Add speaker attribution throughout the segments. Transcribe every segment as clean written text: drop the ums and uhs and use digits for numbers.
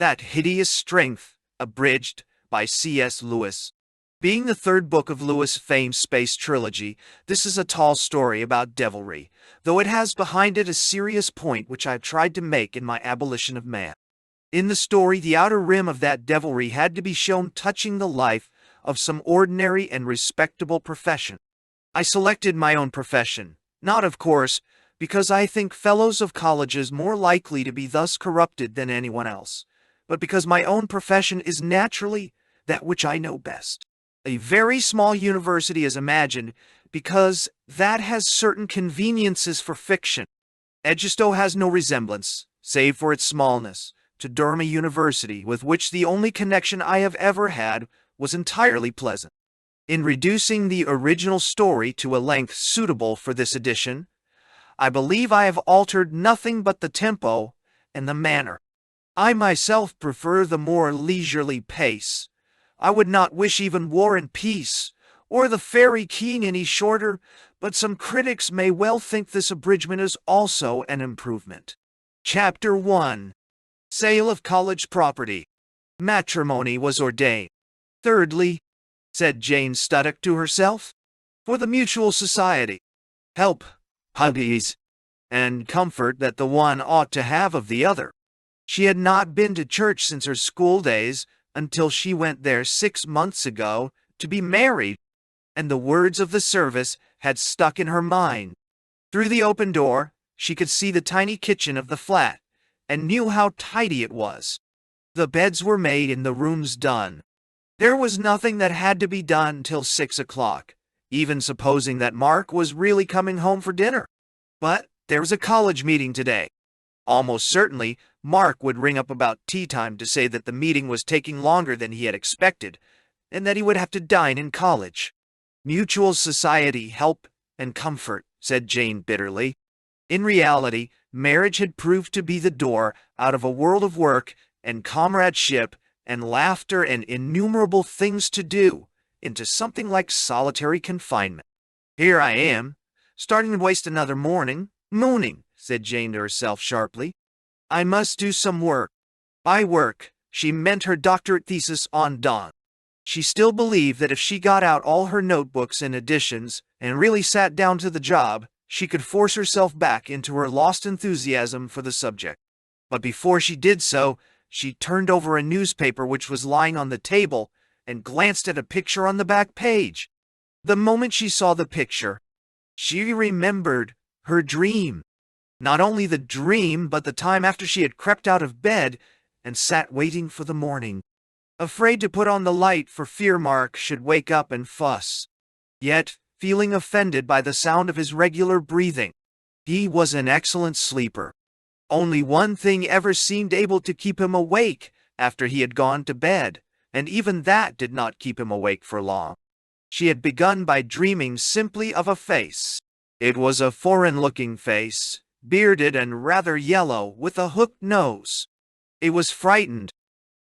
Speaker 1: That Hideous Strength, abridged by C.S. Lewis. Being the third book of Lewis' famed space trilogy, this is a tall story about devilry, though it has behind it a serious point which I have tried to make in my Abolition of Man. In the story, the outer rim of that devilry had to be shown touching the life of some ordinary and respectable profession. I selected my own profession, not, of course, because I think fellows of colleges more likely to be thus corrupted than anyone else, but because my own profession is naturally that which I know best. A very small university is imagined because that has certain conveniences for fiction. Edgestow has no resemblance, save for its smallness, to Durham University, with which the only connection I have ever had was entirely pleasant. In reducing the original story to a length suitable for this edition, I believe I have altered nothing but the tempo and the manner. I myself prefer the more leisurely pace. I would not wish even War and Peace, or the Fairy King any shorter, but some critics may well think this abridgment is also an improvement. Chapter 1. Sale of College Property. Matrimony was ordained. Thirdly, said Jane Studdock to herself, for the mutual society, help, hobbies, and comfort that the one ought to have of the other. She had not been to church since her school days until she went there 6 months ago to be married, and the words of the service had stuck in her mind. Through the open door, she could see the tiny kitchen of the flat, and knew how tidy it was. The beds were made and the rooms done. There was nothing that had to be done till 6 o'clock, even supposing that Mark was really coming home for dinner. But there was a college meeting today. Almost certainly, Mark would ring up about tea time to say that the meeting was taking longer than he had expected, and that he would have to dine in college. Mutual society, help, and comfort, said Jane bitterly. In reality, marriage had proved to be the door out of a world of work and comradeship and laughter and innumerable things to do into something like solitary confinement. Here I am, starting to waste another morning, mooning, said Jane to herself sharply. I must do some work. By work, she meant her doctorate thesis on Dawn. She still believed that if she got out all her notebooks and editions and really sat down to the job, she could force herself back into her lost enthusiasm for the subject. But before she did so, she turned over a newspaper which was lying on the table and glanced at a picture on the back page. The moment she saw the picture, she remembered her dream. Not only the dream, but the time after she had crept out of bed and sat waiting for the morning, afraid to put on the light for fear Mark should wake up and fuss. Yet, feeling offended by the sound of his regular breathing, he was an excellent sleeper. Only one thing ever seemed able to keep him awake after he had gone to bed, and even that did not keep him awake for long. She had begun by dreaming simply of a face. It was a foreign-looking face, bearded and rather yellow, with a hooked nose. It was frightened.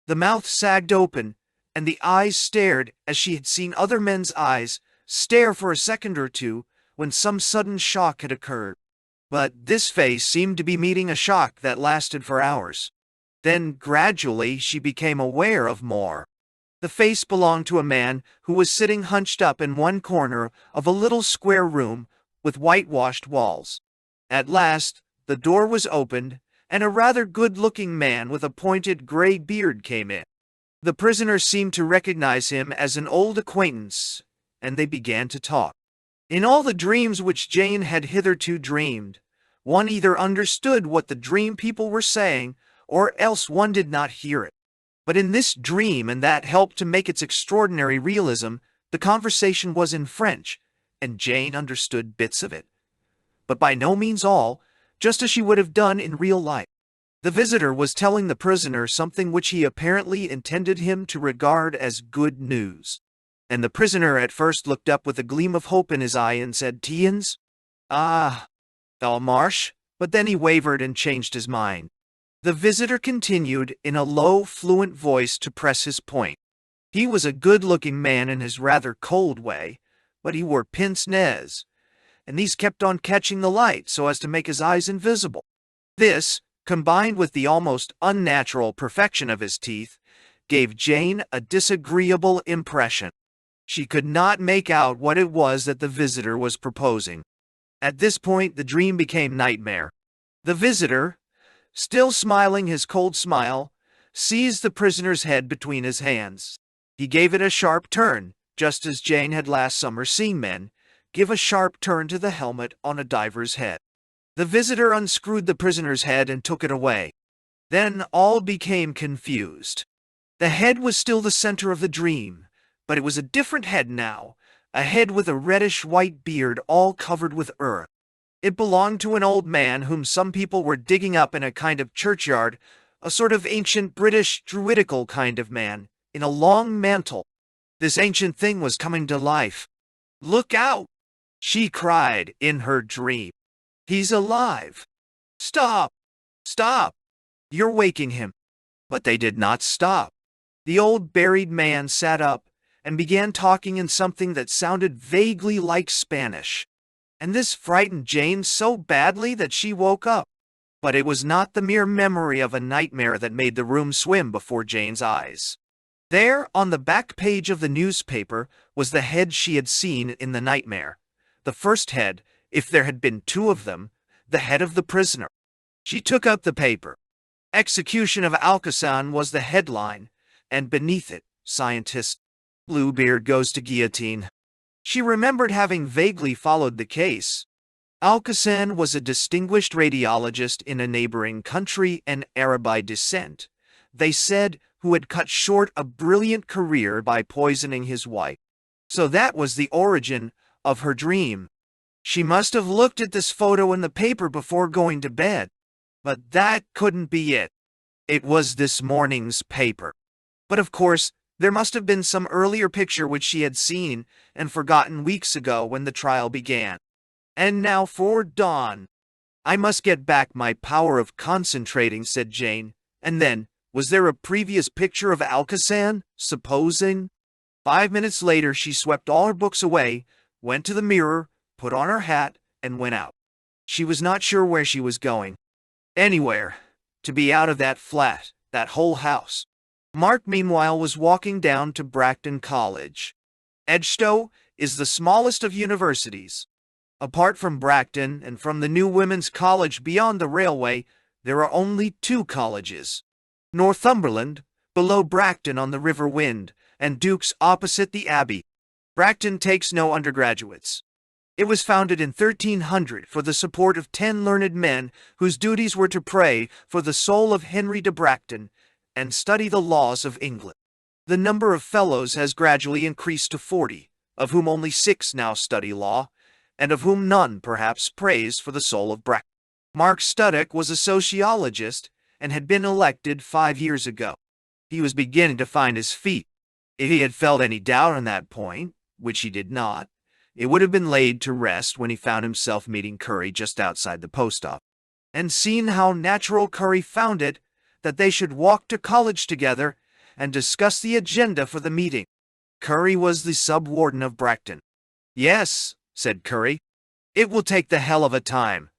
Speaker 1: The mouth sagged open, and the eyes stared as she had seen other men's eyes stare for a second or two when some sudden shock had occurred. But this face seemed to be meeting a shock that lasted for hours. Then, gradually, she became aware of more. The face belonged to a man who was sitting hunched up in one corner of a little square room with whitewashed walls. At last, the door was opened, and a rather good-looking man with a pointed gray beard came in. The prisoner seemed to recognize him as an old acquaintance, and they began to talk. In all the dreams which Jane had hitherto dreamed, one either understood what the dream people were saying, or else one did not hear it. But in this dream, and that helped to make its extraordinary realism, the conversation was in French, and Jane understood bits of it, but by no means all, just as she would have done in real life. The visitor was telling the prisoner something which he apparently intended him to regard as good news, and the prisoner at first looked up with a gleam of hope in his eye and said, "Tiens, ah, Marche," but then he wavered and changed his mind. The visitor continued in a low, fluent voice to press his point. He was a good-looking man in his rather cold way, but he wore pince-nez, and these kept on catching the light so as to make his eyes invisible. This, combined with the almost unnatural perfection of his teeth, gave Jane a disagreeable impression. She could not make out what it was that the visitor was proposing. At this point, the dream became nightmare. The visitor, still smiling his cold smile, seized the prisoner's head between his hands. He gave it a sharp turn, just as Jane had last summer seen men give a sharp turn to the helmet on a diver's head. The visitor unscrewed the prisoner's head and took it away. Then all became confused. The head was still the center of the dream, but it was a different head now, a head with a reddish-white beard all covered with earth. It belonged to an old man whom some people were digging up in a kind of churchyard, a sort of ancient British druidical kind of man, in a long mantle. This ancient thing was coming to life. "Look out!" she cried in her dream. "He's alive! Stop! Stop! You're waking him!" But they did not stop. The old buried man sat up and began talking in something that sounded vaguely like Spanish. And this frightened Jane so badly that she woke up. But it was not the mere memory of a nightmare that made the room swim before Jane's eyes. There, on the back page of the newspaper, was the head she had seen in the nightmare. The first head, if there had been two of them, the head of the prisoner. She took up the paper. "Execution of Alcazan" was the headline, and beneath it, "Scientist Bluebeard goes to guillotine." She remembered having vaguely followed the case. Alcazan was a distinguished radiologist in a neighboring country and Arab by descent, they said, who had cut short a brilliant career by poisoning his wife. So that was the origin of her dream. She must have looked at this photo in the paper before going to bed. But that couldn't be it. It was this morning's paper. But of course, there must have been some earlier picture which she had seen and forgotten weeks ago when the trial began. And now for dawn. "I must get back my power of concentrating," said Jane. And then, was there a previous picture of Alcazan, supposing? 5 minutes later, she swept all her books away, went to the mirror, put on her hat, and went out. She was not sure where she was going. Anywhere. To be out of that flat, that whole house. Mark, meanwhile, was walking down to Bracton College. Edgestowe is the smallest of universities. Apart from Bracton and from the new women's college beyond the railway, there are only two colleges. Northumberland, below Bracton on the River Wind, and Duke's opposite the Abbey. Bracton takes no undergraduates. It was founded in 1300 for the support of 10 learned men whose duties were to pray for the soul of Henry de Bracton and study the laws of England. The number of fellows has gradually increased to 40, of whom only 6 now study law, and of whom none perhaps prays for the soul of Bracton. Mark Studdock was a sociologist and had been elected 5 years ago. He was beginning to find his feet. If he had felt any doubt on that point, which he did not, it would have been laid to rest when he found himself meeting Curry just outside the post office, and seen how natural Curry found it that they should walk to college together and discuss the agenda for the meeting. Curry was the sub-warden of Bracton. "Yes," said Curry. "It will take the hell of a time.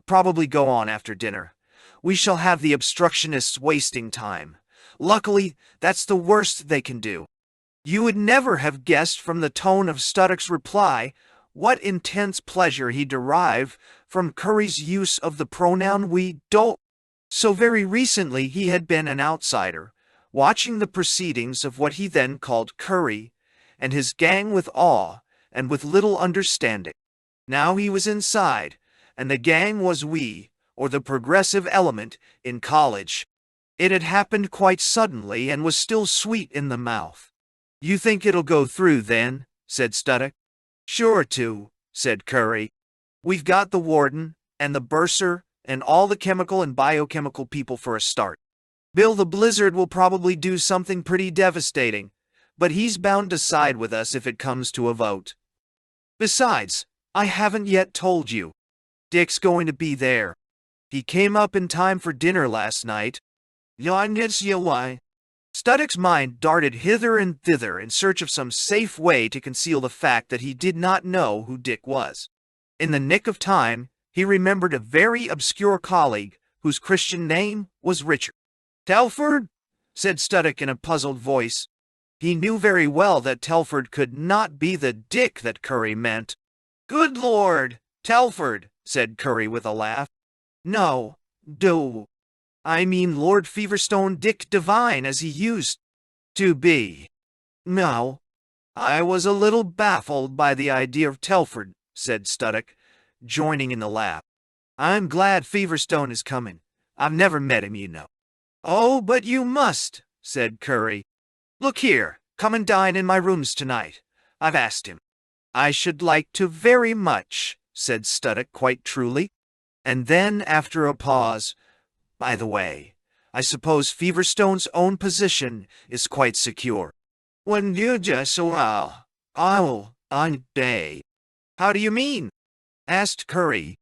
Speaker 1: Probably go on after dinner. We shall have the obstructionists wasting time. Luckily, that's the worst they can do." You would never have guessed from the tone of Studdock's reply what intense pleasure he derived from Curry's use of the pronoun we don't. So very recently he had been an outsider, watching the proceedings of what he then called Curry and his gang with awe and with little understanding. Now he was inside, and the gang was we, or the progressive element, in college. It had happened quite suddenly and was still sweet in the mouth. "You think it'll go through, then?" said Studdock. "Sure to," said Curry. "We've got the warden, and the bursar, and all the chemical and biochemical people for a start. Bill the Blizzard will probably do something pretty devastating, but he's bound to side with us if it comes to a vote. Besides, I haven't yet told you. Dick's going to be there. He came up in time for dinner last night." Why? Studdock's mind darted hither and thither in search of some safe way to conceal the fact that he did not know who Dick was. In the nick of time, he remembered a very obscure colleague whose Christian name was Richard. Telford? Said Studdock in a puzzled voice. He knew very well that Telford could not be the Dick that Curry meant. Good Lord, Telford, said Curry with a laugh. No, I mean Lord Feverstone Dick Devine as he used to be. No, I was a little baffled by the idea of Telford, said Studdock, joining in the laugh. I'm glad Feverstone is coming. I've never met him, you know. Oh, but you must, said Curry. Look here, come and dine in my rooms tonight. I've asked him. I should like to very much, said Studdock quite truly. And then, after a pause, by the way, I suppose Feverstone's own position is quite secure. When you just on day. How do you mean? Asked Curry.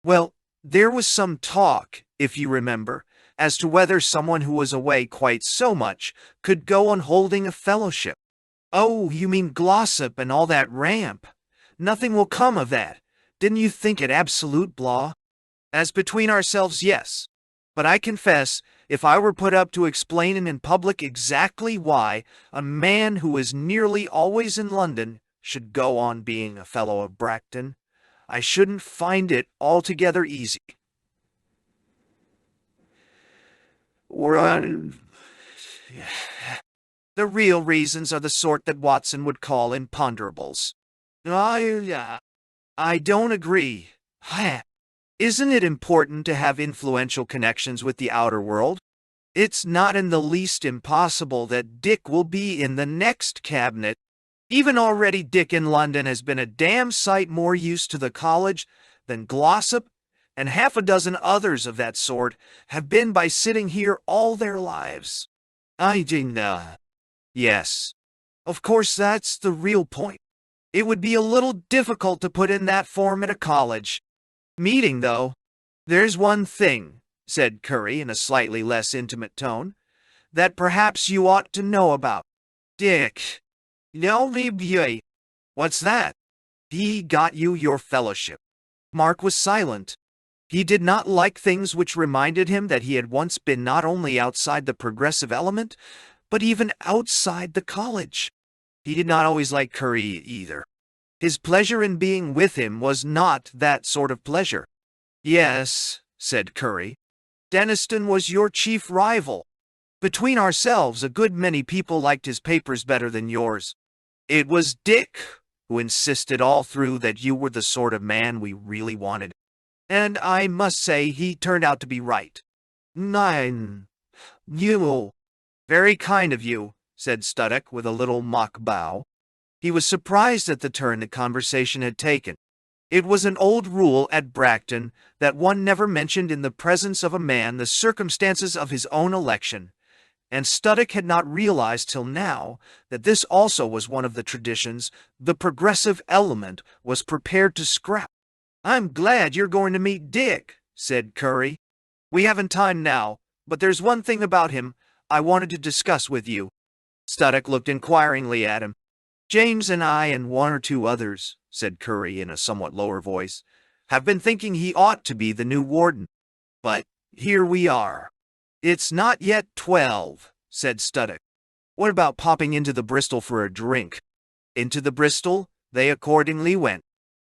Speaker 1: Well, there was some talk, if you remember, as to whether someone who was away quite so much could go on holding a fellowship. Oh, you mean Glossop and all that ramp. Nothing will come of that. Didn't you think it absolute blah? As between ourselves, yes. But I confess, if I were put up to explaining in public exactly why a man who is nearly always in London should go on being a fellow of Bracton, I shouldn't find it altogether easy. The real reasons are the sort that Watson would call imponderables. I don't agree. Isn't it important to have influential connections with the outer world? It's not in the least impossible that Dick will be in the next cabinet. Even already Dick in London has been a damn sight more use to the college than Glossop and half a dozen others of that sort have been by sitting here all their lives. Yes. Of course, that's the real point. It would be a little difficult to put in that form at a college meeting, though. There's one thing, said Curry in a slightly less intimate tone, that perhaps you ought to know about. Dick. What's that? He got you your fellowship. Mark was silent. He did not like things which reminded him that he had once been not only outside the progressive element, but even outside the college. He did not always like Curry either. His pleasure in being with him was not that sort of pleasure. Yes, said Curry. Denniston was your chief rival. Between ourselves, a good many people liked his papers better than yours. It was Dick who insisted all through that you were the sort of man we really wanted. And I must say he turned out to be right. Very kind of you, said Studdock with a little mock bow. He was surprised at the turn the conversation had taken. It was an old rule at Bracton that one never mentioned in the presence of a man the circumstances of his own election, and Studdock had not realized till now that this also was one of the traditions the progressive element was prepared to scrap. I'm glad you're going to meet Dick, said Curry. We haven't time now, but there's one thing about him I wanted to discuss with you. Studdock looked inquiringly at him. James and I and one or two others, said Curry in a somewhat lower voice, have been thinking he ought to be the new warden. But here we are. It's not yet 12, said Studdock. What about popping into the Bristol for a drink? Into the Bristol they accordingly went.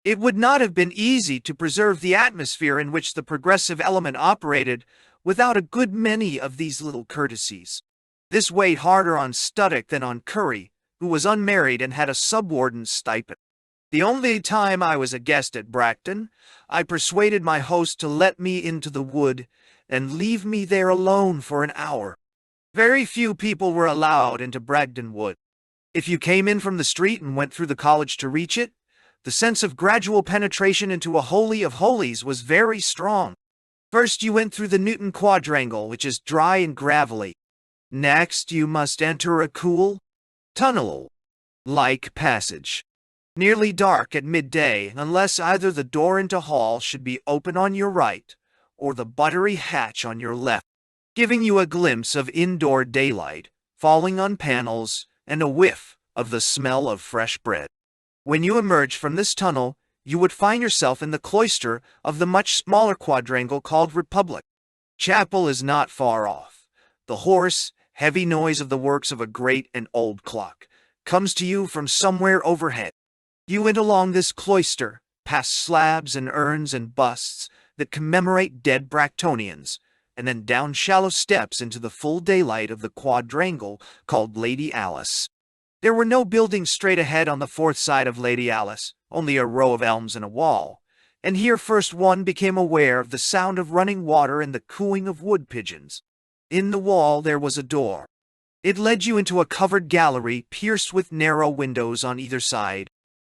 Speaker 1: It would not have been easy to preserve the atmosphere in which the progressive element operated without a good many of these little courtesies. This weighed harder on Studdock than on Curry, who was unmarried and had a sub-warden's stipend. The only time I was a guest at Bracton, I persuaded my host to let me into the wood and leave me there alone for an hour. Very few people were allowed into Bragton Wood. If you came in from the street and went through the college to reach it, the sense of gradual penetration into a holy of holies was very strong. First you went through the Newton Quadrangle, which is dry and gravelly. Next you must enter a cool, tunnel-like passage, nearly dark at midday, unless either the door into hall should be open on your right, or the buttery hatch on your left, giving you a glimpse of indoor daylight, falling on panels, and a whiff of the smell of fresh bread. When you emerged from this tunnel, you would find yourself in the cloister of the much smaller quadrangle called Republic. Chapel is not far off. The hoarse, heavy noise of the works of a great and old clock comes to you from somewhere overhead. You went along this cloister, past slabs and urns and busts that commemorate dead Bractonians, and then down shallow steps into the full daylight of the quadrangle called Lady Alice. There were no buildings straight ahead on the fourth side of Lady Alice, only a row of elms and a wall, and here first one became aware of the sound of running water and the cooing of wood pigeons. In the wall there was a door. It led you into a covered gallery pierced with narrow windows on either side.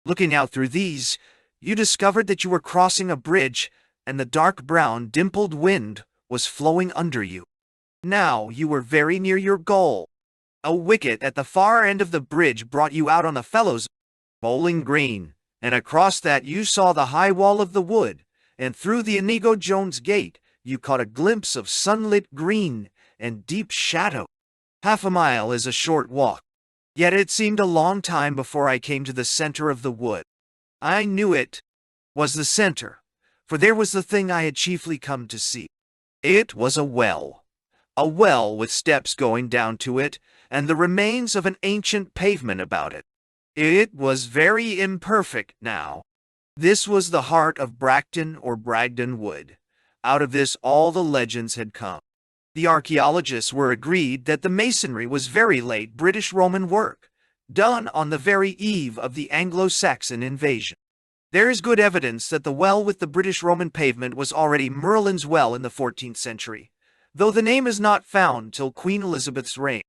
Speaker 1: Looking out through these, you discovered that you were crossing a bridge, and the dark brown, dimpled wind was flowing under you. Now you were very near your goal. A wicket at the far end of the bridge brought you out on the Fellows' Bowling Green, and across that you saw the high wall of the wood, and through the Inigo Jones gate you caught a glimpse of sunlit green and deep shadow. 1/2 mile is a short walk, yet it seemed a long time before I came to the center of the wood. I knew it was the center, for there was the thing I had chiefly come to see. It was a well with steps going down to it, and the remains of an ancient pavement about it. It was very imperfect now. This was the heart of Bracton or Bragdon Wood. Out of this all the legends had come. The archaeologists were agreed that the masonry was very late British Roman work, done on the very eve of the Anglo-Saxon invasion. There is good evidence that the well with the British Roman pavement was already Merlin's Well in the 14th century, though the name is not found till Queen Elizabeth's reign.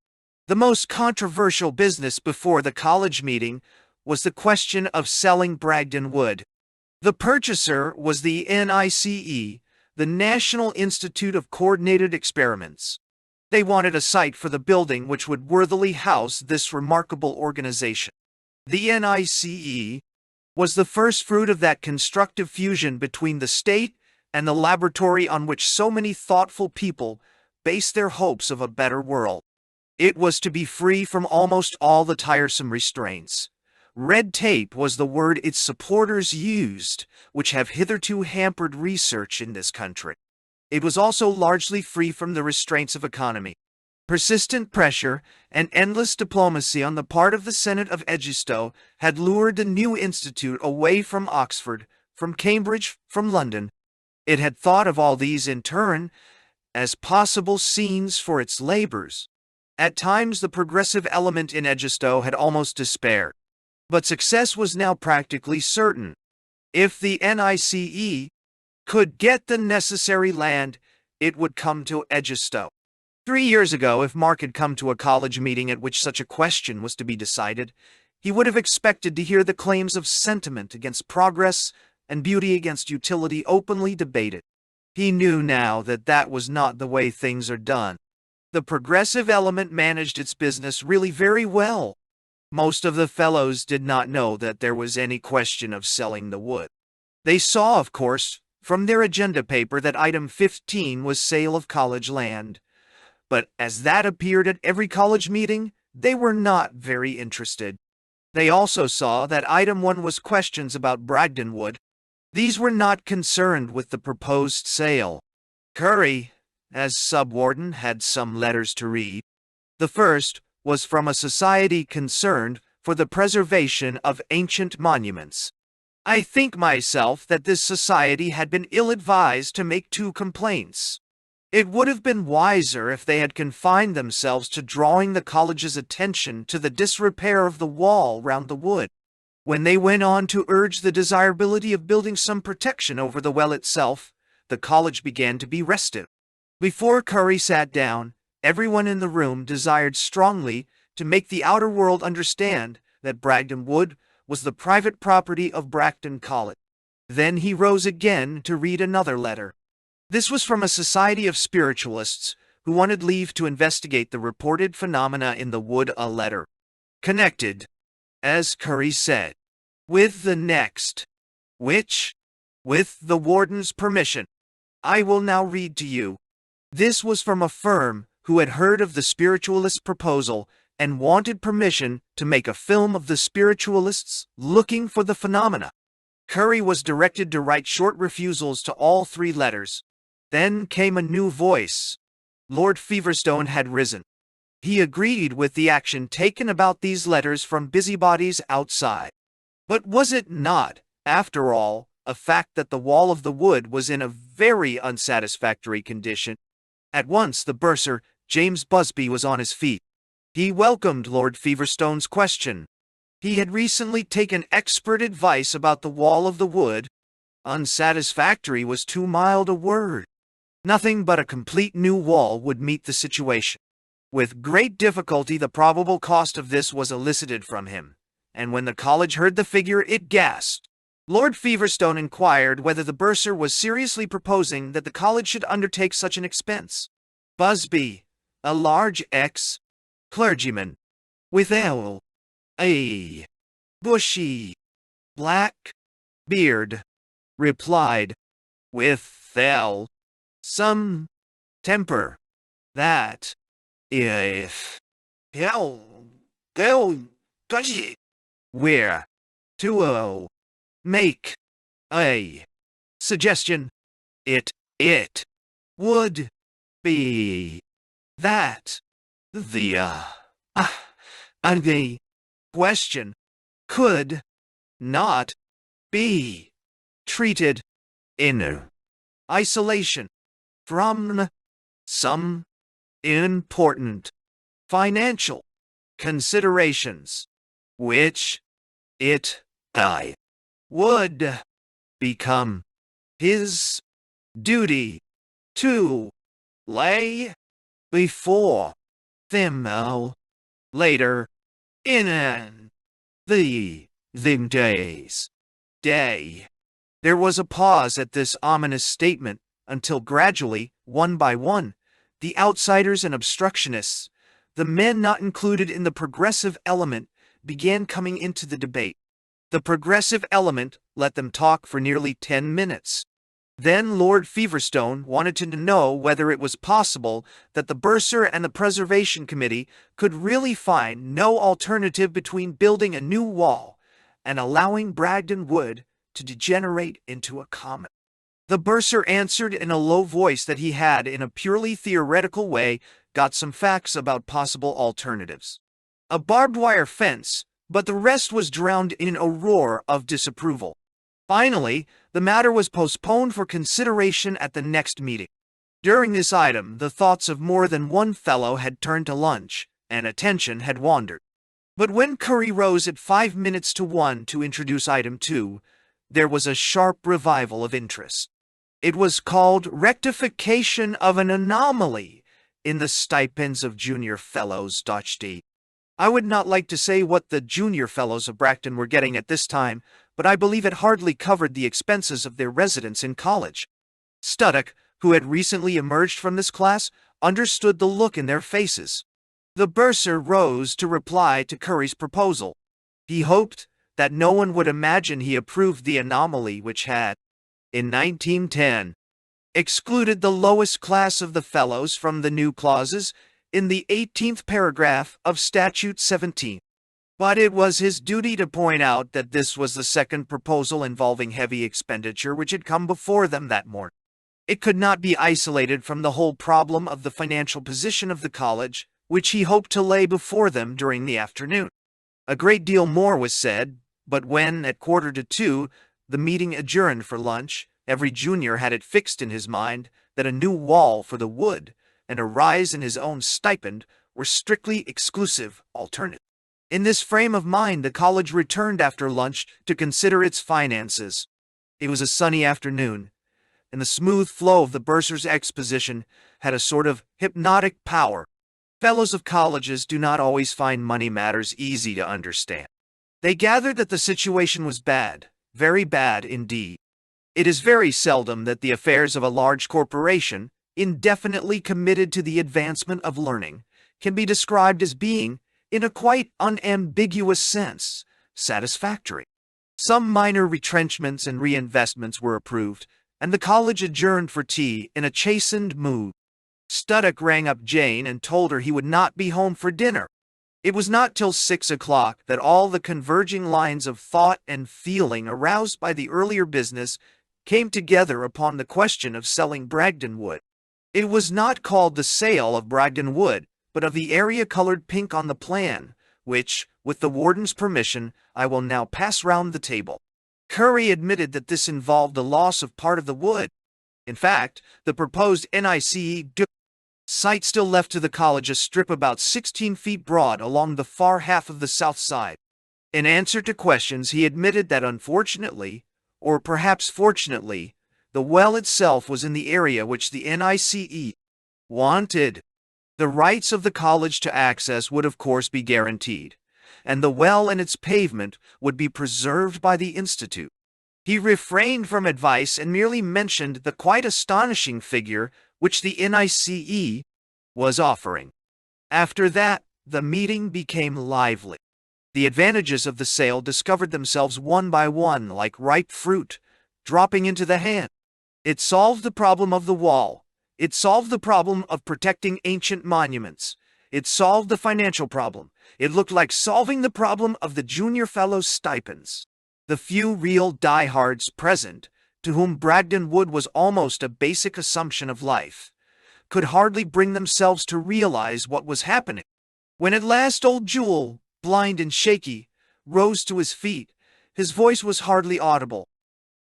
Speaker 1: The most controversial business before the college meeting was the question of selling Bragdon Wood. The purchaser was the NICE, the National Institute of Coordinated Experiments. They wanted a site for the building which would worthily house this remarkable organization. The NICE was the first fruit of that constructive fusion between the state and the laboratory on which so many thoughtful people based their hopes of a better world. It was to be free from almost all the tiresome restraints. Red tape was the word its supporters used, which have hitherto hampered research in this country. It was also largely free from the restraints of economy. Persistent pressure and endless diplomacy on the part of the Senate of Edgestowe had lured the new institute away from Oxford, from Cambridge, from London. It had thought of all these in turn as possible scenes for its labors. At times the progressive element in Edgestowe had almost despaired. But success was now practically certain. If the NICE could get the necessary land, it would come to Edgestowe. 3 years ago, if Mark had come to a college meeting at which such a question was to be decided, he would have expected to hear the claims of sentiment against progress and beauty against utility openly debated. He knew now that that was not the way things are done. The progressive element managed its business really very well. Most of the fellows did not know that there was any question of selling the wood. They saw, of course, from their agenda paper that item 15 was sale of college land. But as that appeared at every college meeting, they were not very interested. They also saw that item 1 was questions about Bragdon Wood. These were not concerned with the proposed sale. Curry, as sub-warden, had some letters to read. The first was from a society concerned for the preservation of ancient monuments. I think myself that this society had been ill-advised to make 2 complaints. It would have been wiser if they had confined themselves to drawing the college's attention to the disrepair of the wall round the wood. When they went on to urge the desirability of building some protection over the well itself, the college began to be restive. Before Curry sat down, everyone in the room desired strongly to make the outer world understand that Bragdon Wood was the private property of Bracton College. Then he rose again to read another letter. This was from a society of spiritualists who wanted leave to investigate the reported phenomena in the wood, a letter connected, as Curry said, with the next, which, with the warden's permission, I will now read to you. This was from a firm who had heard of the spiritualist proposal and wanted permission to make a film of the spiritualists looking for the phenomena. Curry was directed to write short refusals to all 3 letters. Then came a new voice. Lord Feverstone had risen. He agreed with the action taken about these letters from busybodies outside. But was it not, after all, a fact that the wall of the wood was in a very unsatisfactory condition? At once the bursar, James Busby, was on his feet. He welcomed Lord Feverstone's question. He had recently taken expert advice about the wall of the wood. Unsatisfactory was too mild a word. Nothing but a complete new wall would meet the situation. With great difficulty the probable cost of this was elicited from him, and when the college heard the figure it gasped. Lord Feverstone inquired whether the bursar was seriously proposing that the college should undertake such an expense. Busby, a large ex-clergyman, with a bushy black beard, replied, with some temper, that if we're to make a suggestion, it would be that the question could not be treated in isolation from some important financial considerations, which it would become his duty to lay before them later in the days. There was a pause at this ominous statement until gradually, one by one, the outsiders and obstructionists, the men not included in the progressive element, began coming into the debate. The progressive element let them talk for nearly 10 minutes. Then Lord Feverstone wanted to know whether it was possible that the bursar and the preservation committee could really find no alternative between building a new wall and allowing Bragton Wood to degenerate into a common. The bursar answered in a low voice that he had, in a purely theoretical way, got some facts about possible alternatives. A barbed wire fence, but the rest was drowned in a roar of disapproval. Finally, the matter was postponed for consideration at the next meeting. During this item, the thoughts of more than one fellow had turned to lunch, and attention had wandered. But when Curry rose at 5 minutes to 1 to introduce item 2, there was a sharp revival of interest. It was called Rectification of an Anomaly in the Stipends of Junior Fellows. I would not like to say what the Junior Fellows of Bragton were getting at this time, but I believe it hardly covered the expenses of their residence in college. Studdock, who had recently emerged from this class, understood the look in their faces. The bursar rose to reply to Curry's proposal. He hoped that no one would imagine he approved the anomaly which had, in 1910, excluded the lowest class of the fellows from the new clauses in the 18th paragraph of Statute 17. But it was his duty to point out that this was the second proposal involving heavy expenditure which had come before them that morning. It could not be isolated from the whole problem of the financial position of the college, which he hoped to lay before them during the afternoon. A great deal more was said, but when, at 1:45, the meeting adjourned for lunch, every junior had it fixed in his mind that a new wall for the wood and a rise in his own stipend were strictly exclusive alternatives. In this frame of mind the college returned after lunch to consider its finances. It was a sunny afternoon, and the smooth flow of the bursar's exposition had a sort of hypnotic power. Fellows of colleges do not always find money matters easy to understand. They gathered that the situation was bad, very bad indeed. It is very seldom that the affairs of a large corporation, indefinitely committed to the advancement of learning, can be described as being, in a quite unambiguous sense, satisfactory. Some minor retrenchments and reinvestments were approved, and the college adjourned for tea in a chastened mood. Studdock rang up Jane and told her he would not be home for dinner. It was not till 6 o'clock that all the converging lines of thought and feeling aroused by the earlier business came together upon the question of selling Bragdon Wood. It was not called the sale of Bragdon Wood, but of the area colored pink on the plan, which, with the warden's permission, I will now pass round the table. Curry admitted that this involved the loss of part of the wood. In fact, the proposed NICE site still left to the college a strip about 16 feet broad along the far half of the south side. In answer to questions, he admitted that unfortunately, or perhaps fortunately, the well itself was in the area which the NICE wanted. The rights of the college to access would of course be guaranteed, and the well and its pavement would be preserved by the Institute. He refrained from advice and merely mentioned the quite astonishing figure which the NICE was offering. After that, the meeting became lively. The advantages of the sale discovered themselves one by one like ripe fruit, dropping into the hand. It solved the problem of the wall. It solved the problem of protecting ancient monuments. It solved the financial problem. It looked like solving the problem of the junior fellows' stipends. The few real diehards present, to whom Bragdon Wood was almost a basic assumption of life, could hardly bring themselves to realize what was happening. When at last old Jewel, blind and shaky, rose to his feet, his voice was hardly audible.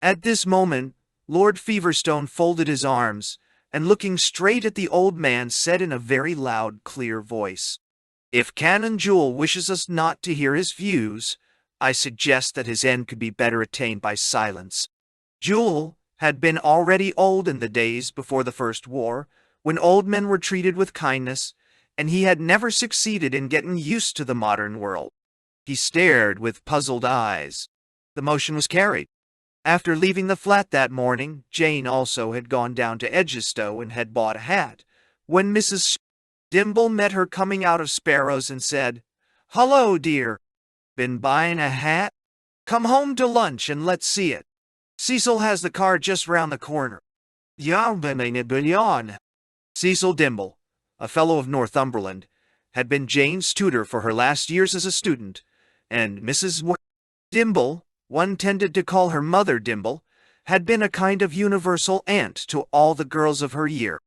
Speaker 1: At this moment, Lord Feverstone folded his arms, and looking straight at the old man said in a very loud, clear voice, "If Canon Jewel wishes us not to hear his views, I suggest that his end could be better attained by silence." Jewel had been already old in the days before the First War, when old men were treated with kindness, and he had never succeeded in getting used to the modern world. He stared with puzzled eyes. The motion was carried. After leaving the flat that morning, Jane also had gone down to Edgestowe and had bought a hat. When Mrs. Dimble met her coming out of Sparrows and said, "Hullo, dear. Been buying a hat? Come home to lunch and let's see it. Cecil has the car just round the corner." Cecil Dimble, a fellow of Northumberland, had been Jane's tutor for her last years as a student, and Mrs. Dimble, one tended to call her Mother Dimble, had been a kind of universal aunt to all the girls of her year.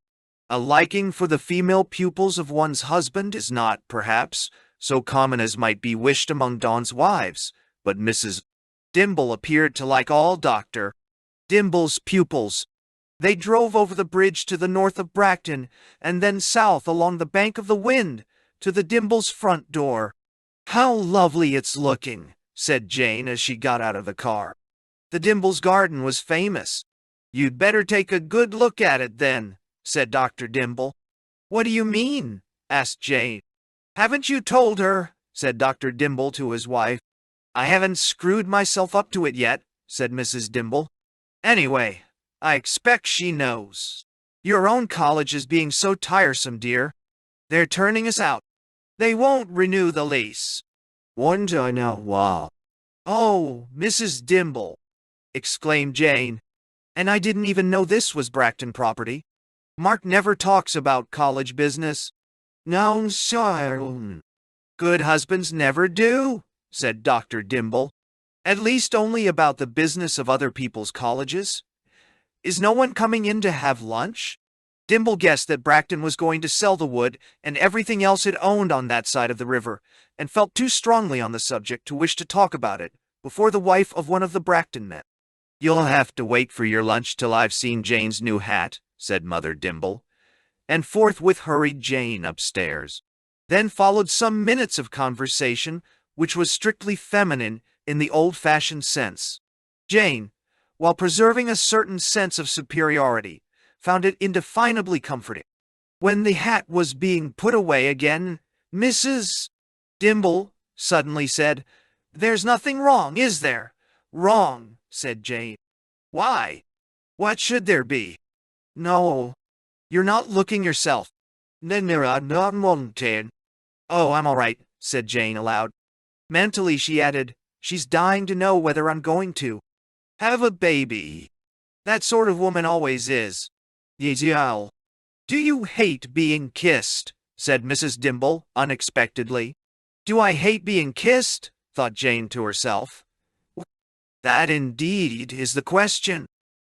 Speaker 1: A liking for the female pupils of one's husband is not, perhaps, so common as might be wished among Don's wives, but Mrs. Dimble appeared to like all Dr. Dimble's pupils. They drove over the bridge to the north of Bracton, and then south along the bank of the Wind, to the Dimble's front door. "How lovely it's looking," said Jane as she got out of the car. "The Dimble's garden was famous." "You'd better take a good look at it then," said Dr. Dimble. "What do you mean?" asked Jane. "Haven't you told her?" said Dr. Dimble to his wife. "I haven't screwed myself up to it yet," said Mrs. Dimble. "Anyway, I expect she knows. Your own college is being so tiresome, dear. They're turning us out. They won't renew the lease." "Won't I know why?" "Oh, Mrs. Dimble," exclaimed Jane. "And I didn't even know this was Bracton property. Mark never talks about college business." "No, sir." "Good husbands never do," said Dr. Dimble. "At least only about the business of other people's colleges. Is no one coming in to have lunch?" Dimble guessed that Bracton was going to sell the wood and everything else it owned on that side of the river, and felt too strongly on the subject to wish to talk about it before the wife of one of the Bracton men. "You'll have to wait for your lunch till I've seen Jane's new hat," said Mother Dimble, and forthwith hurried Jane upstairs. Then followed some minutes of conversation which was strictly feminine in the old-fashioned sense. Jane, while preserving a certain sense of superiority, found it indefinably comforting. When the hat was being put away again, Mrs. Dimble suddenly said, "There's nothing wrong, is there?" "Wrong," said Jane. "Why? What should there be?" "No, you're not looking yourself." "Not wanted." "Oh, I'm all right," said Jane aloud. Mentally she added, "She's dying to know whether I'm going to have a baby. That sort of woman always is." "Yes, do you hate being kissed?" said Mrs. Dimble unexpectedly. "Do I hate being kissed?" thought Jane to herself. "That indeed is the question."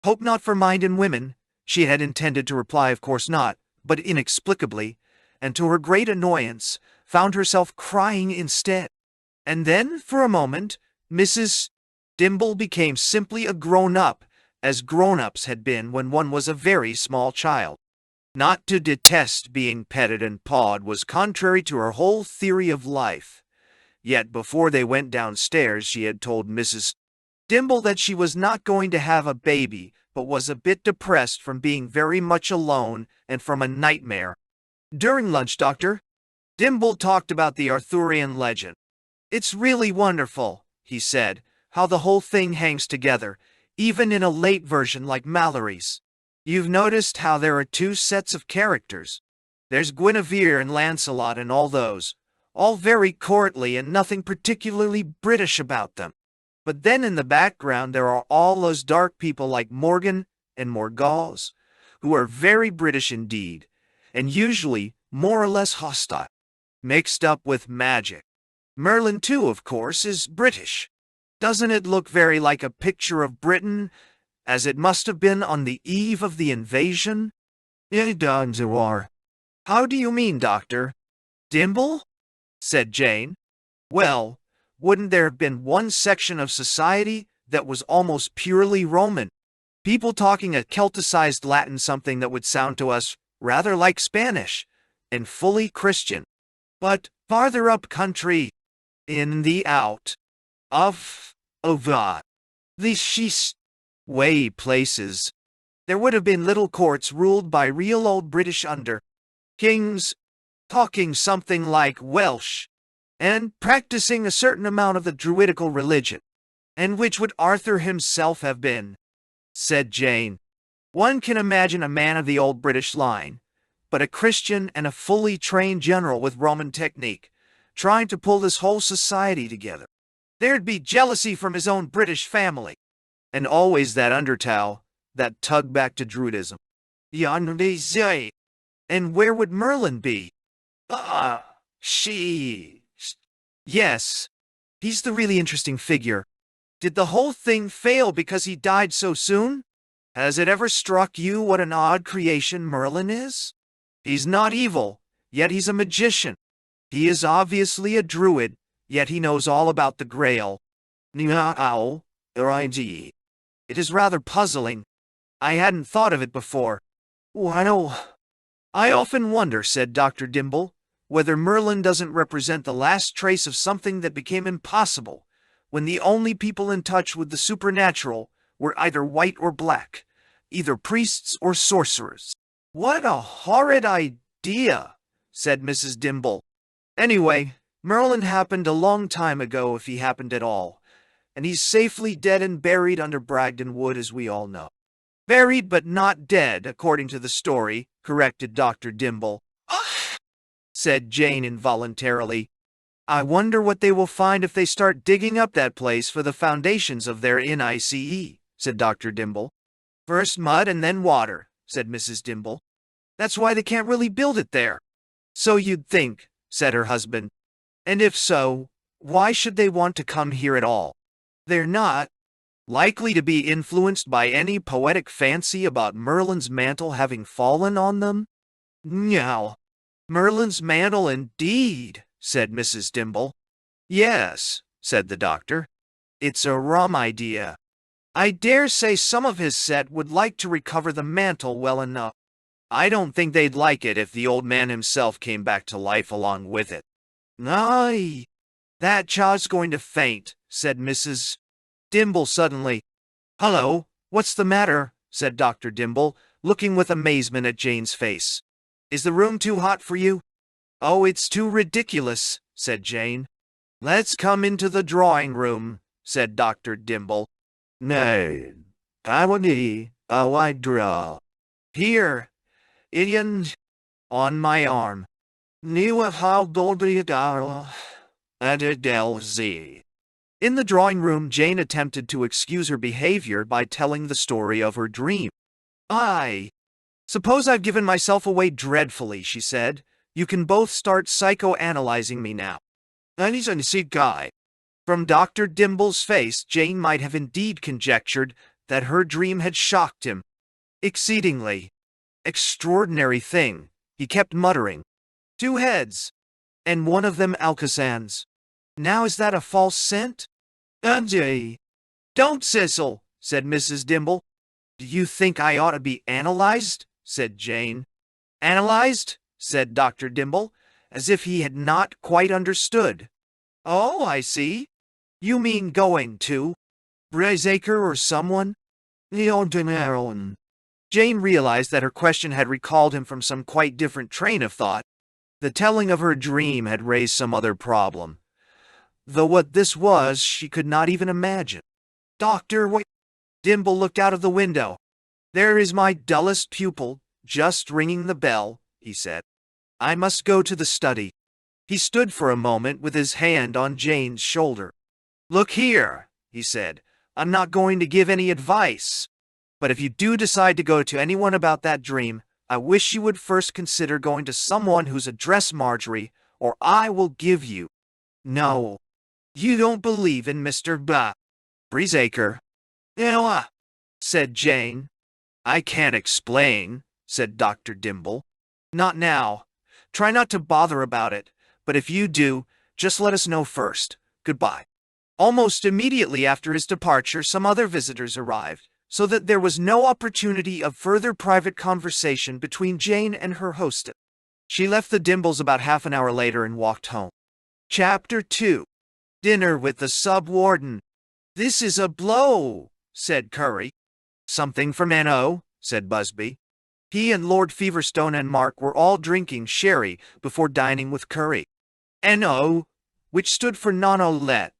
Speaker 1: Hope not for mind and women, she had intended to reply of course not, but inexplicably, and to her great annoyance, found herself crying instead. And then, for a moment, Mrs. Dimble became simply a grown-up, as grown-ups had been when one was a very small child. Not to detest being petted and pawed was contrary to her whole theory of life. Yet before they went downstairs she had told Mrs. Dimble that she was not going to have a baby, but was a bit depressed from being very much alone and from a nightmare. During lunch, Dr. Dimble talked about the Arthurian legend. "It's really wonderful," he said, "how the whole thing hangs together, even in a late version like Mallory's. You've noticed how there are two sets of characters. There's Guinevere and Lancelot and all those, all very courtly and nothing particularly British about them. But then in the background there are all those dark people like Morgan and Morgause, who are very British indeed, and usually more or less hostile, mixed up with magic. Merlin, too, of course, is British. Doesn't it look very like a picture of Britain, as it must have been on the eve of the invasion?" "It does, War." "How do you mean, Doctor?" "Dimble?" said Jane. "Well, wouldn't there have been one section of society that was almost purely Roman? People talking a Celticized Latin, something that would sound to us rather like Spanish, and fully Christian. But farther up country, in the out of the she's way places, there would have been little courts ruled by real old British kings, talking something like Welsh, and practicing a certain amount of the Druidical religion. And which would Arthur himself have been?" said Jane. "One can imagine a man of the old British line, but a Christian and a fully trained general with Roman technique, trying to pull this whole society together. There'd be jealousy from his own British family, and always that undertow, that tug back to Druidism. And where would Merlin be? Yes, he's the really interesting figure. Did the whole thing fail because he died so soon? Has it ever struck you what an odd creation Merlin is? He's not evil, yet he's a magician. He is obviously a druid, yet he knows all about the Grail. It is rather puzzling. I hadn't thought of it before. I often wonder," said Dr. Dimble, "whether Merlin doesn't represent the last trace of something that became impossible, when the only people in touch with the supernatural were either white or black, either priests or sorcerers." "What a horrid idea," said Mrs. Dimble. "Anyway, Merlin happened a long time ago, if he happened at all, and he's safely dead and buried under Bragdon Wood, as we all know." "Buried but not dead, according to the story," corrected Dr. Dimble. Said Jane involuntarily. "I wonder what they will find if they start digging up that place for the foundations of their NICE, said Dr. Dimble. "First mud and then water," said Mrs. Dimble. "That's why they can't really build it there." "So you'd think," said her husband. "And if so, why should they want to come here at all? They're not likely to be influenced by any poetic fancy about Merlin's mantle having fallen on them?" "Now, Merlin's mantle indeed," said Mrs. Dimble. "Yes," said the doctor. "It's a rum idea. I dare say some of his set would like to recover the mantle well enough. I don't think they'd like it if the old man himself came back to life along with it." "Aye, that child's going to faint," said Mrs. Dimble suddenly. "Hullo, what's the matter?" said Dr. Dimble, looking with amazement at Jane's face. "Is the room too hot for you?" "Oh, it's too ridiculous," said Jane. "Let's come into the drawing room," said Dr. Dimble. "Nay, I won't draw. Here, Ian, on my arm. New how and Adelzy." In the drawing room, Jane attempted to excuse her behavior by telling the story of her dream. "I suppose I've given myself away dreadfully," she said. "You can both start psychoanalyzing me now." "And he's a sick guy." From Dr. Dimble's face, Jane might have indeed conjectured that her dream had shocked him. Exceedingly extraordinary thing, he kept muttering. 2 heads, and one of them Alcazan's. Now is that a false scent? Anjay. Don't sizzle, said Mrs. Dimble. Do you think I ought to be analyzed? Said Jane. Analyzed? Said Dr. Dimble, as if he had not quite understood. Oh, I see. You mean going to Brazaker or someone? Jane realized that her question had recalled him from some quite different train of thought. The telling of her dream had raised some other problem, though what this was she could not even imagine. Doctor, what? Dimble looked out of the window. There is my dullest pupil, just ringing the bell, he said. I must go to the study. He stood for a moment with his hand on Jane's shoulder. Look here, he said, I'm not going to give any advice. But if you do decide to go to anyone about that dream, I wish you would first consider going to someone whose address Marjorie, or I will give you. No, you don't believe in Mr. Brazaker. No, said Jane. I can't explain, said Dr. Dimble. Not now. Try not to bother about it, but if you do, just let us know first. Goodbye. Almost immediately after his departure, some other visitors arrived, so that there was no opportunity of further private conversation between Jane and her hostess. She left the Dimbles about half an hour later and walked home. Chapter 2. Dinner with the Sub-Warden. This is a blow, said Curry. Something from N.O., said Busby. He and Lord Feverstone and Mark were all drinking sherry before dining with Curry. N.O., which stood for Nonolette,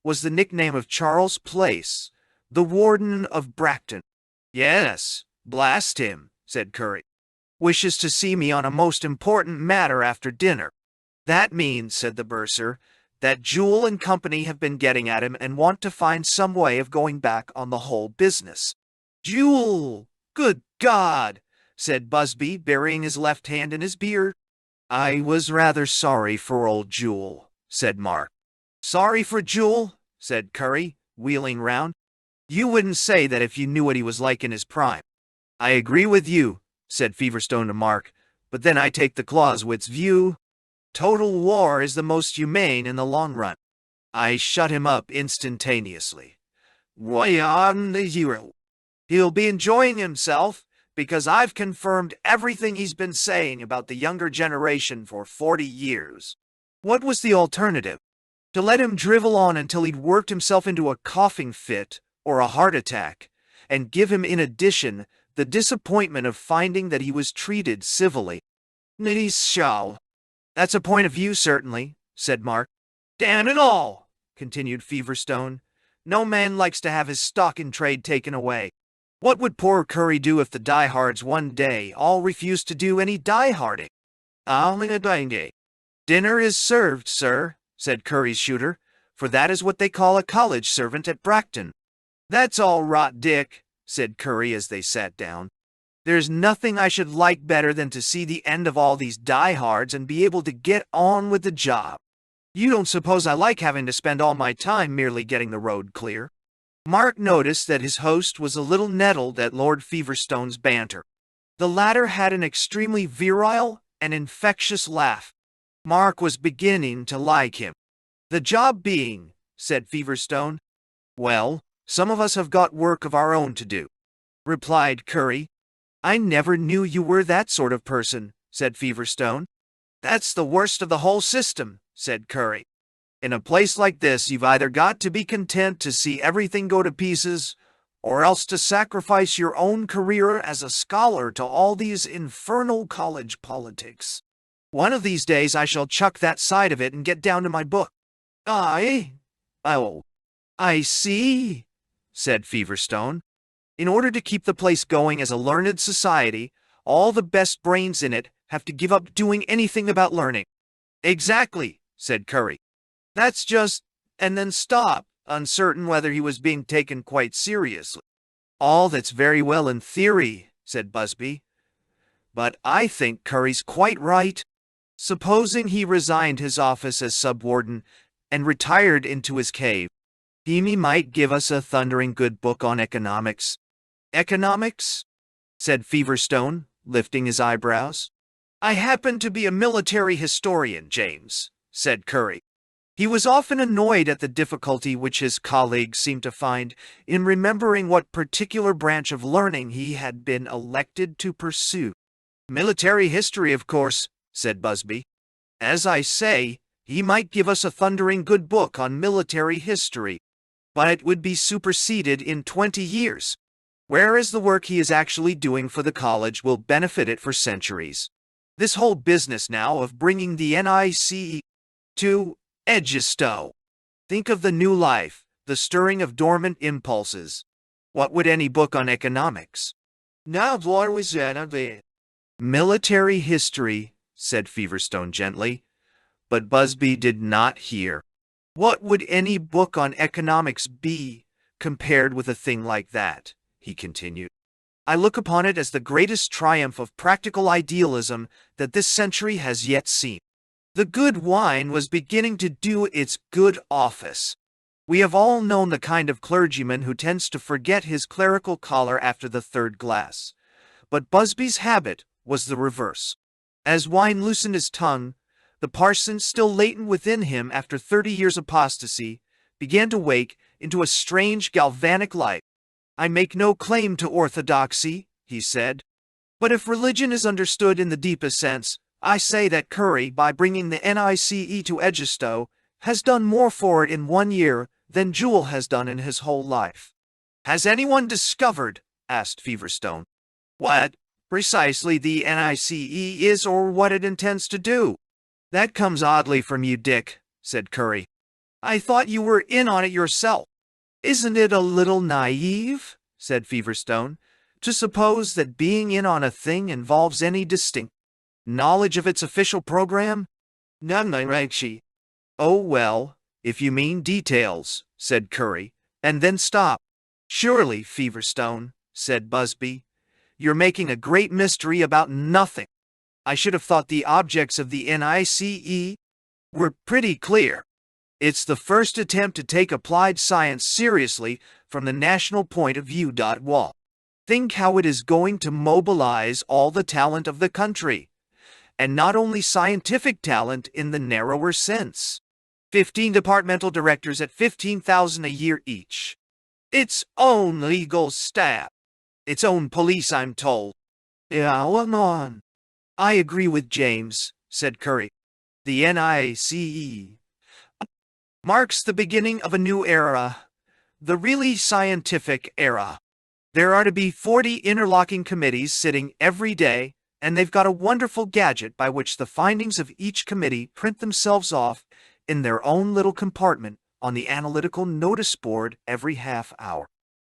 Speaker 1: was the nickname of Charles Place, the warden of Bracton. Yes, blast him, said Curry. Wishes to see me on a most important matter after dinner. That means, said the bursar, that Jewel and company have been getting at him and want to find some way of going back on the whole business. Jewel! Good God! Said Busby, burying his left hand in his beard. I was rather sorry for old Jewel, said Mark. Sorry for Jewel? Said Curry, wheeling round. You wouldn't say that if you knew what he was like in his prime. I agree with you, said Feverstone to Mark, but then I take the Clausewitz view. Total war is the most humane in the long run. I shut him up instantaneously. Why on the hero? He'll be enjoying himself, because I've confirmed everything he's been saying about the younger generation for 40 years. What was the alternative? To let him drivel on until he'd worked himself into a coughing fit or a heart attack, and give him in addition the disappointment of finding that he was treated civilly. Nice show. That's a point of view, certainly, said Mark. Damn it all, continued Feverstone. No man likes to have his stock in trade taken away. What would poor Curry do if the diehards one day all refused to do any dieharding? Dinner is served, sir, said Curry's shooter, for that is what they call a college servant at Bracton. That's all rot, Dick, said Curry as they sat down. There's nothing I should like better than to see the end of all these diehards and be able to get on with the job. You don't suppose I like having to spend all my time merely getting the road clear? Mark noticed that his host was a little nettled at Lord Feverstone's banter. The latter had an extremely virile and infectious laugh. Mark was beginning to like him. The job being, said Feverstone. Well, some of us have got work of our own to do, replied Curry. I never knew you were that sort of person, said Feverstone. That's the worst of the whole system, said Curry. In a place like this, you've either got to be content to see everything go to pieces, or else to sacrifice your own career as a scholar to all these infernal college politics. One of these days I shall chuck that side of it and get down to my book. Oh, I see, said Feverstone. In order to keep the place going as a learned society, all the best brains in it have to give up doing anything about learning. Exactly, said Curry. That's just, and then stop, uncertain whether he was being taken quite seriously. All that's very well in theory, said Busby, but I think Curry's quite right. Supposing he resigned his office as sub-warden and retired into his cave, He might give us a thundering good book on economics. Economics? Said Feverstone, lifting his eyebrows. I happen to be a military historian, James, said Curry. He was often annoyed at the difficulty which his colleagues seemed to find in remembering what particular branch of learning he had been elected to pursue. Military history, of course, said Busby. As I say, he might give us a thundering good book on military history, but it would be superseded in 20 years, whereas the work he is actually doing for the college will benefit it for centuries. This whole business now of bringing the NICE to Edgestow. Think of the new life, the stirring of dormant impulses. What would any book on economics? Now, what was that? Military history, said Feverstone gently, but Busby did not hear. What would any book on economics be compared with a thing like that? He continued. I look upon it as the greatest triumph of practical idealism that this century has yet seen. The good wine was beginning to do its good office. We have all known the kind of clergyman who tends to forget his clerical collar after the third glass. But Busby's habit was the reverse. As wine loosened his tongue, the parson, still latent within him after 30 years' apostasy, began to wake into a strange galvanic light. I make no claim to orthodoxy, he said. But if religion is understood in the deepest sense, I say that Curry, by bringing the NICE to Edgestow, has done more for it in 1 year than Jewell has done in his whole life. Has anyone discovered, asked Feverstone, what precisely the NICE is or what it intends to do? That comes oddly from you, Dick, said Curry. I thought you were in on it yourself. Isn't it a little naive, said Feverstone, to suppose that being in on a thing involves any distinct knowledge of its official program? None, Reggie. Oh, well, if you mean details, said Curry, and then stop. Surely, Feverstone, said Busby, you're making a great mystery about nothing. I should have thought the objects of the NICE were pretty clear. It's the first attempt to take applied science seriously from the national point of view. Wall. Think how it is going to mobilize all the talent of the country. And not only scientific talent in the narrower sense. 15 departmental directors at $15,000 a year each. Its own legal staff. Its own police, I'm told. Yeah, well, on. I agree with James, said Curry. The NICE marks the beginning of a new era. The really scientific era. There are to be 40 interlocking committees sitting every day, and they've got a wonderful gadget by which the findings of each committee print themselves off in their own little compartment on the analytical notice board every half hour.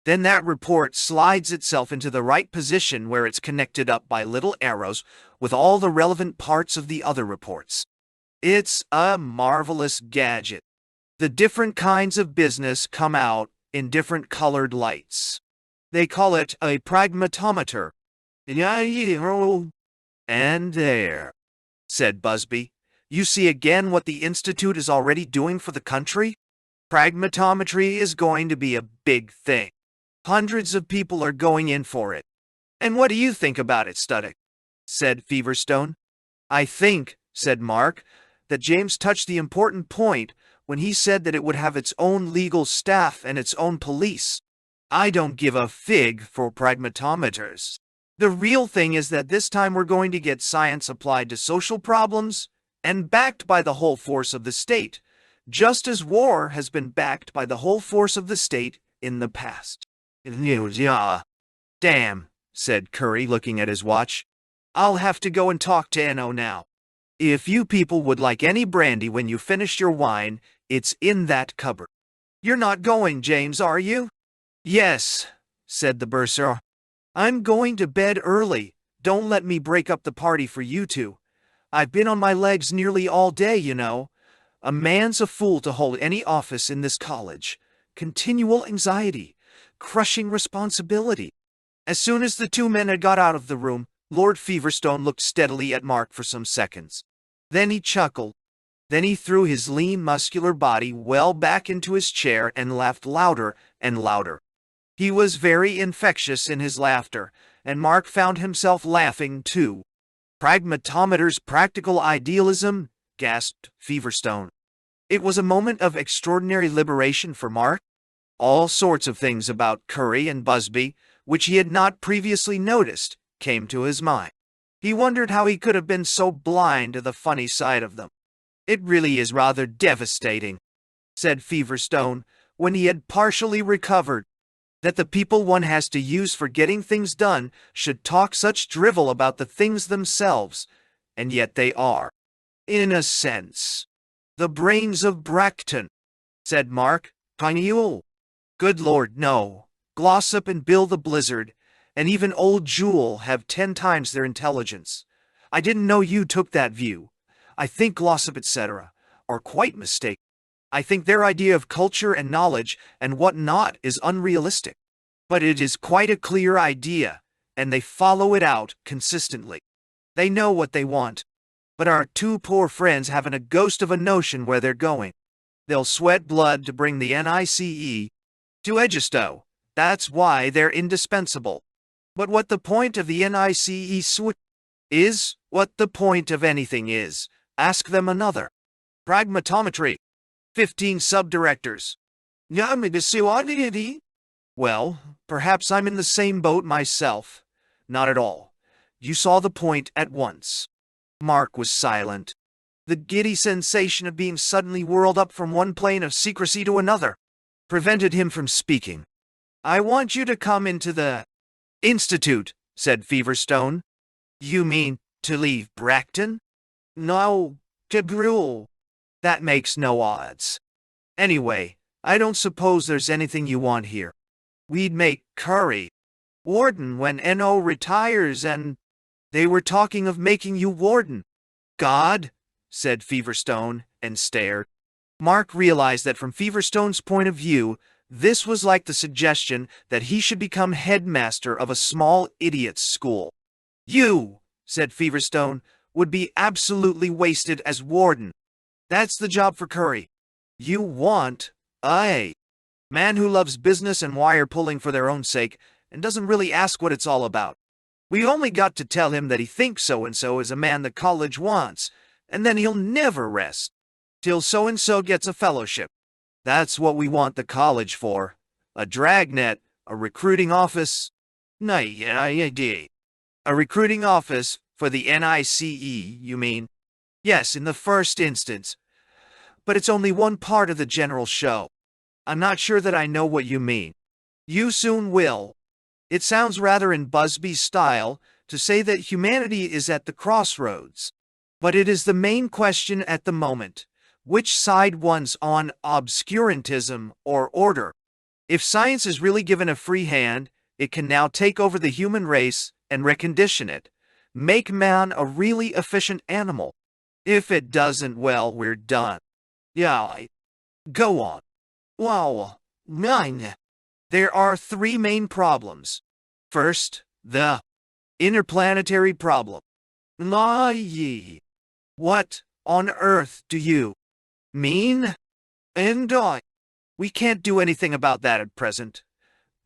Speaker 1: Then that report slides itself into the right position where it's connected up by little arrows with all the relevant parts of the other reports. It's a marvelous gadget. The different kinds of business come out in different colored lights. They call it a pragmatometer. And there, said Busby, you see again what the Institute is already doing for the country? Pragmatometry is going to be a big thing. Hundreds of people are going in for it. And what do you think about it, Studdick? Said Feverstone. I think, said Mark, that James touched the important point when he said that it would have its own legal staff and its own police. I don't give a fig for pragmatometers. The real thing is that this time we're going to get science applied to social problems and backed by the whole force of the state, just as war has been backed by the whole force of the state in the past. Damn, said Curry, looking at his watch. I'll have to go and talk to N.O. now. If you people would like any brandy when you finish your wine, it's in that cupboard. You're not going, James, are you? Yes, said the bursar. I'm going to bed early. Don't let me break up the party for you two. I've been on my legs nearly all day, you know. A man's a fool to hold any office in this college. Continual anxiety. Crushing responsibility. As soon as the two men had got out of the room, Lord Feverstone looked steadily at Mark for some seconds. Then he chuckled. Then he threw his lean, muscular body well back into his chair and laughed louder and louder. He was very infectious in his laughter, and Mark found himself laughing too. Pragmatometer's practical idealism, gasped Feverstone. It was a moment of extraordinary liberation for Mark. All sorts of things about Curry and Busby, which he had not previously noticed, came to his mind. He wondered how he could have been so blind to the funny side of them. "It really is rather devastating," said Feverstone, when he had partially recovered, "that the people one has to use for getting things done should talk such drivel about the things themselves, and yet they are, in a sense, the brains of Bracton," said Mark. "Pineal? Good Lord, no. Glossop and Bill the Blizzard, and even old Jewel have 10 times their intelligence. I didn't know you took that view. I think Glossop, etc., are quite mistaken. I think their idea of culture and knowledge and what not is unrealistic. But it is quite a clear idea, and they follow it out consistently. They know what they want. But our two poor friends haven't a ghost of a notion where they're going. They'll sweat blood to bring the NICE to Egisto. That's why they're indispensable. But what the point of the NICE is, what the point of anything is, ask them another. Pragmatometry. 15 subdirectors. Well, perhaps I'm in the same boat myself. Not at all. You saw the point at once. Mark was silent. The giddy sensation of being suddenly whirled up from one plane of secrecy to another prevented him from speaking. "I want you to come into the Institute," said Feverstone. "You mean to leave Bracton?" "No, to Brule." "That makes no odds. Anyway, I don't suppose there's anything you want here. We'd make Curry warden when N.O. retires, and they were talking of making you warden." "God," said Feverstone, and stared. Mark realized that from Feverstone's point of view, this was like the suggestion that he should become headmaster of a small idiot's school. "You," said Feverstone, "would be absolutely wasted as warden. That's the job for Curry. You want a man who loves business and wire pulling for their own sake and doesn't really ask what it's all about. We only got to tell him that he thinks so-and-so is a man the college wants, and then he'll never rest till so-and-so gets a fellowship. That's what we want the college for. A dragnet, a recruiting office. A recruiting office for the NICE, you mean? Yes, in the first instance. But it's only one part of the general show. I'm not sure that I know what you mean. You soon will. It sounds rather in Busby's style to say that humanity is at the crossroads. But it is the main question at the moment. Which side one's on, obscurantism or order? If science is really given a free hand, it can now take over the human race and recondition it. Make man a really efficient animal. If it doesn't, well, we're done. Yeah, go on. Wow, mine. There are 3 main problems. First, the interplanetary problem. What on earth do you mean? And we can't do anything about that at present.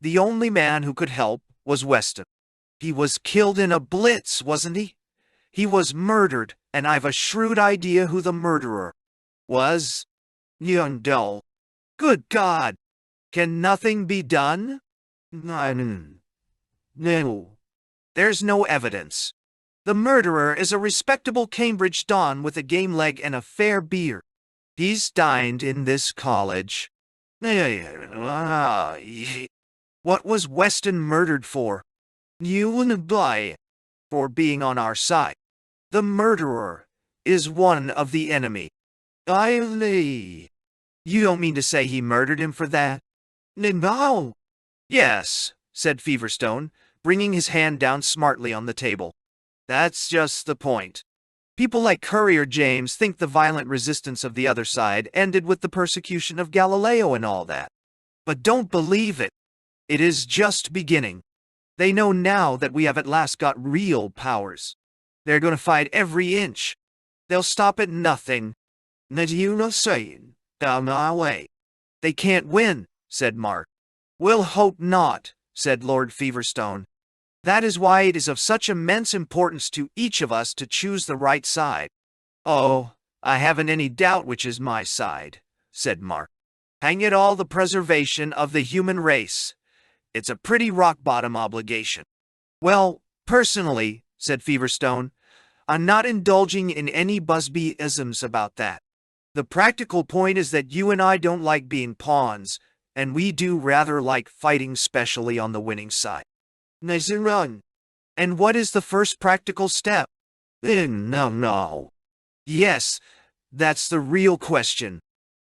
Speaker 1: The only man who could help was Weston. He was killed in a blitz, wasn't he? He was murdered, and I've a shrewd idea who the murderer was. Young dull. Good God! Can nothing be done? No. There's no evidence. The murderer is a respectable Cambridge don with a game leg and a fair beard. He's dined in this college. What was Weston murdered for? For being on our side. The murderer is one of the enemy. You don't mean to say he murdered him for that? No. Yes, said Feverstone, bringing his hand down smartly on the table. That's just the point. People like Curry or James think the violent resistance of the other side ended with the persecution of Galileo and all that. But don't believe it. It is just beginning. They know now that we have at last got real powers. They're going to fight every inch. They'll stop at nothing. Naduno saying, down my way. They can't win, said Mark. We'll hope not, said Lord Feverstone. That is why it is of such immense importance to each of us to choose the right side. Oh, I haven't any doubt which is my side, said Mark. Hang it all, the preservation of the human race. It's a pretty rock-bottom obligation. Well, personally, said Feverstone, I'm not indulging in any Busby-isms about that. The practical point is that you and I don't like being pawns, and we do rather like fighting, especially on the winning side. Nice run. And what is the first practical step? No. Yes, that's the real question.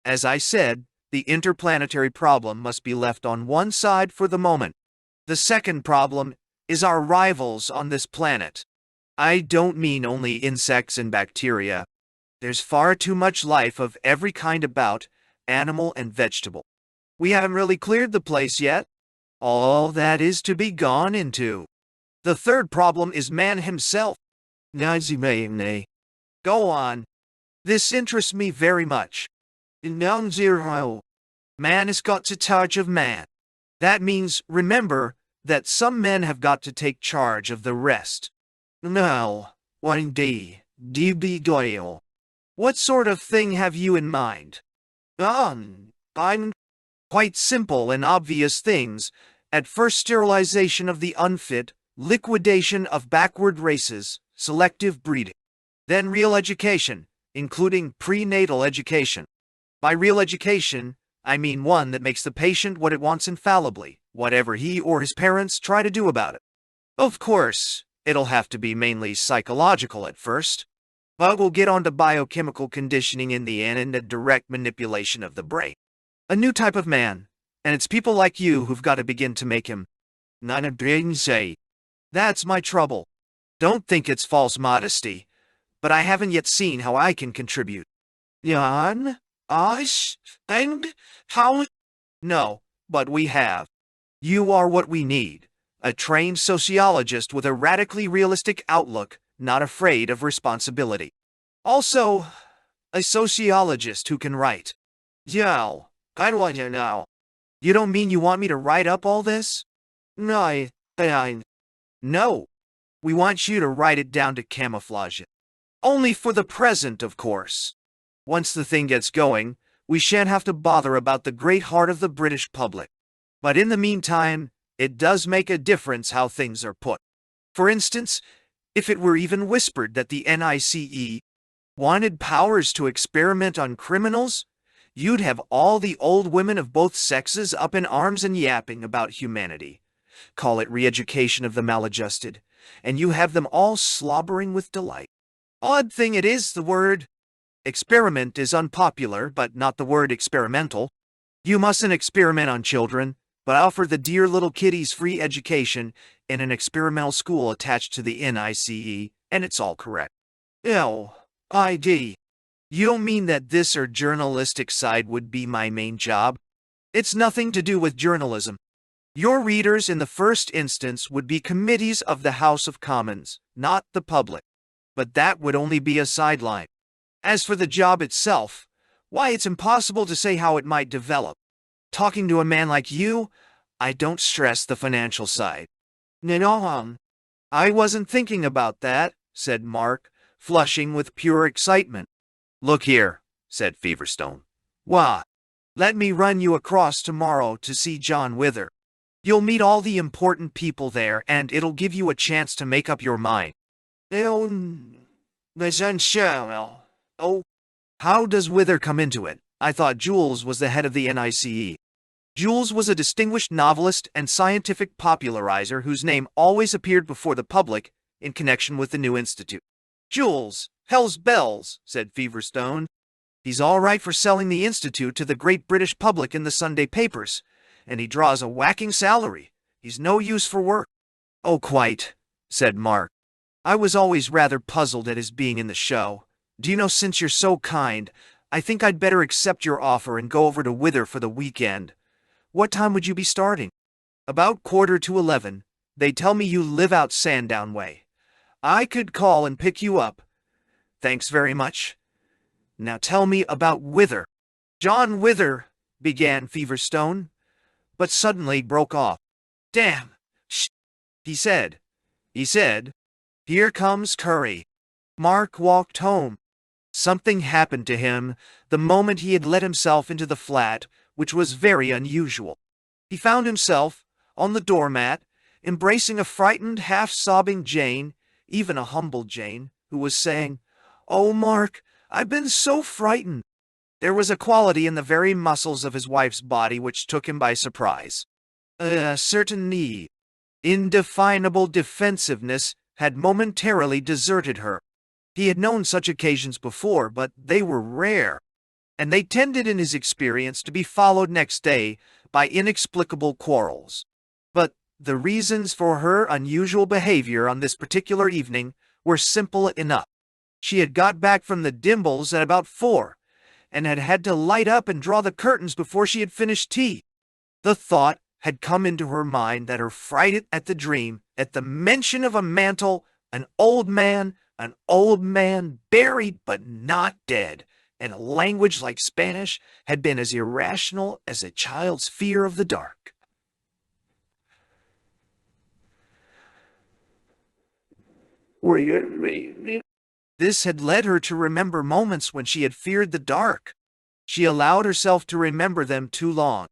Speaker 1: As I said, the interplanetary problem must be left on one side for the moment. The second problem is our rivals on this planet. I don't mean only insects and bacteria. There's far too much life of every kind about, animal and vegetable. We haven't really cleared the place yet. All that is to be gone into. The third problem is man himself. Go on. This interests me very much. Non-zero. Man has got to charge of man. That means, remember, that some men have got to take charge of the rest. No, one day, DB Doyle. What sort of thing have you in mind? I'm quite simple and obvious things. At first, sterilization of the unfit, liquidation of backward races, selective breeding. Then real education, including prenatal education. By real education, I mean one that makes the patient what it wants infallibly, whatever he or his parents try to do about it. Of course, it'll have to be mainly psychological at first, but we'll get onto biochemical conditioning in the end and the direct manipulation of the brain. A new type of man, and it's people like you who've got to begin to make him. Not a brain say. That's my trouble. Don't think it's false modesty, but I haven't yet seen how I can contribute. Jan? Us? And? How? No, but we have. You are what we need. A trained sociologist with a radically realistic outlook, not afraid of responsibility. Also, a sociologist who can write. Yo, I want you now. You don't mean you want me to write up all this? No, No. We want you to write it down to camouflage it. Only for the present, of course. Once the thing gets going, we shan't have to bother about the great heart of the British public. But in the meantime, it does make a difference how things are put. For instance, if it were even whispered that the NICE wanted powers to experiment on criminals, you'd have all the old women of both sexes up in arms and yapping about humanity. Call it re-education of the maladjusted, and you have them all slobbering with delight. Odd thing it is, the word experiment is unpopular, but not the word experimental. You mustn't experiment on children, but offer the dear little kiddies free education in an experimental school attached to the NICE, and it's all correct. ID. You don't mean that this or journalistic side would be my main job? It's nothing to do with journalism. Your readers in the first instance would be committees of the House of Commons, not the public. But that would only be a sideline. As for the job itself, why, it's impossible to say how it might develop. Talking to a man like you, I don't stress the financial side. No, I wasn't thinking about that, said Mark, flushing with pure excitement. Look here, said Feverstone. What? Let me run you across tomorrow to see John Wither. You'll meet all the important people there, and it'll give you a chance to make up your mind. Oh, how does Wither come into it? I thought Jules was the head of the NICE. Jules was a distinguished novelist and scientific popularizer whose name always appeared before the public in connection with the new institute. Jules, hell's bells, said Feverstone. He's all right for selling the institute to the great British public in the Sunday papers, and he draws a whacking salary. He's no use for work. Oh, quite, said Mark. I was always rather puzzled at his being in the show. Do you know, since you're so kind, I think I'd better accept your offer and go over to Wither for the weekend. What time would you be starting? About 11:15. They tell me you live out Sandown way. I could call and pick you up. Thanks very much. Now tell me about Wither." "John Wither," began Feverstone, but suddenly broke off. "Damn! Shh!" he said. "Here comes Curry." Mark walked home. Something happened to him the moment he had let himself into the flat, which was very unusual. He found himself, on the doormat, embracing a frightened, half-sobbing Jane, even a humble Jane, who was saying, "Oh, Mark, I've been so frightened." There was a quality in the very muscles of his wife's body which took him by surprise. A certain indefinable defensiveness had momentarily deserted her. He had known such occasions before, but they were rare, and they tended in his experience to be followed next day by inexplicable quarrels. But the reasons for her unusual behavior on this particular evening were simple enough. She had got back from the Dimbles at about 4, and had had to light up and draw the curtains before she had finished tea. The thought had come into her mind that her fright at the dream, at the mention of a mantle, an old man buried but not dead, and a language like Spanish, had been as irrational as a child's fear of the dark. This had led her to remember moments when she had feared the dark. She allowed herself to remember them too long.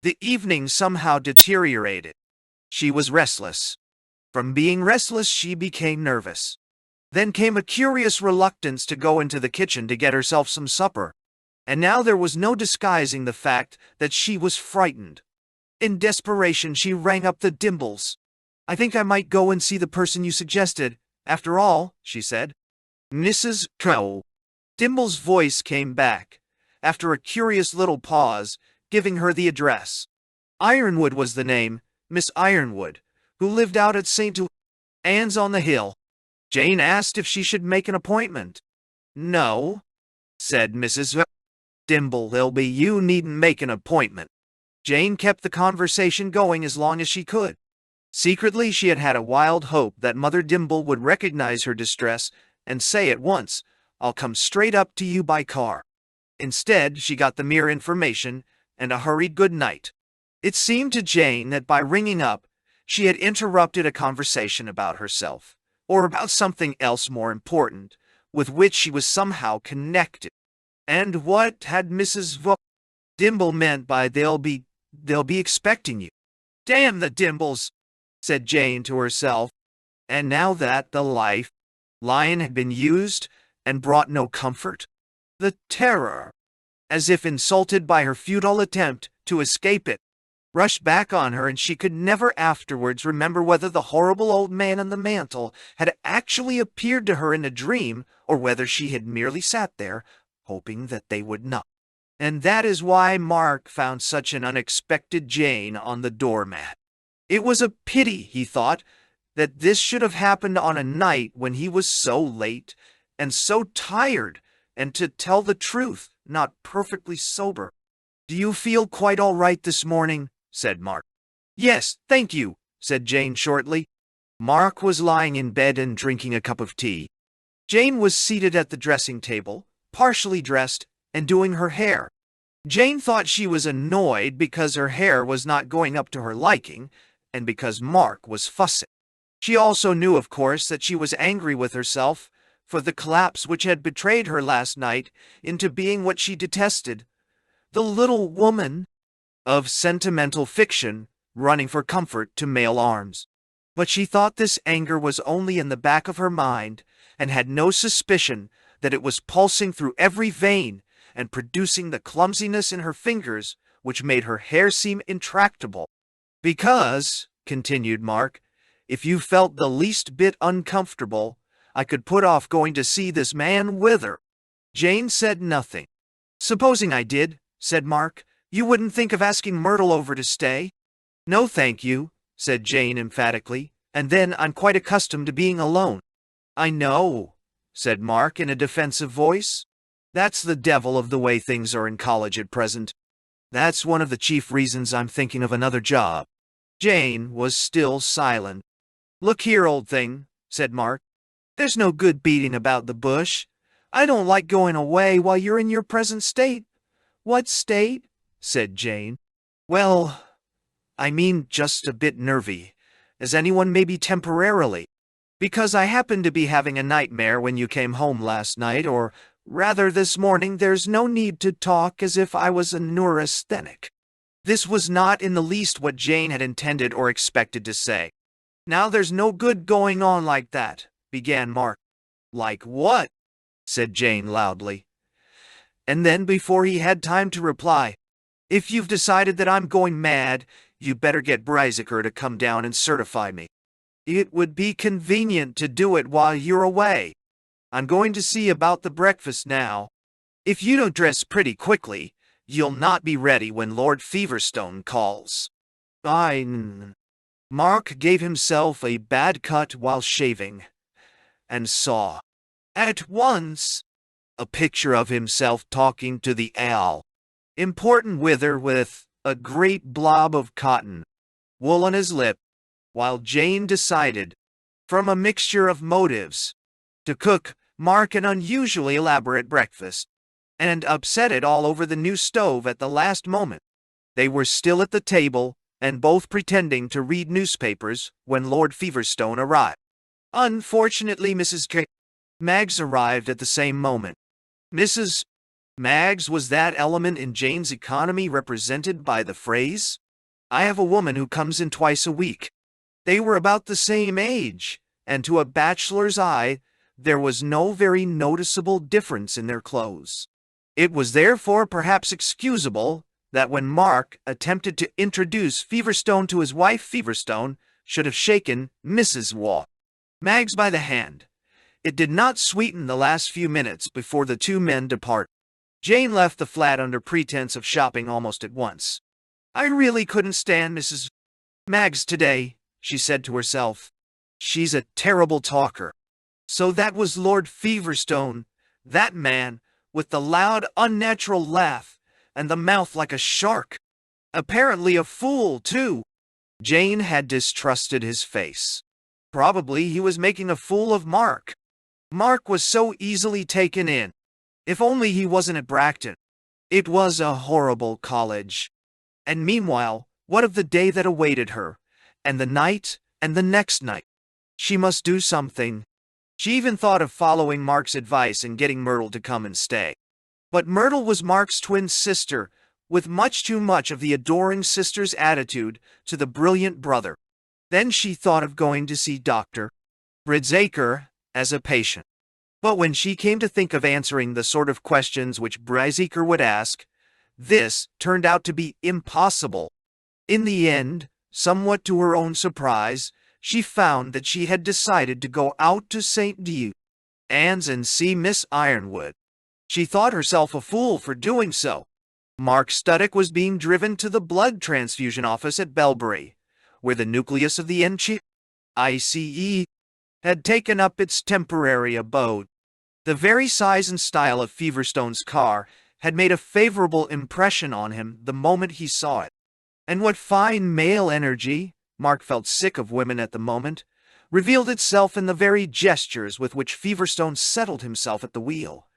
Speaker 1: The evening somehow deteriorated. She was restless. From being restless, she became nervous. Then came a curious reluctance to go into the kitchen to get herself some supper. And now there was no disguising the fact that she was frightened. In desperation, she rang up the Dimbles. "I think I might go and see the person you suggested. After all," she said. "Mrs. Crow." Dimble's voice came back, after a curious little pause, giving her the address. Ironwood was the name, Miss Ironwood, who lived out at St. Anne's on the Hill. Jane asked if she should make an appointment. "No," said Mrs. Dimble, "you needn't make an appointment." Jane kept the conversation going as long as she could. Secretly, she had had a wild hope that Mother Dimble would recognize her distress and say at once, "I'll come straight up to you by car." Instead, she got the mere information and a hurried good night. It seemed to Jane that by ringing up, she had interrupted a conversation about herself, or about something else more important, with which she was somehow connected. And what had Mrs. Dimble meant by they'll be expecting you? "Damn the Dimbles," said Jane to herself. And now that the lion had been used and brought no comfort, the terror, as if insulted by her futile attempt to escape it, rushed back on her, and she could never afterwards remember whether the horrible old man on the mantel had actually appeared to her in a dream, or whether she had merely sat there, hoping that they would not. And that is why Mark found such an unexpected Jane on the doormat. It was a pity, he thought, that this should have happened on a night when he was so late and so tired, and to tell the truth, not perfectly sober. "Do you feel quite all right this morning?" said Mark. "Yes, thank you," said Jane shortly. Mark was lying in bed and drinking a cup of tea. Jane was seated at the dressing table, partially dressed, and doing her hair. Jane thought she was annoyed because her hair was not going up to her liking, and because Mark was fussing. She also knew, of course, that she was angry with herself for the collapse which had betrayed her last night into being what she detested, the little woman of sentimental fiction running for comfort to male arms. But she thought this anger was only in the back of her mind, and had no suspicion that it was pulsing through every vein and producing the clumsiness in her fingers which made her hair seem intractable. "Because," continued Mark, "if you felt the least bit uncomfortable, I could put off going to see this man Wither." Jane said nothing. "Supposing I did," said Mark, "you wouldn't think of asking Myrtle over to stay?" "No, thank you," said Jane emphatically, "and then I'm quite accustomed to being alone." "I know," said Mark in a defensive voice. "That's the devil of the way things are in college at present. That's one of the chief reasons I'm thinking of another job." Jane was still silent. "Look here, old thing," said Mark. "There's no good beating about the bush. I don't like going away while you're in your present state." "What state?" said Jane. "Well, I mean just a bit nervy, as anyone may be temporarily, because I happened to be having a nightmare when you came home last night, or rather this morning. There's no need to talk as if I was a neurasthenic." This was not in the least what Jane had intended or expected to say. "Now there's no good going on like that," began Mark. "Like what?" said Jane loudly. And then, before he had time to reply, "If you've decided that I'm going mad, you better get Breiziker to come down and certify me. It would be convenient to do it while you're away. I'm going to see about the breakfast now. If you don't dress pretty quickly, you'll not be ready when Lord Feverstone calls." Mark gave himself a bad cut while shaving, and saw, at once, a picture of himself talking to the owl, important wither with a great blob of cotton wool on his lip, while Jane decided, from a mixture of motives, to cook Mark an unusually elaborate breakfast, and upset it all over the new stove at the last moment. They were still at the table, and both pretending to read newspapers, when Lord Feverstone arrived. Unfortunately, Mrs. Maggs arrived at the same moment. Mrs. Maggs was that element in Jane's economy represented by the phrase, "I have a woman who comes in twice a week." They were about the same age, and to a bachelor's eye, there was no very noticeable difference in their clothes. It was therefore perhaps excusable that when Mark attempted to introduce Feverstone to his wife, Feverstone should have shaken Mrs. Maggs by the hand. It did not sweeten the last few minutes before the two men departed. Jane left the flat under pretense of shopping almost at once. "I really couldn't stand Mrs. Maggs today," she said to herself. "She's a terrible talker." So that was Lord Feverstone, that man, with the loud, unnatural laugh, and the mouth like a shark. Apparently a fool, too. Jane had distrusted his face. Probably he was making a fool of Mark. Mark was so easily taken in. If only he wasn't at Bracton. It was a horrible college. And meanwhile, what of the day that awaited her, and the night, and the next night? She must do something. She even thought of following Mark's advice and getting Myrtle to come and stay. But Myrtle was Mark's twin sister, with much too much of the adoring sister's attitude to the brilliant brother. Then she thought of going to see Dr. Breiziker as a patient. But when she came to think of answering the sort of questions which Breiziker would ask, this turned out to be impossible. In the end, somewhat to her own surprise, she found that she had decided to go out to St. Anne's and see Miss Ironwood. She thought herself a fool for doing so. Mark Studdock was being driven to the blood transfusion office at Belbury, where the nucleus of the ICE had taken up its temporary abode. The very size and style of Feverstone's car had made a favorable impression on him the moment he saw it. And what fine male energy, Mark felt sick of women at the moment, revealed itself in the very gestures with which Feverstone settled himself at the wheel,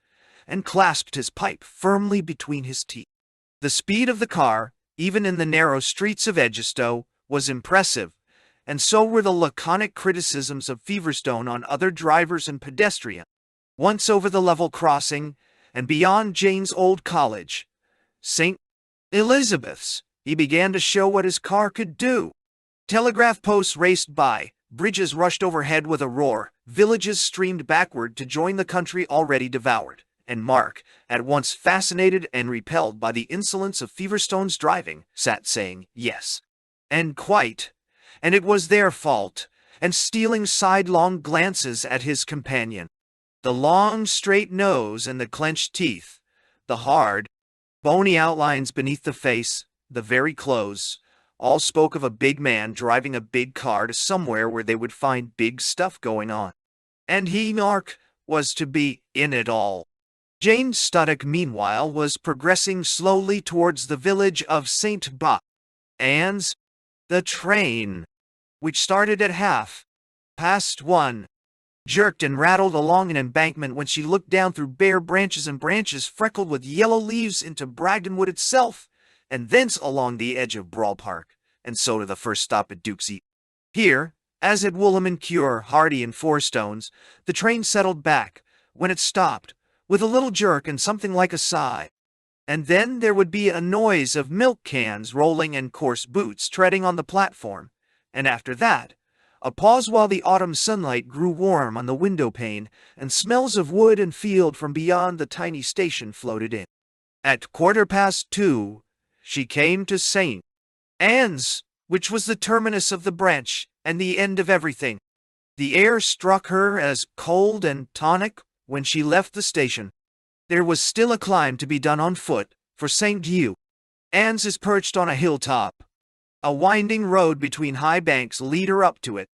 Speaker 1: and clasped his pipe firmly between his teeth. The speed of the car, even in the narrow streets of Edgestowe, was impressive, and so were the laconic criticisms of Feverstone on other drivers and pedestrians. Once over the level crossing, and beyond Jane's old college, St. Elizabeth's, he began to show what his car could do. Telegraph posts raced by, bridges rushed overhead with a roar, villages streamed backward to join the country already devoured, and Mark, at once fascinated and repelled by the insolence of Feverstone's driving, sat saying yes, and quite, and it was their fault, and stealing sidelong glances at his companion. The long, straight nose and the clenched teeth, the hard, bony outlines beneath the face, the very clothes, all spoke of a big man driving a big car to somewhere where they would find big stuff going on. And he, Mark, was to be in it all. Jane Studdock, meanwhile, was progressing slowly towards the village of St. Anne's. The train, which started at 1:30, jerked and rattled along an embankment when she looked down through bare branches and branches freckled with yellow leaves into Bragdon Wood itself, and thence along the edge of Brawl Park, and so to the first stop at Dukesy. Here, as at Woolham and Cure, Hardy and Fourstones, the train settled back, when it stopped, with a little jerk and something like a sigh. And then there would be a noise of milk cans rolling and coarse boots treading on the platform, and after that, a pause while the autumn sunlight grew warm on the window pane, and smells of wood and field from beyond the tiny station floated in. At 2:15, she came to St. Anne's, which was the terminus of the branch, and the end of everything. The air struck her as cold and tonic when she left the station. There was still a climb to be done on foot, for St. Anne's is perched on a hilltop. A winding road between high banks lead her up to it.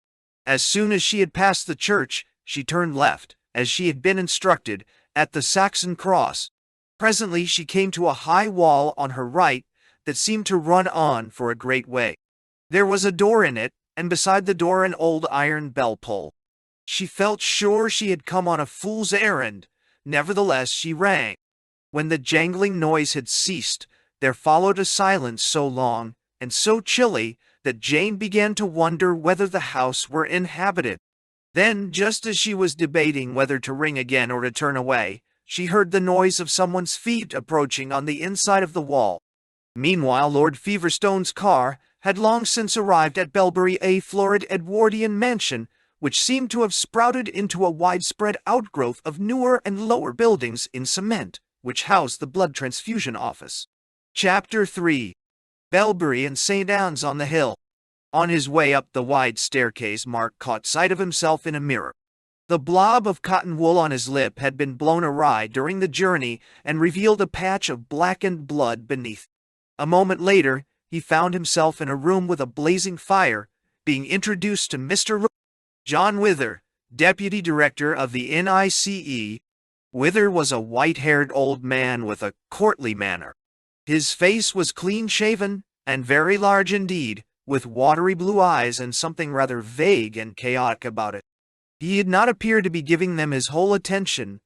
Speaker 1: As soon as she had passed the church, she turned left, as she had been instructed, at the Saxon Cross. Presently she came to a high wall on her right that seemed to run on for a great way. There was a door in it, and beside the door an old iron bell pull. She felt sure she had come on a fool's errand. Nevertheless she rang. When the jangling noise had ceased, there followed a silence so long and so chilly that Jane began to wonder whether the house were inhabited. Then, just as she was debating whether to ring again or to turn away, she heard the noise of someone's feet approaching on the inside of the wall. Meanwhile, Lord Feverstone's car had long since arrived at Belbury, a florid Edwardian mansion, which seemed to have sprouted into a widespread outgrowth of newer and lower buildings in cement, which housed the blood transfusion office. Chapter 3. Belbury and St. Anne's on the Hill. On his way up the wide staircase, Mark caught sight of himself in a mirror. The blob of cotton wool on his lip had been blown awry during the journey and revealed a patch of blackened blood beneath. A moment later, he found himself in a room with a blazing fire, being introduced to Mr. John Wither, Deputy Director of the NICE. Wither was a white-haired old man with a courtly manner. His face was clean-shaven and very large indeed, with watery blue eyes and something rather vague and chaotic about it. He did not appear to be giving them his whole attention,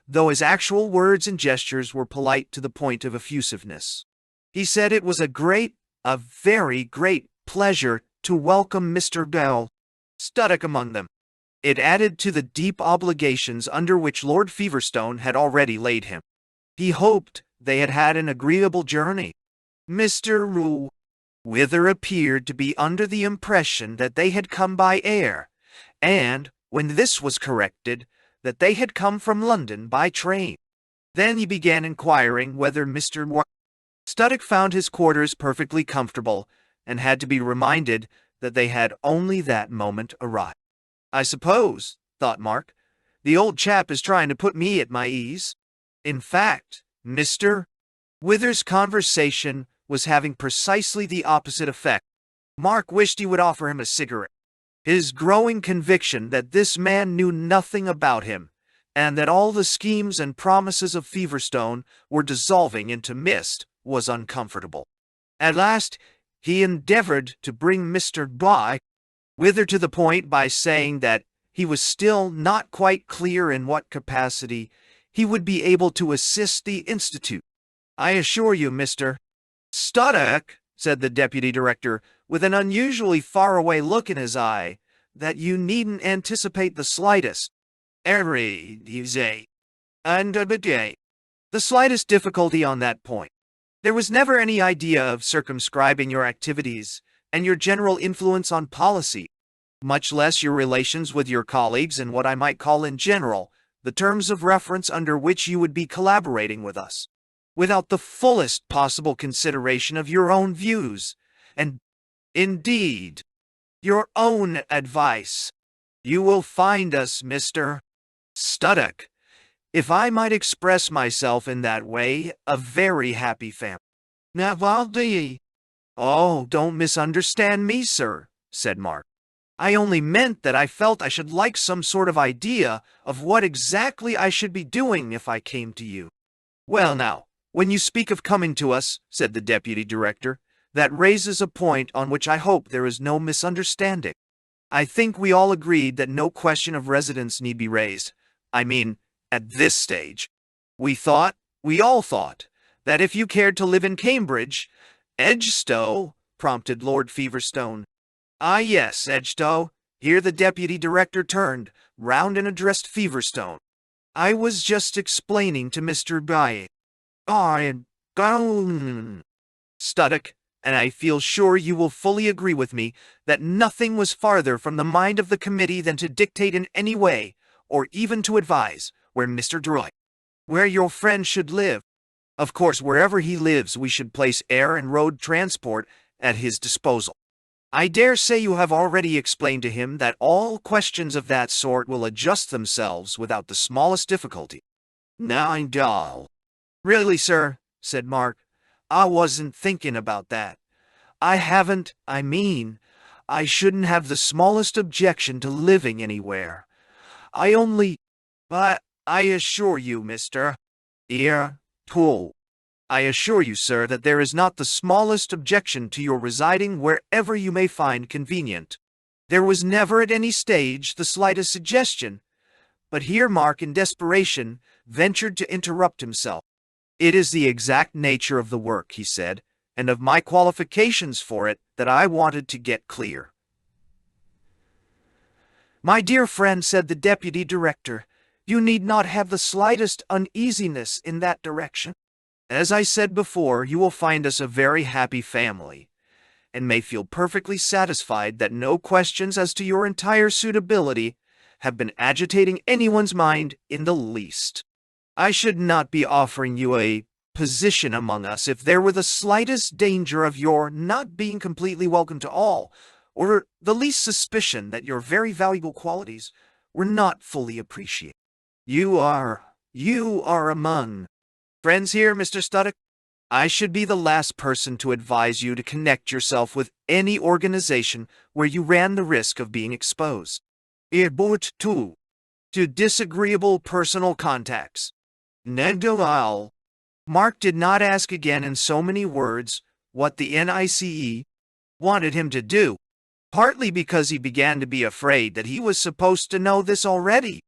Speaker 1: though his actual words and gestures were polite to the point of effusiveness. He said it was a very great pleasure to welcome Mr. Bell Studdock among them. It added to the deep obligations under which Lord Feverstone had already laid him. He hoped they had had an agreeable journey. Mr. Wither appeared to be under the impression that they had come by air, and, when this was corrected, that they had come from London by train. Then he began inquiring whether Mr. Studdock found his quarters perfectly comfortable, and had to be reminded that they had only that moment arrived. I suppose, thought Mark, the old chap is trying to put me at my ease. In fact, Mr. Wither's conversation was having precisely the opposite effect. Mark wished he would offer him a cigarette. His growing conviction that this man knew nothing about him, and that all the schemes and promises of Feverstone were dissolving into mist, was uncomfortable. At last, he endeavored to bring Mr. Wither to the point by saying that he was still not quite clear in what capacity he would be able to assist the Institute. I assure you, Mr. Studdock, said the Deputy Director, with an unusually far-away look in his eye, that you needn't anticipate the slightest. The slightest difficulty on that point. There was never any idea of circumscribing your activities and your general influence on policy, much less your relations with your colleagues and what I might call in general the terms of reference under which you would be collaborating with us, without the fullest possible consideration of your own views, and, indeed, your own advice. You will find us, Mr. Studdock, if I might express myself in that way, a very happy family. Oh, don't misunderstand me, sir, said Mark. I only meant that I felt I should like some sort of idea of what exactly I should be doing if I came to you. Well now, when you speak of coming to us, said the Deputy Director, that raises a point on which I hope there is no misunderstanding. I think we all agreed that no question of residence need be raised. I mean, at this stage. We all thought, that if you cared to live in Cambridge, Edgestowe, prompted Lord Feverstone. Ah, yes, Edgestowe. Here the deputy director turned round and addressed Feverstone. I was just explaining to Mr. Bye. I gone. Studdock, and I feel sure you will fully agree with me that nothing was farther from the mind of the committee than to dictate in any way, or even to advise, where your friend should live. Of course, wherever he lives, we should place air and road transport at his disposal. I dare say you have already explained to him that all questions of that sort will adjust themselves without the smallest difficulty. Nine doll. Really, sir, said Mark, I wasn't thinking about that. I shouldn't have the smallest objection to living anywhere. But I assure you, Mr. Poole, I assure you, sir, that there is not the smallest objection to your residing wherever you may find convenient. There was never at any stage the slightest suggestion. But here Mark, in desperation, ventured to interrupt himself. It is the exact nature of the work, he said, and of my qualifications for it that I wanted to get clear. My dear friend, said the deputy director, you need not have the slightest uneasiness in that direction. As I said before, you will find us a very happy family, and may feel perfectly satisfied that no questions as to your entire suitability have been agitating anyone's mind in the least. I should not be offering you a position among us if there were the slightest danger of your not being completely welcome to all, or the least suspicion that your very valuable qualities were not fully appreciated. You are among friends here, Mr. Studdock. I should be the last person to advise you to connect yourself with any organization where you ran the risk of being exposed. To disagreeable personal contacts. Negdal. Mark did not ask again in so many words what the NICE wanted him to do, partly because he began to be afraid that he was supposed to know this already,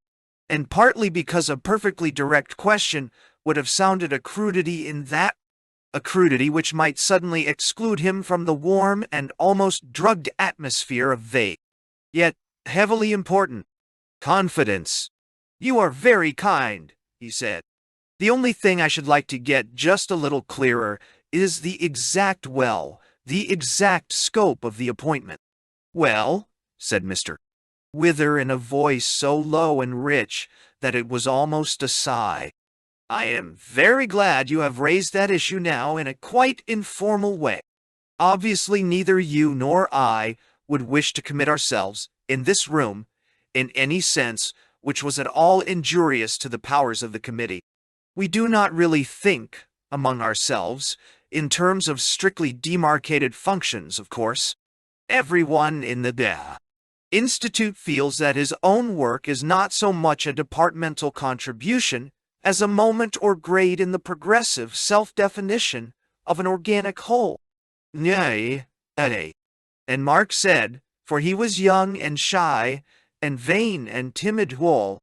Speaker 1: and partly because a perfectly direct question would have sounded a crudity which might suddenly exclude him from the warm and almost drugged atmosphere of vague, yet heavily important, confidence. You are very kind, he said. The only thing I should like to get just a little clearer is the exact scope of the appointment. Well, said Mr. Wither in a voice so low and rich that it was almost a sigh, I am very glad you have raised that issue now in a quite informal way. Obviously neither you nor I would wish to commit ourselves, in this room, in any sense which was at all injurious to the powers of the committee. We do not really think, among ourselves, in terms of strictly demarcated functions, of course. Everyone in the Institute feels that his own work is not so much a departmental contribution as a moment or grade in the progressive self-definition of an organic whole. Nay, and Mark said, for he was young and shy and vain and timid whole,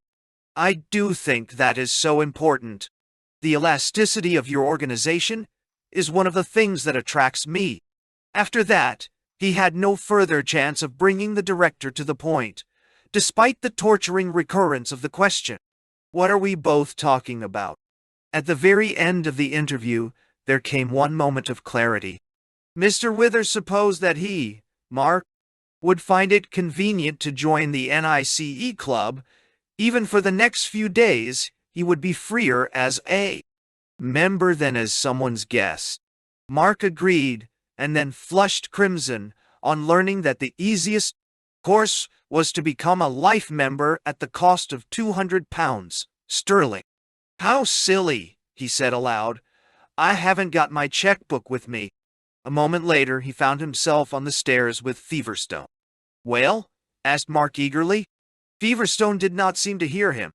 Speaker 1: I do think that is so important. The elasticity of your organization is one of the things that attracts me. After that, he had no further chance of bringing the director to the point, despite the torturing recurrence of the question, what are we both talking about? At the very end of the interview, there came one moment of clarity. Mr. Wither supposed that he, Mark, would find it convenient to join the NICE club. Even for the next few days, he would be freer as a member than as someone's guest. Mark agreed, and then flushed crimson on learning that the easiest course was to become a life member at the cost of £200 sterling. How silly, he said aloud. I haven't got my checkbook with me. A moment later, he found himself on the stairs with Feverstone. Well? Asked Mark eagerly. Feverstone did not seem to hear him.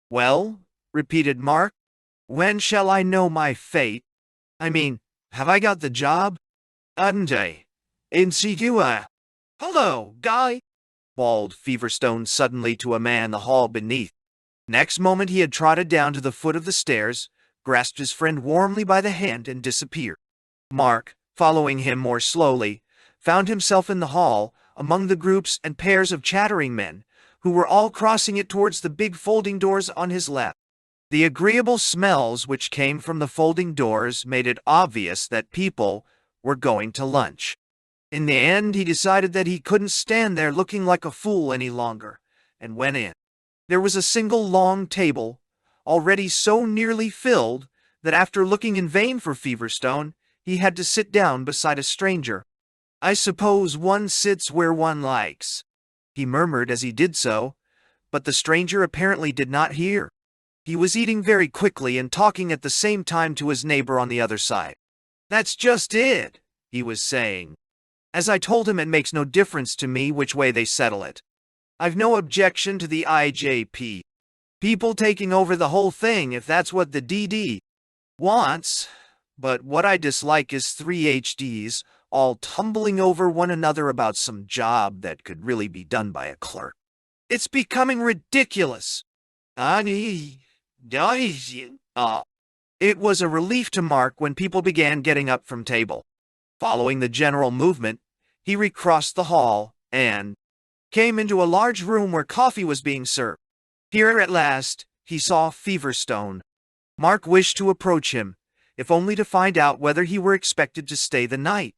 Speaker 1: Well? Repeated Mark. When shall I know my fate? I mean, have I got the job? Unday. In CQA. Hello, guy. bawled Feverstone suddenly to a man in the hall beneath. Next moment he had trotted down to the foot of the stairs, grasped his friend warmly by the hand, and disappeared. Mark, following him more slowly, found himself in the hall, among the groups and pairs of chattering men, who were all crossing it towards the big folding doors on his left. The agreeable smells which came from the folding doors made it obvious that people were going to lunch. In the end, he decided that he couldn't stand there looking like a fool any longer, and went in. There was a single long table, already so nearly filled that after looking in vain for Feverstone, he had to sit down beside a stranger. "I suppose one sits where one likes," he murmured as he did so, but the stranger apparently did not hear. He was eating very quickly and talking at the same time to his neighbor on the other side. "That's just it," he was saying. "As I told him, it makes no difference to me which way they settle it. I've no objection to the IJP. People taking over the whole thing if that's what the DD wants. But what I dislike is 3 HDs all tumbling over one another about some job that could really be done by a clerk. It's becoming ridiculous." It was a relief to Mark when people began getting up from table. Following the general movement, he recrossed the hall and came into a large room where coffee was being served. Here at last he saw Feverstone. Mark wished to approach him, if only to find out whether he were expected to stay the night.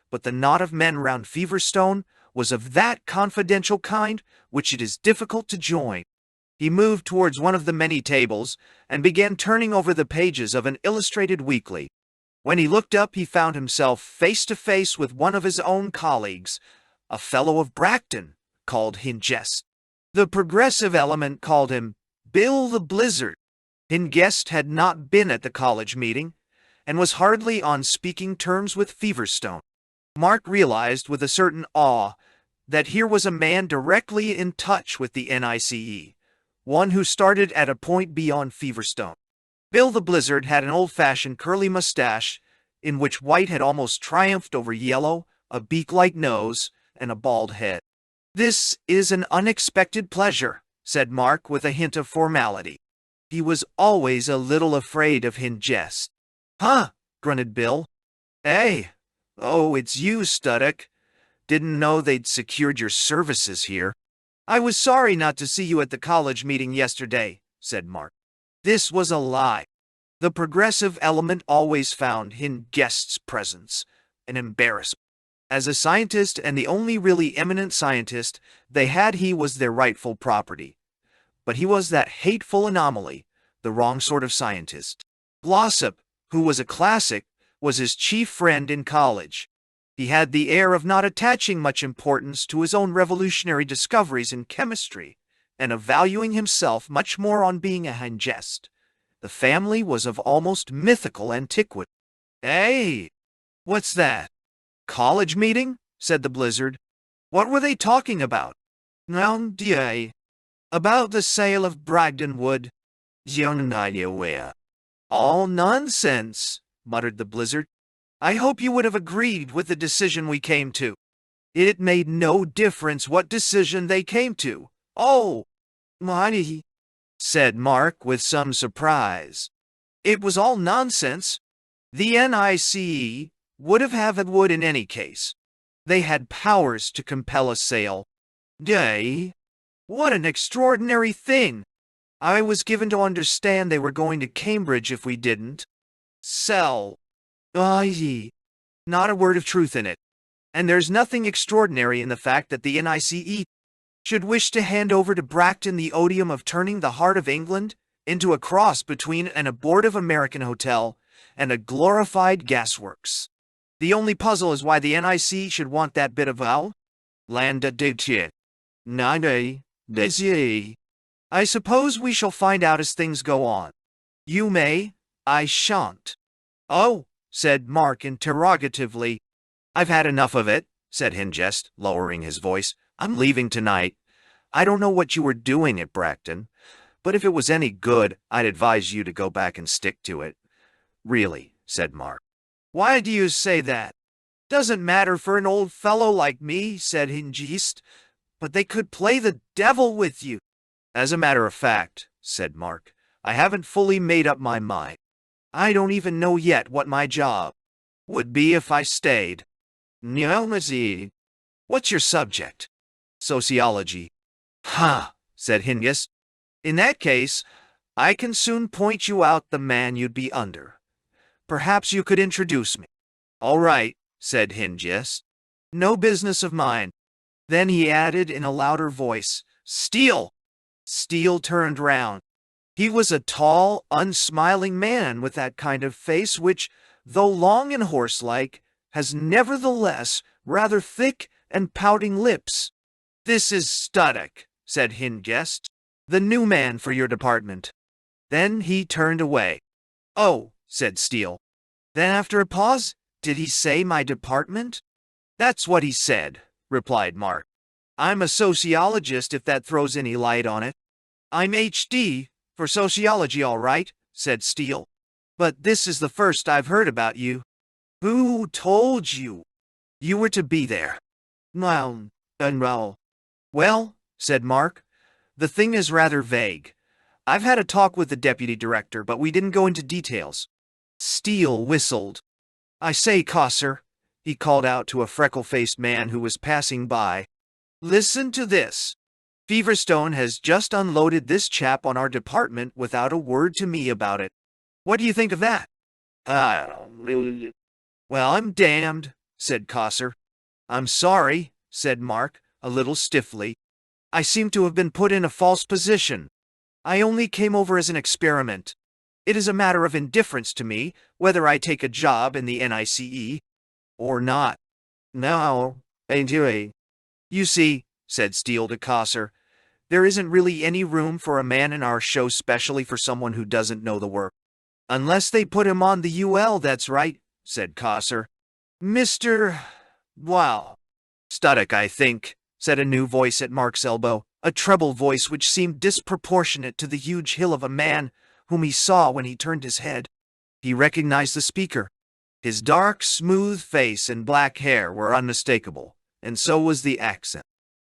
Speaker 1: But the knot of men round Feverstone was of that confidential kind which it is difficult to join. He moved towards one of the many tables and began turning over the pages of an illustrated weekly. When he looked up, he found himself face to face with one of his own colleagues, a fellow of Bracton called Hideous. The progressive element called him Bill the Blizzard. Hideous had not been at the college meeting and was hardly on speaking terms with Feverstone. Mark realized with a certain awe that here was a man directly in touch with the NICE, one who started at a point beyond Feverstone. Bill the Blizzard had an old-fashioned curly mustache in which white had almost triumphed over yellow, a beak-like nose, and a bald head. "This is an unexpected pleasure," said Mark with a hint of formality. He was always a little afraid of Hideous. "Huh," grunted Bill. "Hey, oh, it's you, Studdock. Didn't know they'd secured your services here." "I was sorry not to see you at the college meeting yesterday," said Mark. This was a lie. The progressive element always found Hideous' presence an embarrassment. As a scientist and the only really eminent scientist they had, he was their rightful property. But he was that hateful anomaly, the wrong sort of scientist. Glossop, who was a classic, was his chief friend in college. He had the air of not attaching much importance to his own revolutionary discoveries in chemistry, and of valuing himself much more on being a Hideous. The family was of almost mythical antiquity. "Hey, what's that? College meeting?" said the Blizzard. "What were they talking about?" "No idea. About the sale of Bragdon Wood. Young idea where." "All nonsense," muttered the Blizzard. "I hope you would have agreed with the decision we came to." "It made no difference what decision they came to." "Oh, money," said Mark with some surprise. "It was all nonsense. The NICE would have had wood in any case. They had powers to compel a sale." "Day? What an extraordinary thing! I was given to understand they were going to Cambridge if we didn't sell." Not a word of truth in it. And there's nothing extraordinary in the fact that the NICE should wish to hand over to Bracton the odium of turning the heart of England into a cross between an abortive American hotel and a glorified gasworks. The only puzzle is why the NIC should want that bit of land digit. Nade, desi. I suppose we shall find out as things go on. You may, I shan't. "Oh," said Mark interrogatively. "I've had enough of it," said Hideous, lowering his voice. "I'm leaving tonight. I don't know what you were doing at Bracton, but if it was any good, I'd advise you to go back and stick to it." "Really," said Mark. "Why do you say that?" "Doesn't matter for an old fellow like me," said Hideous. but they could play the devil with you. As a matter of fact, said Mark, I haven't fully made up my mind. I don't even know yet what my job would be if I stayed. Neomazi. What's your subject? Sociology. Huh, said Hideous. In that case, I can soon point you out the man you'd be under. Perhaps you could introduce me. All right, said Hideous. No business of mine. Then he added in a louder voice, Steele! Steele turned round. He was a tall, unsmiling man with that kind of face which, though long and horse-like, has nevertheless rather thick and pouting lips. This is Studdock, said Hideous, the new man for your department. Then he turned away. Oh, said Steele. Then after a pause, did he say my department? That's what he said, replied Mark. I'm a sociologist if that throws any light on it. I'm H.D. for sociology, all right, said Steele. But this is the first I've heard about you. Who told you? You were to be there. Well, Well, said Mark, the thing is rather vague. I've had a talk with the deputy director, but we didn't go into details. Steele whistled. I say, Cosser, he called out to a freckle-faced man who was passing by. Listen to this. Feverstone has just unloaded this chap on our department without a word to me about it. What do you think of that? Well, I'm damned, said Cosser. I'm sorry, said Mark, a little stiffly. I seem to have been put in a false position. I only came over as an experiment. It is a matter of indifference to me whether I take a job in the NICE or not. No, anyway. You see, said Steele to Cosser, there isn't really any room for a man in our show specially for someone who doesn't know the work. Unless they put him on the UL, that's right, said Cosser. Mr. Wow. Studdock, I think, said a new voice at Mark's elbow, a treble voice which seemed disproportionate to the huge hill of a man whom he saw when he turned his head. He recognized the speaker. His dark, smooth face and black hair were unmistakable, and so was the accent.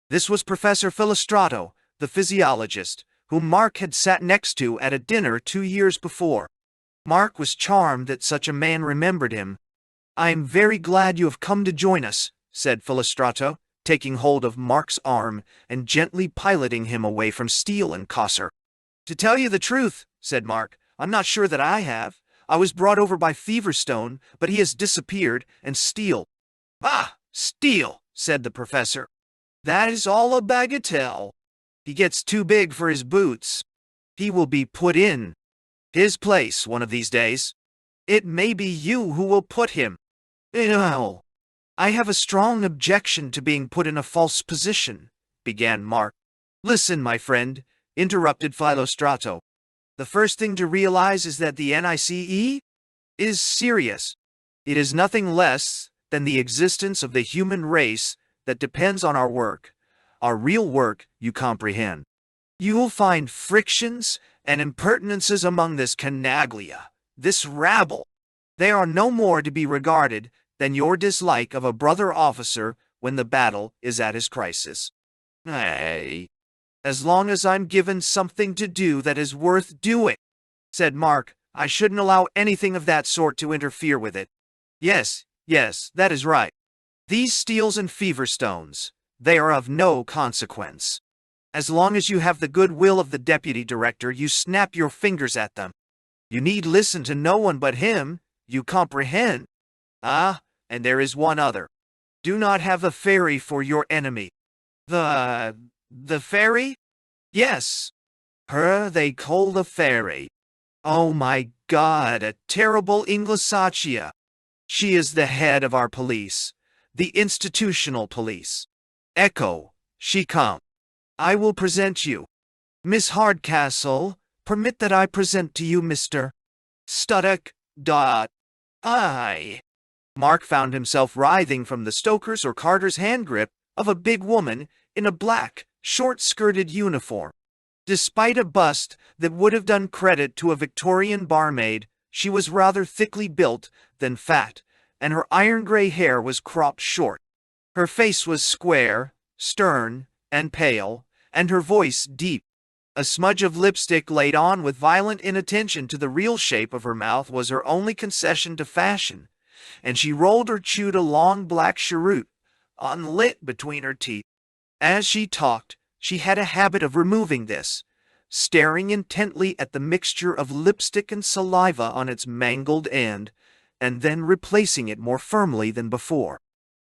Speaker 1: This was Professor Philostrato, the physiologist, whom Mark had sat next to at a dinner 2 years before. Mark was charmed that such a man remembered him. I am very glad you have come to join us, said Philostrato, taking hold of Mark's arm and gently piloting him away from Steele and Cosser. To tell you the truth, said Mark, I'm not sure that I have. I was brought over by Feverstone, but he has disappeared, and Steele. Ah, Steele, said the professor. That is all a bagatelle. He gets too big for his boots. He will be put in his place one of these days. It may be you who will put him. No. I have a strong objection to being put in a false position, began Mark. Listen, my friend, interrupted Philostrato. The first thing to realize is that the NICE is serious. It is nothing less than the existence of the human race that depends on our work. Our real work, you comprehend. You will find frictions and impertinences among this canaglia, this rabble. They are no more to be regarded than your dislike of a brother officer when the battle is at his crisis. Hey, as long as I'm given something to do that is worth doing, said Mark, I shouldn't allow anything of that sort to interfere with it. Yes, that is right. These Steeles and Feverstones, they are of no consequence. As long as you have the good will of the deputy director, you snap your fingers at them. You need listen to no one but him, you comprehend. Ah, and there is one other. Do not have a fairy for your enemy. The fairy? Yes. Her they call the fairy. Oh my God, a terrible Inglesachia. She is the head of our police, the institutional police. Echo, she come. I will present you. Miss Hardcastle, permit that I present to you Mr. Studdock. I. Mark found himself writhing from the stoker's or carter's hand grip of a big woman in a black, short-skirted uniform. Despite a bust that would have done credit to a Victorian barmaid, she was rather thickly built than fat, and her iron-gray hair was cropped short. Her face was square, stern, and pale, and her voice deep. A smudge of lipstick laid on with violent inattention to the real shape of her mouth was her only concession to fashion, and she rolled or chewed a long black cheroot, unlit between her teeth. As she talked, she had a habit of removing this, staring intently at the mixture of lipstick and saliva on its mangled end, and then replacing it more firmly than before.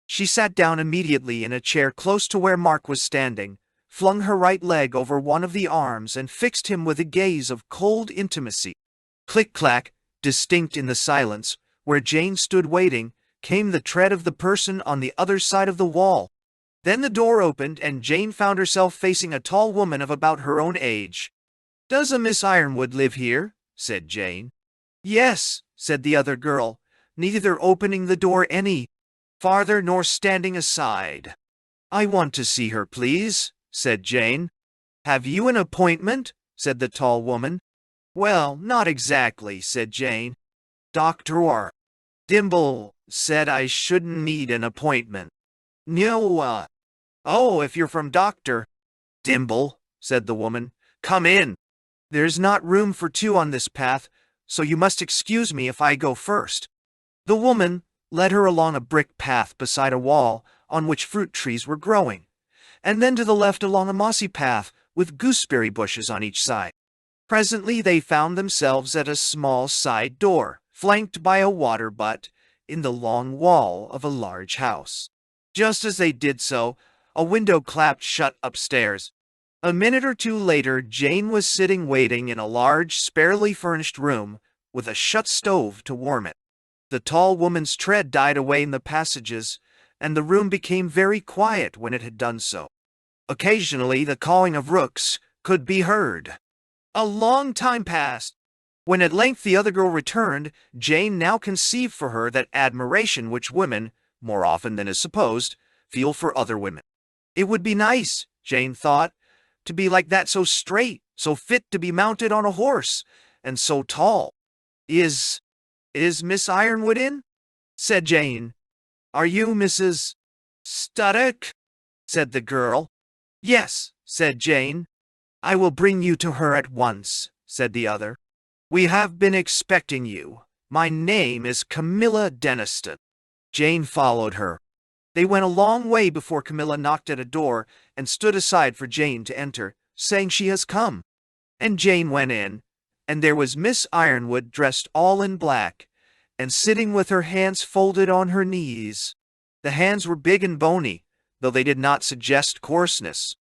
Speaker 1: She sat down immediately in a chair close to where Mark was standing, flung her right leg over one of the arms, and fixed him with a gaze of cold intimacy. Click-clack, distinct in the silence, where Jane stood waiting, came the tread of the person on the other side of the wall. Then the door opened, and Jane found herself facing a tall woman of about her own age. "Does a Miss Ironwood live here?" said Jane. "Yes," said the other girl, neither opening the door any farther nor standing aside. "I want to see her, please," said Jane. "Have you an appointment?" said the tall woman. "Well, not exactly," said Jane. "Dr. Dimble said I shouldn't need an appointment." "No, oh, if you're from Dr. Dimble," said the woman, "come in. There's not room for two on this path, so you must excuse me if I go first." The woman led her along a brick path beside a wall on which fruit trees were growing, and then to the left along a mossy path with gooseberry bushes on each side. Presently they found themselves at a small side door, flanked by a water butt, in the long wall of a large house. Just as they did so, a window clapped shut upstairs. A minute or two later, Jane was sitting waiting in a large, sparely furnished room, with a shut stove to warm it. The tall woman's tread died away in the passages, and the room became very quiet when it had done so. Occasionally the cawing of rooks could be heard. A long time passed. When at length the other girl returned, Jane now conceived for her that admiration which women, more often than is supposed, feel for other women. It would be nice, Jane thought, to be like that, so straight, so fit to be mounted on a horse, and so tall. Is Miss Ironwood in?" said Jane. "Are you Mrs. Studdock?" said the girl. "Yes," said Jane. "I will bring you to her at once," said the other. "We have been expecting you. My name is Camilla Deniston." Jane followed her. They went a long way before Camilla knocked at a door and stood aside for Jane to enter, saying, "She has come." And Jane went in, and there was Miss Ironwood dressed all in black, and sitting with her hands folded on her knees. The hands were big and bony, though they did not suggest coarseness.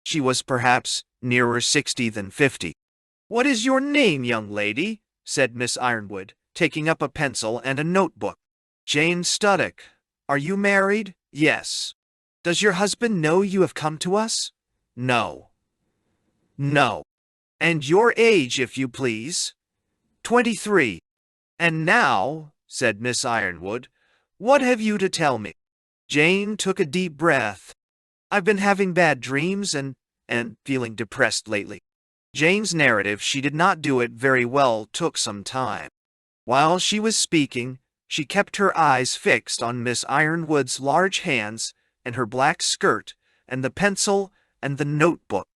Speaker 1: She was perhaps nearer 60 than 50. "What is your name, young lady?" said Miss Ironwood, taking up a pencil and a notebook. "Jane Studdock. Are you married?" "Yes." "Does your husband know you have come to us?" "No." "No." "And your age, if you please?" 23. "And now," said Miss Ironwood, "what have you to tell me?" Jane took a deep breath. "I've been having bad dreams and feeling depressed lately." Jane's narrative, she did not do it very well, took some time. While she was speaking, she kept her eyes fixed on Miss Ironwood's large hands and her black skirt and the pencil and the notebook.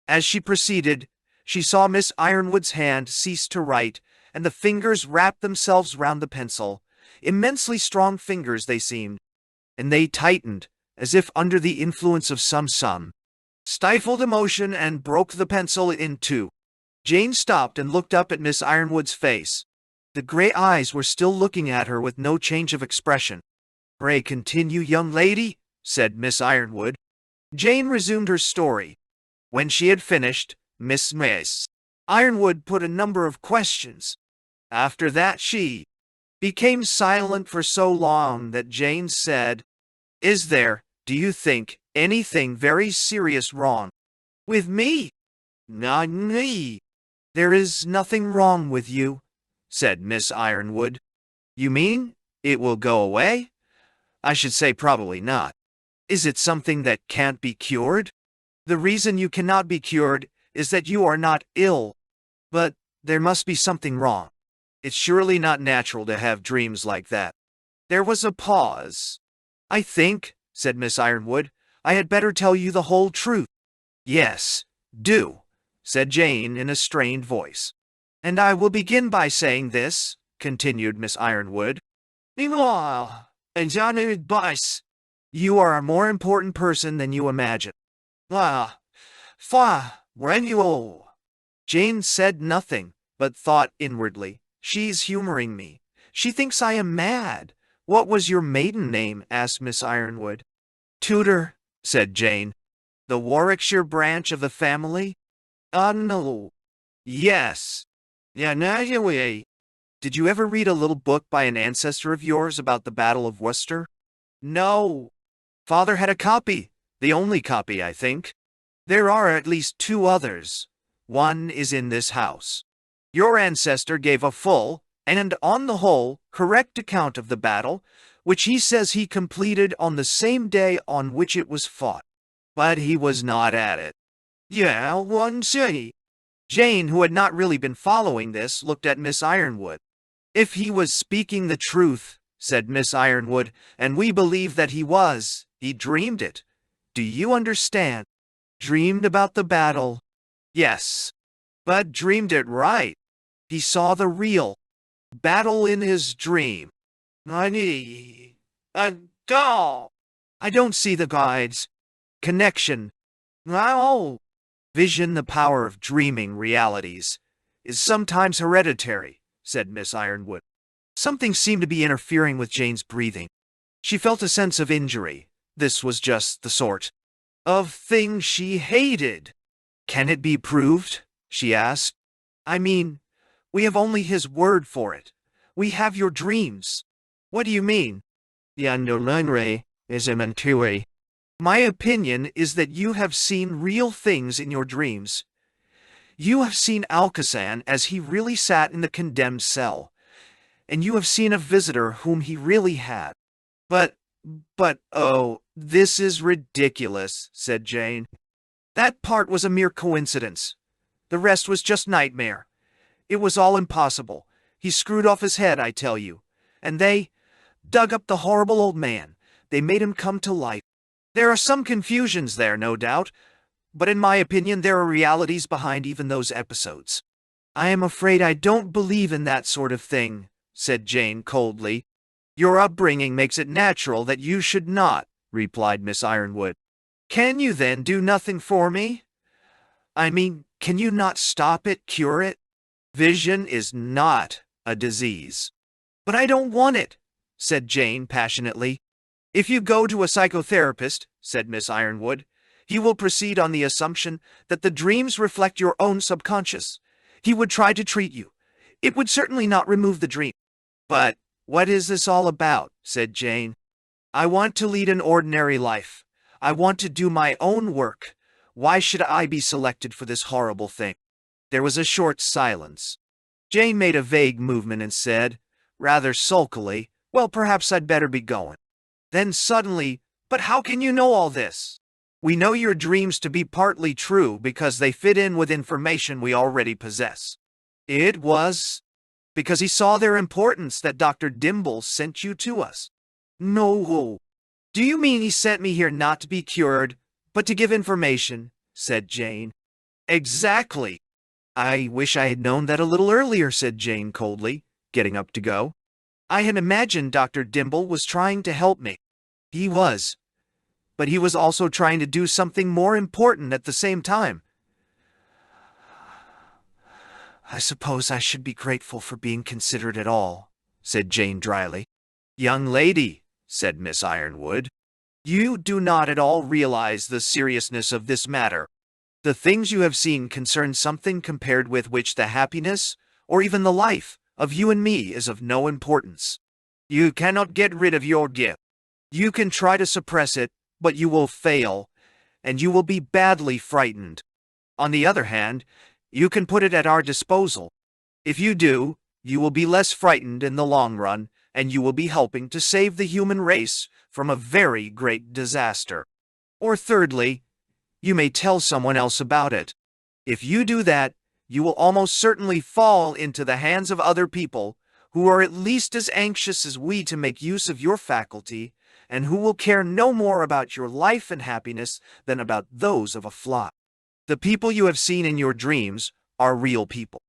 Speaker 1: As she proceeded, she saw Miss Ironwood's hand cease to write, and the fingers wrap themselves round the pencil. Immensely strong fingers they seemed, and they tightened, as if under the influence of some stifled emotion, and broke the pencil in two. Jane stopped and looked up at Miss Ironwood's face. The gray eyes were still looking at her with no change of expression. "Pray continue, young lady," said Miss Ironwood. Jane resumed her story. When she had finished, Miss Ironwood put a number of questions. After that she became silent for so long that Jane said, "Is there, do you think, anything very serious wrong with me?" "Not me." "There is nothing wrong with you," said Miss Ironwood. "You mean it will go away?" "I should say probably not." "Is it something that can't be cured?" "The reason you cannot be cured is that you are not ill. But there must be something wrong. It's surely not natural to have dreams like that." There was a pause. "I think," said Miss Ironwood, "I had better tell you the whole truth." Yes, do, said Jane in a strained voice. And I will begin by saying this, continued Miss Ironwood. Meanwhile, and John advice. You are a more important person than you imagine. Ah, when you old. Jane said nothing, but thought inwardly, she's humoring me. She thinks I am mad. What was your maiden name? Asked Miss Ironwood. Tudor, said Jane. The Warwickshire branch of the family? No. Yes. Yeah, now you wait. Did you ever read a little book by an ancestor of yours about the Battle of Worcester? No. Father had a copy. The only copy, I think. There are at least two others. One is in this house. Your ancestor gave a full, and on the whole, correct account of the battle, which he says he completed on the same day on which it was fought. But he was not at it. Yeah, one say. Jane, who had not really been following this, looked at Miss Ironwood. If he was speaking the truth, said Miss Ironwood, and we believe that he was, he dreamed it. Do you understand? Dreamed about the battle. Yes, but dreamed it right. He saw the real battle in his dream. A doll. I don't see the guides. Connection. Oh. Vision, the power of dreaming realities, is sometimes hereditary, said Miss Ironwood. Something seemed to be interfering with Jane's breathing. She felt a sense of injury. This was just the sort of thing she hated. Can it be proved? She asked. I mean, we have only his word for it. We have your dreams. What do you mean? The underline is a mentue. My opinion is that you have seen real things in your dreams. You have seen Alcazan as he really sat in the condemned cell, and you have seen a visitor whom he really had. But, oh, this is ridiculous, said Jane. That part was a mere coincidence. The rest was just nightmare. It was all impossible. He screwed off his head, I tell you. And they dug up the horrible old man. They made him come to life. There are some confusions there, no doubt, but in my opinion there are realities behind even those episodes. I am afraid I don't believe in that sort of thing, said Jane coldly. Your upbringing makes it natural that you should not, replied Miss Ironwood. Can you then do nothing for me? I mean, can you not stop it, cure it? Vision is not a disease. But I don't want it, said Jane passionately. If you go to a psychotherapist, said Miss Ironwood, he will proceed on the assumption that the dreams reflect your own subconscious. He would try to treat you. It would certainly not remove the dream. But what is this all about? Said Jane. I want to lead an ordinary life. I want to do my own work. Why should I be selected for this horrible thing? There was a short silence. Jane made a vague movement and said, rather sulkily, well, perhaps I'd better be going. Then suddenly, but how can you know all this? We know your dreams to be partly true because they fit in with information we already possess. It was because he saw their importance that Dr. Dimble sent you to us. No. Do you mean he sent me here not to be cured, but to give information? Said Jane. Exactly. I wish I had known that a little earlier, said Jane coldly, getting up to go. I had imagined Dr. Dimble was trying to help me. He was. But he was also trying to do something more important at the same time. I suppose I should be grateful for being considered at all, said Jane dryly. Young lady, said Miss Ironwood, you do not at all realize the seriousness of this matter. The things you have seen concern something compared with which the happiness, or even the life, of you and me is of no importance. You cannot get rid of your gift. You can try to suppress it, but you will fail, and you will be badly frightened. On the other hand, you can put it at our disposal. If you do, you will be less frightened in the long run, and you will be helping to save the human race from a very great disaster. Or thirdly, you may tell someone else about it. If you do that, you will almost certainly fall into the hands of other people who are at least as anxious as we to make use of your faculty, and who will care no more about your life and happiness than about those of a fly. The people you have seen in your dreams are real people.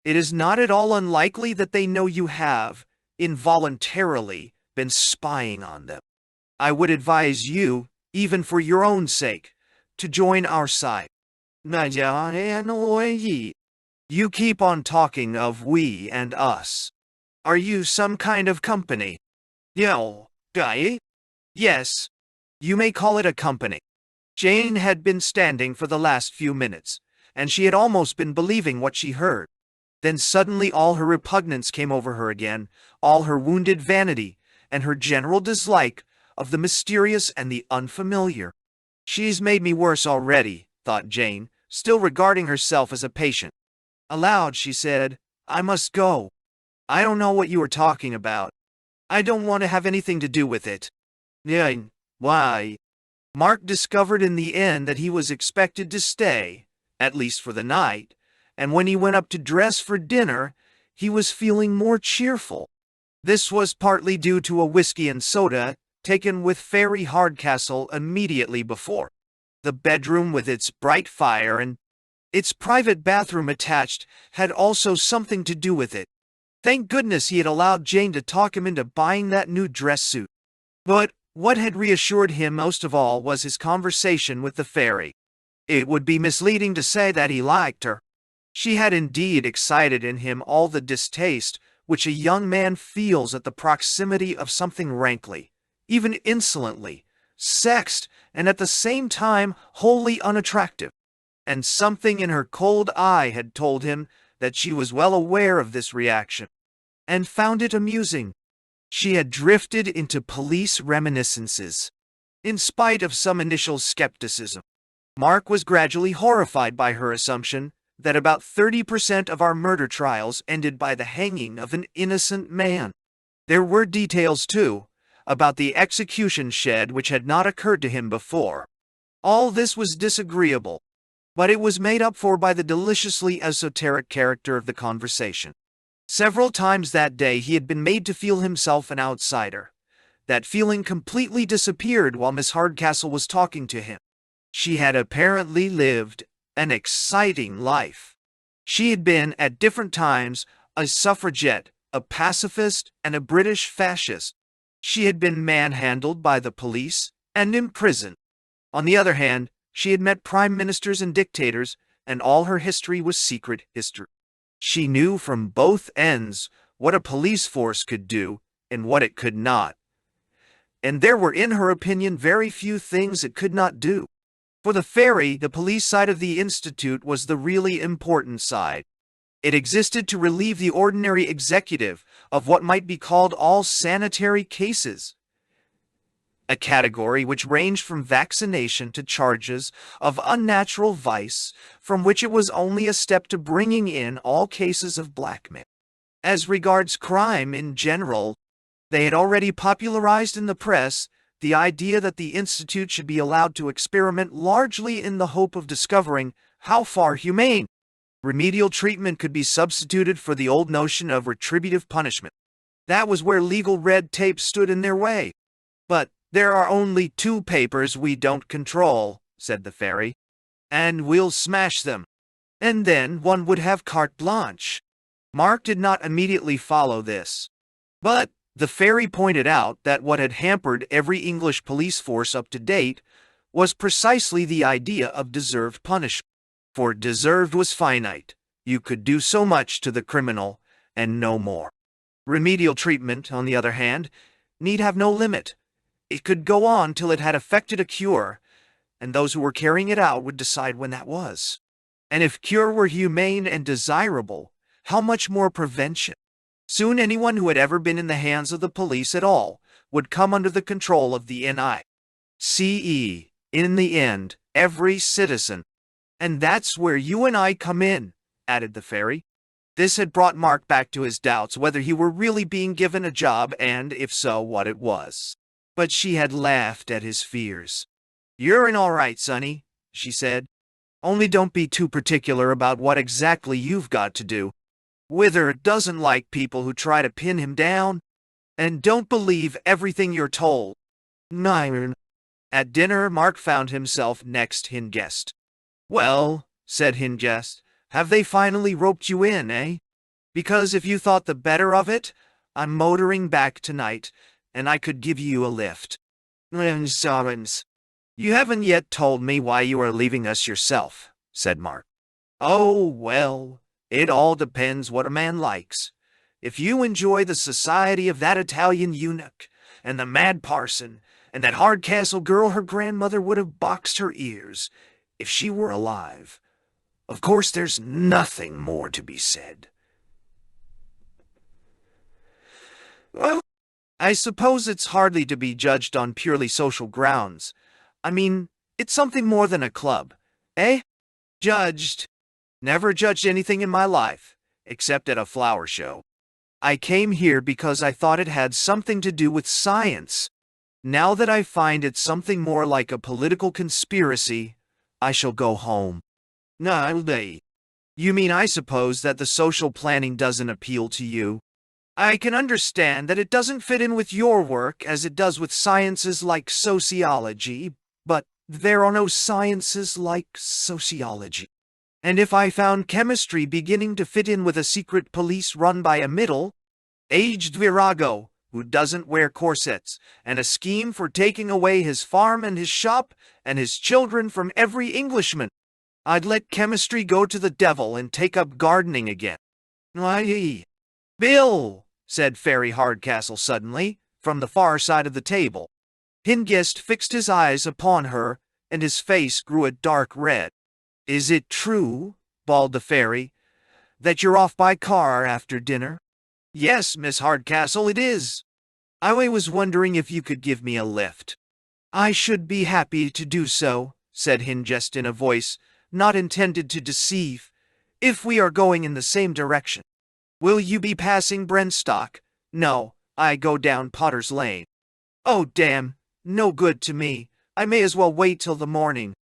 Speaker 1: It is not at all unlikely that they know you have, involuntarily, been spying on them. I would advise you, even for your own sake, to join our side. You keep on talking of we and us. Are you some kind of company? Yes, you may call it a company. Jane had been standing for the last few minutes, and she had almost been believing what she heard. Then suddenly all her repugnance came over her again, all her wounded vanity, and her general dislike of the mysterious and the unfamiliar. She's made me worse already, thought Jane, still regarding herself as a patient. Aloud she said, I must go. I don't know what you are talking about. I don't want to have anything to do with it. Why? Mark discovered in the end that he was expected to stay, at least for the night, and when he went up to dress for dinner, he was feeling more cheerful. This was partly due to a whiskey and soda taken with Fairy Hardcastle immediately before. The bedroom with its bright fire and its private bathroom attached had also something to do with it. Thank goodness he had allowed Jane to talk him into buying that new dress suit. But what had reassured him most of all was his conversation with the fairy. It would be misleading to say that he liked her. She had indeed excited in him all the distaste which a young man feels at the proximity of something rankly, even insolently, sexed, and at the same time wholly unattractive. And something in her cold eye had told him that she was well aware of this reaction, and found it amusing. She had drifted into police reminiscences. In spite of some initial skepticism, Mark was gradually horrified by her assumption that about 30% of our murder trials ended by the hanging of an innocent man. There were details, too, about the execution shed which had not occurred to him before. All this was disagreeable, but it was made up for by the deliciously esoteric character of the conversation. Several times that day he had been made to feel himself an outsider. That feeling completely disappeared while Miss Hardcastle was talking to him. She had apparently lived an exciting life. She had been, at different times, a suffragette, a pacifist, and a British fascist. She had been manhandled by the police and imprisoned. On the other hand, she had met prime ministers and dictators, and all her history was secret history. She knew from both ends what a police force could do and what it could not. And there were, in her opinion, very few things it could not do. For the fairy, the police side of the Institute was the really important side. It existed to relieve the ordinary executive of what might be called all sanitary cases, a category which ranged from vaccination to charges of unnatural vice, from which it was only a step to bringing in all cases of blackmail. As regards crime in general, they had already popularized in the press the idea that the Institute should be allowed to experiment largely in the hope of discovering how far humane remedial treatment could be substituted for the old notion of retributive punishment. That was where legal red tape stood in their way. But there are only 2 papers we don't control, said the fairy, and we'll smash them. And then one would have carte blanche. Mark did not immediately follow this, but the fairy pointed out that what had hampered every English police force up to date was precisely the idea of deserved punishment. For deserved was finite. You could do so much to the criminal, and no more. Remedial treatment, on the other hand, need have no limit. It could go on till it had effected a cure, and those who were carrying it out would decide when that was. And if cure were humane and desirable, how much more prevention? Soon anyone who had ever been in the hands of the police at all would come under the control of the NICE. In the end, every citizen. And that's where you and I come in, added the fairy. This had brought Mark back to his doubts whether he were really being given a job and, if so, what it was. But she had laughed at his fears. You're in all right, Sonny, she said. Only don't be too particular about what exactly you've got to do. Wither doesn't like people who try to pin him down, and don't believe everything you're told. 9. At dinner, Mark found himself next in guest. Well, said Hideous. "Have they finally roped you in, eh? Because if you thought the better of it, I'm motoring back tonight, and I could give you a lift." "Sorens, you haven't yet told me why you are leaving us yourself," said Mark. "Oh, well, it all depends what a man likes. If you enjoy the society of that Italian eunuch, and the mad parson, and that Hardcastle girl her grandmother would have boxed her ears, if she were alive, of course there's nothing more to be said." "Well, I suppose it's hardly to be judged on purely social grounds. I mean, it's something more than a club, eh?" "Judged? Never judged anything in my life, except at a flower show. I came here because I thought it had something to do with science. Now that I find it's something more like a political conspiracy, I shall go home." "No, you mean I suppose that the social planning doesn't appeal to you? I can understand that it doesn't fit in with your work as it does with sciences like sociology, but there are no sciences like sociology. And if I found chemistry beginning to fit in with a secret police run by a middle-aged virago who doesn't wear corsets, and a scheme for taking away his farm and his shop and his children from every Englishman, I'd let chemistry go to the devil and take up gardening again." "Aye, Bill," said Fairy Hardcastle suddenly, from the far side of the table. Hengist fixed his eyes upon her, and his face grew a dark red. "Is it true," bawled the fairy, "that you're off by car after dinner?" "Yes, Miss Hardcastle, it is. I was wondering if you could give me a lift." "I should be happy to do so," said Hengist in a voice not intended to deceive, "if we are going in the same direction." "Will you be passing Brenstock?" "No, I go down Potter's Lane." "Oh, damn, no good to me. I may as well wait till the morning."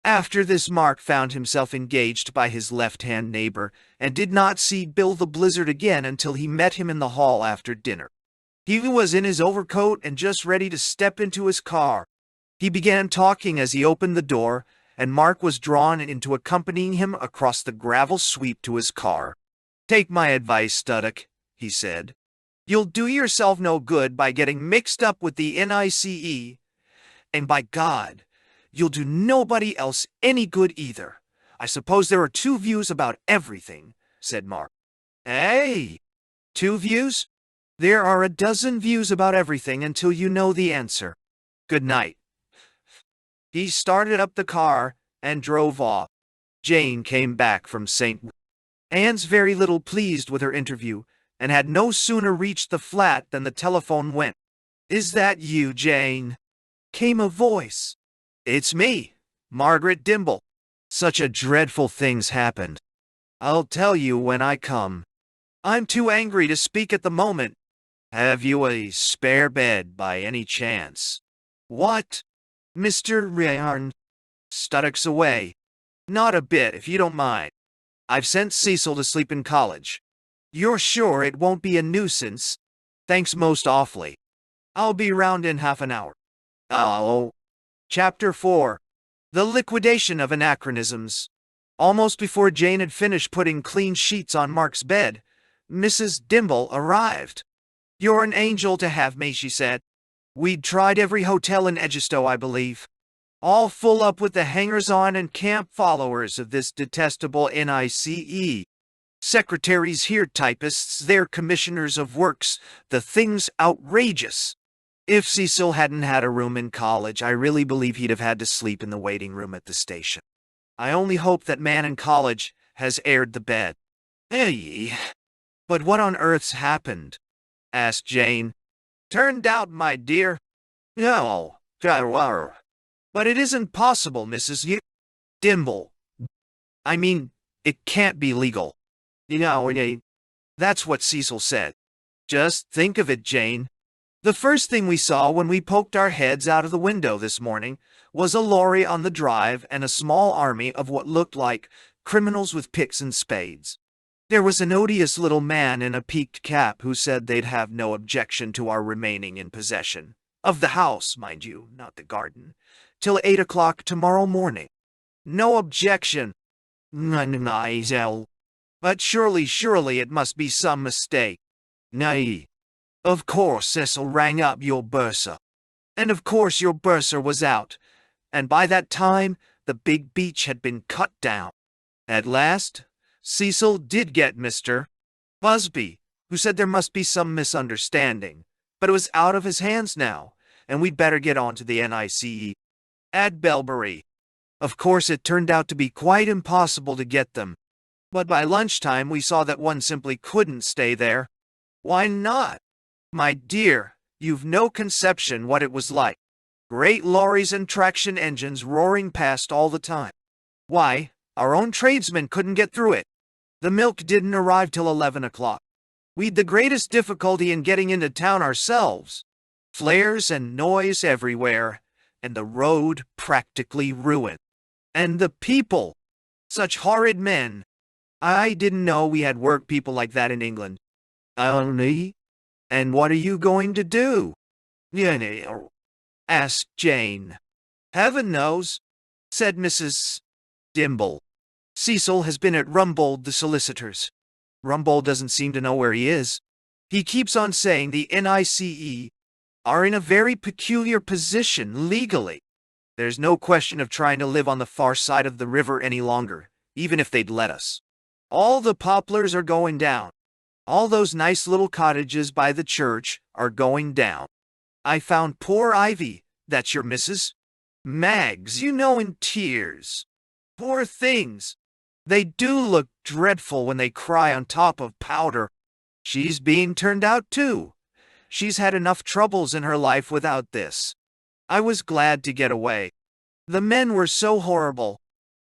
Speaker 1: After this, Mark found himself engaged by his left-hand neighbor, and did not see Bill the Blizzard again until he met him in the hall after dinner. He was in his overcoat and just ready to step into his car. He began talking as he opened the door, and Mark was drawn into accompanying him across the gravel sweep to his car. "Take my advice, Studdock," he said. "You'll do yourself no good by getting mixed up with the NICE, and by God, you'll do nobody else any good either. I suppose there are two views about everything," said Mark. "Hey, two views? There are a dozen views about everything until you know the answer. Good night." He started up the car and drove off. Jane came back from St. Anne's very little pleased with her interview, and had no sooner reached the flat than the telephone went. "Is that you, Jane?" came a voice. "It's me, Margaret Dimble. Such a dreadful thing's happened. I'll tell you when I come. I'm too angry to speak at the moment. Have you a spare bed by any chance?" "What? Mr. Ryan?" "Studdock's away." "Not a bit, if you don't mind. I've sent Cecil to sleep in college." "You're sure it won't be a nuisance?" "Thanks most awfully. I'll be round in half an hour." Oh. Chapter 4. The Liquidation of Anachronisms. Almost before Jane had finished putting clean sheets on Mark's bed, Mrs. Dimble arrived. "You're an angel to have me," she said. "We'd tried every hotel in Edgestowe, I believe. All full up with the hangers-on and camp followers of this detestable NICE. Secretaries here, typists there, commissioners of works. The thing's outrageous. If Cecil hadn't had a room in college, I really believe he'd have had to sleep in the waiting room at the station. I only hope that man in college has aired the bed." "Hey, but what on earth's happened?" asked Jane. "Turned out, my dear." "No, but it isn't possible, Mrs. Dimble. I mean, it can't be legal. That's what Cecil said. Just think of it, Jane. The first thing we saw when we poked our heads out of the window this morning was a lorry on the drive and a small army of what looked like criminals with picks and spades. There was an odious little man in a peaked cap who said they'd have no objection to our remaining in possession of the house, mind you, not the garden, till 8 o'clock tomorrow morning. No objection. Nizel. But surely it must be some mistake. Nay. Of course Cecil rang up your bursar. And of course your bursar was out. And by that time, the big beech had been cut down. At last, Cecil did get Mr. Busby, who said there must be some misunderstanding. But it was out of his hands now, and we'd better get on to the NICE. At Belbury. Of course it turned out to be quite impossible to get them. But by lunchtime we saw that one simply couldn't stay there. Why not? My dear, you've no conception what it was like. Great lorries and traction engines roaring past all the time. Why, our own tradesmen couldn't get through it. The milk didn't arrive till 11 o'clock. We'd the greatest difficulty in getting into town ourselves. Flares and noise everywhere, and the road practically ruined. And the people, such horrid men. I didn't know we had work people like that in England. Only? And what are you going to do? Asked Jane. Heaven knows, said Mrs. Dimble. Cecil has been at Rumbold the solicitors. Rumbold doesn't seem to know where he is. He keeps on saying the NICE are in a very peculiar position legally. There's no question of trying to live on the far side of the river any longer, even if they'd let us. All the poplars are going down. All those nice little cottages by the church are going down. I found poor Ivy, that's your missus, Mags, you know, in tears. Poor things. They do look dreadful when they cry on top of powder. She's being turned out too. She's had enough troubles in her life without this. I was glad to get away. The men were so horrible.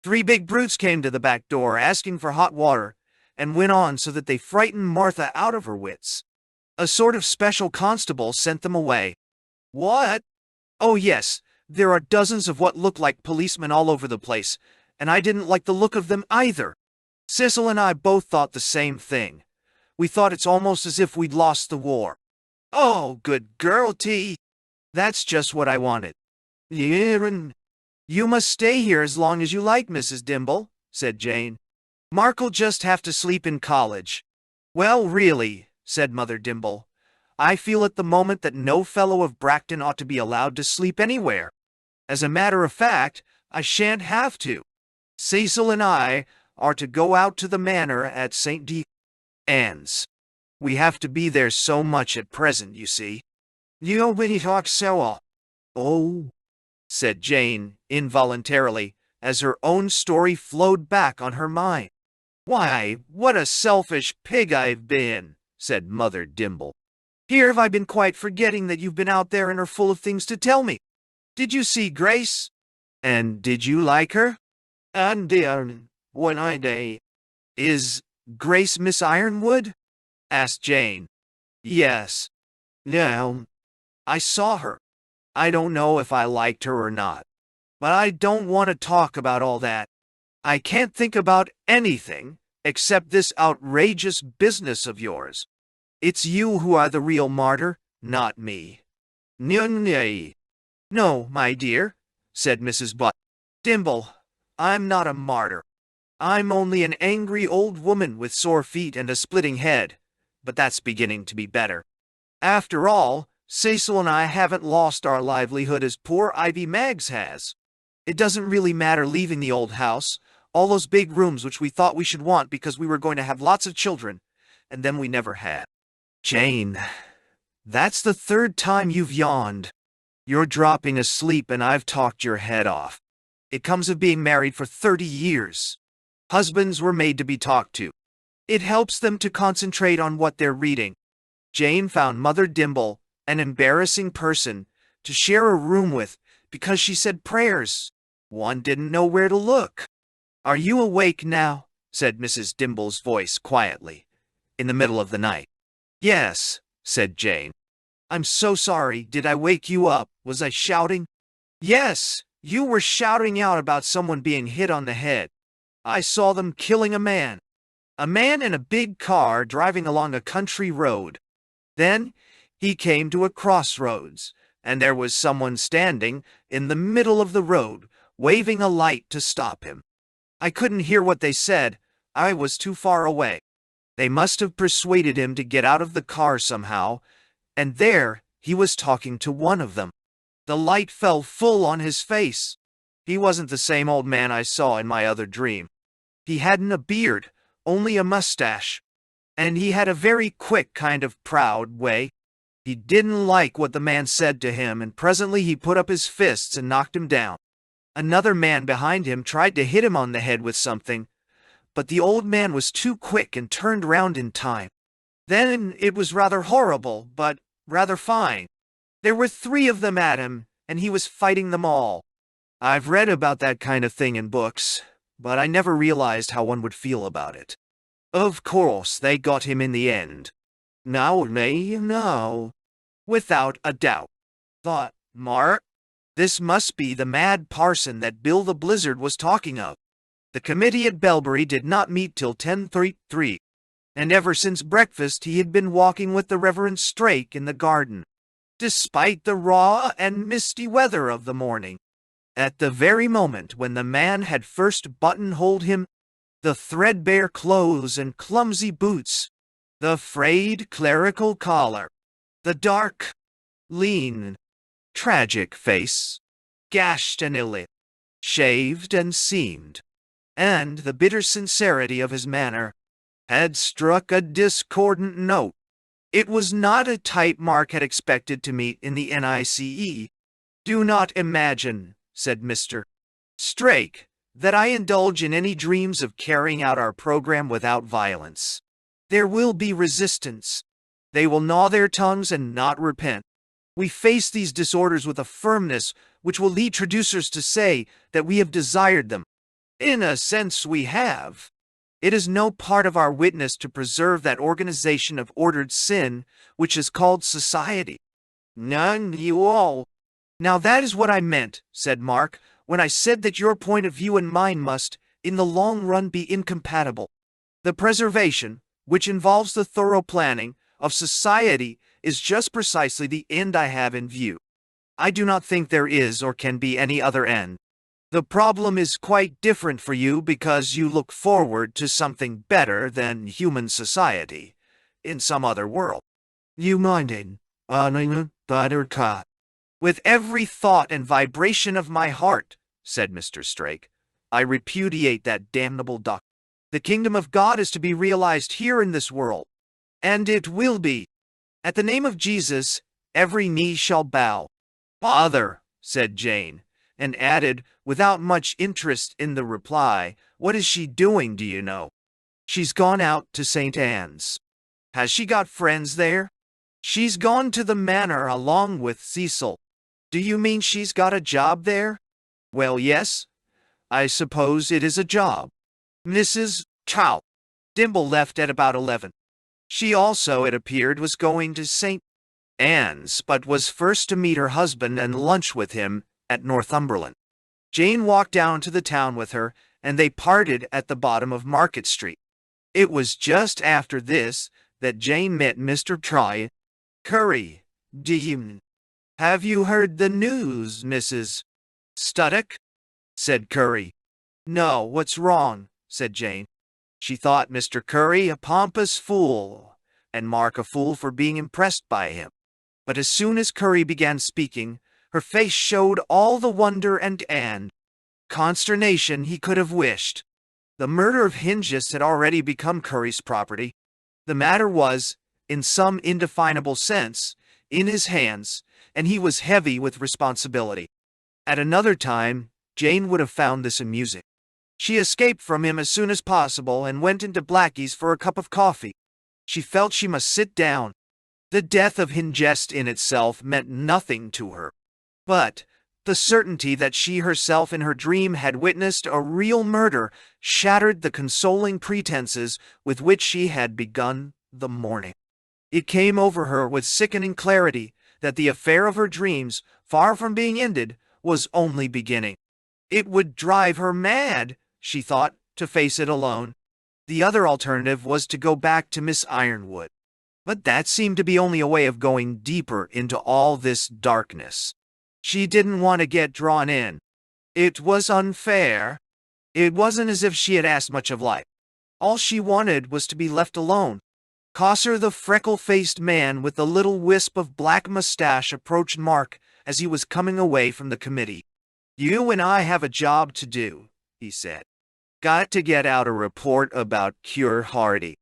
Speaker 1: 3 big brutes came to the back door asking for hot water, and went on so that they frightened Martha out of her wits. A sort of special constable sent them away. What? Oh yes, there are dozens of what look like policemen all over the place, and I didn't like the look of them either. Cecil and I both thought the same thing. We thought it's almost as if we'd lost the war. Oh, good girl, T. That's just what I wanted. You must stay here as long as you like, Mrs. Dimble, said Jane. Mark'll just have to sleep in college. Well, really, said Mother Dimble, I feel at the moment that no fellow of Bracton ought to be allowed to sleep anywhere. As a matter of fact, I shan't have to. Cecil and I are to go out to the manor at St. Anne's. We have to be there so much at present, you see. You already talk so. Oh, said Jane, involuntarily, as her own story flowed back on her mind. Why, what a selfish pig I've been, said Mother Dimble. Here have I been quite forgetting that you've been out there and are full of things to tell me. Did you see Grace? And did you like her? And dear, when I day. Is Grace Miss Ironwood? Asked Jane. Yes. No, I saw her. I don't know if I liked her or not. But I don't want to talk about all that. I can't think about anything except this outrageous business of yours. It's you who are the real martyr, not me. Nay. No, my dear, said Mrs. Dimble, I'm not a martyr. I'm only an angry old woman with sore feet and a splitting head, but that's beginning to be better. After all, Cecil and I haven't lost our livelihood as poor Ivy Maggs has. It doesn't really matter leaving the old house, all those big rooms which we thought we should want because we were going to have lots of children, and then we never had. Jane, that's the 3rd time you've yawned. You're dropping asleep and I've talked your head off. It comes of being married for 30 years. Husbands were made to be talked to. It helps them to concentrate on what they're reading. Jane found Mother Dimble an embarrassing person to share a room with because she said prayers. One didn't know where to look. Are you awake now? Said Mrs. Dimble's voice quietly, in the middle of the night. Yes, said Jane. I'm so sorry. Did I wake you up? Was I shouting? Yes, you were shouting out about someone being hit on the head. I saw them killing a man. A man in a big car driving along a country road. Then he came to a crossroads, and there was someone standing in the middle of the road, waving a light to stop him. I couldn't hear what they said. I was too far away. They must have persuaded him to get out of the car somehow, and there he was talking to one of them. The light fell full on his face. He wasn't the same old man I saw in my other dream. He hadn't a beard, only a mustache. And he had a very quick kind of proud way. He didn't like what the man said to him, and presently he put up his fists and knocked him down. Another man behind him tried to hit him on the head with something, but the old man was too quick and turned round in time. Then it was rather horrible, but rather fine. There were 3 of them at him, and he was fighting them all. I've read about that kind of thing in books, but I never realized how one would feel about it. Of course, they got him in the end. Now they know. Without a doubt, thought Mark. This must be the mad parson that Bill the Blizzard was talking of. The committee at Belbury did not meet till 10:33, and ever since breakfast he had been walking with the Reverend Strake in the garden, despite the raw and misty weather of the morning. At the very moment when the man had first buttonholed him, the threadbare clothes and clumsy boots, the frayed clerical collar, the dark, lean, tragic face, gashed and ill-lit, shaved and seamed, and the bitter sincerity of his manner, had struck a discordant note. It was not a type Mark had expected to meet in the NICE. "Do not imagine," said Mr. Strake, "that I indulge in any dreams of carrying out our program without violence. There will be resistance. They will gnaw their tongues and not repent. We face these disorders with a firmness which will lead traducers to say that we have desired them. In a sense we have. It is no part of our witness to preserve that organization of ordered sin which is called society. None you all. Now that is what I meant," said Mark, "when I said that your point of view and mine must, in the long run, be incompatible. The preservation, which involves the thorough planning, of society is just precisely the end I have in view. I do not think there is or can be any other end. The problem is quite different for you because you look forward to something better than human society, in some other world. You minded, with every thought and vibration of my heart," said Mr. Strake, "I repudiate that damnable doctrine. The kingdom of God is to be realized here in this world, and it will be. At the name of Jesus, every knee shall bow." "Father," said Jane, and added, without much interest in the reply, "What is she doing, do you know?" "She's gone out to St. Anne's." "Has she got friends there?" "She's gone to the manor along with Cecil." "Do you mean she's got a job there?" "Well, yes. I suppose it is a job." Mrs. Chow Dimble left at about 11. She also, it appeared, was going to St. Anne's, but was first to meet her husband and lunch with him at Northumberland. Jane walked down to the town with her, and they parted at the bottom of Market Street. It was just after this that Jane met Mr. Troy. "Curry, do you... Have you heard the news, Mrs. Studdock?" said Curry. "No, what's wrong?" said Jane. She thought Mr. Curry a pompous fool, and Mark a fool for being impressed by him. But as soon as Curry began speaking, her face showed all the wonder and consternation he could have wished. The murder of Hideous had already become Curry's property. The matter was, in some indefinable sense, in his hands, and he was heavy with responsibility. At another time, Jane would have found this amusing. She escaped from him as soon as possible and went into Blackie's for a cup of coffee. She felt she must sit down. The death of Hideous in itself meant nothing to her. But the certainty that she herself in her dream had witnessed a real murder shattered the consoling pretenses with which she had begun the morning. It came over her with sickening clarity that the affair of her dreams, far from being ended, was only beginning. It would drive her mad, she thought, to face it alone. The other alternative was to go back to Miss Ironwood. But that seemed to be only a way of going deeper into all this darkness. She didn't want to get drawn in. It was unfair. It wasn't as if she had asked much of life. All she wanted was to be left alone. Cosser, the freckle-faced man with the little wisp of black mustache, approached Mark as he was coming away from the committee. "You and I have a job to do," he said. "Got to get out a report about Cure Hardy."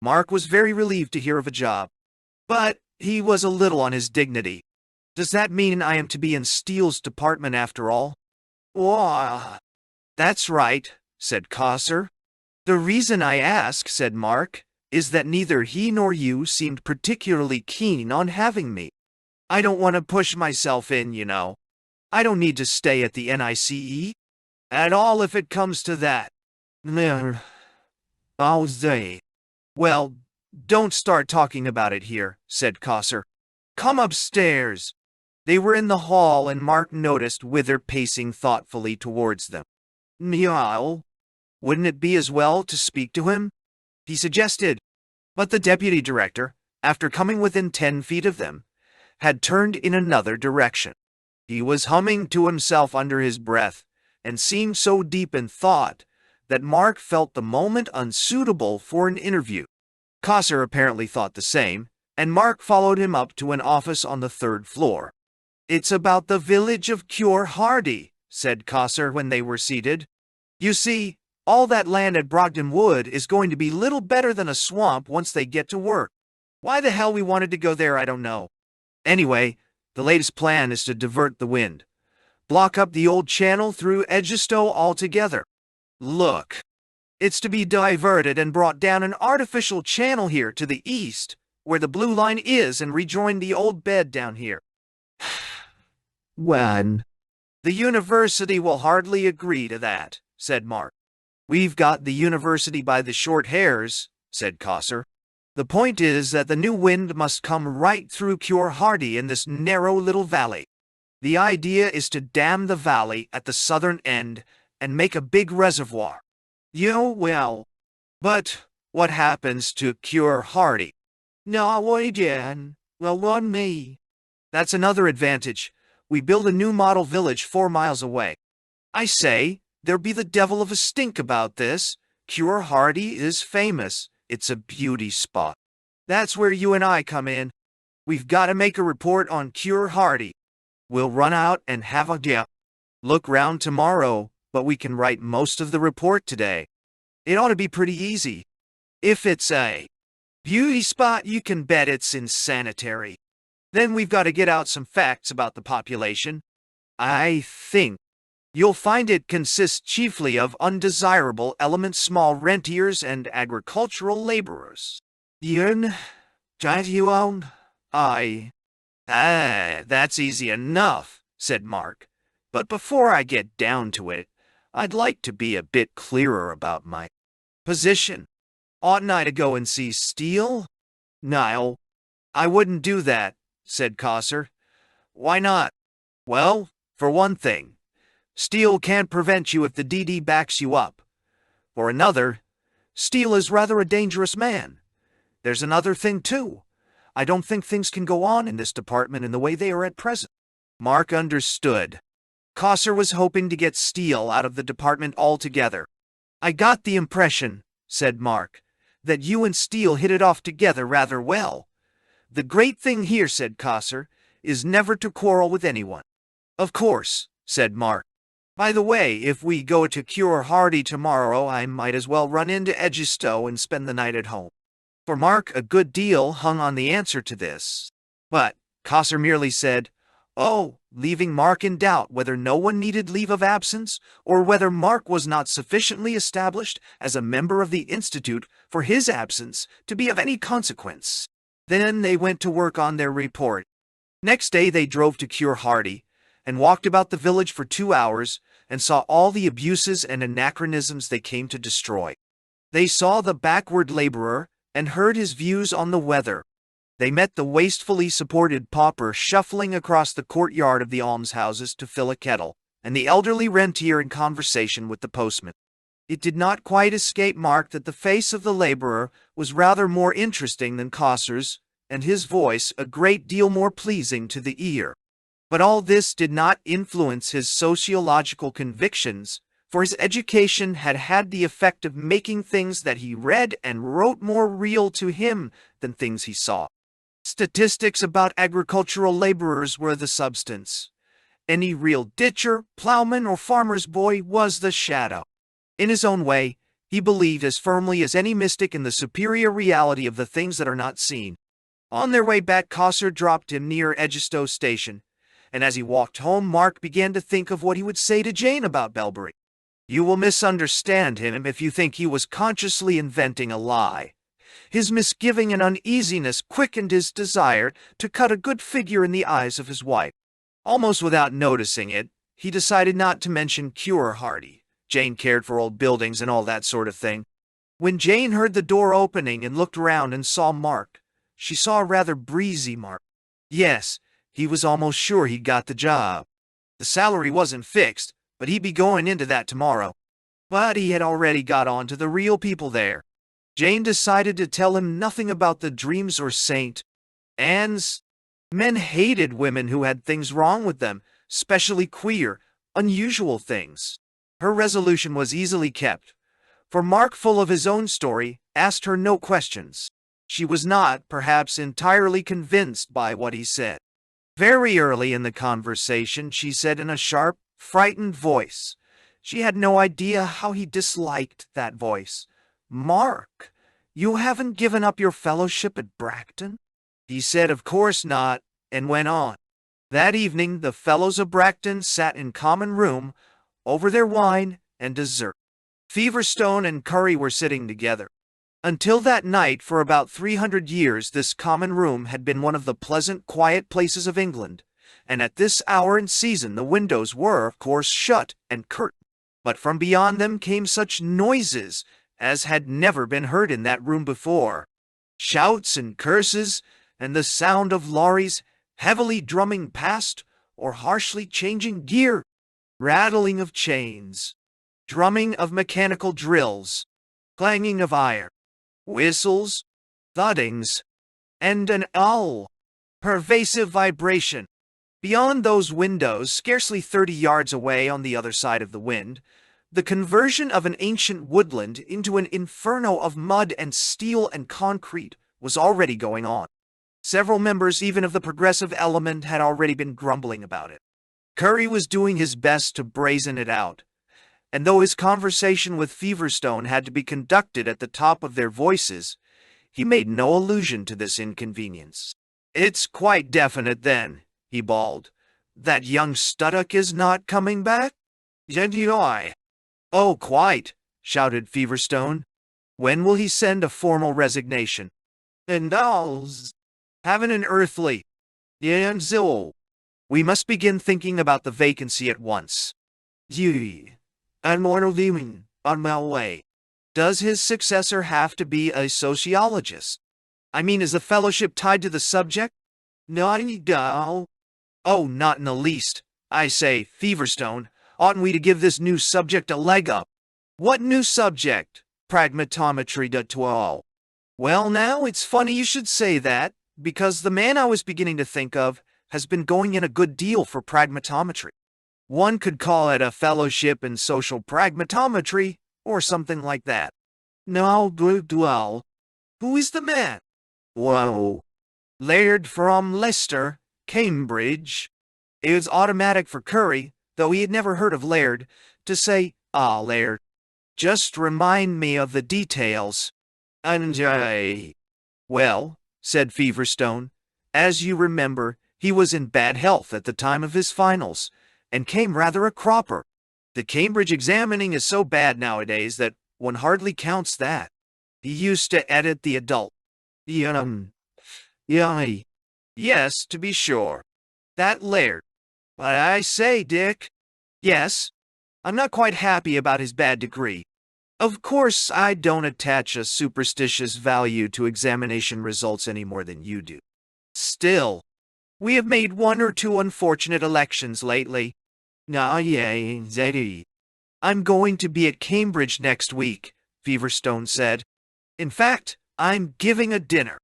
Speaker 1: Mark was very relieved to hear of a job, but he was a little on his dignity. "Does that mean I am to be in Steele's department after all?" "Why, that's right," said Cosser. "The reason I ask," said Mark, "is that neither he nor you seemed particularly keen on having me. I don't want to push myself in, you know. I don't need to stay at the NICE at all if it comes to that." "I'll say." "Well, don't start talking about it here," said Cosser. "Come upstairs." They were in the hall, and Mark noticed Wither pacing thoughtfully towards them. "Meow. Wouldn't it be as well to speak to him?" he suggested. But the deputy director, after coming within 10 feet of them, had turned in another direction. He was humming to himself under his breath, and seemed so deep in thought that Mark felt the moment unsuitable for an interview. Cosser apparently thought the same, and Mark followed him up to an office on the 3rd floor. "It's about the village of Cure Hardy," said Cosser when they were seated. "You see, all that land at Brogden Wood is going to be little better than a swamp once they get to work. Why the hell we wanted to go there, I don't know. Anyway, the latest plan is to divert the wind. Block up the old channel through Edgestow altogether. Look, it's to be diverted and brought down an artificial channel here to the east, where the blue line is, and rejoin the old bed down here." "When?" "The university will hardly agree to that," said Mark. "We've got the university by the short hairs," said Cosser. "The point is that the new wind must come right through Cure Hardy in this narrow little valley. The idea is to dam the valley at the southern end and make a big reservoir. Well, but what happens to Cure Hardy?" "No, again. Well, on me." "That's another advantage. We build a new model village 4 miles away. I say, there be the devil of a stink about this. Cure Hardy is famous. It's a beauty spot. That's where you and I come in. We've got to make a report on Cure Hardy. We'll run out and have a look round tomorrow, but we can write most of the report today. It ought to be pretty easy. If it's a beauty spot, you can bet it's insanitary. Then we've got to get out some facts about the population. I think you'll find it consists chiefly of undesirable elements, small rentiers and agricultural laborers." "That's easy enough," said Mark. "But before I get down to it, I'd like to be a bit clearer about my position. Oughtn't I to go and see Steele?" "No, I wouldn't do that," said Cosser. "Why not?" "Well, for one thing, Steele can't prevent you if the DD backs you up. For another, Steele is rather a dangerous man. There's another thing, too. I don't think things can go on in this department in the way they are at present." Mark understood. Cosser was hoping to get Steele out of the department altogether. "I got the impression," said Mark, "that you and Steele hit it off together rather well." "The great thing here," said Cosser, "is never to quarrel with anyone." "Of course," said Mark. "By the way, if we go to Cure Hardy tomorrow, I might as well run into Edgestow and spend the night at home." For Mark, a good deal hung on the answer to this. But Cosser merely said, "Oh," leaving Mark in doubt whether no one needed leave of absence, or whether Mark was not sufficiently established as a member of the Institute for his absence to be of any consequence. Then they went to work on their report. Next day they drove to Cure Hardy, and walked about the village for 2 hours, and saw all the abuses and anachronisms they came to destroy. They saw the backward laborer, and heard his views on the weather. They met the wastefully supported pauper shuffling across the courtyard of the almshouses to fill a kettle, and the elderly rentier in conversation with the postman. It did not quite escape Mark that the face of the laborer was rather more interesting than Cosser's, and his voice a great deal more pleasing to the ear. But all this did not influence his sociological convictions, for his education had had the effect of making things that he read and wrote more real to him than things he saw. Statistics about agricultural laborers were the substance. Any real ditcher, plowman, or farmer's boy was the shadow. In his own way, he believed as firmly as any mystic in the superior reality of the things that are not seen. On their way back, Cossar dropped him near Edgestowe station, and as he walked home, Mark began to think of what he would say to Jane about Belbury. You will misunderstand him if you think he was consciously inventing a lie. His misgiving and uneasiness quickened his desire to cut a good figure in the eyes of his wife. Almost without noticing it, he decided not to mention Cure Hardy. Jane cared for old buildings and all that sort of thing. When Jane heard the door opening and looked round and saw Mark, she saw a rather breezy Mark. Yes, he was almost sure he'd got the job. The salary wasn't fixed, but he'd be going into that tomorrow. But he had already got on to the real people there. Jane decided to tell him nothing about the dreams or St. Anne's. Men hated women who had things wrong with them, especially queer, unusual things. Her resolution was easily kept, for Mark, full of his own story, asked her no questions. She was not, perhaps, entirely convinced by what he said. Very early in the conversation, she said in a sharp, frightened voice. She had no idea how he disliked that voice. Mark, you haven't given up your fellowship at Bracton? He said, of course not, and went on. That evening, the fellows of Bracton sat in common room, over their wine and dessert. Feverstone and Curry were sitting together. Until that night, for about 300 years, this common room had been one of the pleasant, quiet places of England, and at this hour and season the windows were, of course, shut and curtained. But from beyond them came such noises as had never been heard in that room before. Shouts and curses, and the sound of lorries heavily drumming past or harshly changing gear, rattling of chains, drumming of mechanical drills, clanging of iron, whistles, thuddings, and an pervasive vibration. Beyond those windows, scarcely 30 yards away on the other side of the wind, the conversion of an ancient woodland into an inferno of mud and steel and concrete was already going on. Several members even of the progressive element had already been grumbling about it. Curry was doing his best to brazen it out, and though his conversation with Feverstone had to be conducted at the top of their voices, he made no allusion to this inconvenience. It's quite definite, then, he bawled, that young Studdock is not coming back? Gently. Oh, quite, shouted Feverstone. When will he send a formal resignation? And haven't an earthly. We must begin thinking about the vacancy at once. I'm on my way. Does his successor have to be a sociologist? I mean, is the fellowship tied to the subject? No. Oh, not in the least. I say, Feverstone, oughtn't we to give this new subject a leg up? What new subject? Pragmatometry de toile. Well, now, it's funny you should say that, because the man I was beginning to think of has been going in a good deal for pragmatometry. One could call it a fellowship in social pragmatometry, or something like that. No, duel. Who is the man? Whoa. Laird from Leicester, Cambridge. It was automatic for Curry, though he had never heard of Laird, to say, Laird. Just remind me of the details. Well, said Feverstone, as you remember, he was in bad health at the time of his finals, and came rather a cropper. The Cambridge examining is so bad nowadays that one hardly counts that. He used to edit the adult. Yes, to be sure. That Laird. But I say, Dick. Yes, I'm not quite happy about his bad degree. Of course, I don't attach a superstitious value to examination results any more than you do. Still, we have made one or two unfortunate elections lately. I'm going to be at Cambridge next week, Feverstone said. In fact, I'm giving a dinner.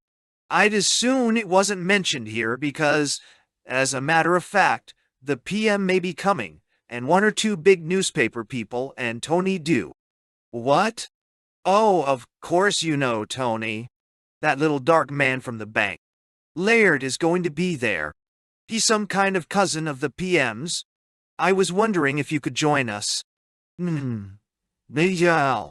Speaker 1: I'd as soon it wasn't mentioned here because, as a matter of fact, the PM may be coming, and one or two big newspaper people, and Tony Dew. What? Oh, of course you know Tony. That little dark man from the bank. Laird is going to be there. He's some kind of cousin of the PM's. I was wondering if you could join us. Yeah.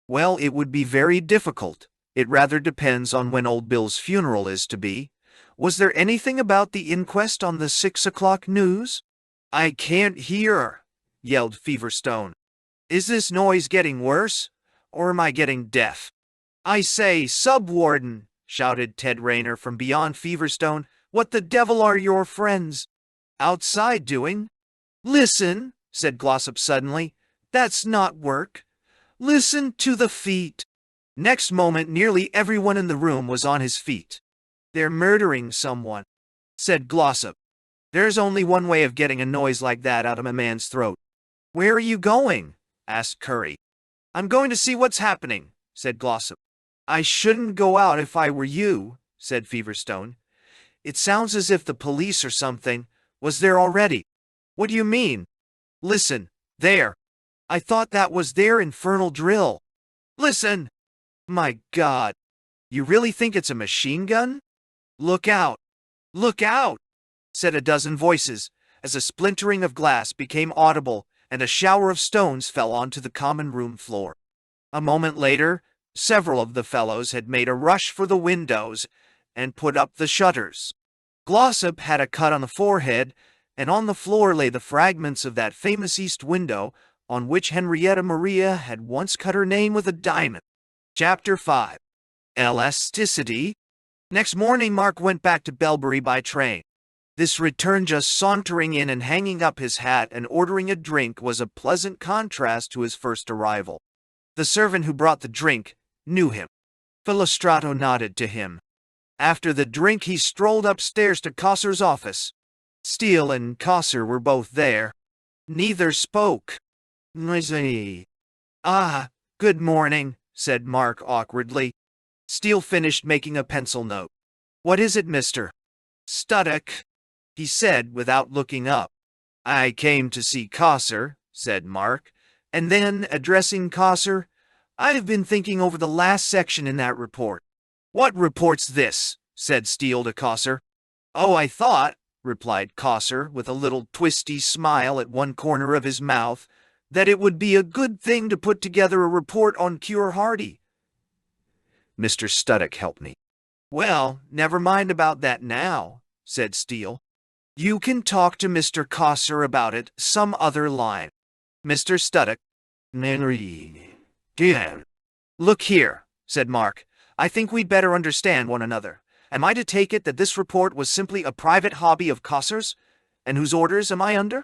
Speaker 1: Well, it would be very difficult. It rather depends on when old Bill's funeral is to be. Was there anything about the inquest on the 6 o'clock news? I can't hear, yelled Feverstone. Is this noise getting worse, or am I getting deaf? I say, Sub-Warden, shouted Ted Rayner from beyond Feverstone. What the devil are your friends outside doing? Listen, said Glossop suddenly. That's not work. Listen to the feet. Next moment, nearly everyone in the room was on his feet. They're murdering someone, said Glossop. There's only one way of getting a noise like that out of a man's throat. Where are you going? Asked Curry. I'm going to see what's happening, said Glossop. I shouldn't go out if I were you, said Feverstone. It sounds as if the police or something was there already. What do you mean? Listen, there. I thought that was their infernal drill. Listen! My God! You really think it's a machine gun? Look out! Look out! Said a dozen voices, as a splintering of glass became audible and a shower of stones fell onto the common room floor. A moment later, several of the fellows had made a rush for the windows and put up the shutters. Glossop had a cut on the forehead, and on the floor lay the fragments of that famous east window on which Henrietta Maria had once cut her name with a diamond. Chapter 5. Elasticity. Next morning Mark went back to Belbury by train. This return just sauntering in and hanging up his hat and ordering a drink was a pleasant contrast to his first arrival. The servant who brought the drink knew him. Philostrato nodded to him. After the drink he strolled upstairs to Cosser's office. Steele and Cosser were both there. Neither spoke. Ah, good morning, said Mark awkwardly. Steele finished making a pencil note. What is it, Mr. Studdock? He said without looking up. I came to see Cosser, said Mark, and then, addressing Cosser, I've been thinking over the last section in that report. What report's this? Said Steele to Cosser. Oh, I thought, replied Cosser with a little twisty smile at one corner of his mouth, that it would be a good thing to put together a report on Cure Hardy. Mr. Studdock helped me. Well, never mind about that now, said Steele. You can talk to Mr. Cosser about it some other line. Mr. Studdock. Look here, said Mark. I think we'd better understand one another. Am I to take it that this report was simply a private hobby of Cosser's? And whose orders am I under?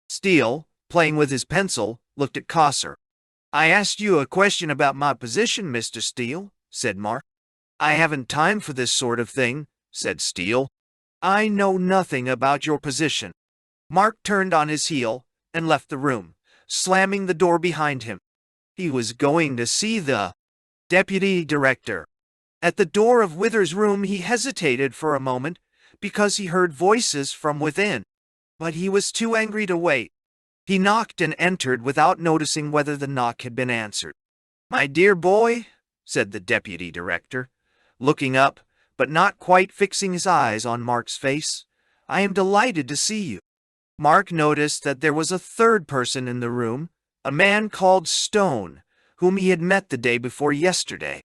Speaker 1: Steele, playing with his pencil, looked at Cosser. I asked you a question about my position, Mr. Steele, said Mark. I haven't time for this sort of thing, said Steele. I know nothing about your position. Mark turned on his heel and left the room, slamming the door behind him. He was going to see the deputy director. At the door of Wither's room he hesitated for a moment because he heard voices from within, but he was too angry to wait. He knocked and entered without noticing whether the knock had been answered. My dear boy, said the deputy director, looking up, but not quite fixing his eyes on Mark's face, I am delighted to see you. Mark noticed that there was a third person in the room, a man called Stone, whom he had met the day before yesterday.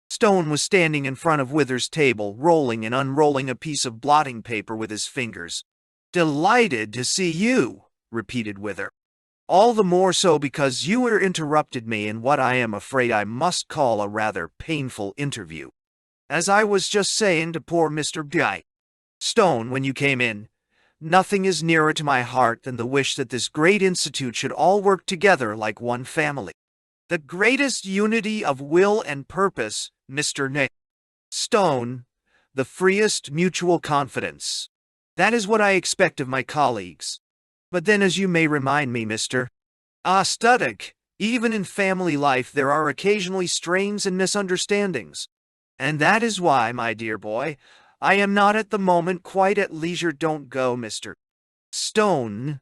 Speaker 1: Stone was standing in front of Wither's table, rolling and unrolling a piece of blotting paper with his fingers. Delighted to see you, repeated Wither. All the more so because you interrupted me in what I am afraid I must call a rather painful interview. As I was just saying to poor Mr. Guy, Stone, when you came in, nothing is nearer to my heart than the wish that this great institute should all work together like one family. The greatest unity of will and purpose, Mr. Nick. Stone, the freest mutual confidence. That is what I expect of my colleagues. But then, as you may remind me, Mr. Studdock, even in family life there are occasionally strains and misunderstandings. And that is why, my dear boy, I am not at the moment quite at leisure. Don't go, Mr. Stone,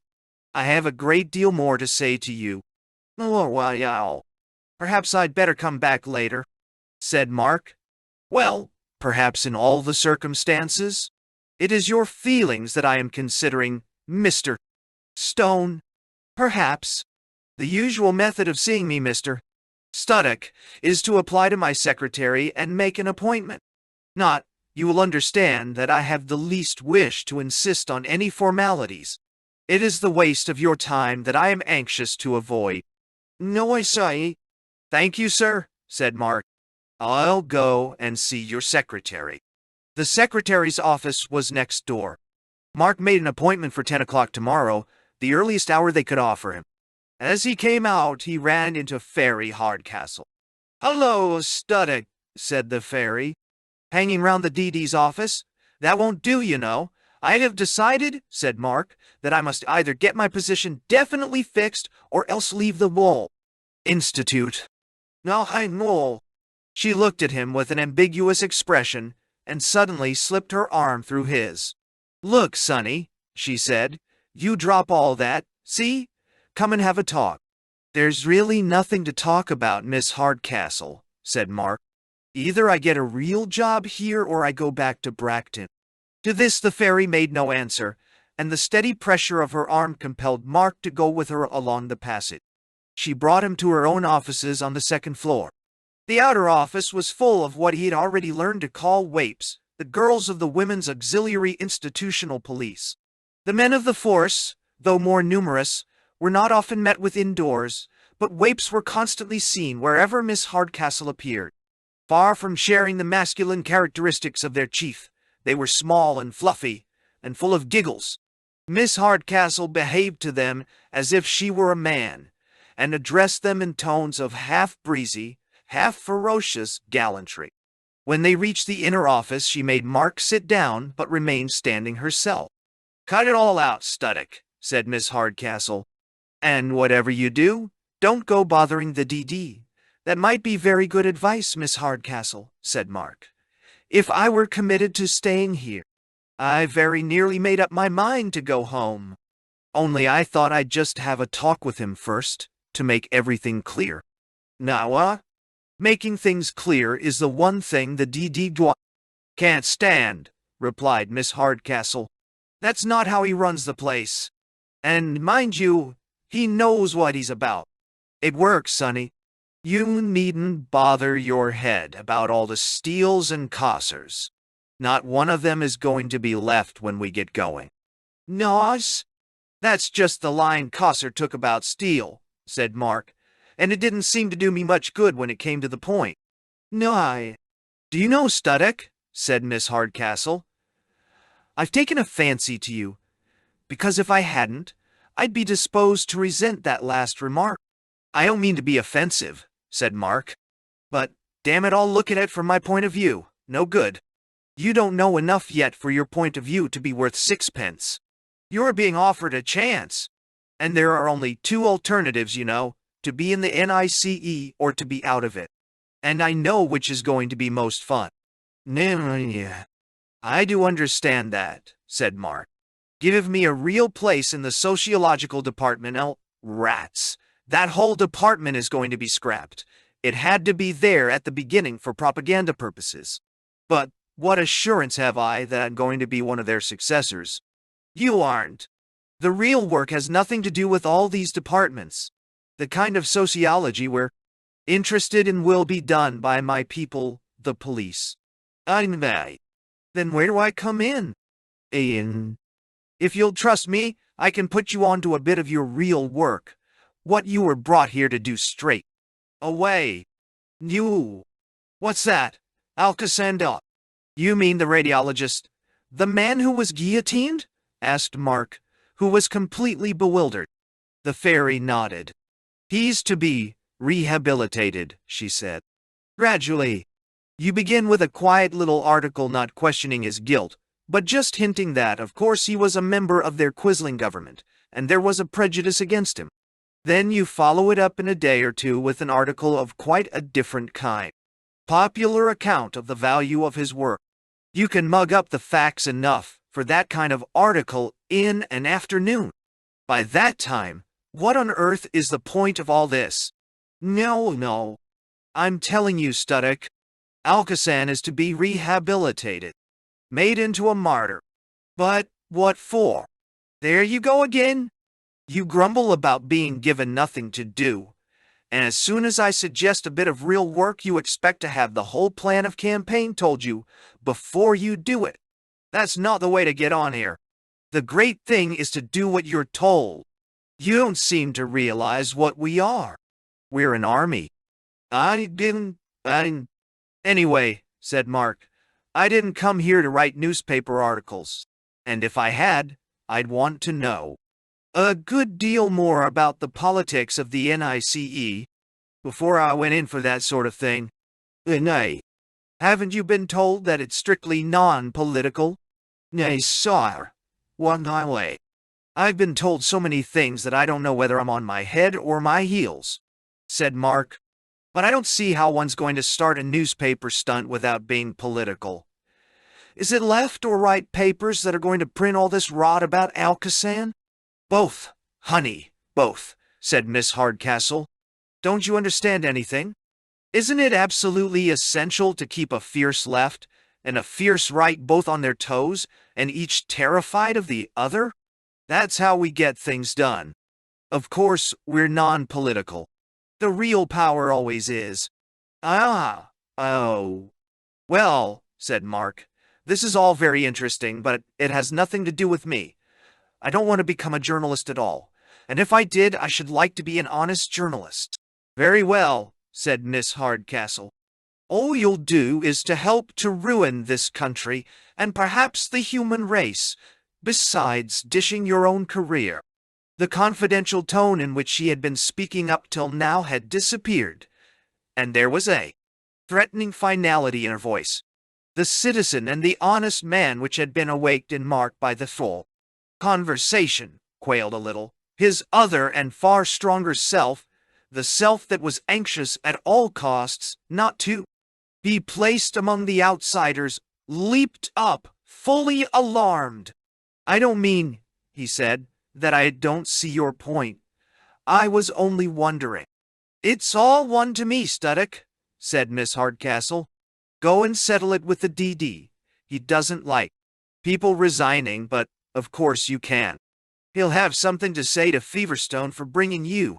Speaker 1: I have a great deal more to say to you. Oh, well, perhaps I'd better come back later, said Mark. Well, perhaps in all the circumstances. It is your feelings that I am considering, Mr. Stone. Perhaps. The usual method of seeing me, Mr. Studdock, is to apply to my secretary and make an appointment. Not, you will understand that I have the least wish to insist on any formalities. It is the waste of your time that I am anxious to avoid. No, I say. Thank you, sir, said Mark. I'll go and see your secretary. The secretary's office was next door. Mark made an appointment for 10 o'clock tomorrow, the earliest hour they could offer him. As he came out, he ran into Fairy Hardcastle. "Hello, Studdock," said the fairy. "Hanging round the DD's office? That won't do, you know. I have decided," said Mark, "that I must either get my position definitely fixed or else leave the Wall Institute." "No, I know." She looked at him with an ambiguous expression and suddenly slipped her arm through his. "Look, Sonny," she said, "you drop all that, see? Come and have a talk." "There's really nothing to talk about, Miss Hardcastle," said Mark. "Either I get a real job here or I go back to Bracton." To this the fairy made no answer, and the steady pressure of her arm compelled Mark to go with her along the passage. She brought him to her own offices on the second floor. The outer office was full of what he had already learned to call waifs, the girls of the Women's Auxiliary Institutional Police. The men of the force, though more numerous, were not often met with indoors, but waifs were constantly seen wherever Miss Hardcastle appeared. Far from sharing the masculine characteristics of their chief, they were small and fluffy, and full of giggles. Miss Hardcastle behaved to them as if she were a man, and addressed them in tones of half-breezy, half-ferocious gallantry. When they reached the inner office, she made Mark sit down, but remained standing herself. "Cut it all out, Studdock," said Miss Hardcastle. "And whatever you do, don't go bothering the DD. "That might be very good advice, Miss Hardcastle," said Mark. "If I were committed to staying here, I very nearly made up my mind to go home. Only I thought I'd just have a talk with him first, to make everything clear." "Now, making things clear is the one thing the DD can't stand," replied Miss Hardcastle. "That's not how he runs the place. And mind you, he knows what he's about. It works, Sonny. You needn't bother your head about all the Steels and Cossers. Not one of them is going to be left when we get going." "Nos? That's just the line Cosser took about Steele," said Mark, "and it didn't seem to do me much good when it came to the point." "No, do you know, Studdock," said Miss Hardcastle, "I've taken a fancy to you, because if I hadn't, I'd be disposed to resent that last remark." "I don't mean to be offensive," said Mark, "but, damn it, I'll look at it from my point of view. No good. You don't know enough yet for your point of view to be worth sixpence. You're being offered a chance. And there are only two alternatives, you know, to be in the NICE or to be out of it. And I know which is going to be most fun." "I do understand that," said Mark. "Give me a real place in the sociological department. Rats. That whole department is going to be scrapped. It had to be there at the beginning for propaganda purposes. But what assurance have I that I'm going to be one of their successors? You aren't. The real work has nothing to do with all these departments. The kind of sociology we're interested in will be done by my people, the police." "Then where do I come in?" "If you'll trust me, I can put you on to a bit of your real work. What you were brought here to do straight away." "You? What's that? Alcasanda?" "You mean the radiologist? The man who was guillotined?" asked Mark, who was completely bewildered. The fairy nodded. "He's to be rehabilitated," she said. "Gradually. You begin with a quiet little article not questioning his guilt, but just hinting that, of course, he was a member of their Quisling government, and there was a prejudice against him. Then you follow it up in a day or two with an article of quite a different kind. Popular account of the value of his work. You can mug up the facts enough for that kind of article in an afternoon. By that time, what on earth is the point of all this? No. I'm telling you, Studdock. Alcazan is to be rehabilitated, made into a martyr. But what for? There you go again. You grumble about being given nothing to do, and as soon as I suggest a bit of real work, you expect to have the whole plan of campaign told you before you do it. That's not the way to get on here. The great thing is to do what you're told. You don't seem to realize what we are. We're an army. Anyway, said Mark, I didn't come here to write newspaper articles. And if I had, I'd want to know a good deal more about the politics of the NICE before I went in for that sort of thing. Nay, haven't you been told that it's strictly non-political? Nay, sire. One way. I've been told so many things that I don't know whether I'm on my head or my heels, said Mark. But I don't see how one's going to start a newspaper stunt without being political. Is it left or right papers that are going to print all this rot about Alcazan? Both, honey, both, said Miss Hardcastle. Don't you understand anything? Isn't it absolutely essential to keep a fierce left and a fierce right both on their toes and each terrified of the other? That's how we get things done. Of course, we're non-political. The real power always is. Oh. Well, said Mark, this is all very interesting, but it has nothing to do with me. I don't want to become a journalist at all, and if I did, I should like to be an honest journalist. Very well, said Miss Hardcastle. All you'll do is to help to ruin this country and perhaps the human race, besides dishing your own career. The confidential tone in which she had been speaking up till now had disappeared, and there was a threatening finality in her voice. The citizen and the honest man which had been awaked in Mark by the full conversation quailed a little. His other and far stronger self, the self that was anxious at all costs not to be placed among the outsiders, leaped up, fully alarmed. I don't mean, he said, that I don't see your point. I was only wondering. It's all one to me, Studdock, said Miss Hardcastle. Go and settle it with the DD. He doesn't like people resigning, but of course you can. He'll have something to say to Feverstone for bringing you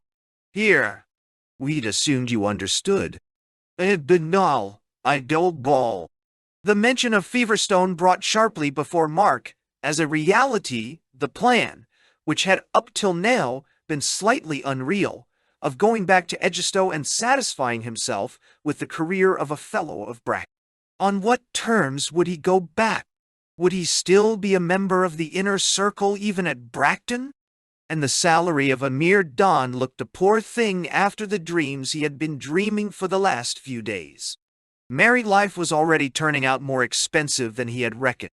Speaker 1: here. We'd assumed you understood. Banal, I don't ball. The mention of Feverstone brought sharply before Mark, as a reality, the plan, which had up till now been slightly unreal, of going back to Egisto and satisfying himself with the career of a fellow of Bracton. On what terms would he go back? Would he still be a member of the inner circle even at Bracton? And the salary of a mere don looked a poor thing after the dreams he had been dreaming for the last few days. Married life was already turning out more expensive than he had reckoned.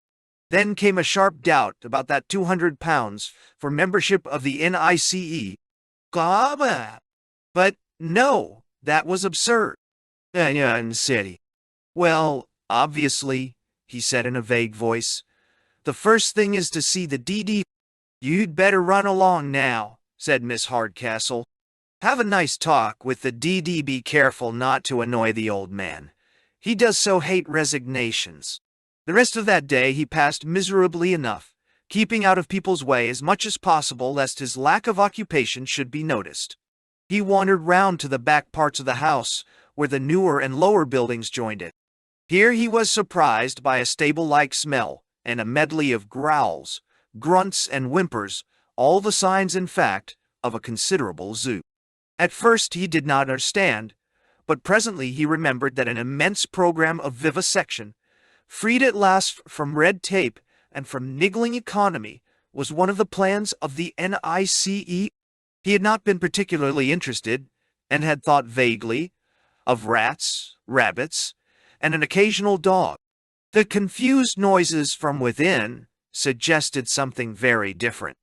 Speaker 1: Then came a sharp doubt about that £200 for membership of the NICE. But no, that was absurd. City. Well, obviously, he said in a vague voice, the first thing is to see the DD. You'd better run along now, said Miss Hardcastle. Have a nice talk with the DD. Be careful not to annoy the old man. He does so hate resignations. The rest of that day he passed miserably enough, keeping out of people's way as much as possible lest his lack of occupation should be noticed. He wandered round to the back parts of the house, where the newer and lower buildings joined it. Here he was surprised by a stable-like smell, and a medley of growls, grunts, and whimpers, all the signs, in fact, of a considerable zoo. At first he did not understand, but presently he remembered that an immense program of vivisection, freed at last from red tape and from niggling economy, was one of the plans of the NICE. He had not been particularly interested, and had thought vaguely, of rats, rabbits, and an occasional dog. The confused noises from within suggested something very different.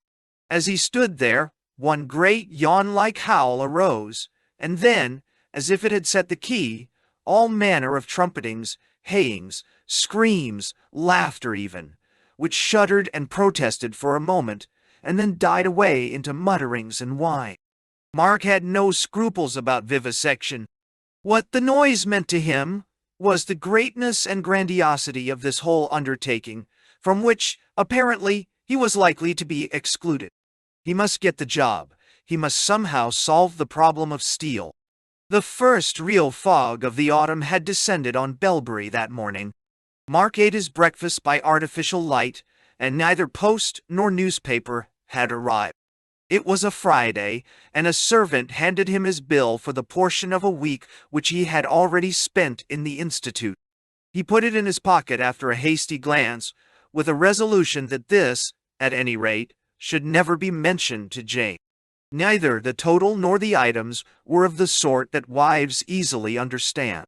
Speaker 1: As he stood there, one great yawn-like howl arose, and then, as if it had set the key, all manner of trumpetings, hayings, screams, laughter even, which shuddered and protested for a moment, and then died away into mutterings and whine. Mark had no scruples about vivisection. What the noise meant to him was the greatness and grandiosity of this whole undertaking, from which, apparently, he was likely to be excluded. He must get the job. He must somehow solve the problem of steel. The first real fog of the autumn had descended on Belbury that morning. Mark ate his breakfast by artificial light, and neither post nor newspaper had arrived. It was a Friday, and a servant handed him his bill for the portion of a week which he had already spent in the Institute. He put it in his pocket after a hasty glance, with a resolution that this, at any rate, should never be mentioned to Jane. Neither the total nor the items were of the sort that wives easily understand.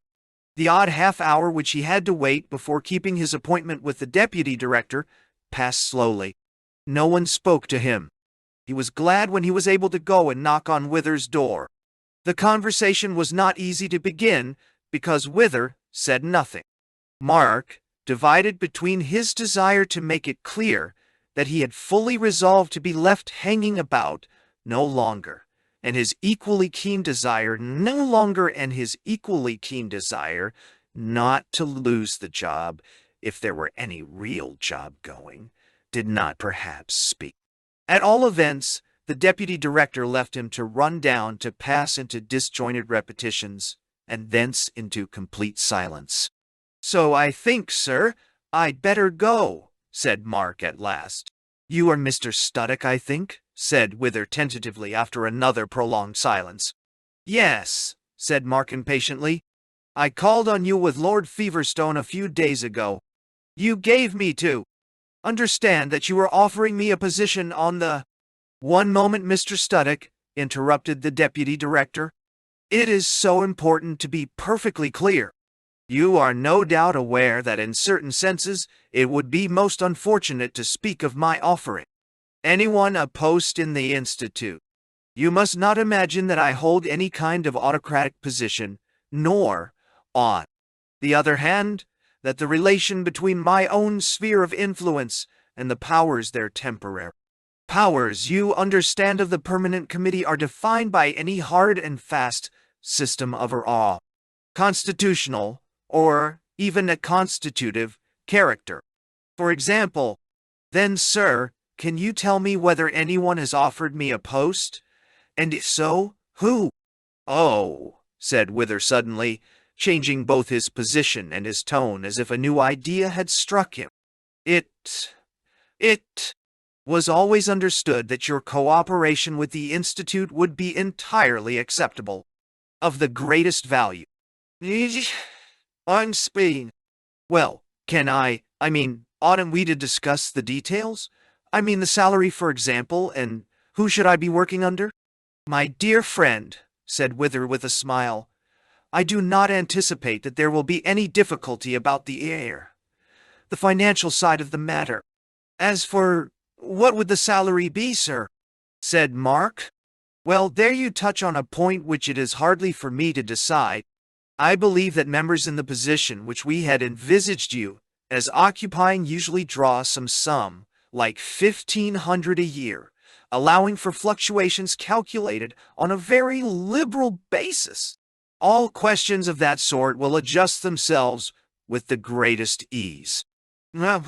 Speaker 1: The odd half-hour which he had to wait before keeping his appointment with the deputy director passed slowly. No one spoke to him. He was glad when he was able to go and knock on Wither's door. The conversation was not easy to begin, because Wither said nothing. Mark, divided between his desire to make it clear that he had fully resolved to be left hanging about no longer, and his equally keen desire not to lose the job, if there were any real job going, did not perhaps speak. At all events, the deputy director left him to run down, to pass into disjointed repetitions, and thence into complete silence. "So I think, sir, I'd better go," said Mark at last. "You are Mr. Studdock, I think?" said Wither tentatively after another prolonged silence. "Yes," said Mark impatiently. "I called on you with Lord Feverstone a few days ago. You gave me to understand that you were offering me a position on the—" "One moment, Mr. Studdock," interrupted the deputy director. "It is so important to be perfectly clear. You are no doubt aware that in certain senses it would be most unfortunate to speak of my offering anyone a post in the Institute. You must not imagine that I hold any kind of autocratic position, nor, on the other hand, that the relation between my own sphere of influence and the powers there temporary. Powers, you understand, of the Permanent Committee are defined by any hard and fast system of law, constitutional, or even a constitutive character. For example, then, sir, can you tell me whether anyone has offered me a post? And if so, who?" "Oh," said Wither suddenly, changing both his position and his tone as if a new idea had struck him. It was always understood that your cooperation with the Institute would be entirely acceptable, of the greatest value." "I'm Spain." "Well, oughtn't we to discuss the details? I mean the salary, for example, and who should I be working under?" "My dear friend," said Wither with a smile, "I do not anticipate that there will be any difficulty about the financial side of the matter. As for what would the salary be, sir?" said Mark. "Well, there you touch on a point which it is hardly for me to decide. I believe that members in the position which we had envisaged you as occupying usually draw some sum, like 1,500 a year, allowing for fluctuations calculated on a very liberal basis. All questions of that sort will adjust themselves with the greatest ease." "But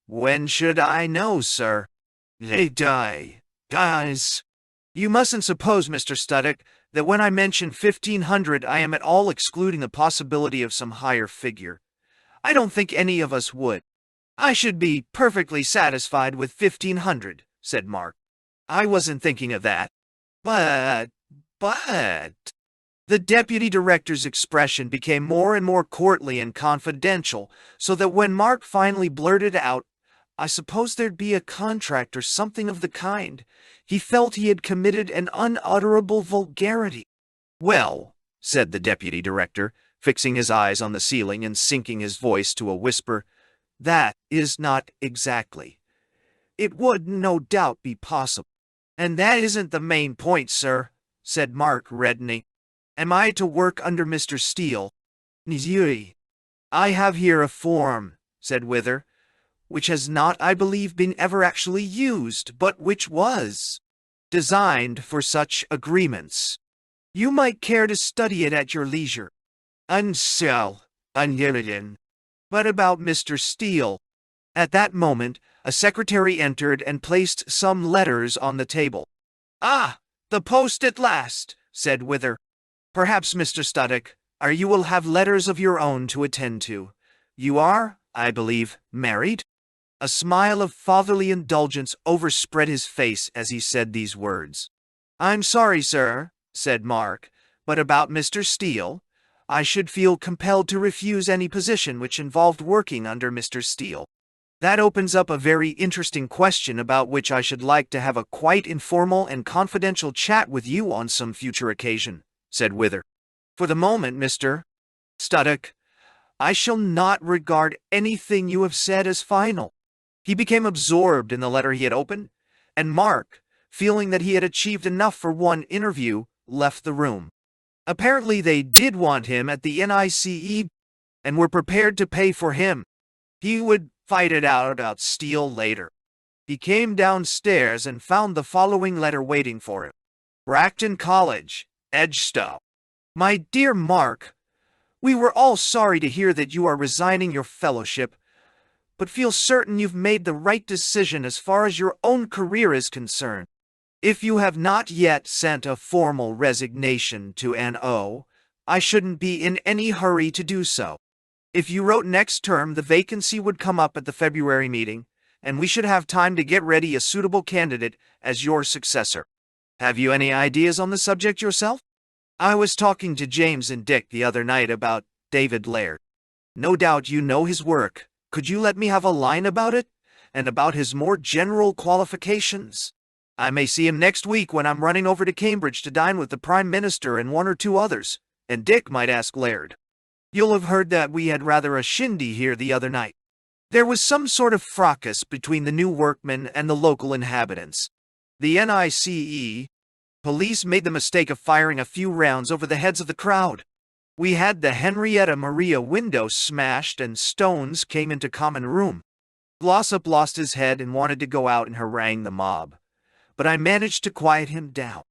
Speaker 1: when should I know, sir?" "Guys, you mustn't suppose, Mr. Studdock, that when I mention 1,500 I am at all excluding the possibility of some higher figure. I don't think any of us would." "I should be perfectly satisfied with 1,500, said Mark. "I wasn't thinking of that." But... The deputy director's expression became more and more courtly and confidential, so that when Mark finally blurted out, "I suppose there'd be a contract or something of the kind," he felt he had committed an unutterable vulgarity. "Well," said the deputy director, fixing his eyes on the ceiling and sinking his voice to a whisper, "that is not exactly. It would no doubt be possible." "And that isn't the main point, sir," said Mark, reddening. "Am I to work under Mr. Steele?" "I have here a form," said Wither, which has not, I believe, been ever actually used, but which was designed for such agreements. You might care to study it at your leisure. Unsell, unlimited. But about Mr. Steele. At that moment, a secretary entered and placed some letters on the table. "Ah, the post at last," said Wither. "Perhaps, Mr. Studdock, you will have letters of your own to attend to. You are, I believe, married?" A smile of fatherly indulgence overspread his face as he said these words. "I'm sorry, sir," said Mark, "but about Mr. Steele, I should feel compelled to refuse any position which involved working under Mr. Steele. That opens up a very interesting question about which I should like to have a quite informal and confidential chat with you on some future occasion," said Wither. "For the moment, Mr. Studdock, I shall not regard anything you have said as final." He became absorbed in the letter he had opened, and Mark, feeling that he had achieved enough for one interview, left the room. Apparently they did want him at the NICE and were prepared to pay for him. He would fight it out about Steele later. He came downstairs and found the following letter waiting for him. "Bracton College, Edgestow. My dear Mark, we were all sorry to hear that you are resigning your fellowship, but feel certain you've made the right decision as far as your own career is concerned. If you have not yet sent a formal resignation to NO, I shouldn't be in any hurry to do so. If you wrote next term, the vacancy would come up at the February meeting, and we should have time to get ready a suitable candidate as your successor. Have you any ideas on the subject yourself? I was talking to James and Dick the other night about David Laird. No doubt you know his work. Could you let me have a line about it, and about his more general qualifications? I may see him next week when I'm running over to Cambridge to dine with the Prime Minister and one or two others, and Dick might ask Laird. You'll have heard that we had rather a shindy here the other night. There was some sort of fracas between the new workmen and the local inhabitants. The NICE police made the mistake of firing a few rounds over the heads of the crowd. We had the Henrietta Maria window smashed and stones came into common room. Glossop lost his head and wanted to go out and harangue the mob, but I managed to quiet him down.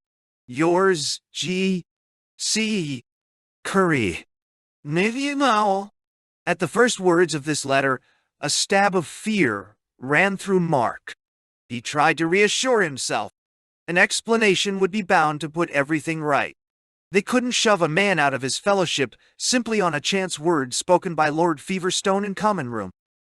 Speaker 1: Yours, G.C. Curry. Navy Mowell. At the first words of this letter, a stab of fear ran through Mark. He tried to reassure himself. An explanation would be bound to put everything right. They couldn't shove a man out of his fellowship simply on a chance word spoken by Lord Feverstone in common room.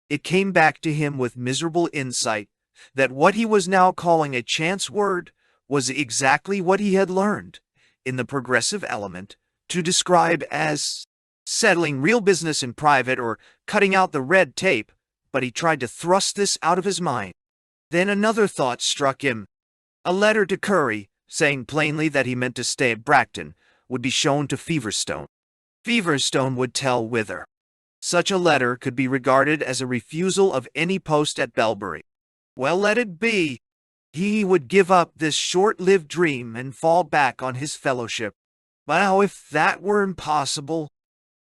Speaker 1: It came back to him with miserable insight that what he was now calling a chance word was exactly what he had learned, in the progressive element, to describe as settling real business in private or cutting out the red tape, but he tried to thrust this out of his mind. Then another thought struck him. A letter to Curry, saying plainly that he meant to stay at Bracton, would be shown to Feverstone. Feverstone would tell Wither. Such a letter could be regarded as a refusal of any post at Belbury. Well, let it be. He would give up this short-lived dream and fall back on his fellowship. But now, if that were impossible,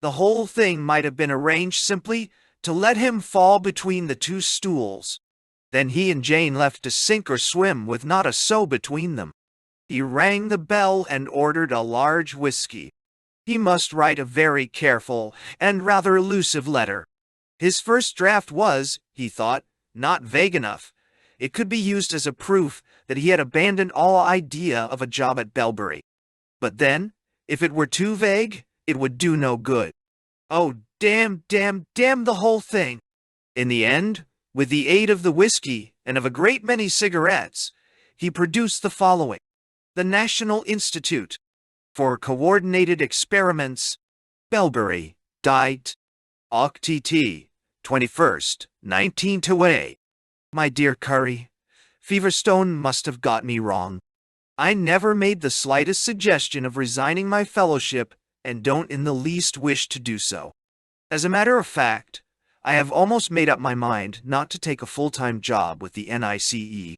Speaker 1: the whole thing might have been arranged simply to let him fall between the two stools. Then he and Jane left to sink or swim with not a sou between them. He rang the bell and ordered a large whiskey. He must write a very careful and rather elusive letter. His first draft was, he thought, not vague enough. It could be used as a proof that he had abandoned all idea of a job at Belbury. But then, if it were too vague, it would do no good. Oh, damn the whole thing. In the end, with the aid of the whiskey and of a great many cigarettes, he produced the following. The National Institute for Coordinated Experiments, Belbury, died Oct. 21st, 1928. My dear Curry, Feverstone must have got me wrong. I never made the slightest suggestion of resigning my fellowship and don't in the least wish to do so. As a matter of fact, I have almost made up my mind not to take a full-time job with the NICE,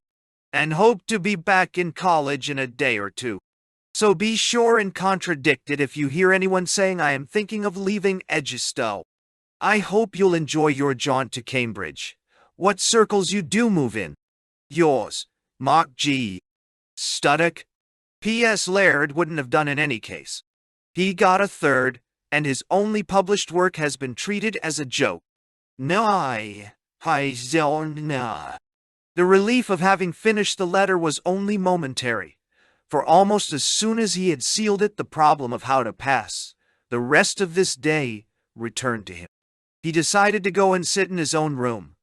Speaker 1: and hope to be back in college in a day or two. So be sure and contradict it if you hear anyone saying I am thinking of leaving Edgestow. I hope you'll enjoy your jaunt to Cambridge. what circles you do move in. Yours, Mark G. Studdock. P.S. Laird wouldn't have done in any case. He got a third, and his only published work has been treated as a joke. The relief of having finished the letter was only momentary, for almost as soon as he had sealed it, the problem of how to pass the rest of this day returned to him. He decided to go and sit in his own room,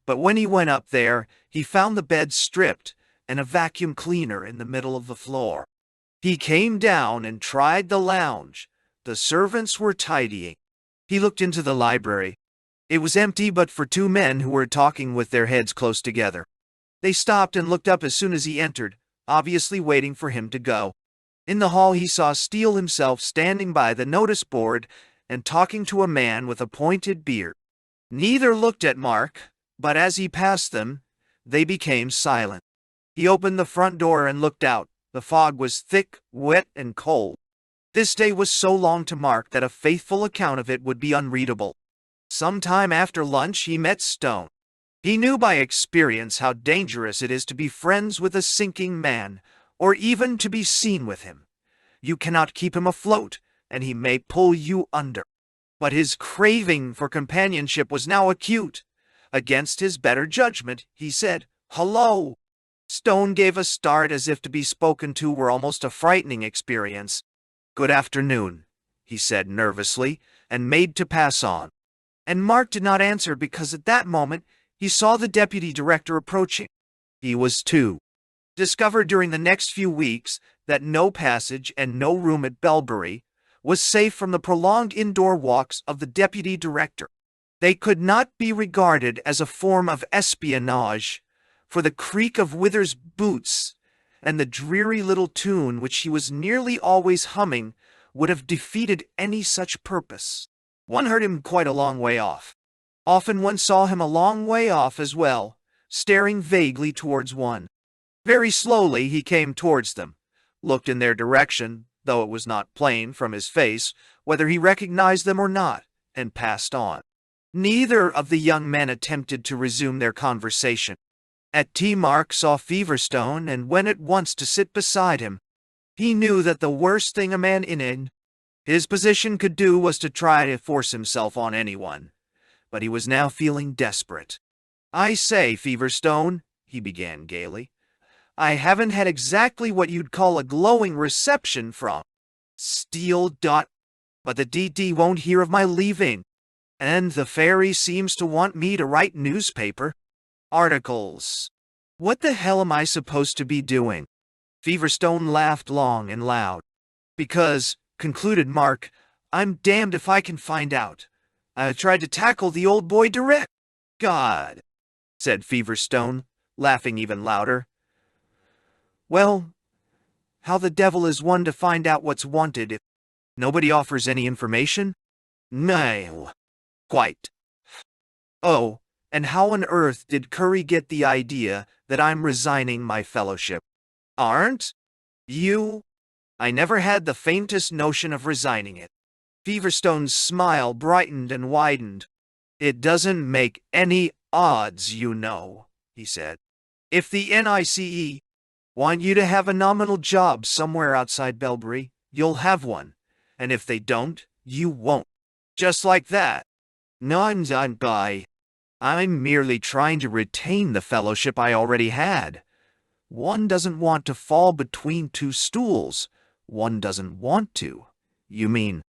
Speaker 1: but when he went up there, he found the bed stripped and a vacuum cleaner in the middle of the floor. He came down and tried the lounge. The servants were tidying. He looked into the library. It was empty but for two men who were talking with their heads close together. They stopped and looked up as soon as he entered, obviously waiting for him to go. In the hall he saw Steele himself standing by the notice board and talking to a man with a pointed beard. Neither looked at Mark, but as he passed them, they became silent. He opened the front door and looked out. The fog was thick, wet, and cold. This day was so long to Mark that a faithful account of it would be unreadable. Some time after lunch he met Stone. He knew by experience how dangerous it is to be friends with a sinking man, or even to be seen with him. You cannot keep him afloat, and he may pull you under. But his craving for companionship was now acute. Against his better judgment, he said, "Hello." Stone gave a start as if to be spoken to were almost a frightening experience. "Good afternoon," he said nervously, and made to pass on. And Mark did not answer because at that moment he saw the deputy director approaching. He was too. Discovered during the next few weeks that no passage and no room at Belbury was safe from the prolonged indoor walks of the deputy director. They could not be regarded as a form of espionage, for the creak of Wither's boots and the dreary little tune which he was nearly always humming would have defeated any such purpose. One heard him quite a long way off. Often one saw him a long way off as well, staring vaguely towards one. Very slowly he came towards them, looked in their direction, though it was not plain from his face whether he recognized them or not, and passed on. Neither of the young men attempted to resume their conversation. At tea Mark saw Feverstone and went at once to sit beside him. He knew that the worst thing a man in his position could do was to try to force himself on anyone, but he was now feeling desperate. "I say, Feverstone," he began gaily, "I haven't had exactly what you'd call a glowing reception from Steele. But the DD won't hear of my leaving, and the fairy seems to want me to write newspaper articles. What the hell am I supposed to be doing?" Feverstone laughed long and loud. "Because," concluded Mark, "I'm damned if I can find out. I tried to tackle the old boy direct." "God," said Feverstone, laughing even louder. "Well, how the devil is one to find out what's wanted if nobody offers any information?" "No, quite." "Oh, and how on earth did Curry get the idea that I'm resigning my fellowship?" "Aren't you?" "I never had the faintest notion of resigning it." Feverstone's smile brightened and widened. "It doesn't make any odds, you know," he said. "If the NICE want you to have a nominal job somewhere outside Belbury, you'll have one, and if they don't, you won't. Just like that. I'm merely trying to retain the fellowship I already had. One doesn't want to fall between two stools. One doesn't want to. You mean,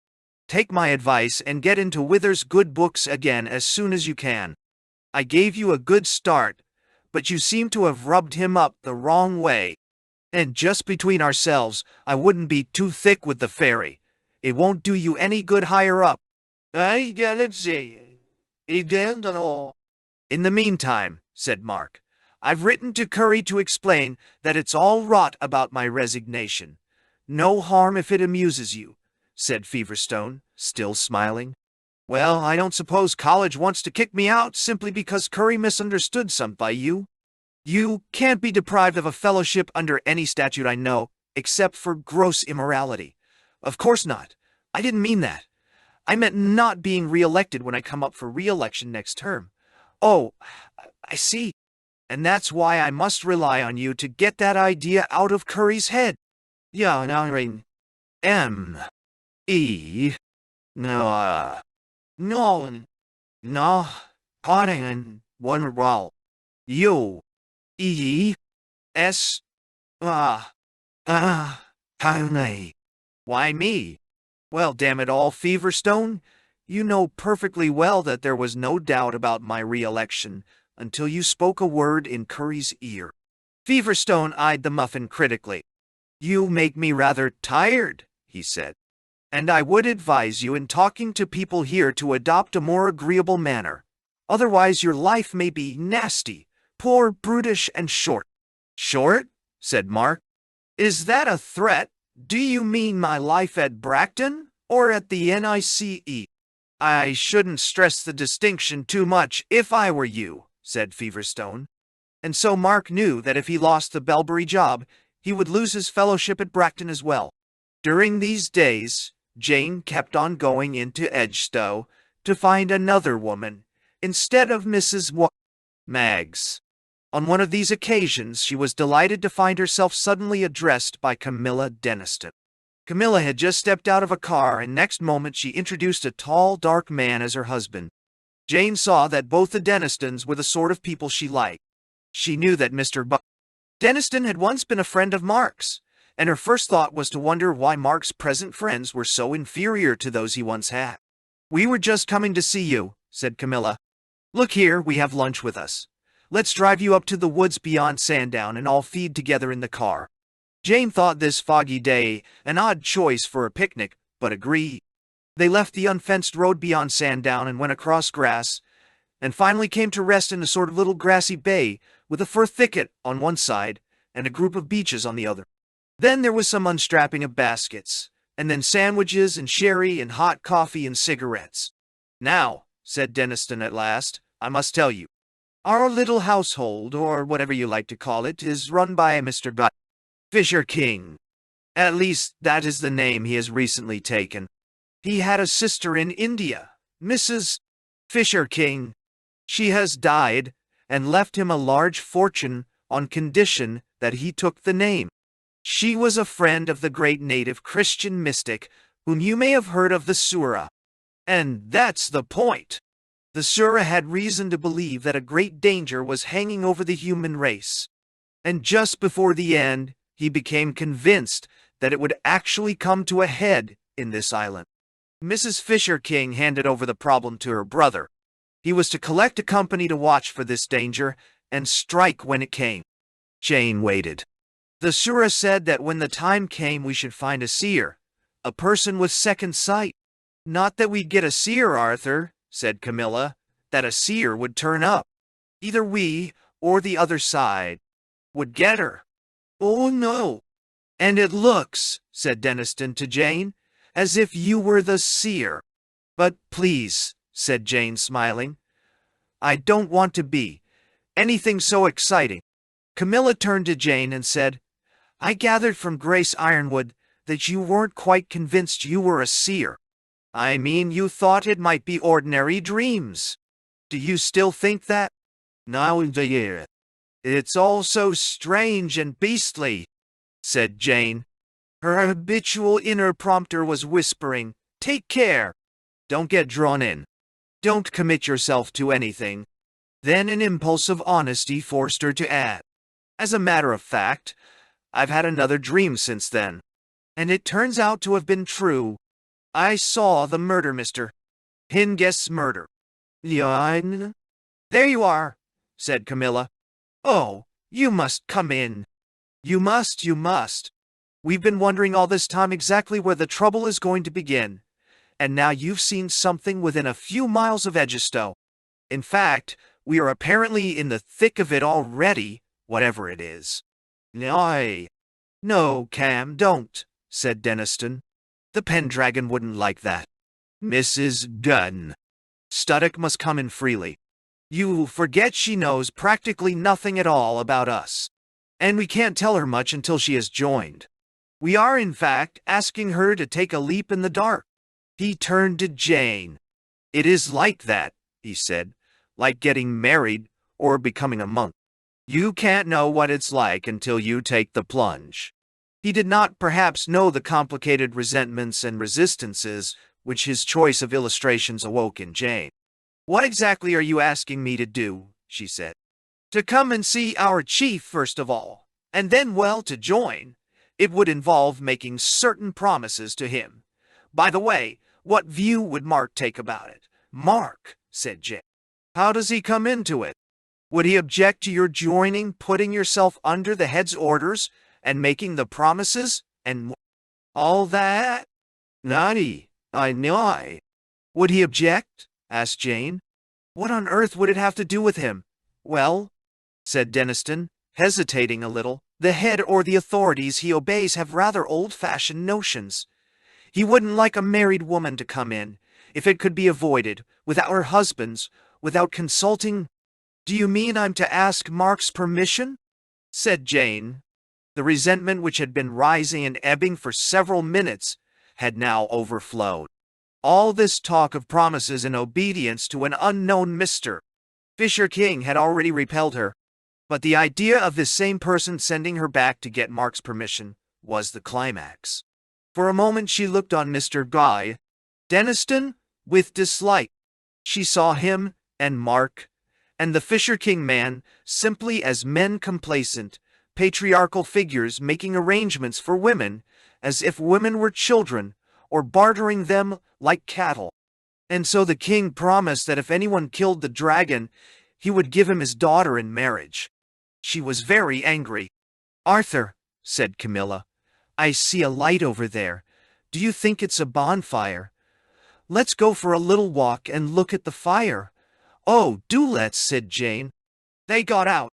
Speaker 1: take my advice and get into Wither's good books again as soon as you can. I gave you a good start, but you seem to have rubbed him up the wrong way. And just between ourselves, I wouldn't be too thick with the fairy. It won't do you any good higher up." "I gotta say, it don't know." "In the meantime," said Mark, "I've written to Curry to explain that it's all rot about my resignation. No harm if it amuses you," said Feverstone, still smiling. "Well, I don't suppose college wants to kick me out simply because Curry misunderstood something by you. You can't be deprived of a fellowship under any statute I know, except for gross immorality." "Of course not. I didn't mean that. I meant not being re-elected when I come up for re-election next term. Oh, I see. And that's why I must rely on you to get that idea out of Curry's head. Yeah, now M. E. No, no, no, Potting one roll. U. E. S. Ah. Honey. Why me? Well, damn it all, Feverstone. You know perfectly well that there was no doubt about my re-election until you spoke a word in Curry's ear. Feverstone eyed the muffin critically. You make me rather tired, he said, and I would advise you in talking to people here to adopt a more agreeable manner. Otherwise your life may be nasty, poor, brutish, and short. Short? Said Mark. Is that a threat? Do you mean my life at Bracton or at the NICE? I shouldn't stress the distinction too much if I were you, said Feverstone. And so Mark knew that if he lost the Belbury job, he would lose his fellowship at Bracton as well. During these days, Jane kept on going into Edgestowe to find another woman instead of Mrs. Maggs. On one of these occasions, she was delighted to find herself suddenly addressed by Camilla Denniston. Camilla had just stepped out of a car, and next moment she introduced a tall, dark man as her husband. Jane saw that both the Dennistons were the sort of people she liked. She knew that Mr. Denniston had once been a friend of Mark's, and her first thought was to wonder why Mark's present friends were so inferior to those he once had. We were just coming to see you, said Camilla. Look here, we have lunch with us. Let's drive you up to the woods beyond Sandown and all feed together in the car. Jane thought this foggy day an odd choice for a picnic, but agreed. They left the unfenced road beyond Sandown and went across grass, and finally came to rest in a sort of little grassy bay with a fir thicket on one side and a group of beeches on the other. Then there was some unstrapping of baskets, and then sandwiches and sherry and hot coffee and cigarettes. Now, said Denniston at last, I must tell you. Our little household, or whatever you like to call it, is run by Mr. Fisher King. At least that is the name he has recently taken. He had a sister in India, Mrs. Fisher King. She has died and left him a large fortune on condition that he took the name. She was a friend of the great native Christian mystic whom you may have heard of, the Surah. And that's the point. The Surah had reason to believe that a great danger was hanging over the human race. And just before the end, he became convinced that it would actually come to a head in this island. Mrs. Fisher King handed over the problem to her brother. He was to collect a company to watch for this danger and strike when it came. Jane waited. The Surah said that when the time came we should find a seer, a person with second sight. Not that we'd get a seer, Arthur, said Camilla, that a seer would turn up. Either we, or the other side, would get her. Oh, no. And it looks, said Denniston to Jane, as if you were the seer. But please, said Jane, smiling, I don't want to be anything so exciting. Camilla turned to Jane and said, I gathered from Grace Ironwood that you weren't quite convinced you were a seer. I mean, you thought it might be ordinary dreams. Do you still think that? Now, dear, it's all so strange and beastly, said Jane. Her habitual inner prompter was whispering, Take care. Don't get drawn in. Don't commit yourself to anything. Then an impulse of honesty forced her to add, As a matter of fact, I've had another dream since then, and it turns out to have been true. I saw the murder, Mr. Hingest's murder. Yeah, there you are, said Camilla. Oh, you must come in. You must, you must. We've been wondering all this time exactly where the trouble is going to begin, and now you've seen something within a few miles of Edgestowe. In fact, we are apparently in the thick of it already, whatever it is. No, Cam, don't, said Denniston. The Pendragon wouldn't like that. Mrs. Dunn. Studdock must come in freely. You forget she knows practically nothing at all about us, and we can't tell her much until she has joined. We are, in fact, asking her to take a leap in the dark. He turned to Jane. It is like that, he said, like getting married or becoming a monk. You can't know what it's like until you take the plunge. He did not perhaps know the complicated resentments and resistances which his choice of illustrations awoke in Jane. "What exactly are you asking me to do?" she said. "To come and see our chief first of all, and then, well, to join. It would involve making certain promises to him. By the way, what view would Mark take about it?" "Mark," said Jane. "How does he come into it? Would he object to your joining, putting yourself under the head's orders, and making the promises, and all that?" "Naughty, I know." "Would he object?" asked Jane. "What on earth would it have to do with him?" "Well," said Deniston, hesitating a little, "the head or the authorities he obeys have rather old-fashioned notions. He wouldn't like a married woman to come in, if it could be avoided, without her husband's, without consulting—" "Do you mean I'm to ask Mark's permission?" said Jane. The resentment which had been rising and ebbing for several minutes had now overflowed. All this talk of promises and obedience to an unknown Mr. Fisher King had already repelled her, but the idea of this same person sending her back to get Mark's permission was the climax. For a moment she looked on Mr. Guy Deniston with dislike. She saw him and Mark and the Fisher King man simply as men complacent, patriarchal figures making arrangements for women as if women were children, or bartering them like cattle. And so the king promised that if anyone killed the dragon, he would give him his daughter in marriage. She was very angry. "Arthur," said Camilla, "I see a light over there. Do you think it's a bonfire? Let's go for a little walk and look at the fire." "Oh, do let's," said Jane. They got out.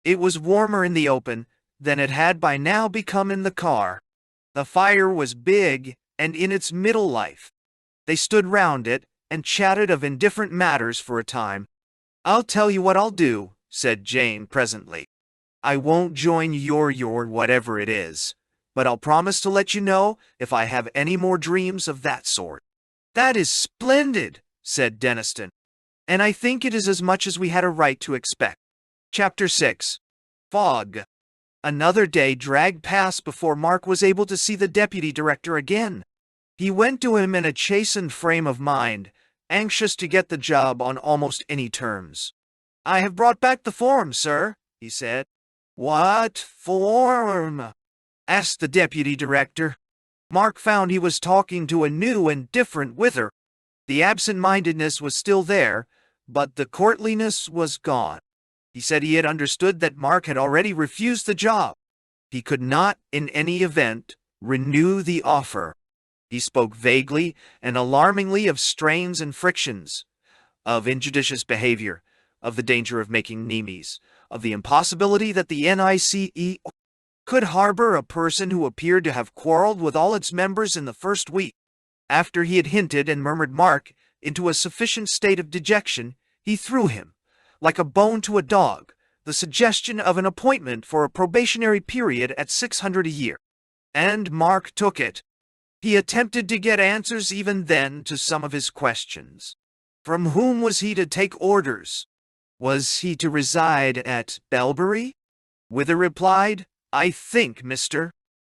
Speaker 1: It was warmer in the open than it had by now become in the car. The fire was big and in its middle life. They stood round it and chatted of indifferent matters for a time. "I'll tell you what I'll do," said Jane presently. "I won't join your whatever it is, but I'll promise to let you know if I have any more dreams of that sort." "That is splendid," said Deniston. "And I think it is as much as we had a right to expect." Chapter 6. Fog. Another day dragged past before Mark was able to see the deputy director again. He went to him in a chastened frame of mind, anxious to get the job on almost any terms. "I have brought back the form, sir," he said. "What form?" asked the deputy director. Mark found he was talking to a new and different Wither. The absent-mindedness was still there, but the courtliness was gone. He said he had understood that Mark had already refused the job. He could not, in any event, renew the offer. He spoke vaguely and alarmingly of strains and frictions, of injudicious behavior, of the danger of making enemies, of the impossibility that the NICE could harbor a person who appeared to have quarreled with all its members in the first week. After he had hinted and murmured Mark into a sufficient state of dejection, he threw him, like a bone to a dog, the suggestion of an appointment for a probationary period at 600 a year. And Mark took it. He attempted to get answers even then to some of his questions. From whom was he to take orders? Was he to reside at Belbury? Wither replied, "I think, Mr.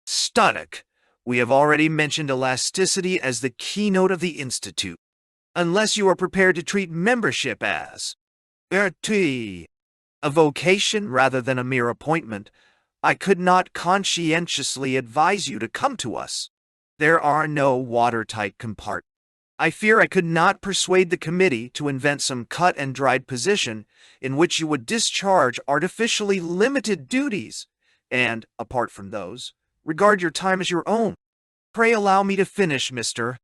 Speaker 1: Studdock, we have already mentioned elasticity as the keynote of the Institute. Unless you are prepared to treat membership as a vocation rather than a mere appointment, I could not conscientiously advise you to come to us. There are no watertight compartments. I fear I could not persuade the committee to invent some cut-and-dried position in which you would discharge artificially limited duties, and, apart from those, regard your time as your own. Pray allow me to finish, Mr.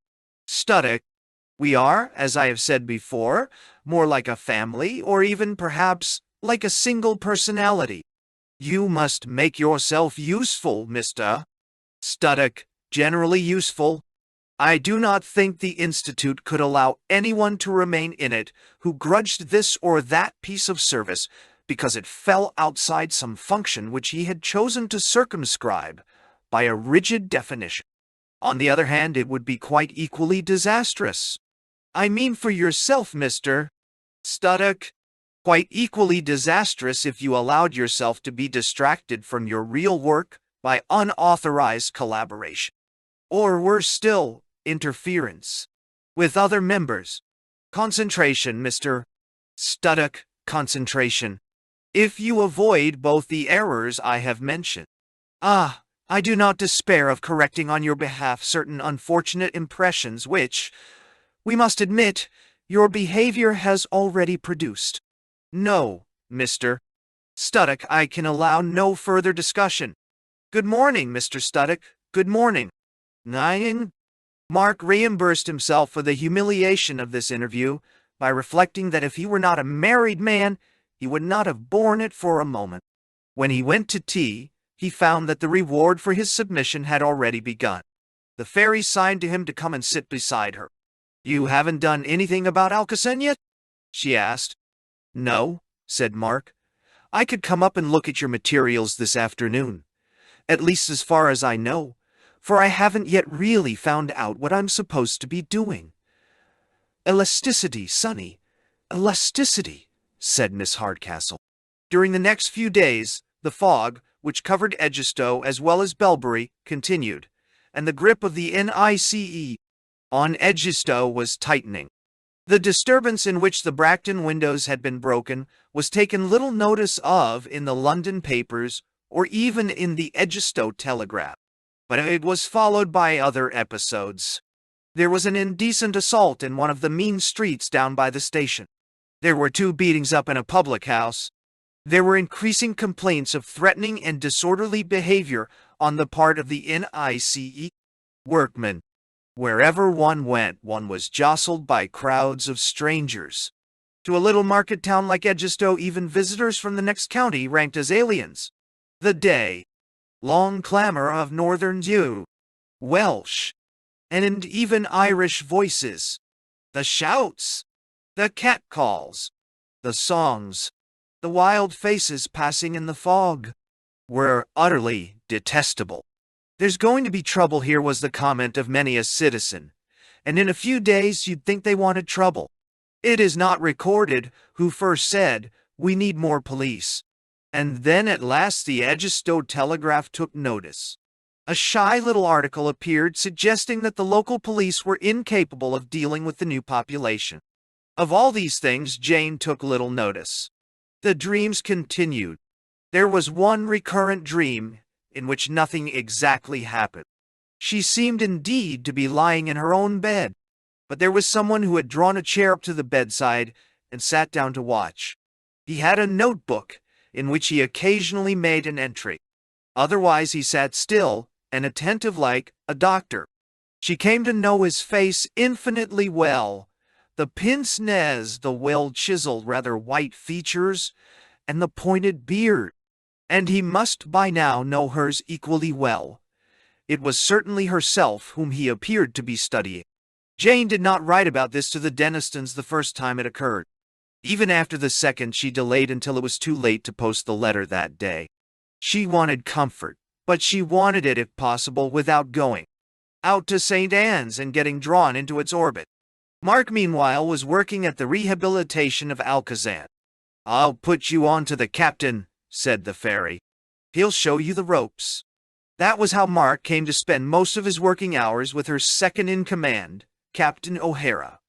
Speaker 1: Studdock. We are, as I have said before, more like a family, or even, perhaps, like a single personality. You must make yourself useful, Mr. Studdock, generally useful. I do not think the Institute could allow anyone to remain in it who grudged this or that piece of service because it fell outside some function which he had chosen to circumscribe by a rigid definition. On the other hand, it would be quite equally disastrous. I mean for yourself, Mr. Studdock, Quite equally disastrous if you allowed yourself to be distracted from your real work by unauthorized collaboration. Or worse still, interference with other members. Concentration, Mr. Studdock, concentration. If you avoid both the errors I have mentioned. I do not despair of correcting on your behalf certain unfortunate impressions which, we must admit, your behavior has already produced. No, Mr. Studdock, I can allow no further discussion. Good morning, Mr. Studdock. Good morning. Nine. Mark reimbursed himself for the humiliation of this interview by reflecting that if he were not a married man, he would not have borne it for a moment. When he went to tea, he found that the reward for his submission had already begun. The fairy signed to him to come and sit beside her. "You haven't done anything about Alcazan yet?" she asked. "No," said Mark. "I could come up and look at your materials this afternoon. At least as far as I know, for I haven't yet really found out what I'm supposed to be doing." "Elasticity, Sonny. Elasticity," said Miss Hardcastle. During the next few days, the fog, which covered Edgestowe as well as Belbury, continued, and the grip of the NICE on Edgestowe was tightening. The disturbance in which the Bracton windows had been broken was taken little notice of in the London papers or even in the Edgestowe Telegraph, but it was followed by other episodes. There was an indecent assault in one of the mean streets down by the station. There were 2 beatings up in a public house. There were increasing complaints of threatening and disorderly behavior on the part of the NICE workmen. Wherever one went, one was jostled by crowds of strangers. To a little market town like Edgestowe, even visitors from the next county ranked as aliens. The day-long clamor of Northern Jew, Welsh, and even Irish voices, the shouts, the catcalls, the songs, the wild faces passing in the fog, were utterly detestable. "There's going to be trouble here," was the comment of many a citizen, "and in a few days you'd think they wanted trouble." It is not recorded who first said, "We need more police." And then at last the Edgestowe Telegraph took notice. A shy little article appeared suggesting that the local police were incapable of dealing with the new population. Of all these things Jane took little notice. The dreams continued. There was one recurrent dream in which nothing exactly happened. She seemed indeed to be lying in her own bed, but there was someone who had drawn a chair up to the bedside and sat down to watch. He had a notebook in which he occasionally made an entry. Otherwise he sat still and attentive like a doctor. She came to know his face infinitely well, the pince nez, the well-chiseled, rather white features, and the pointed beard. And he must by now know hers equally well. It was certainly herself whom he appeared to be studying. Jane did not write about this to the Denistons the first time it occurred. Even after the second, she delayed until it was too late to post the letter that day. She wanted comfort, but she wanted it, if possible, without going out to St. Anne's and getting drawn into its orbit. Mark, meanwhile, was working at the rehabilitation of Alcazan. "I'll put you on to the captain," said the fairy. "He'll show you the ropes." That was how Mark came to spend most of his working hours with her second-in-command, Captain O'Hara,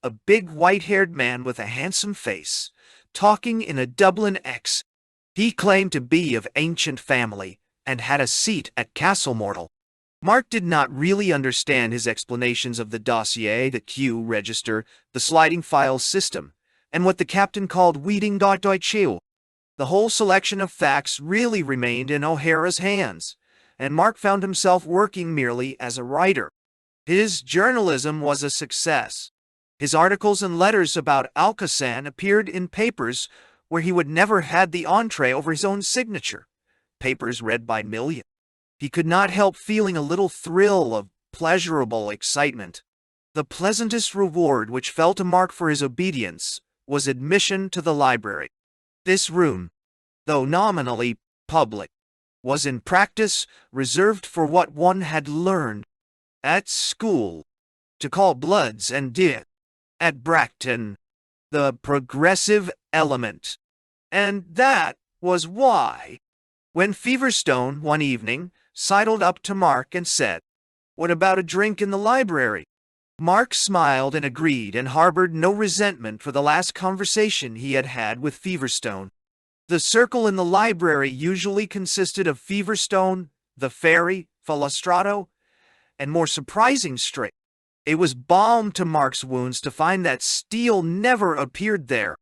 Speaker 1: a big white-haired man with a handsome face, talking in a Dublin accent. He claimed to be of ancient family and had a seat at Castlemortal. Mark did not really understand his explanations of the dossier, the queue register, the sliding file system, and what the captain called weeding Deutsche. The whole selection of facts really remained in O'Hara's hands, and Mark found himself working merely as a writer. His journalism was a success. His articles and letters about Alcazan appeared in papers where he would never had the entree over his own signature, papers read by millions. He could not help feeling a little thrill of pleasurable excitement. The pleasantest reward which fell to Mark for his obedience was admission to the library. This room, though nominally public, was in practice reserved for what one had learned at school to call bloods and dead. At Bracton, the progressive element. And that was why, when Feverstone one evening sidled up to Mark and said, "What about a drink in the library?" Mark smiled and agreed and harbored no resentment for the last conversation he had had with Feverstone. The circle in the library usually consisted of Feverstone, the fairy, Philostrato, and more surprising Straight. It was balm to Mark's wounds to find that Steele never appeared there.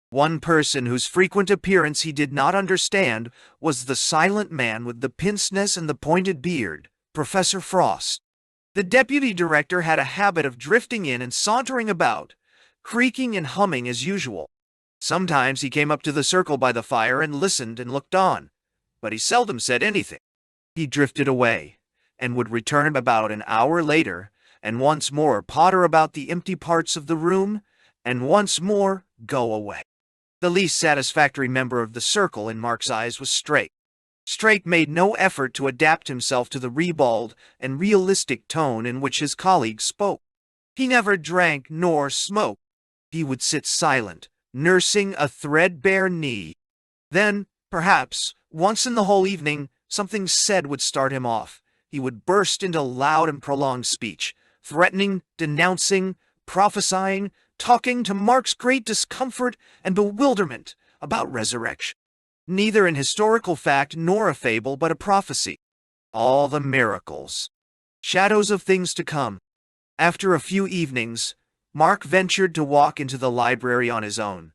Speaker 1: One person whose frequent appearance he did not understand was the silent man with the pince-nez and the pointed beard, Professor Frost. The deputy director had a habit of drifting in and sauntering about, creaking and humming as usual. Sometimes he came up to the circle by the fire and listened and looked on, but he seldom said anything. He drifted away, and would return about an hour later, and once more potter about the empty parts of the room, and once more go away. The least satisfactory member of the circle in Mark's eyes was Straight. Straight made no effort to adapt himself to the ribald and realistic tone in which his colleagues spoke. He never drank nor smoked. He would sit silent, nursing a threadbare knee. Then, perhaps, once in the whole evening, something said would start him off. He would burst into loud and prolonged speech, threatening, denouncing, prophesying, talking to Mark's great discomfort and bewilderment about resurrection. Neither an historical fact nor a fable, but a prophecy. All the miracles. Shadows of things to come. After a few evenings, Mark ventured to walk into the library on his own,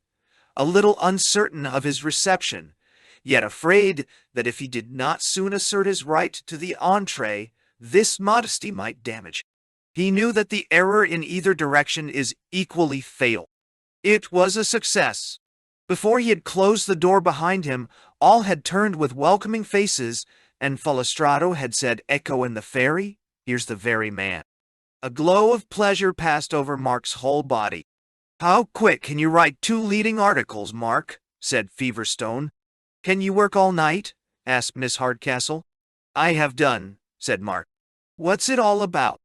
Speaker 1: a little uncertain of his reception, yet afraid that if he did not soon assert his right to the entree, this modesty might damage. He knew that the error in either direction is equally fatal. It was a success. Before he had closed the door behind him, all had turned with welcoming faces, and Philostrato had said, "Echo and the fairy? Here's the very man." A glow of pleasure passed over Mark's whole body. "How quick can you write 2 leading articles, Mark?" said Feverstone. "Can you work all night?" asked Miss Hardcastle. "I have done," said Mark. "What's it all about?"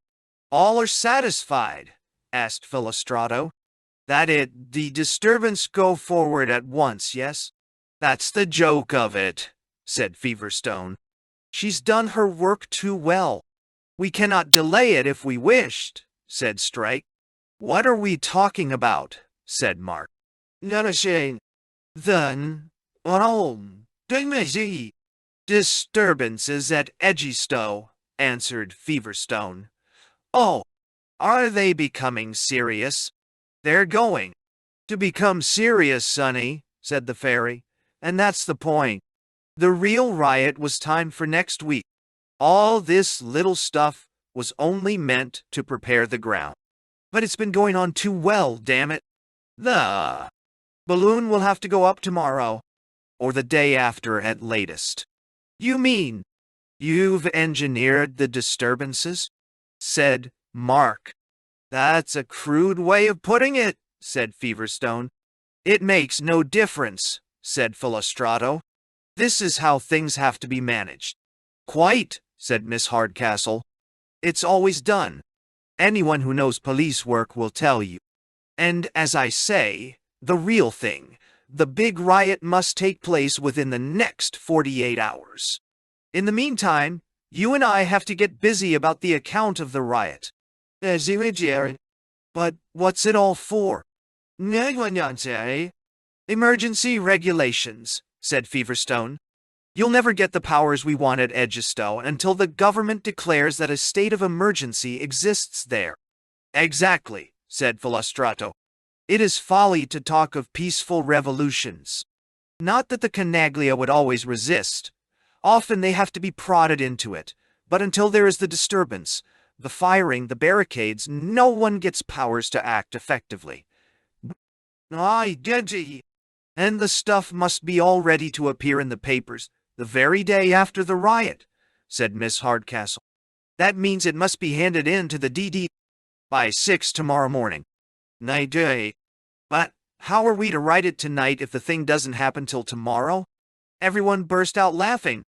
Speaker 1: "All are satisfied?" asked Philostrato. "The disturbance go forward at once, yes?" "That's the joke of it," said Feverstone. "She's done her work too well. We cannot delay it if we wished," said Strike. "What are we talking about?" said Mark. "Nothing. Then, disturbances at Edgystow," answered Feverstone. "Oh, are they becoming serious?" "They're going to become serious, Sonny," said the fairy, "and that's the point. The real riot was timed for next week. All this little stuff was only meant to prepare the ground. But it's been going on too well, damn it. The balloon will have to go up tomorrow, or the day after at latest." "You mean you've engineered the disturbances?" said Mark. "That's a crude way of putting it," said Feverstone. "It makes no difference," said Philostrato. "This is how things have to be managed." "Quite," said Miss Hardcastle. "It's always done. Anyone who knows police work will tell you. And as I say, the real thing, the big riot must take place within the next 48 hours. In the meantime, you and I have to get busy about the account of the riot." "But what's it all for?" "Emergency regulations," said Feverstone. "You'll never get the powers we want at Edgystow until the government declares that a state of emergency exists there." "Exactly," said Philostrato. "It is folly to talk of peaceful revolutions. Not that the Canaglia would always resist. Often they have to be prodded into it, but until there is the disturbance, the firing, the barricades, no one gets powers to act effectively. And the stuff must be all ready to appear in the papers the very day after the riot," said Miss Hardcastle. "That means it must be handed in to the DD by 6 tomorrow morning." "But how are we to write it tonight if the thing doesn't happen till tomorrow?" Everyone burst out laughing.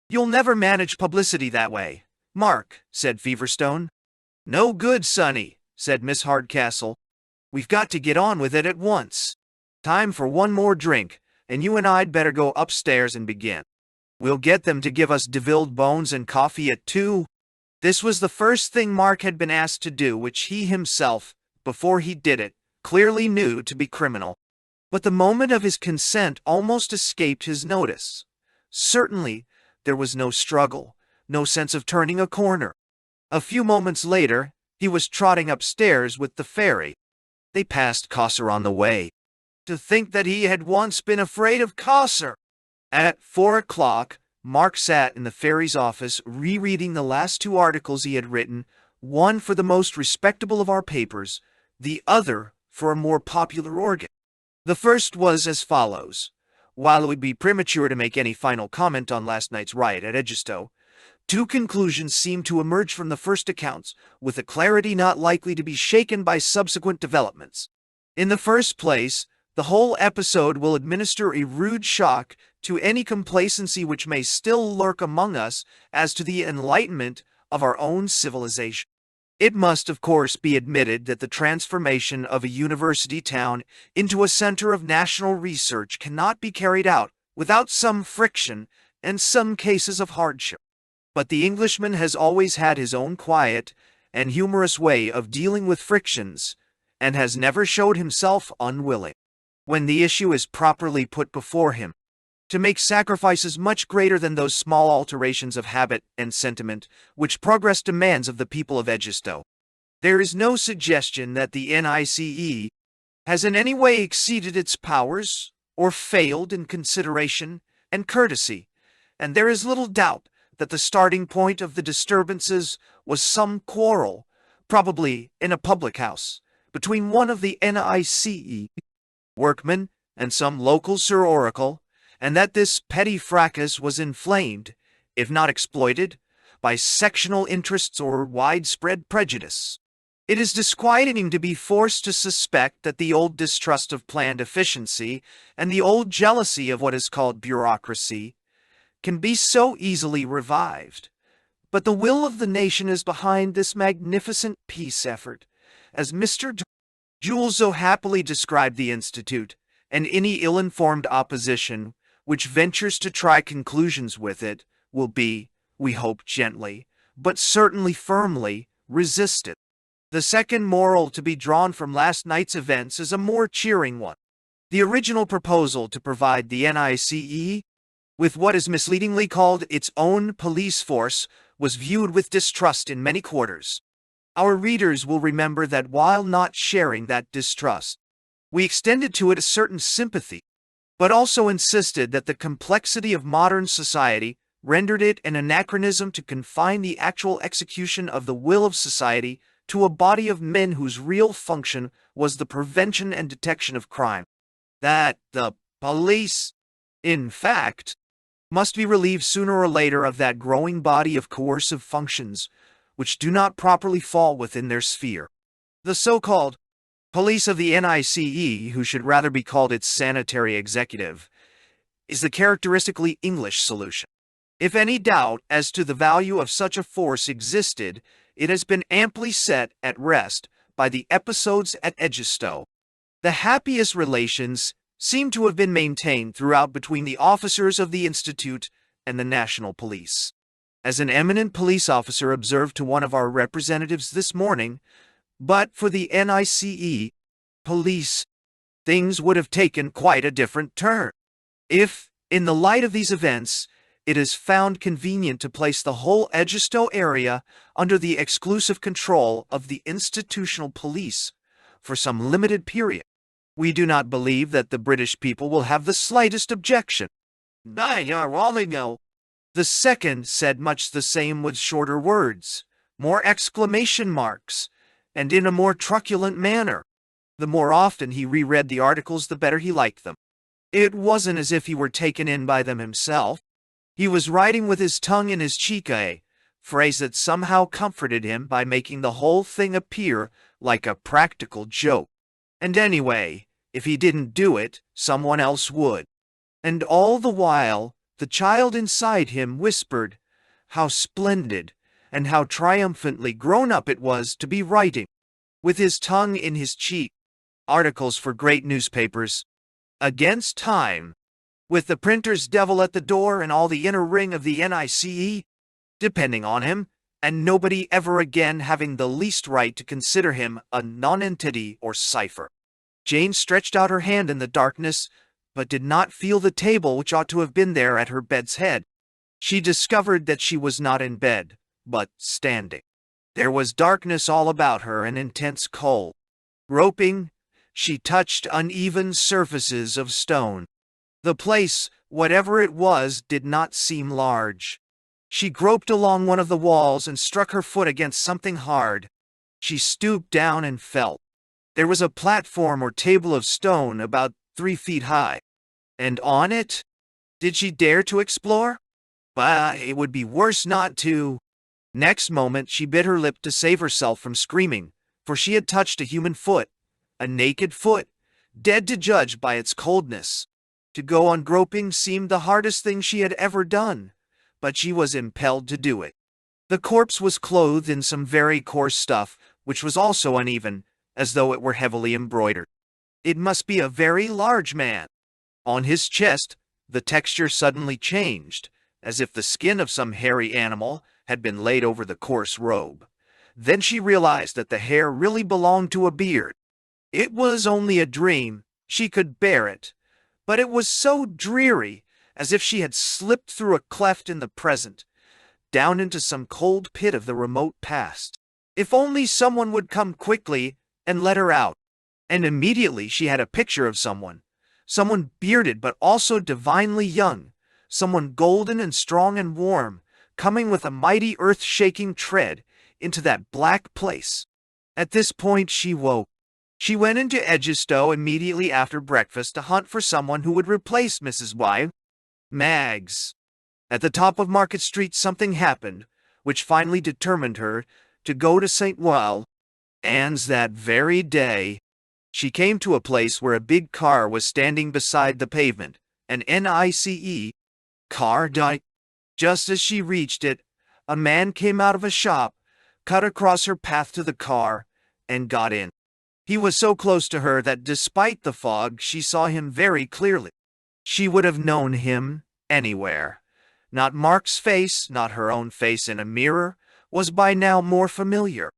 Speaker 1: "You'll never manage publicity that way, Mark," said Feverstone. "No good, Sonny," said Miss Hardcastle. We've got to get on with it at once. Time for one more drink, and you and I'd better go upstairs and begin. We'll get them to give us devilled bones and coffee at 2. This was the first thing Mark had been asked to do, which he himself, before he did it, clearly knew to be criminal. But the moment of his consent almost escaped his notice. Certainly, there was no struggle, no sense of turning a corner. A few moments later, he was trotting upstairs with the fairy. They passed Kosser on the way. To think that he had once been afraid of Kosser! At 4 o'clock, Mark sat in the fairy's office rereading the last 2 articles he had written, one for the most respectable of our papers, the other for a more popular organ. The first was as follows. While it would be premature to make any final comment on last night's riot at Hideous, 2 conclusions seem to emerge from the first accounts, with a clarity not likely to be shaken by subsequent developments. In the first place, the whole episode will administer a rude shock to any complacency which may still lurk among us as to the enlightenment of our own civilization. It must, of course, be admitted that the transformation of a university town into a center of national research cannot be carried out without some friction and some cases of hardship. But the Englishman has always had his own quiet and humorous way of dealing with frictions, and has never showed himself unwilling, when the issue is properly put before him, to make sacrifices much greater than those small alterations of habit and sentiment which progress demands of the people of Hideous. There is no suggestion that the NICE has in any way exceeded its powers or failed in consideration and courtesy, and there is little doubt that the starting point of the disturbances was some quarrel, probably in a public house, between one of the NICE workmen and some local Sir Oracle, and that this petty fracas was inflamed, if not exploited, by sectional interests or widespread prejudice. It is disquieting to be forced to suspect that the old distrust of planned efficiency and the old jealousy of what is called bureaucracy can be so easily revived. But the will of the nation is behind this magnificent peace effort, as Mr. Jules so happily described the Institute, and any ill-informed opposition which ventures to try conclusions with it will be, we hope gently, but certainly firmly, resisted. The second moral to be drawn from last night's events is a more cheering one. The original proposal to provide the NICE with what is misleadingly called its own police force was viewed with distrust in many quarters. Our readers will remember that while not sharing that distrust, we extended to it a certain sympathy, but also insisted that the complexity of modern society rendered it an anachronism to confine the actual execution of the will of society to a body of men whose real function was the prevention and detection of crime. That the police, in fact, must be relieved sooner or later of that growing body of coercive functions which do not properly fall within their sphere. The so-called police of the NICE, who should rather be called its sanitary executive, is the characteristically English solution. If any doubt as to the value of such a force existed, it has been amply set at rest by the episodes at Hideous. The happiest relations seem to have been maintained throughout between the officers of the Institute and the National Police. As an eminent police officer observed to one of our representatives this morning, but for the NICE police, things would have taken quite a different turn. If, in the light of these events, it is found convenient to place the whole Hideous area under the exclusive control of the institutional police for some limited period, we do not believe that the British people will have the slightest objection. The second said much the same with shorter words, more exclamation marks, and in a more truculent manner. The more often he reread the articles, the better he liked them. It wasn't as if he were taken in by them himself. He was writing with his tongue in his cheek, a phrase that somehow comforted him by making the whole thing appear like a practical joke. And anyway, if he didn't do it, someone else would. And all the while, the child inside him whispered how splendid and how triumphantly grown up it was to be writing, with his tongue in his cheek, articles for great newspapers. Against time. With the printer's devil at the door and all the inner ring of the NICE depending on him, and nobody ever again having the least right to consider him a nonentity or cipher. Jane stretched out her hand in the darkness, but did not feel the table which ought to have been there at her bed's head. She discovered that she was not in bed, but standing. There was darkness all about her and intense cold. Groping, she touched uneven surfaces of stone. The place, whatever it was, did not seem large. She groped along one of the walls and struck her foot against something hard. She stooped down and felt. There was a platform or table of stone about 3 feet high. And on it? Did she dare to explore? But it would be worse not to. Next moment she bit her lip to save herself from screaming, for she had touched a human foot, a naked foot, dead to judge by its coldness. To go on groping seemed the hardest thing she had ever done, but she was impelled to do it. The corpse was clothed in some very coarse stuff, which was also uneven, as though it were heavily embroidered. It must be a very large man. On his chest, the texture suddenly changed, as if the skin of some hairy animal had been laid over the coarse robe. Then she realized that the hair really belonged to a beard. It was only a dream, she could bear it, but it was so dreary, as if she had slipped through a cleft in the present, down into some cold pit of the remote past. If only someone would come quickly and let her out. And immediately she had a picture of someone bearded but also divinely young, someone golden and strong and warm, coming with a mighty earth-shaking tread into that black place. At this point she woke. She went into Edgestowe immediately after breakfast to hunt for someone who would replace Mrs. Y. Maggs. At the top of Market Street something happened, which finally determined her to go to St. Well. Anne's that very day. She came to a place where a big car was standing beside the pavement, an NICE car. Just as she reached it, a man came out of a shop, cut across her path to the car, and got in. He was so close to her that despite the fog she saw him very clearly. She would have known him anywhere. Not Mark's face, not her own face in a mirror, was by now more familiar.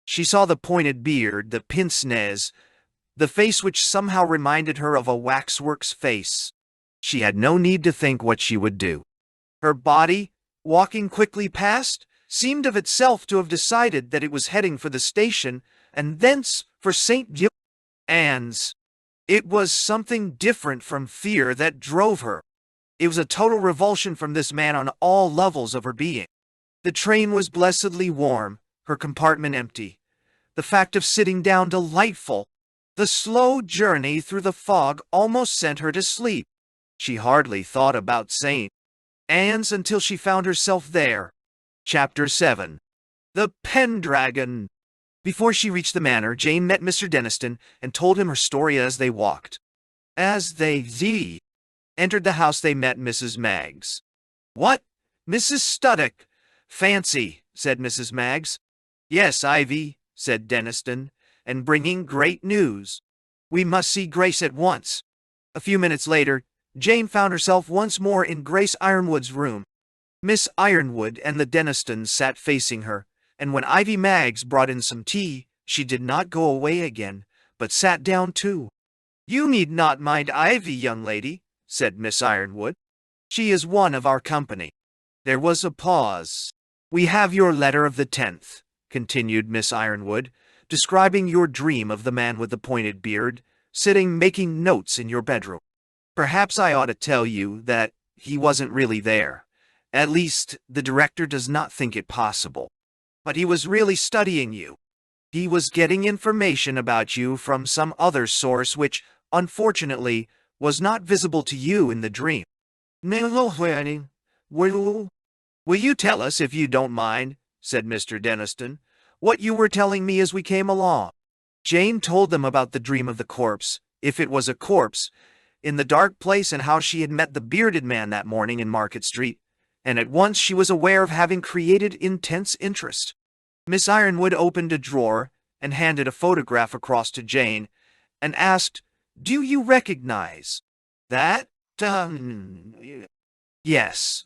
Speaker 1: She saw the pointed beard, the pince-nez, the face which somehow reminded her of a waxwork's face. She had no need to think what she would do. Her body, walking quickly past, seemed of itself to have decided that it was heading for the station, and thence for St. Anne's. It was something different from fear that drove her. It was a total revulsion from this man on all levels of her being. The train was blessedly warm, her compartment empty. The fact of sitting down delightful. The slow journey through the fog almost sent her to sleep. She hardly thought about St. Anne's until she found herself there. Chapter 7. The Pendragon. Before she reached the manor, Jane met Mr. Denniston and told him her story as they walked. As they entered the house they met Mrs. Maggs. "What? Mrs. Studdock? Fancy," said Mrs. Maggs. "Yes, Ivy," said Denniston, "and bringing great news. We must see Grace at once." A few minutes later, Jane found herself once more in Grace Ironwood's room. Miss Ironwood and the Dennistons sat facing her, and when Ivy Maggs brought in some tea, she did not go away again, but sat down too. "You need not mind Ivy, young lady," said Miss Ironwood. "She is one of our company." There was a pause. "We have your letter of the 10th, continued Miss Ironwood, "describing your dream of the man with the pointed beard, sitting making notes in your bedroom. Perhaps I ought to tell you that he wasn't really there. At least, the director does not think it possible. But he was really studying you. He was getting information about you from some other source which, unfortunately, was not visible to you in the dream. Will you tell us, if you don't mind," said Mr. Denniston, "what you were telling me as we came along?" Jane told them about the dream of the corpse, if it was a corpse, in the dark place, and how she had met the bearded man that morning in Market Street, and at once she was aware of having created intense interest. Miss Ironwood opened a drawer and handed a photograph across to Jane, and asked, "Do you recognize that?" "Yes,"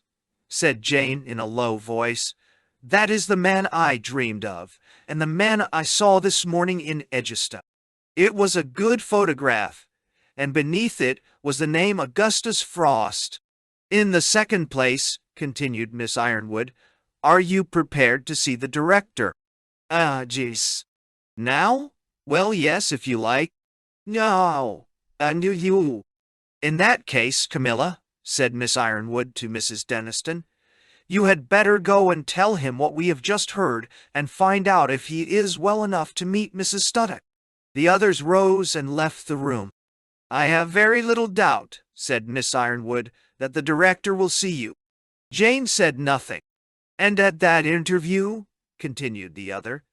Speaker 1: said Jane in a low voice. "That is the man I dreamed of, and the man I saw this morning in Egesta. It was a good photograph, and beneath it was the name Augustus Frost. In the second place," continued Miss Ironwood, "are you prepared to see the director?" Jeez. Now? Well, yes, if you like." "No, I knew you." "In that case, Camilla," said Miss Ironwood to Mrs. Denniston, "you had better go and tell him what we have just heard and find out if he is well enough to meet Mrs. Studdock." The others rose and left the room. "I have very little doubt," said Miss Ironwood, "that the director will see you." Jane said nothing. "And at that interview," continued the other,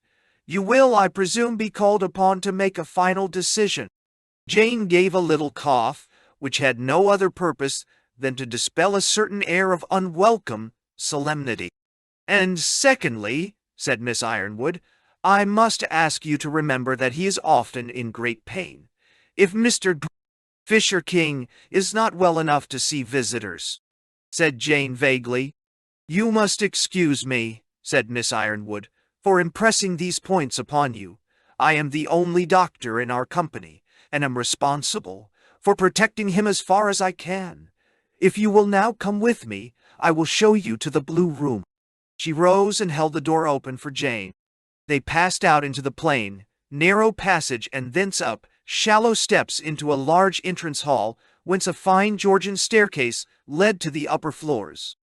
Speaker 1: "you will, I presume, be called upon to make a final decision." Jane gave a little cough, which had no other purpose than to dispel a certain air of unwelcome solemnity. "And secondly," said Miss Ironwood, "I must ask you to remember that he is often in great pain. If Mr. Fisher King is not well enough to see visitors," said Jane vaguely. "You must excuse me," said Miss Ironwood, "for impressing these points upon you. I am the only doctor in our company, and am responsible for protecting him as far as I can. If you will now come with me, I will show you to the blue room." She rose and held the door open for Jane. They passed out into the plain, narrow passage and thence up shallow steps into a large entrance hall, whence a fine Georgian staircase led to the upper floors.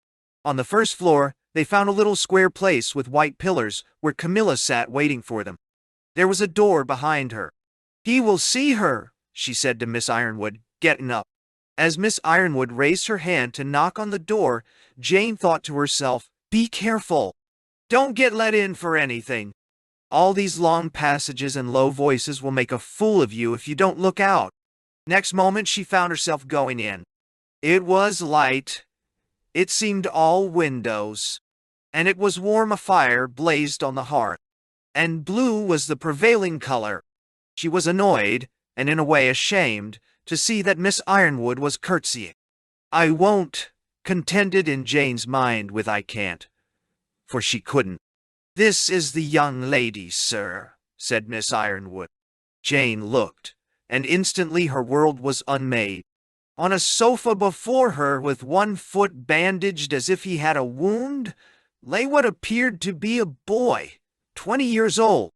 Speaker 1: On the first floor, they found a little square place with white pillars where Camilla sat waiting for them. There was a door behind her. "He will see her," she said to Miss Ironwood, getting up. As Miss Ironwood raised her hand to knock on the door, Jane thought to herself, "Be careful. Don't get let in for anything. All these long passages and low voices will make a fool of you if you don't look out." Next moment she found herself going in. It was light. It seemed all windows, and it was warm. A fire blazed on the hearth, and blue was the prevailing color. She was annoyed, and in a way ashamed, to see that Miss Ironwood was curtsying. "I won't," contended in Jane's mind with "I can't," for she couldn't. "This is the young lady, sir," said Miss Ironwood. Jane looked, and instantly her world was unmade. On a sofa before her, with one foot bandaged as if he had a wound, lay what appeared to be a boy, 20 years old.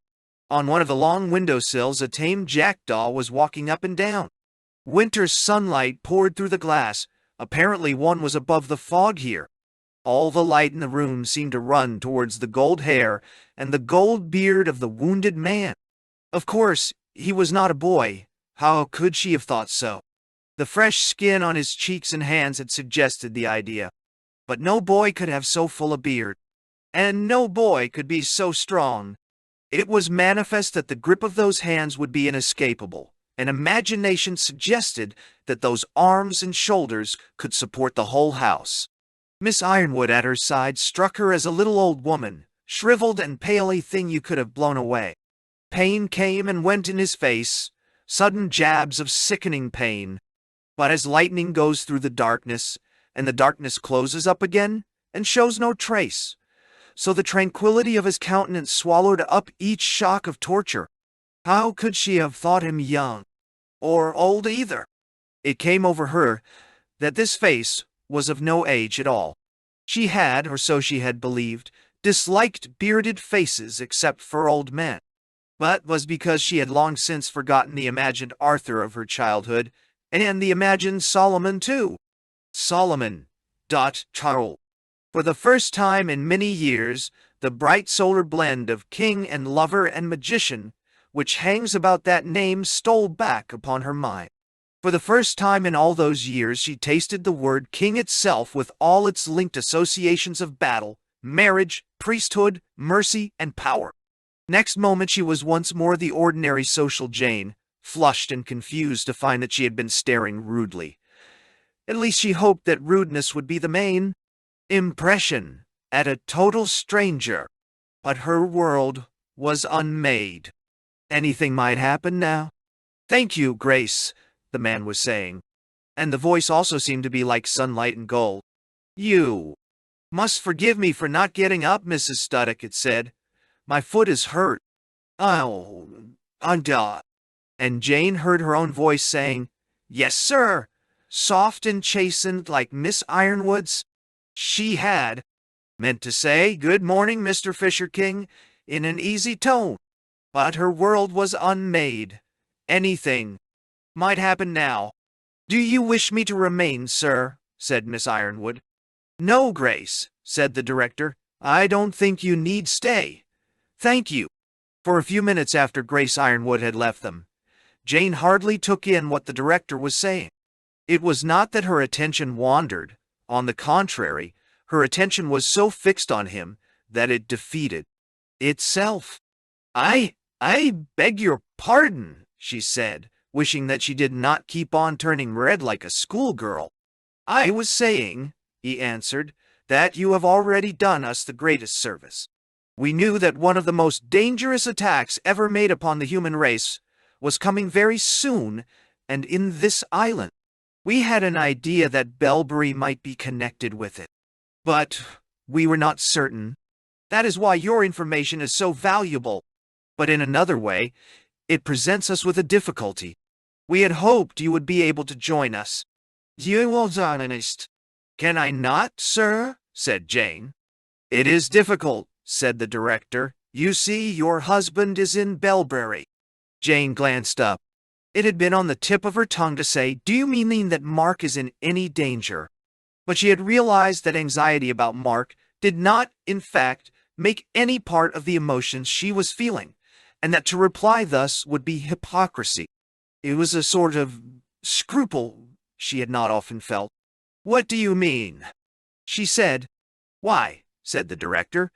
Speaker 1: On one of the long window-sills a tame jackdaw was walking up and down. Winter's sunlight poured through the glass. Apparently one was above the fog here. All the light in the room seemed to run towards the gold hair and the gold beard of the wounded man. Of course, he was not a boy. How could she have thought so? The fresh skin on his cheeks and hands had suggested the idea. But no boy could have so full a beard. And no boy could be so strong. It was manifest that the grip of those hands would be inescapable, and imagination suggested that those arms and shoulders could support the whole house. Miss Ironwood at her side struck her as a little old woman, shriveled and pale, a thing you could have blown away. Pain came and went in his face, sudden jabs of sickening pain. But as lightning goes through the darkness, and the darkness closes up again, and shows no trace, so the tranquility of his countenance swallowed up each shock of torture. How could she have thought him young, or old either? It came over her that this face was of no age at all. She had, or so she had believed, disliked bearded faces except for old men. But was because she had long since forgotten the imagined Arthur of her childhood, and the imagined Solomon too. Solomon. Charles. For the first time in many years, the bright solar blend of king and lover and magician, which hangs about that name, stole back upon her mind. For the first time in all those years she tasted the word king itself with all its linked associations of battle, marriage, priesthood, mercy, and power. Next moment she was once more the ordinary social Jane, flushed and confused to find that she had been staring rudely. At least she hoped that rudeness would be the main impression at a total stranger. But her world was unmade. Anything might happen now. "Thank you, Grace," the man was saying, and the voice also seemed to be like sunlight and gold. "You must forgive me for not getting up, Mrs. Studdock," it said. "My foot is hurt." "Oh, unda." And Jane heard her own voice saying, "Yes, sir," soft and chastened like Miss Ironwood's. She had meant to say, "Good morning, Mr. Fisher King," in an easy tone, but her world was unmade. Anything might happen now. "Do you wish me to remain, sir?" said Miss Ironwood. "No, Grace," said the director. "I don't think you need stay. Thank you." For a few minutes after Grace Ironwood had left them, Jane hardly took in what the director was saying. It was not that her attention wandered. On the contrary, her attention was so fixed on him that it defeated itself. I beg your pardon," she said, wishing that she did not keep on turning red like a schoolgirl. "I was saying," he answered, "that you have already done us the greatest service. We knew that one of the most dangerous attacks ever made upon the human race was coming very soon, and in this island. We had an idea that Belbury might be connected with it, but we were not certain. That is why your information is so valuable. But in another way, it presents us with a difficulty. We had hoped you would be able to join us." "You are honest." "Can I not, sir?" said Jane. "It is difficult," said the director. "You see, your husband is in Belbury." Jane glanced up. It had been on the tip of her tongue to say, "Do you mean that Mark is in any danger?" But she had realized that anxiety about Mark did not, in fact, make any part of the emotions she was feeling, and that to reply thus would be hypocrisy. It was a sort of scruple she had not often felt. "What do you mean?" she said. "Why," said the director,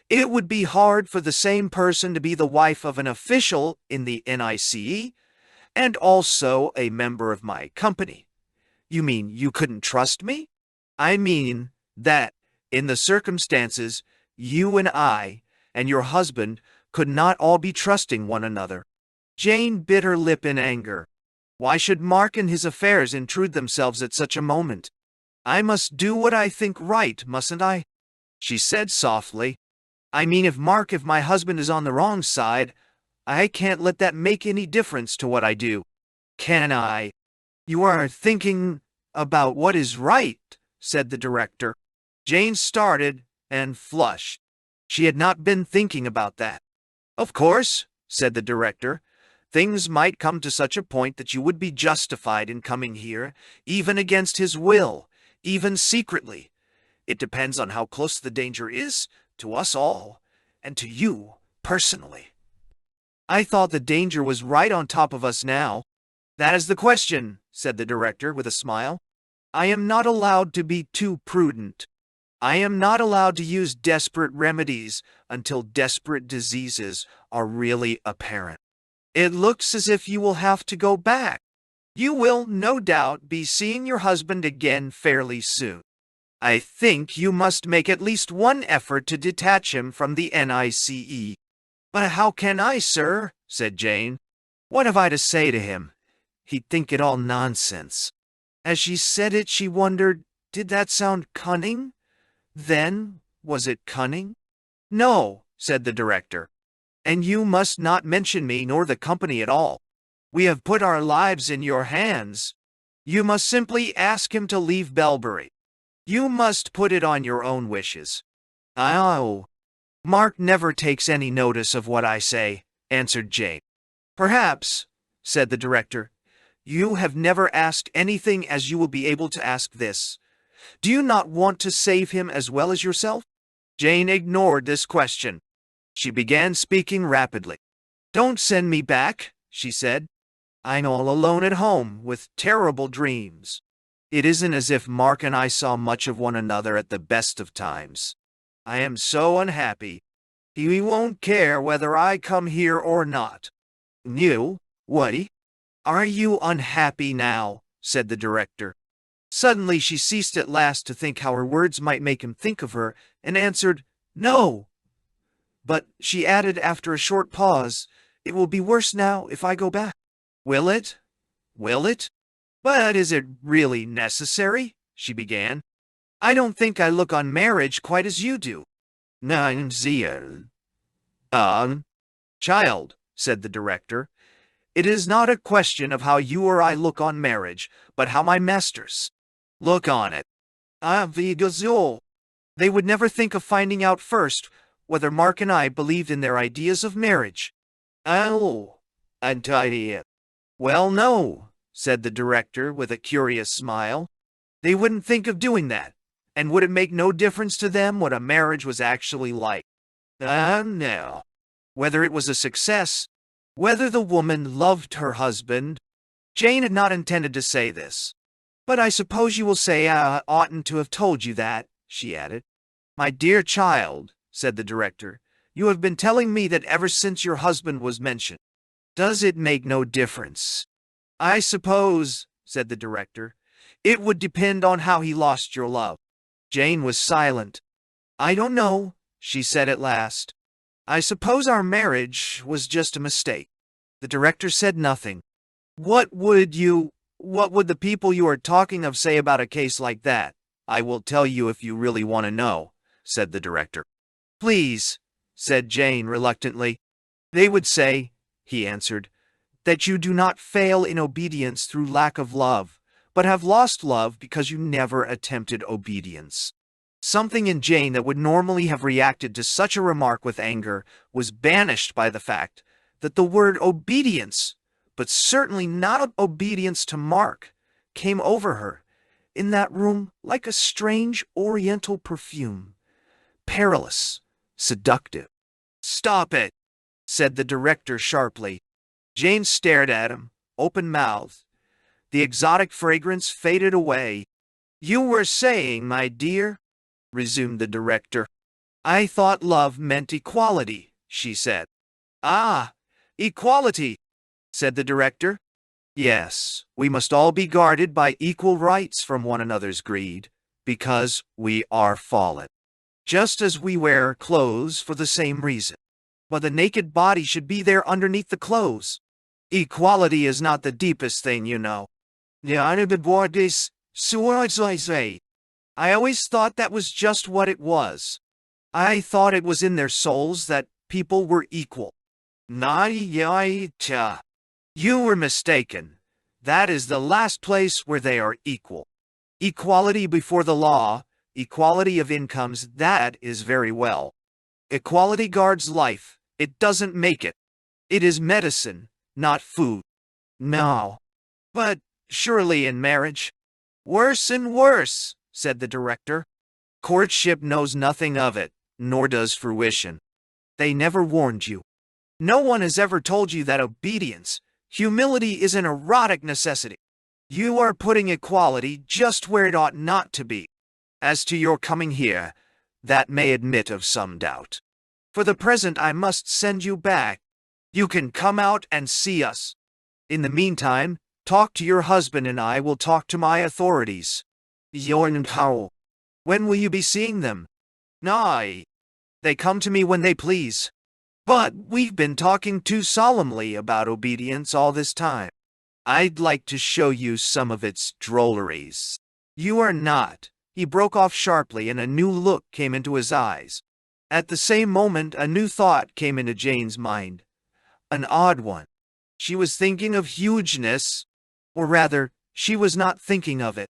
Speaker 1: "it would be hard for the same person to be the wife of an official in the NICE and also a member of my company." "You mean you couldn't trust me?" "I mean that, in the circumstances, you and I and your husband could not all be trusting one another." Jane bit her lip in anger. Why should Mark and his affairs intrude themselves at such a moment? "I must do what I think right, mustn't I?" she said softly. "I mean, if my husband is on the wrong side, I can't let that make any difference to what I do. Can I?" "You are thinking about what is right," said the director. Jane started and flushed. She had not been thinking about that. "Of course," said the director, "things might come to such a point that you would be justified in coming here, even against his will, even secretly. It depends on how close the danger is to us all, and to you personally." "I thought the danger was right on top of us now." "That is the question," said the director with a smile. "I am not allowed to be too prudent. I am not allowed to use desperate remedies until desperate diseases are really apparent. It looks as if you will have to go back. You will, no doubt, be seeing your husband again fairly soon. I think you must make at least one effort to detach him from the NICE. "But how can I, sir?" said Jane. "What have I to say to him? He'd think it all nonsense." As she said it, she wondered, did that sound cunning? Then, was it cunning? "No," said the director. "And you must not mention me nor the company at all. We have put our lives in your hands. You must simply ask him to leave Belbury. You must put it on your own wishes." "Oh, Mark never takes any notice of what I say," answered Jane. "Perhaps," said the director, "you have never asked anything as you will be able to ask this. Do you not want to save him as well as yourself?" Jane ignored this question. She began speaking rapidly. "Don't send me back," she said. "I'm all alone at home, with terrible dreams. It isn't as if Mark and I saw much of one another at the best of times. I am so unhappy. He won't care whether I come here or not." "You? What? Are you unhappy now?" said the director. Suddenly she ceased at last to think how her words might make him think of her, and answered, "No." "But," she added after a short pause, "it will be worse now if I go back." Will it? Will it? But is it really necessary? She began. I don't think I look on marriage quite as you do. Nein, sehr. Child, said the director, it is not a question of how you or I look on marriage, but how my masters look on it. Wie gesagt. They would never think of finding out first whether Mark and I believed in their ideas of marriage. Oh, untidy. Well, no, said the director with a curious smile. They wouldn't think of doing that, and would it make no difference to them what a marriage was actually like? No. Whether it was a success, whether the woman loved her husband. Jane had not intended to say this. But I suppose you will say I oughtn't to have told you that, she added. My dear child, said the director, you have been telling me that ever since your husband was mentioned. Does it make no difference? I suppose, said the director, it would depend on how he lost your love. Jane was silent. I don't know, she said at last. I suppose our marriage was just a mistake. The director said nothing. What would the people you are talking of say about a case like that? I will tell you if you really want to know, said the director. Please, said Jane reluctantly. They would say, he answered, that you do not fail in obedience through lack of love, but have lost love because you never attempted obedience. Something in Jane that would normally have reacted to such a remark with anger was banished by the fact that the word obedience, but certainly not obedience to Mark, came over her in that room like a strange oriental perfume, perilous, seductive. Stop it, said the director sharply. Jane stared at him, open-mouthed. The exotic fragrance faded away. You were saying, my dear, resumed the director. I thought love meant equality, she said. Ah, equality, said the director. Yes, we must all be guarded by equal rights from one another's greed, because we are fallen. Just as we wear clothes for the same reason. But the naked body should be there underneath the clothes. Equality is not the deepest thing, you know. I always thought that was just what it was. I thought it was in their souls that people were equal. You were mistaken. That is the last place where they are equal. Equality before the law, equality of incomes, that is very well. Equality guards life. It doesn't make it. It is medicine, not food. No. But surely in marriage. Worse and worse, said the director. Courtship knows nothing of it, nor does fruition. They never warned you. No one has ever told you that obedience, humility is an erotic necessity. You are putting equality just where it ought not to be. As to your coming here, that may admit of some doubt. For the present I must send you back. You can come out and see us. In the meantime, talk to your husband and I will talk to my authorities. When will you be seeing them? Nay. They come to me when they please. But we've been talking too solemnly about obedience all this time. I'd like to show you some of its drolleries. You are not. He broke off sharply and a new look came into his eyes. At the same moment a new thought came into Jane's mind. An odd one. She was thinking of hugeness, or rather, she was not thinking of it.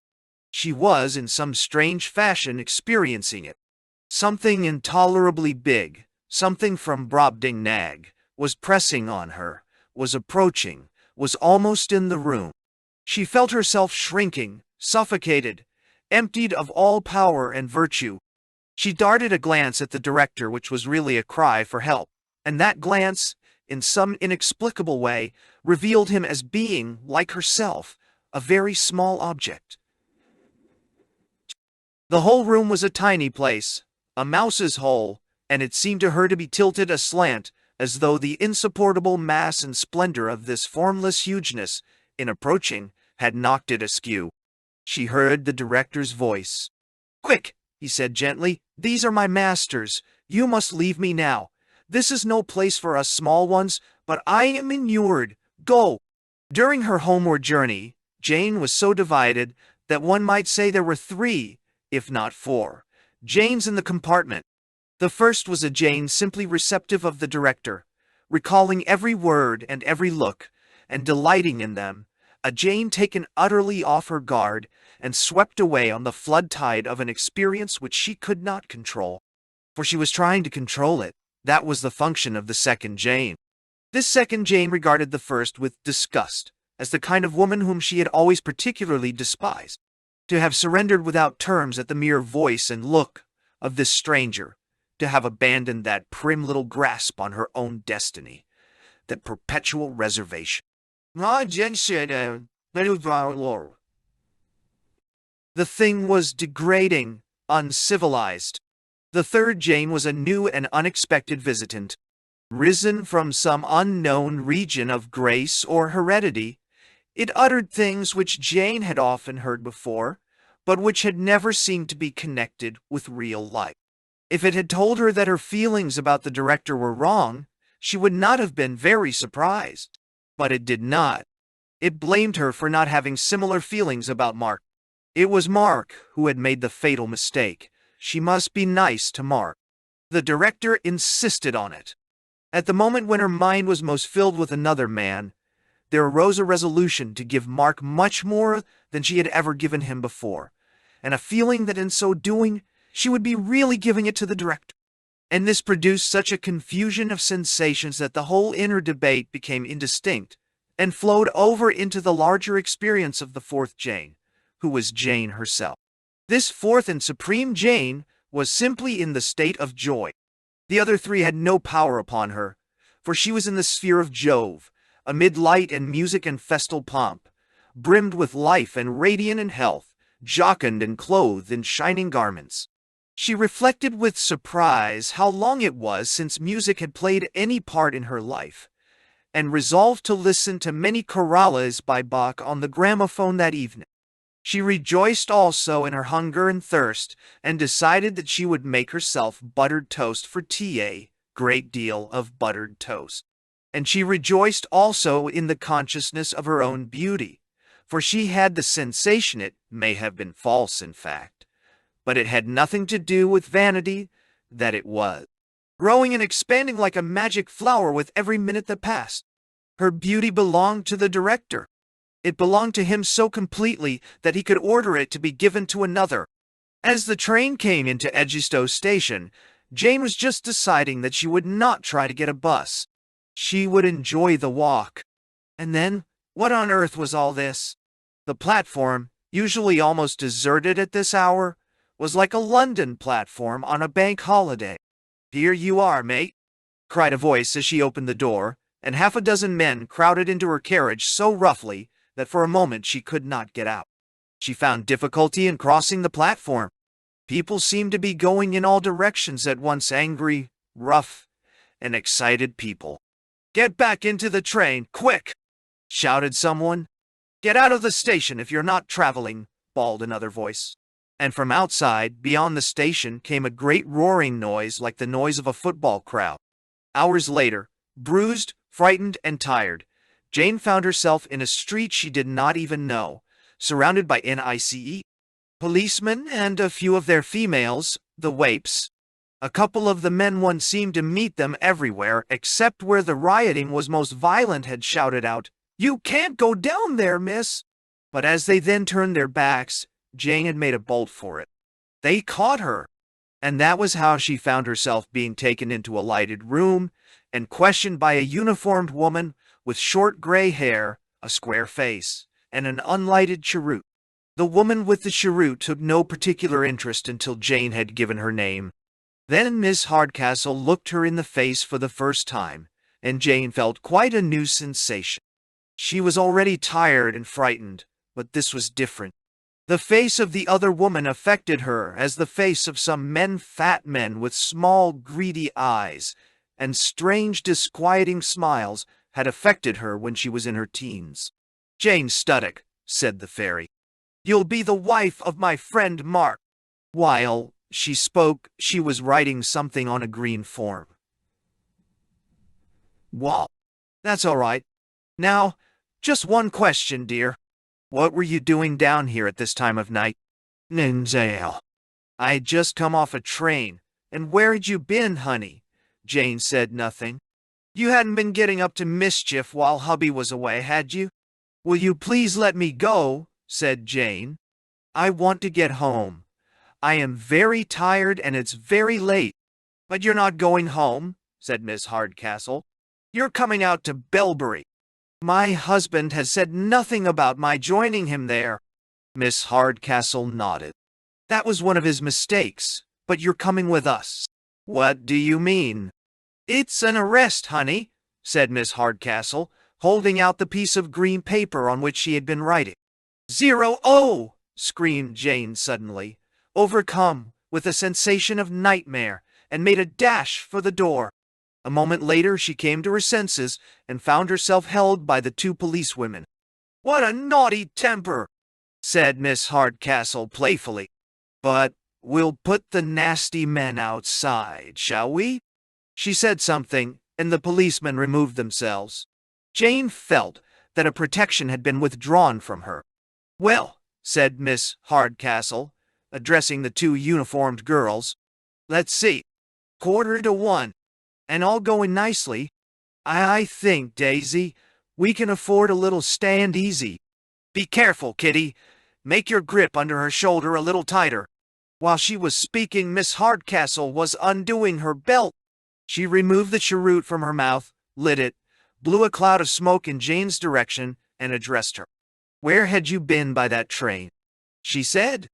Speaker 1: She was, in some strange fashion, experiencing it. Something intolerably big, something from Brobdingnag, was pressing on her, was approaching, was almost in the room. She felt herself shrinking, suffocated, emptied of all power and virtue. She darted a glance at the director which was really a cry for help, and that glance, in some inexplicable way, revealed him as being, like herself, a very small object. The whole room was a tiny place, a mouse's hole, and it seemed to her to be tilted aslant, as though the insupportable mass and splendor of this formless hugeness, in approaching, had knocked it askew. She heard the director's voice. "Quick," he said gently, "these are my masters. You must leave me now. This is no place for us small ones, but I am inured. Go." During her homeward journey, Jane was so divided that one might say there were three, if not four, Janes in the compartment. The first was a Jane simply receptive of the director, recalling every word and every look, and delighting in them, a Jane taken utterly off her guard and swept away on the flood tide of an experience which she could not control. For she was trying to control it. That was the function of the second Jane. This second Jane regarded the first with disgust, as the kind of woman whom she had always particularly despised. To have surrendered without terms at the mere voice and look of this stranger, to have abandoned that prim little grasp on her own destiny, that perpetual reservation. The thing was degrading, uncivilized. The third Jane was a new and unexpected visitant, risen from some unknown region of grace or heredity. It uttered things which Jane had often heard before, but which had never seemed to be connected with real life. If it had told her that her feelings about the director were wrong, she would not have been very surprised. But it did not. It blamed her for not having similar feelings about Mark. It was Mark who had made the fatal mistake. She must be nice to Mark. The director insisted on it. At the moment when her mind was most filled with another man, there arose a resolution to give Mark much more than she had ever given him before, and a feeling that in so doing she would be really giving it to the director. And this produced such a confusion of sensations that the whole inner debate became indistinct and flowed over into the larger experience of the fourth Jane, who was Jane herself. This fourth and supreme Jane was simply in the state of joy. The other three had no power upon her, for she was in the sphere of Jove, amid light and music and festal pomp, brimmed with life and radiant in health, jocund and clothed in shining garments. She reflected with surprise how long it was since music had played any part in her life, and resolved to listen to many chorales by Bach on the gramophone that evening. She rejoiced also in her hunger and thirst, and decided that she would make herself buttered toast for tea, a great deal of buttered toast. And she rejoiced also in the consciousness of her own beauty, for she had the sensation, it may have been false in fact, but it had nothing to do with vanity, that it was growing and expanding like a magic flower with every minute that passed. Her beauty belonged to the director. It belonged to him so completely that he could order it to be given to another. As the train came into Hideous station, Jane was just deciding that she would not try to get a bus. She would enjoy the walk. And then, what on earth was all this? The platform, usually almost deserted at this hour, was like a London platform on a bank holiday. "Here you are, mate," cried a voice as she opened the door, and half a dozen men crowded into her carriage so roughly that for a moment she could not get out. She found difficulty in crossing the platform. People seemed to be going in all directions at once, angry, rough, and excited people. "Get back into the train, quick!" shouted someone. "Get out of the station if you're not traveling," bawled another voice. And from outside, beyond the station, came a great roaring noise like the noise of a football crowd. Hours later, bruised, frightened, and tired, Jane found herself in a street she did not even know, surrounded by NICE policemen and a few of their females, the Wapes. A couple of the men one seemed to meet them everywhere, except where the rioting was most violent, had shouted out, "You can't go down there, miss!" But as they then turned their backs, Jane had made a bolt for it. They caught her, and that was how she found herself being taken into a lighted room and questioned by a uniformed woman with short gray hair, a square face, and an unlighted cheroot. The woman with the cheroot took no particular interest until Jane had given her name. Then Miss Hardcastle looked her in the face for the first time, and Jane felt quite a new sensation. She was already tired and frightened, but this was different. The face of the other woman affected her as the face of some fat men with small, greedy eyes and strange, disquieting smiles had affected her when she was in her teens. "Jane Studdock," said the fairy, "you'll be the wife of my friend Mark." While she spoke, she was writing something on a green form. "Well, that's all right. Now, Just one question, dear. What were you doing down here at this time of night? Ninjale. I had just come off a train. And where had you been, honey? Jane said nothing. You hadn't been getting up to mischief while hubby was away, had you? Will you please let me go? Said Jane. I want to get home. I am very tired and it's very late. But you're not going home, said Miss Hardcastle. You're coming out to Belbury. My husband has said nothing about my joining him there. Miss Hardcastle nodded. That was one of his mistakes, but you're coming with us. What do you mean? It's an arrest, honey, said Miss Hardcastle, holding out the piece of green paper on which she had been writing. 0-0! Screamed Jane suddenly, overcome with a sensation of nightmare, and made a dash for the door. A moment later she came to her senses and found herself held by the two policewomen. What a naughty temper, said Miss Hardcastle playfully. But we'll put the nasty men outside, shall we? She said something, and the policemen removed themselves. Jane felt that a protection had been withdrawn from her. Well, said Miss Hardcastle, addressing the two uniformed girls, let's see, 1:45, and all going nicely. I think, Daisy, we can afford a little stand easy. Be careful, Kitty. Make your grip under her shoulder a little tighter. While she was speaking, Miss Hardcastle was undoing her belt. She removed the cheroot from her mouth, lit it, blew a cloud of smoke in Jane's direction, and addressed her. Where had you been by that train? She said.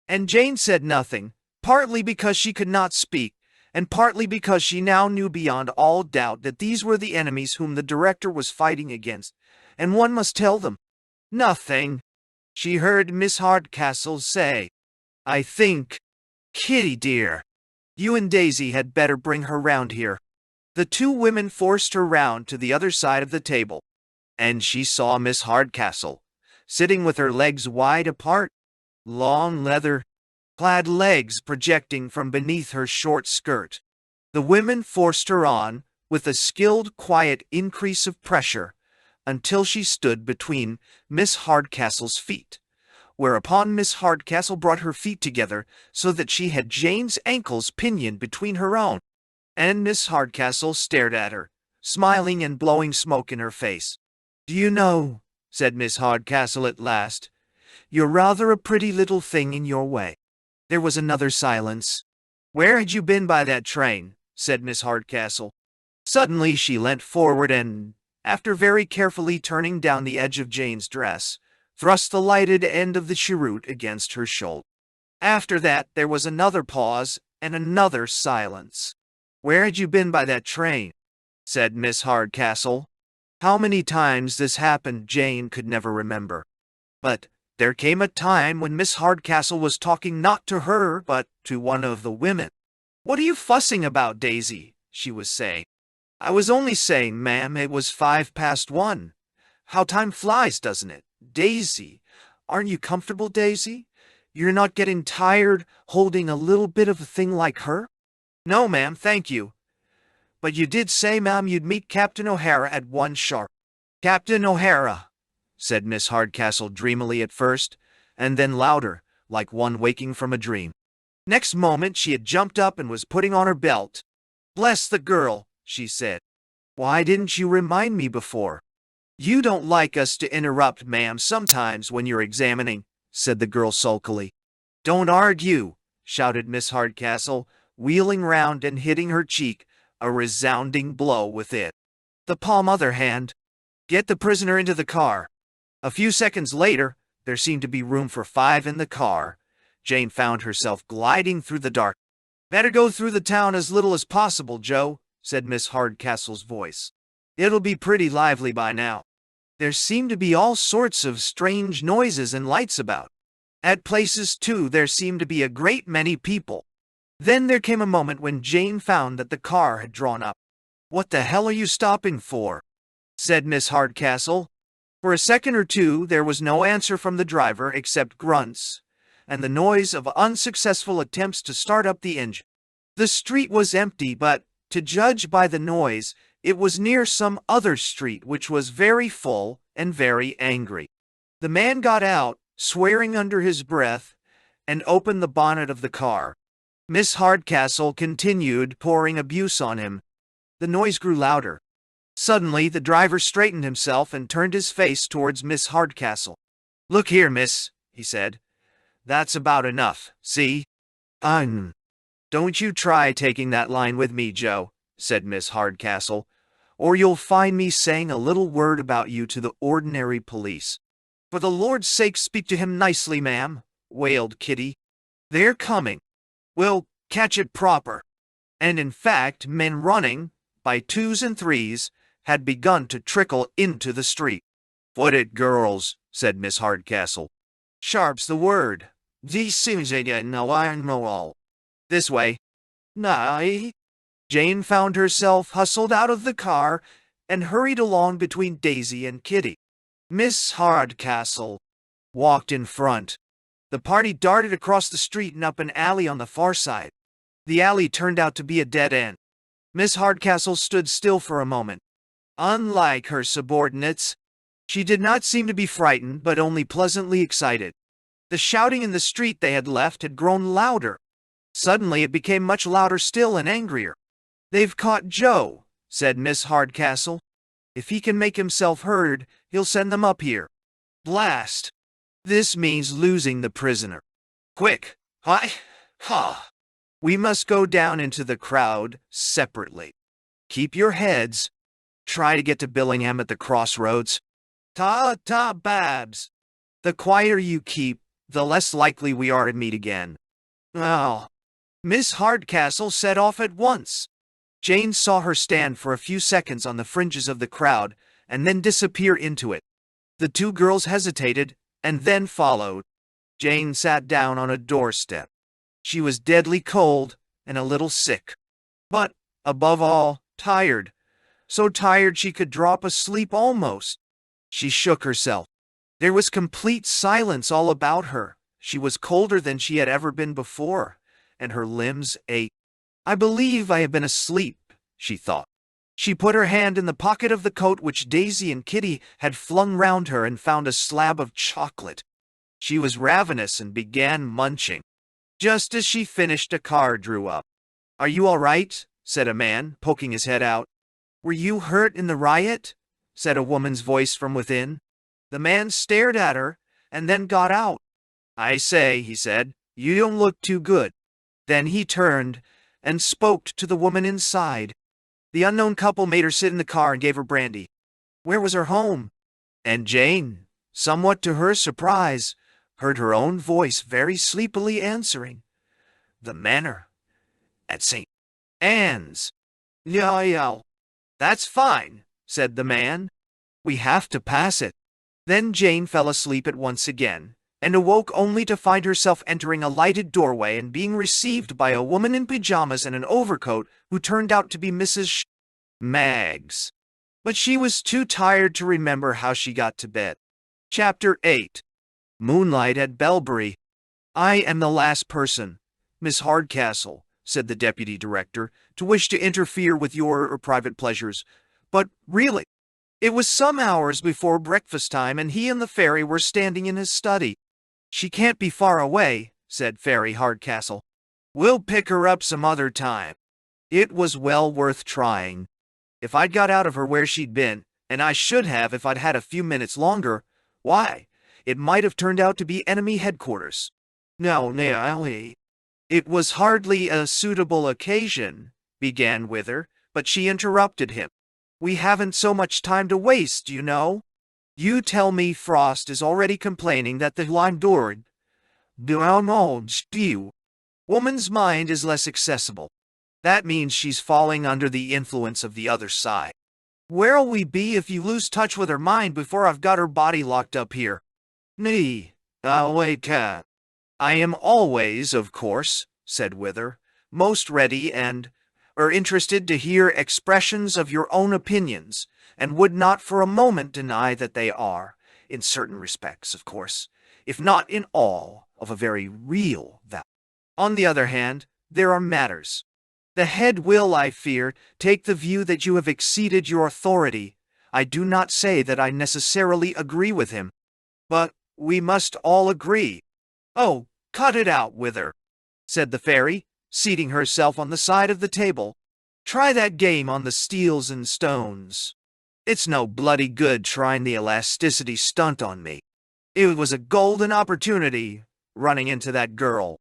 Speaker 1: And Jane said nothing, partly because she could not speak, and partly because she now knew beyond all doubt that these were the enemies whom the director was fighting against, and one must tell them. Nothing. She heard Miss Hardcastle say, I think, Kitty dear, you and Daisy had better bring her round here. The two women forced her round to the other side of the table, and she saw Miss Hardcastle, sitting with her legs wide apart, long leather-clad legs projecting from beneath her short skirt. The women forced her on, with a skilled, quiet increase of pressure, until she stood between Miss Hardcastle's feet, whereupon Miss Hardcastle brought her feet together so that she had Jane's ankles pinioned between her own, and Miss Hardcastle stared at her, smiling and blowing smoke in her face. Do you know, said Miss Hardcastle at last, you're rather a pretty little thing in your way. There was another silence. Where had you been by that train? Said Miss Hardcastle. Suddenly she leant forward and, after very carefully turning down the edge of Jane's dress, thrust the lighted end of the cheroot against her shoulder. After that there was another pause and another silence. Where had you been by that train? Said Miss Hardcastle. How many times this happened Jane could never remember. But there came a time when Miss Hardcastle was talking not to her, but to one of the women. What are you fussing about, Daisy? She was saying. I was only saying, ma'am, it was 1:05. How time flies, doesn't it? Daisy, aren't you comfortable, Daisy? You're not getting tired holding a little bit of a thing like her? No, ma'am, thank you. But you did say, ma'am, you'd meet Captain O'Hara at 1 sharp. Captain O'Hara, said Miss Hardcastle dreamily at first, and then louder, like one waking from a dream. Next moment she had jumped up and was putting on her belt. Bless the girl, she said. Why didn't you remind me before? You don't like us to interrupt, ma'am, sometimes when you're examining, said the girl sulkily. Don't argue, shouted Miss Hardcastle, wheeling round and hitting her cheek a resounding blow with it. The palm other hand. Get the prisoner into the car. A few seconds later, there seemed to be room for 5 in the car. Jane found herself gliding through the dark. Better go through the town as little as possible, Joe, said Miss Hardcastle's voice. It'll be pretty lively by now. There seem to be all sorts of strange noises and lights about. At places, too, there seemed to be a great many people. Then there came a moment when Jane found that the car had drawn up. What the hell are you stopping for? Said Miss Hardcastle. For a second or two there was no answer from the driver except grunts, and the noise of unsuccessful attempts to start up the engine. The street was empty, but, to judge by the noise, It was near some other street which was very full and very angry. The man got out, swearing under his breath, and opened the bonnet of the car. Miss Hardcastle continued pouring abuse on him. The noise grew louder. Suddenly, the driver straightened himself and turned his face towards Miss Hardcastle. "Look here, miss," he said. "That's about enough, see?" Don't you try taking that line with me, Joe," said Miss Hardcastle, "or you'll find me saying a little word about you to the ordinary police." "For the Lord's sake, speak to him nicely, ma'am," wailed Kitty. "They're coming. We'll catch it proper." And in fact, men running, by twos and threes, had begun to trickle into the street. "Foot it, girls," said Miss Hardcastle. "Sharp's the word. This way." "Nay." Jane found herself hustled out of the car and hurried along between Daisy and Kitty. Miss Hardcastle walked in front. The party darted across the street and up an alley on the far side. The alley turned out to be a dead end. Miss Hardcastle stood still for a moment. Unlike her subordinates, she did not seem to be frightened, but only pleasantly excited. The shouting in the street they had left had grown louder. Suddenly it became much louder still and angrier. "They've caught Joe," said Miss Hardcastle. "If he can make himself heard, he'll send them up here. Blast! This means losing the prisoner. Quick! Hi! Ha! We must go down into the crowd separately. Keep your heads. Try to get to Billingham at the crossroads. Ta-ta, Babs! The quieter you keep, the less likely we are to meet again." "Oh." Miss Hardcastle set off at once. Jane saw her stand for a few seconds on the fringes of the crowd and then disappear into it. The two girls hesitated and then followed. Jane sat down on a doorstep. She was deadly cold and a little sick, but, above all, tired. So tired she could drop asleep almost. She shook herself. There was complete silence all about her. She was colder than she had ever been before, and her limbs ached. "I believe I have been asleep," she thought. She put her hand in the pocket of the coat which Daisy and Kitty had flung round her and found a slab of chocolate. She was ravenous and began munching. Just as she finished, a car drew up. "Are you all right?" said a man, poking his head out. "Were you hurt in the riot?" said a woman's voice from within. The man stared at her and then got out. "I say," he said, "you don't look too good." Then he turned and spoke to the woman inside. The unknown couple made her sit in the car and gave her brandy. Where was her home? And Jane, somewhat to her surprise, heard her own voice very sleepily answering, "The manor at St. Anne's." "Yeah, that's fine," said the man. "We have to pass it." Then Jane fell asleep at once again, and awoke only to find herself entering a lighted doorway and being received by a woman in pajamas and an overcoat who turned out to be Mrs. Maggs. But she was too tired to remember how she got to bed. Chapter 8. Moonlight at Belbury. "I am the last person, Miss Hardcastle," said the deputy director, "to wish to interfere with your private pleasures. But really, it was some hours before breakfast time, and he and the fairy were standing in his study." "She can't be far away," said Fairy Hardcastle. "We'll pick her up some other time." It was well worth trying. If I'd got out of her where she'd been, and I should have if I'd had a few minutes longer, why, it might have turned out to be enemy headquarters. "No, it was hardly a suitable occasion," began Wither, but she interrupted him. "We haven't so much time to waste, you know. You tell me Frost is already complaining that the landlord, woman's mind is less accessible. That means she's falling under the influence of the other side. Where'll we be if you lose touch with her mind before I've got her body locked up here?" "Nee, wait, I am always, of course," said Wither, "most ready and interested to hear expressions of your own opinions, and would not for a moment deny that they are, in certain respects, of course, if not in all, of a very real value. On the other hand, there are matters The head will, I fear, take the view that you have exceeded your authority. I do not say that I necessarily agree with him. But we must all agree. Oh, cut it out, Wither, said the fairy, seating herself on the side of the table. Try that game on the steels and stones. It's no bloody good trying the elasticity stunt on me. It was a golden opportunity, running into that girl.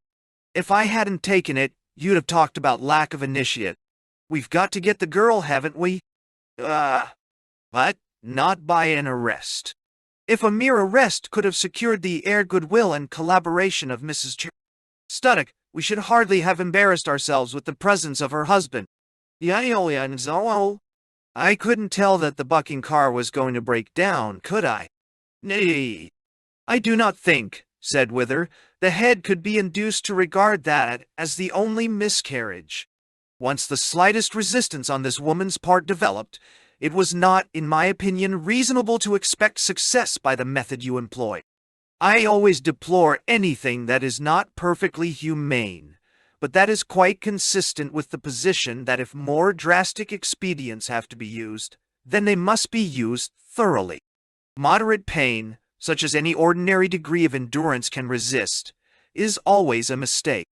Speaker 1: If I hadn't taken it, you'd have talked about lack of initiative. We've got to get the girl, haven't we? But not by an arrest. If a mere arrest could have secured the air goodwill and collaboration of Mrs. Studdock, we should hardly have embarrassed ourselves with the presence of her husband. I couldn't tell that the bucking car was going to break down, could I? Nay. I do not think, said Wither, the head could be induced to regard that as the only miscarriage. Once the slightest resistance on this woman's part developed, it was not, in my opinion, reasonable to expect success by the method you employ. I always deplore anything that is not perfectly humane, but that is quite consistent with the position that if more drastic expedients have to be used, then they must be used thoroughly. Moderate pain, such as any ordinary degree of endurance can resist, is always a mistake.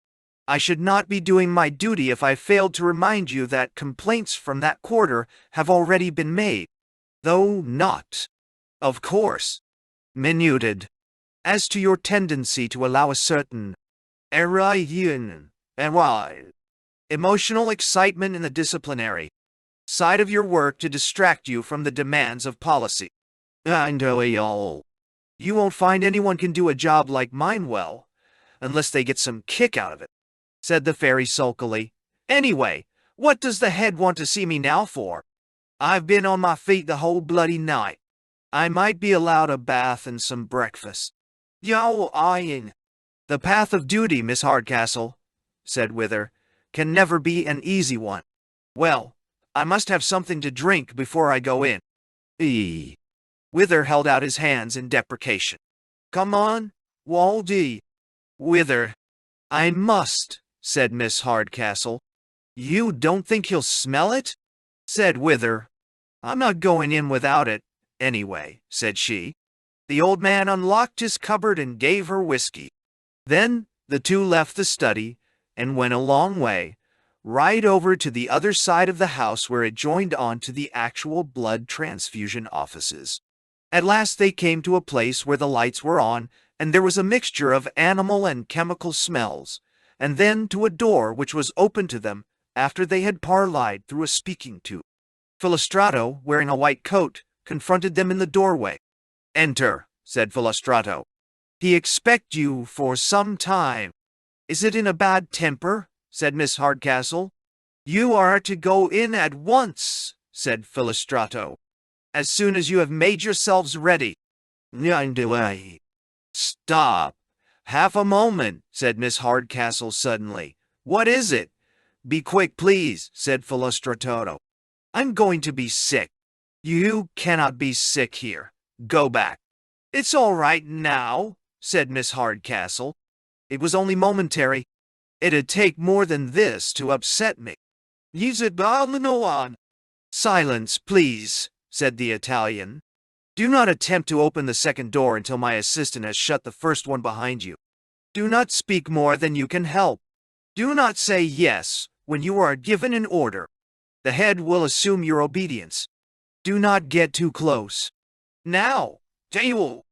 Speaker 1: I should not be doing my duty if I failed to remind you that complaints from that quarter have already been made, though not, of course, minuted. As to your tendency to allow a certain emotional excitement in the disciplinary side of your work to distract you from the demands of policy. You won't find anyone can do a job like mine well, unless they get some kick out of it, said the fairy sulkily. Anyway, what does the head want to see me now for? I've been on my feet the whole bloody night. I might be allowed a bath and some breakfast. The path of duty, Miss Hardcastle, said Wither, can never be an easy one. Well, I must have something to drink before I go in. Wither held out his hands in deprecation. Come on, Waldy. Wither. I must, said Miss Hardcastle. You don't think he'll smell it? Said Wither. I'm not going in without it, anyway, said she. The old man unlocked his cupboard and gave her whiskey. Then the two left the study and went a long way, right over to the other side of the house where it joined on to the actual blood transfusion offices. At last they came to a place where the lights were on, and there was a mixture of animal and chemical smells, and then to a door which was open to them after they had parleyed through a speaking tube. Philostrato, wearing a white coat, confronted them in the doorway. Enter, said Philostrato. He expect you for some time. Is it in a bad temper? Said Miss Hardcastle. You are to go in at once, said Philostrato, as soon as you have made yourselves ready. Stop. Half a moment, said Miss Hardcastle suddenly. What is it? Be quick, please, said Philostrato. I'm going to be sick. You cannot be sick here. Go back. It's all right now, said Miss Hardcastle. It was only momentary. It'd take more than this to upset me. Use it on. Silence, please, said the Italian. Do not attempt to open the second door until my assistant has shut the first one behind you. Do not speak more than you can help. Do not say yes when you are given an order. The head will assume your obedience. Do not get too close. Now, Jail.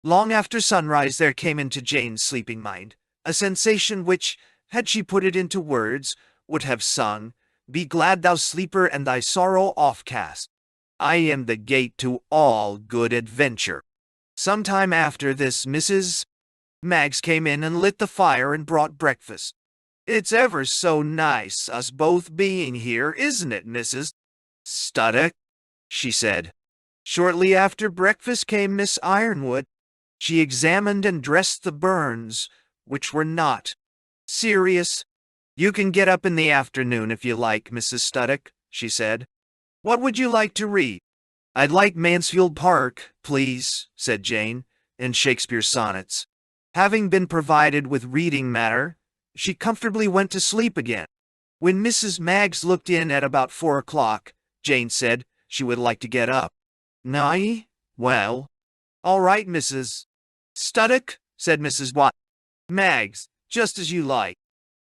Speaker 1: Long after sunrise there came into Jane's sleeping mind a sensation which, had she put it into words, would have sung, Be glad, thou sleeper, and thy sorrow offcast. I am the gate to all good adventure. Some time after this, Mrs. Maggs came in and lit the fire and brought breakfast. It's ever so nice us both being here, isn't it, Mrs. Studdock? She said. Shortly after breakfast came Miss Ironwood. She examined and dressed the burns, which were not serious. You can get up in the afternoon if you like, Mrs. Studdock, she said. What would you like to read? I'd like Mansfield Park, please, said Jane, and Shakespeare's sonnets. Having been provided with reading matter, she comfortably went to sleep again. When Mrs. Maggs looked in at about 4 o'clock, Jane said she would like to get up. "Nay? Well, all right, Mrs. Studdock," said Mrs. Maggs, "just as you like.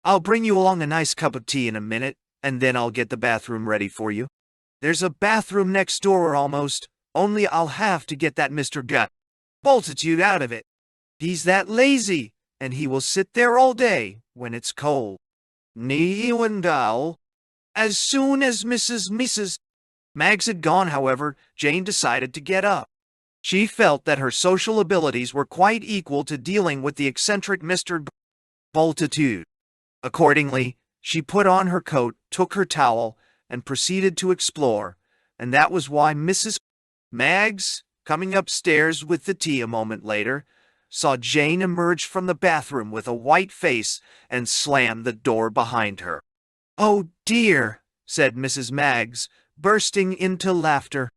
Speaker 1: I'll bring you along a nice cup of tea in a minute, and then I'll get the bathroom ready for you. There's a bathroom next door almost, only I'll have to get that Mr. Bultitude out of it. He's that lazy, and he will sit there all day when it's cold. And I'll—" As soon as Mrs. Maggs had gone, however, Jane decided to get up. She felt that her social abilities were quite equal to dealing with the eccentric Mr. Bultitude. Accordingly, she put on her coat, took her towel, and proceeded to explore, and that was why Mrs. Maggs, coming upstairs with the tea a moment later, saw Jane emerge from the bathroom with a white face and slam the door behind her. "Oh, dear," said Mrs. Maggs, bursting into laughter.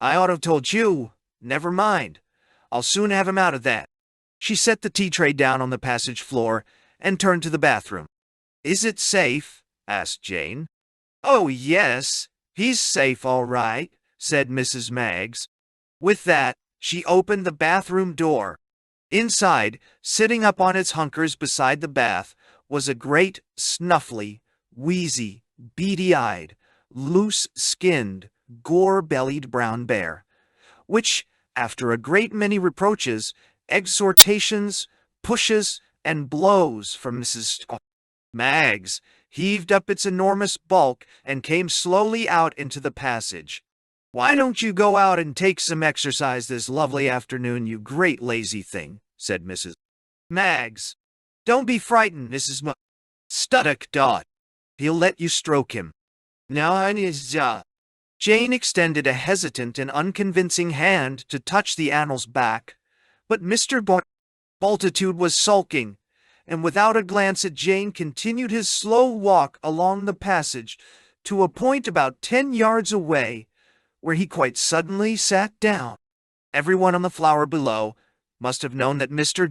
Speaker 1: "I ought to have told you. Never mind. I'll soon have him out of that." She set the tea tray down on the passage floor and turned to the bathroom. "Is it safe?" asked Jane. "Oh, yes, he's safe all right," said Mrs. Maggs. With that, she opened the bathroom door. Inside, sitting up on its hunkers beside the bath, was a great, snuffly, wheezy, beady-eyed, loose-skinned, gore-bellied brown bear, which, after a great many reproaches, exhortations, pushes, and blows from Mrs. Maggs, heaved up its enormous bulk and came slowly out into the passage. "Why don't you go out and take some exercise this lovely afternoon, you great lazy thing?" said Mrs. Maggs. "Don't be frightened, Mrs. Studdock. He'll let you stroke him." "No, Jane extended a hesitant and unconvincing hand to touch the animal's back, but Mr. Bultitude was sulking, and without a glance at Jane continued his slow walk along the passage to a point about 10 yards away, where he quite suddenly sat down. Everyone on the floor below must have known that Mr.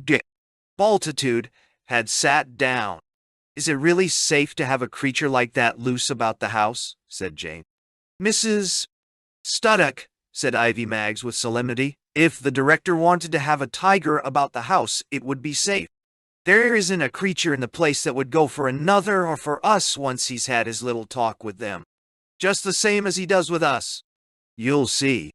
Speaker 1: Bultitude had sat down. "Is it really safe to have a creature like that loose about the house?" said Jane. "Mrs. Studdock," said Ivy Maggs with solemnity, "if the director wanted to have a tiger about the house, it would be safe. There isn't a creature in the place that would go for another or for us once he's had his little talk with them. Just the same as he does with us. You'll see."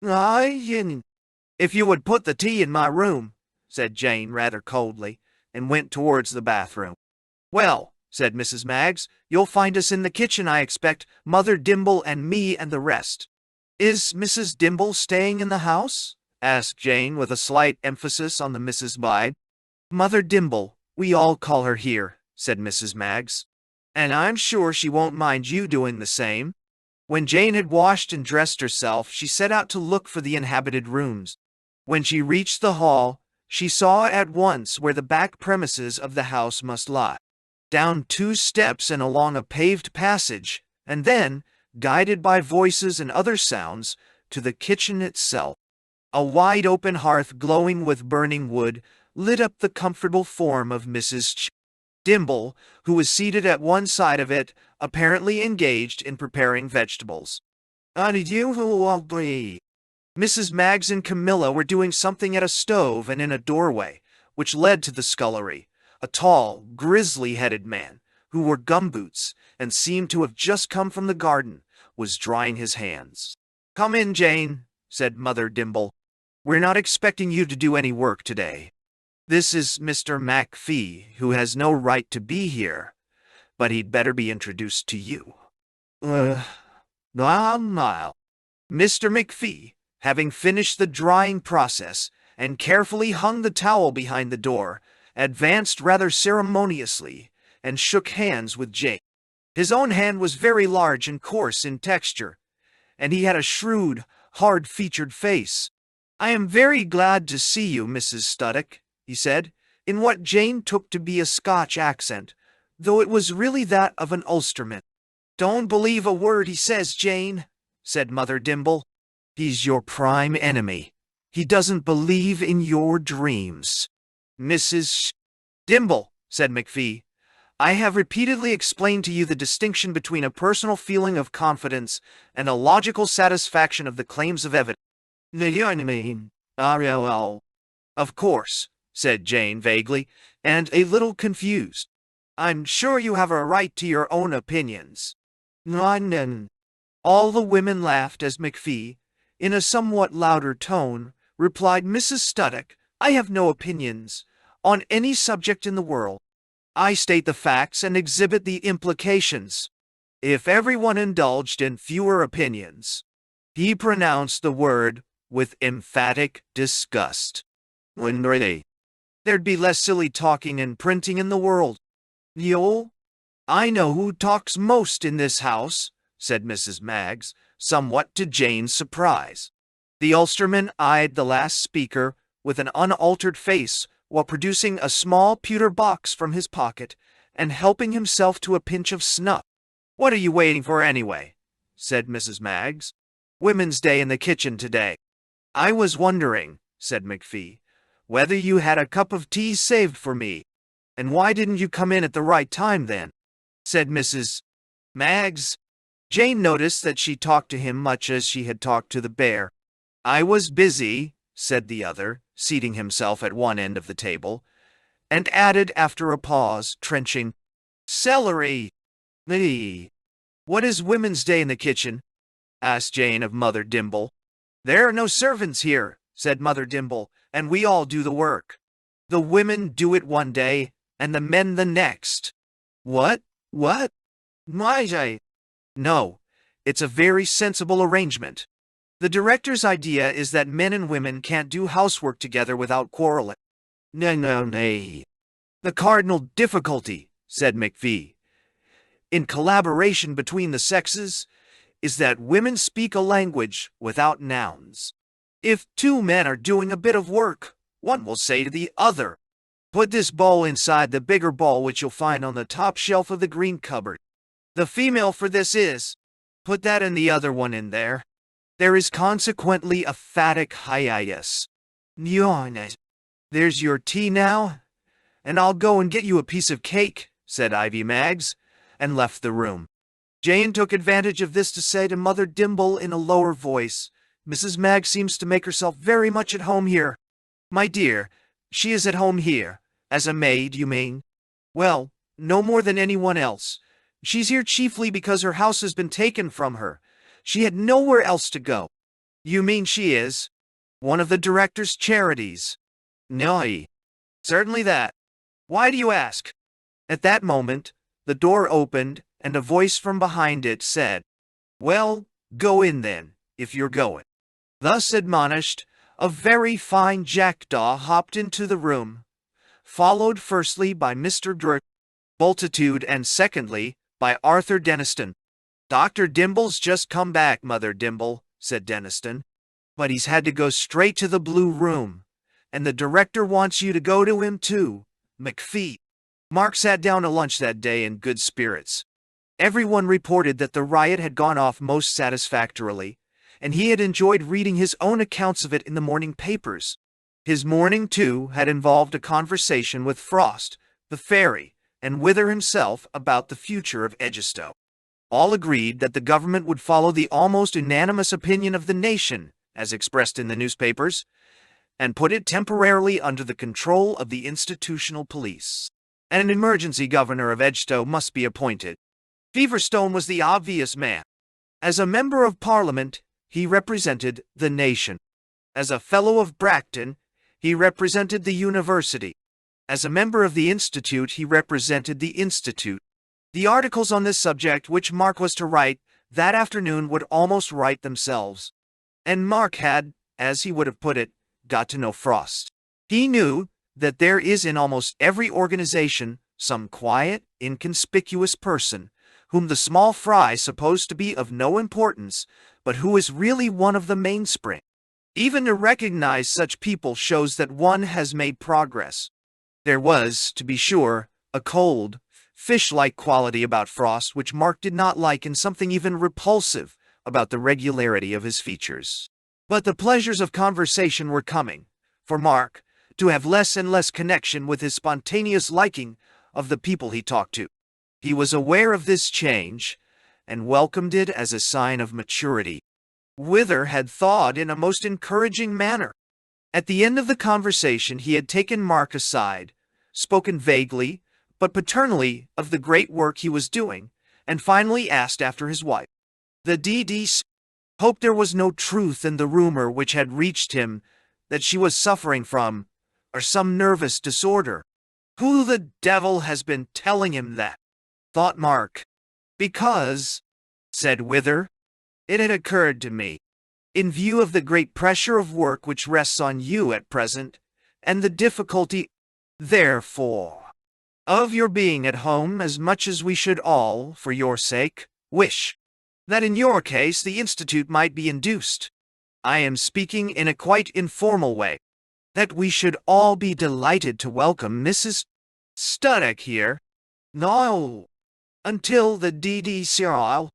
Speaker 1: "If you would put the tea in my room," said Jane rather coldly, and went towards the bathroom. "Well," said Mrs. Maggs, "you'll find us in the kitchen, I expect, Mother Dimble and me and the rest." "Is Mrs. Dimble staying in the house?" asked Jane with a slight emphasis on the Mrs. Bide. "Mother Dimble, we all call her here," said Mrs. Maggs. "And I'm sure she won't mind you doing the same." When Jane had washed and dressed herself, she set out to look for the inhabited rooms. When she reached the hall, she saw at once where the back premises of the house must lie. Down 2 steps and along a paved passage, and then, guided by voices and other sounds, to the kitchen itself. A wide-open hearth glowing with burning wood lit up the comfortable form of Mrs. Dimble, who was seated at one side of it, apparently engaged in preparing vegetables. Mrs. Maggs and Camilla were doing something at a stove and in a doorway, which led to the scullery. A tall, grizzly-headed man, who wore gumboots and seemed to have just come from the garden, was drying his hands. "Come in, Jane," said Mother Dimble. "We're not expecting you to do any work today. This is Mr. MacFee, who has no right to be here, but he'd better be introduced to you." Mr. MacFee, having finished the drying process and carefully hung the towel behind the door, advanced rather ceremoniously and shook hands with Jane. His own hand was very large and coarse in texture, and he had a shrewd, hard-featured face. "I am very glad to see you, Mrs. Studdock," he said, in what Jane took to be a Scotch accent, though it was really that of an Ulsterman. "Don't believe a word he says, Jane," said Mother Dimble. "He's your prime enemy. He doesn't believe in your dreams." "Mrs. Dimble," said MacFee, I have repeatedly explained to you the distinction between a personal feeling of confidence and a logical satisfaction of the claims of evidence. Of course, said Jane vaguely, and a little confused. I'm sure you have a right to your own opinions. All the women laughed as McPhee, in a somewhat louder tone, replied, Mrs. Studdock, I have no opinions on any subject in the world. I state the facts and exhibit the implications. If everyone indulged in fewer opinions, he pronounced the word with emphatic disgust. There'd be less silly talking and printing in the world. Yo, I know who talks most in this house, said Mrs. Maggs, somewhat to Jane's surprise. The Ulsterman eyed the last speaker with an unaltered face while producing a small pewter box from his pocket and helping himself to a pinch of snuff. What are you waiting for anyway? Said Mrs. Maggs. Women's Day in the kitchen today. I was wondering, said McPhee, whether you had a cup of tea saved for me. And why didn't you come in at the right time then? Said Mrs. Maggs. Jane noticed that she talked to him much as she had talked to the bear. I was busy, said the other, seating himself at one end of the table, and added after a pause, trenching, Celery! What is Women's Day in the kitchen? Asked Jane of Mother Dimble. There are no servants here, said Mother Dimble, and we all do the work. The women do it one day, and the men the next. What? No, it's a very sensible arrangement. The director's idea is that men and women can't do housework together without quarreling. The cardinal difficulty, said McPhee, in collaboration between the sexes, is that women speak a language without nouns. If two men are doing a bit of work, one will say to the other, Put this bowl inside the bigger bowl which you'll find on the top shelf of the green cupboard. The female for this is, Put that and the other one in there. There is consequently a phatic hiatus. There's your tea now, and I'll go and get you a piece of cake, said Ivy Maggs, and left the room. Jane took advantage of this to say to Mother Dimble in a lower voice, Mrs. Maggs seems to make herself very much at home here. My dear, she is at home here. As a maid, you mean? Well, no more than anyone else. She's here chiefly because her house has been taken from her. She had nowhere else to go. You mean she is one of the director's charities? No, certainly that. Why do you ask? At that moment, the door opened, and a voice from behind it said, Well, go in then, if you're going. Thus admonished, a very fine jackdaw hopped into the room, followed firstly by Mr. Bultitude and secondly by Arthur Denniston. Dr. Dimble's just come back, Mother Dimble, said Denniston. But he's had to go straight to the blue room, and the director wants you to go to him too, McPhee. Mark sat down to lunch that day in good spirits. Everyone reported that the riot had gone off most satisfactorily, and he had enjoyed reading his own accounts of it in the morning papers. His morning, too, had involved a conversation with Frost, the fairy, and Wither himself about the future of Edgestow. All agreed that the government would follow the almost unanimous opinion of the nation, as expressed in the newspapers, and put it temporarily under the control of the institutional police. An emergency governor of Edgestow must be appointed. Feverstone was the obvious man. As a member of Parliament, he represented the nation. As a Fellow of Bracton, he represented the university. As a member of the Institute, he represented the Institute. The articles on this subject which Mark was to write that afternoon would almost write themselves. And Mark had, as he would have put it, got to know Frost. He knew that there is in almost every organization some quiet, inconspicuous person whom the small fry suppose to be of no importance, but who is really one of the mainspring. Even to recognize such people shows that one has made progress. There was, to be sure, a cold, fish-like quality about Frost which Mark did not like, and something even repulsive about the regularity of his features. But the pleasures of conversation were coming, for Mark, to have less and less connection with his spontaneous liking of the people he talked to. He was aware of this change and welcomed it as a sign of maturity. Wither had thawed in a most encouraging manner. At the end of the conversation, he had taken Mark aside, spoken vaguely, but paternally of the great work he was doing, and finally asked after his wife. The DD hoped there was no truth in the rumor which had reached him that she was suffering from, or some nervous disorder. Who the devil has been telling him that? Thought Mark. Because, said Wither, it had occurred to me, in view of the great pressure of work which rests on you at present, and the difficulty, therefore, of your being at home as much as we should all, for your sake, wish, that in your case the Institute might be induced. I am speaking in a quite informal way, that we should all be delighted to welcome Mrs. Studdock here. No, until the DD Cyril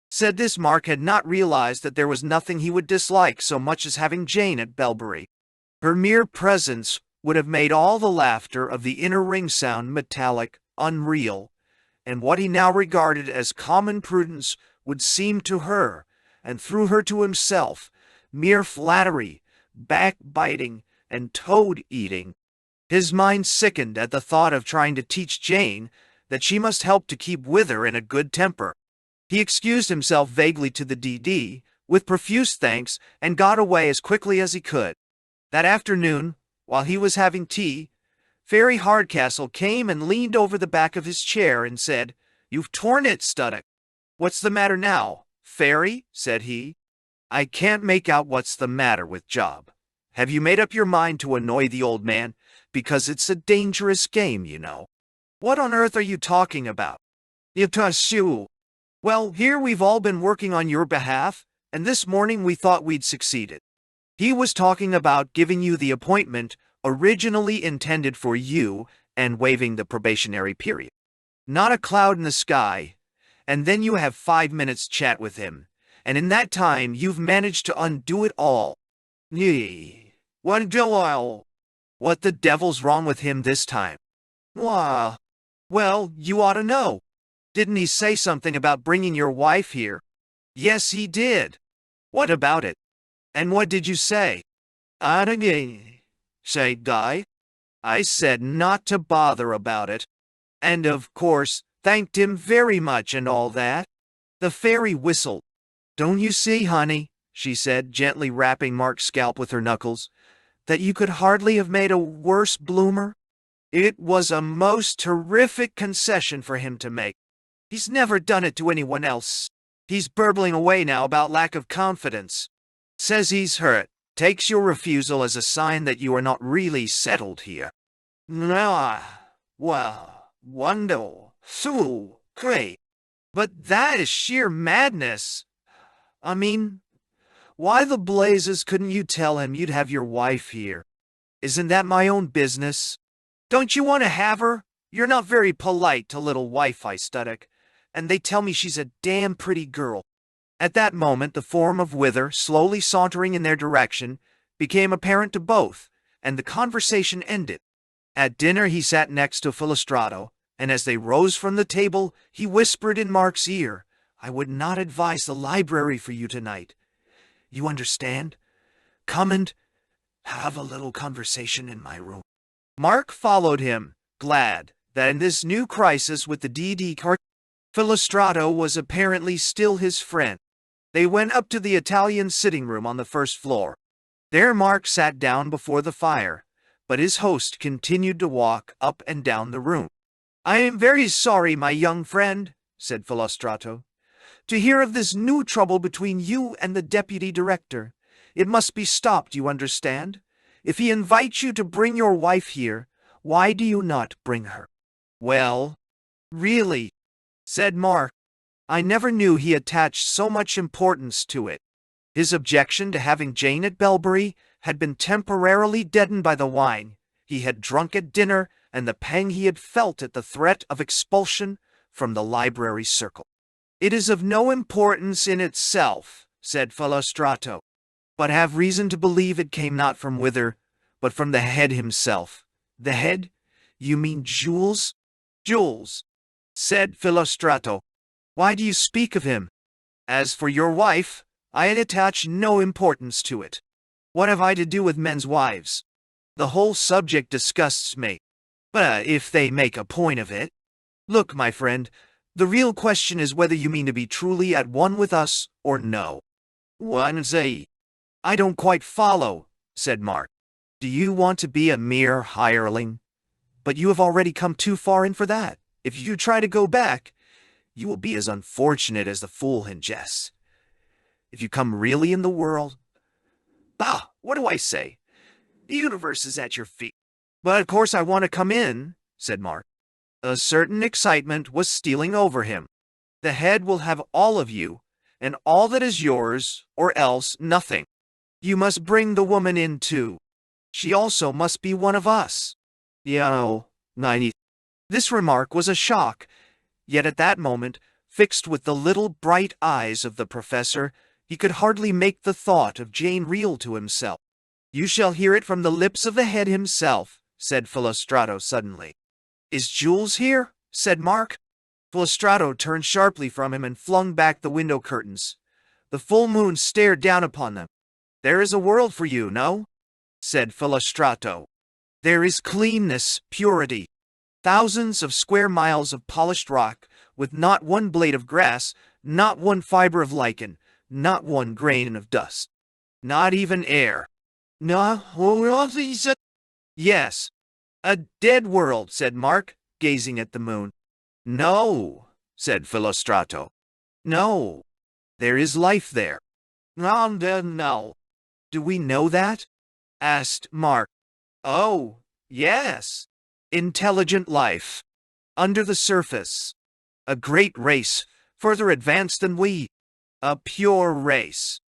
Speaker 1: said this. Mark had not realized that there was nothing he would dislike so much as having Jane at Belbury. Her mere presence would have made all the laughter of the inner ring sound metallic, unreal, and what he now regarded as common prudence would seem to her, and through her to himself, mere flattery, backbiting, and toad-eating. His mind sickened at the thought of trying to teach Jane that she must help to keep Wither in a good temper. He excused himself vaguely to the DD, with profuse thanks, and got away as quickly as he could. That afternoon, while he was having tea, Fairy Hardcastle came and leaned over the back of his chair and said, "You've torn it, Studdock." "What's the matter now, Fairy?" said he. "I can't make out what's the matter with Job. Have you made up your mind to annoy the old man? Because it's a dangerous game, you know." "What on earth are you talking about?" "You. Well, here we've all been working on your behalf, and this morning we thought we'd succeeded." He was talking about giving you the appointment originally intended for you and waiving the probationary period. Not a cloud in the sky, and then you have 5 minutes chat with him, and in that time you've managed to undo it all. What the devil's wrong with him this time? Well, you ought to know. Didn't he say something about bringing your wife here? Yes, he did. What about it? And what did you say? I didn't say die. I said not to bother about it. And of course, thanked him very much and all that. The fairy whistled. "Don't you see, honey," she said, gently rapping Mark's scalp with her knuckles, "that you could hardly have made a worse bloomer? It was a most terrific concession for him to make. He's never done it to anyone else. He's burbling away now about lack of confidence. Says he's hurt. Takes your refusal as a sign that you are not really settled here." Well, wonderful. So great. But that is sheer madness. I mean, why the blazes couldn't you tell him you'd have your wife here? Isn't that my own business? Don't you want to have her? You're not very polite to little Wi-Fi, Studdock, and they tell me she's a damn pretty girl. At that moment, the form of Wither, slowly sauntering in their direction, became apparent to both, and the conversation ended. At dinner he sat next to Philostrato, and as they rose from the table, he whispered in Mark's ear, "I would not advise the library for you tonight. You understand? Come and have a little conversation in my room." Mark followed him, glad that in this new crisis with the DD card, Philostrato was apparently still his friend. They went up to the Italian sitting room on the first floor. There Mark sat down before the fire, but his host continued to walk up and down the room. "I am very sorry, my young friend," said Philostrato, "to hear of this new trouble between you and the deputy director. It must be stopped, you understand. If he invites you to bring your wife here, why do you not bring her?" "Well, really," said Mark, "I never knew he attached so much importance to it." His objection to having Jane at Belbury had been temporarily deadened by the wine he had drunk at dinner and the pang he had felt at the threat of expulsion from the library circle. "It is of no importance in itself," said Philostrato, "but have reason to believe it came not from Wither, but from the head himself." "The head? You mean Jules?" Jules, said Philostrato. Why do you speak of him? As for your wife, I attach no importance to it. What have I to do with men's wives? The whole subject disgusts me. But if they make a point of it... Look, my friend, the real question is whether you mean to be truly at one with us or no. One say. I don't quite follow, said Mark. Do you want to be a mere hireling? But you have already come too far in for that. If you try to go back, you will be as unfortunate as the fool in jest. If you come really in the world... Bah, what do I say? The universe is at your feet. But of course I want to come in, said Mark. A certain excitement was stealing over him. The head will have all of you, and all that is yours, or else nothing. You must bring the woman in too. She also must be one of us. Yo, 90. This remark was a shock, yet at that moment, fixed with the little bright eyes of the professor, he could hardly make the thought of Jane real to himself. You shall hear it from the lips of the head himself, said Philostrato suddenly. Is Jules here? Said Mark. Philostrato turned sharply from him and flung back the window curtains. The full moon stared down upon them. There is a world for you, no? Said Philostrato. There is cleanness, purity. Thousands of square miles of polished rock, with not one blade of grass, not one fiber of lichen, not one grain of dust. Not even air. Yes. A dead world, said Mark, gazing at the moon. No, said Philostrato. No. There is life there. No. Do we know that? Asked Mark. Oh, yes. Intelligent life. Under the surface. A great race, further advanced than we. A pure race.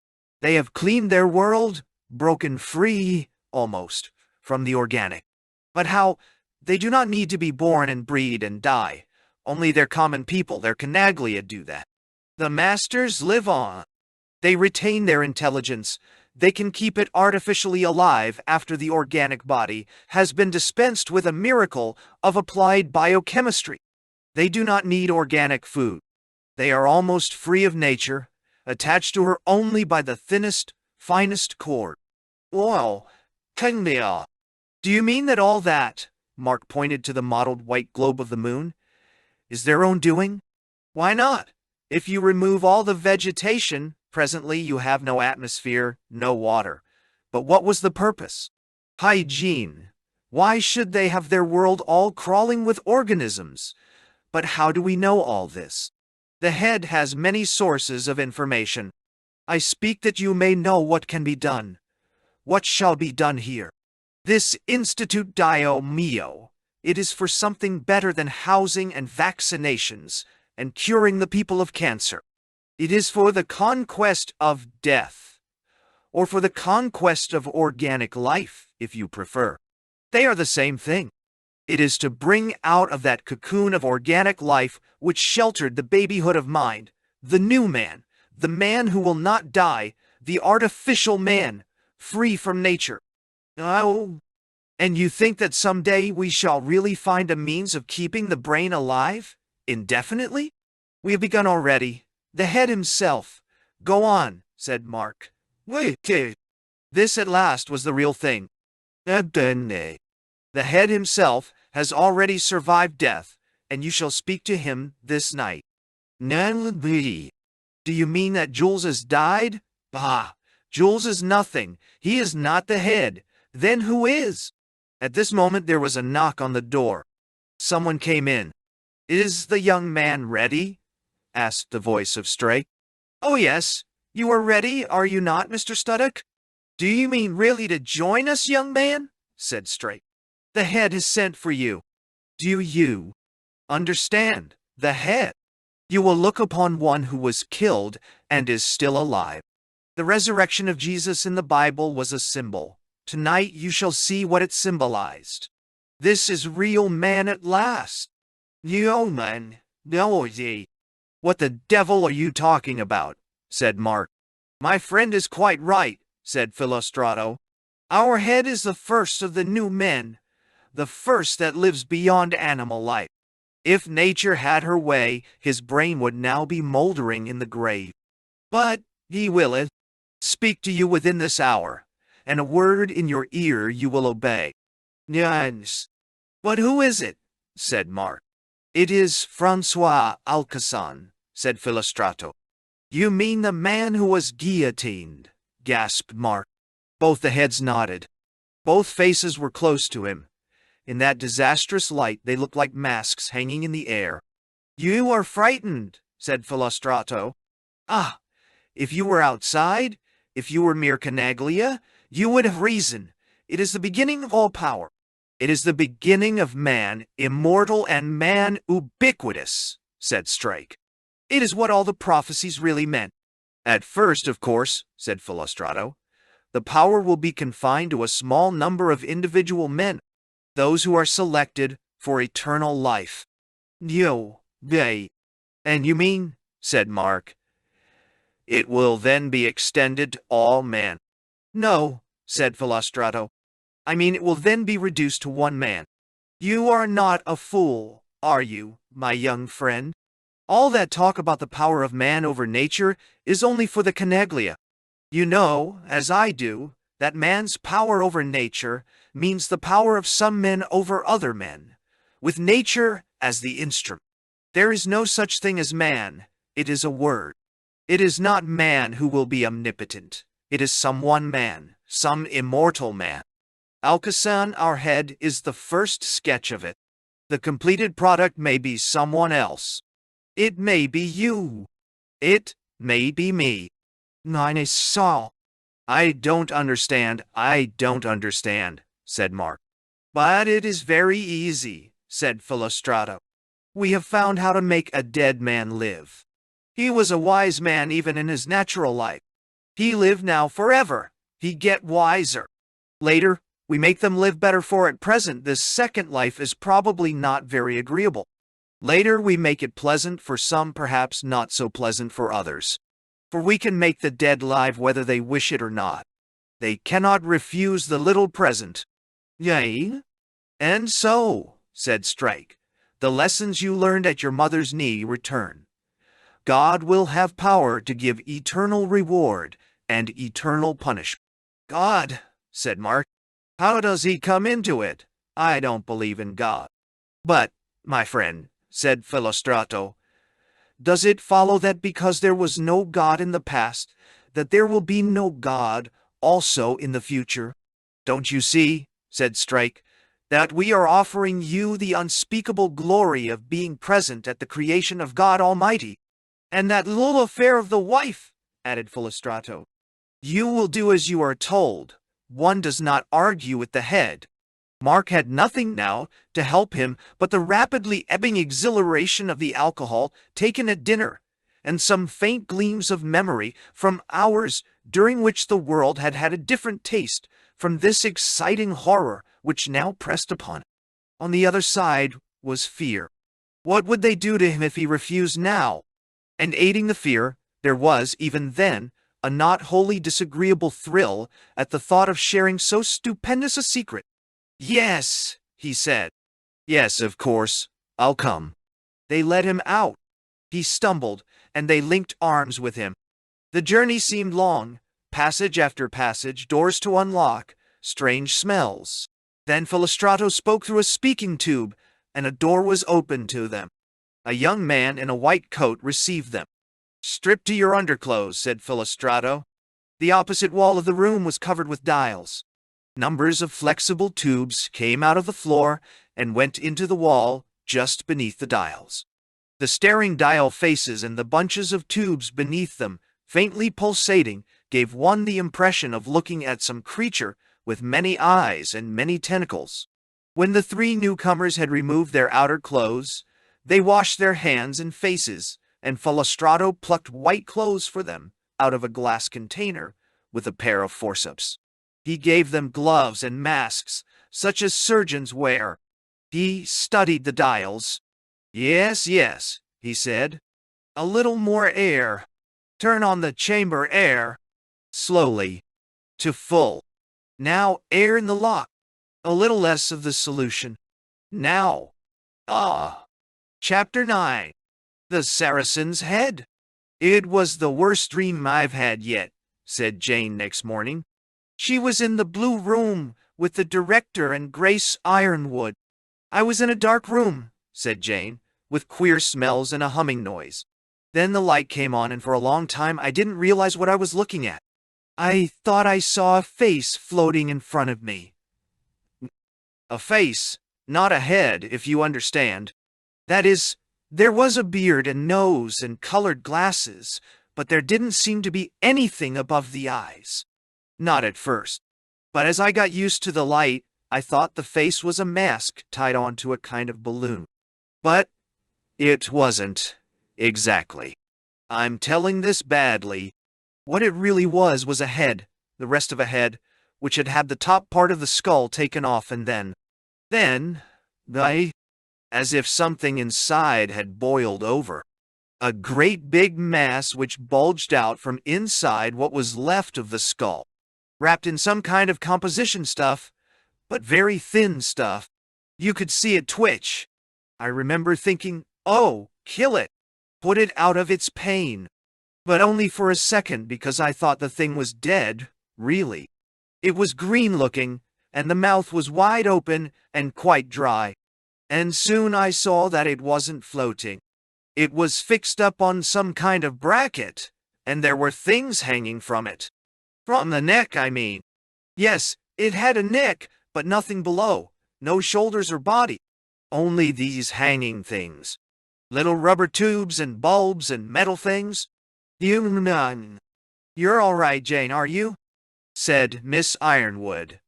Speaker 1: They have cleaned their world, broken free, almost, from the organic. But how? They do not need to be born and breed and die. Only their common people, their canaglia, do that. The masters live on. They retain their intelligence. They can keep it artificially alive after the organic body has been dispensed with a miracle of applied biochemistry. They do not need organic food. They are almost free of nature, attached to her only by the thinnest, finest cord. Well, Kenglia. Do you mean that all that, Mark pointed to the mottled white globe of the moon, is their own doing? Why not? If you remove all the vegetation, presently you have no atmosphere, no water. But what was the purpose? Hygiene. Why should they have their world all crawling with organisms? But how do we know all this? The head has many sources of information. I speak that you may know what can be done. What shall be done here? This Institute Dio Mio, it is for something better than housing and vaccinations and curing the people of cancer. It is for the conquest of death, or for the conquest of organic life, if you prefer. They are the same thing. It is to bring out of that cocoon of organic life which sheltered the babyhood of mind, the new man, the man who will not die, the artificial man, free from nature. Oh, and you think that someday we shall really find a means of keeping the brain alive, indefinitely? We have begun already. The head himself. Go on, said Mark. Wait. This at last was the real thing. The head himself has already survived death, and you shall speak to him this night. Do you mean that Jules has died? Bah! Jules is nothing. He is not the head. Then who is? At this moment there was a knock on the door. Someone came in. Is the young man ready? Asked the voice of Strake. Oh yes, you are ready, are you not, Mr. Studdock? Do you mean really to join us, young man? Said Strake. The head has sent for you. Do you understand? The head. You will look upon one who was killed and is still alive. The resurrection of Jesus in the Bible was a symbol. Tonight you shall see what it symbolized. This is real man at last. No, man. No, What the devil are you talking about? Said Mark. My friend is quite right, said Philostrato. Our head is the first of the new men, the first that lives beyond animal life. If nature had her way, his brain would now be moldering in the grave. But he willeth speak to you within this hour, and a word in your ear you will obey. Yes. But who is it? Said Mark. It is Francois Alcasson, said Philostrato. You mean the man who was guillotined, gasped Mark. Both the heads nodded. Both faces were close to him. In that disastrous light they looked like masks hanging in the air. You are frightened, said Philostrato. Ah, if you were outside, if you were mere Canaglia, you would have reason. It is the beginning of all power. It is the beginning of man, immortal and man ubiquitous, said Strike. It is what all the prophecies really meant. At first, of course, said Philostrato, the power will be confined to a small number of individual men, those who are selected for eternal life. Yo, they. And you mean, said Mark, it will then be extended to all men. No, said Philostrato. I mean it will then be reduced to one man. You are not a fool, are you, my young friend? All that talk about the power of man over nature is only for the Canaglia. You know, as I do, that man's power over nature means the power of some men over other men, with nature as the instrument. There is no such thing as man, it is a word. It is not man who will be omnipotent. It is some one man, some immortal man. Alcasson, our head, is the first sketch of it. The completed product may be someone else. It may be you. It may be me. Nine is Saul. I don't understand, said Mark. But it is very easy, said Philostrato. We have found how to make a dead man live. He was a wise man even in his natural life. He live now forever. He get wiser. Later, we make them live better, for at present this second life is probably not very agreeable. Later we make it pleasant for some, perhaps not so pleasant for others. For we can make the dead live whether they wish it or not. They cannot refuse the little present. Yea? And so, said Strike, the lessons you learned at your mother's knee return. God will have power to give eternal reward and eternal punishment. God, said Mark. How does he come into it? I don't believe in God. But, my friend, said Philostrato, does it follow that because there was no God in the past, that there will be no God also in the future? Don't you see, said Strike, that we are offering you the unspeakable glory of being present at the creation of God Almighty? And that little affair of the wife, added Philostrato. You will do as you are told. One does not argue with the head. Mark had nothing now to help him but the rapidly ebbing exhilaration of the alcohol taken at dinner, and some faint gleams of memory from hours during which the world had had a different taste from this exciting horror which now pressed upon it. On the other side was fear. What would they do to him if he refused now? And aiding the fear, there was, even then, a not wholly disagreeable thrill at the thought of sharing so stupendous a secret. Yes, he said. Yes, of course, I'll come. They let him out. He stumbled, and they linked arms with him. The journey seemed long, passage after passage, doors to unlock, strange smells. Then Philostrato spoke through a speaking tube, and a door was opened to them. A young man in a white coat received them. Strip to your underclothes, said Philostrato. The opposite wall of the room was covered with dials. Numbers of flexible tubes came out of the floor and went into the wall just beneath the dials. The staring dial faces and the bunches of tubes beneath them, faintly pulsating, gave one the impression of looking at some creature with many eyes and many tentacles. When the three newcomers had removed their outer clothes, they washed their hands and faces, and Philostrato plucked white clothes for them out of a glass container with a pair of forceps. He gave them gloves and masks, such as surgeons wear. He studied the dials. Yes, yes, he said. A little more air. Turn on the chamber air. Slowly. To full. Now air in the lock. A little less of the solution. Now. Ah. Chapter 9. The Saracen's Head. "It was the worst dream I've had yet," said Jane next morning. She was in the blue room with the director and Grace Ironwood. "I was in a dark room," said Jane, "with queer smells and a humming noise. Then the light came on, and for a long time I didn't realize what I was looking at. I thought I saw a face floating in front of me." A face, not a head, if you understand. That is, there was a beard and nose and colored glasses, but there didn't seem to be anything above the eyes. Not at first. But as I got used to the light, I thought the face was a mask tied onto a kind of balloon. But it wasn't, exactly. I'm telling this badly. What it really was a head, the rest of a head, which had had the top part of the skull taken off, and then, as if something inside had boiled over. A great big mass which bulged out from inside what was left of the skull, wrapped in some kind of composition stuff, but very thin stuff. You could see it twitch. I remember thinking, "Oh, kill it. Put it out of its pain." But only for a second, because I thought the thing was dead, really. It was green-looking, and the mouth was wide open and quite dry. And soon I saw that it wasn't floating. It was fixed up on some kind of bracket, and there were things hanging from it. From the neck, I mean. Yes, it had a neck, but nothing below. No shoulders or body. Only these hanging things. Little rubber tubes and bulbs and metal things. "You're all right, Jane, are you?" said Miss Ironwood.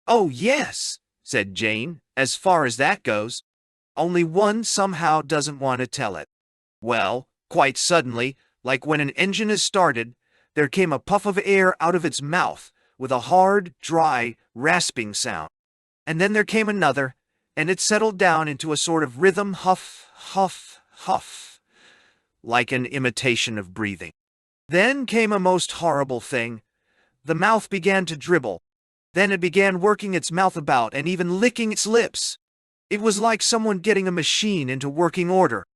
Speaker 1: "Oh, yes," said Jane, "as far as that goes. Only one somehow doesn't want to tell it." Well, quite suddenly, like when an engine is started, there came a puff of air out of its mouth, with a hard, dry, rasping sound. And then there came another, and it settled down into a sort of rhythm, huff, huff, huff, like an imitation of breathing. Then came a most horrible thing. The mouth began to dribble. Then it began working its mouth about and even licking its lips. It was like someone getting a machine into working order.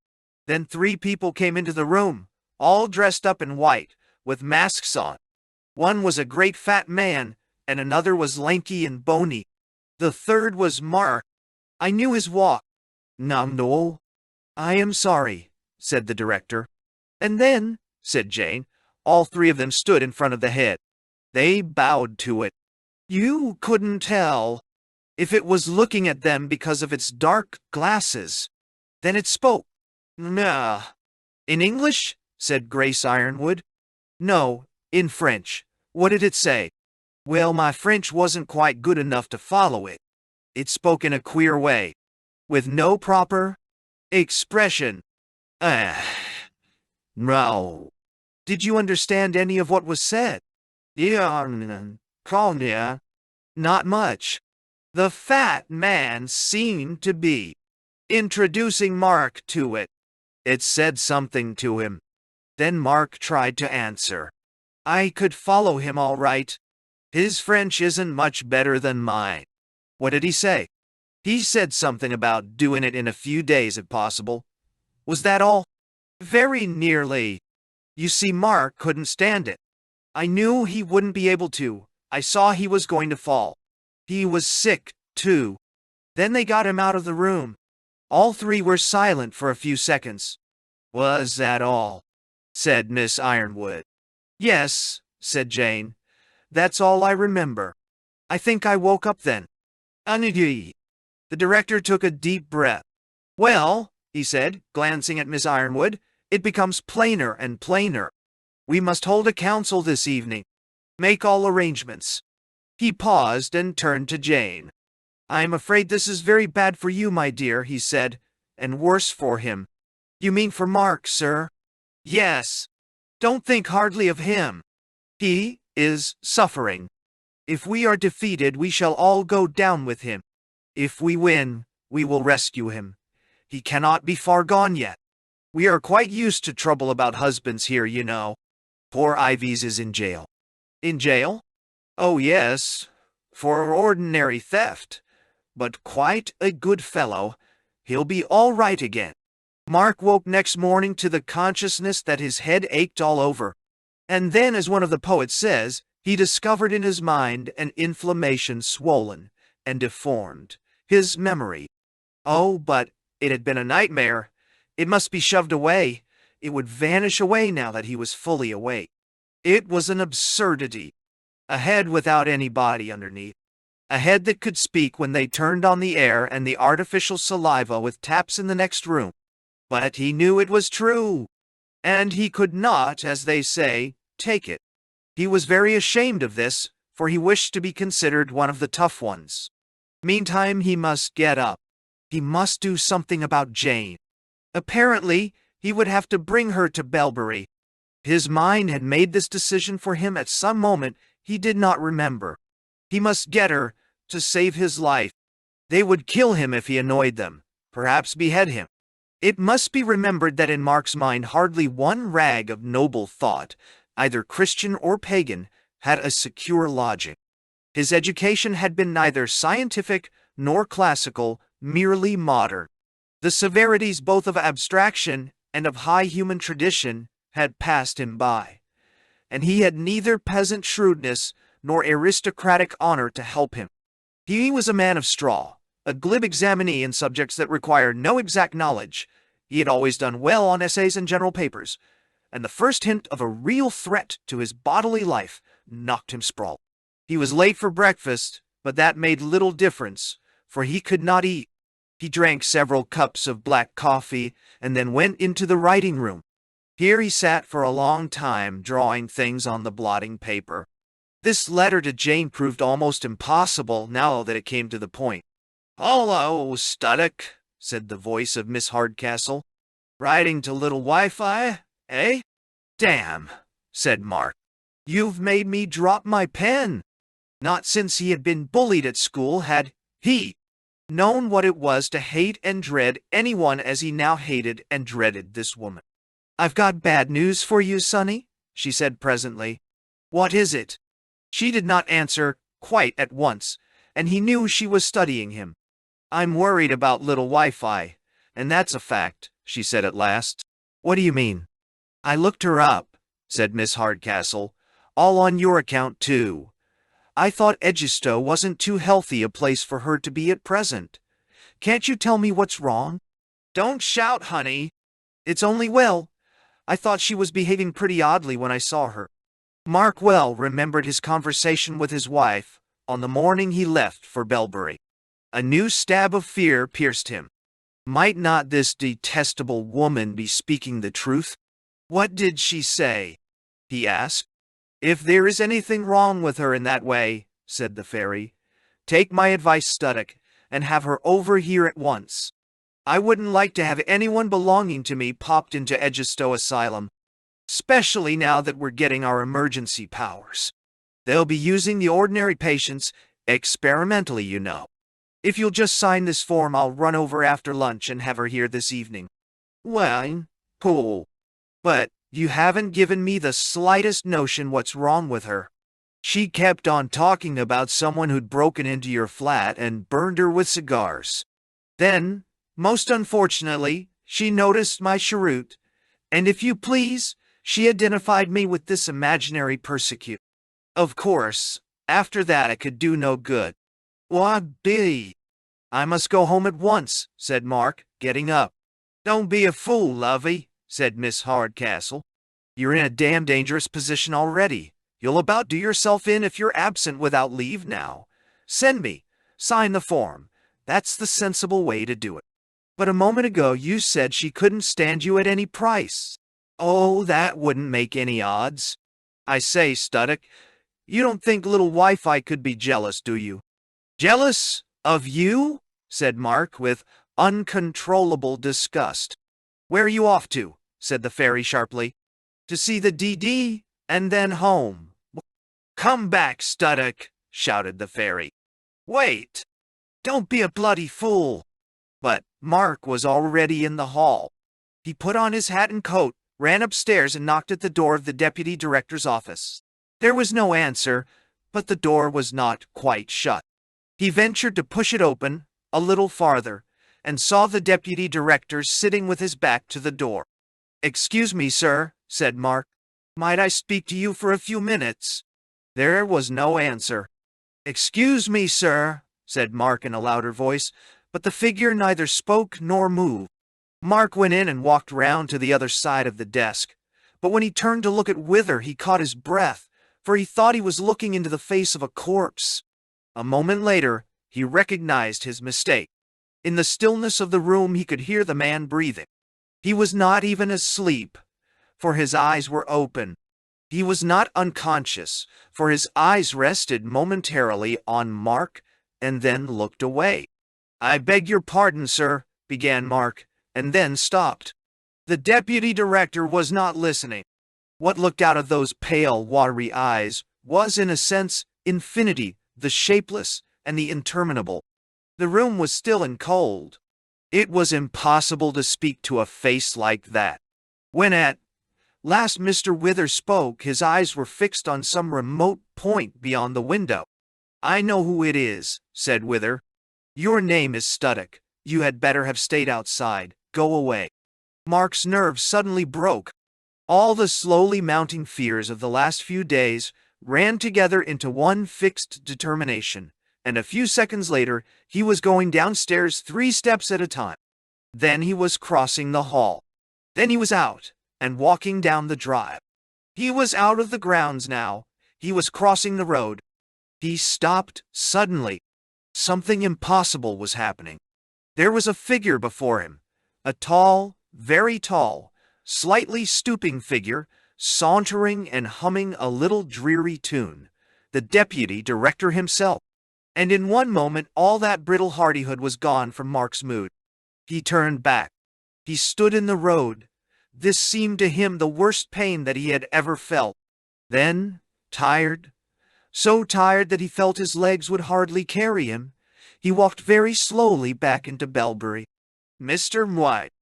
Speaker 1: Then 3 people came into the room, all dressed up in white, with masks on. One was a great fat man, and another was lanky and bony. The third was Mark. I knew his walk. "No, I am sorry," said the director. "And then," said Jane, "all 3 of them stood in front of the head. They bowed to it. You couldn't tell if it was looking at them because of its dark glasses. Then it spoke. "Nah." "In English?" said Grace Ironwood. "No, in French." "What did it say?" "Well, my French wasn't quite good enough to follow it. It spoke in a queer way, with no proper expression. No." "Did you understand any of what was said?" "Yeah, not much. The fat man seemed to be introducing Mark to it. It said something to him. Then Mark tried to answer. I could follow him all right. His French isn't much better than mine." "What did he say?" "He said something about doing it in a few days if possible." "Was that all?" "Very nearly. You see, Mark couldn't stand it. I knew he wouldn't be able to. I saw he was going to fall. He was sick, too. Then they got him out of the room. All 3 were silent for a few seconds." "Was that all?" said Miss Ironwood. "Yes," said Jane. "That's all I remember. I think I woke up then." "Anidi." The director took a deep breath. "Well," he said, glancing at Miss Ironwood, "it becomes plainer and plainer. We must hold a council this evening. Make all arrangements." He paused and turned to Jane. "I'm afraid this is very bad for you, my dear," he said, "and worse for him." "You mean for Mark, sir?" "Yes. Don't think hardly of him. He is suffering. If we are defeated, we shall all go down with him. If we win, we will rescue him. He cannot be far gone yet. We are quite used to trouble about husbands here, you know. Poor Ives is in jail." "In jail?" "Oh, yes, for ordinary theft. But quite a good fellow. He'll be all right again. Mark woke next morning to the consciousness that his head ached all over. And then, as one of the poets says, he discovered in his mind an inflammation swollen and deformed his memory. Oh, but it had been a nightmare. It must be shoved away. It would vanish away now that he was fully awake. It was an absurdity. A head without any body underneath. A head that could speak when they turned on the air and the artificial saliva with taps in the next room. But he knew it was true. And he could not, as they say, take it. He was very ashamed of this, for he wished to be considered one of the tough ones. Meantime, he must get up. He must do something about Jane. Apparently, he would have to bring her to Belbury. His mind had made this decision for him at some moment he did not remember. He must get her to save his life. They would kill him if he annoyed them, perhaps behead him. It must be remembered that in Mark's mind hardly one rag of noble thought, either Christian or pagan, had a secure logic. His education had been neither scientific nor classical, merely modern. The severities both of abstraction and of high human tradition had passed him by, and he had neither peasant shrewdness nor aristocratic honor to help him. He was a man of straw, a glib examinee in subjects that required no exact knowledge. He had always done well on essays and general papers, and the first hint of a real threat to his bodily life knocked him sprawling. He was late for breakfast, but that made little difference, for he could not eat. He drank several cups of black coffee and then went into the writing room. Here he sat for a long time, drawing things on the blotting paper. This letter to Jane proved almost impossible now that it came to the point. "Hullo, Studdock," said the voice of Miss Hardcastle. "Writing to little Wi-Fi, eh?" "Damn," said Mark. "You've made me drop my pen." Not since he had been bullied at school had he known what it was to hate and dread anyone as he now hated and dreaded this woman. "I've got bad news for you, Sonny," she said presently. "What is it?" She did not answer quite at once, and he knew she was studying him. "I'm worried about little Wi-Fi, and that's a fact," she said at last. "What do you mean?" "I looked her up," said Miss Hardcastle, "all on your account, too. I thought Edgestow wasn't too healthy a place for her to be at present. Can't you tell me what's wrong?" "Don't shout, honey. It's only, well, I thought she was behaving pretty oddly when I saw her." Mark well remembered his conversation with his wife on the morning he left for Belbury. A new stab of fear pierced him. Might not this detestable woman be speaking the truth? "What did she say?" he asked. "If there is anything wrong with her in that way," said the fairy, "take my advice, Studdock, and have her over here at once. I wouldn't like to have anyone belonging to me popped into Edgestow Asylum, especially now that we're getting our emergency powers. They'll be using the ordinary patients experimentally, you know. If you'll just sign this form, I'll run over after lunch and have her here this evening." "Well, cool. But you haven't given me the slightest notion what's wrong with her." "She kept on talking about someone who'd broken into your flat and burned her with cigars. Then, most unfortunately, she noticed my cheroot, and if you please, she identified me with this imaginary persecutor. Of course, after that I could do no good." "What be?" "I must go home at once," said Mark, getting up. "Don't be a fool, lovey," said Miss Hardcastle. "You're in a damn dangerous position already. You'll about do yourself in if you're absent without leave now. Send me. Sign the form. That's the sensible way to do it. But a moment ago you said she couldn't stand you at any price." "Oh, that wouldn't make any odds." "I say, Studdock, you don't think little Wi-Fi could be jealous, do you?" "Jealous? Of you?" said Mark with uncontrollable disgust. "Where are you off to?" said the fairy sharply. "To see the DD, and then home." "Come back, Studdock," shouted the fairy. "Wait. Don't be a bloody fool." But Mark was already in the hall. He put on his hat and coat, ran upstairs and knocked at the door of the deputy director's office. There was no answer, but the door was not quite shut. He ventured to push it open a little farther, and saw the deputy director sitting with his back to the door. "Excuse me, sir," said Mark. "Might I speak to you for a few minutes?" There was no answer. "Excuse me, sir," said Mark in a louder voice, but the figure neither spoke nor moved. Mark went in and walked round to the other side of the desk, but when he turned to look at Wither, he caught his breath, for he thought he was looking into the face of a corpse. A moment later, he recognized his mistake. In the stillness of the room, he could hear the man breathing. He was not even asleep, for his eyes were open. He was not unconscious, for his eyes rested momentarily on Mark and then looked away. "I beg your pardon, sir," began Mark, and then stopped. The deputy director was not listening. What looked out of those pale, watery eyes was, in a sense, infinity, the shapeless and the interminable. The room was still and cold. It was impossible to speak to a face like that. When at last Mr. Wither spoke, his eyes were fixed on some remote point beyond the window. "I know who it is," said Wither. "Your name is Studdock. You had better have stayed outside. Go away." Mark's nerves suddenly broke. All the slowly mounting fears of the last few days ran together into one fixed determination, and a few seconds later he was going downstairs 3 steps at a time. Then he was crossing the hall. Then he was out and walking down the drive. He was out of the grounds now. He was crossing the road. He stopped suddenly. Something impossible was happening. There was a figure before him, a tall, very tall, slightly stooping figure, sauntering and humming a little dreary tune, the deputy director himself. And in one moment all that brittle hardihood was gone from Mark's mood. He turned back. He stood in the road. This seemed to him the worst pain that he had ever felt. Then, tired, so tired that he felt his legs would hardly carry him, he walked very slowly back into Belbury. Mr. White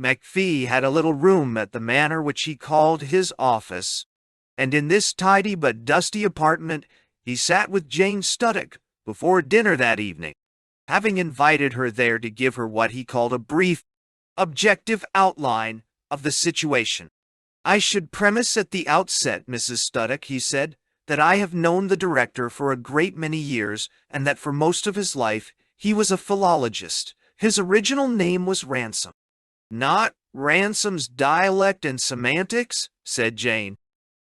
Speaker 1: McPhee had a little room at the manor which he called his office, and in this tidy but dusty apartment he sat with Jane Studdock before dinner that evening, having invited her there to give her what he called a brief, objective outline of the situation. "I should premise at the outset, Mrs. Studdock," he said, "that I have known the director for a great many years, and that for most of his life he was a philologist. His original name was Ransom." "Not Ransom's dialect and semantics?" said Jane.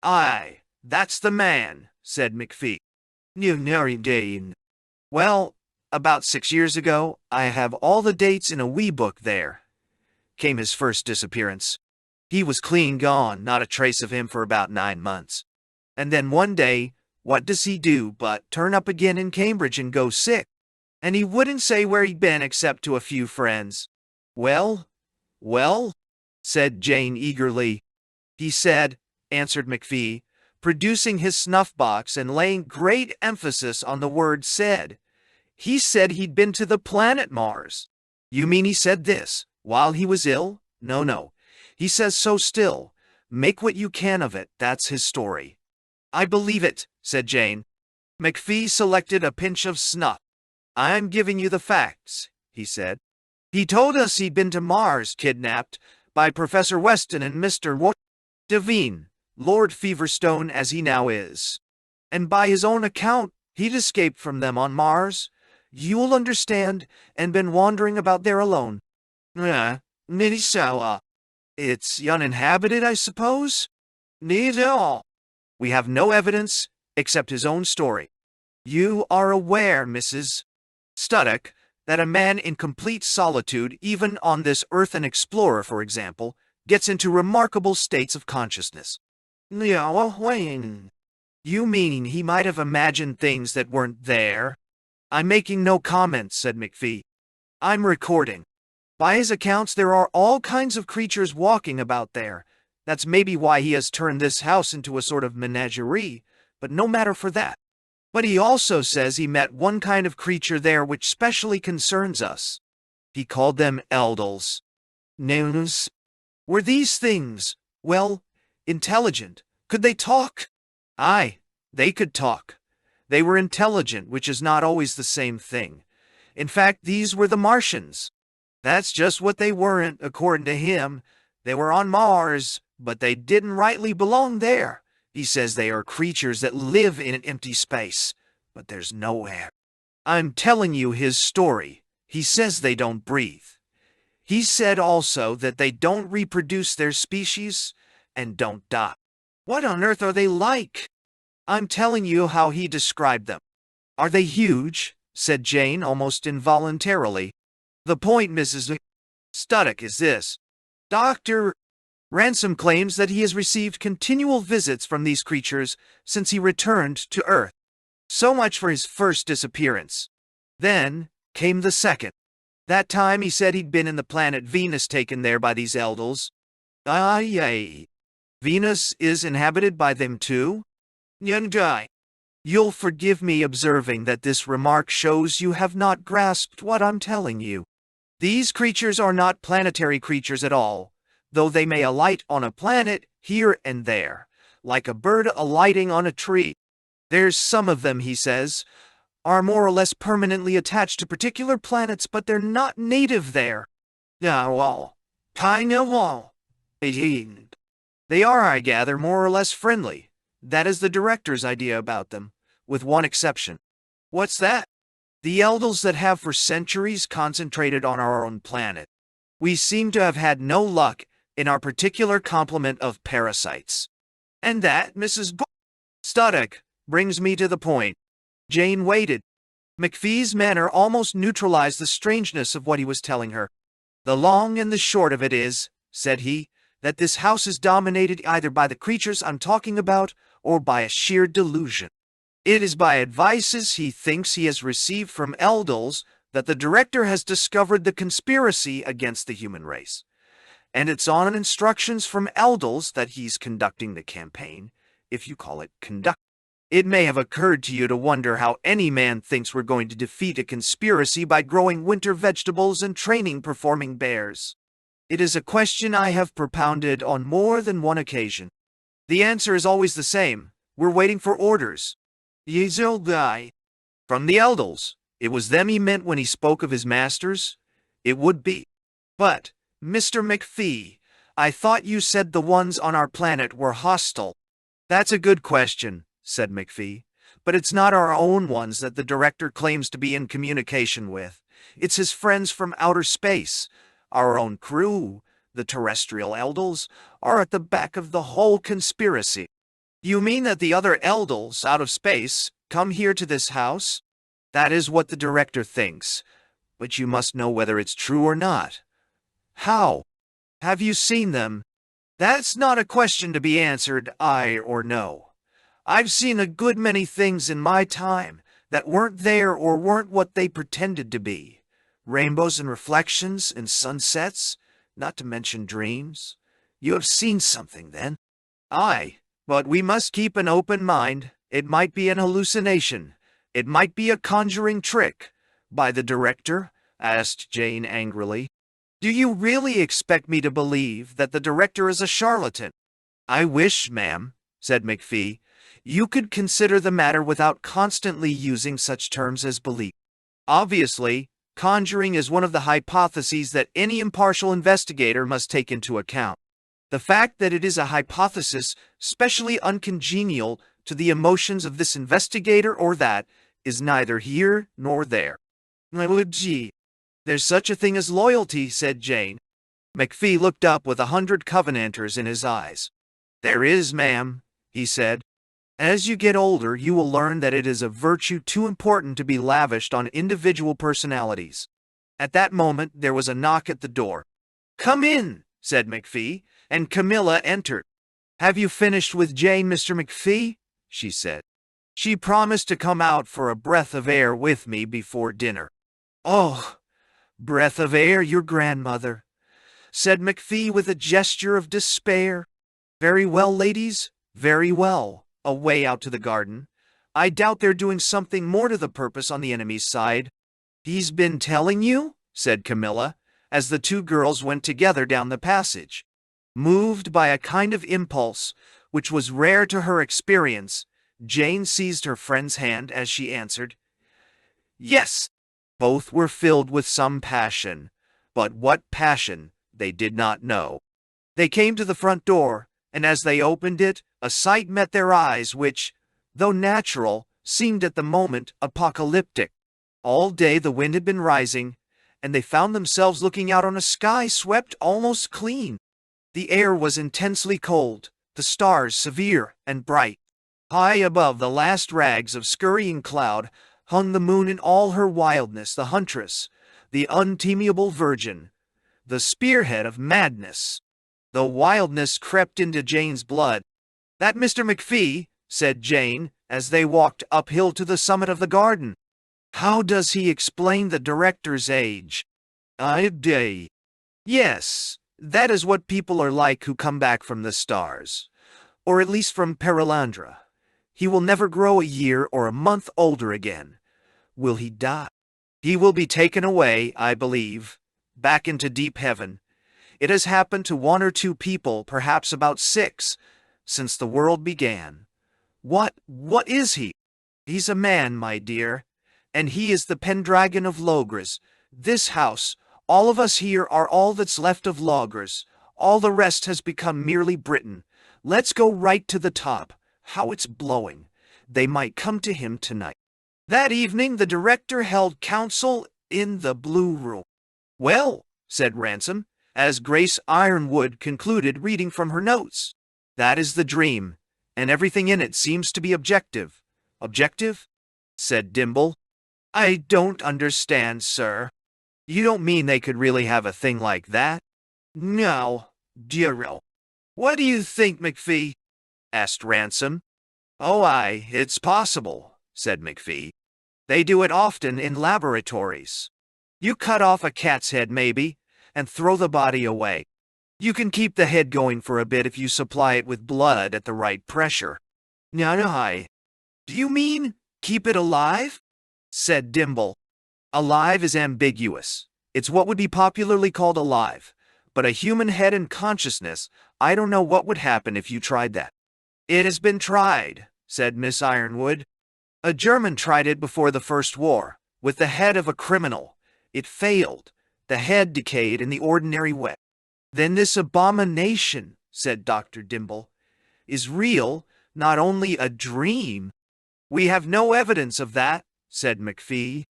Speaker 1: "Aye, that's the man," said McPhee. "You know, Dane. Well, about 6 years ago, I have all the dates in a wee book there, came his first disappearance. He was clean gone, not a trace of him for about 9 months. And then one day, what does he do but turn up again in Cambridge and go sick? And he wouldn't say where he'd been except to a few friends." "Well, well?" said Jane eagerly. "He said," answered McPhee, producing his snuff-box and laying great emphasis on the word said. "He said he'd been to the planet Mars." "You mean he said this while he was ill?" No. He says so still. Make what you can of it. That's his story." "I believe it," said Jane. McPhee selected a pinch of snuff. "I'm giving you the facts," he said. "He told us he'd been to Mars, kidnapped by Professor Weston and Mr. Devine, Lord Feverstone as he now is. And by his own account, he'd escaped from them on Mars, you'll understand, and been wandering about there alone." "Minisawa. It's uninhabited, I suppose?" "Neither. We have no evidence except his own story. You are aware, Mrs. Studdock, that a man in complete solitude, even on this earth, an explorer, for example, gets into remarkable states of consciousness." "No, you mean he might have imagined things that weren't there?" "I'm making no comments," said McPhee. "I'm recording. By his accounts, there are all kinds of creatures walking about there. That's maybe why he has turned this house into a sort of menagerie, but no matter for that. But he also says he met one kind of creature there which specially concerns us. He called them Eldals. Names. Were these things, well, intelligent? Could they talk?" "Aye, they could talk. They were intelligent, which is not always the same thing. In fact, these were the Martians. That's just what they weren't, according to him. They were on Mars, but they didn't rightly belong there. He says they are creatures that live in an empty space, but there's no air. I'm telling you his story. He says they don't breathe. He said also that they don't reproduce their species and don't die. What on earth are they like? I'm telling you how he described them. Are they huge? Said Jane almost involuntarily. The point, Mrs. Studdock, is this. Dr. Ransom claims that he has received continual visits from these creatures since he returned to Earth. So much for his first disappearance. Then came the second. That time he said he'd been in the planet Venus, taken there by these Eldals. Aye. Venus is inhabited by them too? Yungai. You'll forgive me observing that this remark shows you have not grasped what I'm telling you. These creatures are not planetary creatures at all, though they may alight on a planet here and there, like a bird alighting on a tree. There's some of them, he says, are more or less permanently attached to particular planets, but they're not native there. Well, kind of all. They are, I gather, more or less friendly. That is the director's idea about them, with one exception. What's that? The Eldals that have for centuries concentrated on our own planet. We seem to have had no luck in our particular complement of parasites. And that, Mrs. Studdock, brings me to the point. Jane waited. McPhee's manner almost neutralized the strangeness of what he was telling her. The long and the short of it is, said he, that this house is dominated either by the creatures I'm talking about or by a sheer delusion. It is by advices he thinks he has received from Eldals that the director has discovered the conspiracy against the human race. And it's on instructions from Eldals that he's conducting the campaign, if you call it conduct. It may have occurred to you to wonder how any man thinks we're going to defeat a conspiracy by growing winter vegetables and training performing bears. It is a question I have propounded on more than one occasion. The answer is always the same. We're waiting for orders. Yizilgai. From the Eldals. It was them he meant when he spoke of his masters? It would be. But, Mr. McPhee, I thought you said the ones on our planet were hostile. That's a good question, said McPhee. But it's not our own ones that the director claims to be in communication with. It's his friends from outer space. Our own crew, the terrestrial Eldals, are at the back of the whole conspiracy. You mean that the other Eldals, out of space, come here to this house? That is what the director thinks, but you must know whether it's true or not. How? Have you seen them? That's not a question to be answered aye or no. I've seen a good many things in my time that weren't there or weren't what they pretended to be. Rainbows and reflections and sunsets, not to mention dreams. You have seen something, then? Aye, but we must keep an open mind. It might be an hallucination. It might be a conjuring trick. By the director? Asked Jane angrily. Do you really expect me to believe that the director is a charlatan? I wish, ma'am, said McPhee, you could consider the matter without constantly using such terms as belief. Obviously, conjuring is one of the hypotheses that any impartial investigator must take into account. The fact that it is a hypothesis specially uncongenial to the emotions of this investigator or that is neither here nor there. Gee, there's such a thing as loyalty, said Jane. McPhee looked up with 100 Covenanters in his eyes. There is, ma'am, he said. As you get older, you will learn that it is a virtue too important to be lavished on individual personalities. At that moment, there was a knock at the door. Come in, said McPhee, and Camilla entered. Have you finished with Jane, Mr. McPhee? She said. She promised to come out for a breath of air with me before dinner. Oh, breath of air, your grandmother, said McPhee with a gesture of despair. Very well, ladies, very well. Away out to the garden. I doubt they're doing something more to the purpose on the enemy's side. He's been telling you? Said Camilla, as the two girls went together down the passage. Moved by a kind of impulse, which was rare to her experience, Jane seized her friend's hand as she answered, Yes. Both were filled with some passion, but what passion they did not know. They came to the front door, and as they opened it, a sight met their eyes which, though natural, seemed at the moment apocalyptic. All day the wind had been rising, and they found themselves looking out on a sky swept almost clean. The air was intensely cold, the stars severe and bright. High above the last rags of scurrying cloud hung the moon in all her wildness, the huntress, the untamable virgin, the spearhead of madness. The wildness crept into Jane's blood. "That Mr. McPhee," said Jane, as they walked uphill to the summit of the garden. "How does he explain the director's age?" "I Yes, that is what people are like who come back from the stars, or at least from Perilandra. He will never grow a year or a month older again. Will he die? He will be taken away, I believe, back into deep heaven. It has happened to 1 or 2 people, perhaps about 6, since the world began. What is he? He's a man, my dear, and he is the Pendragon of Logres. This house, all of us here are all that's left of Logres. All the rest has become merely Britain. Let's go right to the top. How it's blowing. They might come to him tonight." That evening the director held council in the Blue Room. "Well," said Ransom, as Grace Ironwood concluded reading from her notes, "that is the dream, and everything in it seems to be objective." "Objective?" said Dimble. "I don't understand, sir. You don't mean they could really have a thing like that?" "No, dearo." "What do you think, McPhee?" asked Ransom. "Oh, it's possible," said McPhee. "They do it often in laboratories. You cut off a cat's head, maybe, and throw the body away. You can keep the head going for a bit if you supply it with blood at the right pressure." "No. Do you mean keep it alive?" said Dimble. "Alive is ambiguous. It's what would be popularly called alive. But a human head and consciousness, I don't know what would happen if you tried that." "It has been tried," said Miss Ironwood. "A German tried it before the First War, with the head of a criminal. It failed. The head decayed in the ordinary way." "Then this abomination," said Dr. Dimble, "is real, not only a dream." "We have no evidence of that," said McPhee.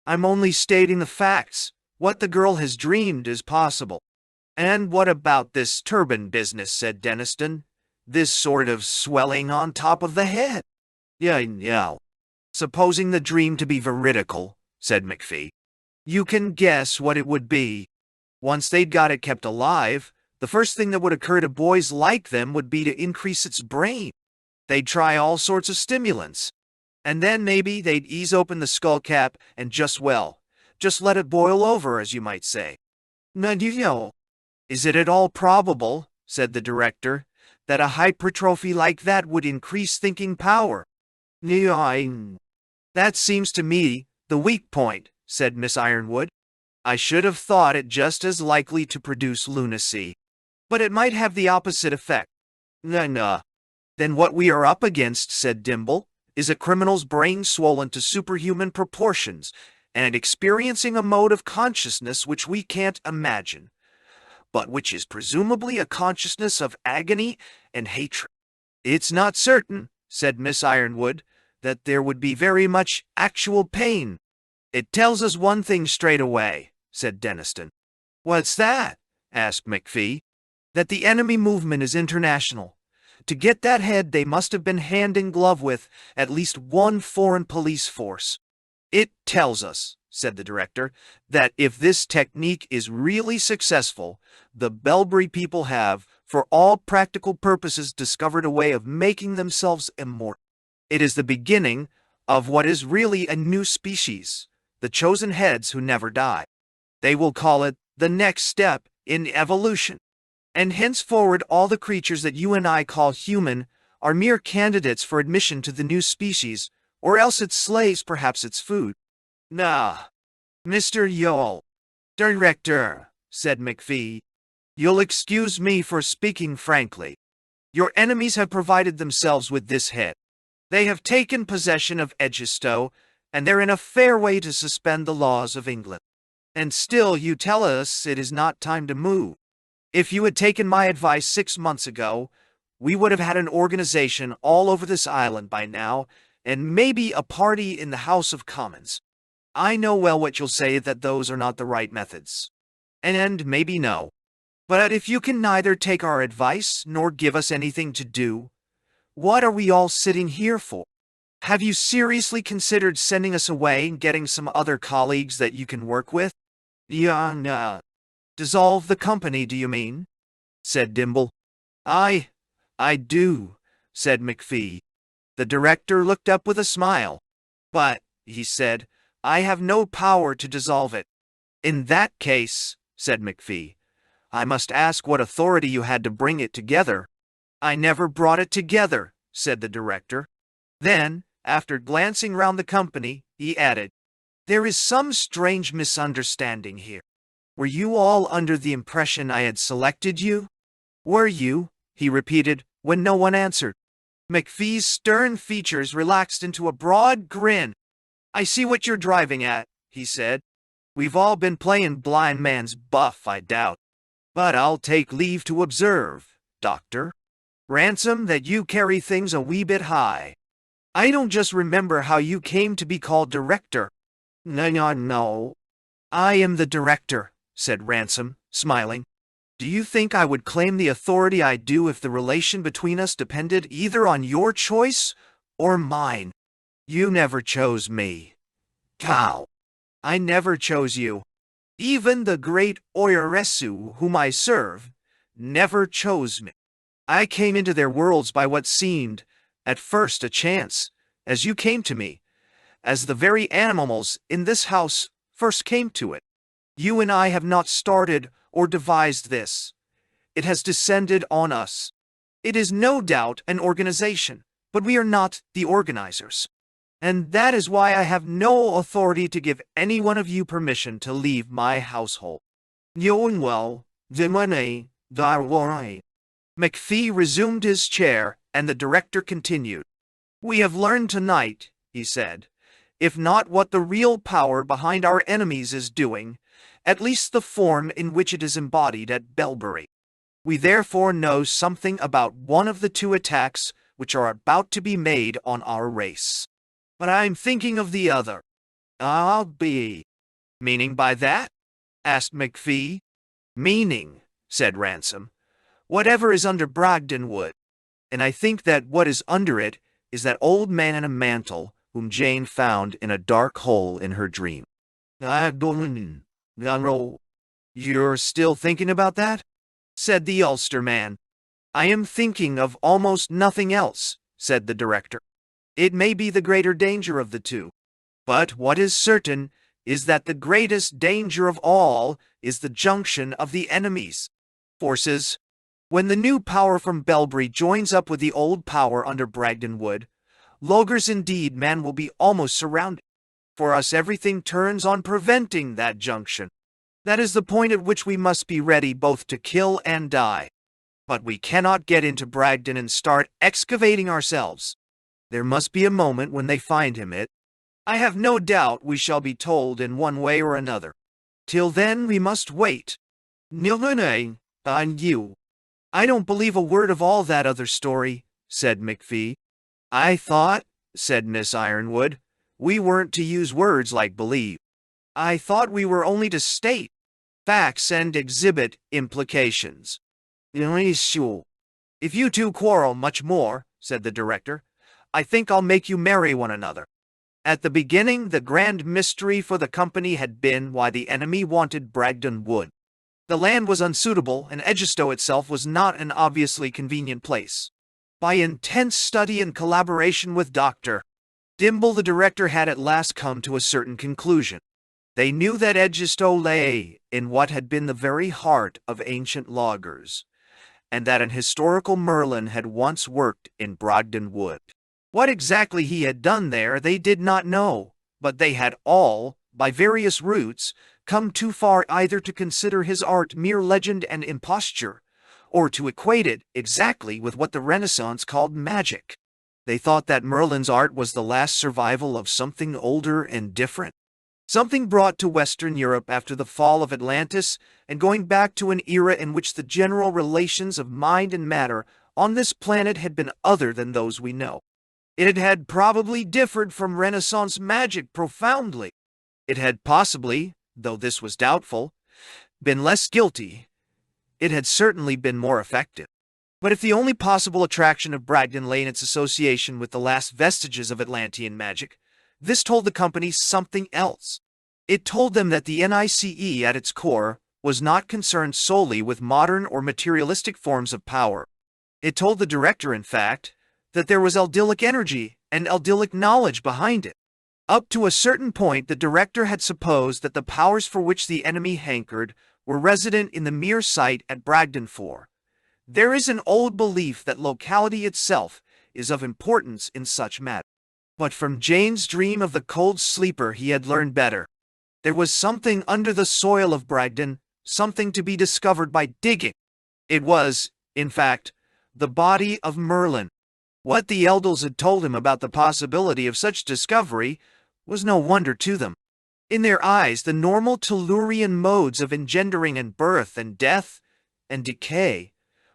Speaker 1: "I'm only stating the facts. What the girl has dreamed is possible." "And what about this turban business?" said Denniston. "This sort of swelling on top of the head?" "Yeah. Supposing the dream to be veridical," said McPhee. "You can guess what it would be. Once they'd got it kept alive, the first thing that would occur to boys like them would be to increase its brain. They'd try all sorts of stimulants. And then maybe they'd ease open the skull cap and just let it boil over, as you might say." "No. Is it at all probable," said the director, "that a hypertrophy like that would increase thinking power?" "No. That seems to me the weak point," said Miss Ironwood. "I should have thought it just as likely to produce lunacy. But it might have the opposite effect." "No. Then what we are up against," said Dimble, "is a criminal's brain swollen to superhuman proportions and experiencing a mode of consciousness which we can't imagine, but which is presumably a consciousness of agony and hatred." "It's not certain," said Miss Ironwood, "that there would be very much actual pain." "It tells us one thing straight away," said Denniston. "What's that?" asked McPhee. "That the enemy movement is international. To get that head they must have been hand in glove with at least one foreign police force." "It tells us," said the director, "that if this technique is really successful, the Belbury people have, for all practical purposes, discovered a way of making themselves immortal. It is the beginning of what is really a new species, the chosen heads who never die. They will call it the next step in evolution. And henceforward all the creatures that you and I call human are mere candidates for admission to the new species, or else its slaves, perhaps its food." "Nah, Mr. Yole." "Director," said McPhee, "you'll excuse me for speaking frankly. Your enemies have provided themselves with this head. They have taken possession of Edgestowe, and they're in a fair way to suspend the laws of England. And still you tell us it is not time to move. If you had taken my advice 6 months ago, we would have had an organization all over this island by now, and maybe a party in the House of Commons. I know well what you'll say, that those are not the right methods. And maybe no. But if you can neither take our advice nor give us anything to do, what are we all sitting here for? Have you seriously considered sending us away and getting some other colleagues that you can work with? Yeah, no. Dissolve the company, do you mean? Said Dimble. I do, said McPhee. The director looked up with a smile. But, he said, I have no power to dissolve it. In that case, said McPhee, I must ask what authority you had to bring it together. I never brought it together, said the director. Then, after glancing round the company, he added, There is some strange misunderstanding here. Were you all under the impression I had selected you? Were you? He repeated, when no one answered. McPhee's stern features relaxed into a broad grin. I see what you're driving at, he said. We've all been playing blind man's buff, I doubt. But I'll take leave to observe, Doctor Ransom, that you carry things a wee bit high. I don't just remember how you came to be called director. No. I am the director, said Ransom, smiling. Do you think I would claim the authority I do if the relation between us depended either on your choice or mine? You never chose me. Cow. I never chose you. Even the great Oyoresu, whom I serve, never chose me. I came into their worlds by what seemed, at first, a chance, as you came to me, as the very animals in this house first came to it. You and I have not started or devised this. It has descended on us. It is no doubt an organization, but we are not the organizers. And that is why I have no authority to give any one of you permission to leave my household. McPhee resumed his chair, and the director continued. We have learned tonight, he said, if not what the real power behind our enemies is doing, at least the form in which it is embodied at Belbury. We therefore know something about one of the two attacks which are about to be made on our race. But I'm thinking of the other. I'll be. Meaning by that? Asked McPhee. Meaning, said Ransom, whatever is under Bragdon Wood. And I think that what is under it is that old man in a mantle whom Jane found in a dark hole in her dream. You're still thinking about that? Said the Ulster man. I am thinking of almost nothing else, said the director. It may be the greater danger of the two. But what is certain is that the greatest danger of all is the junction of the enemy's forces. When the new power from Belbury joins up with the old power under Bragdon Wood, Logers indeed man will be almost surrounded. For us everything turns on preventing that junction. That is the point at which we must be ready both to kill and die. But we cannot get into Bragdon and start excavating ourselves. There must be a moment when they find him. I have no doubt we shall be told in one way or another. Till then we must wait. And you. I don't believe a word of all that other story, said McPhee. I thought, said Miss Ironwood, we weren't to use words like believe. I thought we were only to state facts and exhibit implications. If you two quarrel much more, said the director, I think I'll make you marry one another. At the beginning, the grand mystery for the company had been why the enemy wanted Bragdon Wood. The land was unsuitable, and Edgestow itself was not an obviously convenient place. By intense study and collaboration with Dr. Dimble, the director had at last come to a certain conclusion. They knew that Edgestow lay in what had been the very heart of ancient loggers, and that an historical Merlin had once worked in Bragdon Wood. What exactly he had done there they did not know, but they had all, by various routes, come too far either to consider his art mere legend and imposture, or to equate it exactly with what the Renaissance called magic. They thought that Merlin's art was the last survival of something older and different. Something brought to Western Europe after the fall of Atlantis and going back to an era in which the general relations of mind and matter on this planet had been other than those we know. It had probably differed from Renaissance magic profoundly. It had possibly, though this was doubtful, been less guilty. It had certainly been more effective. But if the only possible attraction of Bragdon lay in its association with the last vestiges of Atlantean magic, this told the company something else. It told them that the NICE at its core was not concerned solely with modern or materialistic forms of power. It told the director, in fact, that there was Eldilic energy and Eldilic knowledge behind it. Up to a certain point, the director had supposed that the powers for which the enemy hankered were resident in the mere site at Bragdon 4. There is an old belief that locality itself is of importance in such matters. But from Jane's dream of the cold sleeper he had learned better. There was something under the soil of Bragdon, something to be discovered by digging. It was, in fact, the body of Merlin. What the Eldils had told him about the possibility of such discovery was no wonder to them. In their eyes, the normal Tellurian modes of engendering and birth and death and decay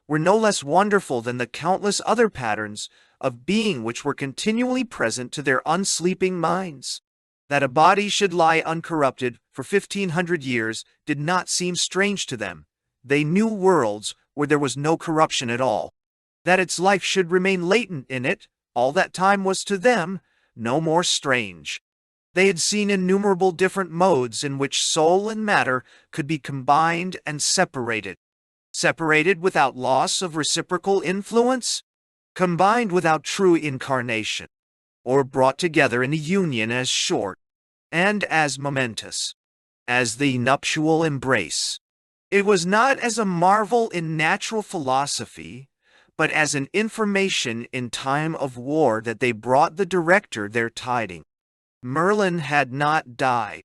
Speaker 1: were no less wonderful than the countless other patterns of being which were continually present to their unsleeping minds. That a body should lie uncorrupted for 1,500 years did not seem strange to them. They knew worlds where there was no corruption at all. That its life should remain latent in it all that time was to them no more strange. They had seen innumerable different modes in which soul and matter could be combined and separated. Separated without loss of reciprocal influence, combined without true incarnation, or brought together in a union as short and as momentous as the nuptial embrace. It was not as a marvel in natural philosophy, but as an information in time of war that they brought the director their tidings. Merlin had not died.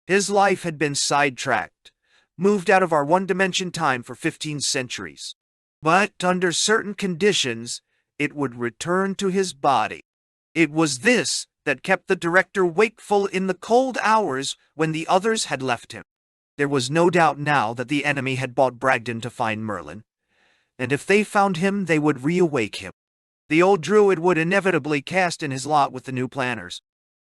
Speaker 1: His life had been sidetracked, moved out of our one-dimension time for 15 centuries. But under certain conditions, it would return to his body. It was this that kept the director wakeful in the cold hours when the others had left him. There was no doubt now that the enemy had brought Bragdon to find Merlin, and if they found him, they would reawake him. The old druid would inevitably cast in his lot with the new planners.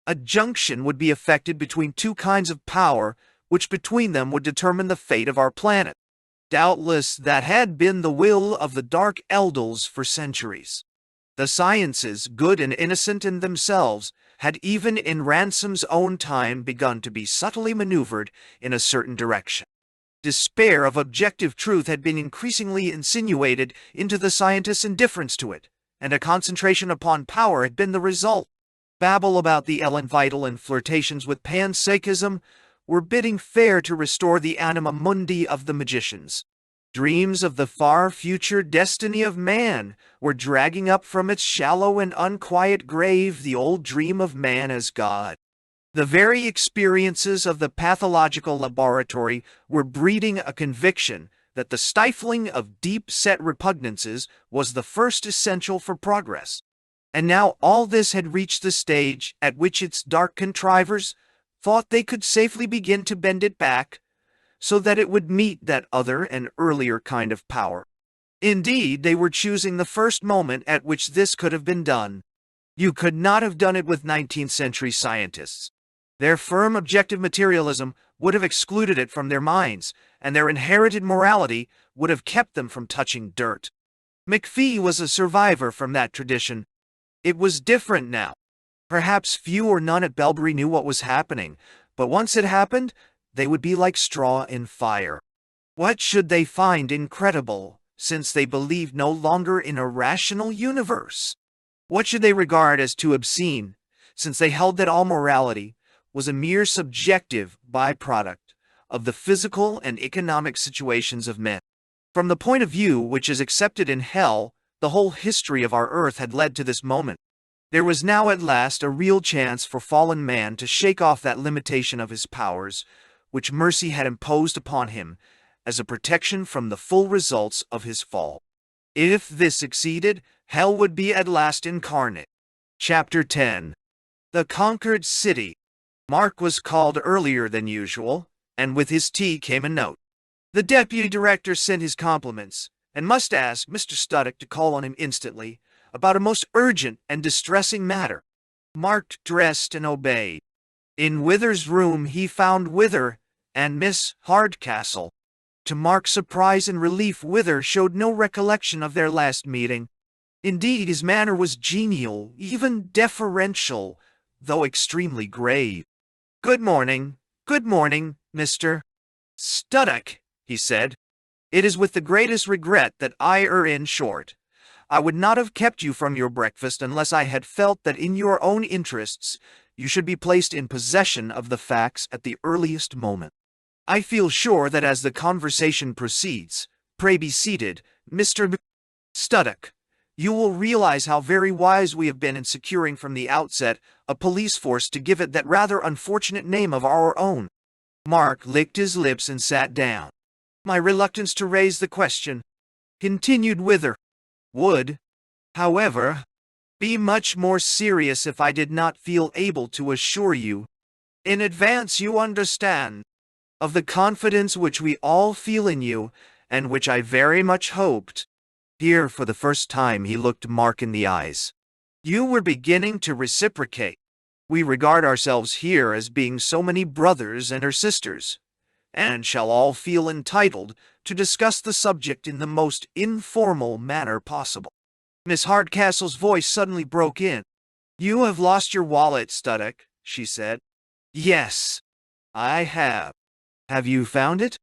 Speaker 1: A junction would be effected between two kinds of power, which between them would determine the fate of our planet. Doubtless that had been the will of the Dark Eldils for centuries. The sciences, good and innocent in themselves, had even in Ransom's own time begun to be subtly maneuvered in a certain direction. Despair of objective truth had been increasingly insinuated into the scientists' indifference to it, and a concentration upon power had been the result. Babble about the Ellen Vital and flirtations with panpsychism were bidding fair to restore the anima mundi of the magicians. Dreams of the far future destiny of man were dragging up from its shallow and unquiet grave the old dream of man as God. The very experiences of the pathological laboratory were breeding a conviction that the stifling of deep-set repugnances was the first essential for progress. And now all this had reached the stage at which its dark contrivers thought they could safely begin to bend it back, so that it would meet that other and earlier kind of power. Indeed, they were choosing the first moment at which this could have been done. You could not have done it with 19th century scientists. Their firm objective materialism would have excluded it from their minds, and their inherited morality would have kept them from touching dirt. McPhee was a survivor from that tradition. It was different now. Perhaps few or none at Belbury knew what was happening, but once it happened, they would be like straw in fire. What should they find incredible, since they believed no longer in a rational universe? What should they regard as too obscene, since they held that all morality was a mere subjective byproduct of the physical and economic situations of men? From the point of view which is accepted in hell, the whole history of our earth had led to this moment. There was now at last a real chance for fallen man to shake off that limitation of his powers, which mercy had imposed upon him as a protection from the full results of his fall. If this succeeded, hell would be at last incarnate. Chapter 10. The Conquered City. Mark was called earlier than usual, and with his tea came a note. The deputy director sent his compliments, and must ask Mr. Studdock to call on him instantly about a most urgent and distressing matter. Mark dressed and obeyed. In Wither's room he found Wither and Miss Hardcastle. To Mark's surprise and relief, Wither showed no recollection of their last meeting. Indeed, his manner was genial, even deferential, though extremely grave. Good morning, Mr. Studdock, he said. It is with the greatest regret that in short. I would not have kept you from your breakfast unless I had felt that in your own interests you should be placed in possession of the facts at the earliest moment. I feel sure that as the conversation proceeds, pray be seated, Mr. Studdock, you will realize how very wise we have been in securing from the outset a police force to give it that rather unfortunate name of our own. Mark licked his lips and sat down. My reluctance to raise the question, continued Wither, would, however, be much more serious if I did not feel able to assure you, in advance you understand, of the confidence which we all feel in you, and which I very much hoped. Here for the first time he looked Mark in the eyes. You were beginning to reciprocate. We regard ourselves here as being so many brothers and her sisters, and shall all feel entitled to discuss the subject in the most informal manner possible. Miss Hardcastle's voice suddenly broke in. You have lost your wallet, Studdock, she said. Yes, I have. Have you found it?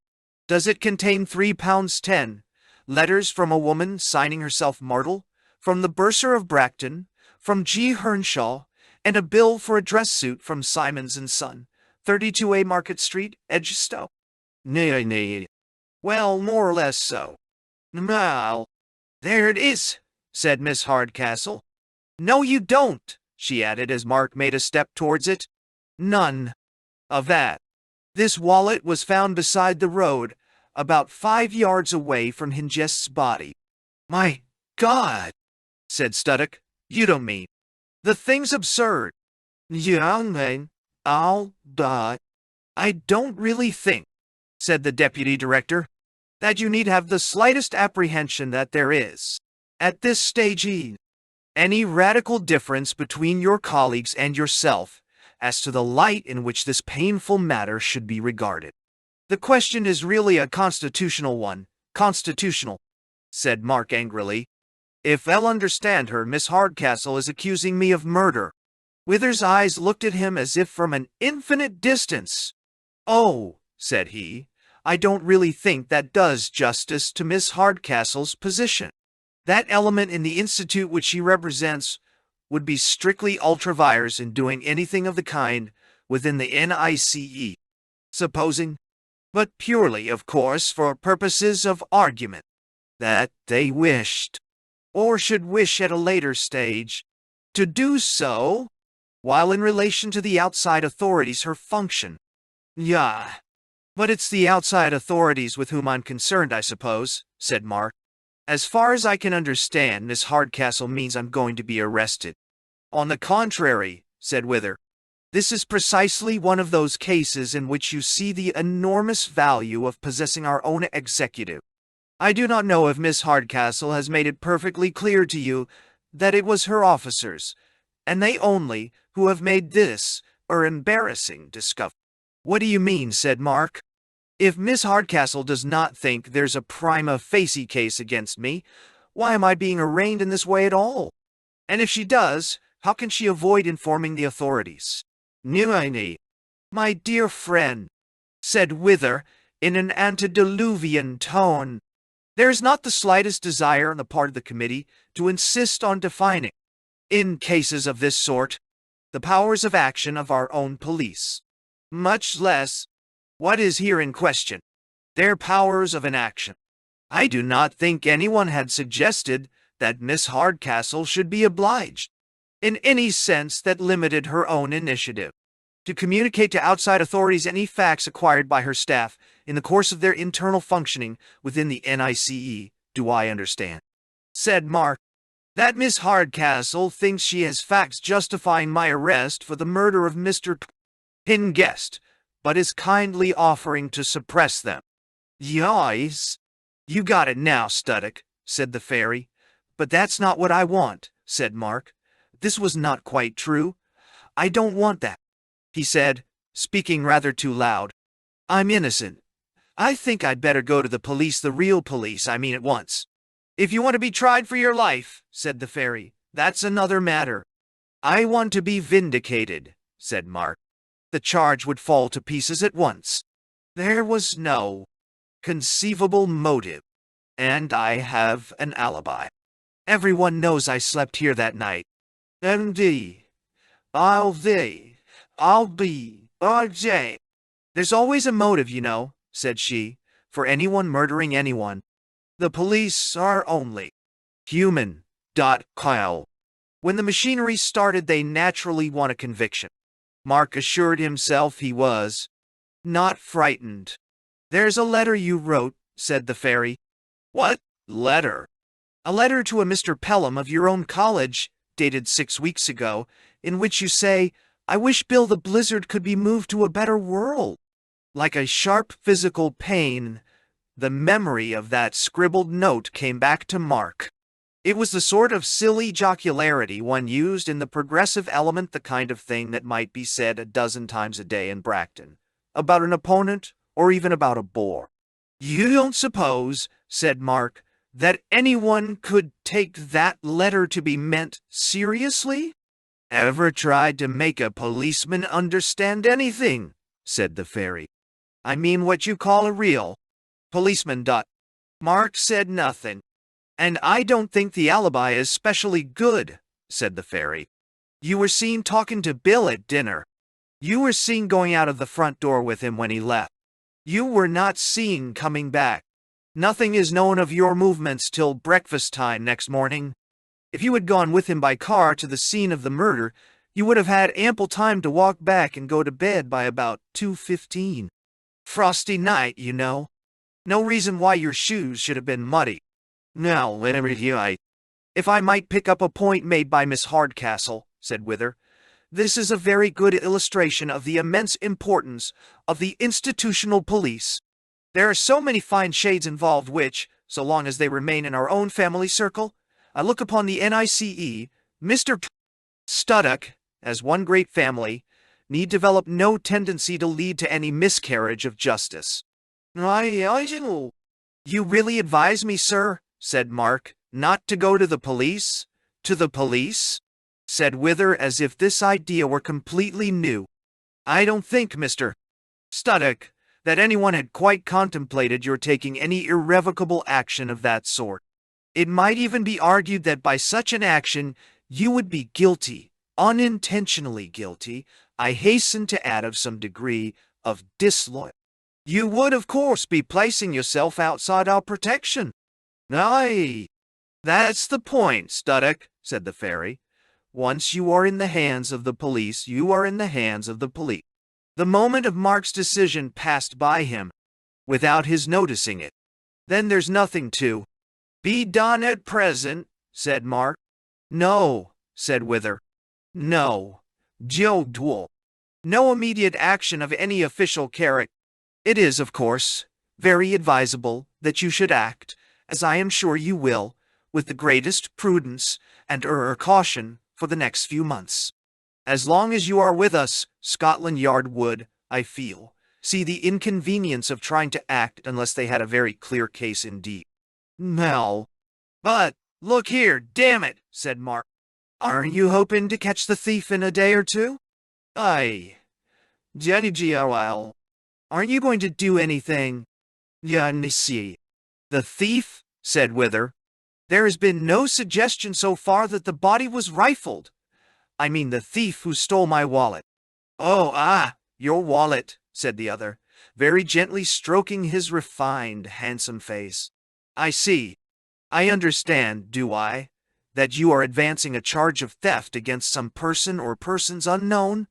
Speaker 1: Does it contain £3.10, letters from a woman signing herself Myrtle, from the bursar of Bracton, from G. Hernshaw, and a bill for a dress suit from Simons & Son, 32A Market Street, Edgestowe? Nay. Well, more or less so. Now, there it is, said Miss Hardcastle. No, you don't, she added as Mark made a step towards it. None of that. This wallet was found beside the road, about 5 yards away from Hingest's body. My God, said Studdock, you don't mean. The thing's absurd. Young man, I'll die. I don't really think, said the deputy director, that you need have the slightest apprehension that there is, at this stage, any radical difference between your colleagues and yourself as to the light in which this painful matter should be regarded. The question is really a constitutional one. Constitutional, said Mark angrily. If I'll understand her, Miss Hardcastle is accusing me of murder. Wither's eyes looked at him as if from an infinite distance. Oh, said he, I don't really think that does justice to Miss Hardcastle's position. That element in the institute which she represents would be strictly ultra-vires in doing anything of the kind within the NICE, supposing, but purely, of course, for purposes of argument, that they wished, or should wish at a later stage, to do so, while in relation to the outside authorities her function. Yeah, but it's the outside authorities with whom I'm concerned, I suppose, said Mark. As far as I can understand, Miss Hardcastle means I'm going to be arrested. On the contrary, said Wither, this is precisely one of those cases in which you see the enormous value of possessing our own executive. I do not know if Miss Hardcastle has made it perfectly clear to you that it was her officers, and they only, who have made this embarrassing discovery. What do you mean, said Mark. If Miss Hardcastle does not think there's a prima facie case against me, why am I being arraigned in this way at all? And if she does, how can she avoid informing the authorities? My dear friend, said Wither in an antediluvian tone, there is not the slightest desire on the part of the committee to insist on defining, in cases of this sort, the powers of action of our own police, much less what is here in question, their powers of inaction. I do not think anyone had suggested that Miss Hardcastle should be obliged, in any sense that limited her own initiative, to communicate to outside authorities any facts acquired by her staff in the course of their internal functioning within the NICE. Do I understand? Said Mark. That Miss Hardcastle thinks she has facts justifying my arrest for the murder of Mr. hidden guest, but is kindly offering to suppress them. Yes, you got it now, Studdock, said the fairy. But that's not what I want, said Mark. This was not quite true. I don't want that, he said, speaking rather too loud. I'm innocent. I think I'd better go to the police, the real police, I mean at once. If you want to be tried for your life, said the fairy, that's another matter. I want to be vindicated, said Mark. The charge would fall to pieces at once. There was no conceivable motive, and I have an alibi. Everyone knows I slept here that night. MD, I'll be, RJ. There's always a motive, you know, said she, for anyone murdering anyone. The police are only human. Kyle. When the machinery started, they naturally want a conviction. Mark assured himself he was not frightened. There's a letter you wrote, said the fairy. What letter? A letter to a Mr. Pelham of your own college, dated 6 weeks ago, in which you say, I wish Bill the Blizzard could be moved to a better world. Like a sharp physical pain, the memory of that scribbled note came back to Mark. It was the sort of silly jocularity one used in the progressive element, the kind of thing that might be said a dozen times a day in Bracton, about an opponent or even about a bore. You don't suppose, said Mark, that anyone could take that letter to be meant seriously? Ever tried to make a policeman understand anything? Said the fairy. I mean what you call a real policeman. Mark said nothing. And I don't think the alibi is specially good, said the fairy. You were seen talking to Bill at dinner. You were seen going out of the front door with him when he left. You were not seen coming back. Nothing is known of your movements till breakfast time next morning. If you had gone with him by car to the scene of the murder, you would have had ample time to walk back and go to bed by about 2:15. Frosty night, you know. No reason why your shoes should have been muddy. Now, if I might pick up a point made by Miss Hardcastle, said Wither, this is a very good illustration of the immense importance of the institutional police. There are so many fine shades involved which, so long as they remain in our own family circle, I look upon the NICE, Mr. Studdock, as one great family, need develop no tendency to lead to any miscarriage of justice. You really advise me, sir, said Mark, not to go to the police? To the police? Said Wither, as if this idea were completely new. I don't think, Mr. Studdock, that anyone had quite contemplated your taking any irrevocable action of that sort. It might even be argued that by such an action you would be guilty, unintentionally guilty, I hasten to add, of some degree of disloyalty. You would, of course, be placing yourself outside our protection. Aye, that's the point, Studdock, said the fairy. Once you are in the hands of the police, you are in the hands of the police. The moment of Mark's decision passed by him, without his noticing it. Then there's nothing to be done at present, said Mark. No, said Wither. No, Joe Dwell. No immediate action of any official character. It is, of course, very advisable that you should act, as I am sure you will, with the greatest prudence and caution for the next few months. As long as you are with us, Scotland Yard would, I feel, see the inconvenience of trying to act unless they had a very clear case indeed. Well, but, look here, damn it, said Mark. Aren't you hoping to catch the thief in a day or two? Aye. Well, aren't you going to do anything? See. The thief, said Wither. There has been no suggestion so far that the body was rifled. I mean the thief who stole my wallet. Oh, your wallet, said the other, very gently stroking his refined, handsome face. I see. I understand, do I, that you are advancing a charge of theft against some person or persons unknown?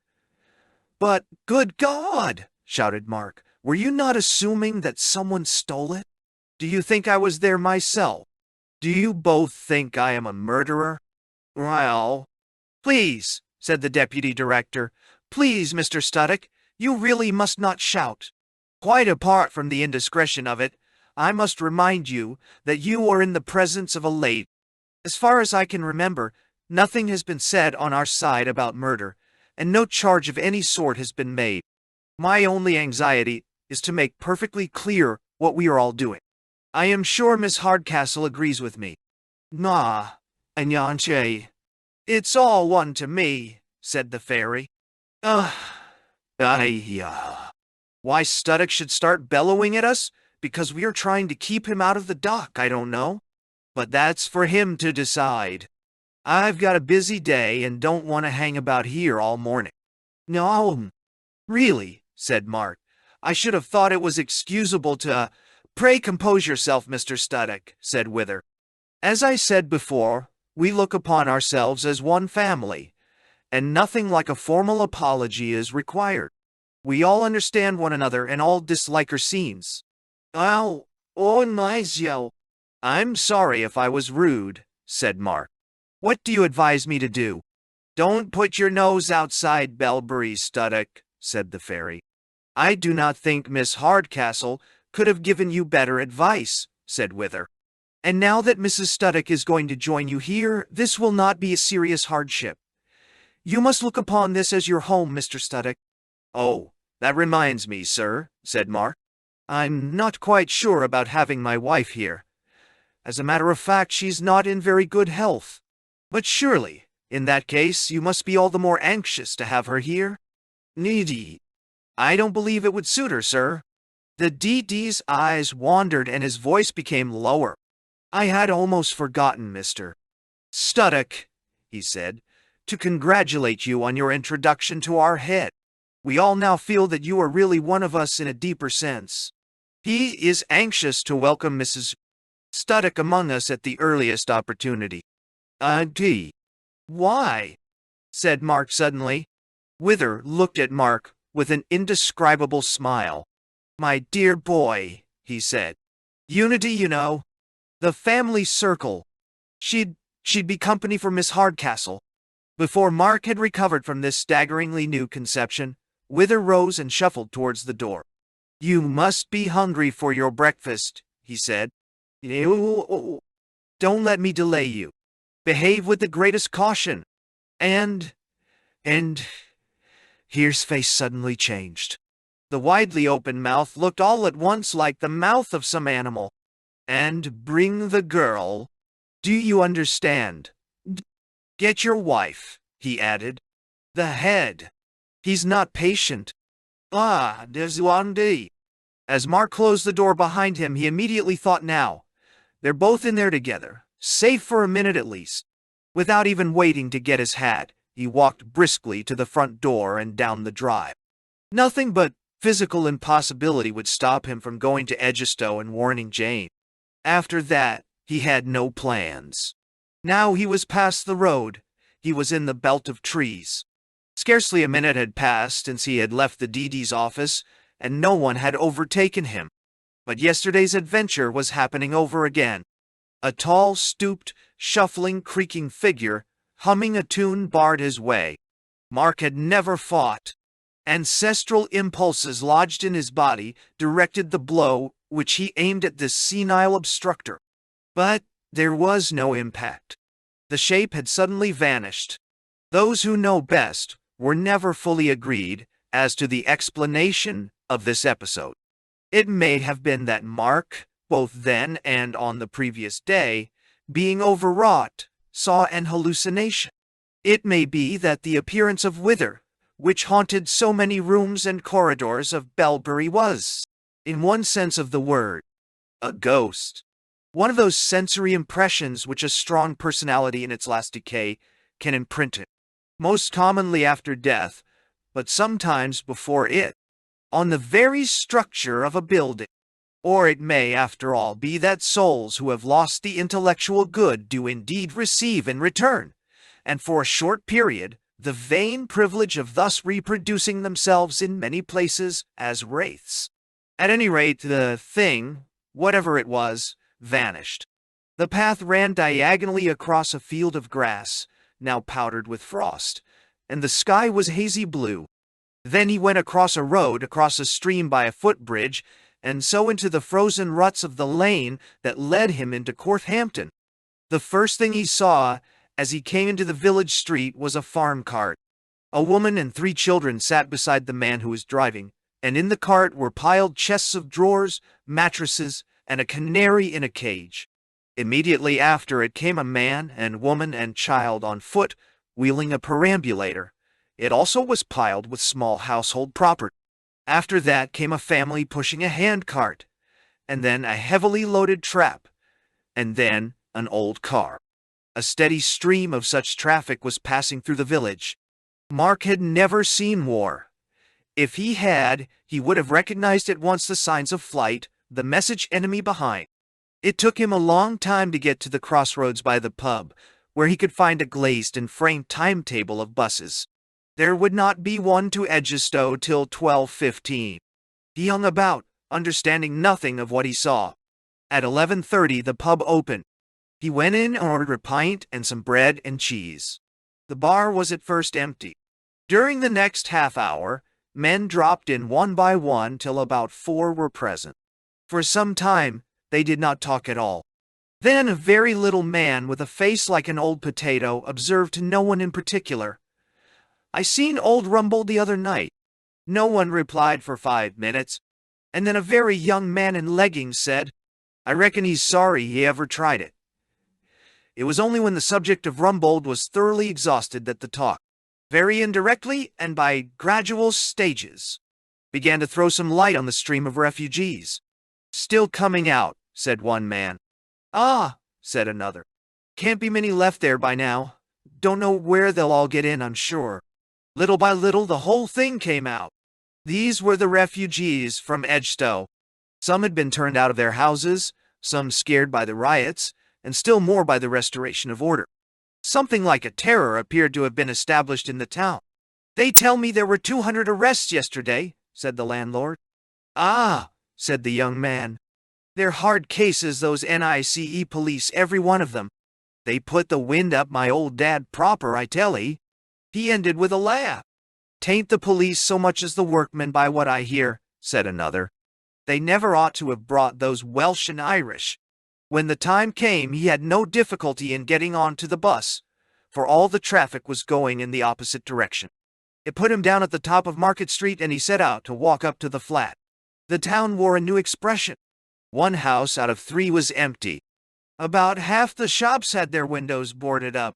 Speaker 1: But, good God, shouted Mark, were you not assuming that someone stole it? Do you think I was there myself? Do you both think I am a murderer? Well, please, said the deputy director, please, Mr. Studdock, You really must not shout. Quite apart from the indiscretion of it, I must remind you that you are in the presence of a lady. As far as I can remember, nothing has been said on our side about murder, and no charge of any sort has been made. My only anxiety is to make perfectly clear what we are all doing. I am sure Miss Hardcastle agrees with me. Nah, Anyanche. It's all one to me, said the fairy. Ugh. Why Studdock should start bellowing at us? Because we are trying to keep him out of the dock, I don't know. But that's for him to decide. I've got a busy day and don't want to hang about here all morning. No, really, said Mark. I should have thought it was excusable to— Pray compose yourself, Mr. Studdock, said Wither. As I said before, we look upon ourselves as one family, and nothing like a formal apology is required. We all understand one another and all dislike our scenes. Oh, nice, yo. I'm sorry if I was rude, said Mark. What do you advise me to do? Don't put your nose outside Bellbury, Studdock, said the fairy. I do not think Miss Hardcastle could have given you better advice, said Wither. And now that Mrs. Studdock is going to join you here, this will not be a serious hardship. You must look upon this as your home, Mr. Studdock. Oh, that reminds me, sir, said Mark. I'm not quite sure about having my wife here. As a matter of fact, she's not in very good health. But surely, in that case, you must be all the more anxious to have her here? Needy. I don't believe it would suit her, sir. The DD's eyes wandered and his voice became lower. I had almost forgotten, Mr. Studdock, he said, to congratulate you on your introduction to our head. We all now feel that you are really one of us in a deeper sense. He is anxious to welcome Mrs. Studdock among us at the earliest opportunity. Why? Said Mark suddenly. Wither looked at Mark with an indescribable smile. My dear boy, he said. Unity, you know. The family circle. She'd be company for Miss Hardcastle. Before Mark had recovered from this staggeringly new conception, Wither rose and shuffled towards the door. You must be hungry for your breakfast, he said. Don't let me delay you. Behave with the greatest caution. And Here's face suddenly changed. The widely open mouth looked all at once like the mouth of some animal. And bring the girl. Do you understand? Get your wife, he added. The head. He's not patient. There's one day. As Mark closed the door behind him, he immediately thought now. They're both in there together, safe for a minute at least. Without even waiting to get his hat, he walked briskly to the front door and down the drive. Nothing but physical impossibility would stop him from going to Edgestow and warning Jane. After that, he had no plans. Now he was past the road. He was in the belt of trees. Scarcely a minute had passed since he had left the DD's office, and no one had overtaken him. But yesterday's adventure was happening over again. A tall, stooped, shuffling, creaking figure, humming a tune, barred his way. Mark had never fought. Ancestral impulses lodged in his body directed the blow which he aimed at this senile obstructor. But there was no impact. The shape had suddenly vanished. Those who know best were never fully agreed as to the explanation of this episode. It may have been that Mark, both then and on the previous day, being overwrought, saw an hallucination. It may be that the appearance of Wither, which haunted so many rooms and corridors of Bellbury, was, in one sense of the word, a ghost. One of those sensory impressions which a strong personality in its last decay can imprint it, most commonly after death, but sometimes before it, on the very structure of a building. Or it may, after all, be that souls who have lost the intellectual good do indeed receive in return, and for a short period, the vain privilege of thus reproducing themselves in many places as wraiths. At any rate, the thing, whatever it was, vanished. The path ran diagonally across a field of grass, now powdered with frost, and the sky was hazy blue. Then he went across a road, across a stream by a footbridge, and so into the frozen ruts of the lane that led him into Corthampton. The first thing he saw as he came into the village street was a farm cart. A woman and 3 children sat beside the man who was driving, and in the cart were piled chests of drawers, mattresses, and a canary in a cage. Immediately after it came a man and woman and child on foot, wheeling a perambulator. It also was piled with small household property. After that came a family pushing a handcart, and then a heavily loaded trap, and then an old car. A steady stream of such traffic was passing through the village. Mark had never seen war. If he had, he would have recognized at once the signs of flight, the message enemy behind. It took him a long time to get to the crossroads by the pub, where he could find a glazed and framed timetable of buses. There would not be one to Edgestowe till 12:15. He hung about, understanding nothing of what he saw. At 11:30 the pub opened. He went in and ordered a pint and some bread and cheese. The bar was at first empty. During the next half hour, men dropped in one by one till about 4 were present. For some time, they did not talk at all. Then a very little man with a face like an old potato observed to no one in particular, "I seen old Rumbold the other night." No one replied for 5 minutes, and then a very young man in leggings said, "I reckon he's sorry he ever tried it." It was only when the subject of Rumbold was thoroughly exhausted that the talk, very indirectly and by gradual stages, began to throw some light on the stream of refugees. "Still coming out," said one man. "Ah," said another. "Can't be many left there by now. Don't know where they'll all get in, I'm sure." Little by little the whole thing came out. These were the refugees from Edgestowe. Some had been turned out of their houses, some scared by the riots, and still more by the restoration of order. Something like a terror appeared to have been established in the town. "They tell me there were 200 arrests yesterday," said the landlord. "Ah," said the young man. "They're hard cases, those NICE police, every one of them. They put the wind up my old dad proper, I tell 'ee." He ended with a laugh. "'Tain't the police so much as the workmen, by what I hear," said another. "They never ought to have brought those Welsh and Irish." When the time came, he had no difficulty in getting on to the bus, for all the traffic was going in the opposite direction. It put him down at the top of Market Street, and he set out to walk up to the flat. The town wore a new expression. 1 house out of 3 was empty. About half the shops had their windows boarded up.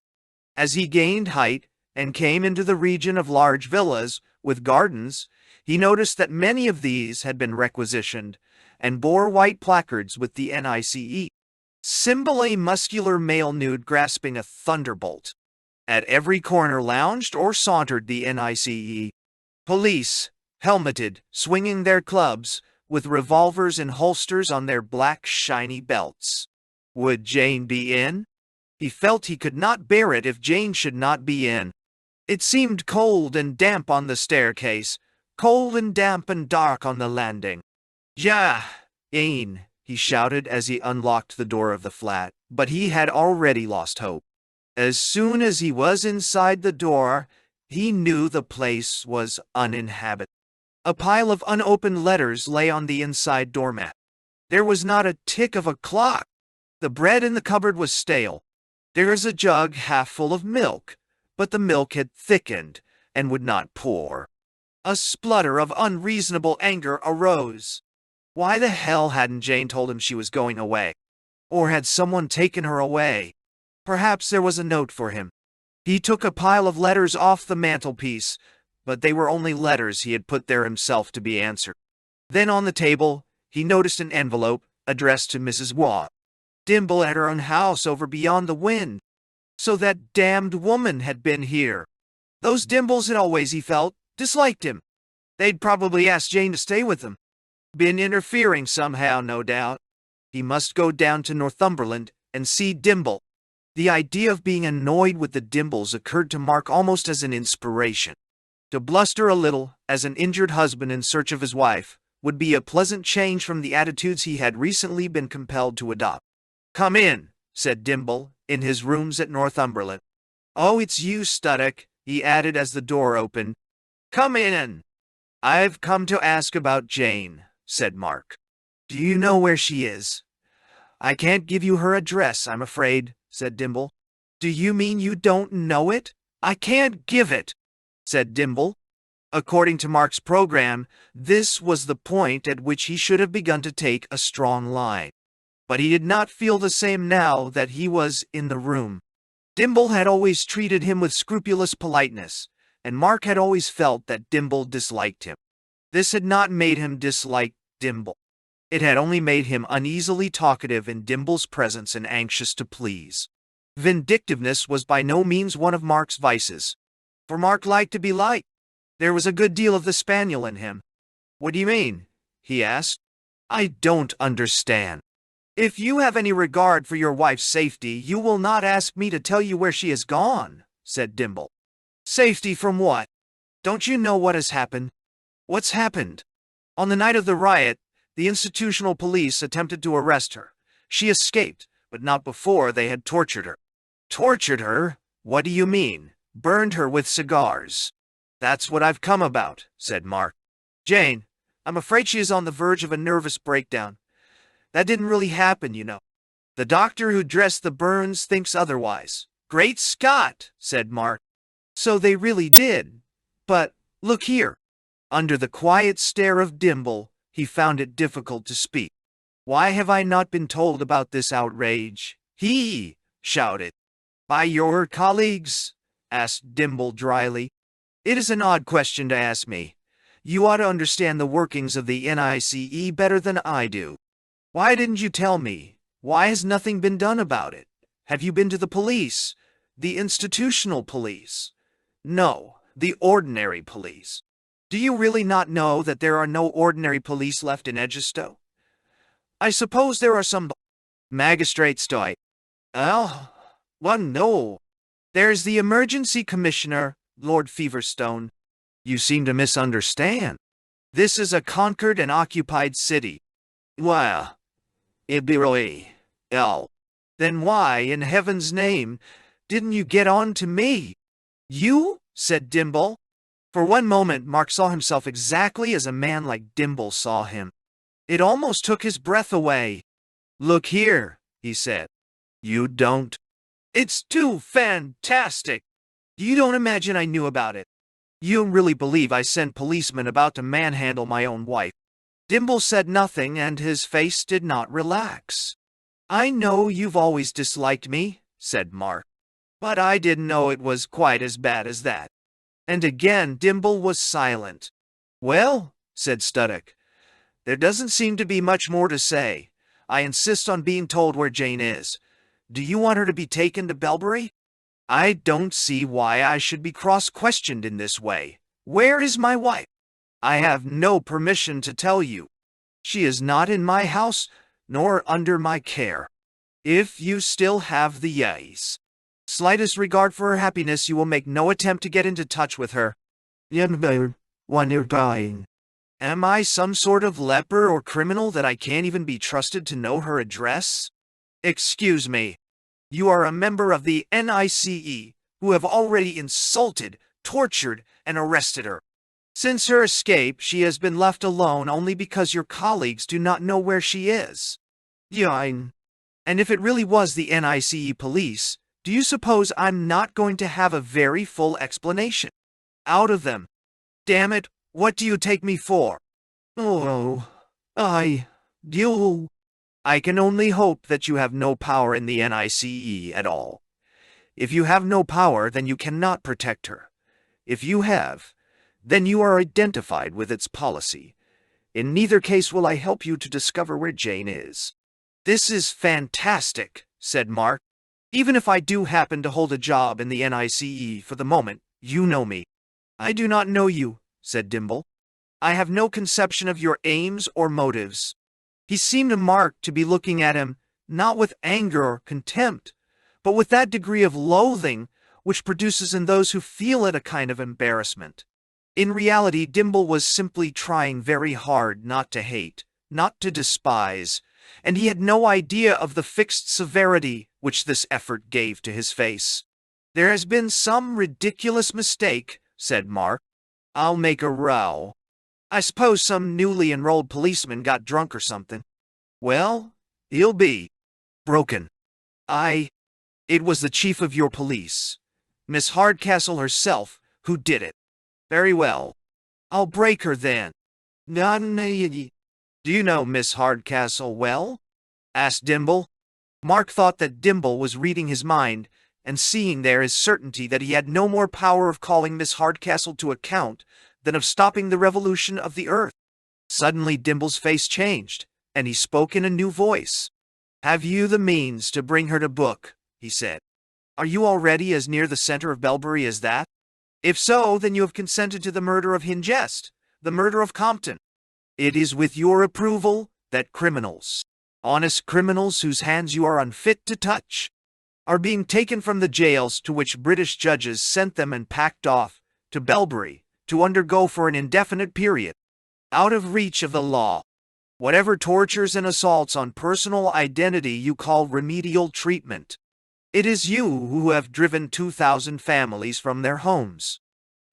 Speaker 1: As he gained height and came into the region of large villas with gardens, he noticed that many of these had been requisitioned and bore white placards with the NICE symbol, a muscular male nude grasping a thunderbolt. At every corner lounged or sauntered the NICE police, helmeted, swinging their clubs, with revolvers in holsters on their black shiny belts. Would Jane be in? He felt he could not bear it if Jane should not be in. It seemed cold and damp on the staircase, cold and damp and dark on the landing. "Ja, Jane," he shouted as he unlocked the door of the flat, but he had already lost hope. As soon as he was inside the door, he knew the place was uninhabited. A pile of unopened letters lay on the inside doormat. There was not a tick of a clock. The bread in the cupboard was stale. There was a jug half full of milk, but the milk had thickened and would not pour. A splutter of unreasonable anger arose. Why the hell hadn't Jane told him she was going away? Or had someone taken her away? Perhaps there was a note for him. He took a pile of letters off the mantelpiece, but they were only letters he had put there himself to be answered. Then on the table, he noticed an envelope addressed to Mrs. Waugh. Dimble at her own house over beyond the wind. So that damned woman had been here. Those Dimbles had always, he felt, disliked him. They'd probably asked Jane to stay with them. Been interfering somehow, no doubt. He must go down to Northumberland and see Dimble. The idea of being annoyed with the Dimbles occurred to Mark almost as an inspiration. To bluster a little, as an injured husband in search of his wife, would be a pleasant change from the attitudes he had recently been compelled to adopt. "Come in," said Dimble, in his rooms at Northumberland. "Oh, it's you, Studdock," he added as the door opened. "Come in." I've come to ask about Jane, said Mark. Do you know where she is? I can't give you her address, I'm afraid, said Dimble. Do you mean you don't know it? I can't give it, said Dimble. According to Mark's program, this was the point at which he should have begun to take a strong line. But he did not feel the same now that he was in the room. Dimble had always treated him with scrupulous politeness, and Mark had always felt that Dimble disliked him. This had not made him dislike Dimble. It had only made him uneasily talkative in Dimble's presence and anxious to please. Vindictiveness was by no means one of Mark's vices, for Mark liked to be liked. There was a good deal of the spaniel in him. What do you mean? He asked. I don't understand. If you have any regard for your wife's safety, you will not ask me to tell you where she has gone, said Dimble. Safety from what? Don't you know what has happened? What's happened? On the night of the riot, the institutional police attempted to arrest her. She escaped, but not before they had tortured her. Tortured her? What do you mean? Burned her with cigars. That's what I've come about, said Mark. Jane, I'm afraid she is on the verge of a nervous breakdown. That didn't really happen, you know. The doctor who dressed the burns thinks otherwise. Great Scott, said Mark. So they really did. But, look here. Under the quiet stare of Dimble, he found it difficult to speak. Why have I not been told about this outrage? He shouted. By your colleagues? Asked Dimble dryly. It is an odd question to ask me. You ought to understand the workings of the NICE better than I do. Why didn't you tell me? Why has nothing been done about it? Have you been to the police? The institutional police? No, the ordinary police. Do you really not know that there are no ordinary police left in Edgestow? I suppose there are some magistrates, do well, no. There's the emergency commissioner, Lord Feverstone. You seem to misunderstand. This is a conquered and occupied city. Well, then why, in heaven's name, didn't you get on to me? You? Said Dimble. For one moment, Mark saw himself exactly as a man like Dimble saw him. It almost took his breath away. Look here, he said. You don't. It's too fantastic. You don't imagine I knew about it. You don't really believe I sent policemen about to manhandle my own wife. Dimble said nothing, and his face did not relax. I know you've always disliked me, said Mark. But I didn't know it was quite as bad as that. And again Dimble was silent. Well, said Studdock, there doesn't seem to be much more to say. I insist on being told where Jane is. Do you want her to be taken to Belbury? I don't see why I should be cross-questioned in this way. Where is my wife? I have no permission to tell you. She is not in my house, nor under my care. If you still have the slightest regard for her happiness, you will make no attempt to get into touch with her. When you're dying. Am I some sort of leper or criminal that I can't even be trusted to know her address? Excuse me. You are a member of the NICE, who have already insulted, tortured, and arrested her. Since her escape, she has been left alone only because your colleagues do not know where she is. And if it really was the NICE police, do you suppose I'm not going to have a very full explanation out of them? Damn it, what do you take me for? I can only hope that you have no power in the NICE at all. If you have no power, then you cannot protect her. If you have, then you are identified with its policy. In neither case will I help you to discover where Jane is. This is fantastic, said Mark. Even if I do happen to hold a job in the NICE for the moment, you know me. I do not know you, said Dimble. I have no conception of your aims or motives. He seemed to Mark to be looking at him, not with anger or contempt, but with that degree of loathing which produces in those who feel it a kind of embarrassment. In reality, Dimble was simply trying very hard not to hate, not to despise, and he had no idea of the fixed severity which this effort gave to his face. There has been some ridiculous mistake, said Mark. I'll make a row. I suppose some newly enrolled policeman got drunk or something. Well, he'll be broken. It was the chief of your police, Miss Hardcastle herself, who did it. Very well. I'll break her then. Do you know Miss Hardcastle well? Asked Dimble. Mark thought that Dimble was reading his mind, and seeing there his certainty that he had no more power of calling Miss Hardcastle to account than of stopping the revolution of the earth. Suddenly Dimble's face changed, and he spoke in a new voice. Have you the means to bring her to book? He said. Are you already as near the center of Belbury as that? If so, then you have consented to the murder of Hingest, the murder of Compton. It is with your approval that criminals, honest criminals whose hands you are unfit to touch, are being taken from the jails to which British judges sent them and packed off to Belbury to undergo for an indefinite period, out of reach of the law, whatever tortures and assaults on personal identity you call remedial treatment. It is you who have driven 2,000 families from their homes.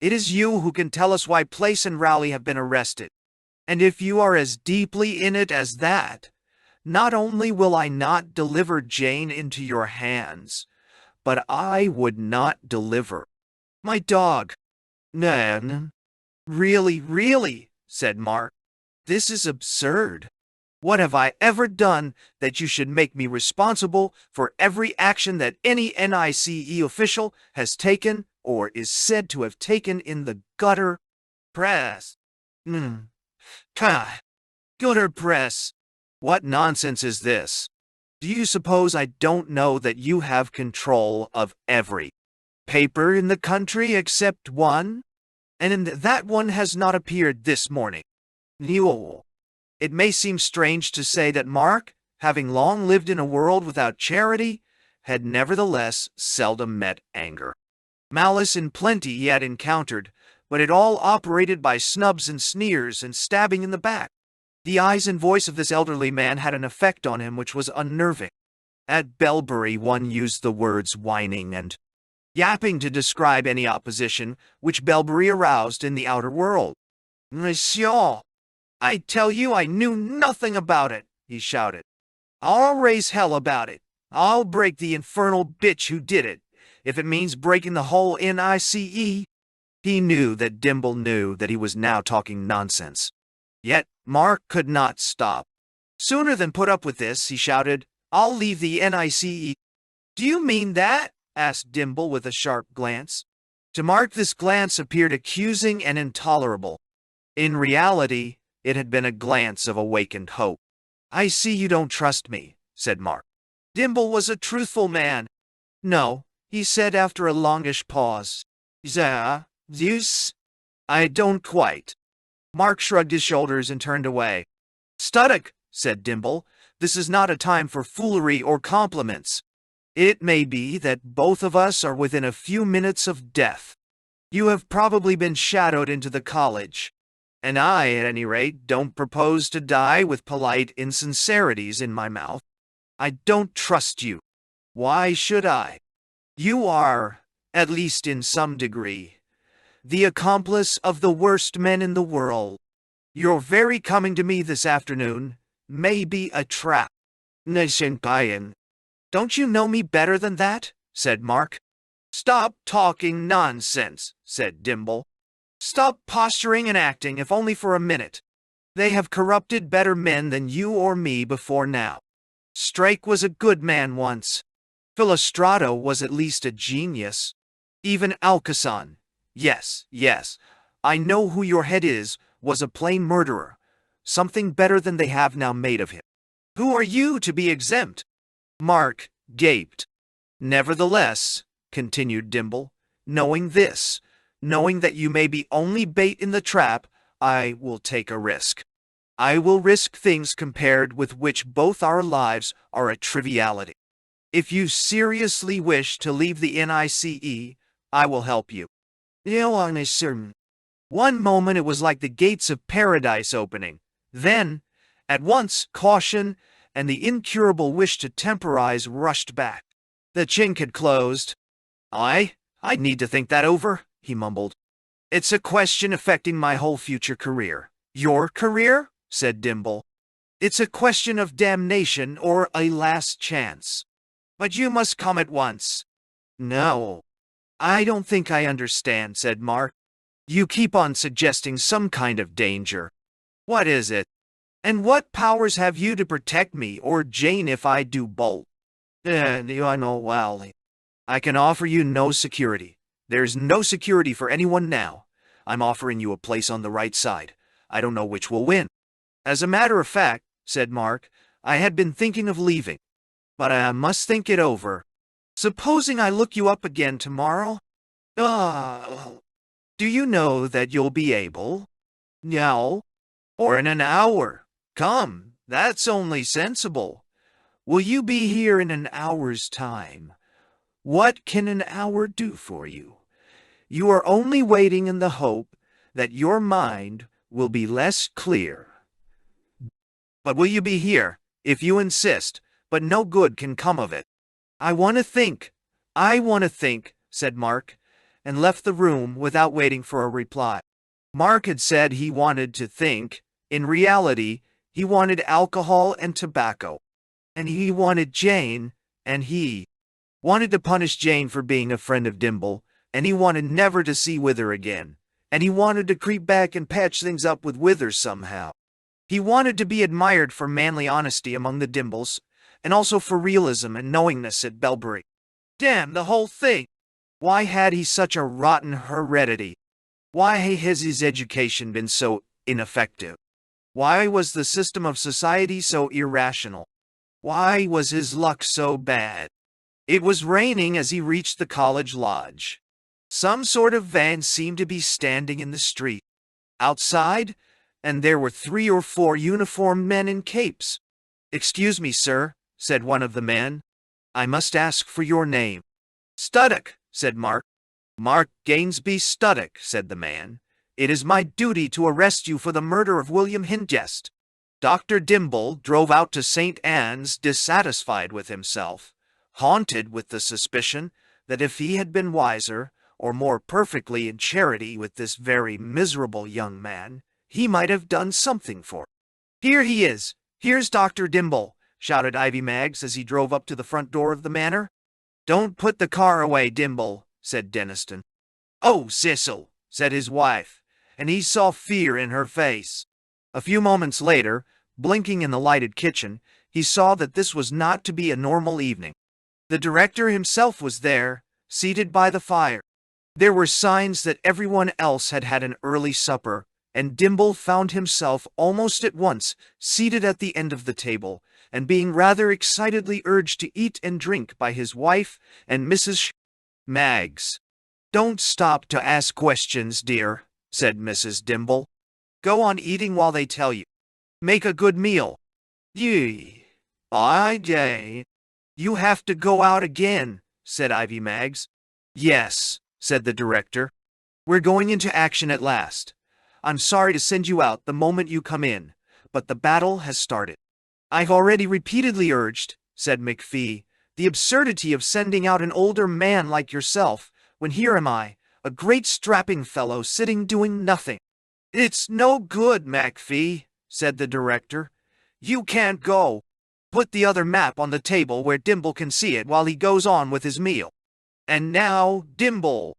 Speaker 1: It is you who can tell us why Place and Rowley have been arrested. And if you are as deeply in it as that, not only will I not deliver Jane into your hands, but I would not deliver my dog. Nan. Really, said Mark. This is absurd. What have I ever done that you should make me responsible for every action that any NICE official has taken or is said to have taken in the gutter press? Gutter press. What nonsense is this? Do you suppose I don't know that you have control of every paper in the country except one? And that one has not appeared this morning. No. It may seem strange to say that Mark, having long lived in a world without charity, had nevertheless seldom met anger. Malice in plenty he had encountered, but it all operated by snubs and sneers and stabbing in the back. The eyes and voice of this elderly man had an effect on him which was unnerving. At Belbury one used the words whining and yapping to describe any opposition which Belbury aroused in the outer world. Monsieur, I tell you I knew nothing about it, he shouted. I'll raise hell about it. I'll break the infernal bitch who did it, if it means breaking the whole NICE. He knew that Dimble knew that he was now talking nonsense. Yet Mark could not stop. Sooner than put up with this, he shouted, I'll leave the NICE. Do you mean that? Asked Dimble with a sharp glance. To Mark this glance appeared accusing and intolerable. In reality, it had been a glance of awakened hope. I see you don't trust me, said Mark. Dimble was a truthful man. No, he said after a longish pause. Zeus? I don't quite. Mark shrugged his shoulders and turned away. Studdock, said Dimble, this is not a time for foolery or compliments. It may be that both of us are within a few minutes of death. You have probably been shadowed into the college. And I, at any rate, don't propose to die with polite insincerities in my mouth. I don't trust you. Why should I? You are, at least in some degree, the accomplice of the worst men in the world. Your very coming to me this afternoon may be a trap. Don't you know me better than that? Said Mark. Stop talking nonsense, said Dimble. Stop posturing and acting, if only for a minute. They have corrupted better men than you or me before now. Strake was a good man once. Philostrato was at least a genius. Even Alcazan, yes, I know who your head is, was a plain murderer. Something better than they have now made of him. Who are you to be exempt? Mark gaped. Nevertheless, continued Dimble, knowing this, knowing that you may be only bait in the trap, I will take a risk. I will risk things compared with which both our lives are a triviality. If you seriously wish to leave the NICE, I will help you. One moment it was like the gates of paradise opening. Then, at once, caution and the incurable wish to temporize rushed back. The chink had closed. I'd need to think that over, he mumbled. It's a question affecting my whole future career. Your career? Said Dimple. It's a question of damnation or a last chance. But you must come at once. No. I don't think I understand, said Mark. You keep on suggesting some kind of danger. What is it? And what powers have you to protect me or Jane if I do bolt? You know well. I can offer you no security. There's no security for anyone now. I'm offering you a place on the right side. I don't know which will win. As a matter of fact, said Mark, I had been thinking of leaving. But I must think it over. Supposing I look you up again tomorrow? Do you know that you'll be able? No. Or in an hour. Come, that's only sensible. Will you be here in an hour's time? What can an hour do for you? You are only waiting in the hope that your mind will be less clear. But will you be here, if you insist, but no good can come of it? I want to think, said Mark, and left the room without waiting for a reply. Mark had said he wanted to think. In reality, he wanted alcohol and tobacco. And he wanted Jane, and he wanted to punish Jane for being a friend of Dimple, and he wanted never to see Wither again, and he wanted to creep back and patch things up with Wither somehow. He wanted to be admired for manly honesty among the Dimbles, and also for realism and knowingness at Belbury. Damn the whole thing! Why had he such a rotten heredity? Why has his education been so ineffective? Why was the system of society so irrational? Why was his luck so bad? It was raining as he reached the college lodge. Some sort of van seemed to be standing in the street. Outside, and there were 3 or 4 uniformed men in capes. "Excuse me, sir," said one of the men. "I must ask for your name." "Studdock," said Mark. "Mark Gainsby Studdock," said the man. "It is my duty to arrest you for the murder of William Hideous." Dr. Dimble drove out to St. Anne's dissatisfied with himself, haunted with the suspicion that if he had been wiser, or more perfectly in charity with this very miserable young man, he might have done something for him. "Here he is! Here's Dr. Dimble!" shouted Ivy Maggs as he drove up to the front door of the manor. "Don't put the car away, Dimble," said Denniston. "Oh, Cecil," said his wife, and he saw fear in her face. A few moments later, blinking in the lighted kitchen, he saw that this was not to be a normal evening. The director himself was there, seated by the fire. There were signs that everyone else had had an early supper, and Dimble found himself almost at once seated at the end of the table, and being rather excitedly urged to eat and drink by his wife and Mrs. Maggs. "Don't stop to ask questions, dear," said Mrs. Dimble. "Go on eating while they tell you. Make a good meal." "You have to go out again," said Ivy Maggs. "Yes," said the director. "We're going into action at last. I'm sorry to send you out the moment you come in, but the battle has started." "I've already repeatedly urged," said McPhee, "the absurdity of sending out an older man like yourself, when here am I, a great strapping fellow sitting doing nothing." "It's no good, McPhee," said the director. "You can't go. Put the other map on the table where Dimble can see it while he goes on with his meal. And now, Dimble."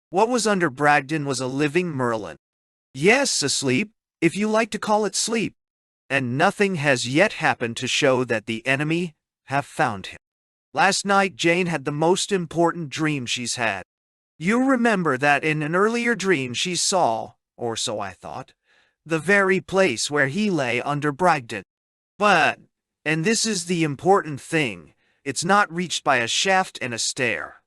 Speaker 1: What was under Bragdon was a living Merlin. Yes, asleep, if you like to call it sleep. And nothing has yet happened to show that the enemy have found him. Last night Jane had the most important dream she's had. You remember that in an earlier dream she saw, or so I thought, the very place where he lay under Bragdon. But, and this is the important thing, it's not reached by a shaft and a stair.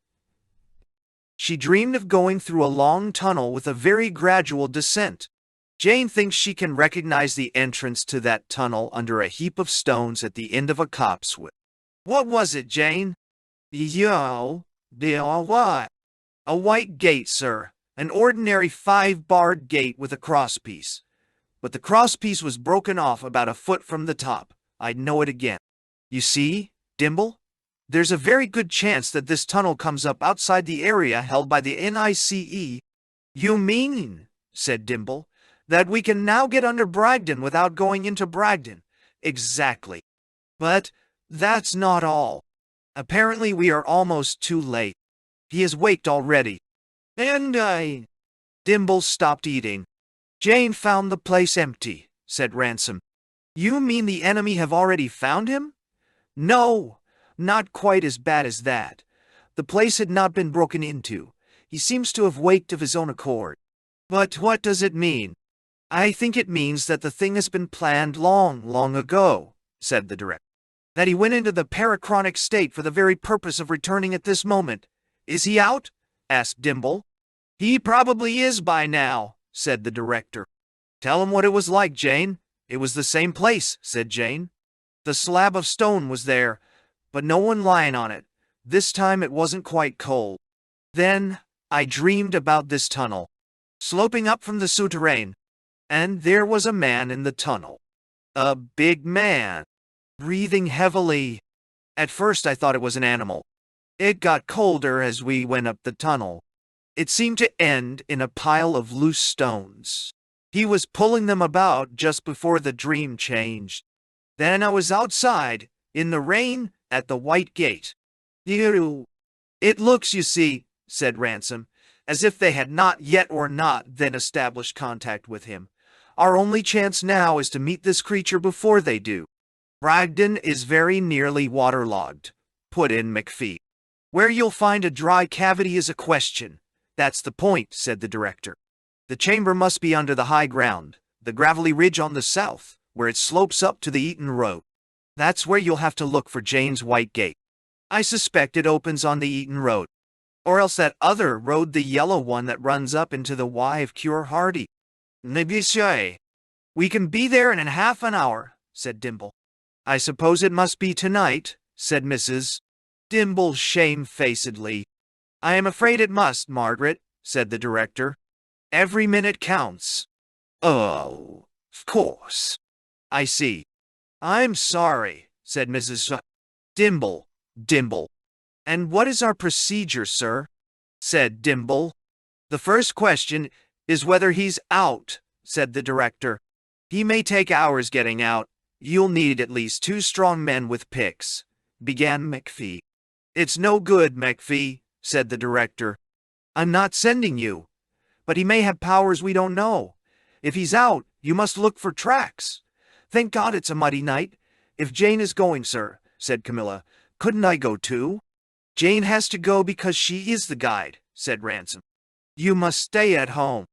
Speaker 1: She dreamed of going through a long tunnel with a very gradual descent. Jane thinks she can recognize the entrance to that tunnel under a heap of stones at the end of a copsewood. What was it, Jane? What? A white gate, sir. An ordinary 5-barred gate with a crosspiece. But the crosspiece was broken off about a foot from the top. I'd know it again. You see, Dimble? There's a very good chance that this tunnel comes up outside the area held by the NICE. "You mean," said Dimble, That we can now get under Bragdon without going into Bragdon. Exactly. But that's not all. Apparently we are almost too late. He has waked already. And Dimble stopped eating. Jane found the place empty, said Ransom. You mean the enemy have already found him? No, not quite as bad as that. The place had not been broken into. He seems to have waked of his own accord. But what does it mean? I think it means that the thing has been planned long ago, said the director. That he went into the parachronic state for the very purpose of returning at this moment. Is he out? Asked Dimble. He probably is by now, said the director. Tell him what it was like, Jane. It was the same place, said Jane. The slab of stone was there, but no one lying on it. This time it wasn't quite cold. Then I dreamed about this tunnel, sloping up from the souterrain, and there was a man in the tunnel. A big man, breathing heavily. At first I thought it was an animal. It got colder as we went up the tunnel. It seemed to end in a pile of loose stones. He was pulling them about just before the dream changed. Then I was outside, in the rain, at the white gate. It looks, you see, said Ransom, as if they had not yet or not then established contact with him. Our only chance now is to meet this creature before they do. Bragdon is very nearly waterlogged, put in McPhee. Where you'll find a dry cavity is a question. That's the point, said the director. The chamber must be under the high ground, the gravelly ridge on the south, where it slopes up to the Eton Road. That's where you'll have to look for Jane's White Gate. I suspect it opens on the Eton Road. Or else that other road, the yellow one that runs up into the Y of Cure Hardy. We can be there in half an hour, said Dimble. I suppose it must be tonight, said Mrs. Dimble shamefacedly. I am afraid it must, Margaret, said the director. Every minute counts. Oh, of course. I see. I'm sorry, said Mrs. Dimble. And what is our procedure, sir? Said Dimble. The first question is whether he's out, said the director. He may take hours getting out. You'll need at least 2 strong men with picks, began McPhee. It's no good, McPhee, said the director. I'm not sending you. But he may have powers we don't know. If he's out, you must look for tracks. Thank God it's a muddy night. If Jane is going, sir, said Camilla, couldn't I go too? Jane has to go because she is the guide, said Ransom. You must stay at home.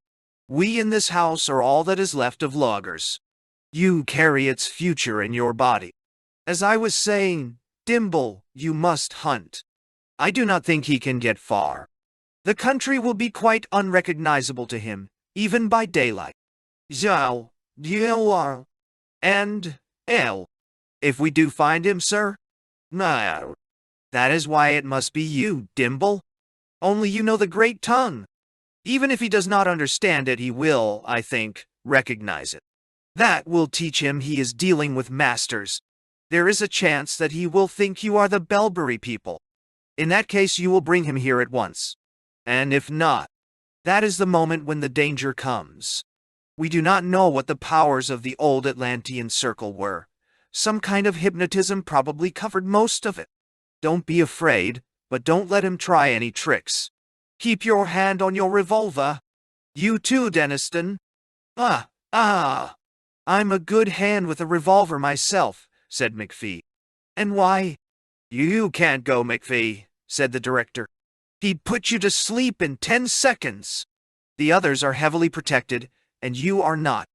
Speaker 1: We in this house are all that is left of loggers. You carry its future in your body. As I was saying, Dimble, you must hunt. I do not think he can get far. The country will be quite unrecognizable to him, even by daylight. And, if we do find him, sir? No. That is why it must be you, Dimble. Only you know the great tongue. Even if he does not understand it, he will, I think, recognize it. That will teach him he is dealing with masters. There is a chance that he will think you are the Belbury people. In that case, you will bring him here at once. And if not, that is the moment when the danger comes. We do not know what the powers of the old Atlantean circle were. Some kind of hypnotism probably covered most of it. Don't be afraid, but don't let him try any tricks. Keep your hand on your revolver. You too, Deniston. I'm a good hand with a revolver myself, said McPhee. And why? You can't go, McPhee, said the director. He'd put you to sleep in 10 seconds. The others are heavily protected, and you are not.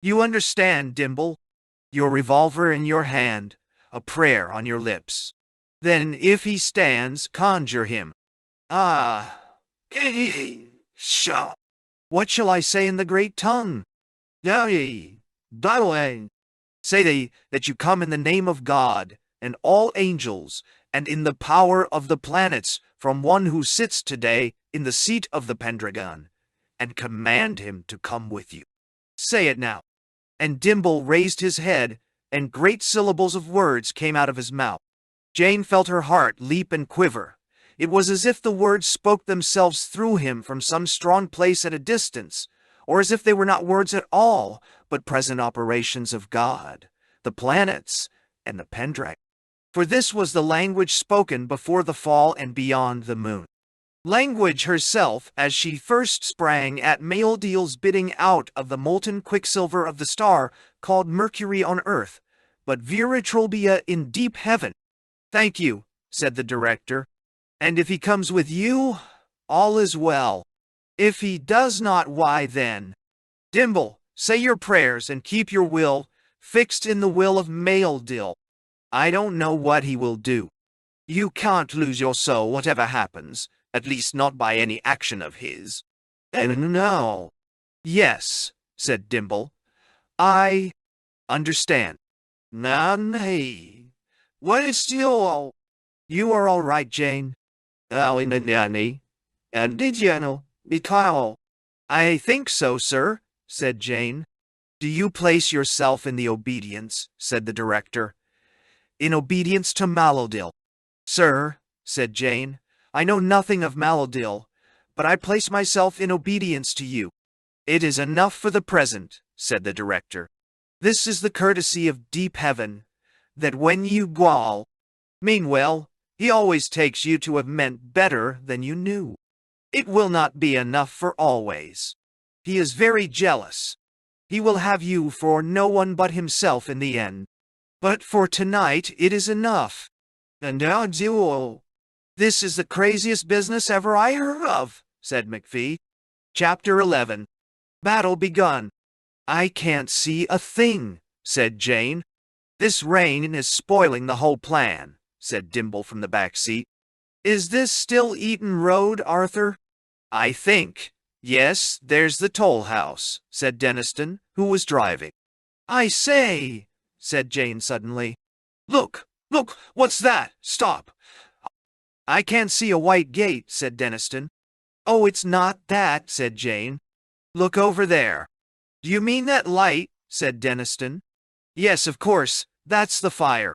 Speaker 1: You understand, Dimble? Your revolver in your hand, a prayer on your lips. Then, if he stands, conjure him. What shall I say in the great tongue? Say that you come in the name of God, and all angels, and in the power of the planets, from one who sits today in the seat of the Pendragon, and command him to come with you. Say it now. And Dimble raised his head, and great syllables of words came out of his mouth. Jane felt her heart leap and quiver. It was as if the words spoke themselves through him from some strong place at a distance, or as if they were not words at all, but present operations of God, the planets, and the Pendragon. For this was the language spoken before the fall and beyond the moon. Language herself, as she first sprang at Maeldiel's bidding out of the molten quicksilver of the star called Mercury on earth, but Viratrolbia in deep heaven. "Thank you," said the director. "And if he comes with you, all is well. If he does not, why then? Dimble, say your prayers and keep your will fixed in the will of Maeldiel. I don't know what he will do. You can't lose your soul whatever happens, at least not by any action of his." "And no." "Yes," said Dimble. "I understand." "Nanny, what is still? You are all right, Jane." "Nanny, and did you know, Mikhail?" "I think so, sir," said Jane. "Do you place yourself in the obedience?" said the director. "In obedience to Maeldiel." "Sir," said Jane, "I know nothing of Maeldiel, but I place myself in obedience to you." "It is enough for the present," said the director. "This is the courtesy of deep heaven, that when you gwawl, meanwhile, he always takes you to have meant better than you knew. It will not be enough for always. He is very jealous. He will have you for no one but himself in the end. But for tonight it is enough. And now, duel. This is the craziest business ever I heard of," said McPhee. Chapter 11. Battle begun. "I can't see a thing," said Jane. "This rain is spoiling the whole plan," said Dimble from the back seat. "Is this still Eaton Road, Arthur?" "I think. Yes, there's the toll house," said Denniston, who was driving. "I say," said Jane suddenly. "Look, look, what's that? Stop." "I can't see a white gate," said Denniston. "Oh, it's not that," said Jane. "Look over there." "Do you mean that light?" said Denniston. "Yes, of course, that's the fire."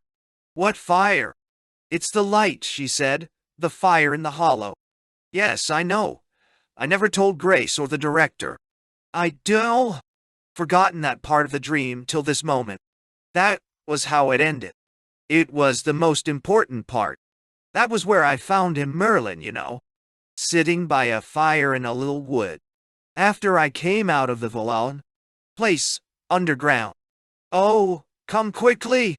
Speaker 1: "What fire?" "It's the light," she said. "The fire in the hollow." "Yes, I know. I never told Grace or the director. I do forgotten that part of the dream till this moment. That was how it ended. It was the most important part. That was where I found him, Merlin, you know, sitting by a fire in a little wood. After I came out of the Valon place, underground. Oh, come quickly.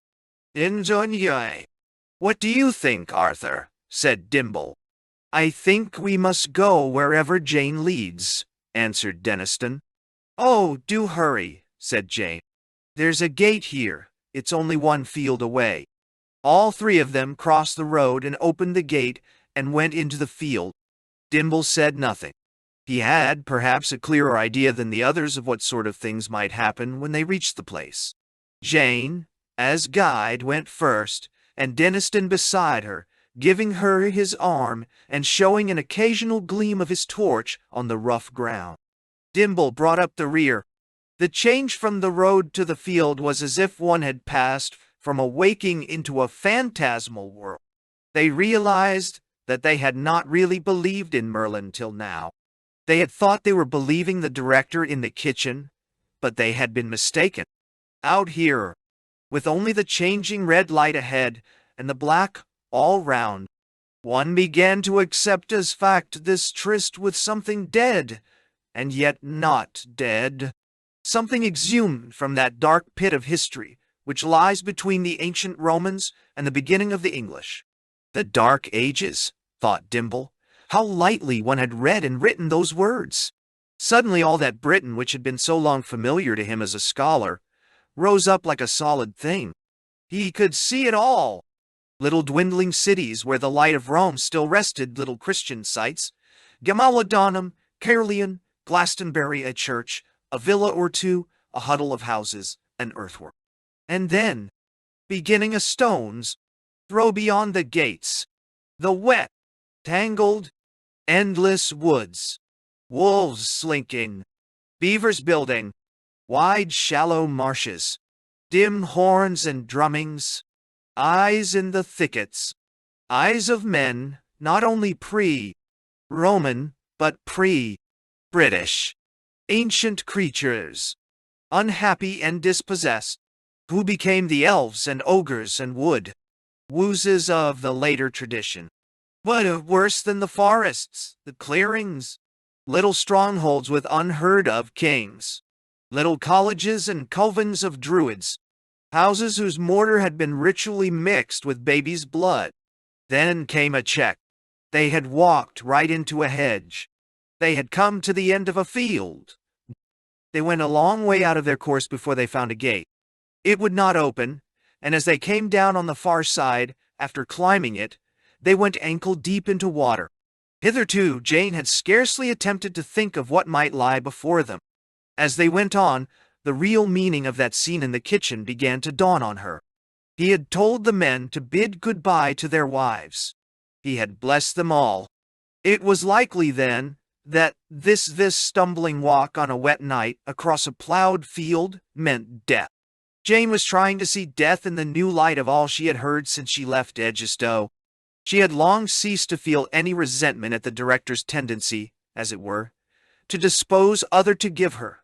Speaker 1: Enjoy. "What do you think, Arthur?" said Dimble. "I think we must go wherever Jane leads," answered Denniston. "Oh, do hurry," said Jane. "There's a gate here. It's only 1 field away." All 3 of them crossed the road and opened the gate and went into the field. Dimble said nothing. He had, perhaps, a clearer idea than the others of what sort of things might happen when they reached the place. Jane, as guide, went first, and Denniston beside her, giving her his arm and showing an occasional gleam of his torch on the rough ground. Dimble brought up the rear. The change from the road to the field was as if one had passed from a waking into a phantasmal world. They realized that they had not really believed in Merlin till now. They had thought they were believing the director in the kitchen, but they had been mistaken. Out here, with only the changing red light ahead and the black all round, one began to accept as fact this tryst with something dead, and yet not dead. Something exhumed from that dark pit of history which lies between the ancient Romans and the beginning of the English. The Dark Ages, thought Dimble. How lightly one had read and written those words! Suddenly all that Britain, which had been so long familiar to him as a scholar, rose up like a solid thing. He could see it all. Little dwindling cities where the light of Rome still rested, little Christian sites, Gamalidanum, Caerleon, Glastonbury, a church, a villa or two, a huddle of houses, an earthwork. And then, beginning a stone's throw beyond the gates, the wet, tangled, endless woods, wolves slinking, beavers building, wide shallow marshes, dim horns and drummings, eyes in the thickets, eyes of men not only pre-Roman but pre-British. ancient creatures, unhappy and dispossessed, who became the elves and ogres and wood woozes of the later tradition. But worse than the forests, the clearings, little strongholds with unheard-of kings, little colleges and covens of druids, houses whose mortar had been ritually mixed with baby's blood. Then came a check. They had walked right into a hedge. They had come to the end of a field. They went a long way out of their course before they found a gate. It would not open, and as they came down on the far side, after climbing it, they went ankle-deep into water. Hitherto, Jane had scarcely attempted to think of what might lie before them. As they went on, the real meaning of that scene in the kitchen began to dawn on her. He had told the men to bid goodbye to their wives. He had blessed them all. It was likely, then, that this stumbling walk on a wet night across a plowed field meant death. Jane was trying to see death in the new light of all she had heard since she left Edgestowe. She had long ceased to feel any resentment at the director's tendency, as it were, to dispose other to give her,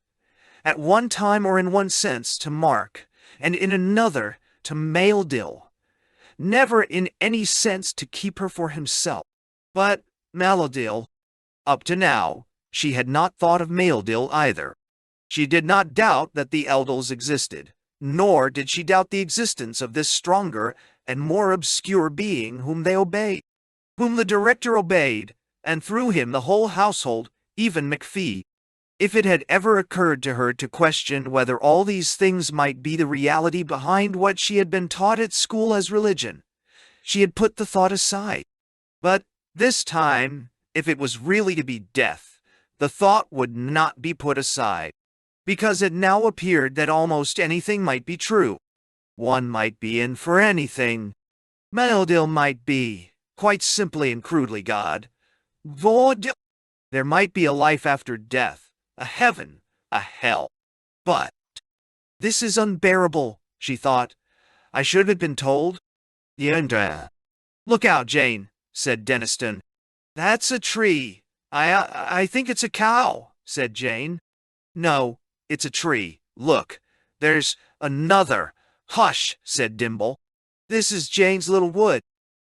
Speaker 1: at one time or in one sense to Mark, and in another to Maeldill, never in any sense to keep her for himself. But Maeldill, up to now, she had not thought of Maeldill either. She did not doubt that the Eldils existed, nor did she doubt the existence of this stronger and more obscure being whom they obeyed, whom the director obeyed, and through him the whole household, even McPhee. If it had ever occurred to her to question whether all these things might be the reality behind what she had been taught at school as religion, she had put the thought aside. But this time, if it was really to be death, the thought would not be put aside, because it now appeared that almost anything might be true. One might be in for anything. Maeldill might be, quite simply and crudely, God. Vaudil. There might be a life after death, a heaven, a hell. But this is unbearable, she thought. I should have been told. Yandra. Look out, Jane, said Denniston. That's a tree. I think it's a cow, said Jane. No, it's a tree. Look, there's another. Hush, said Dimble. This is Jane's little wood.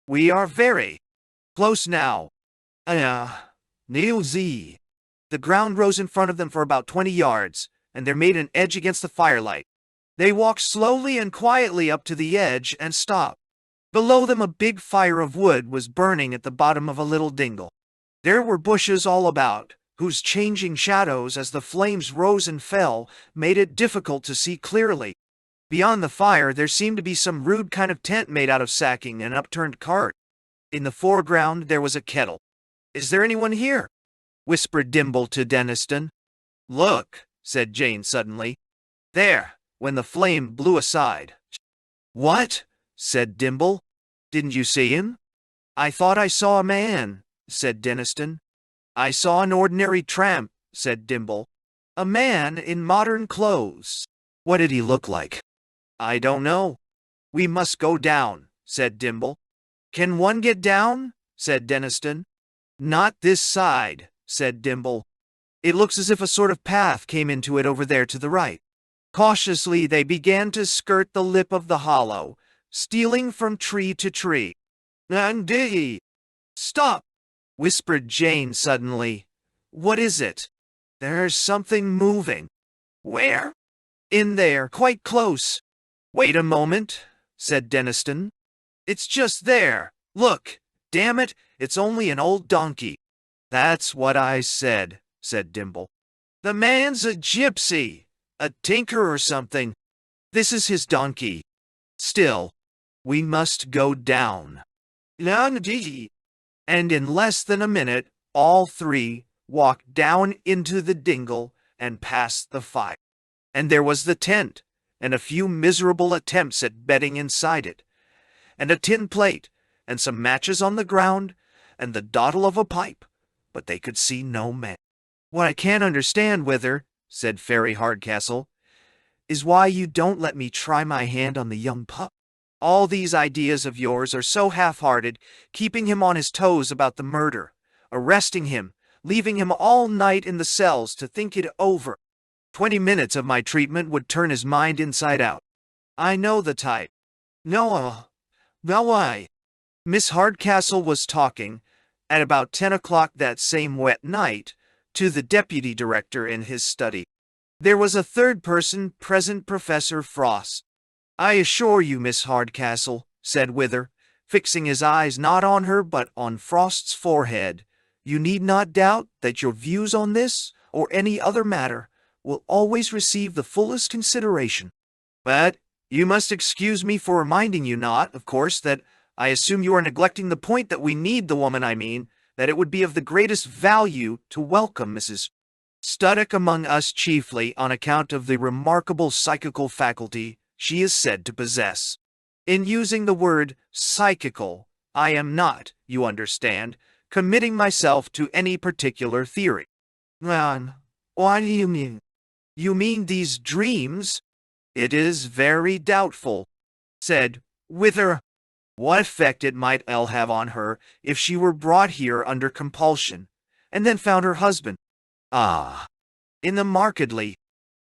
Speaker 1: We are very close now. Neil Z. The ground rose in front of them for about 20 yards, and there made an edge against the firelight. They walked slowly and quietly up to the edge and stopped. Below them a big fire of wood was burning at the bottom of a little dingle. There were bushes all about, whose changing shadows as the flames rose and fell made it difficult to see clearly. Beyond the fire there seemed to be some rude kind of tent made out of sacking and upturned cart. In the foreground there was a kettle. "Is there anyone here?" whispered Dimble to Denniston. "Look," said Jane suddenly. "There, when the flame blew aside." "What?" said Dimble. "Didn't you see him?" "I thought I saw a man," said Denniston. "I saw an ordinary tramp," said Dimble. "A man in modern clothes." "What did he look like?" "I don't know." "We must go down," said Dimble. "Can one get down?" said Denniston. "Not this side," said Dimble. "It looks as if a sort of path came into it over there to the right." Cautiously they began to skirt the lip of the hollow, stealing from tree to tree. "Andy! Stop!" whispered Jane suddenly. "What is it?" "There's something moving." "Where?" "In there, quite close." "Wait a moment," said Denniston. "It's just there. Look, damn it, it's only an old donkey." "That's what I said," said Dimble. "The man's a gypsy, a tinker or something. This is his donkey. Still, we must go down." And in less than a minute, all three walked down into the dingle and past the fire. And there was the tent, and a few miserable attempts at bedding inside it, and a tin plate, and some matches on the ground, and the dottle of a pipe, but they could see no man. "What I can't understand, Wither," said Fairy Hardcastle, "is why you don't let me try my hand on the young pup. All these ideas of yours are so half-hearted, keeping him on his toes about the murder, arresting him, leaving him all night in the cells to think it over. 20 minutes of my treatment would turn his mind inside out. I know the type. No, why? Miss Hardcastle was talking, at about 10 o'clock that same wet night, to the deputy director in his study. There was a third person present, Professor Frost. I assure you, Miss Hardcastle, said Wither, fixing his eyes not on her but on Frost's forehead, you need not doubt that your views on this, or any other matter, will always receive the fullest consideration. But you must excuse me for reminding you not, of course, that I assume you are neglecting the point that we need the woman, I mean, that it would be of the greatest value to welcome Mrs. Studdock among us, chiefly on account of the remarkable psychical faculty she is said to possess. In using the word psychical, I am not, you understand, committing myself to any particular theory. What do you mean? You mean these dreams? It is very doubtful, said Wither, what effect it might have on her if she were brought here under compulsion, and then found her husband. In the markedly,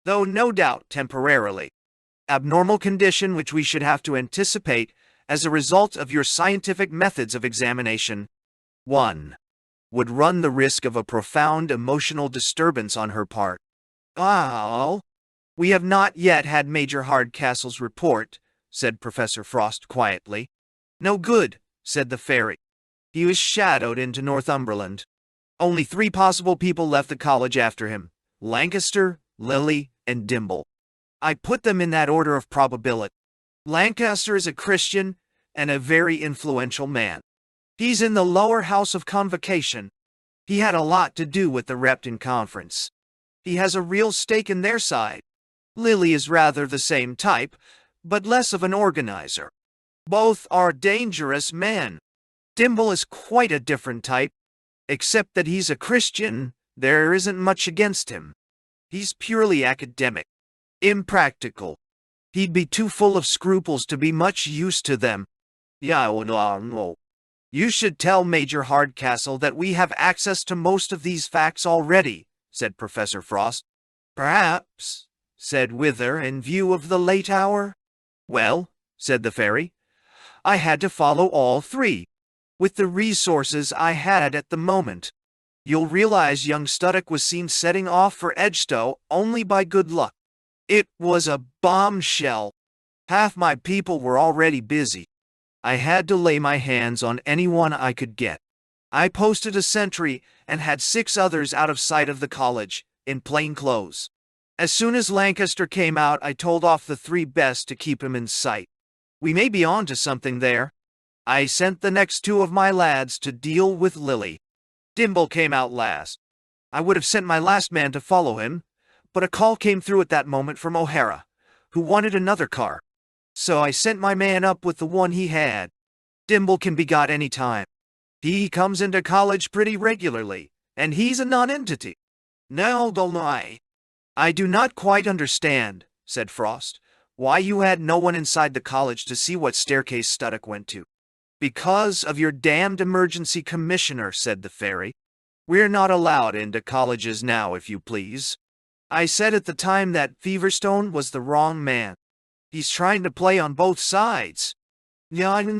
Speaker 1: though no doubt temporarily, abnormal condition which we should have to anticipate as a result of your scientific methods of examination. 1. Would run the risk of a profound emotional disturbance on her part. We have not yet had Major Hardcastle's report, said Professor Frost quietly. No good, said the fairy. He was shadowed into Northumberland. Only 3 possible people left the college after him, Lancaster, Lily, and Dimble. I put them in that order of probability. Lancaster is a Christian and a very influential man. He's in the lower house of convocation. He had a lot to do with the Repton Conference. He has a real stake in their side. Lily is rather the same type, but less of an organizer. Both are dangerous men. Dimble is quite a different type. Except that he's a Christian, there isn't much against him. He's purely academic. Impractical. He'd be too full of scruples to be much use to them. You should tell Major Hardcastle that we have access to most of these facts already, said Professor Frost. Perhaps, said Wither, in view of the late hour. Well, said the fairy, I had to follow all 3, with the resources I had at the moment. You'll realize young Studdock was seen setting off for Edgestowe only by good luck. It was a bombshell. Half my people were already busy. I had to lay my hands on anyone I could get. I posted a sentry and had 6 others out of sight of the college, in plain clothes. As soon as Lancaster came out, I told off the 3 best to keep him in sight. We may be on to something there. I sent the next 2 of my lads to deal with Lily. Dimble came out last. I would have sent my last man to follow him, but a call came through at that moment from O'Hara, who wanted another car. So I sent my man up with the one he had. Dimble can be got any time. He comes into college pretty regularly, and he's a non-entity. Now don't I do not quite understand, said Frost, why you had no one inside the college to see what staircase Studdock went to. Because of your damned emergency commissioner, said the fairy. We're not allowed into colleges now, if you please. I said at the time that Feverstone was the wrong man. He's trying to play on both sides. I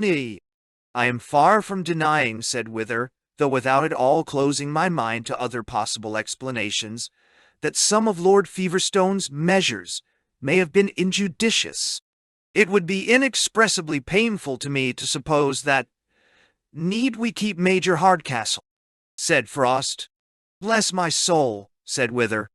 Speaker 1: am far from denying, said Wither, though without at all closing my mind to other possible explanations, that some of Lord Feverstone's measures may have been injudicious. It would be inexpressibly painful to me to suppose that— Need we keep Major Hardcastle? Said Frost. Bless my soul, said Wither.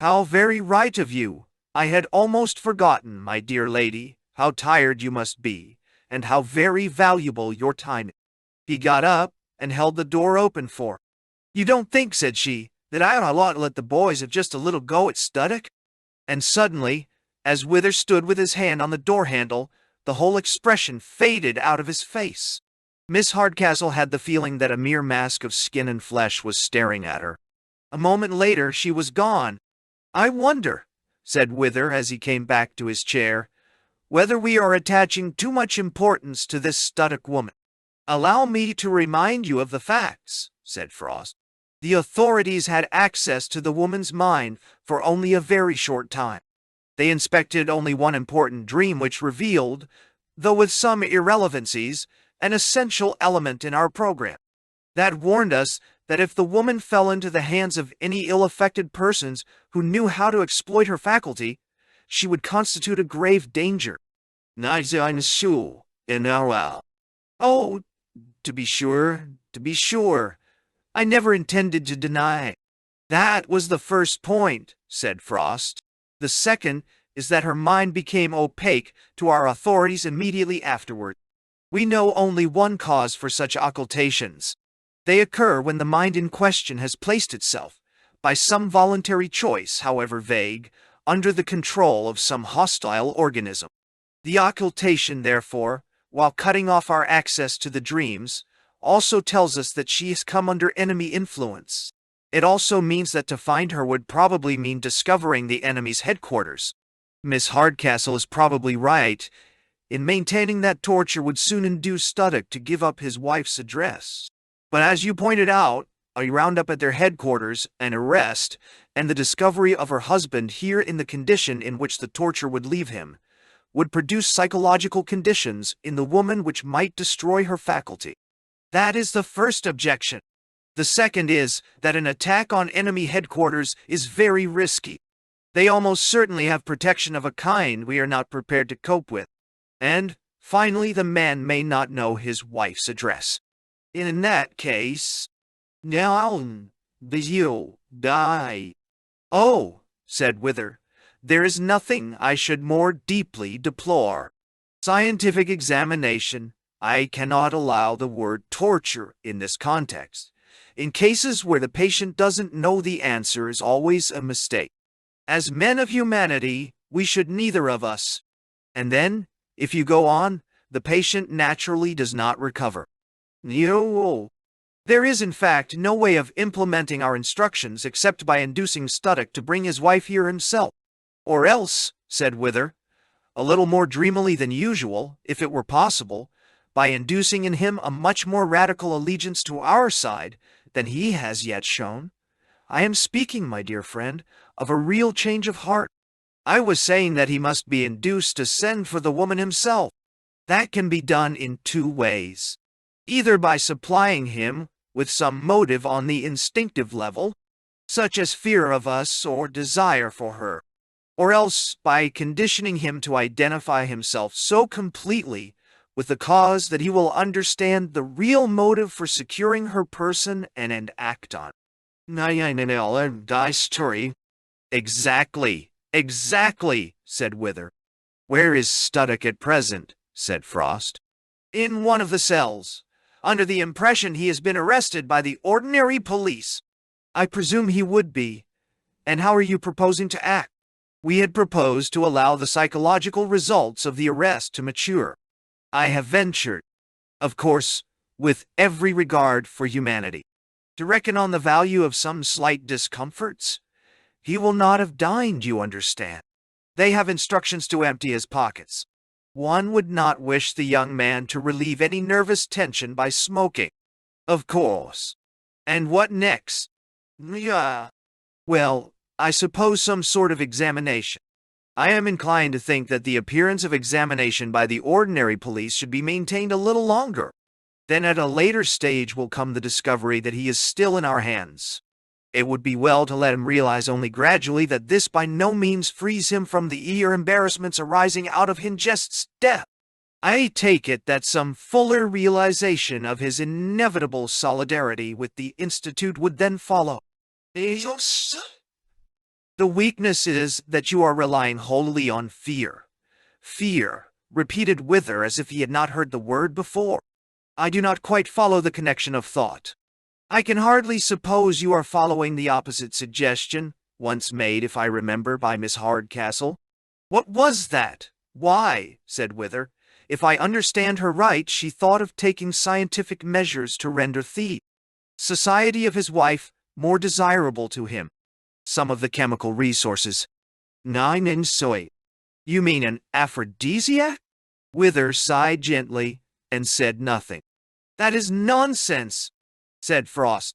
Speaker 1: How very right of you. I had almost forgotten, my dear lady, how tired you must be, and how very valuable your time is. He got up and held the door open for her. You don't think, said she, that I ought to let the boys have just a little go at Studdock? And suddenly, as Wither stood with his hand on the door handle, the whole expression faded out of his face. Miss Hardcastle had the feeling that a mere mask of skin and flesh was staring at her. A moment later she was gone. I wonder, said Wither as he came back to his chair, whether we are attaching too much importance to this Studdock woman. Allow me to remind you of the facts, said Frost. The authorities had access to the woman's mind for only a very short time. They inspected only one important dream which revealed, though with some irrelevancies, an essential element in our program. That warned us that if the woman fell into the hands of any ill-affected persons who knew how to exploit her faculty, she would constitute a grave danger. Oh, to be sure. I never intended to deny. That was the first point, said Frost. The second is that her mind became opaque to our authorities immediately afterward. We know only one cause for such occultations. They occur when the mind in question has placed itself, by some voluntary choice, however vague, under the control of some hostile organism. The occultation, therefore, while cutting off our access to the dreams, also tells us that she has come under enemy influence. It also means that to find her would probably mean discovering the enemy's headquarters. Miss Hardcastle is probably right in maintaining that torture would soon induce Studdock to give up his wife's address. But as you pointed out, a roundup at their headquarters, an arrest, and the discovery of her husband here in the condition in which the torture would leave him, would produce psychological conditions in the woman which might destroy her faculty. That is the first objection. The second is that an attack on enemy headquarters is very risky. They almost certainly have protection of a kind we are not prepared to cope with. And, finally, the man may not know his wife's address. In that case, you die. Oh, said Wither, there is nothing I should more deeply deplore. Scientific examination. I cannot allow the word torture in this context. In cases where the patient doesn't know the answer is always a mistake. As men of humanity, we should neither of us. And then, if you go on, the patient naturally does not recover. No. There is, in fact, no way of implementing our instructions except by inducing Studdock to bring his wife here himself. Or else, said Wither, a little more dreamily than usual, if it were possible, by inducing in him a much more radical allegiance to our side than he has yet shown. I am speaking, my dear friend, of a real change of heart. I was saying that he must be induced to send for the woman himself. That can be done in two ways. Either by supplying him with some motive on the instinctive level, such as fear of us or desire for her, or else by conditioning him to identify himself so completely with the cause that he will understand the real motive for securing her person and act on. Exactly, said Wither. Where is Studdock at present? Said Frost. In one of the cells, under the impression he has been arrested by the ordinary police. I presume he would be. And how are you proposing to act? We had proposed to allow the psychological results of the arrest to mature. I have ventured, of course, with every regard for humanity, to reckon on the value of some slight discomforts. He will not have dined, you understand. They have instructions to empty his pockets. One would not wish the young man to relieve any nervous tension by smoking. Of course. And what next? Well, I suppose some sort of examination. I am inclined to think that the appearance of examination by the ordinary police should be maintained a little longer. Then at a later stage will come the discovery that he is still in our hands. It would be well to let him realize only gradually that this by no means frees him from the ear embarrassments arising out of Hingest's death. I take it that some fuller realization of his inevitable solidarity with the Institute would then follow. The weakness is that you are relying wholly on fear. Fear, repeated Wither as if he had not heard the word before. I do not quite follow the connection of thought. I can hardly suppose you are following the opposite suggestion, once made, if I remember, by Miss Hardcastle. What was that? Why, said Wither, if I understand her right, she thought of taking scientific measures to render the society of his wife more desirable to him. Some of the chemical resources. Nine and soy. You mean an aphrodisiac? Wither sighed gently and said nothing. That is nonsense, said Frost.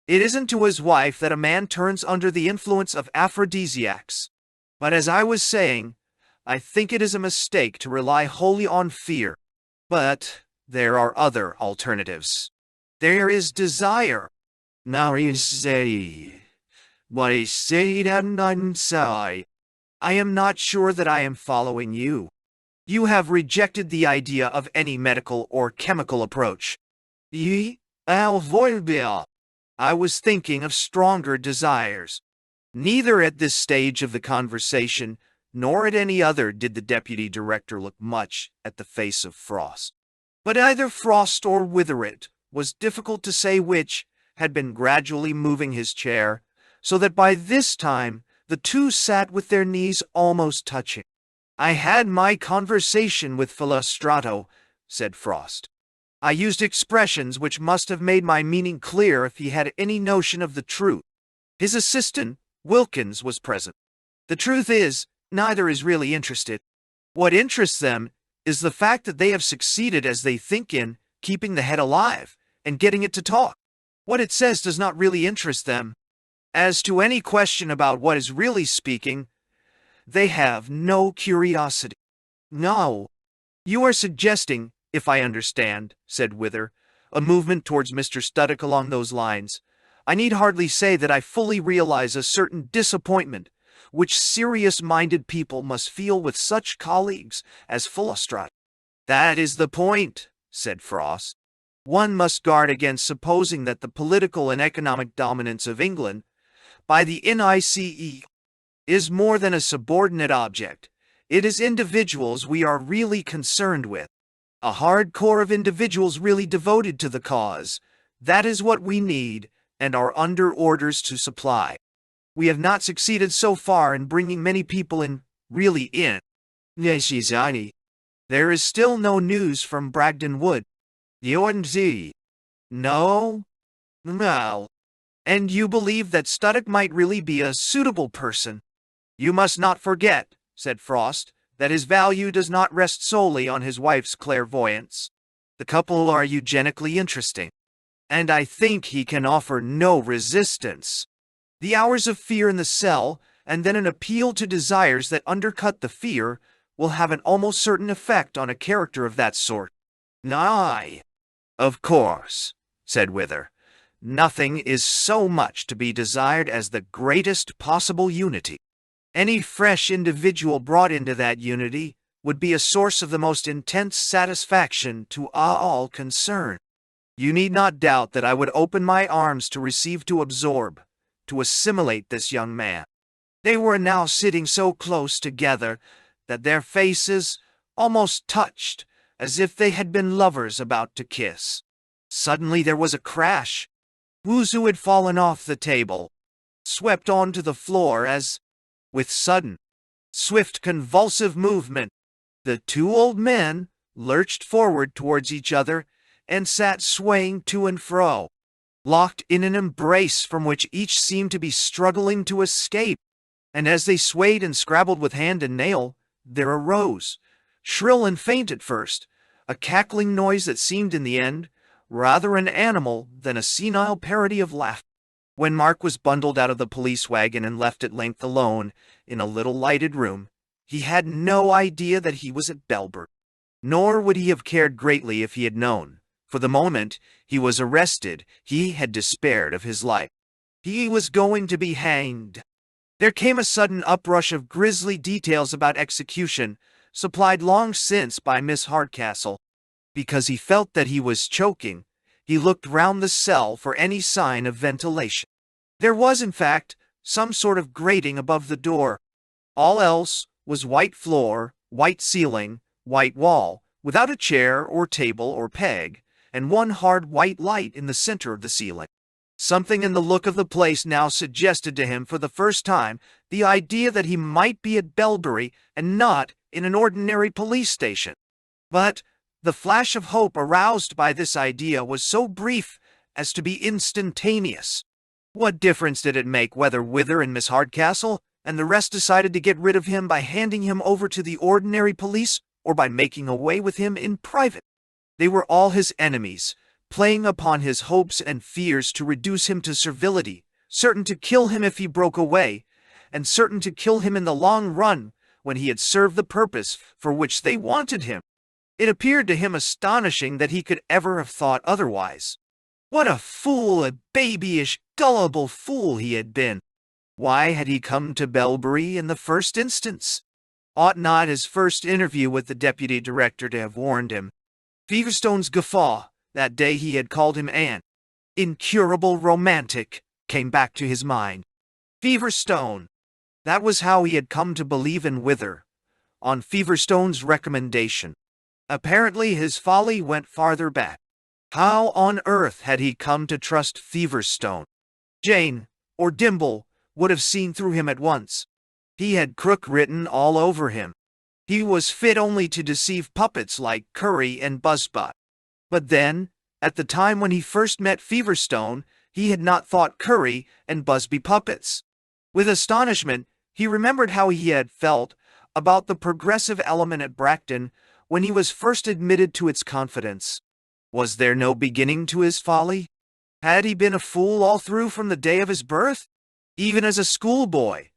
Speaker 1: It isn't to his wife that a man turns under the influence of aphrodisiacs. But as I was saying, I think it is a mistake to rely wholly on fear. But there are other alternatives. There is desire. Now you say, what I said and inside. I am not sure that I am following you. You have rejected the idea of any medical or chemical approach. I was thinking of stronger desires. Neither at this stage of the conversation, nor at any other did the deputy director look much at the face of Frost. But either Frost or Witherett, was difficult to say which, had been gradually moving his chair, so that by this time the two sat with their knees almost touching. I had my conversation with Philostrato, said Frost. I used expressions which must have made my meaning clear if he had any notion of the truth. His assistant, Wilkins, was present. The truth is, neither is really interested. What interests them is the fact that they have succeeded as they think in keeping the head alive and getting it to talk. What it says does not really interest them. As to any question about what is really speaking, they have no curiosity. No. You are suggesting, if I understand, said Wither, a movement towards Mr. Studdock along those lines. I need hardly say that I fully realize a certain disappointment which serious-minded people must feel with such colleagues as Philostrato. That is the point, said Frost. One must guard against supposing that the political and economic dominance of England, by the NICE, is more than a subordinate object. It is individuals we are really concerned with. A hard core of individuals really devoted to the cause. That is what we need and are under orders to supply. We have not succeeded so far in bringing many people really in. There is still no news from Bragton Wood. No? No. And you believe that Studdock might really be a suitable person? You must not forget, said Frost, that his value does not rest solely on his wife's clairvoyance. The couple are eugenically interesting, and I think he can offer no resistance. The hours of fear in the cell, and then an appeal to desires that undercut the fear, will have an almost certain effect on a character of that sort. Aye. Of course, said Wither. Nothing is so much to be desired as the greatest possible unity. Any fresh individual brought into that unity would be a source of the most intense satisfaction to all concerned. You need not doubt that I would open my arms to receive, to absorb, to assimilate this young man. They were now sitting so close together that their faces almost touched, as if they had been lovers about to kiss. Suddenly there was a crash. Wuzu had fallen off the table, swept onto the floor as, with sudden, swift, convulsive movement, the two old men lurched forward towards each other and sat swaying to and fro, locked in an embrace from which each seemed to be struggling to escape. And as they swayed and scrabbled with hand and nail, there arose, shrill and faint at first, a cackling noise that seemed in the end rather an animal than a senile parody of laughter. When Mark was bundled out of the police wagon and left at length alone in a little lighted room, he had no idea that he was at Belbert. Nor would he have cared greatly if he had known. For the moment he was arrested, he had despaired of his life. He was going to be hanged. There came a sudden uprush of grisly details about execution, supplied long since by Miss Hardcastle. Because he felt that he was choking, he looked round the cell for any sign of ventilation. There was, in fact, some sort of grating above the door. All else was white floor, white ceiling, white wall, without a chair or table or peg, and one hard white light in the center of the ceiling. Something in the look of the place now suggested to him for the first time the idea that he might be at Belbury and not in an ordinary police station. But the flash of hope aroused by this idea was so brief as to be instantaneous. What difference did it make whether Wither and Miss Hardcastle and the rest decided to get rid of him by handing him over to the ordinary police or by making away with him in private? They were all his enemies, playing upon his hopes and fears to reduce him to servility, certain to kill him if he broke away, and certain to kill him in the long run when he had served the purpose for which they wanted him. It appeared to him astonishing that he could ever have thought otherwise. What a fool, a babyish, gullible fool he had been! Why had he come to Belbury in the first instance? Ought not his first interview with the deputy director to have warned him? Feverstone's guffaw, that day he had called him an incurable romantic, came back to his mind. Feverstone! That was how he had come to believe in Wither, on Feverstone's recommendation. Apparently his folly went farther back. How on earth had he come to trust Feverstone? Jane, or Dimble, would have seen through him at once. He had crook written all over him. He was fit only to deceive puppets like Curry and Buzzbot. But then, at the time when he first met Feverstone, he had not thought Curry and Busby puppets. With astonishment, he remembered how he had felt about the progressive element at Bracton when he was first admitted to its confidence. Was there no beginning to his folly? Had he been a fool all through from the day of his birth? Even as a schoolboy,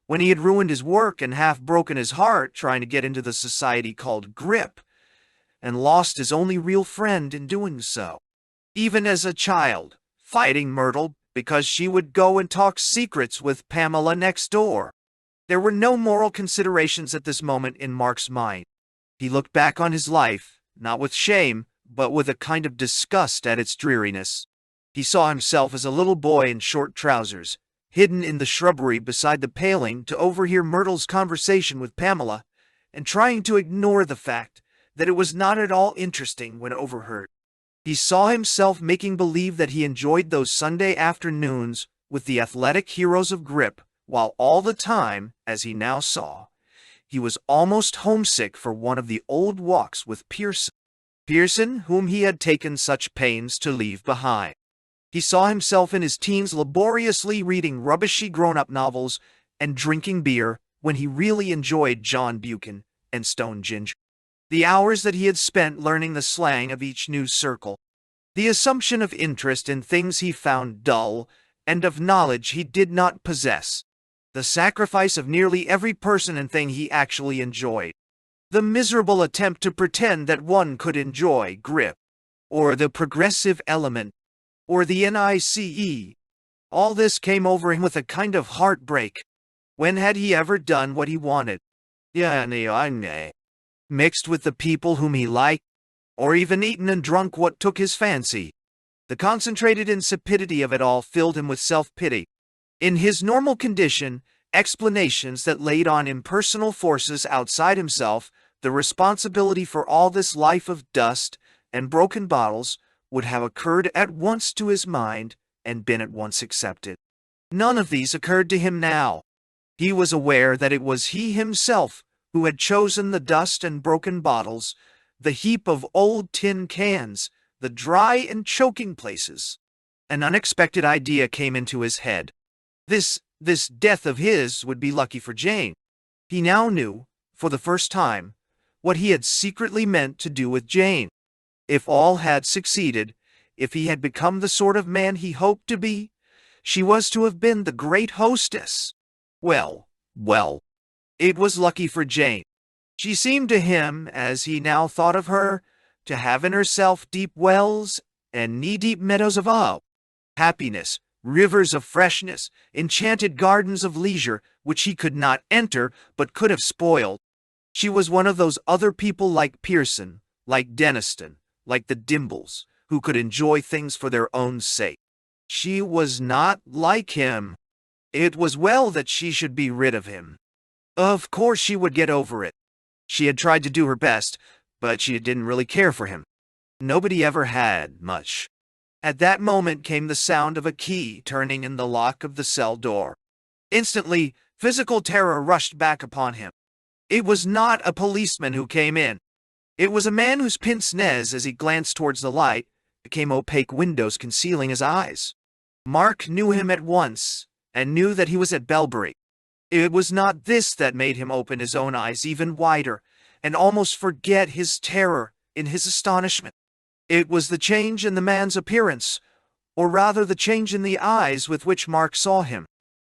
Speaker 1: when he had ruined his work and half broken his heart trying to get into the society called Grip, and lost his only real friend in doing so. Even as a child, fighting Myrtle because she would go and talk secrets with Pamela next door. There were no moral considerations at this moment in Mark's mind. He looked back on his life, not with shame, but with a kind of disgust at its dreariness. He saw himself as a little boy in short trousers, hidden in the shrubbery beside the paling to overhear Myrtle's conversation with Pamela, and trying to ignore the fact that it was not at all interesting when overheard. He saw himself making believe that he enjoyed those Sunday afternoons with the athletic heroes of Grip, while all the time, as he now saw, he was almost homesick for one of the old walks with Pearson, whom he had taken such pains to leave behind. He saw himself in his teens laboriously reading rubbishy grown-up novels and drinking beer when he really enjoyed John Buchan and Stone Ginger. The hours that he had spent learning the slang of each new circle. The assumption of interest in things he found dull and of knowledge he did not possess. The sacrifice of nearly every person and thing he actually enjoyed. The miserable attempt to pretend that one could enjoy Grip, or the progressive element, or the NICE. All this came over him with a kind of heartbreak. When had he ever done what he wanted? Mixed with the people whom he liked, or even eaten and drunk what took his fancy? The concentrated insipidity of it all filled him with self-pity. In his normal condition, explanations that laid on impersonal forces outside himself the responsibility for all this life of dust and broken bottles would have occurred at once to his mind and been at once accepted. None of these occurred to him now. He was aware that it was he himself who had chosen the dust and broken bottles, the heap of old tin cans, the dry and choking places. An unexpected idea came into his head. This death of his would be lucky for Jane. He now knew, for the first time, what he had secretly meant to do with Jane. If all had succeeded, if he had become the sort of man he hoped to be, she was to have been the great hostess. Well, it was lucky for Jane. She seemed to him, as he now thought of her, to have in herself deep wells and knee-deep meadows of happiness, rivers of freshness, enchanted gardens of leisure, which he could not enter but could have spoiled. She was one of those other people like Pearson, like Denniston, like the Dimbles, who could enjoy things for their own sake. She was not like him. It was well that she should be rid of him. Of course she would get over it. She had tried to do her best, but she didn't really care for him. Nobody ever had much. At that moment came the sound of a key turning in the lock of the cell door. Instantly, physical terror rushed back upon him. It was not a policeman who came in. It was a man whose pince-nez, as he glanced towards the light, became opaque windows concealing his eyes. Mark knew him at once, and knew that he was at Belbury. It was not this that made him open his own eyes even wider, and almost forget his terror in his astonishment. It was the change in the man's appearance, or rather the change in the eyes with which Mark saw him.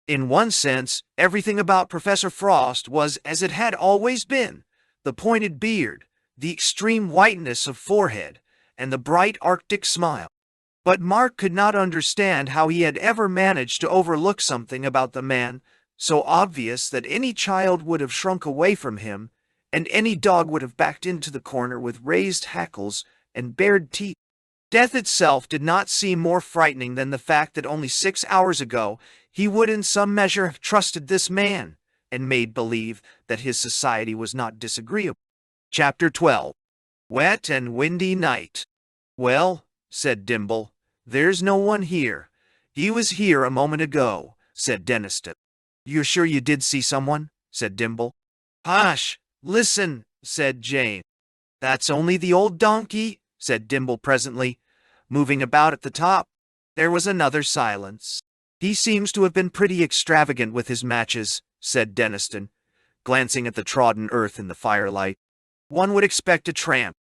Speaker 1: In one sense, everything about Professor Frost was as it had always been: the pointed beard, the extreme whiteness of forehead, and the bright Arctic smile. But Mark could not understand how he had ever managed to overlook something about the man so obvious that any child would have shrunk away from him, and any dog would have backed into the corner with raised hackles and bared teeth. Death itself did not seem more frightening than the fact that only 6 hours ago he would in some measure have trusted this man, and made believe that his society was not disagreeable. Chapter 12. Wet and Windy Night. "Well," said Dimble, "there's no one here." "He was here a moment ago," said Deniston. "You're sure you did see someone?" said Dimble. "Hush! Listen," said Jane. "That's only the old donkey," said Dimble presently, moving about at the top. There was another silence. "He seems to have been pretty extravagant with his matches," said Deniston, glancing at the trodden earth in the firelight. "One would expect a tramp."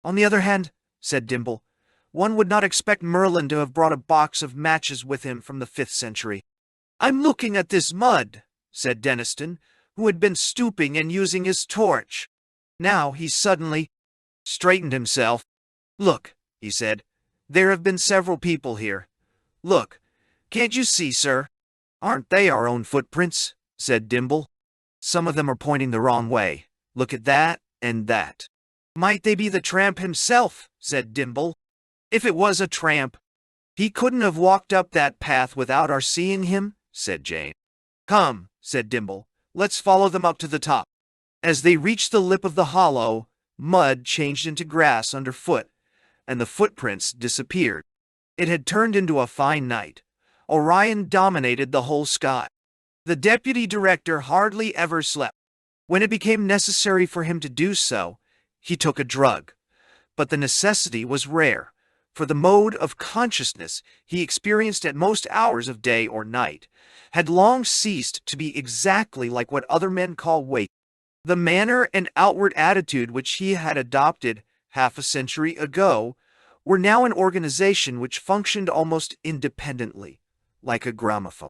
Speaker 1: "On the other hand," said Dimble, "one would not expect Merlin to have brought a box of matches with him from the 5th century. "I'm looking at this mud," said Deniston, who had been stooping and using his torch. Now he suddenly straightened himself. "Look," he said, "there have been several people here. Look, can't you see, sir?" "Aren't they our own footprints?" said Dimble. "Some of them are pointing the wrong way. Look at that and that." "Might they be the tramp himself?" said Dimble. "If it was a tramp, he couldn't have walked up that path without our seeing him," said Jane. "Come," said Dimble, "let's follow them up to the top." As they reached the lip of the hollow, mud changed into grass underfoot, and the footprints disappeared. It had turned into a fine night. Orion dominated the whole sky. The deputy director hardly ever slept. When it became necessary for him to do so, he took a drug. But the necessity was rare, for the mode of consciousness he experienced at most hours of day or night had long ceased to be exactly like what other men call wake. The manner and outward attitude which he had adopted half a century ago were now an organization which functioned almost independently, like a gramophone.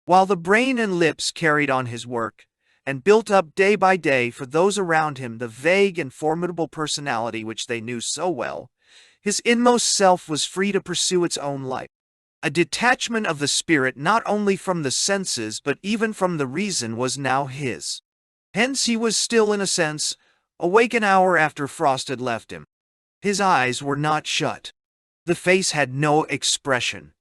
Speaker 1: While the brain and lips carried on his work, and built up day by day for those around him the vague and formidable personality which they knew so well, his inmost self was free to pursue its own life. A detachment of the spirit not only from the senses but even from the reason was now his. Hence he was still, in a sense, awake an hour after Frost had left him. His eyes were not shut. The face had no expression.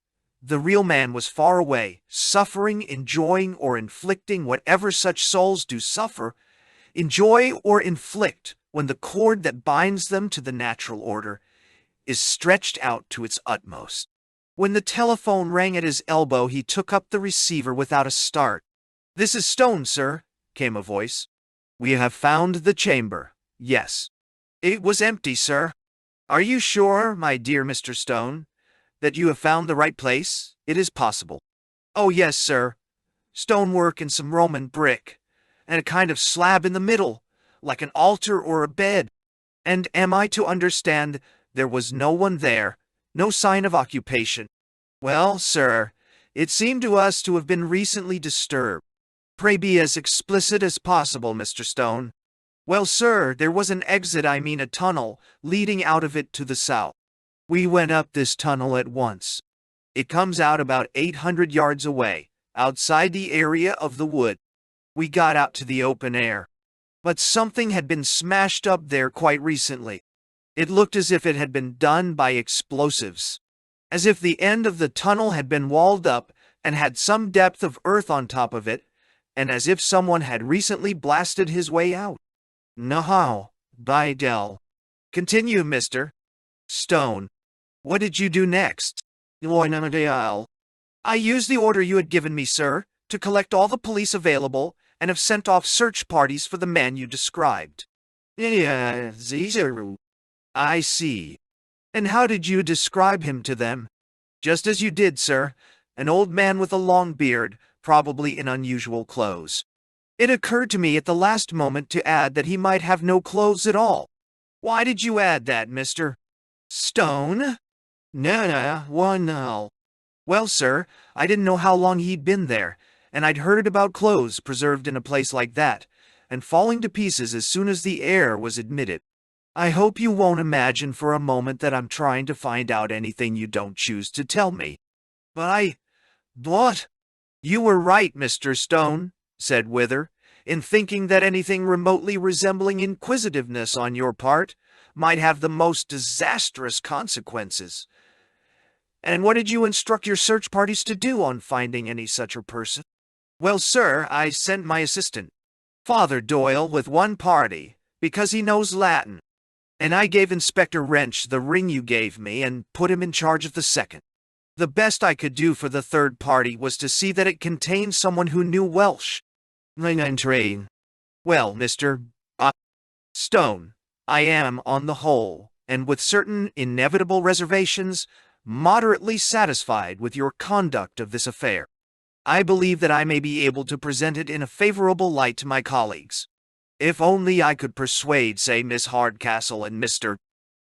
Speaker 1: The real man was far away, suffering, enjoying, or inflicting whatever such souls do suffer, enjoy, or inflict when the cord that binds them to the natural order is stretched out to its utmost. When the telephone rang at his elbow, he took up the receiver without a start. "This is Stone, sir," came a voice. "We have found the chamber." "Yes." "It was empty, sir." "Are you sure, my dear Mr. Stone, that you have found the right place?" "It is possible." "Oh, yes, sir. Stonework and some Roman brick, and a kind of slab in the middle, like an altar or a bed." "And am I to understand there was no one there, no sign of occupation?" "Well, sir, it seemed to us to have been recently disturbed." "Pray be as explicit as possible, Mr. Stone." "Well, sir, there was an exit, I mean a tunnel, leading out of it to the south. We went up this tunnel at once. It comes out about 800 yards away, outside the area of the wood. We got out to the open air. But something had been smashed up there quite recently. It looked as if it had been done by explosives, as if the end of the tunnel had been walled up and had some depth of earth on top of it, and as if someone had recently blasted his way out." "No, by Dell." "Continue, Mr. Stone. What did you do next?" "I used the order you had given me, sir, to collect all the police available, and have sent off search parties for the man you described." "I see. And how did you describe him to them?" "Just as you did, sir. An old man with a long beard, probably in unusual clothes. It occurred to me at the last moment to add that he might have no clothes at all." "Why did you add that, Mr. Stone? No. Well, sir, I didn't know how long he'd been there, and I'd heard about clothes preserved in a place like that, and falling to pieces as soon as the air was admitted. I hope you won't imagine for a moment that I'm trying to find out anything you don't choose to tell me. What? You were right, Mr. Stone, said Wither, in thinking that anything remotely resembling inquisitiveness on your part might have the most disastrous consequences. And what did you instruct your search parties to do on finding any such a person? Well, sir, I sent my assistant, Father Doyle, with one party, because he knows Latin, and I gave Inspector Wrench the ring you gave me and put him in charge of the second. The best I could do for the third party was to see that it contained someone who knew Welsh. Well, Mr. Stone, I am, on the whole, and with certain inevitable reservations, moderately satisfied with your conduct of this affair. I believe that I may be able to present it in a favorable light to my colleagues. If only I could persuade, say, Miss Hardcastle and Mr.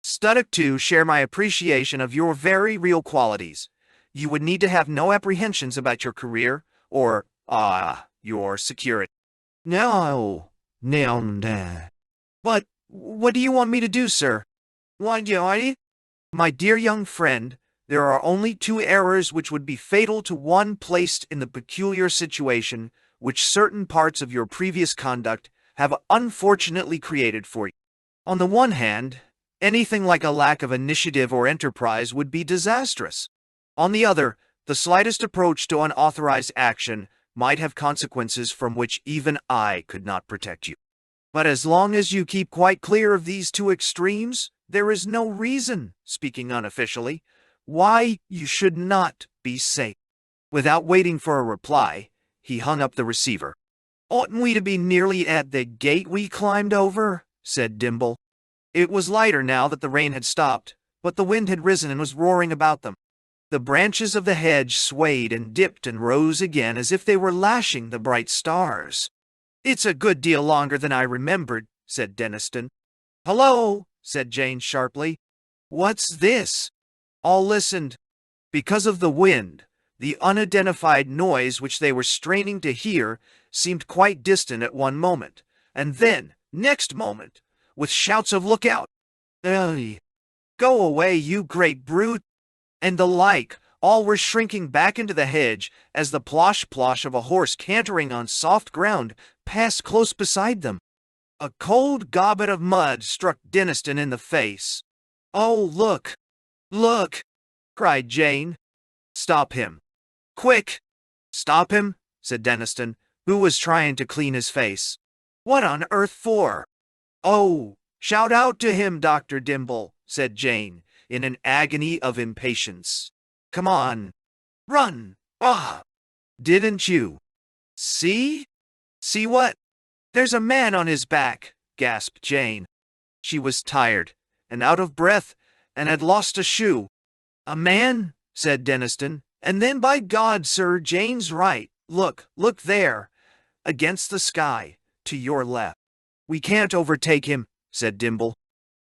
Speaker 1: Studdock to share my appreciation of your very real qualities, you would need to have no apprehensions about your career, or, your security. No. But, what do you want me to do, sir? My dear young friend, there are only two errors which would be fatal to one placed in the peculiar situation which certain parts of your previous conduct have unfortunately created for you. On the one hand, anything like a lack of initiative or enterprise would be disastrous. On the other, the slightest approach to unauthorized action might have consequences from which even I could not protect you. But as long as you keep quite clear of these two extremes, there is no reason, speaking unofficially, why you should not be safe. Without waiting for a reply, he hung up the receiver. Oughtn't we to be nearly at the gate we climbed over? Said Dimble. It was lighter now that the rain had stopped, but the wind had risen and was roaring about them. The branches of the hedge swayed and dipped and rose again as if they were lashing the bright stars. It's a good deal longer than I remembered, said Denniston. Hello, said Jane sharply. What's this? All listened. Because of the wind, the unidentified noise which they were straining to hear seemed quite distant at one moment, and then, next moment, with shouts of "Look out! Go away, you great brute!" and the like, all were shrinking back into the hedge as the plosh-plosh of a horse cantering on soft ground passed close beside them. A cold gobbet of mud struck Denniston in the face. "Oh, look! Look!" cried Jane. "Stop him! Quick! Stop him!" said Denniston, who was trying to clean his face. "What on earth for?" "Oh, shout out to him, Dr. Dimble," said Jane, in an agony of impatience. "Come on! Run! Didn't you see? See what?" "There's a man on his back," gasped Jane. She was tired, and out of breath, and had lost a shoe. "A man?" said Denniston, and then, by God, sir, Jane's right. Look there, against the sky, to your left. "We can't overtake him," said Dimble.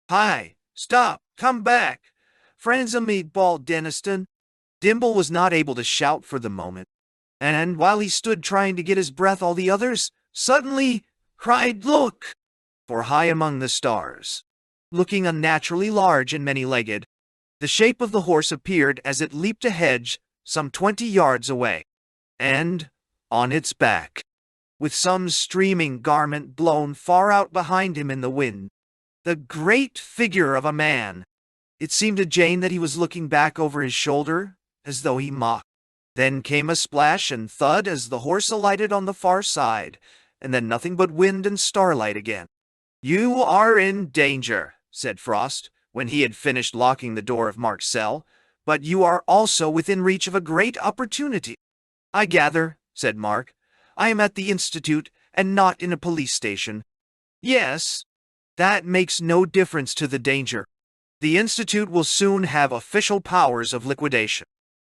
Speaker 1: "Hi! Stop! Come back! Friends of me," bawled Denniston. Dimble was not able to shout for the moment, and while he stood trying to get his breath, all the others suddenly cried, "Look!" For high among the stars, looking unnaturally large and many-legged, the shape of the horse appeared as it leaped a hedge some 20 yards away, and, on its back, with some streaming garment blown far out behind him in the wind, the great figure of a man. It seemed to Jane that he was looking back over his shoulder, as though he mocked. Then came a splash and thud as the horse alighted on the far side, and then nothing but wind and starlight again. "You are in danger," said Frost, when he had finished locking the door of Mark's cell, "but you are also within reach of a great opportunity." "I gather," said Mark. "I am at the Institute, and not in a police station." "Yes. That makes no difference to the danger. The Institute will soon have official powers of liquidation.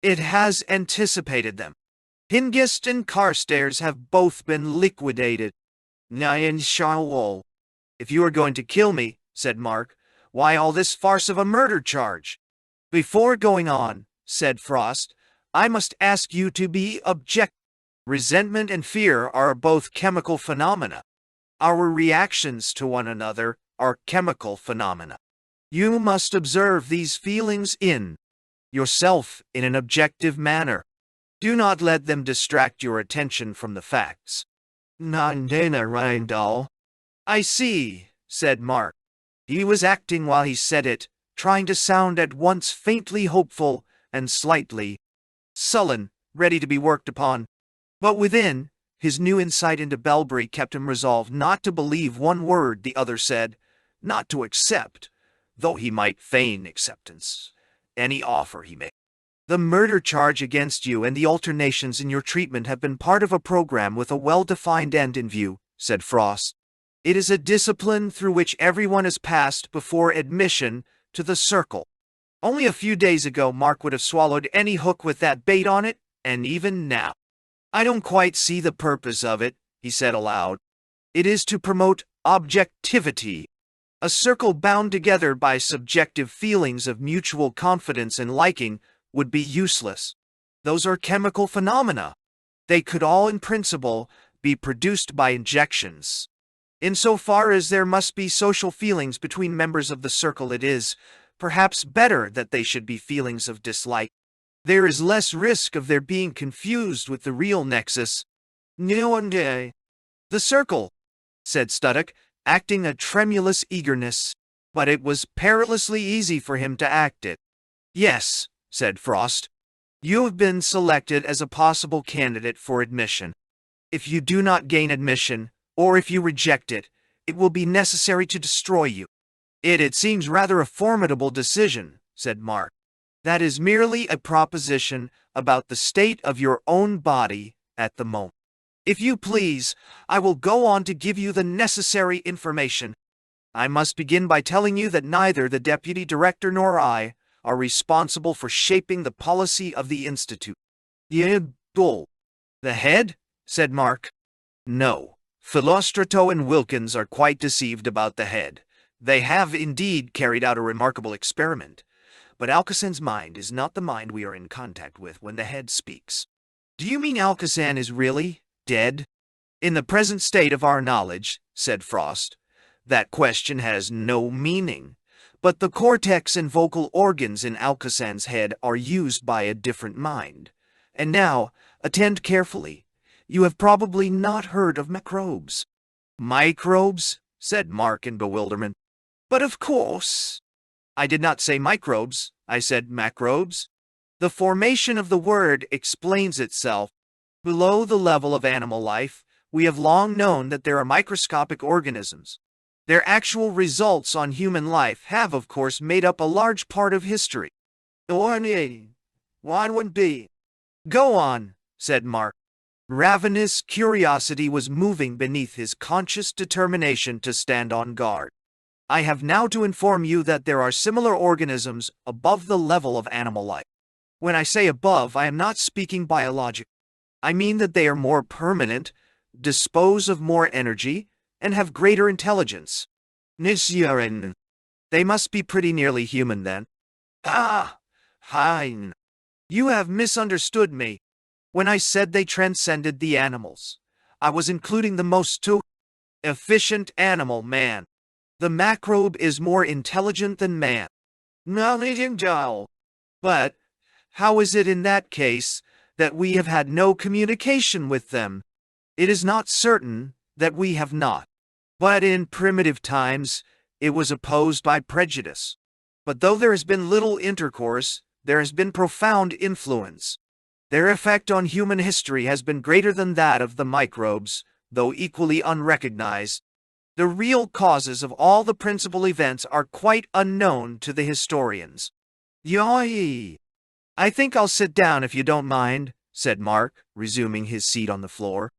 Speaker 1: It has anticipated them. Hingist and Carstairs have both been liquidated." "Nyan Shawol." "If you are going to kill me," said Mark, Why all this farce of a murder charge? Before going on, said Frost, I must ask you to be objective. Resentment and fear are both chemical phenomena. Our reactions to one another are chemical phenomena. You must observe these feelings in yourself in an objective manner. Do not let them distract your attention from the facts. Nandana Rindal. I see, said Mark. He was acting while he said it, trying to sound at once faintly hopeful and slightly sullen, ready to be worked upon. But within, his new insight into Belbury kept him resolved not to believe one word the other said, not to accept, though he might feign acceptance, any offer he made. The murder charge against you and the alternations in your treatment have been part of a program with a well-defined end in view, said Frost. It is a discipline through which everyone has passed before admission to the circle. Only a few days ago Mark would have swallowed any hook with that bait on it, and even now. I don't quite see the purpose of it, he said aloud. It is to promote objectivity. A circle bound together by subjective feelings of mutual confidence and liking would be useless. Those are chemical phenomena. They could all, in principle, be produced by injections. Insofar as there must be social feelings between members of the circle, it is, perhaps, better that they should be feelings of dislike. There is less risk of their being confused with the real nexus. The circle, said Studdock, acting a tremulous eagerness, but it was perilously easy for him to act it. Yes, said Frost. You have been selected as a possible candidate for admission. If you do not gain admission, or if you reject it, it will be necessary to destroy you. It seems rather a formidable decision, said Mark. That is merely a proposition about the state of your own body at the moment. If you please, I will go on to give you the necessary information. I must begin by telling you that neither the deputy director nor I are responsible for shaping the policy of the Institute. The head? Said Mark. No. Philostrato and Wilkins are quite deceived about the head. They have indeed carried out a remarkable experiment, but Alcosan's mind is not the mind we are in contact with when the head speaks. Do you mean Alcosan is really dead? In the present state of our knowledge, said Frost, that question has no meaning, but the cortex and vocal organs in Alcosan's head are used by a different mind. And now, attend carefully. You have probably not heard of microbes. Microbes? Said Mark in bewilderment. But of course. I did not say microbes, I said macrobes. The formation of the word explains itself. Below the level of animal life, we have long known that there are microscopic organisms. Their actual results on human life have, of course, made up a large part of history. One would be. Go on, said Mark. Ravenous curiosity was moving beneath his conscious determination to stand on guard. I have now to inform you that there are similar organisms above the level of animal life. When I say above, I am not speaking biologic. I mean that they are more permanent, dispose of more energy, and have greater intelligence. Nisyarin. They must be pretty nearly human then. Ah, hein. You have misunderstood me. When I said they transcended the animals, I was including the most efficient animal, man. The macrobe is more intelligent than man. But how is it in that case that we have had no communication with them? It is not certain that we have not. But in primitive times, it was opposed by prejudice. But though there has been little intercourse, there has been profound influence. Their effect on human history has been greater than that of the microbes, though equally unrecognized. The real causes of all the principal events are quite unknown to the historians. Yoi! I think I'll sit down if you don't mind, said Mark, resuming his seat on the floor.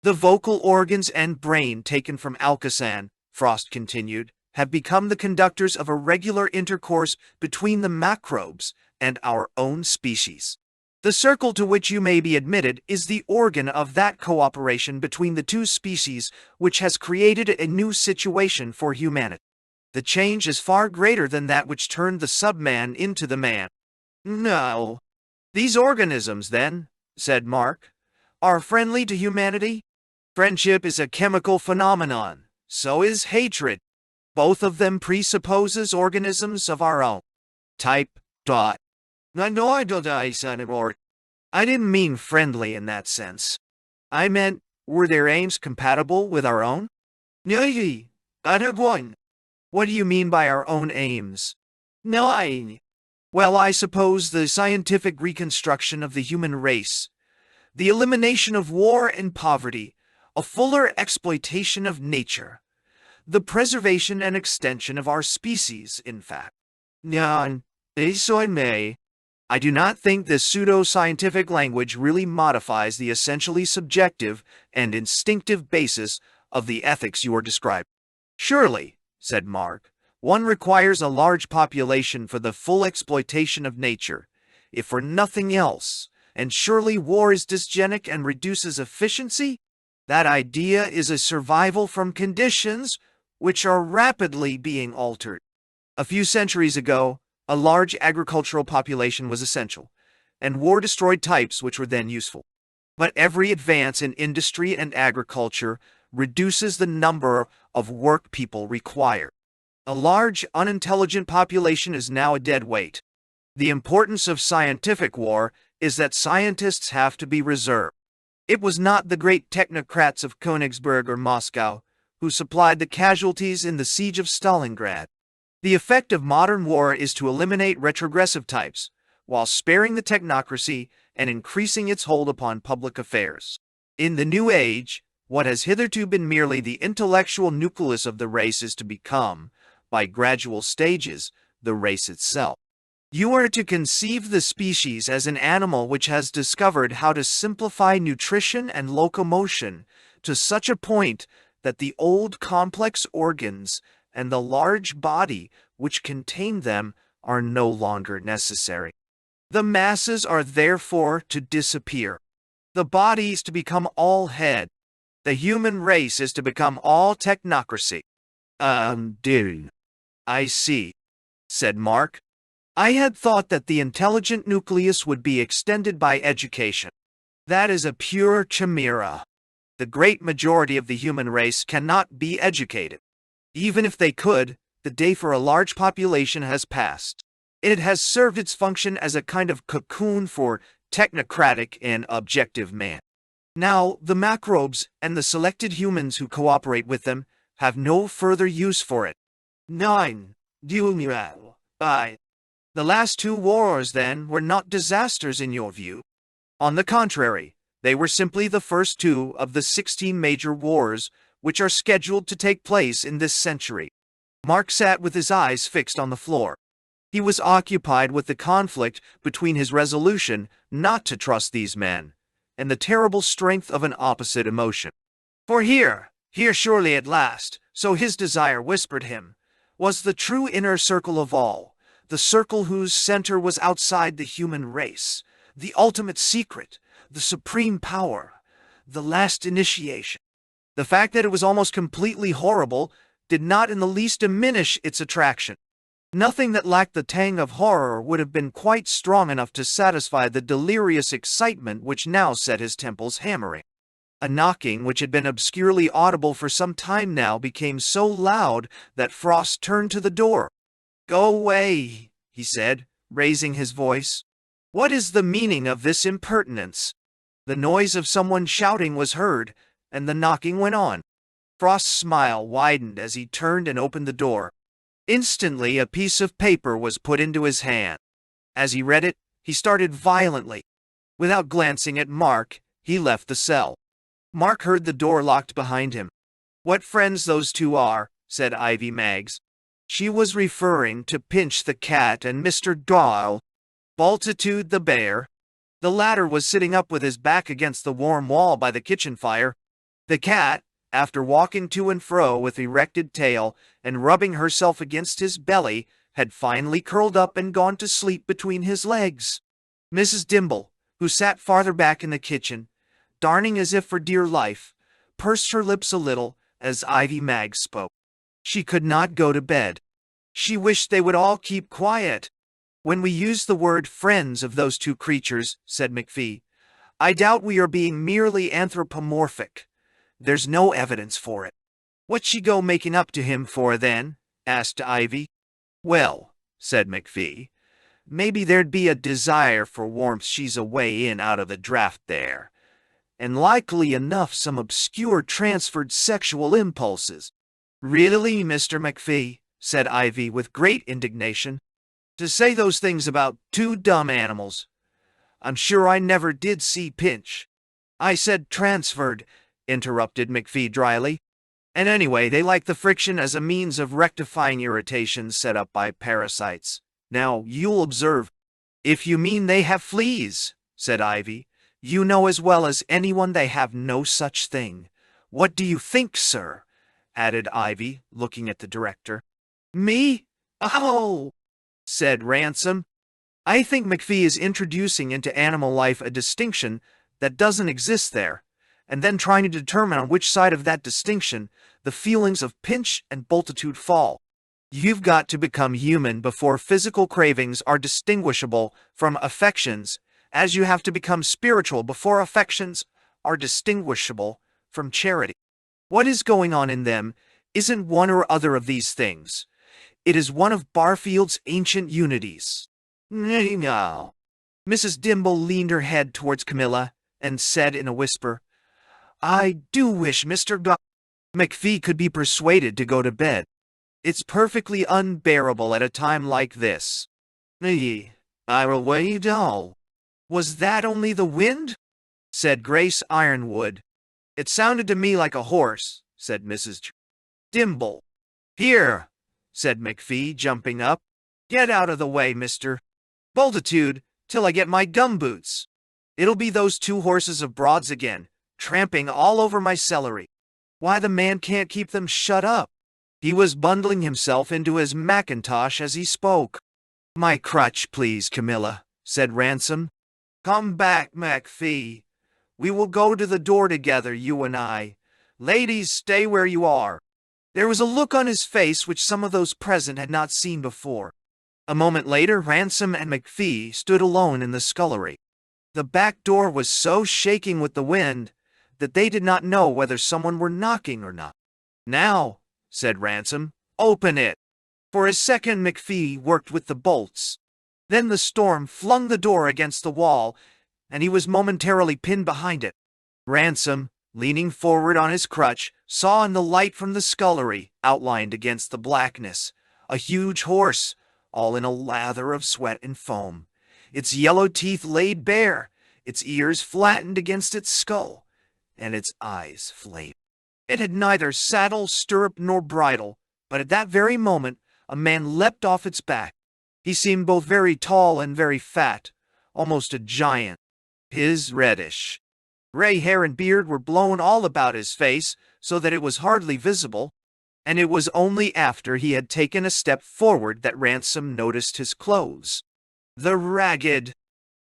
Speaker 1: The vocal organs and brain taken from Alcosan, Frost continued, have become the conductors of a regular intercourse between the macrobes and our own species. The circle to which you may be admitted is the organ of that cooperation between the two species which has created a new situation for humanity. The change is far greater than that which turned the subman into the man. No. These organisms, then, said Mark, are friendly to humanity? Friendship is a chemical phenomenon. So is hatred. Both of them presupposes organisms of our own type. Dot. No, I don't, I said it, or I didn't mean friendly in that sense. I meant, were their aims compatible with our own? No, I don't want. What do you mean by our own aims? No, well, I suppose the scientific reconstruction of the human race, the elimination of war and poverty, a fuller exploitation of nature, the preservation and extension of our species, in fact. No, so I may. I do not think this pseudo-scientific language really modifies the essentially subjective and instinctive basis of the ethics you are describing. Surely, said Mark, one requires a large population for the full exploitation of nature, if for nothing else, and surely war is dysgenic and reduces efficiency? That idea is a survival from conditions which are rapidly being altered. A few centuries ago, a large agricultural population was essential, and war destroyed types which were then useful. But every advance in industry and agriculture reduces the number of work people required. A large, unintelligent population is now a dead weight. The importance of scientific war is that scientists have to be reserved. It was not the great technocrats of Königsberg or Moscow who supplied the casualties in the siege of Stalingrad. The effect of modern war is to eliminate retrogressive types, while sparing the technocracy and increasing its hold upon public affairs. In the new age, what has hitherto been merely the intellectual nucleus of the race is to become, by gradual stages, the race itself. You are to conceive the species as an animal which has discovered how to simplify nutrition and locomotion to such a point that the old complex organs and the large body which contain them are no longer necessary. The masses are therefore to disappear. The body is to become all head. The human race is to become all technocracy. Dude. I see, said Mark. I had thought that the intelligent nucleus would be extended by education. That is a pure chimera. The great majority of the human race cannot be educated. Even if they could, the day for a large population has passed. It has served its function as a kind of cocoon for technocratic and objective man. Now, the macrobes and the selected humans who cooperate with them have no further use for it. 9. The last two wars, then, were not disasters in your view. On the contrary, they were simply the first two of the 16 major wars which are scheduled to take place in this century. Mark sat with his eyes fixed on the floor. He was occupied with the conflict between his resolution not to trust these men and the terrible strength of an opposite emotion. For here surely at last, so his desire whispered him, was the true inner circle of all, the circle whose center was outside the human race, the ultimate secret, the supreme power, the last initiation. The fact that it was almost completely horrible did not in the least diminish its attraction. Nothing that lacked the tang of horror would have been quite strong enough to satisfy the delirious excitement which now set his temples hammering. A knocking which had been obscurely audible for some time now became so loud that Frost turned to the door. "Go away," he said, raising his voice. "What is the meaning of this impertinence?" The noise of someone shouting was heard, and the knocking went on. Frost's smile widened as he turned and opened the door. Instantly a piece of paper was put into his hand. As he read it, he started violently. Without glancing at Mark, he left the cell. Mark heard the door locked behind him. "What friends those two are," said Ivy Maggs. She was referring to Pinch the cat and Mr. Doyle. Bultitude the bear. The latter was sitting up with his back against the warm wall by the kitchen fire. The cat, after walking to and fro with erected tail and rubbing herself against his belly, had finally curled up and gone to sleep between his legs. Mrs. Dimble, who sat farther back in the kitchen, darning as if for dear life, pursed her lips a little as Ivy Maggs spoke. She could not go to bed. She wished they would all keep quiet. When we use the word friends of those two creatures, said McPhee, I doubt we are being merely anthropomorphic. There's no evidence for it. What's she go making up to him for, then? Asked Ivy. Well, said McPhee, maybe there'd be a desire for warmth she's away in out of the draft there. And likely enough some obscure transferred sexual impulses. Really, Mr. McPhee, said Ivy with great indignation, to say those things about two dumb animals. I'm sure I never did see Pinch. I said transferred, interrupted McPhee dryly. And anyway, they like the friction as a means of rectifying irritations set up by parasites. Now, you'll observe. If you mean they have fleas, said Ivy, you know as well as anyone they have no such thing. What do you think, sir? Added Ivy, looking at the director. Me? Oh, said Ransom. I think McPhee is introducing into animal life a distinction that doesn't exist there, and then trying to determine on which side of that distinction the feelings of pinch and boltitude fall. You've got to become human before physical cravings are distinguishable from affections, as you have to become spiritual before affections are distinguishable from charity. What is going on in them isn't one or other of these things. It is one of Barfield's ancient unities. No. Mrs. Dimble leaned her head towards Camilla and said in a whisper, I do wish Mr. McPhee could be persuaded to go to bed. It's perfectly unbearable at a time like this. I'll wait all. Was that only the wind? Said Grace Ironwood. It sounded to me like a horse, said Mrs. Dimble. Here, said McPhee, jumping up. Get out of the way, Mr. Boltitude, till I get my gumboots. It'll be those two horses of Broad's again, tramping all over my celery. Why the man can't keep them shut up. He was bundling himself into his mackintosh as he spoke. My crutch, please, Camilla, said Ransom. Come back, McPhee. We will go to the door together, you and I. Ladies, stay where you are. There was a look on his face which some of those present had not seen before. A moment later, Ransom and McPhee stood alone in the scullery. The back door was so shaking with the wind that they did not know whether someone were knocking or not. Now, said Ransom, open it. For a second, McPhee worked with the bolts. Then the storm flung the door against the wall, and he was momentarily pinned behind it. Ransom, leaning forward on his crutch, saw in the light from the scullery, outlined against the blackness, a huge horse, all in a lather of sweat and foam, its yellow teeth laid bare, its ears flattened against its skull, and its eyes flamed. It had neither saddle, stirrup, nor bridle, but at that very moment a man leapt off its back. He seemed both very tall and very fat, almost a giant. His reddish gray hair and beard were blown all about his face so that it was hardly visible, and it was only after he had taken a step forward that Ransom noticed his clothes. The ragged,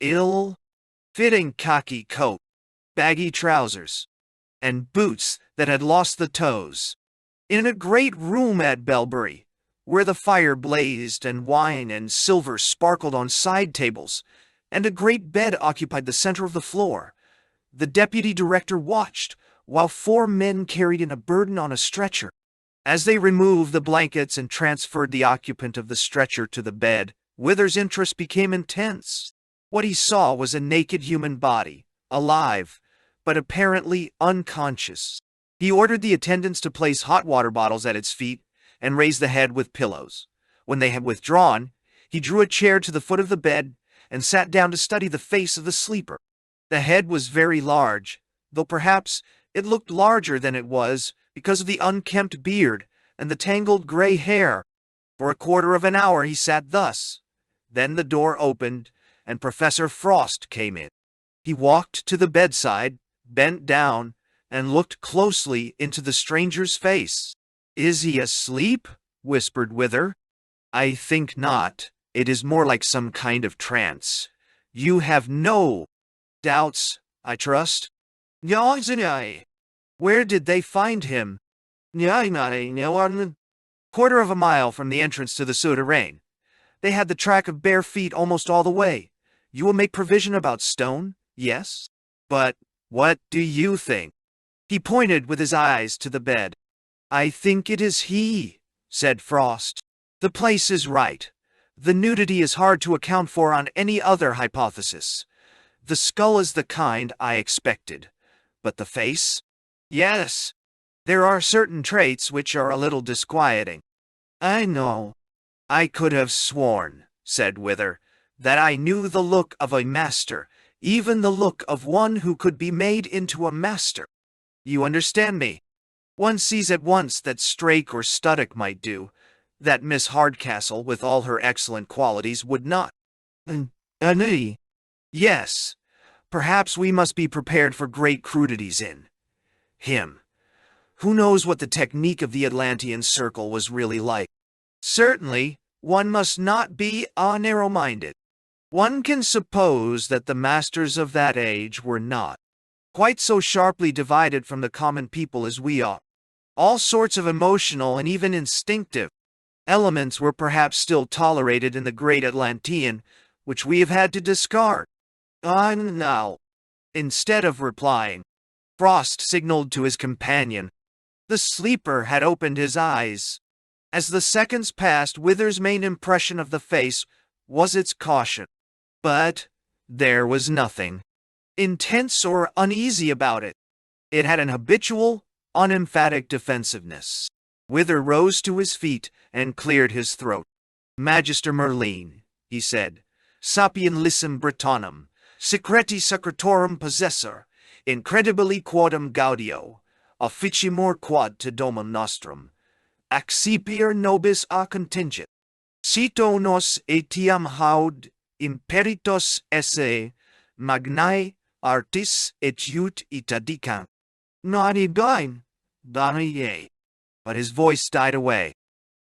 Speaker 1: ill-fitting khaki coat, baggy trousers, and boots that had lost the toes. In a great room at Belbury, where the fire blazed and wine and silver sparkled on side tables, and a great bed occupied the center of the floor, the deputy director watched while 4 men carried in a burden on a stretcher. As they removed the blankets and transferred the occupant of the stretcher to the bed, Wither's interest became intense. What he saw was a naked human body, alive, but apparently unconscious. He ordered the attendants to place hot water bottles at its feet and raise the head with pillows. When they had withdrawn, he drew a chair to the foot of the bed and sat down to study the face of the sleeper. The head was very large, though perhaps it looked larger than it was because of the unkempt beard and the tangled gray hair. For a quarter of an hour he sat thus. Then the door opened, and Professor Frost came in. He walked to the bedside, bent down, and looked closely into the stranger's face. "Is he asleep?" whispered Wither. "I think not. It is more like some kind of trance. You have no doubts, I trust?" "No, where did they find him?" quarter of a mile from the entrance to the souterrain. They had the track of bare feet almost all the way. You will make provision about stone, yes? But what do you think? He pointed with his eyes to the bed. I think it is he, said Frost. The place is right. The nudity is hard to account for on any other hypothesis. The skull is the kind I expected. But the face? Yes. There are certain traits which are a little disquieting. I know. I could have sworn, said Wither, that I knew the look of a master, even the look of one who could be made into a master. You understand me? One sees at once that Strake or Studdock might do, that Miss Hardcastle, with all her excellent qualities, would not. Yes. Perhaps we must be prepared for great crudities in him. Who knows what the technique of the Atlantean circle was really like? Certainly, one must not be narrow-minded. One can suppose that the masters of that age were not quite so sharply divided from the common people as we are. All sorts of emotional and even instinctive elements were perhaps still tolerated in the great Atlantean, which we have had to discard. Now. Instead of replying, Frost signaled to his companion. The sleeper had opened his eyes. As the seconds passed, Wither's main impression of the face was its caution. But there was nothing intense or uneasy about it. It had an habitual, unemphatic defensiveness. Wither rose to his feet and cleared his throat. Magister Merlin, he said, sapien lissum Britanum, secreti secretorum possessor, incredibili quodum gaudio, officimur quad te domum nostrum, accipier nobis a contingit. Cito nos etiam haud imperitos esse, magnae artis et ut itadicant. Naughty gain, Danae. But his voice died away.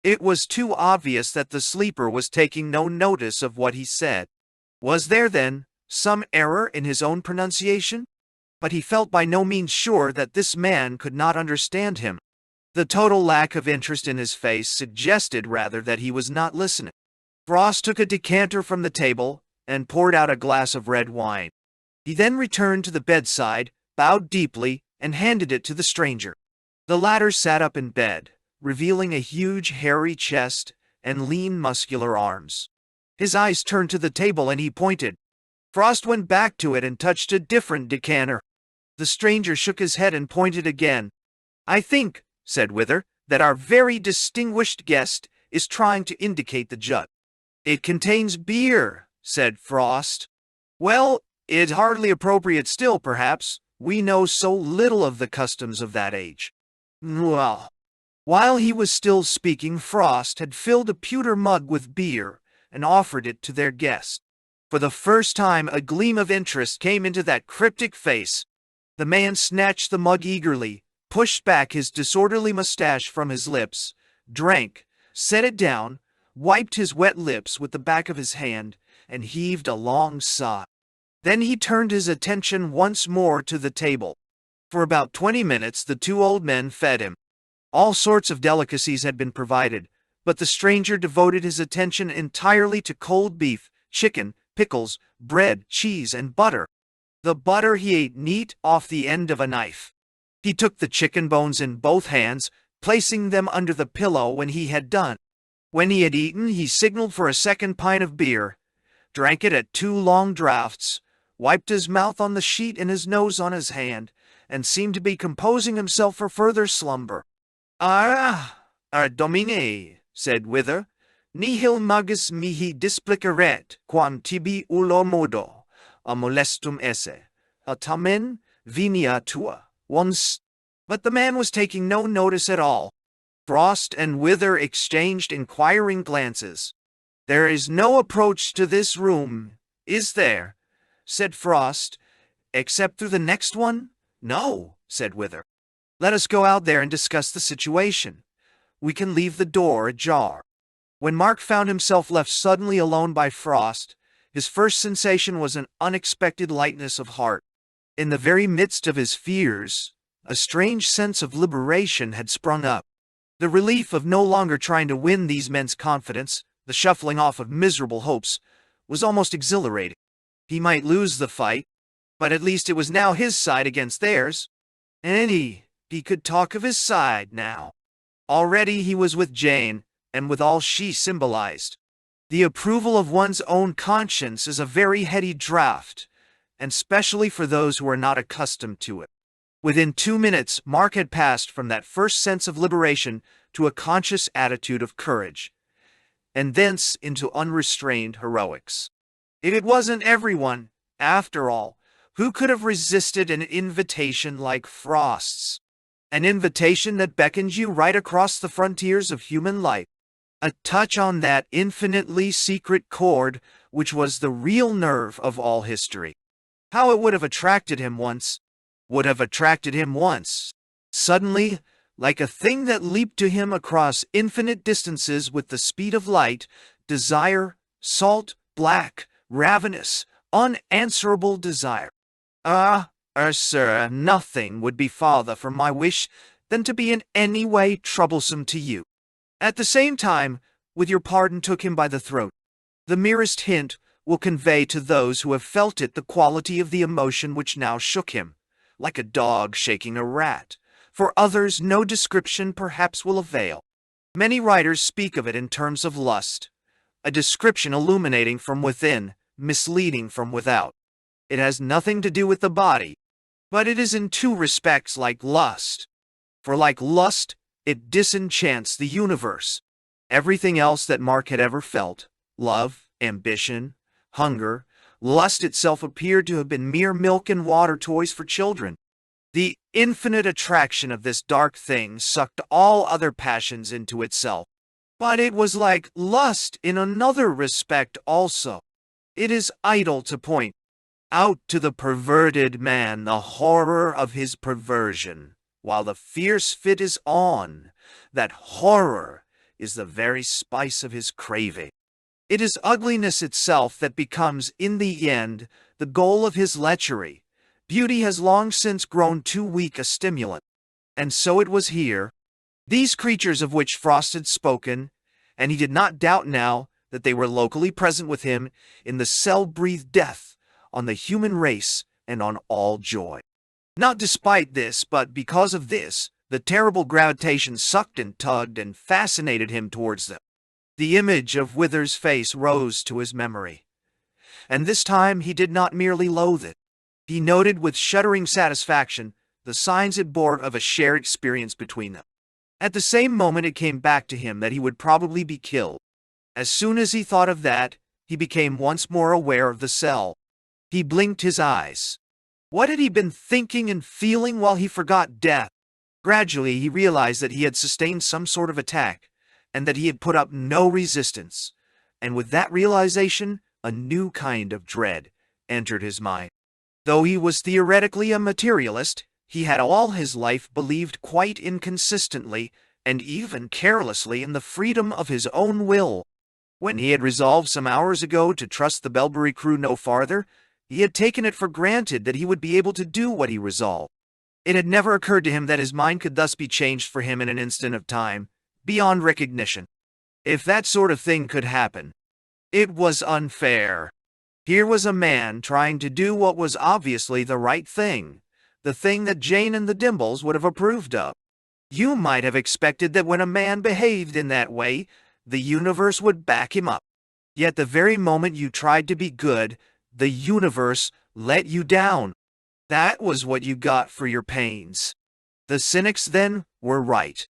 Speaker 1: It was too obvious that the sleeper was taking no notice of what he said. Was there, then, some error in his own pronunciation? But he felt by no means sure that this man could not understand him. The total lack of interest in his face suggested rather that he was not listening. Frost took a decanter from the table and poured out a glass of red wine. He then returned to the bedside, bowed deeply, and handed it to the stranger. The latter sat up in bed, revealing a huge hairy chest and lean muscular arms. His eyes turned to the table and he pointed. Frost went back to it and touched a different decanter. The stranger shook his head and pointed again. I think, said Wither, that our very distinguished guest is trying to indicate the jug. It contains beer, said Frost. Well, it's hardly appropriate still, perhaps. We know so little of the customs of that age. Well, while he was still speaking, Frost had filled a pewter mug with beer and offered it to their guest. For the first time, a gleam of interest came into that cryptic face. The man snatched the mug eagerly, pushed back his disorderly mustache from his lips, drank, set it down, wiped his wet lips with the back of his hand, and heaved a long sigh. Then he turned his attention once more to the table. For about 20 minutes the two old men fed him. All sorts of delicacies had been provided, but the stranger devoted his attention entirely to cold beef, chicken, pickles, bread, cheese, and butter. The butter he ate neat off the end of a knife. He took the chicken bones in both hands, placing them under the pillow when he had done. When he had eaten, he signaled for a second pint of beer, drank it at 2 long draughts, wiped his mouth on the sheet and his nose on his hand, and seemed to be composing himself for further slumber. Domine, said Wither, nihil magis mihi displiceret, quam tibi ulo modo, a molestum esse, a tamen venia tua, once. But the man was taking no notice at all. Frost and Wither exchanged inquiring glances. There is no approach to this room, is there? Said Frost. Except through the next one? No, said Wither. Let us go out there and discuss the situation. We can leave the door ajar. When Mark found himself left suddenly alone by Frost, his first sensation was an unexpected lightness of heart. In the very midst of his fears, a strange sense of liberation had sprung up. The relief of no longer trying to win these men's confidence, the shuffling off of miserable hopes, was almost exhilarating. He might lose the fight, but at least it was now his side against theirs. And he could talk of his side now. Already he was with Jane, and with all she symbolized. The approval of one's own conscience is a very heady draught, and especially for those who are not accustomed to it. Within 2 minutes, Mark had passed from that first sense of liberation to a conscious attitude of courage, and thence into unrestrained heroics. It wasn't everyone, after all, who could have resisted an invitation like Frost's. An invitation that beckons you right across the frontiers of human life. A touch on that infinitely secret chord which was the real nerve of all history. How it would have attracted him once. Suddenly, like a thing that leaped to him across infinite distances with the speed of light, desire, salt, black, ravenous, unanswerable desire. Sir, nothing would be farther from my wish than to be in any way troublesome to you. At the same time, with your pardon, took him by the throat. The merest hint will convey to those who have felt it the quality of the emotion which now shook him, like a dog shaking a rat. For others, no description perhaps will avail. Many writers speak of it in terms of lust, a description illuminating from within, misleading from without. It has nothing to do with the body, but it is in two respects like lust. For like lust, it disenchants the universe. Everything else that Mark had ever felt, love, ambition, hunger, lust itself appeared to have been mere milk and water toys for children. The infinite attraction of this dark thing sucked all other passions into itself. But it was like lust in another respect also. It is idle to point out to the perverted man the horror of his perversion, while the fierce fit is on. That horror is the very spice of his craving. It is ugliness itself that becomes, in the end, the goal of his lechery. Beauty has long since grown too weak a stimulant. And so it was here. These creatures of which Frost had spoken, and he did not doubt now that they were locally present with him in the cell-breathed death on the human race and on all joy. Not despite this, but because of this, the terrible gravitation sucked and tugged and fascinated him towards them. The image of Wither's face rose to his memory. And this time he did not merely loathe it. He noted with shuddering satisfaction the signs it bore of a shared experience between them. At the same moment it came back to him that he would probably be killed. As soon as he thought of that, he became once more aware of the cell. He blinked his eyes. What had he been thinking and feeling while he forgot death? Gradually he realized that he had sustained some sort of attack, and that he had put up no resistance. And with that realization, a new kind of dread entered his mind. Though he was theoretically a materialist, he had all his life believed quite inconsistently and even carelessly in the freedom of his own will. When he had resolved some hours ago to trust the Belbury crew no farther, he had taken it for granted that he would be able to do what he resolved. It had never occurred to him that his mind could thus be changed for him in an instant of time, beyond recognition. If that sort of thing could happen, it was unfair. Here was a man trying to do what was obviously the right thing, the thing that Jane and the Dimbles would have approved of. You might have expected that when a man behaved in that way, the universe would back him up. Yet the very moment you tried to be good, the universe let you down. That was what you got for your pains. The cynics, then, were right.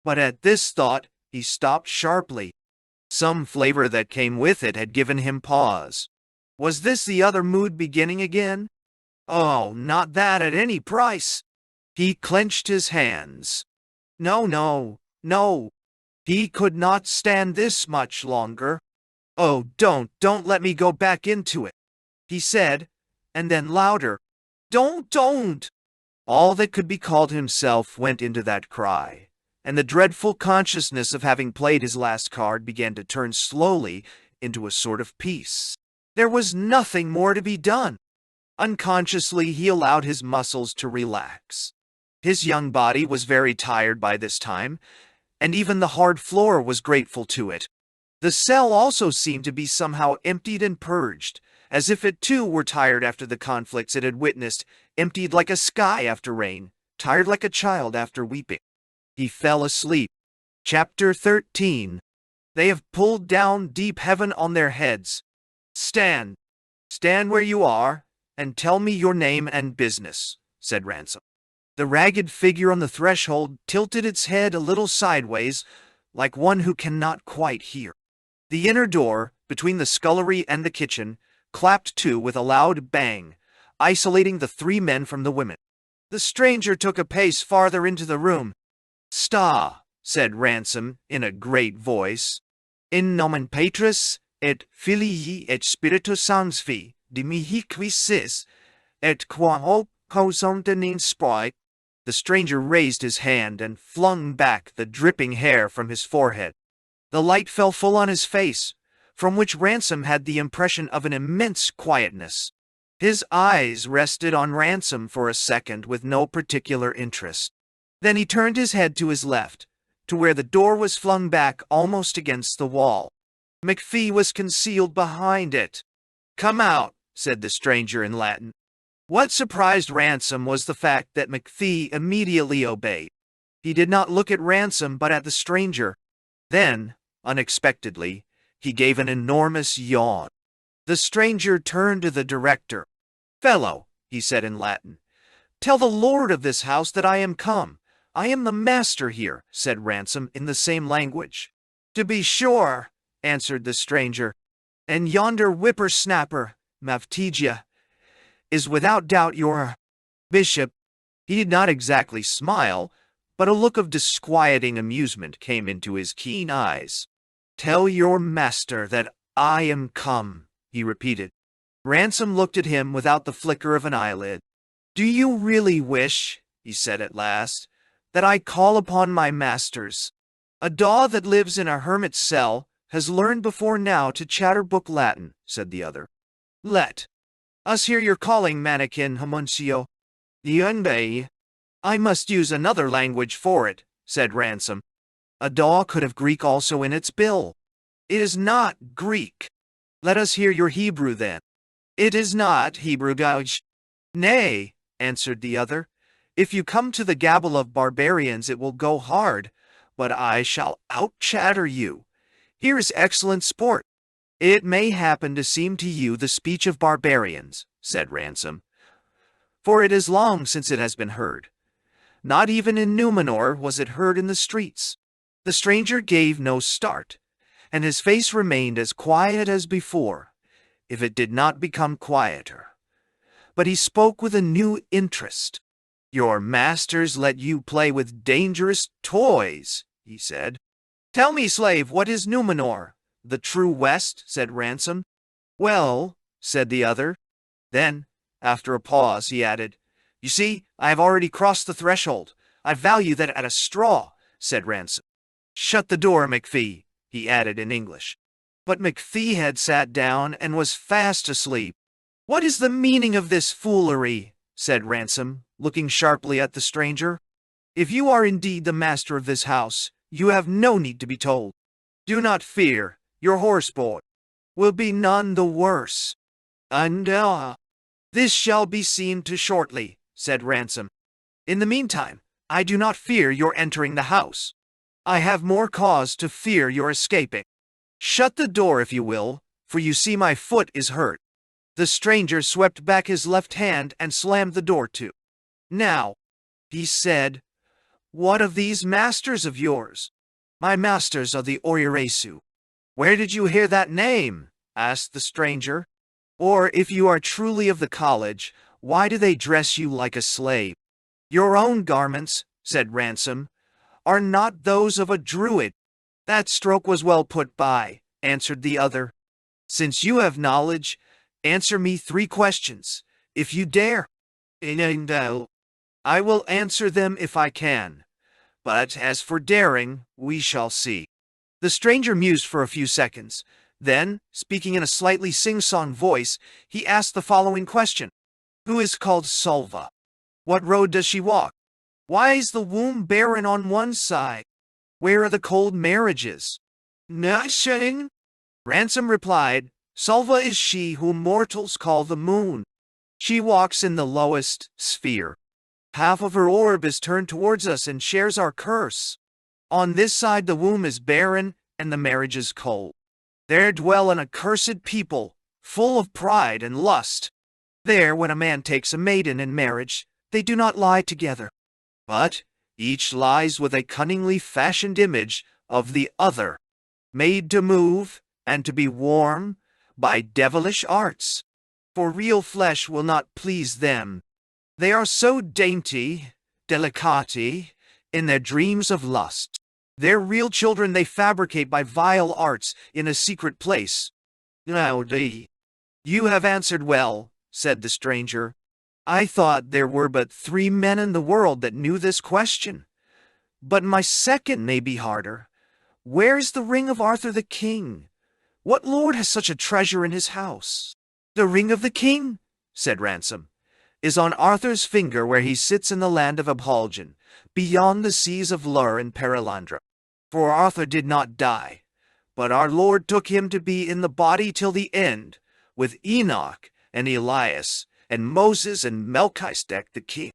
Speaker 1: But at this thought, he stopped sharply. Some flavor that came with it had given him pause. Was this the other mood beginning again? Oh, not that at any price. He clenched his hands. No, no, no. He could not stand this much longer. Oh, don't let me go back into it, he said, and then louder. Don't! All that could be called himself went into that cry, and the dreadful consciousness of having played his last card began to turn slowly into a sort of peace. There was nothing more to be done. Unconsciously, he allowed his muscles to relax. His young body was very tired by this time, and even the hard floor was grateful to it. The cell also seemed to be somehow emptied and purged, as if it too were tired after the conflicts it had witnessed, emptied like a sky after rain, tired like a child after weeping. He fell asleep. Chapter 13. They have pulled down deep heaven on their heads. Stand. Stand where you are, and tell me your name and business, said Ransom. The ragged figure on the threshold tilted its head a little sideways, like one who cannot quite hear. The inner door, between the scullery and the kitchen, clapped to with a loud bang, isolating the three men from the women. The stranger took a pace farther into the room. "Sta," said Ransom in a great voice. "In nomen Patris, et Filii et Spiritus Sancti, dimihi qui sis, et qua hoc causam sprite." The stranger raised his hand and flung back the dripping hair from his forehead. The light fell full on his face, from which Ransom had the impression of an immense quietness. His eyes rested on Ransom for a second with no particular interest. Then he turned his head to his left, to where the door was flung back almost against the wall. McPhee was concealed behind it. "Come out," said the stranger in Latin. What surprised Ransom was the fact that McPhee immediately obeyed. He did not look at Ransom but at the stranger. Then, unexpectedly, he gave an enormous yawn. The stranger turned to the director. "Fellow," he said in Latin, "tell the lord of this house that I am come. I am the master here," said Ransom in the same language. "To be sure," answered the stranger, "and yonder whipper-snapper, Mavtija, is without doubt your bishop." He did not exactly smile, but a look of disquieting amusement came into his keen eyes. "Tell your master that I am come," he repeated. Ransom looked at him without the flicker of an eyelid. "Do you really wish," he said at last, "that I call upon my masters? A daw that lives in a hermit's cell has learned before now to chatter book Latin," said the other. "Let us hear your calling, mannequin homuncio." "Yunbei." "I must use another language for it," said Ransom. "A daw could have Greek also in its bill." "It is not Greek." "Let us hear your Hebrew then." "It is not Hebrew, gauge." "Nay," answered the other, "if you come to the gabble of barbarians it will go hard, but I shall out-chatter you. Here is excellent sport." "It may happen to seem to you the speech of barbarians," said Ransom, "for it is long since it has been heard. Not even in Numenor was it heard in the streets." The stranger gave no start, and his face remained as quiet as before, if it did not become quieter. But he spoke with a new interest. "Your masters let you play with dangerous toys," he said. "Tell me, slave, what is Numenor?" "The true West," said Ransom. "Well," said the other. Then, after a pause, he added, "You see, I have already crossed the threshold. I value that at a straw," said Ransom. "Shut the door, McPhee," he added in English. But McPhee had sat down and was fast asleep. "What is the meaning of this foolery?" said Ransom, looking sharply at the stranger. "If you are indeed the master of this house, you have no need to be told. Do not fear, your horseboy will be none the worse." "And this shall be seen to shortly," said Ransom. "In the meantime, I do not fear your entering the house. I have more cause to fear your escaping. Shut the door if you will, for you see my foot is hurt." The stranger swept back his left hand and slammed the door to. "Now," he said, "what of these masters of yours?" "My masters are the Oriresu." "Where did you hear that name?" asked the stranger. "Or, if you are truly of the college, why do they dress you like a slave?" "Your own garments," said Ransom, "are not those of a druid." "That stroke was well put by," answered the other. "Since you have knowledge, answer me 3 questions, if you dare." "I will answer them if I can, but as for daring, we shall see." The stranger mused for a few seconds. Then, speaking in a slightly sing-song voice, he asked the following question. "Who is called Sulva? What road does she walk? Why is the womb barren on one side? Where are the cold marriages? Nothing. Ransom replied, Salva is she whom mortals call the moon. She walks in the lowest sphere. Half of her orb is turned towards us and shares our curse. On this side the womb is barren and the marriage is cold. There dwell an accursed people, full of pride and lust. There, when a man takes a maiden in marriage, they do not lie together, but each lies with a cunningly fashioned image of the other, made to move and to be warm by devilish arts. For real flesh will not please them. They are so dainty, delicate, in their dreams of lust. Their real children they fabricate by vile arts in a secret place. Howdy. You have answered well, said the stranger. I thought there were but 3 men in the world that knew this question. But my second may be harder. Where is the ring of Arthur the king? What lord has such a treasure in his house? The ring of the king, said Ransom, is on Arthur's finger where he sits in the land of Abhaljan, beyond the seas of Lur and Perilandra. For Arthur did not die, but our Lord took him to be in the body till the end, with Enoch and Elias, and Moses and Melchizedek the king.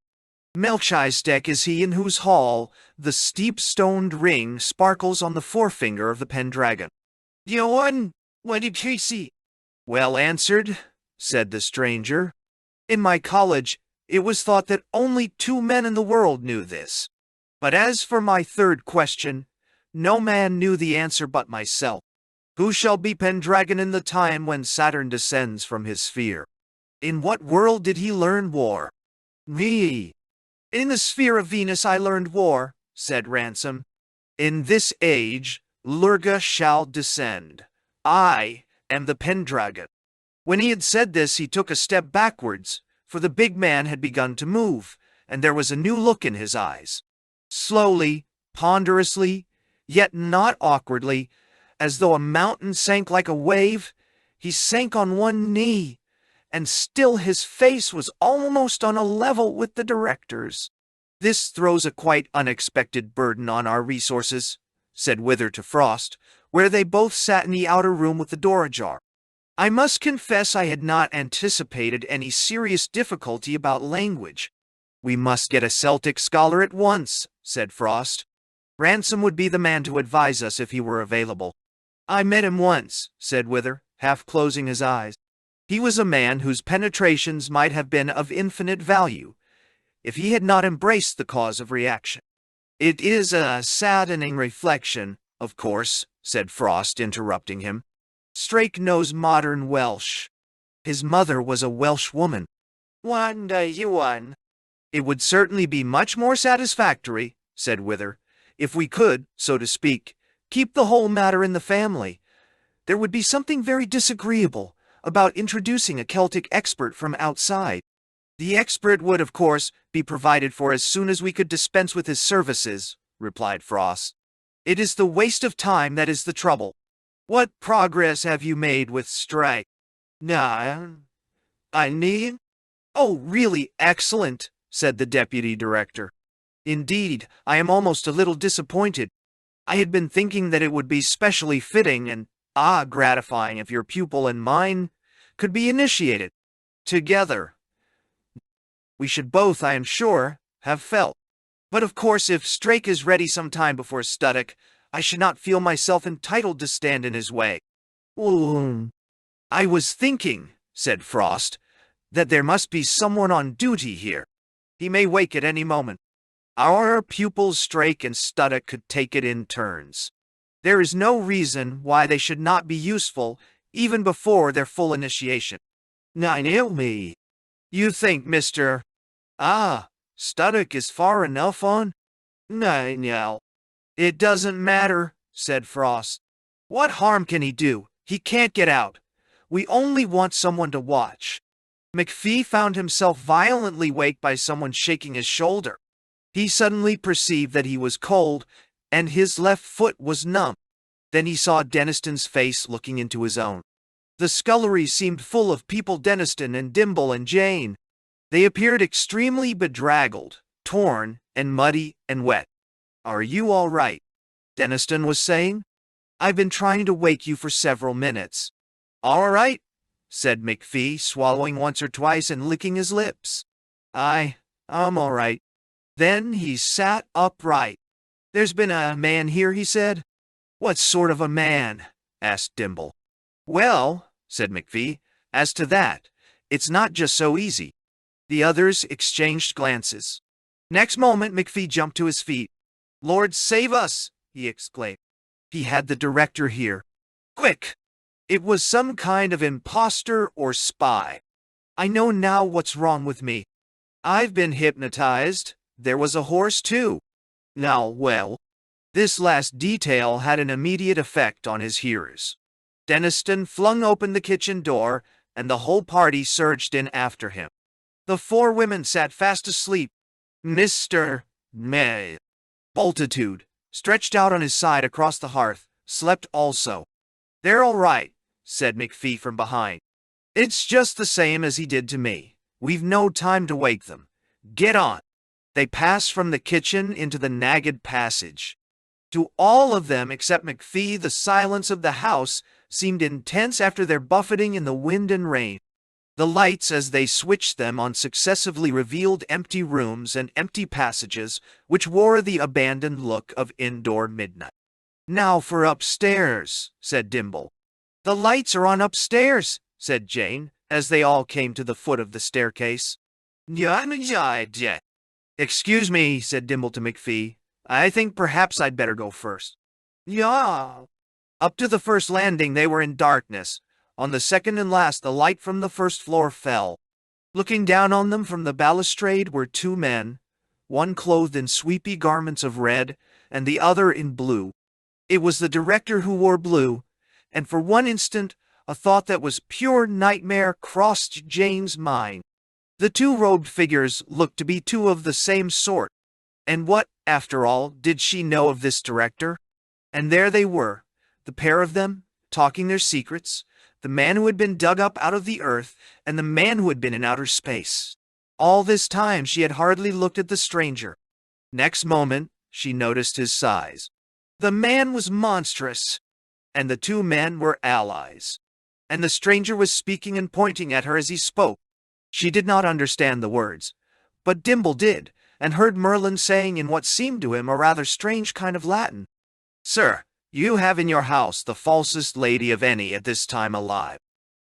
Speaker 1: Melchizedek is he in whose hall the steep-stoned ring sparkles on the forefinger of the Pendragon. What did he see? Well answered, said the stranger. In my college, it was thought that only 2 men in the world knew this. But as for my third question, no man knew the answer but myself. Who shall be Pendragon in the time when Saturn descends from his sphere? In what world did he learn war? Me. In the sphere of Venus I learned war, said Ransom. In this age, Lurga shall descend. I am the Pendragon. When he had said this, he took a step backwards, for the big man had begun to move, and there was a new look in his eyes. Slowly, ponderously, yet not awkwardly, as though a mountain sank like a wave, he sank on one knee, and still his face was almost on a level with the director's. This throws a quite unexpected burden on our resources, said Wither to Frost, where they both sat in the outer room with the door ajar. I must confess I had not anticipated any serious difficulty about language. We must get a Celtic scholar at once, said Frost. Ransom would be the man to advise us if he were available. I met him once, said Wither, half closing his eyes. He was a man whose penetrations might have been of infinite value, if he had not embraced the cause of reaction. It is a saddening reflection, of course, said Frost, interrupting him. Strake knows modern Welsh. His mother was a Welsh woman. It would certainly be much more satisfactory, said Wither, if we could, so to speak, keep the whole matter in the family. There would be something very disagreeable about introducing a Celtic expert from outside. The expert would, of course, be provided for as soon as we could dispense with his services, replied Frost. It is the waste of time that is the trouble. What progress have you made with Strike? I need? Oh, really excellent, said the deputy director. Indeed, I am almost a little disappointed. I had been thinking that it would be specially fitting and, gratifying if your pupil and mine could be initiated together. We should both, I am sure, have felt. But of course, if Strake is ready some time before Studdock, I should not feel myself entitled to stand in his way. I was thinking, said Frost, that there must be someone on duty here. He may wake at any moment. Our pupils Strake and Studdock could take it in turns. There is no reason why they should not be useful even before their full initiation. Me. You think, Mr. Studdock is far enough on? No. It doesn't matter, said Frost. What harm can he do? He can't get out. We only want someone to watch. McPhee found himself violently waked by someone shaking his shoulder. He suddenly perceived that he was cold, and his left foot was numb. Then he saw Deniston's face looking into his own. The scullery seemed full of people, Deniston and Dimble and Jane. They appeared extremely bedraggled, torn, and muddy and wet. Are you all right? Deniston was saying. "I've been trying to wake you for several minutes." "All right," said McPhee, swallowing once or twice and licking his lips. I'm all right." Then he sat upright. "There's been a man here," he said. "What sort of a man?" asked Dimble. "Well," said McPhee, "as to that, it's not just so easy." The others exchanged glances. Next moment, McPhee jumped to his feet. "Lord save us!" he exclaimed. "He had the director here. Quick! It was some kind of imposter or spy. I know now what's wrong with me. I've been hypnotized. There was a horse, too." Now, well, this last detail had an immediate effect on his hearers. Deniston flung open the kitchen door, and the whole party surged in after him. The four women sat fast asleep. Mr. May Bultitude, stretched out on his side across the hearth, slept also. "They're all right," said McPhee from behind. "It's just the same as he did to me. We've no time to wake them. Get on." They passed from the kitchen into the nagged passage. To all of them except McPhee, the silence of the house seemed intense after their buffeting in the wind and rain. The lights, as they switched them on, successively revealed empty rooms and empty passages, which wore the abandoned look of indoor midnight. "Now for upstairs," said Dimble. "The lights are on upstairs," said Jane, as they all came to the foot of the staircase. "Excuse me," said Dimble to McPhee. "I think perhaps I'd better go first." "Yeah." Up to the first landing they were in darkness. On the second and last the light from the first floor fell. Looking down on them from the balustrade were two men, one clothed in sweepy garments of red, and the other in blue. It was the director who wore blue, and for one instant a thought that was pure nightmare crossed Jane's mind. The two robed figures looked to be two of the same sort. And what, after all, did she know of this director? And there they were, the pair of them, talking their secrets, the man who had been dug up out of the earth, and the man who had been in outer space. All this time she had hardly looked at the stranger. Next moment she noticed his size. The man was monstrous, and the two men were allies. And the stranger was speaking and pointing at her as he spoke. She did not understand the words, but Dimble did, and heard Merlin saying in what seemed to him a rather strange kind of Latin, "Sir, you have in your house the falsest lady of any at this time alive."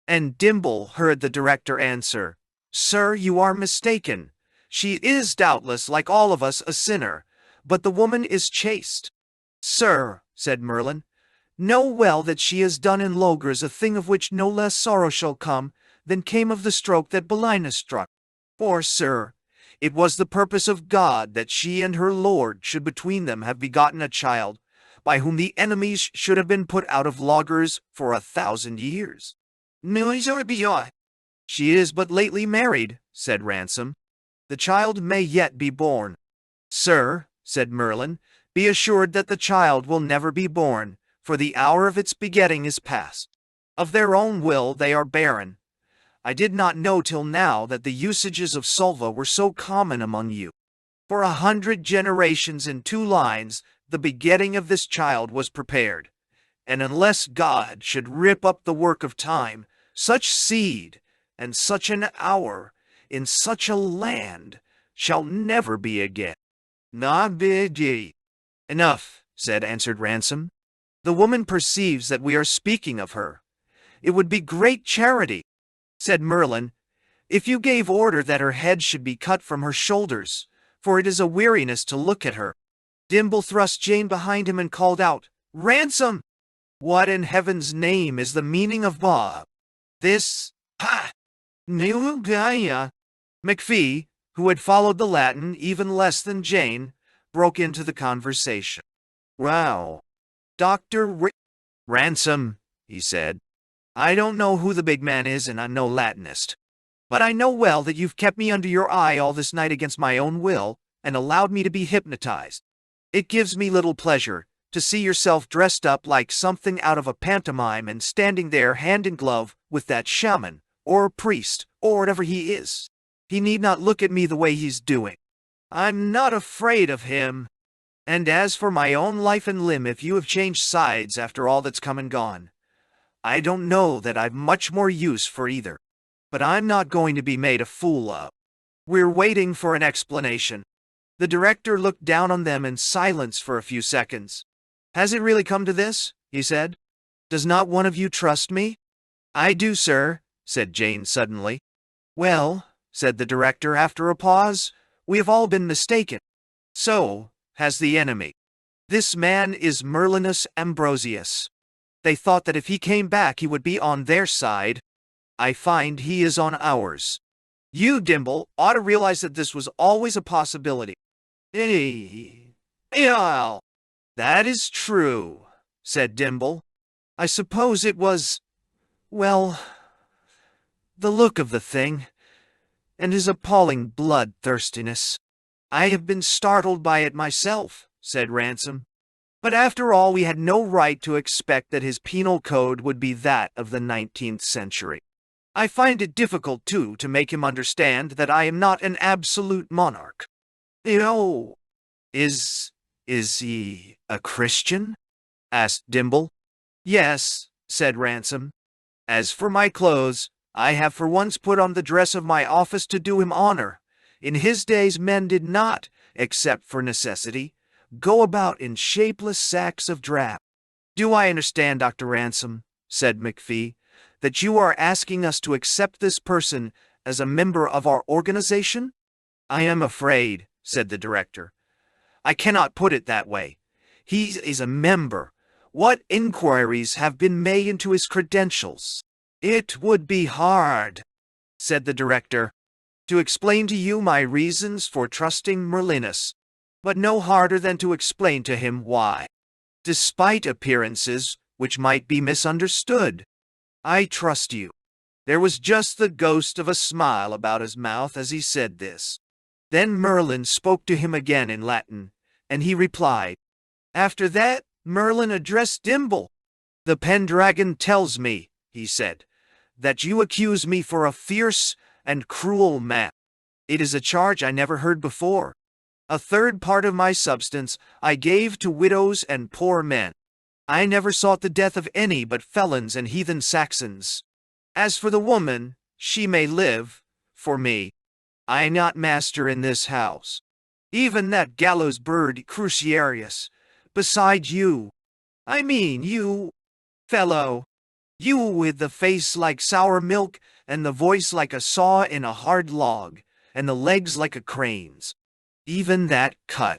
Speaker 1: And Dimble heard the director answer, "Sir, you are mistaken. She is doubtless, like all of us, a sinner, but the woman is chaste." "Sir," said Merlin, "know well that she has done in Logres a thing of which no less sorrow shall come than came of the stroke that Belinas struck. For, sir, it was the purpose of God that she and her lord should between them have begotten a child, by whom the enemies should have been put out of Logres for 1,000 years. She is but lately married," said Ransom. "The child may yet be born." "Sir," said Merlin, "be assured that the child will never be born, for the hour of its begetting is past. Of their own will they are barren. I did not know till now that the usages of Sulva were so common among you. For 100 generations in 2 lines the begetting of this child was prepared, and unless God should rip up the work of time, such seed and such an hour in such a land shall never be again." "Enough," answered Ransom. "The woman perceives that we are speaking of her. It would be great charity," said Merlin, "if you gave order that her head should be cut from her shoulders, for it is a weariness to look at her." Dimble thrust Jane behind him and called out, "Ransom! What in heaven's name is the meaning of Bob? This, new Gaia?" McPhee, who had followed the Latin even less than Jane, broke into the conversation. "Wow, Dr. Ransom," he said. "I don't know who the big man is, and I'm no Latinist. But I know well that you've kept me under your eye all this night against my own will, and allowed me to be hypnotized. It gives me little pleasure to see yourself dressed up like something out of a pantomime and standing there hand in glove with that shaman, or priest, or whatever he is. He need not look at me the way he's doing. I'm not afraid of him." And as for my own life and limb, if you have changed sides after all that's come and gone, I don't know that I've much more use for either. But I'm not going to be made a fool of. We're waiting for an explanation. The director looked down on them in silence for a few seconds. Has it really come to this? He said. Does not one of you trust me? I do, sir, said Jane suddenly. Well, said the director after a pause, we have all been mistaken. So has the enemy. This man is Merlinus Ambrosius. They thought that if he came back he would be on their side. I find he is on ours. You, Dimble, ought to realize that this was always a possibility. Well, that is true, said Dimble. I suppose it was, well, the look of the thing, and his appalling bloodthirstiness. I have been startled by it myself, said Ransom. But after all, we had no right to expect that his penal code would be that of the 19th century. I find it difficult, too, to make him understand that I am not an absolute monarch. Is he a Christian? Asked Dimble. Yes, said Ransom. As for my clothes, I have for once put on the dress of my office to do him honor. In his days men did not, except for necessity, go about in shapeless sacks of drab. Do I understand, Dr. Ransom, said McPhee, that you are asking us to accept this person as a member of our organization? I am afraid, said the director. I cannot put it that way. He is a member. What inquiries have been made into his credentials? It would be hard, said the director, to explain to you my reasons for trusting Merlinus, but no harder than to explain to him why, despite appearances which might be misunderstood. I trust you. There was just the ghost of a smile about his mouth as he said this. Then Merlin spoke to him again in Latin, and he replied. After that, Merlin addressed Dimble. The Pendragon tells me, he said, that you accuse me for a fierce and cruel man. It is a charge I never heard before. A third part of my substance I gave to widows and poor men. I never sought the death of any but felons and heathen Saxons. As for the woman, she may live, for me. I am not master in this house. Even that gallows bird Cruciarius, beside you. I mean you, fellow. You with the face like sour milk, and the voice like a saw in a hard log, and the legs like a crane's. Even that cut.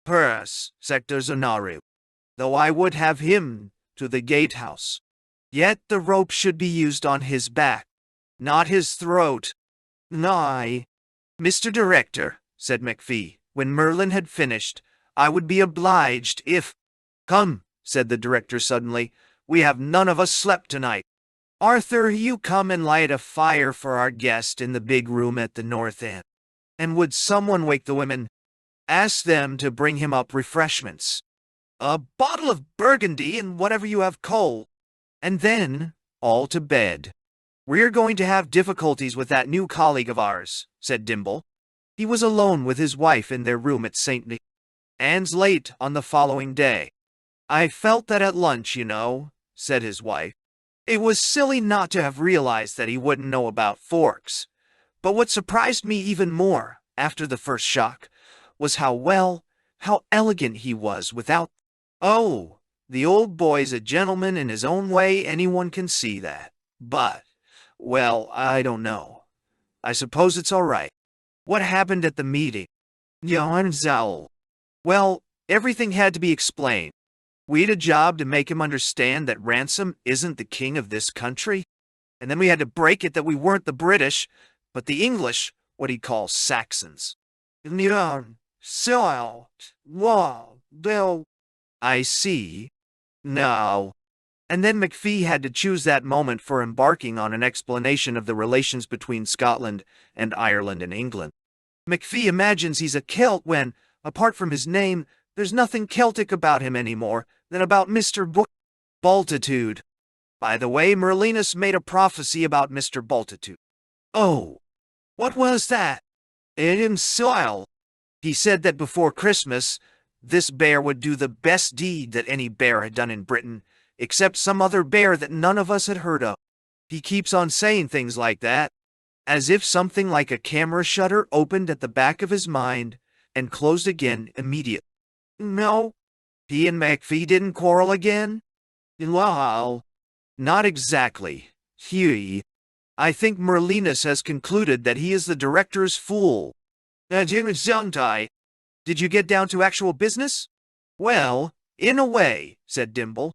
Speaker 1: Purus, sector zonaru. Though I would have him to the gatehouse. Yet the rope should be used on his back, not his throat. Nay, Mr. Director, said McPhee, when Merlin had finished, I would be obliged if— Come, said the director suddenly, we have none of us slept tonight. Arthur, you come and light a fire for our guest in the big room at the north end. And would someone wake the women? Ask them to bring him up refreshments. A bottle of Burgundy and whatever you have cold. And then, all to bed. We're going to have difficulties with that new colleague of ours, said Dimble. He was alone with his wife in their room at St. Anne's late on the following day. I felt that at lunch, you know, said his wife. It was silly not to have realized that he wouldn't know about forks. But what surprised me even more, after the first shock, was how elegant he was without— Oh, the old boy's a gentleman in his own way, anyone can see that. But, well, I don't know. I suppose it's all right. What happened at the meeting? Well, everything had to be explained. We'd a job to make him understand that Ransom isn't the king of this country. And then we had to break it that we weren't the British, but the English, what he calls Saxons. I see. No. And then McPhee had to choose that moment for embarking on an explanation of the relations between Scotland and Ireland and England. McPhee imagines he's a Celt when, apart from his name, there's nothing Celtic about him any more than about Mr. Bultitude. By the way, Merlinus made a prophecy about Mr. Bultitude. Oh, what was that? In himself. He said that before Christmas, This bear would do the best deed that any bear had done in Britain, except some other bear that none of us had heard of. He keeps on saying things like that, as if something like a camera shutter opened at the back of his mind and closed again immediately. No, he and McPhee didn't quarrel again? Well, not exactly. I think Merlinus has concluded that he is the director's fool. Did you get down to actual business? Well, in a way, said Dimble.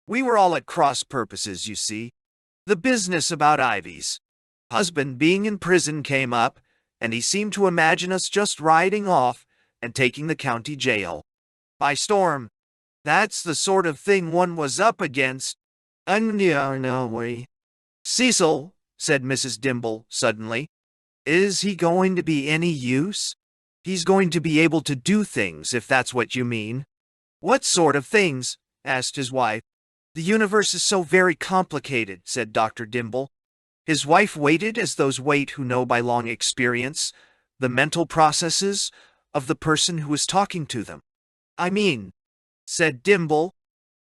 Speaker 1: We were all at cross purposes, you see. The business about Ivy's husband being in prison came up, and he seemed to imagine us just riding off and taking the county jail by storm. That's the sort of thing one was up against. Cecil, said Mrs. Dimble suddenly, is he going to be any use? He's going to be able to do things, if that's what you mean. What sort of things? Asked his wife. The universe is so very complicated, said Dr. Dimble. His wife waited as those wait who know by long experience the mental processes of the person who is talking to them. I mean, said Dimble,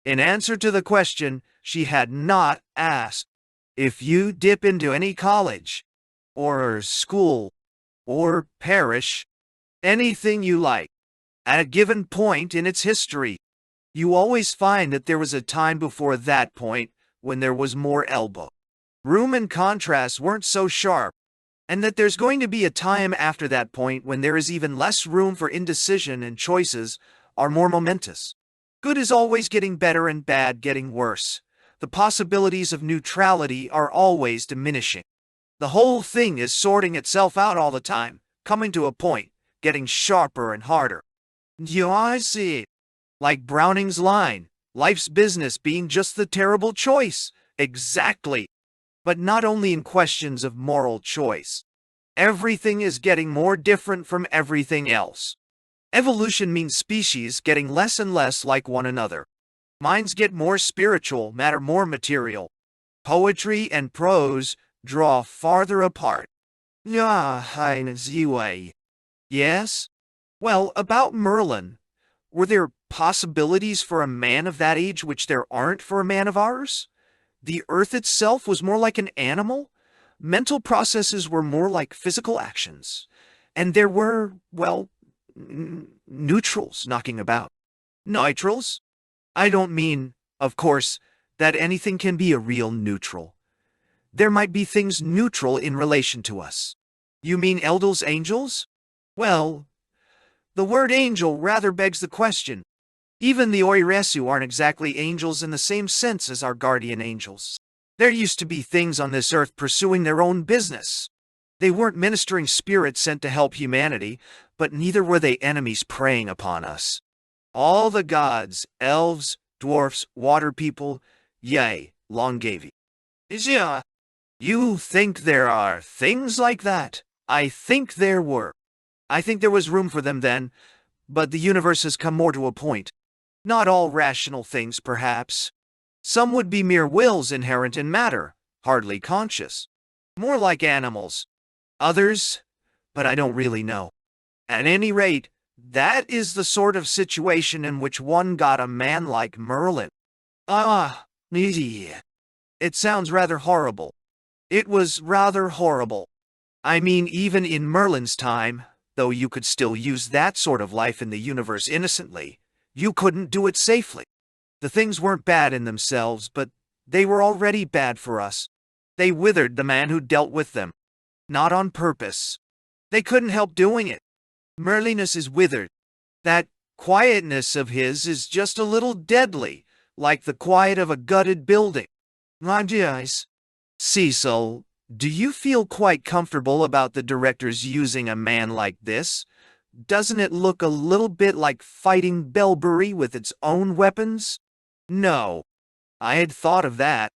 Speaker 1: in answer to the question she had not asked, if you dip into any college, or school, or parish, anything you like, at a given point in its history, you always find that there was a time before that point when there was more elbow room and contrast weren't so sharp, and that there's going to be a time after that point when there is even less room for indecision and choices are more momentous. Good is always getting better and bad getting worse. The possibilities of neutrality are always diminishing. The whole thing is sorting itself out all the time, coming to a point, getting sharper and harder. I see. Like Browning's line, life's business being just the terrible choice. Exactly. But not only in questions of moral choice. Everything is getting more different from everything else. Evolution means species getting less and less like one another. Minds get more spiritual, matter more material. Poetry and prose draw farther apart. Yes? Well, about Merlin, were there possibilities for a man of that age which there aren't for a man of ours? The earth itself was more like an animal? Mental processes were more like physical actions. And there were, well, neutrals knocking about. Neutrals? I don't mean, of course, that anything can be a real neutral. There might be things neutral in relation to us. You mean Eldil's angels? Well, the word angel rather begs the question. Even the Oiresu aren't exactly angels in the same sense as our guardian angels. There used to be things on this earth pursuing their own business. They weren't ministering spirits sent to help humanity, but neither were they enemies preying upon us. All the gods, elves, dwarfs, water people, yea, Longavi. Yeah. You think there are things like that? I think there were. I think there was room for them then, but the universe has come more to a point. Not all rational things, perhaps. Some would be mere wills inherent in matter, hardly conscious. More like animals. Others, but I don't really know. At any rate, that is the sort of situation in which one got a man like Merlin. It sounds rather horrible. It was rather horrible. I mean, even in Merlin's time, though you could still use that sort of life in the universe innocently, you couldn't do it safely. The things weren't bad in themselves, but they were already bad for us. They withered the man who dealt with them. Not on purpose. They couldn't help doing it. Merlinus is withered. That quietness of his is just a little deadly, like the quiet of a gutted building. Cecil, do you feel quite comfortable about the directors using a man like this? Doesn't it look a little bit like fighting Belbury with its own weapons? No. I had thought of that.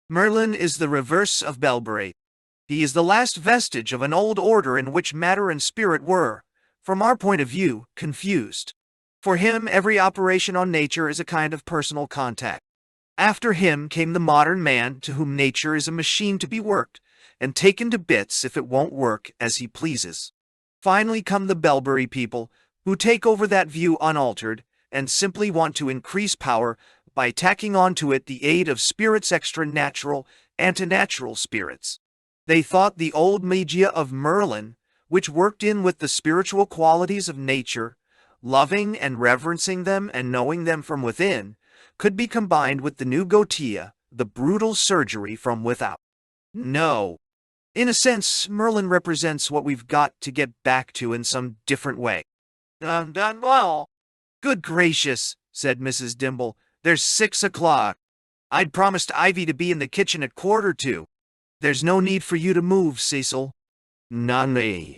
Speaker 1: Merlin is the reverse of Belbury. He is the last vestige of an old order in which matter and spirit were, from our point of view, confused. For him, every operation on nature is a kind of personal contact. After him came the modern man, to whom nature is a machine to be worked, and taken to bits if it won't work as he pleases. Finally come the Belbury people, who take over that view unaltered, and simply want to increase power by tacking onto it the aid of spirits extra-natural, antinatural spirits. They thought the old magia of Merlin, which worked in with the spiritual qualities of nature, loving and reverencing them and knowing them from within, could be combined with the new Gotia, the brutal surgery from without. No. In a sense, Merlin represents what we've got to get back to in some different way. Done well. Good gracious, said Mrs. Dimble. There's 6 o'clock. I'd promised Ivy to be in the kitchen at 1:45. There's no need for you to move, Cecil. None.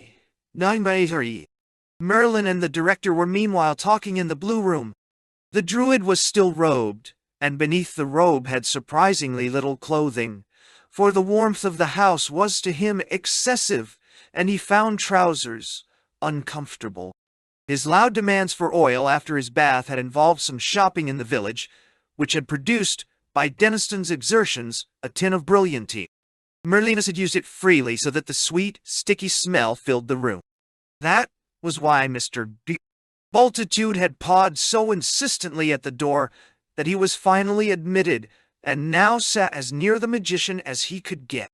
Speaker 1: Merlin and the director were meanwhile talking in the blue room. The druid was still robed, and beneath the robe had surprisingly little clothing, for the warmth of the house was to him excessive, and he found trousers uncomfortable. His loud demands for oil after his bath had involved some shopping in the village, which had produced, by Deniston's exertions, a tin of brilliantine. Merlinus had used it freely so that the sweet, sticky smell filled the room. That was why Mr. Bultitude had pawed so insistently at the door that he was finally admitted, and now sat as near the magician as he could get.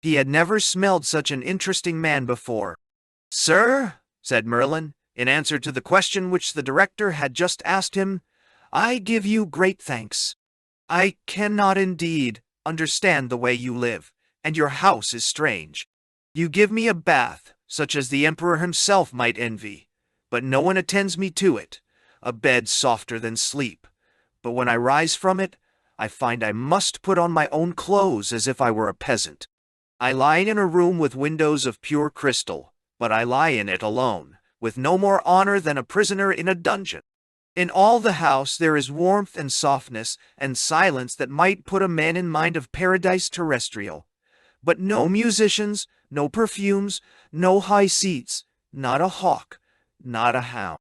Speaker 1: He had never smelled such an interesting man before. "Sir," said Merlin, in answer to the question which the director had just asked him, "I give you great thanks. I cannot indeed understand the way you live, and your house is strange. You give me a bath, such as the emperor himself might envy, but no one attends me to it, a bed softer than sleep. But when I rise from it, I find I must put on my own clothes as if I were a peasant. I lie in a room with windows of pure crystal, but I lie in it alone, with no more honor than a prisoner in a dungeon. In all the house there is warmth and softness and silence that might put a man in mind of paradise terrestrial. But no musicians, no perfumes, no high seats, not a hawk, not a hound.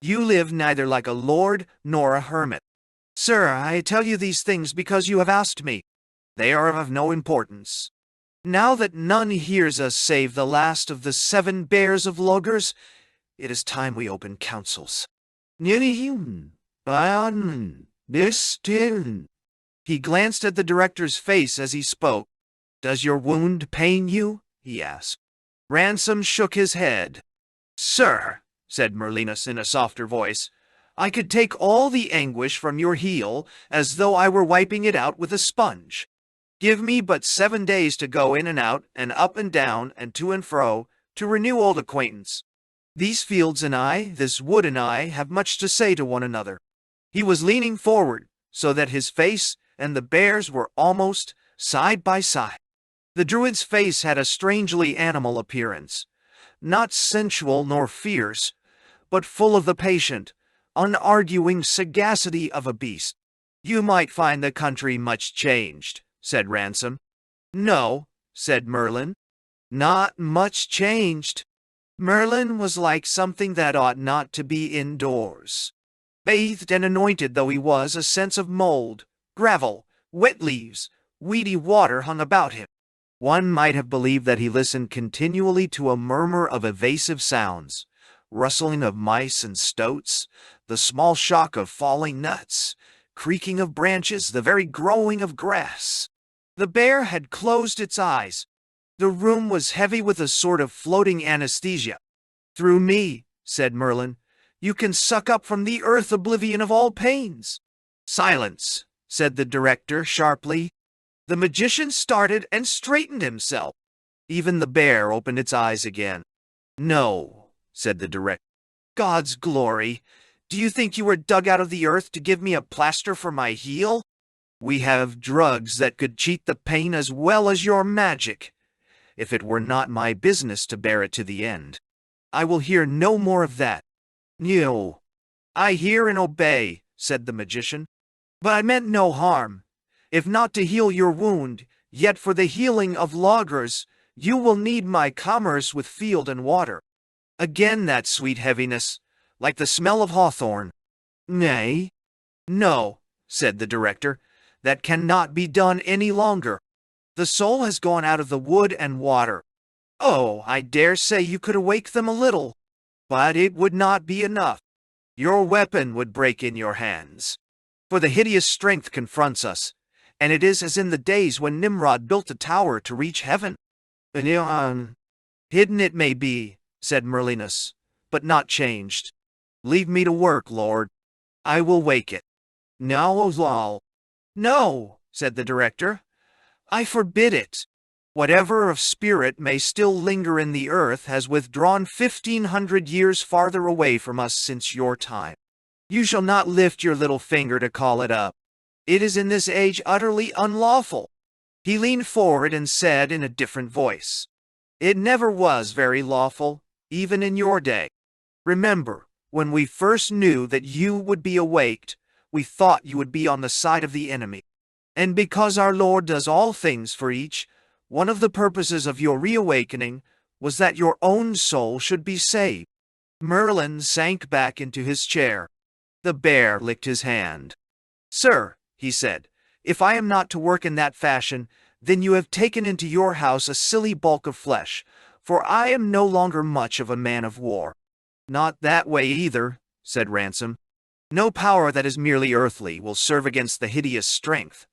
Speaker 1: You live neither like a lord nor a hermit. Sir, I tell you these things because you have asked me. They are of no importance. Now that none hears us save the last of the 7 bears of Logres, it is time we open councils." He glanced at the director's face as he spoke. "Does your wound pain you?" he asked. Ransom shook his head. "Sir," said Merlinus in a softer voice, "I could take all the anguish from your heel as though I were wiping it out with a sponge. Give me but 7 days to go in and out, and up and down, and to and fro, to renew old acquaintance. These fields and I, this wood and I, have much to say to one another." He was leaning forward, so that his face and the bear's were almost side by side. The druid's face had a strangely animal appearance, not sensual nor fierce, but full of the patient, unarguing sagacity of a beast. "You might find the country much changed," said Ransom. "No," said Merlin, "not much changed. Merlin was like something that ought not to be indoors. Bathed and anointed though he was, a sense of mold, gravel, wet leaves, weedy water hung about him. One might have believed that he listened continually to a murmur of evasive sounds, rustling of mice and stoats, the small shock of falling nuts, creaking of branches, the very growing of grass. The bear had closed its eyes. The room was heavy with a sort of floating anesthesia. "Through me," said Merlin, "you can suck up from the earth oblivion of all pains." "Silence," said the director sharply. The magician started and straightened himself. Even the bear opened its eyes again. "No," said the director. "God's glory, do you think you were dug out of the earth to give me a plaster for my heel? We have drugs that could cheat the pain as well as your magic, if it were not my business to bear it to the end. I will hear no more of that." "No, I hear and obey," said the magician. "But I meant no harm. If not to heal your wound, yet for the healing of Logres, you will need my commerce with field and water." Again that sweet heaviness, like the smell of hawthorn. "Nay, no," said the director, "that cannot be done any longer. The soul has gone out of the wood and water. Oh, I dare say you could awake them a little, but it would not be enough. Your weapon would break in your hands. For the hideous strength confronts us, and it is as in the days when Nimrod built a tower to reach heaven. Hidden it may be, said Merlinus, but not changed. Leave me to work, Lord. I will wake it. No, lol. No, said the director. I forbid it. Whatever of spirit may still linger in the earth has withdrawn 1,500 years farther away from us since your time. You shall not lift your little finger to call it up. It is in this age utterly unlawful. He leaned forward and said in a different voice, It never was very lawful, even in your day. Remember, when we first knew that you would be awaked, we thought you would be on the side of the enemy. And because our Lord does all things for each, one of the purposes of your reawakening was that your own soul should be saved. Merlin sank back into his chair. The bear licked his hand. Sir, he said, if I am not to work in that fashion, then you have taken into your house a silly bulk of flesh, for I am no longer much of a man of war. Not that way either, said Ransom. No power that is merely earthly will serve against the hideous strength.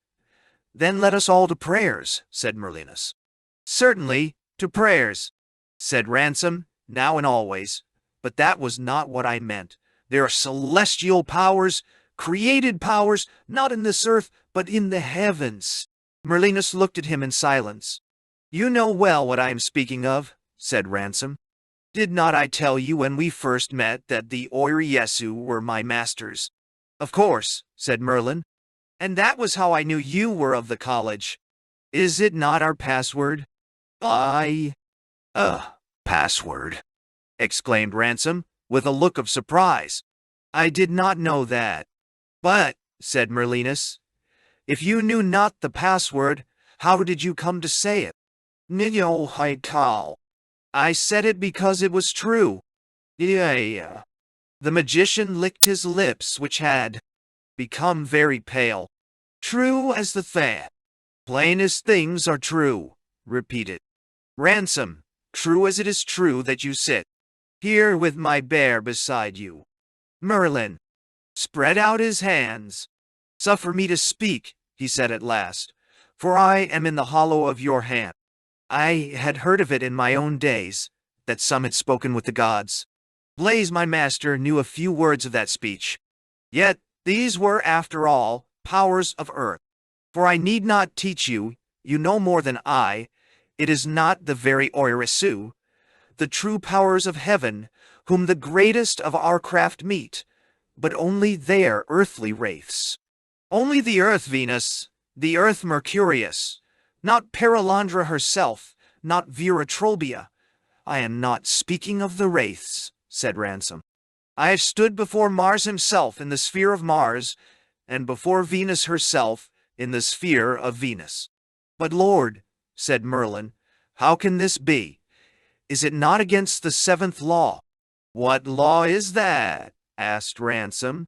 Speaker 1: Then let us all to prayers, said Merlinus. Certainly, to prayers, said Ransom, now and always. But that was not what I meant. There are celestial powers, created powers, not in this earth, but in the heavens. Merlinus looked at him in silence. You know well what I am speaking of, said Ransom. Did not I tell you when we first met that the Oiriesu were my masters? Of course, said Merlin. And that was how I knew you were of the college. Is it not our password? Password, exclaimed Ransom, with a look of surprise. I did not know that. But, said Merlinus, if you knew not the password, how did you come to say it? Nino Haikal. I said it because it was true. Yeah. The magician licked his lips, which had become very pale. True as the thing. Plain as things are true, repeated Ransom, true as it is true that you sit here with my bear beside you. Merlin spread out his hands. Suffer me to speak, he said at last, for I am in the hollow of your hand. I had heard of it in my own days, that some had spoken with the gods. Blaze, my master, knew a few words of that speech. Yet these were, after all, powers of earth. For I need not teach you, you know more than I, it is not the very Oirisu, the true powers of heaven, whom the greatest of our craft meet, but only their earthly wraiths. Only the earth Venus, the earth Mercurius, not Paralandra herself, not Viratrolbia. I am not speaking of the wraiths, said Ransom. I have stood before Mars himself in the sphere of Mars, and before Venus herself in the sphere of Venus. But Lord, said Merlin, how can this be? Is it not against the seventh law? What law is that? Asked Ransom.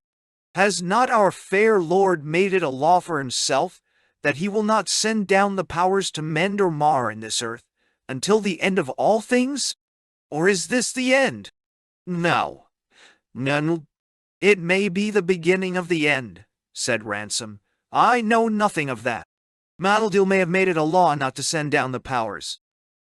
Speaker 1: Has not our fair Lord made it a law for himself, that he will not send down the powers to mend or mar in this earth, until the end of all things? Or is this the end? No. None. It may be the beginning of the end, said Ransom. I know nothing of that. Madeldil may have made it a law not to send down the powers.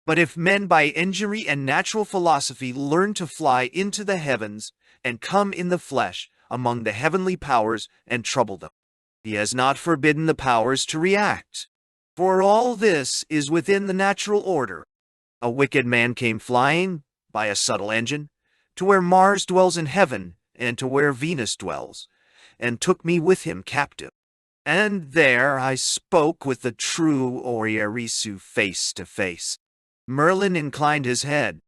Speaker 1: But if men by injury and natural philosophy learn to fly into the heavens and come in the flesh among the heavenly powers and trouble them, he has not forbidden the powers to react. For all this is within the natural order. A wicked man came flying, by a subtle engine, to where Mars dwells in heaven and to where Venus dwells, and took me with him captive. And there I spoke with the true Oirisu face to face. Merlin inclined his head.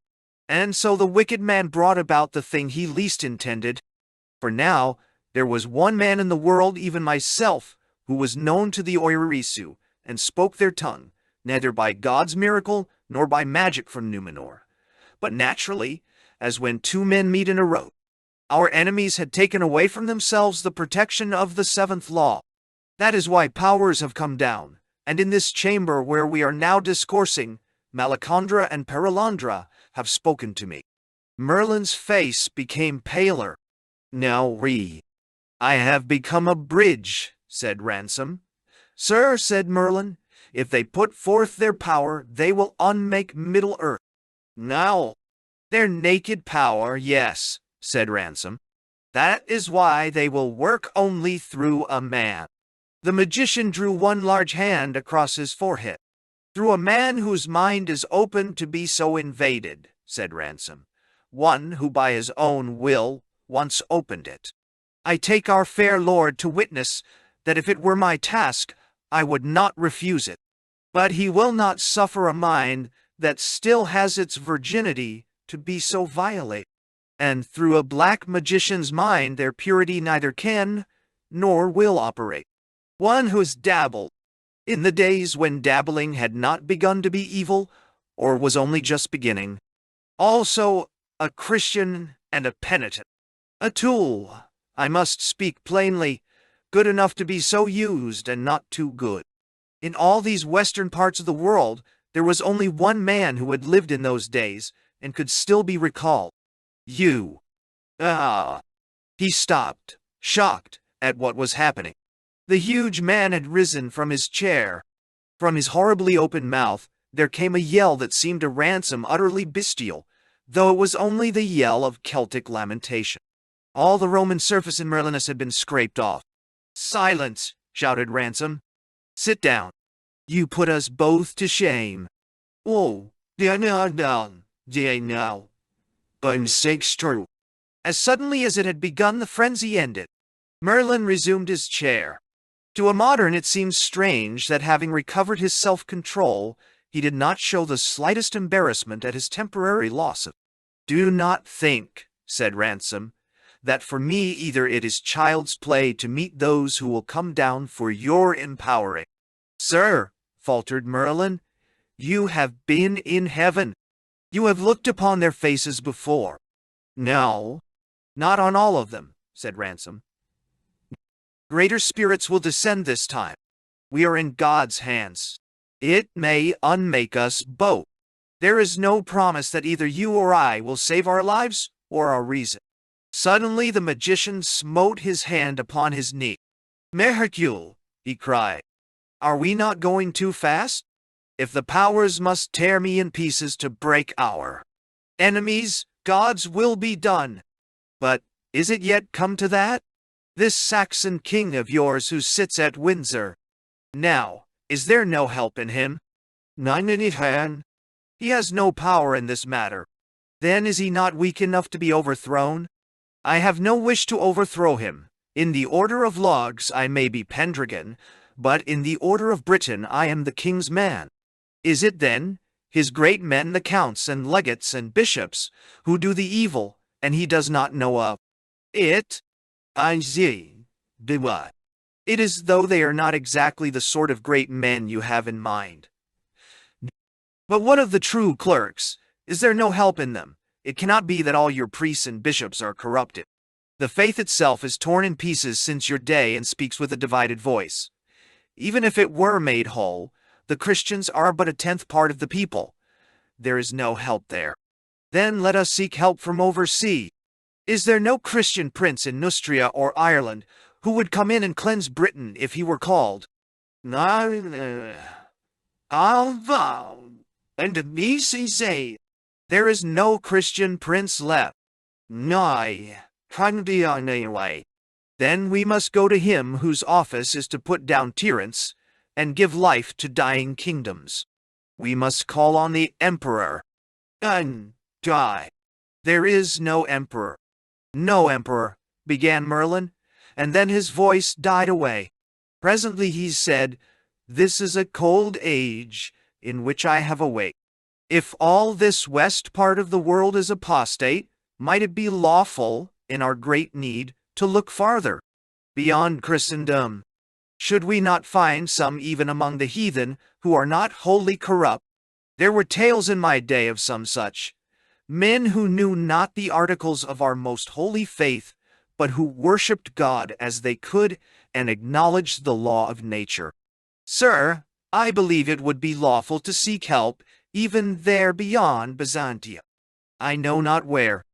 Speaker 1: And so the wicked man brought about the thing he least intended. For now there was one man in the world, even myself, who was known to the Oirisu, and spoke their tongue, neither by God's miracle nor by magic from Numenor, but naturally, as when two men meet in a road. Our enemies had taken away from themselves the protection of the seventh law. That is why powers have come down, and in this chamber where we are now discoursing, Malacandra and Paralandra have spoken to me. Merlin's face became paler. Now I have become a bridge, said Ransom. Sir, said Merlin, if they put forth their power, they will unmake Middle-earth. Now, their naked power, yes, said Ransom. That is why they will work only through a man. The magician drew one large hand across his forehead. Through a man whose mind is open to be so invaded, said Ransom. One who by his own will once opened it. I take our fair lord to witness that if it were my task, I would not refuse it. But he will not suffer a mind that still has its virginity to be so violated. And through a black magician's mind their purity neither can nor will operate. One who has dabbled in the days when dabbling had not begun to be evil, or was only just beginning. Also a Christian and a penitent. A tool, I must speak plainly, good enough to be so used and not too good. In all these western parts of the world, there was only one man who had lived in those days and could still be recalled. You. He stopped, shocked at what was happening. The huge man had risen from his chair. From his horribly open mouth, there came a yell that seemed to Ransom utterly bestial, though it was only the yell of Celtic lamentation. All the Roman surface in Merlinus had been scraped off. Silence, shouted Ransom. Sit down. You put us both to shame. Oh, now. I'm sakes true. As suddenly as it had begun, the frenzy ended. Merlin resumed his chair. To a modern it seems strange that having recovered his self-control, he did not show the slightest embarrassment at his temporary loss of. Do not think, said Ransom, that for me either it is child's play to meet those who will come down for your empowering. Sir, faltered Merlin, you have been in heaven. You have looked upon their faces before. No, not on all of them, said Ransom. Greater spirits will descend this time. We are in God's hands. It may unmake us both. There is no promise that either you or I will save our lives or our reason. Suddenly the magician smote his hand upon his knee. Hercule, he cried, are we not going too fast? If the powers must tear me in pieces to break our enemies, God's will be done. But is it yet come to that? This Saxon king of yours who sits at Windsor. Now, is there no help in him? None in his hand. He has no power in this matter. Then is he not weak enough to be overthrown? I have no wish to overthrow him. In the order of logs I may be Pendragon, but in the order of Britain I am the king's man. Is it then his great men, the counts and legates and bishops, who do the evil, and he does not know of it? I see. Do what? It is though they are not exactly the sort of great men you have in mind. But what of the true clerks? Is there no help in them? It cannot be that all your priests and bishops are corrupted. The faith itself is torn in pieces since your day and speaks with a divided voice. Even if it were made whole, the Christians are but a 10th part of the people. There is no help there. Then let us seek help from oversea. Is there no Christian prince in Neustria or Ireland who would come in and cleanse Britain if he were called? I'll vow, and me say, there is no Christian prince left. Nay, can't be on anyway. Then we must go to him whose office is to put down tyrants and give life to dying kingdoms. We must call on the emperor. And die. There is no emperor. No emperor, began Merlin, and then his voice died away. Presently he said, This is a cold age in which I have awaked. If all this west part of the world is apostate, might it be lawful, in our great need, to look farther, beyond Christendom? Should we not find some even among the heathen who are not wholly corrupt? There were tales in my day of some such. Men who knew not the articles of our most holy faith, but who worshipped God as they could and acknowledged the law of nature. Sir, I believe it would be lawful to seek help even there beyond Byzantium. I know not where.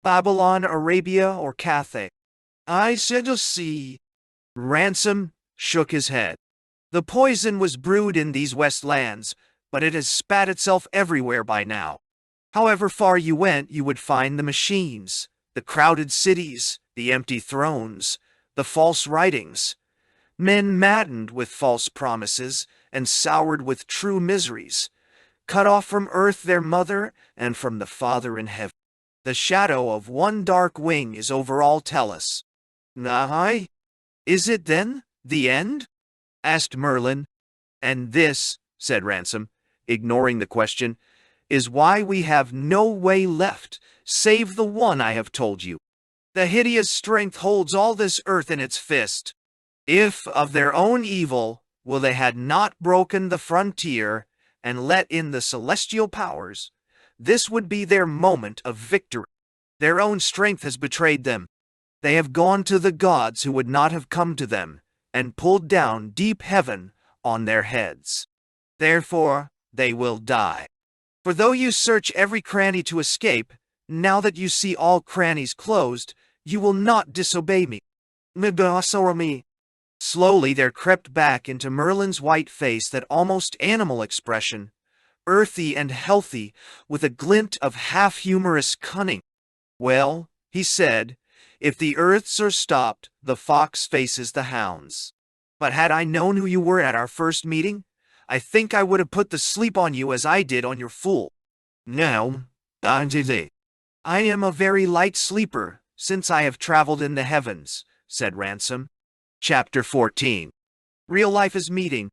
Speaker 1: Babylon, Arabia, or Cathay. I shall see. Ransom shook his head. The poison was brewed in these west lands, but it has spat itself everywhere by now. However far you went, you would find the machines, the crowded cities, the empty thrones, the false writings, men maddened with false promises and soured with true miseries, cut off from earth their mother and from the Father in heaven. The shadow of one dark wing is over all Tellus. Aye? Is it then the end? Asked Merlin. And this, said Ransom, ignoring the question, is why we have no way left, save the one I have told you. The hideous strength holds all this earth in its fist. If of their own evil will they had not broken the frontier and let in the celestial powers, this would be their moment of victory. Their own strength has betrayed them. They have gone to the gods who would not have come to them, and pulled down deep heaven on their heads. Therefore, they will die. For though you search every cranny to escape, now that you see all crannies closed, you will not disobey me. Me. Slowly there crept back into Merlin's white face that almost animal expression, earthy and healthy, with a glint of half-humorous cunning. Well, he said, if the earths are stopped, the fox faces the hounds. But had I known who you were at our first meeting, I think I would have put the sleep on you as I did on your fool. No, I did. I am a very light sleeper, since I have traveled in the heavens, said Ransom. Chapter 14. Real life is meeting.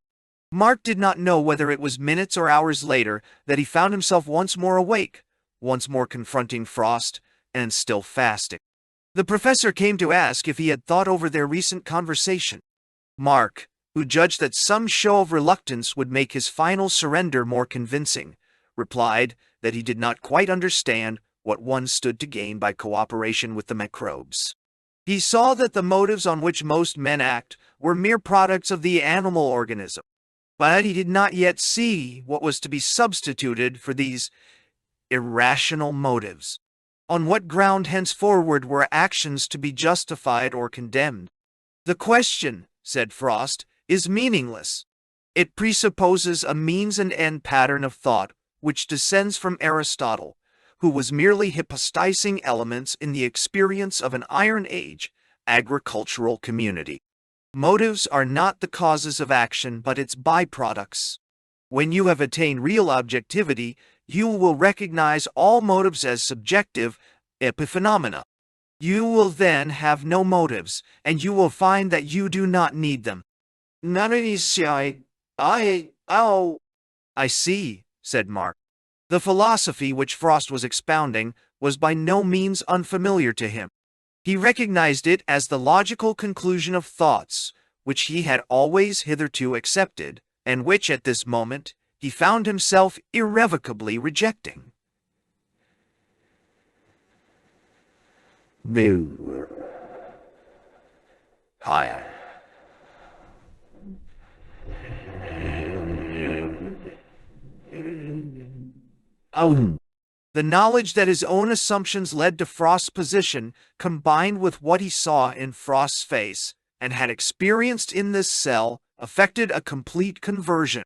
Speaker 1: Mark did not know whether it was minutes or hours later that he found himself once more awake, once more confronting Frost, and still fasting. The professor came to ask if he had thought over their recent conversation. Mark, who judged that some show of reluctance would make his final surrender more convincing, replied that he did not quite understand what one stood to gain by cooperation with the microbes. He saw that the motives on which most men act were mere products of the animal organism, but he did not yet see what was to be substituted for these irrational motives. On what ground henceforward were actions to be justified or condemned? The question, said Frost, is meaningless. It presupposes a means and end pattern of thought which descends from Aristotle, who was merely hypostasizing elements in the experience of an Iron Age agricultural community. Motives are not the causes of action but its byproducts. When you have attained real objectivity, you will recognize all motives as subjective epiphenomena. You will then have no motives, and you will find that you do not need them. I see, said Mark. The philosophy which Frost was expounding was by no means unfamiliar to him. He recognized it as the logical conclusion of thoughts, which he had always hitherto accepted, and which at this moment he found himself irrevocably rejecting. Hi. The knowledge that his own assumptions led to Frost's position, combined with what he saw in Frost's face and had experienced in this cell, effected a complete conversion.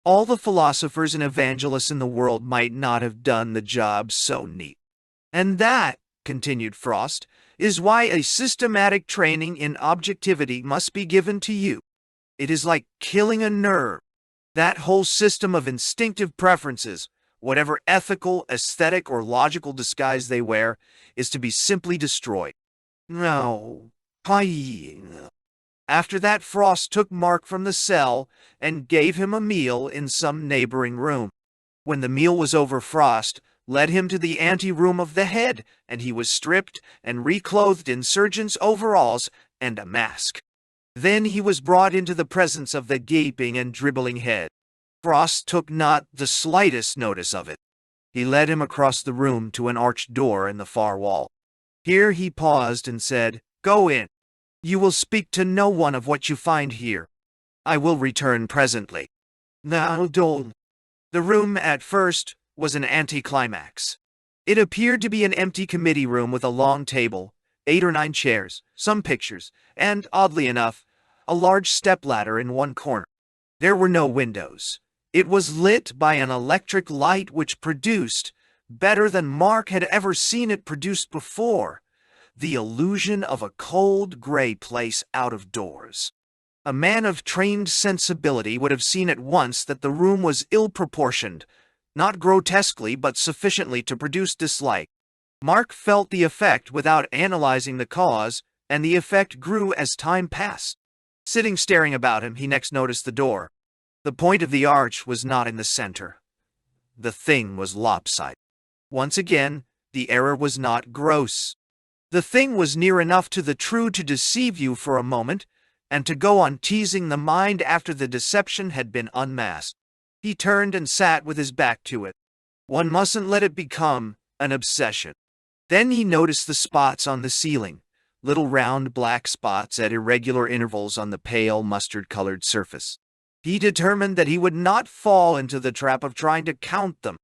Speaker 1: All the philosophers and evangelists in the world might not have done the job so neat. And that, continued Frost, is why a systematic training in objectivity must be given to you. It is like killing a nerve. That whole system of instinctive preferences, whatever ethical, aesthetic, or logical disguise they wear, is to be simply destroyed. No. After that, Frost took Mark from the cell and gave him a meal in some neighboring room. When the meal was over, Frost led him to the ante-room of the head, and he was stripped and reclothed in surgeon's overalls and a mask. Then he was brought into the presence of the gaping and dribbling head. Frost took not the slightest notice of it. He led him across the room to an arched door in the far wall. Here he paused and said, "Go in. You will speak to no one of what you find here. I will return presently." Now don't. The room, at first, was an anticlimax. It appeared to be an empty committee room with a long table, 8 or 9 chairs, some pictures, and, oddly enough, a large stepladder in one corner. There were no windows. It was lit by an electric light which produced, better than Mark had ever seen it produced before, the illusion of a cold gray place out of doors. A man of trained sensibility would have seen at once that the room was ill-proportioned, not grotesquely but sufficiently to produce dislike. Mark felt the effect without analyzing the cause, and the effect grew as time passed. Sitting staring about him, he next noticed the door. The point of the arch was not in the center. The thing was lopsided. Once again, the error was not gross. The thing was near enough to the true to deceive you for a moment, and to go on teasing the mind after the deception had been unmasked. He turned and sat with his back to it. One mustn't let it become an obsession. Then he noticed the spots on the ceiling, little round black spots at irregular intervals on the pale mustard-colored surface. He determined that he would not fall into the trap of trying to count them.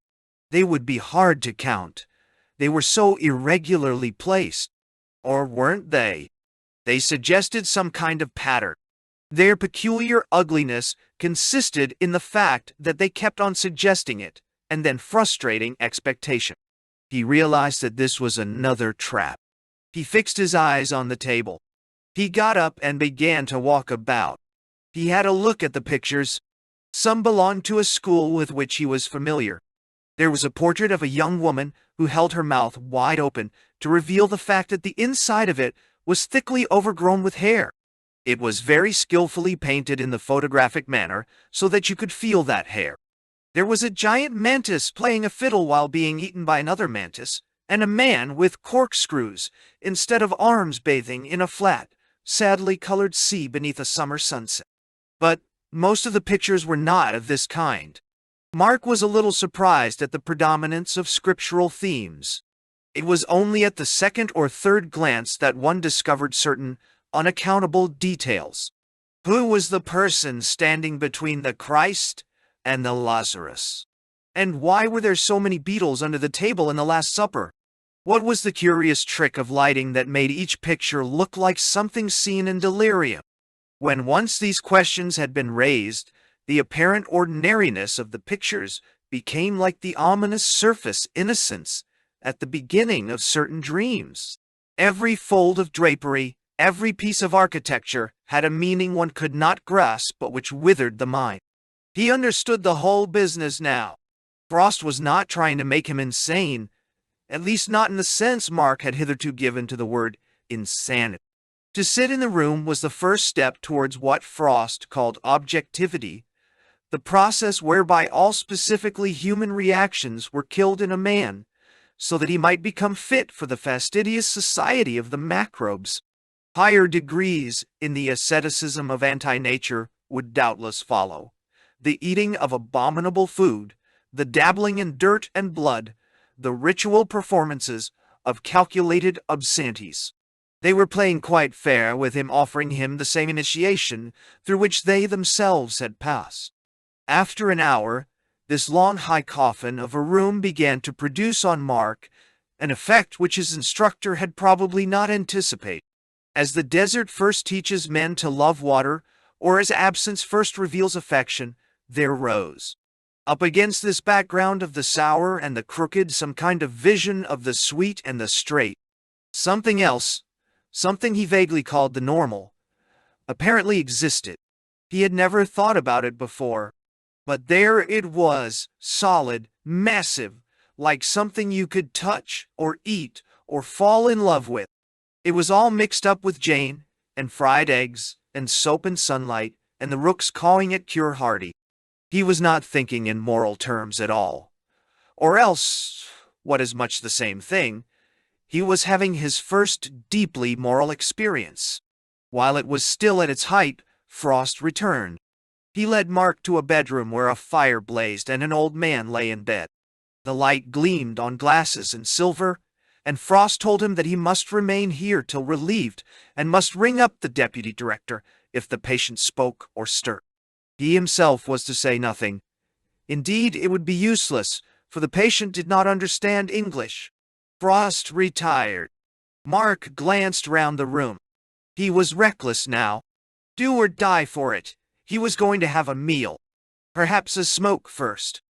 Speaker 1: They would be hard to count. They were so irregularly placed. Or weren't they? They suggested some kind of pattern. Their peculiar ugliness consisted in the fact that they kept on suggesting it, and then frustrating expectation. He realized that this was another trap. He fixed his eyes on the table. He got up and began to walk about. He had a look at the pictures. Some belonged to a school with which he was familiar. There was a portrait of a young woman who held her mouth wide open to reveal the fact that the inside of it was thickly overgrown with hair. It was very skillfully painted in the photographic manner so that you could feel that hair. There was a giant mantis playing a fiddle while being eaten by another mantis, and a man with corkscrews instead of arms bathing in a flat, sadly colored sea beneath a summer sunset. But most of the pictures were not of this kind. Mark was a little surprised at the predominance of scriptural themes. It was only at the second or third glance that one discovered certain unaccountable details. Who was the person standing between the Christ and the Lazarus? And why were there so many beetles under the table in the Last Supper? What was the curious trick of lighting that made each picture look like something seen in delirium? When once these questions had been raised, the apparent ordinariness of the pictures became like the ominous surface innocence at the beginning of certain dreams. Every fold of drapery, every piece of architecture had a meaning one could not grasp but which withered the mind. He understood the whole business now. Frost was not trying to make him insane, at least not in the sense Mark had hitherto given to the word insanity. To sit in the room was the first step towards what Frost called objectivity, the process whereby all specifically human reactions were killed in a man, so that he might become fit for the fastidious society of the macrobes. Higher degrees in the asceticism of anti-nature would doubtless follow. The eating of abominable food, the dabbling in dirt and blood, the ritual performances of calculated obscenities. They were playing quite fair with him, offering him the same initiation through which they themselves had passed. After an hour, this long high coffin of a room began to produce on Mark an effect which his instructor had probably not anticipated. As the desert first teaches men to love water, or as absence first reveals affection, there rose, up against this background of the sour and the crooked, some kind of vision of the sweet and the straight. Something else, something he vaguely called the normal, apparently existed. He had never thought about it before, but there it was, solid, massive, like something you could touch or eat or fall in love with. It was all mixed up with Jane, and fried eggs, and soap and sunlight, and the rooks cawing at Cure Hardy. He was not thinking in moral terms at all. Or else, what is much the same thing, he was having his first deeply moral experience. While it was still at its height, Frost returned. He led Mark to a bedroom where a fire blazed and an old man lay in bed. The light gleamed on glasses and silver, and Frost told him that he must remain here till relieved, and must ring up the deputy director if the patient spoke or stirred. He himself was to say nothing. Indeed, it would be useless, for the patient did not understand English. Frost retired. Mark glanced round the room. He was reckless now. Do or die for it. He was going to have a meal. Perhaps a smoke first.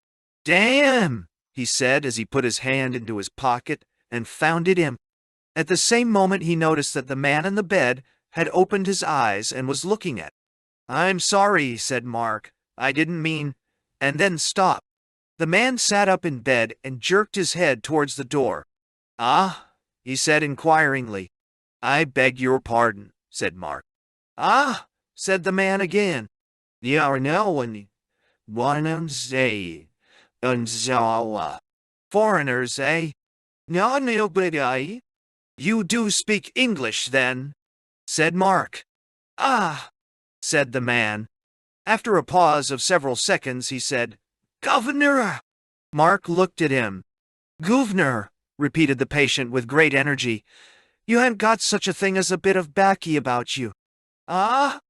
Speaker 1: "Damn!" he said as he put his hand into his pocket and found it empty. At the same moment he noticed that the man in the bed had opened his eyes and was looking at him. "I'm sorry," said Mark. "I didn't mean—" and then stopped. The man sat up in bed and jerked his head towards the door. "Ah?" he said inquiringly. "I beg your pardon," said Mark. "Ah?" said the man again. "You are no one say, unzawa. Foreigners, eh? No, nobody. You do speak English, then?" said Mark. "Ah," said the man. After a pause of several seconds, he said, "Governor!" Mark looked at him. "Governor," repeated the patient with great energy. "You haven't got such a thing as a bit of baccy about you." "Ah?"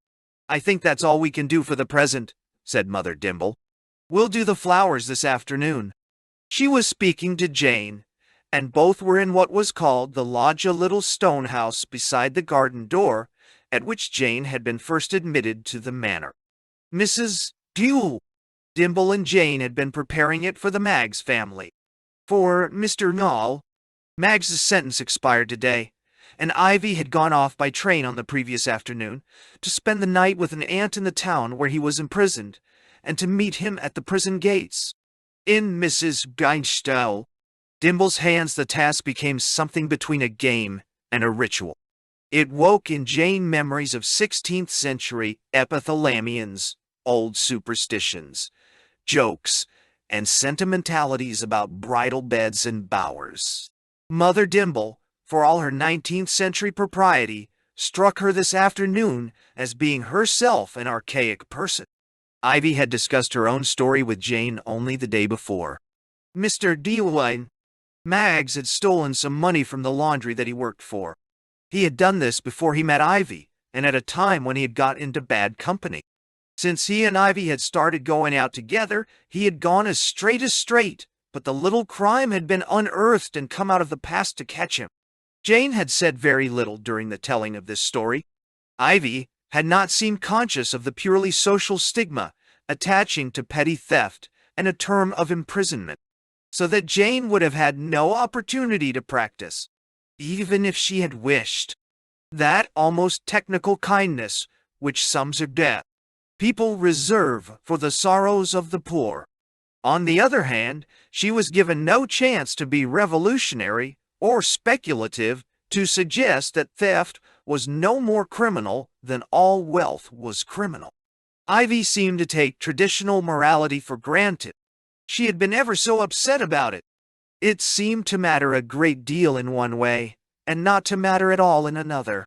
Speaker 1: "I think that's all we can do for the present," said Mother Dimble. "We'll do the flowers this afternoon." She was speaking to Jane, and both were in what was called the lodge, a little stone house beside the garden door, at which Jane had been first admitted to the manor. Mrs. Dimble and Jane had been preparing it for the Maggs family. For Mr. Noll, Maggs's sentence expired today, and Ivy had gone off by train on the previous afternoon to spend the night with an aunt in the town where he was imprisoned, and to meet him at the prison gates. In Mrs. Dimble's hands the task became something between a game and a ritual. It woke in Jane memories of 16th century epithalamians, old superstitions, jokes, and sentimentalities about bridal beds and bowers. Mother Dimble, for all her 19th century propriety, struck her this afternoon as being herself an archaic person. Ivy had discussed her own story with Jane only the day before. Mr. Maggs had stolen some money from the laundry that he worked for. He had done this before he met Ivy, and at a time when he had got into bad company. Since he and Ivy had started going out together, he had gone as straight, but the little crime had been unearthed and come out of the past to catch him. Jane had said very little during the telling of this story. Ivy had not seemed conscious of the purely social stigma attaching to petty theft and a term of imprisonment, so that Jane would have had no opportunity to practice, even if she had wished, that almost technical kindness which some people reserve for the sorrows of the poor. On the other hand, she was given no chance to be revolutionary or speculative to suggest that theft was no more criminal than all wealth was criminal. Ivy seemed to take traditional morality for granted. She had been ever so upset about it. It seemed to matter a great deal in one way, and not to matter at all in another.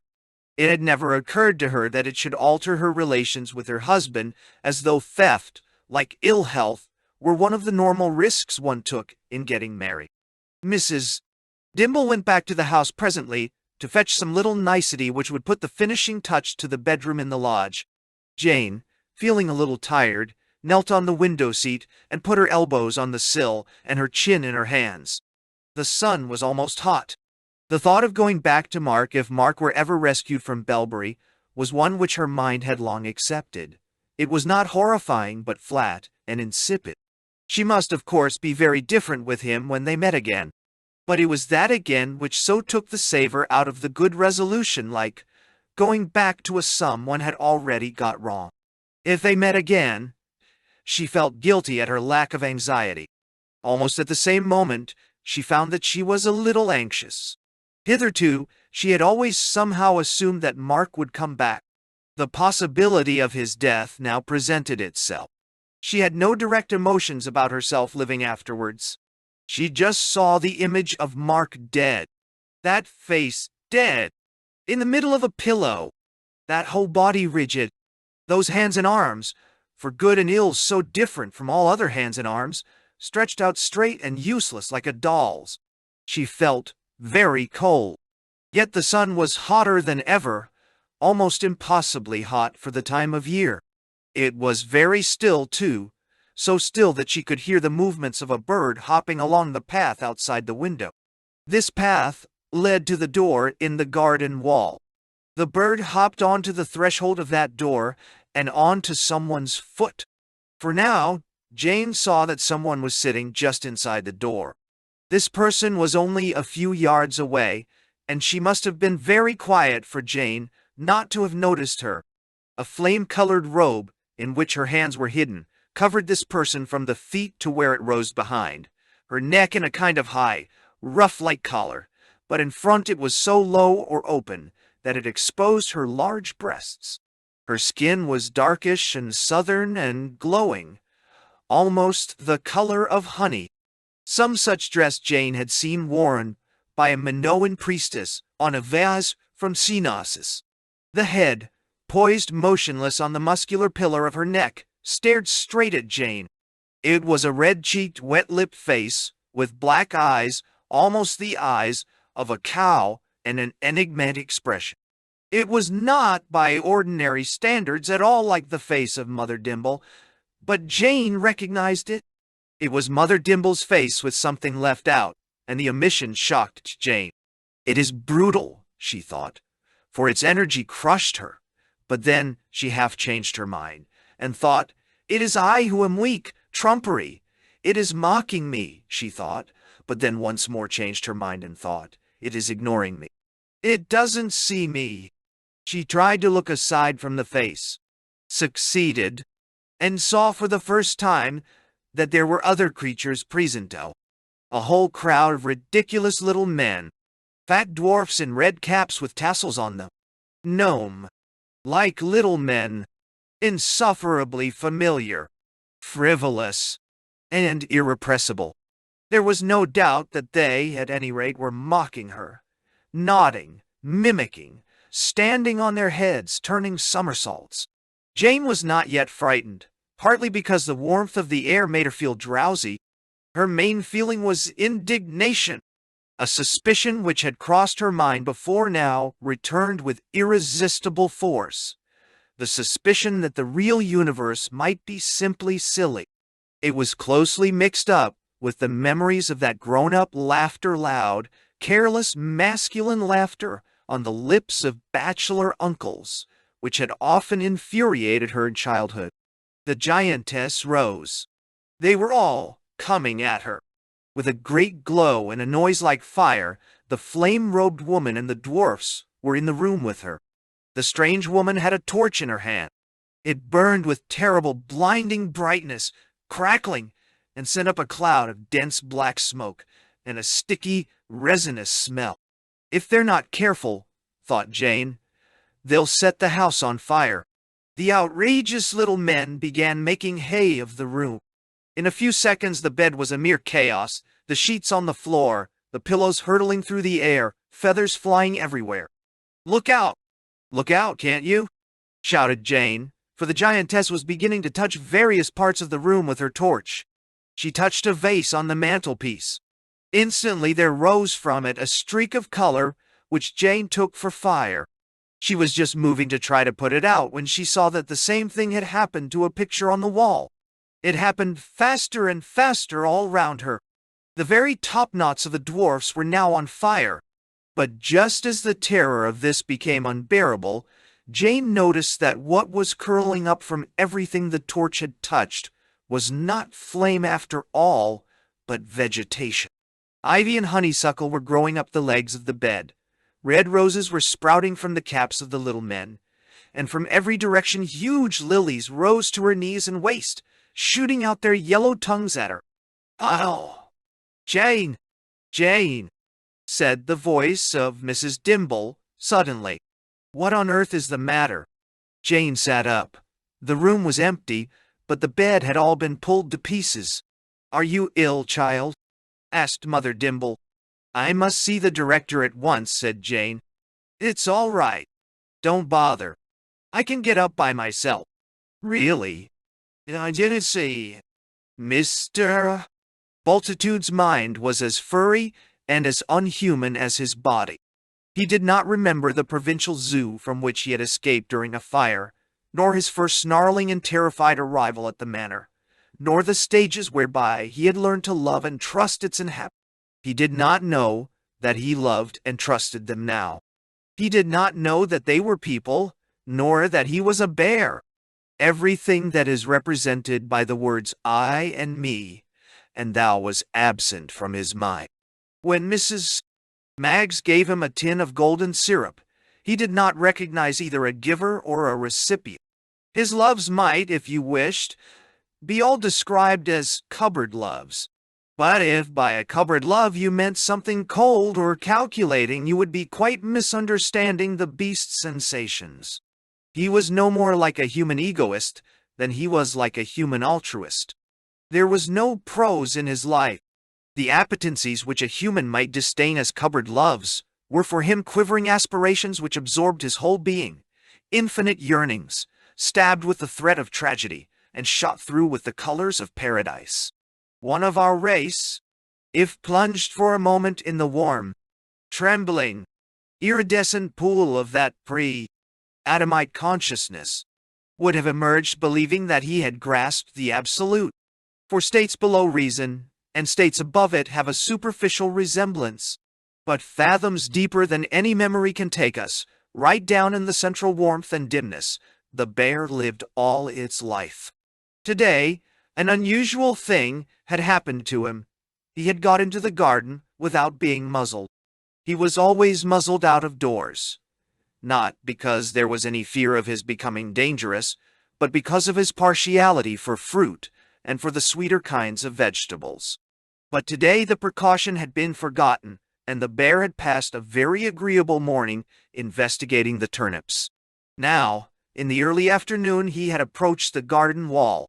Speaker 1: It had never occurred to her that it should alter her relations with her husband, as though theft, like ill health, were one of the normal risks one took in getting married. Mrs. Dimble went back to the house presently to fetch some little nicety which would put the finishing touch to the bedroom in the lodge. Jane, feeling a little tired, knelt on the window seat and put her elbows on the sill and her chin in her hands. The sun was almost hot. The thought of going back to Mark, if Mark were ever rescued from Belbury, was one which her mind had long accepted. It was not horrifying, but flat and insipid. She must, of course, be very different with him when they met again. But it was that again which so took the savor out of the good resolution, like going back to a sum one had already got wrong. If they met again, she felt guilty at her lack of anxiety. Almost at the same moment, she found that she was a little anxious. Hitherto, she had always somehow assumed that Mark would come back. The possibility of his death now presented itself. She had no direct emotions about herself living afterwards. She just saw the image of Mark dead. That face dead. In the middle of a pillow. That whole body rigid. Those hands and arms, for good and ill so different from all other hands and arms, stretched out straight and useless like a doll's. She felt very cold. Yet the sun was hotter than ever, almost impossibly hot for the time of year. It was very still, too, so still that she could hear the movements of a bird hopping along the path outside the window. This path, led to the door in the garden wall. The bird hopped onto the threshold of that door and onto someone's foot. For now, Jane saw that someone was sitting just inside the door. This person was only a few yards away, and she must have been very quiet for Jane not to have noticed her. A flame-colored robe, in which her hands were hidden, covered this person from the feet to where it rose behind, her neck in a kind of high, ruff-like collar, but in front it was so low or open that it exposed her large breasts. Her skin was darkish and southern and glowing, almost the color of honey. Some such dress Jane had seen worn by a Minoan priestess on a vase from Cenosis. The head, poised motionless on the muscular pillar of her neck, stared straight at Jane. It was a red-cheeked, wet-lipped face with black eyes, almost the eyes of a cow, and an enigmatic expression. It was not, by ordinary standards, at all like the face of Mother Dimble, but Jane recognized it. It was Mother Dimble's face with something left out, and the omission shocked Jane. It is brutal, she thought, for its energy crushed her. But then she half changed her mind, and thought, it is I who am weak, trumpery. It is mocking me, she thought, but then once more changed her mind and thought, it is ignoring me. It doesn't see me. She tried to look aside from the face, succeeded, and saw for the first time that there were other creatures present. A whole crowd of ridiculous little men, fat dwarfs in red caps with tassels on them, gnome-like little men, insufferably familiar, frivolous, and irrepressible. There was no doubt that they, at any rate, were mocking her, nodding, mimicking, standing on their heads, turning somersaults. Jane was not yet frightened, partly because the warmth of the air made her feel drowsy. Her main feeling was indignation. A suspicion which had crossed her mind before now returned with irresistible force. The suspicion that the real universe might be simply silly. It was closely mixed up with the memories of that grown-up laughter, loud, careless, masculine laughter on the lips of bachelor uncles, which had often infuriated her in childhood. The giantess rose. They were all coming at her. With a great glow and a noise like fire, the flame-robed woman and the dwarfs were in the room with her. The strange woman had a torch in her hand. It burned with terrible, blinding brightness, crackling, and sent up a cloud of dense black smoke and a sticky, resinous smell. If they're not careful, thought Jane, they'll set the house on fire. The outrageous little men began making hay of the room. In a few seconds the bed was a mere chaos, the sheets on the floor, the pillows hurtling through the air, feathers flying everywhere. Look out, can't you?" shouted Jane, for the giantess was beginning to touch various parts of the room with her torch. She touched a vase on the mantelpiece. Instantly there rose from it a streak of color which Jane took for fire. She was just moving to try to put it out when she saw that the same thing had happened to a picture on the wall. It happened faster and faster all round her. The very top-knots of the dwarfs were now on fire. But just as the terror of this became unbearable, Jane noticed that what was curling up from everything the torch had touched was not flame after all, but vegetation. Ivy and honeysuckle were growing up the legs of the bed. Red roses were sprouting from the caps of the little men, and from every direction huge lilies rose to her knees and waist, shooting out their yellow tongues at her. "Oh, Jane, Jane," said the voice of Mrs. Dimble suddenly. "What on earth is the matter?" Jane sat up. The room was empty, but the bed had all been pulled to pieces. "Are you ill, child?" asked Mother Dimble. "I must see the director at once," said Jane. "It's all right. Don't bother. I can get up by myself." "Really? I didn't see. Mr. Bultitude's mind was as furry and as unhuman as his body. He did not remember the provincial zoo from which he had escaped during a fire, nor his first snarling and terrified arrival at the manor, nor the stages whereby he had learned to love and trust its inhabitants. He did not know that he loved and trusted them now. He did not know that they were people, nor that he was a bear. Everything that is represented by the words I and me and thou was absent from his mind. When Mrs. Maggs gave him a tin of golden syrup, he did not recognize either a giver or a recipient. His loves might, if you wished, be all described as cupboard loves. But if by a cupboard love you meant something cold or calculating, you would be quite misunderstanding the beast's sensations. He was no more like a human egoist than he was like a human altruist. There was no prose in his life. The appetencies which a human might disdain as cupboard loves were for him quivering aspirations which absorbed his whole being, infinite yearnings, stabbed with the thread of tragedy, and shot through with the colors of paradise. One of our race, if plunged for a moment in the warm, trembling, iridescent pool of that pre-Adamite consciousness, would have emerged believing that he had grasped the absolute. For states below reason and states above it have a superficial resemblance, but fathoms deeper than any memory can take us, right down in the central warmth and dimness, the bear lived all its life. Today, an unusual thing had happened to him. He had got into the garden without being muzzled. He was always muzzled out of doors, not because there was any fear of his becoming dangerous, but because of his partiality for fruit and for the sweeter kinds of vegetables. But today the precaution had been forgotten, and the bear had passed a very agreeable morning investigating the turnips. Now, in the early afternoon, he had approached the garden wall.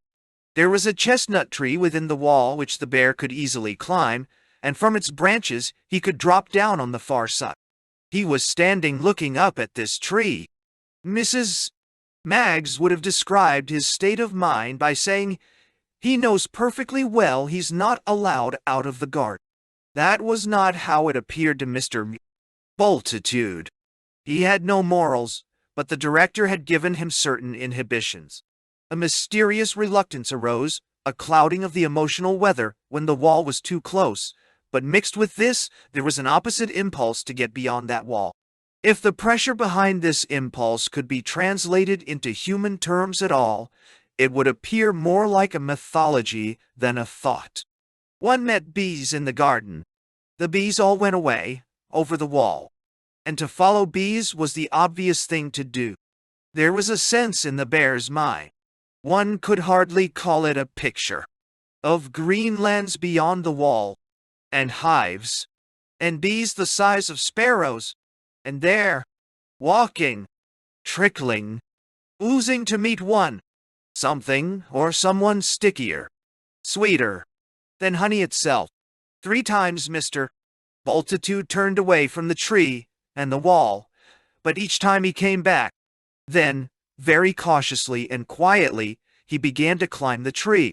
Speaker 1: There was a chestnut tree within the wall which the bear could easily climb, and from its branches he could drop down on the far side. He was standing looking up at this tree. Mrs. Maggs would have described his state of mind by saying, "He knows perfectly well he's not allowed out of the garden." That was not how it appeared to Mr. Bultitude. He had no morals, but the director had given him certain inhibitions. A mysterious reluctance arose, a clouding of the emotional weather when the wall was too close, but mixed with this, there was an opposite impulse to get beyond that wall. If the pressure behind this impulse could be translated into human terms at all, it would appear more like a mythology than a thought. One met bees in the garden. The bees all went away, over the wall, and to follow bees was the obvious thing to do. There was a sense in the bear's mind. One could hardly call it a picture, of green lands beyond the wall, and hives, and bees the size of sparrows, and there, walking, trickling, oozing to meet one, something or someone stickier, sweeter, than honey itself. 3 times Mr. Bultitude turned away from the tree and the wall, but each time he came back. Then, very cautiously and quietly, he began to climb the tree.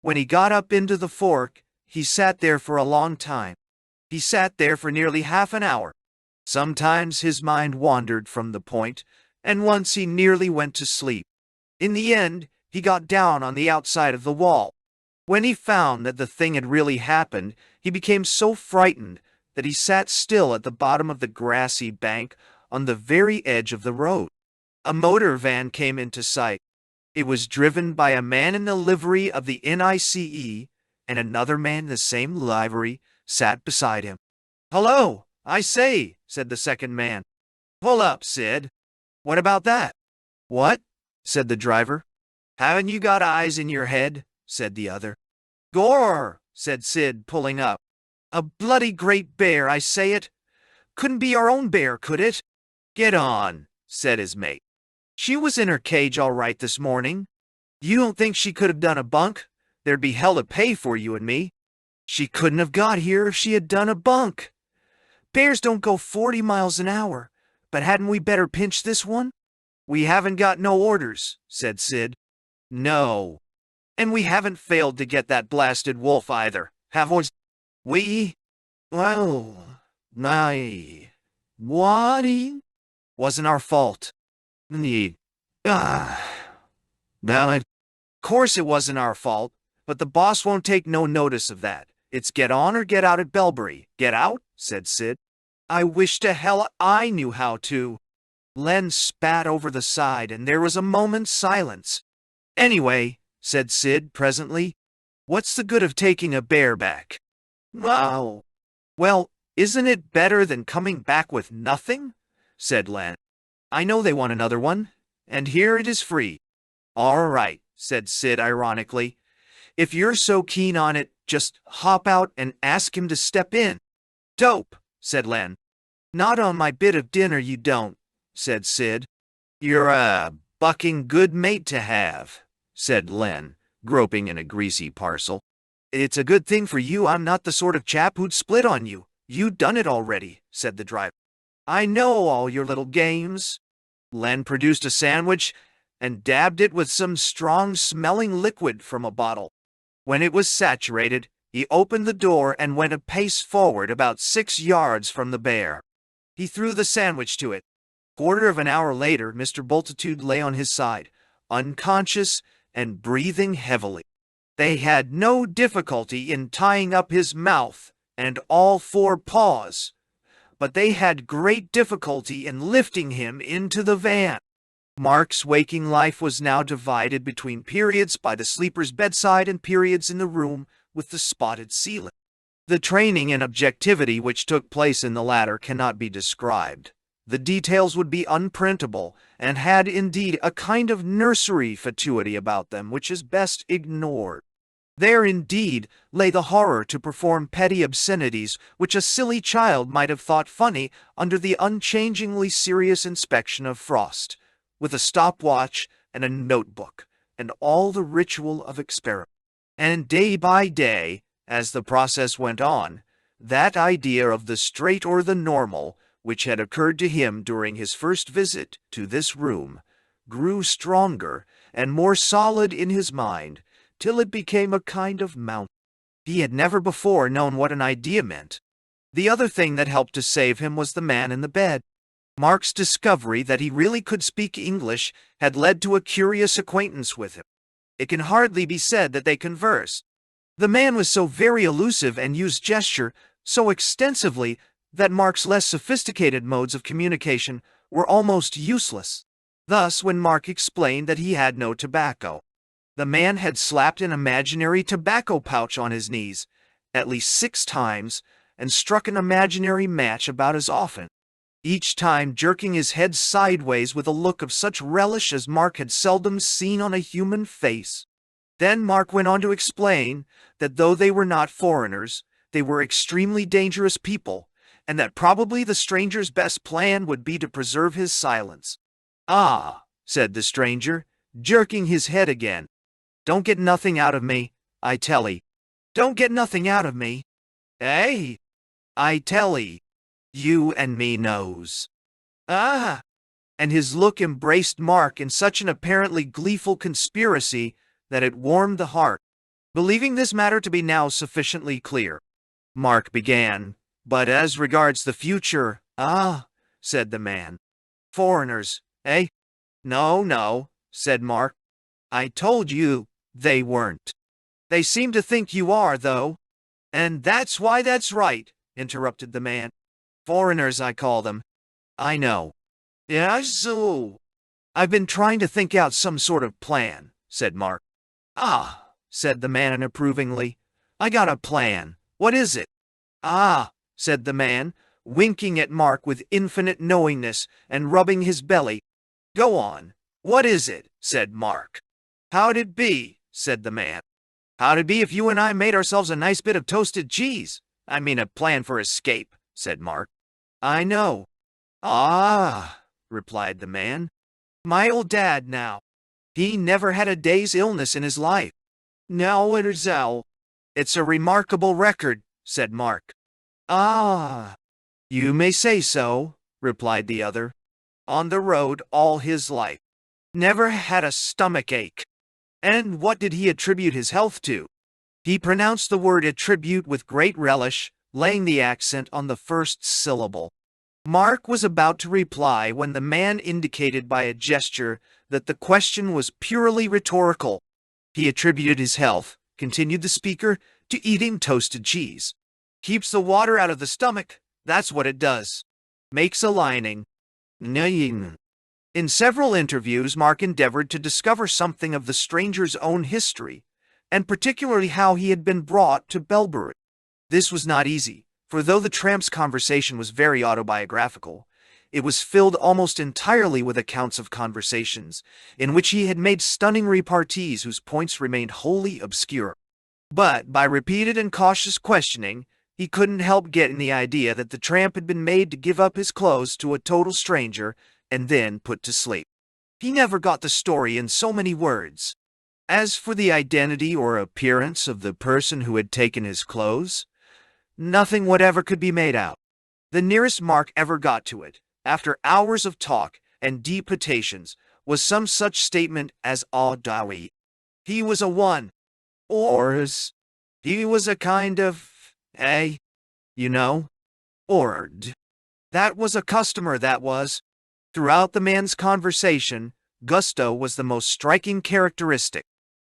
Speaker 1: When he got up into the fork, he sat there for a long time. He sat there for nearly half an hour. Sometimes his mind wandered from the point, and once he nearly went to sleep. In the end, he got down on the outside of the wall. When he found that the thing had really happened, he became so frightened that he sat still at the bottom of the grassy bank on the very edge of the road. A motor van came into sight. It was driven by a man in the livery of the NICE, and another man in the same livery sat beside him. "Hello, I say," said the second man. "Pull up, Sid." "What about that?" "What?" said the driver. "Haven't you got eyes in your head?" said the other. "Gore," said Sid, pulling up. "A bloody great bear, I say it. Couldn't be our own bear, could it?" "Get on," said his mate. "She was in her cage all right this morning. You don't think she could have done a bunk? There'd be hell to pay for you and me." "She couldn't have got here if she had done a bunk. Bears don't go 40 miles an hour, but hadn't we better pinch this one?" "We haven't got no orders," said Sid. "No. And we haven't failed to get that blasted wolf either, have we? Well, what? Wasn't our fault. Indeed. Now, of course it wasn't our fault, but the boss won't take no notice of that. It's get on or get out at Belbury." "Get out?" said Sid. I wish to hell I knew how to. Len spat over the side, and there was a moment's silence. Anyway, said Sid presently, what's the good of taking a bear back? Wow. Well, isn't it better than coming back with nothing? Said Len. I know they want another one, and here it is free. All right, said Sid ironically. If you're so keen on it, just hop out and ask him to step in. Dope, said Len. Not on my bit of dinner you don't, said Sid. You're a bucking good mate to have, said Len, groping in a greasy parcel. It's a good thing for you I'm not the sort of chap who'd split on you. You'd done it already, said the driver. I know all your little games. Len produced a sandwich and dabbed it with some strong-smelling liquid from a bottle. When it was saturated, he opened the door and went a pace forward about 6 yards from the bear. He threw the sandwich to it. Quarter of an hour later, Mr. Bultitude lay on his side, unconscious and breathing heavily. They had no difficulty in tying up his mouth and all 4 paws, but they had great difficulty in lifting him into the van. Mark's waking life was now divided between periods by the sleeper's bedside and periods in the room with the spotted ceiling. The training and objectivity which took place in the latter cannot be described. The details would be unprintable, and had indeed a kind of nursery fatuity about them which is best ignored. There indeed lay the horror to perform petty obscenities which a silly child might have thought funny under the unchangingly serious inspection of Frost, with a stopwatch and a notebook, and all the ritual of experiment. And day by day, as the process went on, that idea of the straight or the normal, which had occurred to him during his first visit to this room, grew stronger and more solid in his mind, till it became a kind of mountain. He had never before known what an idea meant. The other thing that helped to save him was the man in the bed. Mark's discovery that he really could speak English had led to a curious acquaintance with him. It can hardly be said that they conversed. The man was so very elusive and used gesture so extensively that Mark's less sophisticated modes of communication were almost useless. Thus, when Mark explained that he had no tobacco, the man had slapped an imaginary tobacco pouch on his knees at least 6 times and struck an imaginary match about as often, each time jerking his head sideways with a look of such relish as Mark had seldom seen on a human face. Then Mark went on to explain that though they were not foreigners, they were extremely dangerous people, and that probably the stranger's best plan would be to preserve his silence. Ah, said the stranger, jerking his head again. Don't get nothing out of me, I tell 'ee. Don't get nothing out of me. Eh? I tell 'ee. You and me knows. Ah! And his look embraced Mark in such an apparently gleeful conspiracy that it warmed the heart. Believing this matter to be now sufficiently clear, Mark began, but as regards the future, said the man. Foreigners, eh? No, no, said Mark. I told you they weren't. They seem to think you are, though. And that's why that's right, interrupted the man. Foreigners, I call them. I know. Yes, so. I've been trying to think out some sort of plan, said Mark. Ah, said the man approvingly. I got a plan. What is it? Ah, said the man, winking at Mark with infinite knowingness and rubbing his belly. Go on. What is it? Said Mark. How'd it be? Said the man. How'd it be if you and I made ourselves a nice bit of toasted cheese? I mean a plan for escape, said Mark. I know. Ah, replied the man. My old dad now. He never had a day's illness in his life. Now it is all. It's a remarkable record, said Mark. Ah, you may say so, replied the other. On the road all his life. Never had a stomach ache. And what did he attribute his health to? He pronounced the word attribute with great relish, laying the accent on the first syllable. Mark was about to reply when the man indicated by a gesture that the question was purely rhetorical. He attributed his health, continued the speaker, to eating toasted cheese. Keeps the water out of the stomach, That's what it does. Makes a lining. In several interviews, Mark endeavored to discover something of the stranger's own history, and particularly how he had been brought to Belbury. This was not easy, for though the tramp's conversation was very autobiographical, it was filled almost entirely with accounts of conversations, in which he had made stunning repartees whose points remained wholly obscure. But, by repeated and cautious questioning, he couldn't help getting the idea that the tramp had been made to give up his clothes to a total stranger and then put to sleep. He never got the story in so many words. As for the identity or appearance of the person who had taken his clothes, nothing whatever could be made out. The nearest Mark ever got to it, after hours of talk and deep potations, was some such statement as Dawi. He was a one, or he was a kind of, you know, ord. That was a customer, that was. Throughout the man's conversation, gusto was the most striking characteristic.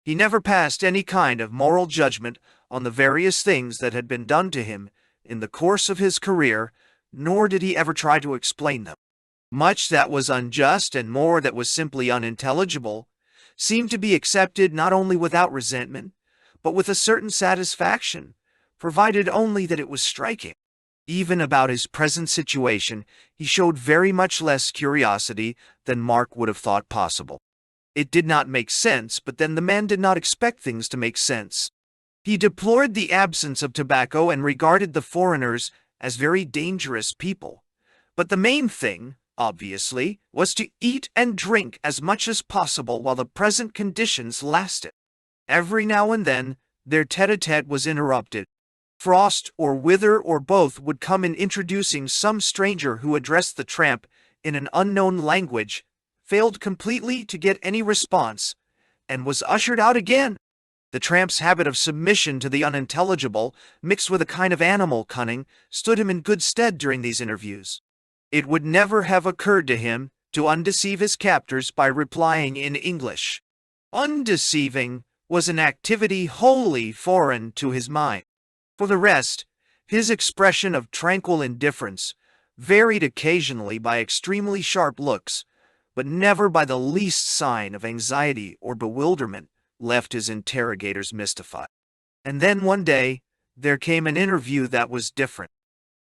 Speaker 1: He never passed any kind of moral judgment on the various things that had been done to him in the course of his career, nor did he ever try to explain them. Much that was unjust and more that was simply unintelligible seemed to be accepted not only without resentment, but with a certain satisfaction, provided only that it was striking. Even about his present situation, he showed very much less curiosity than Mark would have thought possible. It did not make sense, but then the man did not expect things to make sense. He deplored the absence of tobacco and regarded the foreigners as very dangerous people. But the main thing, obviously, was to eat and drink as much as possible while the present conditions lasted. Every now and then, their tete-a-tete was interrupted. Frost or Wither or both would come in introducing some stranger who addressed the tramp in an unknown language, failed completely to get any response, and was ushered out again. The tramp's habit of submission to the unintelligible, mixed with a kind of animal cunning, stood him in good stead during these interviews. It would never have occurred to him to undeceive his captors by replying in English. Undeceiving was an activity wholly foreign to his mind. For the rest, his expression of tranquil indifference varied occasionally by extremely sharp looks, but never by the least sign of anxiety or bewilderment left his interrogators mystified. And then one day, there came an interview that was different.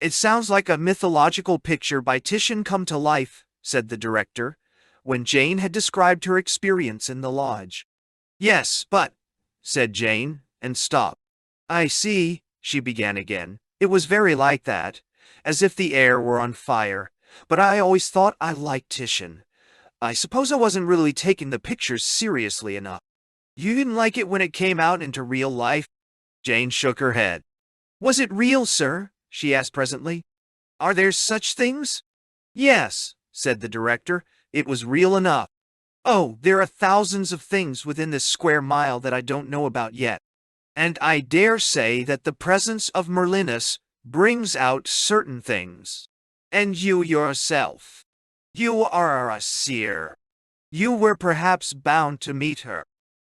Speaker 1: "It sounds like a mythological picture by Titian come to life," said the director, when Jane had described her experience in the lodge. "Yes, but," said Jane, and stopped. "I see," she began again. "It was very like that, as if the air were on fire. But I always thought I liked Titian. I suppose I wasn't really taking the pictures seriously enough." "You didn't like it when it came out into real life?" Jane shook her head. "Was it real, sir?" she asked presently. "Are there such things?" "Yes," said the director. "It was real enough. Oh, there are thousands of things within this square mile that I don't know about yet. And I dare say that the presence of Merlinus brings out certain things. And you yourself, you are a seer. You were perhaps bound to meet her.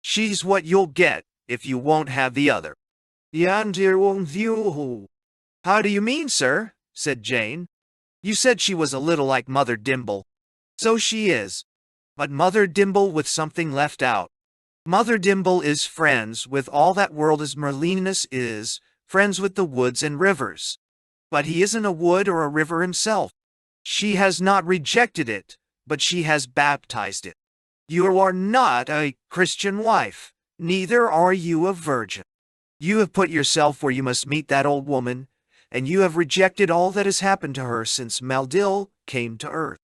Speaker 1: She's what you'll get if you won't have the other." "How do you mean, sir?" said Jane. "You said she was a little like Mother Dimble." "So she is. But Mother Dimble with something left out. Mother Dimble is friends with all that world as Merlinus is friends with the woods and rivers. But he isn't a wood or a river himself. She has not rejected it, but she has baptized it. You are not a Christian wife, neither are you a virgin. You have put yourself where you must meet that old woman, and you have rejected all that has happened to her since Maldil came to earth.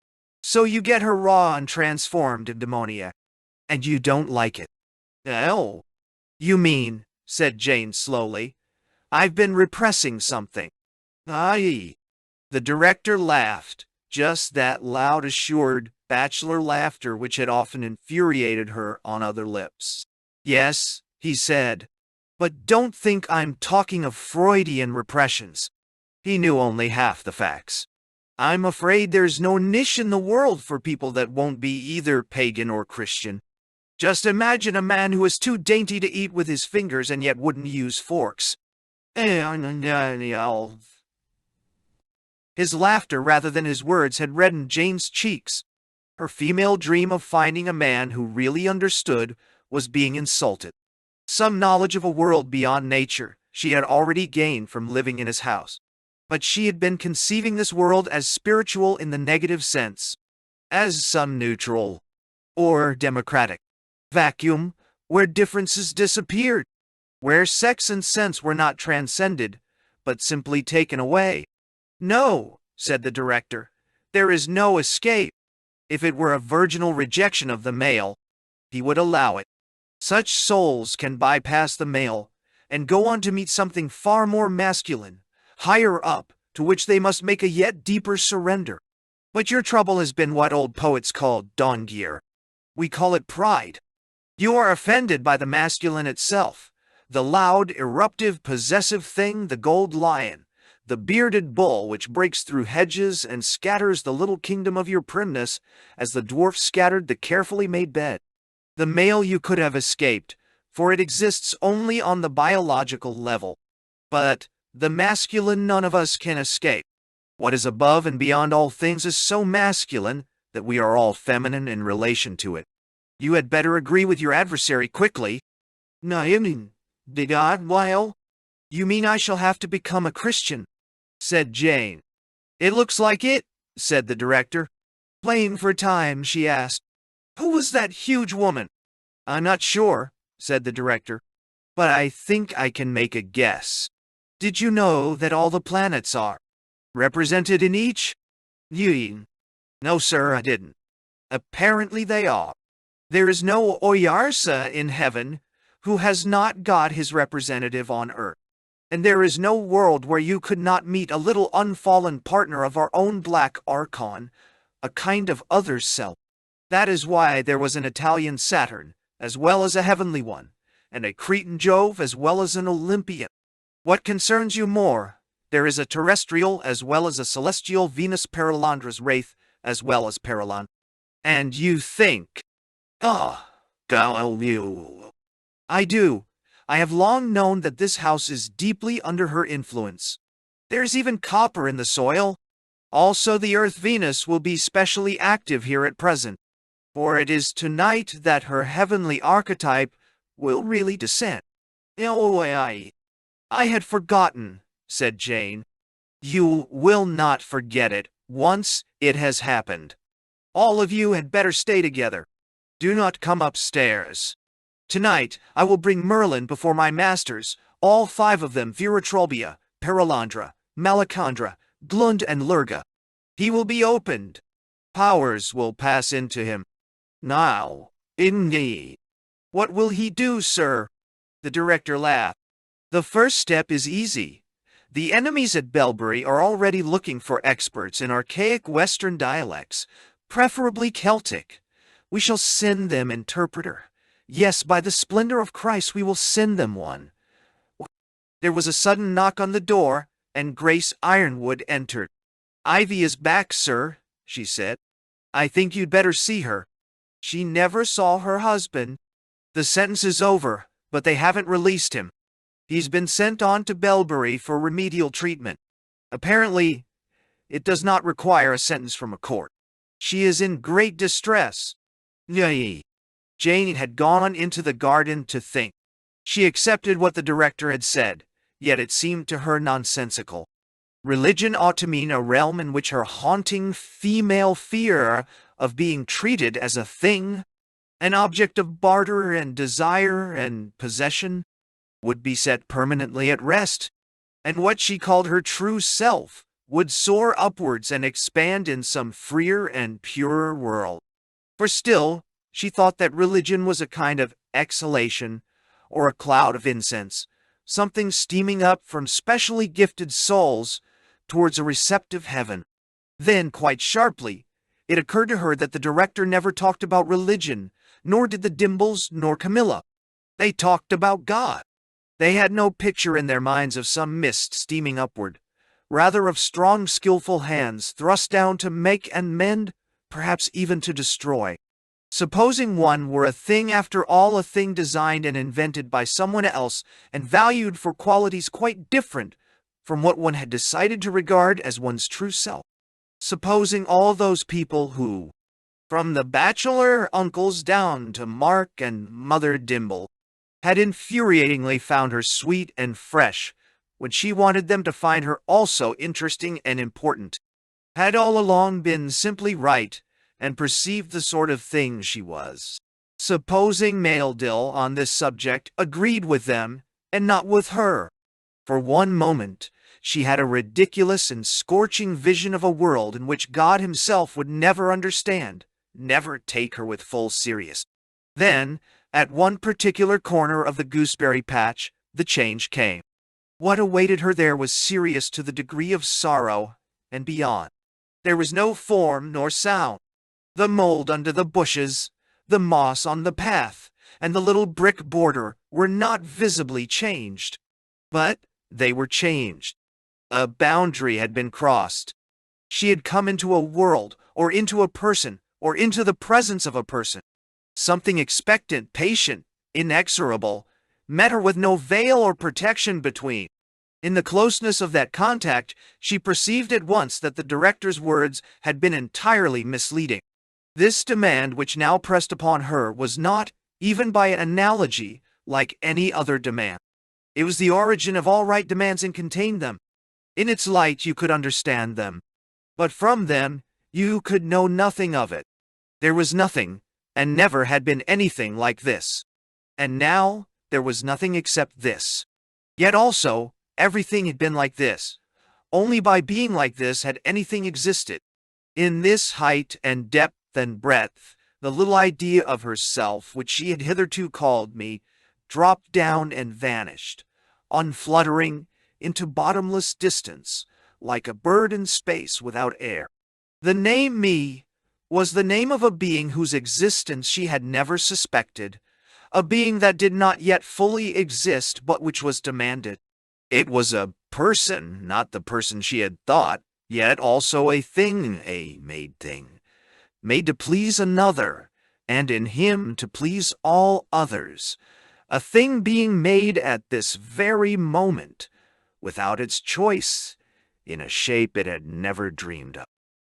Speaker 1: So you get her raw and transformed and demoniac, and you don't like it." "Oh, you mean," said Jane slowly, "I've been repressing something." "Aye." The director laughed, just that loud, assured, bachelor laughter which had often infuriated her on other lips. "Yes," he said, "but don't think I'm talking of Freudian repressions." He knew only half the facts. "I'm afraid there's no niche in the world for people that won't be either pagan or Christian. Just imagine a man who is too dainty to eat with his fingers and yet wouldn't use forks. His laughter rather than his words had reddened Jane's cheeks. Her female dream of finding a man who really understood was being insulted. Some knowledge of a world beyond nature she had already gained from living in his house. But she had been conceiving this world as spiritual in the negative sense, as some neutral or democratic vacuum where differences disappeared, where sex and sense were not transcended, but simply taken away. "No," said the director, "there is no escape. If it were a virginal rejection of the male, he would allow it. Such souls can bypass the male and go on to meet something far more masculine, higher up, to which they must make a yet deeper surrender. But your trouble has been what old poets called dongir. We call it pride. You are offended by the masculine itself, the loud, eruptive, possessive thing, the gold lion, the bearded bull which breaks through hedges and scatters the little kingdom of your primness as the dwarf scattered the carefully made bed. The male you could have escaped, for it exists only on the biological level. But the masculine none of us can escape. What is above and beyond all things is so masculine that we are all feminine in relation to it. You had better agree with your adversary quickly." "No, I mean, did I? Well, you mean I shall have to become a Christian?" said Jane. "It looks like it," said the director. "Playing for time?" she asked. "Who was that huge woman?" "I'm not sure," said the director, "but I think I can make a guess. Did you know that all the planets are represented in each?" "No, sir, I didn't." "Apparently they are. There is no Oyarsa in heaven who has not got his representative on earth. And there is no world where you could not meet a little unfallen partner of our own black archon, a kind of other self. That is why there was an Italian Saturn, as well as a heavenly one, and a Cretan Jove as well as an Olympian. What concerns you more? There is a terrestrial as well as a celestial Venus Paralandra's wraith as well as Paralan. And you think, Galileo. I do. I have long known that this house is deeply under her influence. There's even copper in the soil. Also the Earth Venus will be specially active here at present, for it is tonight that her heavenly archetype will really descend. I had forgotten, said Jane. You will not forget it once it has happened. All of you had better stay together. Do not come upstairs. Tonight I will bring Merlin before my masters, all 5 of them, Viratrolbia, Paralandra, Malacandra, Glund and Lurga. He will be opened. Powers will pass into him. Now, indeed. What will he do, sir? The director laughed. The first step is easy. The enemies at Belbury are already looking for experts in archaic Western dialects, preferably Celtic. We shall send them interpreter. Yes, by the splendor of Christ we will send them one. There was a sudden knock on the door, and Grace Ironwood entered. Ivy is back, sir, she said. I think you'd better see her. She never saw her husband. The sentence is over, but they haven't released him. He's been sent on to Belbury for remedial treatment. Apparently, it does not require a sentence from a court. She is in great distress. Yay. Jane had gone into the garden to think. She accepted what the director had said, yet it seemed to her nonsensical. Religion ought to mean a realm in which her haunting female fear of being treated as a thing, an object of barter and desire and possession, would be set permanently at rest, and what she called her true self would soar upwards and expand in some freer and purer world. For still, she thought that religion was a kind of exhalation, or a cloud of incense, something steaming up from specially gifted souls towards a receptive heaven. Then, quite sharply, it occurred to her that the director never talked about religion, nor did the Dimbles nor Camilla. They talked about God. They had no picture in their minds of some mist steaming upward, rather of strong, skillful hands thrust down to make and mend, perhaps even to destroy. Supposing one were a thing after all, a thing designed and invented by someone else and valued for qualities quite different from what one had decided to regard as one's true self. Supposing all those people who, from the bachelor uncles down to Mark and Mother Dimble, had infuriatingly found her sweet and fresh when she wanted them to find her also interesting and important, had all along been simply right and perceived the sort of thing she was. Supposing Maeldill on this subject agreed with them and not with her. For one moment, she had a ridiculous and scorching vision of a world in which God himself would never understand, never take her with full seriousness. Then, at one particular corner of the gooseberry patch, the change came. What awaited her there was serious to the degree of sorrow and beyond. There was no form nor sound. The mold under the bushes, the moss on the path, and the little brick border were not visibly changed. But they were changed. A boundary had been crossed. She had come into a world, or into a person, or into the presence of a person. Something expectant, patient, inexorable, met her with no veil or protection between. In the closeness of that contact, she perceived at once that the director's words had been entirely misleading. This demand which now pressed upon her was not, even by analogy, like any other demand. It was the origin of all right demands and contained them. In its light you could understand them. But from them you could know nothing of it. There was nothing, and never had been anything like this. And now there was nothing except this. Yet also, everything had been like this. Only by being like this had anything existed. In this height and depth and breadth, the little idea of herself, which she had hitherto called me, dropped down and vanished, unfluttering, into bottomless distance, like a bird in space without air. The name me was the name of a being whose existence she had never suspected, a being that did not yet fully exist but which was demanded. It was a person, not the person she had thought, yet also a thing, a made thing, made to please another, and in him to please all others, a thing being made at this very moment, without its choice, in a shape it had never dreamed of.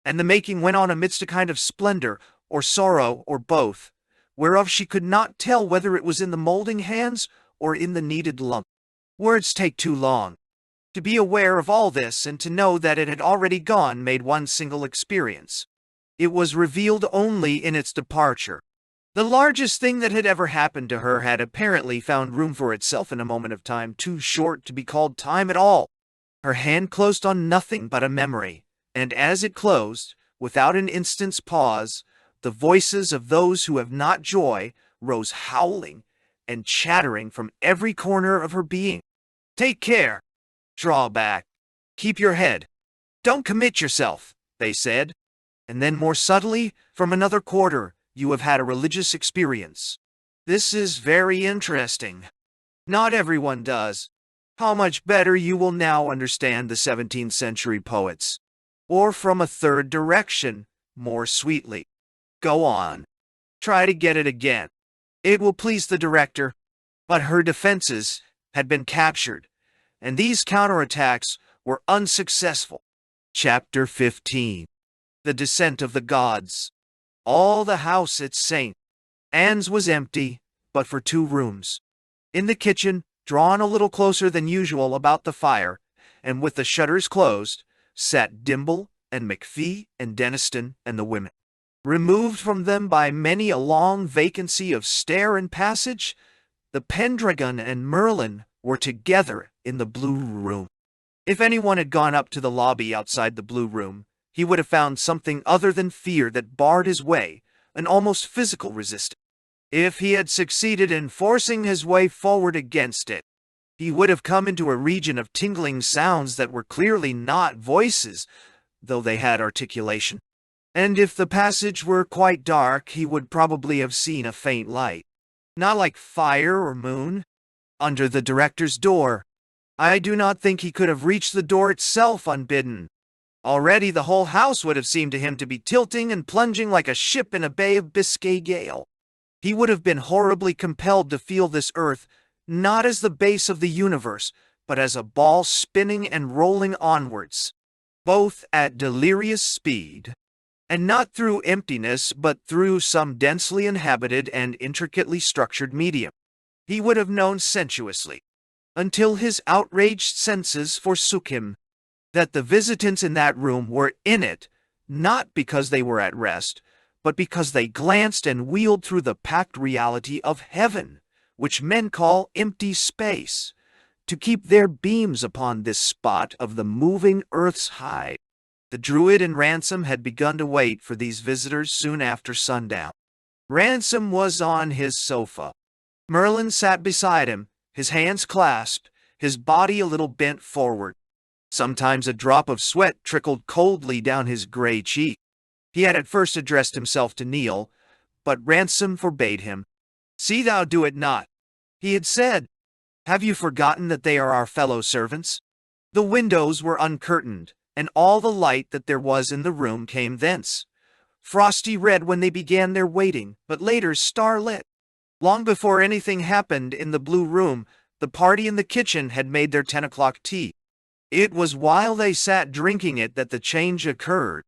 Speaker 1: And the making went on amidst a kind of splendor, or sorrow, or both, whereof she could not tell whether it was in the molding hands or in the kneaded lump. Words take too long. To be aware of all this and to know that it had already gone made one single experience. It was revealed only in its departure. The largest thing that had ever happened to her had apparently found room for itself in a moment of time too short to be called time at all. Her hand closed on nothing but a memory, and as it closed, without an instant's pause, the voices of those who have not joy rose howling and chattering from every corner of her being. Take care. Draw back. Keep your head. Don't commit yourself, they said. And then more subtly, from another quarter, you have had a religious experience. This is very interesting. Not everyone does. How much better you will now understand the 17th century poets. Or from a third direction, more sweetly. Go on. Try to get it again. It will please the director. But her defenses had been captured, and these counterattacks were unsuccessful. Chapter 15. The Descent of the Gods. All the house at St. Anne's was empty, but for 2 rooms. In the kitchen, drawn a little closer than usual about the fire, and with the shutters closed, sat Dimble and McPhee and Denniston and the women. Removed from them by many a long vacancy of stair and passage, the Pendragon and Merlin were together in the blue room. If anyone had gone up to the lobby outside the blue room, he would have found something other than fear that barred his way, an almost physical resistance. If he had succeeded in forcing his way forward against it, he would have come into a region of tingling sounds that were clearly not voices, though they had articulation. And if the passage were quite dark, he would probably have seen a faint light, not like fire or moon, under the director's door. I do not think he could have reached the door itself unbidden. Already the whole house would have seemed to him to be tilting and plunging like a ship in a Bay of Biscay gale. He would have been horribly compelled to feel this earth, not as the base of the universe, but as a ball spinning and rolling onwards, both at delirious speed, and not through emptiness but through some densely inhabited and intricately structured medium. He would have known sensuously, until his outraged senses forsook him, that the visitants in that room were in it, not because they were at rest, but because they glanced and wheeled through the packed reality of heaven, which men call empty space, to keep their beams upon this spot of the moving earth's hide. The Druid and Ransom had begun to wait for these visitors soon after sundown. Ransom was on his sofa. Merlin sat beside him, his hands clasped, his body a little bent forward. Sometimes a drop of sweat trickled coldly down his gray cheek. He had at first addressed himself to Neil, but Ransom forbade him. "See thou do it not," he had said. "Have you forgotten that they are our fellow servants?" The windows were uncurtained, and all the light that there was in the room came thence. Frosty red when they began their waiting, but later starlit. Long before anything happened in the blue room, the party in the kitchen had made their 10 o'clock tea. It was while they sat drinking it that the change occurred.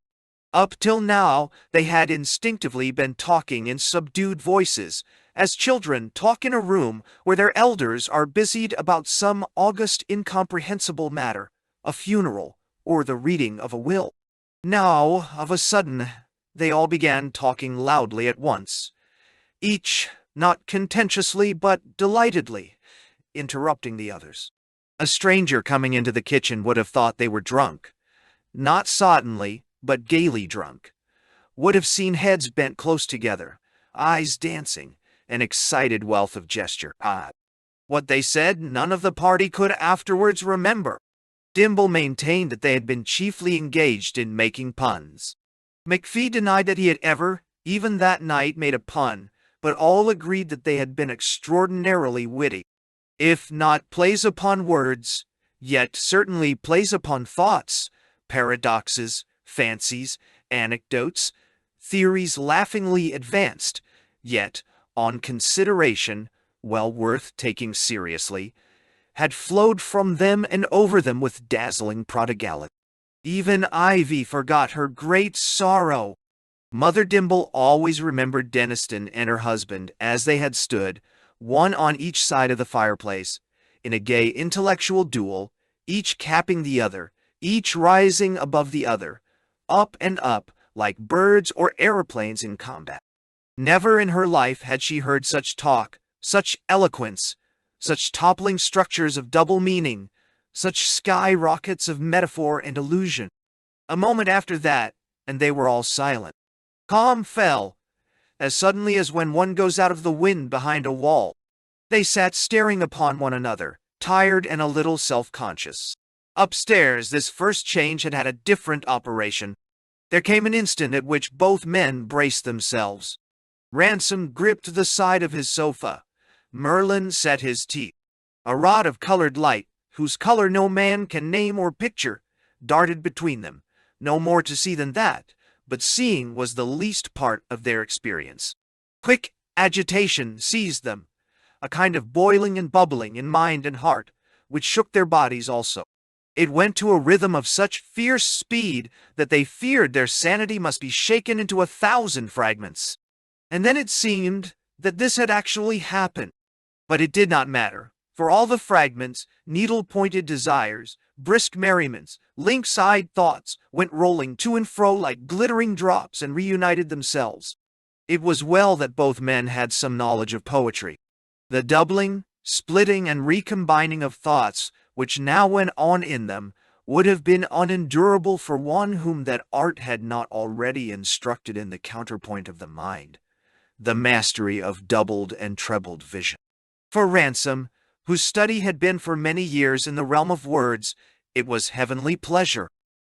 Speaker 1: Up till now, they had instinctively been talking in subdued voices, as children talk in a room where their elders are busied about some august incomprehensible matter, a funeral, or the reading of a will. Now, of a sudden, they all began talking loudly at once, each, not contentiously but delightedly, interrupting the others. A stranger coming into the kitchen would have thought they were drunk. Not soddenly, but gaily drunk. Would have seen heads bent close together, eyes dancing, an excited wealth of gesture. What they said, none of the party could afterwards remember. Dimble maintained that they had been chiefly engaged in making puns. McPhee denied that he had ever, even that night, made a pun, but all agreed that they had been extraordinarily witty. If not plays upon words, yet certainly plays upon thoughts, paradoxes, fancies, anecdotes, theories laughingly advanced, yet, on consideration, well worth taking seriously, had flowed from them and over them with dazzling prodigality. Even Ivy forgot her great sorrow. Mother Dimble always remembered Deniston and her husband as they had stood, one on each side of the fireplace, in a gay intellectual duel, each capping the other, each rising above the other, up and up, like birds or aeroplanes in combat. Never in her life had she heard such talk, such eloquence, such toppling structures of double meaning, such sky rockets of metaphor and illusion. A moment after that, and they were all silent. Calm fell, as suddenly as when one goes out of the wind behind a wall. They sat staring upon one another, tired and a little self-conscious. Upstairs, this first change had had a different operation. There came an instant at which both men braced themselves. Ransom gripped the side of his sofa. Merlin set his teeth. A rod of colored light, whose color no man can name or picture, darted between them. No more to see than that, but seeing was the least part of their experience. Quick agitation seized them, a kind of boiling and bubbling in mind and heart, which shook their bodies also. It went to a rhythm of such fierce speed that they feared their sanity must be shaken into 1,000 fragments. And then it seemed that this had actually happened. But it did not matter, for all the fragments, needle-pointed desires, brisk merriments, lynx-eyed thoughts, went rolling to and fro like glittering drops and reunited themselves. It was well that both men had some knowledge of poetry. The doubling, splitting, and recombining of thoughts which now went on in them would have been unendurable for one whom that art had not already instructed in the counterpoint of the mind, the mastery of doubled and trebled vision. For Ransom, whose study had been for many years in the realm of words, it was heavenly pleasure.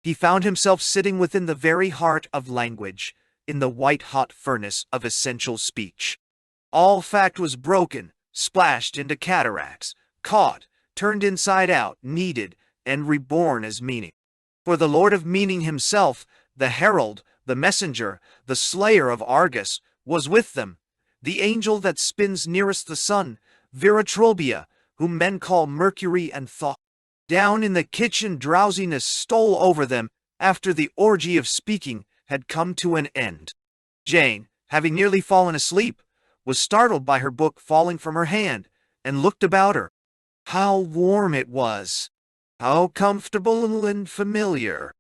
Speaker 1: He found himself sitting within the very heart of language, in the white-hot furnace of essential speech. All fact was broken, splashed into cataracts, caught, turned inside out, kneaded, and reborn as meaning. For the Lord of Meaning himself, the herald, the messenger, the slayer of Argus, was with them, the angel that spins nearest the sun, Viratrolbia, whom men call Mercury and Thought. Down in the kitchen, drowsiness stole over them after the orgy of speaking had come to an end. Jane, having nearly fallen asleep, was startled by her book falling from her hand and looked about her. How warm it was! How comfortable and familiar!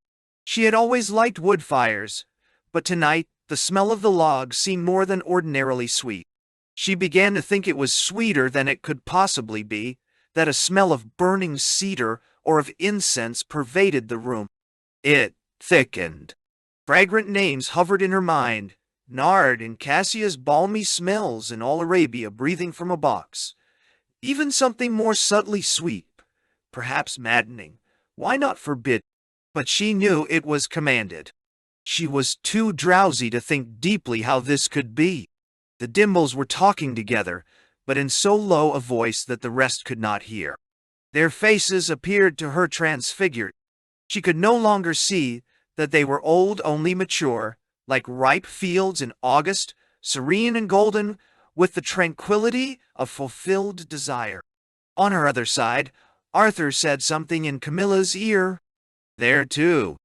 Speaker 1: She had always liked wood fires, but tonight the smell of the logs seemed more than ordinarily sweet. She began to think it was sweeter than it could possibly be, that a smell of burning cedar or of incense pervaded the room. It thickened. Fragrant names hovered in her mind, nard and cassia's balmy smells in all Arabia breathing from a box. Even something more subtly sweet, perhaps maddening. Why not forbid? But she knew it was commanded. She was too drowsy to think deeply how this could be. The Dimbles were talking together, but in so low a voice that the rest could not hear. Their faces appeared to her transfigured. She could no longer see that they were old, only mature, like ripe fields in August, serene and golden, with the tranquility of fulfilled desire. On her other side, Arthur said something in Camilla's ear. There too.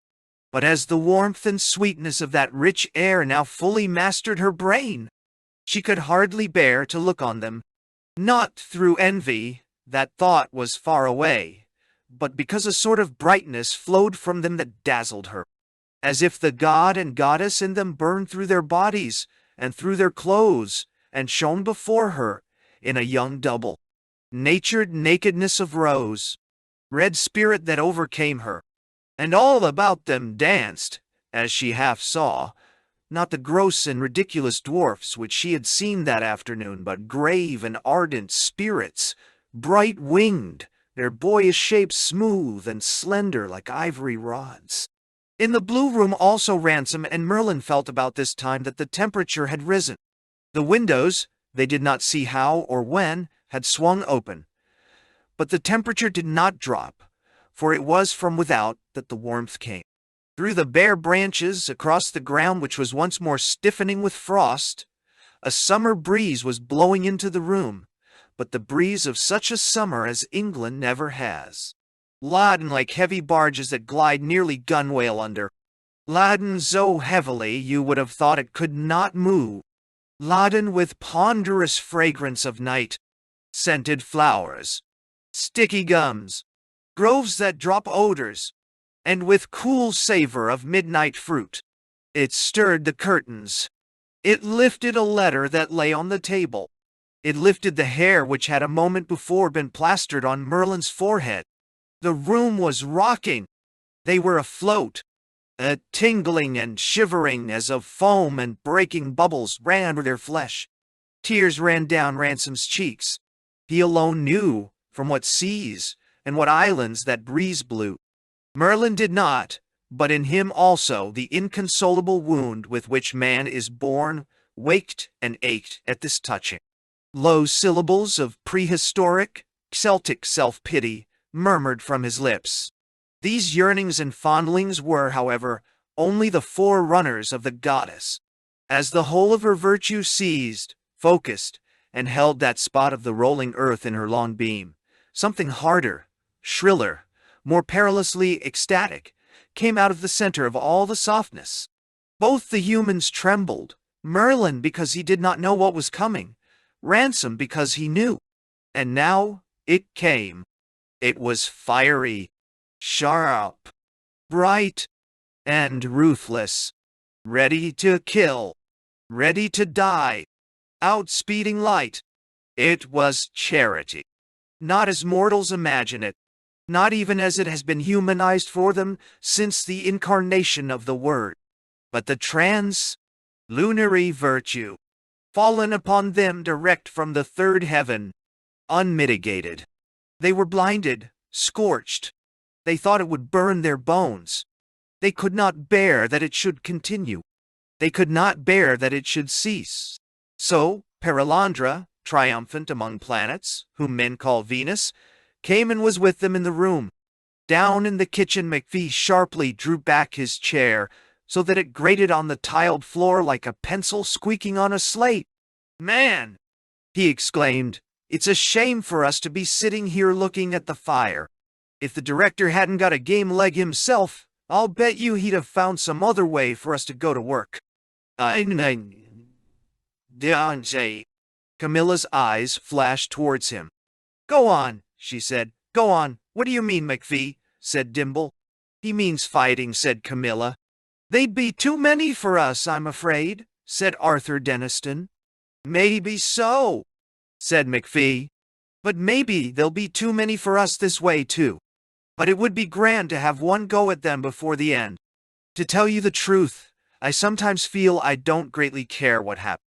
Speaker 1: But as the warmth and sweetness of that rich air now fully mastered her brain, she could hardly bear to look on them. Not through envy, that thought was far away, but because a sort of brightness flowed from them that dazzled her, as if the god and goddess in them burned through their bodies and through their clothes and shone before her in a young double. Natured nakedness of rose, red spirit that overcame her, and all about them danced, as she half saw, not the gross and ridiculous dwarfs which she had seen that afternoon, but grave and ardent spirits, bright-winged, their boyish shapes smooth and slender like ivory rods. In the blue room also Ransom and Merlin felt about this time that the temperature had risen. The windows, they did not see how or when, had swung open. But the temperature did not drop, for it was from without that the warmth came. Through the bare branches, across the ground which was once more stiffening with frost, a summer breeze was blowing into the room, but the breeze of such a summer as England never has. Laden like heavy barges that glide nearly gunwale under. Laden so heavily you would have thought it could not move. Laden with ponderous fragrance of night, scented flowers, sticky gums, groves that drop odors, and with cool savor of midnight fruit. It stirred the curtains. It lifted a letter that lay on the table. It lifted the hair which had a moment before been plastered on Merlin's forehead. The room was rocking. They were afloat. A tingling and shivering as of foam and breaking bubbles ran over their flesh. Tears ran down Ransom's cheeks. He alone knew from what seas and what islands that breeze blew. Merlin did not, but in him also the inconsolable wound with which man is born waked and ached at this touching. Low syllables of prehistoric, Celtic self-pity murmured from his lips. These yearnings and fondlings were, however, only the forerunners of the goddess. As the whole of her virtue seized, focused, and held that spot of the rolling earth in her long beam, something harder, shriller, more perilously ecstatic, came out of the center of all the softness. Both the humans trembled, Merlin because he did not know what was coming, Ransom because he knew. And now it came. It was fiery, sharp, bright, and ruthless, ready to kill, ready to die, outspeeding light. It was charity, not as mortals imagine it, not even as it has been humanized for them since the incarnation of the Word, but the trans-lunary virtue, fallen upon them direct from the third heaven, unmitigated. They were blinded, scorched. They thought it would burn their bones. They could not bear that it should continue. They could not bear that it should cease. So, Perilandra, triumphant among planets, whom men call Venus, came and was with them in the room. Down in the kitchen McPhee sharply drew back his chair, so that it grated on the tiled floor like a pencil squeaking on a slate. "Man," he exclaimed, "it's a shame for us to be sitting here looking at the fire. If the director hadn't got a game leg himself, I'll bet you he'd have found some other way for us to go to work. Deontay. Camilla's eyes flashed towards him. Go on, she said. Go on. What do you mean, McPhee? Said Dimble. He means fighting, said Camilla. They'd be too many for us, I'm afraid, said Arthur Deniston. Maybe so, said McPhee. But maybe there'll be too many for us this way, too. But it would be grand to have one go at them before the end. To tell you the truth, I sometimes feel I don't greatly care what happens.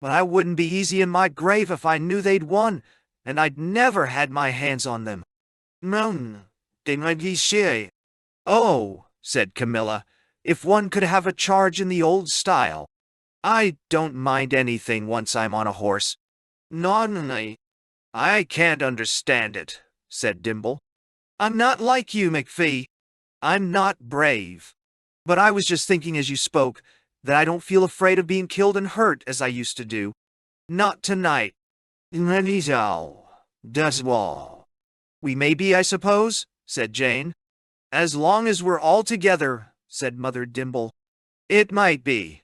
Speaker 1: But I wouldn't be easy in my grave if I knew they'd won, and I'd never had my hands on them. No, they might be shy. Oh, said Camilla, if one could have a charge in the old style. I don't mind anything once I'm on a horse. No, I can't understand it, said Dimble. I'm not like you, McPhee. I'm not brave. But I was just thinking as you spoke that I don't feel afraid of being killed and hurt as I used to do. Not tonight. That's all. We may be, I suppose, said Jane. As long as we're all together, said Mother Dimble. It might be.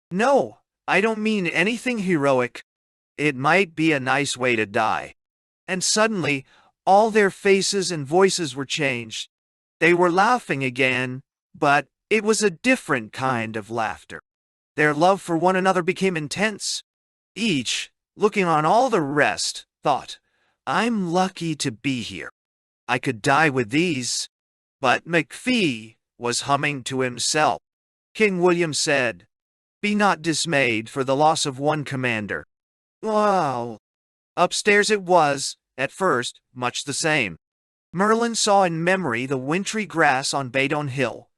Speaker 1: No, I don't mean anything heroic. It might be a nice way to die. And suddenly, all their faces and voices were changed. They were laughing again, but it was a different kind of laughter. Their love for one another became intense. Each, looking on all the rest, thought, I'm lucky to be here. I could die with these. But McPhee was humming to himself. King William said, Be not dismayed for the loss of one commander. Wow. Upstairs it was, at first, much the same. Merlin saw in memory the wintry grass on Badon Hill,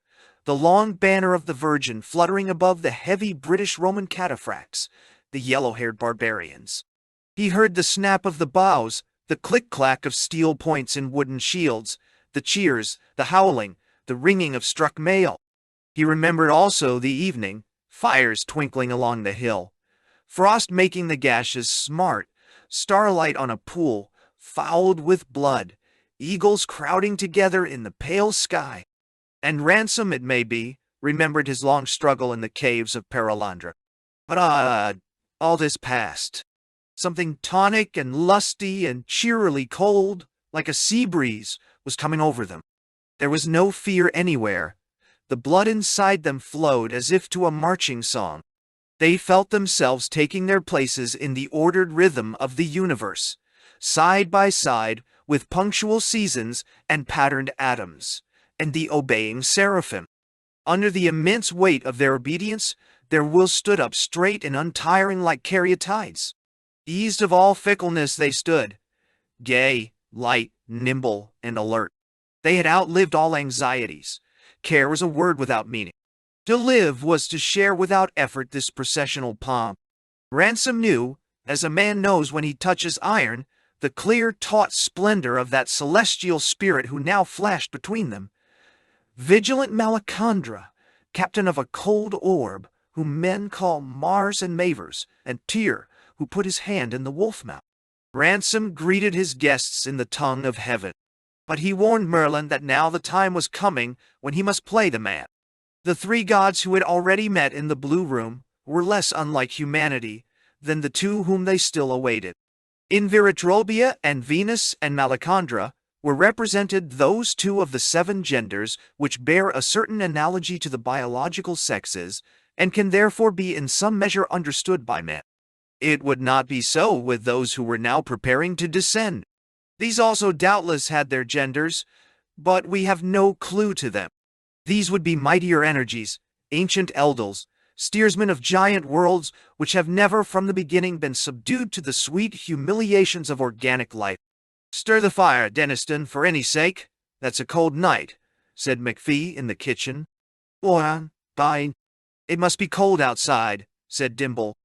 Speaker 1: the long banner of the Virgin fluttering above the heavy British Roman cataphracts, the yellow-haired barbarians. He heard the snap of the bows, the click-clack of steel points in wooden shields, the cheers, the howling, the ringing of struck mail. He remembered also the evening, fires twinkling along the hill, frost making the gashes smart, starlight on a pool, fouled with blood, eagles crowding together in the pale sky. And Ransom, it may be, remembered his long struggle in the caves of Paralandra. But all this passed. Something tonic and lusty and cheerily cold, like a sea breeze, was coming over them. There was no fear anywhere. The blood inside them flowed as if to a marching song. They felt themselves taking their places in the ordered rhythm of the universe, side by side with punctual seasons and patterned atoms, and the obeying seraphim. Under the immense weight of their obedience, their will stood up straight and untiring like caryatides. Eased of all fickleness they stood, gay, light, nimble, and alert. They had outlived all anxieties. Care was a word without meaning. To live was to share without effort this processional pomp. Ransom knew, as a man knows when he touches iron, the clear, taut splendor of that celestial spirit who now flashed between them. Vigilant Malacandra, captain of a cold orb, whom men call Mars and Mavers, and Tyr, who put his hand in the wolf mouth. Ransom greeted his guests in the tongue of heaven. But he warned Merlin that now the time was coming when he must play the man. The three gods who had already met in the Blue Room were less unlike humanity than the two whom they still awaited. In Viritrolbia and Venus and Malacandra were represented those two of the 7 genders which bear a certain analogy to the biological sexes and can therefore be in some measure understood by men. It would not be so with those who were now preparing to descend. These also doubtless had their genders, but we have no clue to them. These would be mightier energies, ancient eldils, steersmen of giant worlds which have never from the beginning been subdued to the sweet humiliations of organic life. Stir the fire, Deniston, for any sake. That's a cold night, said McPhee in the kitchen. Fine. It must be cold outside, said Dimble.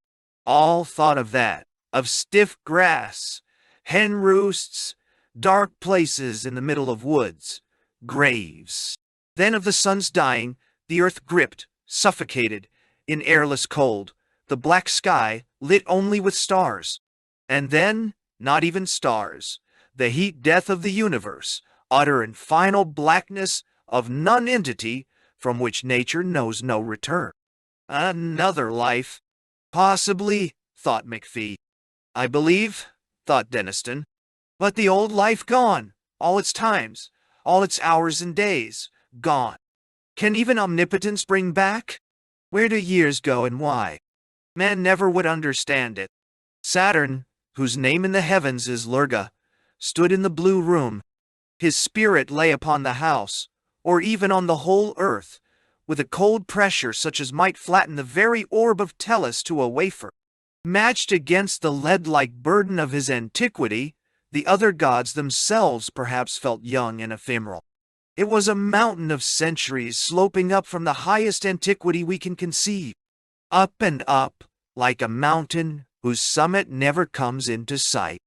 Speaker 1: All thought of that, of stiff grass, hen roosts, dark places in the middle of woods, graves. Then of the sun's dying, the earth gripped, suffocated, in airless cold, the black sky lit only with stars. And then, not even stars, the heat death of the universe, utter and final blackness of nonentity from which nature knows no return. Another life. Possibly, thought McPhee. I believe, thought Denniston. But the old life gone, all its times, all its hours and days, gone. Can even omnipotence bring back? Where do years go and why? Man never would understand it. Saturn, whose name in the heavens is Lurga, stood in the blue room. His spirit lay upon the house, or even on the whole earth, with a cold pressure such as might flatten the very orb of Tellus to a wafer. Matched against the lead-like burden of his antiquity, the other gods themselves perhaps felt young and ephemeral. It was a mountain of centuries sloping up from the highest antiquity we can conceive. Up and up, like a mountain whose summit never comes into sight.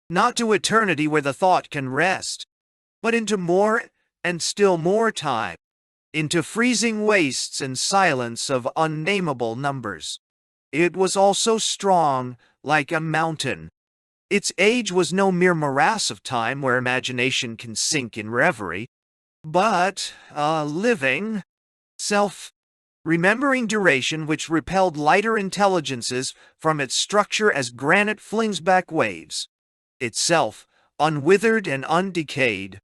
Speaker 1: Not to eternity where the thought can rest, but into more and still more time, into freezing wastes and silence of unnameable numbers. It was also strong, like a mountain. Its age was no mere morass of time where imagination can sink in reverie, but a living self, remembering duration which repelled lighter intelligences from its structure as granite flings back waves. Itself, unwithered and undecayed,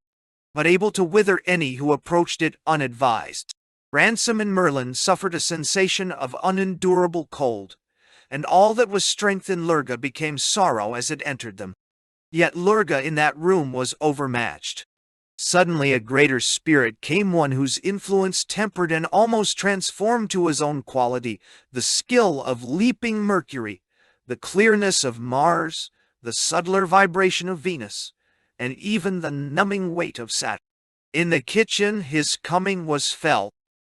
Speaker 1: but able to wither any who approached it unadvised. Ransom and Merlin suffered a sensation of unendurable cold, and all that was strength in Lurga became sorrow as it entered them. Yet Lurga in that room was overmatched. Suddenly a greater spirit came, one whose influence tempered and almost transformed to his own quality the skill of leaping Mercury, the clearness of Mars, the subtler vibration of Venus, and even the numbing weight of Saturn. In the kitchen his coming was felt.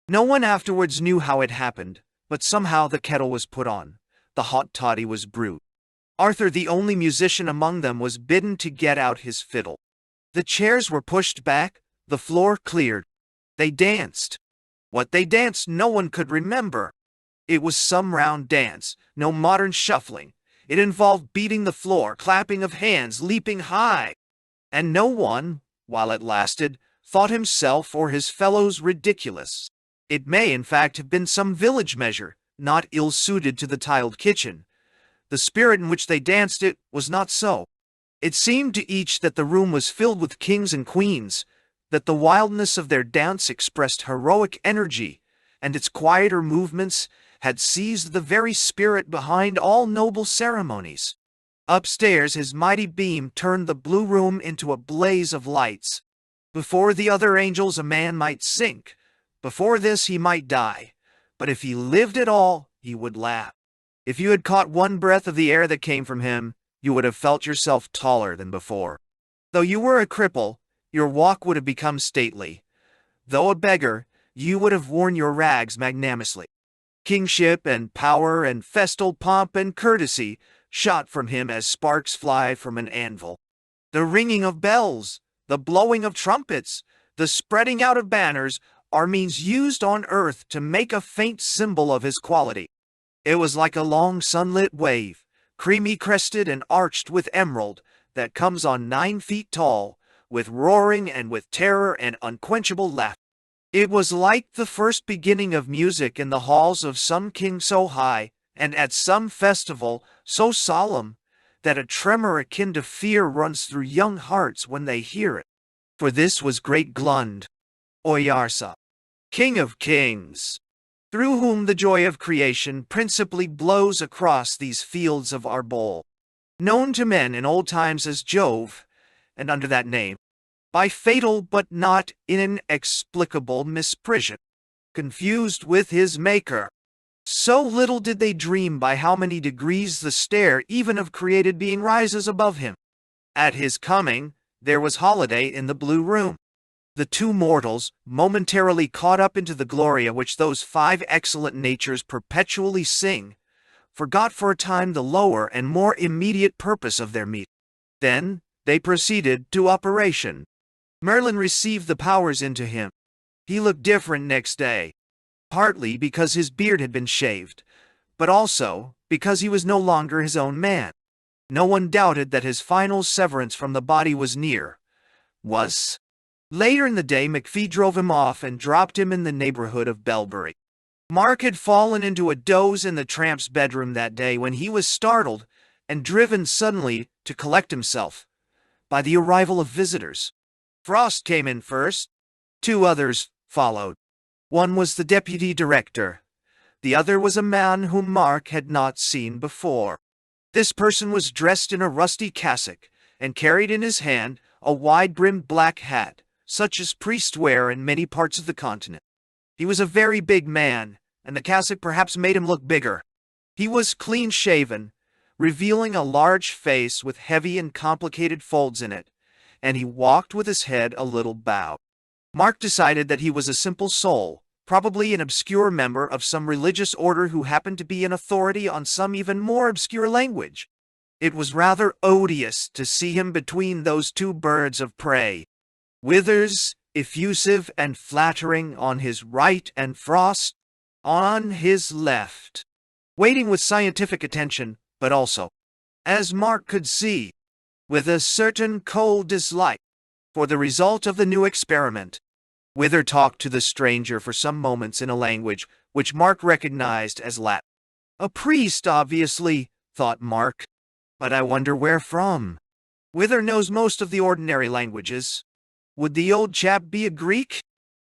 Speaker 1: No one afterwards knew how it happened, but somehow the kettle was put on, the hot toddy was brewed. Arthur, the only musician among them, was bidden to get out his fiddle. The chairs were pushed back, the floor cleared. They danced. What they danced no one could remember. It was some round dance, no modern shuffling. It involved beating the floor, clapping of hands, leaping high. And no one, while it lasted, thought himself or his fellows ridiculous. It may, in fact, have been some village measure, not ill-suited to the tiled kitchen. The spirit in which they danced it was not so. It seemed to each that the room was filled with kings and queens, that the wildness of their dance expressed heroic energy, and its quieter movements had seized the very spirit behind all noble ceremonies. Upstairs his mighty beam turned the blue room into a blaze of lights. Before the other angels a man might sink, before this he might die, but if he lived at all, he would laugh. If you had caught one breath of the air that came from him, you would have felt yourself taller than before. Though you were a cripple, your walk would have become stately. Though a beggar, you would have worn your rags magnanimously. Kingship and power and festal pomp and courtesy shot from him as sparks fly from an anvil. The ringing of bells, the blowing of trumpets, the spreading out of banners are means used on earth to make a faint symbol of his quality. It was like a long sunlit wave, creamy-crested and arched with emerald, that comes on 9 feet tall, with roaring and with terror and unquenchable laughter. It was like the first beginning of music in the halls of some king so high, and at some festival so solemn, that a tremor akin to fear runs through young hearts when they hear it. For this was great Glund, Oyarsa, King of Kings, through whom the joy of creation principally blows across these fields of Arbol, known to men in old times as Jove, and under that name, by fatal but not inexplicable misprision, confused with his maker. So little did they dream by how many degrees the stair even of created being rises above him. At his coming, there was holiday in the blue room. The two mortals, momentarily caught up into the gloria which those 5 excellent natures perpetually sing, forgot for a time the lower and more immediate purpose of their meeting. Then they proceeded to operation. Merlin received the powers into him. He looked different next day, partly because his beard had been shaved, but also because he was no longer his own man. No one doubted that his final severance from the body was near. Was Later in the day, McPhee drove him off and dropped him in the neighborhood of Belbury. Mark had fallen into a doze in the tramp's bedroom that day when he was startled and driven suddenly to collect himself by the arrival of visitors. Frost came in first. Two others followed. One was the deputy director. The other was a man whom Mark had not seen before. This person was dressed in a rusty cassock and carried in his hand a wide-brimmed black hat, such as priests wear in many parts of the continent. He was a very big man, and the cassock perhaps made him look bigger. He was clean-shaven, revealing a large face with heavy and complicated folds in it, and he walked with his head a little bowed. Mark decided that he was a simple soul, probably an obscure member of some religious order who happened to be an authority on some even more obscure language. It was rather odious to see him between those two birds of prey, Withers, effusive and flattering, on his right, and Frost on his left, waiting with scientific attention, but also, as Mark could see, with a certain cold dislike for the result of the new experiment. Wither talked to the stranger for some moments in a language which Mark recognized as Latin. A priest, obviously, thought Mark. But I wonder where from. Wither knows most of the ordinary languages. Would the old chap be a Greek?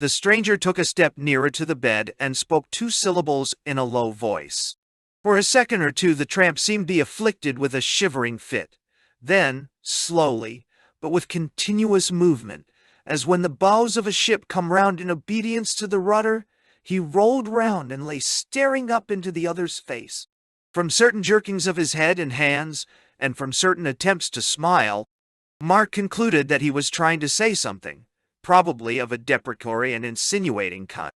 Speaker 1: The stranger took a step nearer to the bed and spoke two syllables in a low voice. For a second or two the tramp seemed to be afflicted with a shivering fit. Then, slowly, but with continuous movement, as when the bows of a ship come round in obedience to the rudder, he rolled round and lay staring up into the other's face. From certain jerkings of his head and hands, and from certain attempts to smile, Mark concluded that he was trying to say something, probably of a deprecatory and insinuating kind.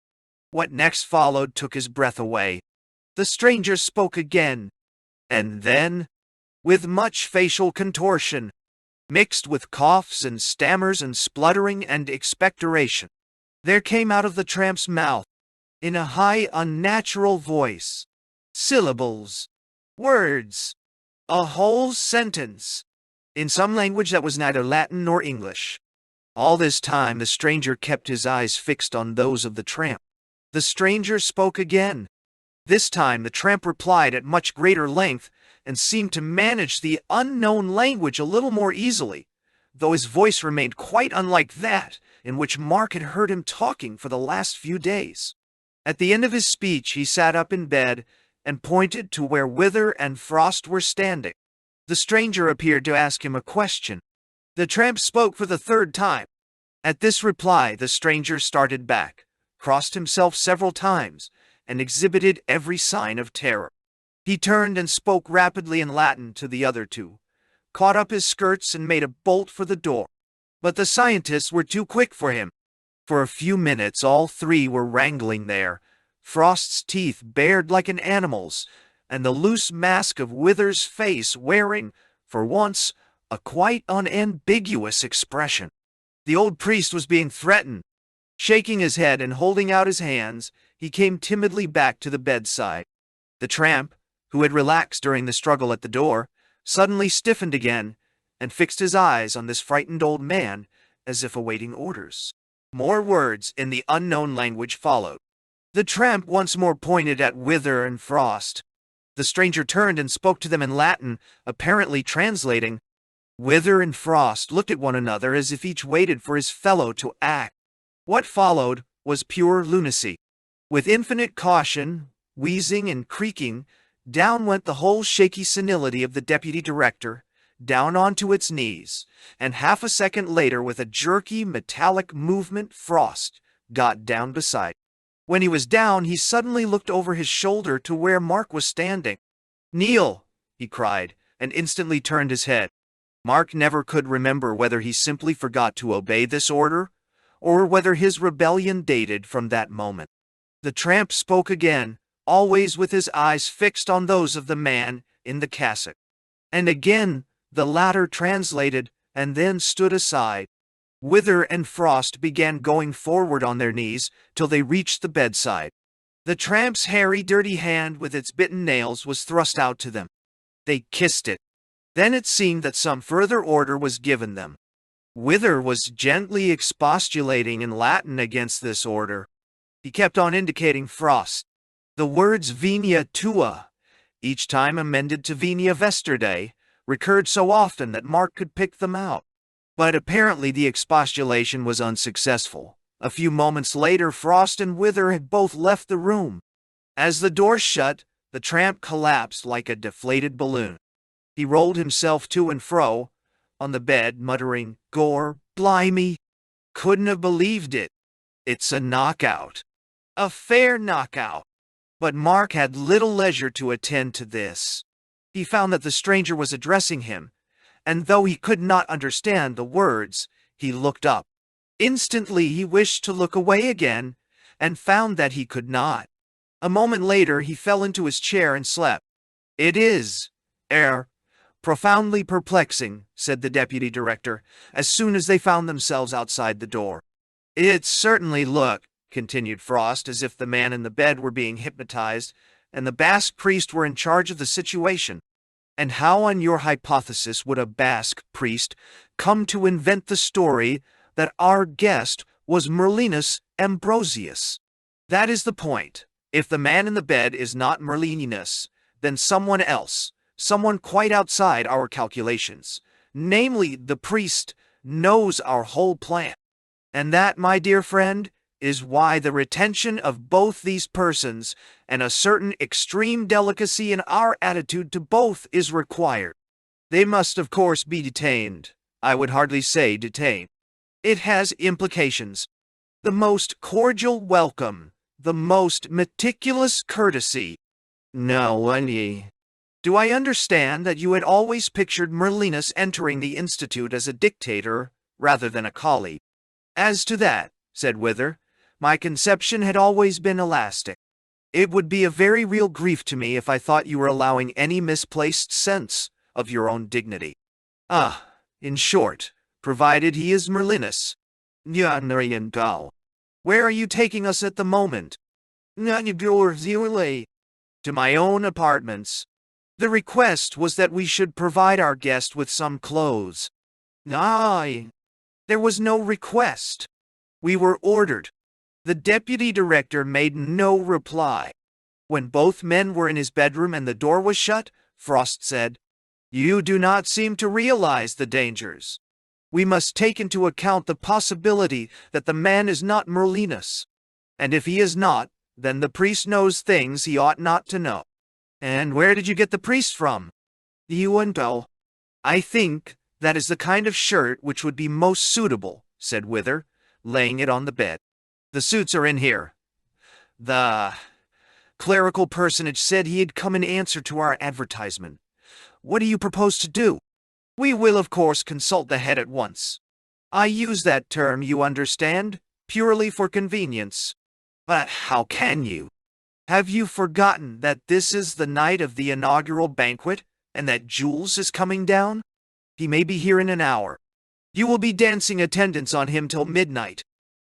Speaker 1: What next followed took his breath away. The stranger spoke again, and then, with much facial contortion, mixed with coughs and stammers and spluttering and expectoration, there came out of the tramp's mouth, in a high, unnatural voice, syllables, words, a whole sentence, in some language that was neither Latin nor English. All this time the stranger kept his eyes fixed on those of the tramp. The stranger spoke again. This time the tramp replied at much greater length, and seemed to manage the unknown language a little more easily, though his voice remained quite unlike that in which Mark had heard him talking for the last few days. At the end of his speech he sat up in bed and pointed to where Wither and Frost were standing. The stranger appeared to ask him a question. The tramp spoke for the third time. At this reply the stranger started back, crossed himself several times, and exhibited every sign of terror. He turned and spoke rapidly in Latin to the other two, caught up his skirts and made a bolt for the door. But the scientists were too quick for him. For a few minutes all three were wrangling there, Frost's teeth bared like an animal's, and the loose mask of Wither's face wearing, for once, a quite unambiguous expression. The old priest was being threatened. Shaking his head and holding out his hands, he came timidly back to the bedside. The tramp, who had relaxed during the struggle at the door, suddenly stiffened again and fixed his eyes on this frightened old man as if awaiting orders. More words in the unknown language followed. The tramp once more pointed at Wither and Frost. The stranger turned and spoke to them in Latin, apparently translating. Wither and Frost looked at one another as if each waited for his fellow to act. What followed was pure lunacy. With infinite caution, wheezing and creaking, down went the whole shaky senility of the deputy director, down onto its knees, and half a second later, with a jerky, metallic movement, Frost got down beside. When he was down, he suddenly looked over his shoulder to where Mark was standing. "Kneel!" he cried, and instantly turned his head. Mark never could remember whether he simply forgot to obey this order, or whether his rebellion dated from that moment. The tramp spoke again, always with his eyes fixed on those of the man in the cassock. And again the latter translated, and then stood aside. Wither and Frost began going forward on their knees till they reached the bedside. The tramp's hairy, dirty hand with its bitten nails was thrust out to them. They kissed it. Then it seemed that some further order was given them. Wither was gently expostulating in Latin against this order. He kept on indicating Frost. The words venia tua, each time amended to venia vesterday, recurred so often that Mark could pick them out. But apparently the expostulation was unsuccessful. A few moments later, Frost and Wither had both left the room. As the door shut, the tramp collapsed like a deflated balloon. He rolled himself to and fro on the bed, muttering, "Gore, blimey! Couldn't have believed it. It's a knockout. A fair knockout." But Mark had little leisure to attend to this. He found that the stranger was addressing him, and though he could not understand the words, he looked up. Instantly he wished to look away again, and found that he could not. A moment later he fell into his chair and slept. "It is, profoundly perplexing," said the deputy director, as soon as they found themselves outside the door. "It certainly looked," continued Frost, as if the man in the bed were being hypnotized, and the Basque priest were in charge of the situation. "And how on your hypothesis would a Basque priest come to invent the story that our guest was Merlinus Ambrosius? That is the point. If the man in the bed is not Merlinus, then someone else, someone quite outside our calculations, namely the priest, knows our whole plan. And that, my dear friend, is why the retention of both these persons and a certain extreme delicacy in our attitude to both is required. They must, of course, be detained. I would hardly say detained. It has implications. The most cordial welcome, the most meticulous courtesy. Now, Lenny, do I understand that you had always pictured Merlinus entering the Institute as a dictator rather than a colleague? As to that, said Wither, my conception had always been elastic. It would be a very real grief to me if I thought you were allowing any misplaced sense of your own dignity. In short, provided he is Merlinus. Where are you taking us at the moment? To my own apartments. The request was that we should provide our guest with some clothes. There was no request. We were ordered. The deputy director made no reply. When both men were in his bedroom and the door was shut, Frost said, "You do not seem to realize the dangers. We must take into account the possibility that the man is not Merlinus. And if he is not, then the priest knows things he ought not to know." "And where did you get the priest from?" "I think that is the kind of shirt which would be most suitable," said Wither, laying it on the bed. "The suits are in here. The clerical personage said he had come in answer to our advertisement. What do you propose to do?" "We will, of course, consult the head at once. I use that term, you understand, purely for convenience." "But how can you? Have you forgotten that this is the night of the inaugural banquet, and that Jules is coming down? He may be here in an hour. You will be dancing attendance on him till midnight."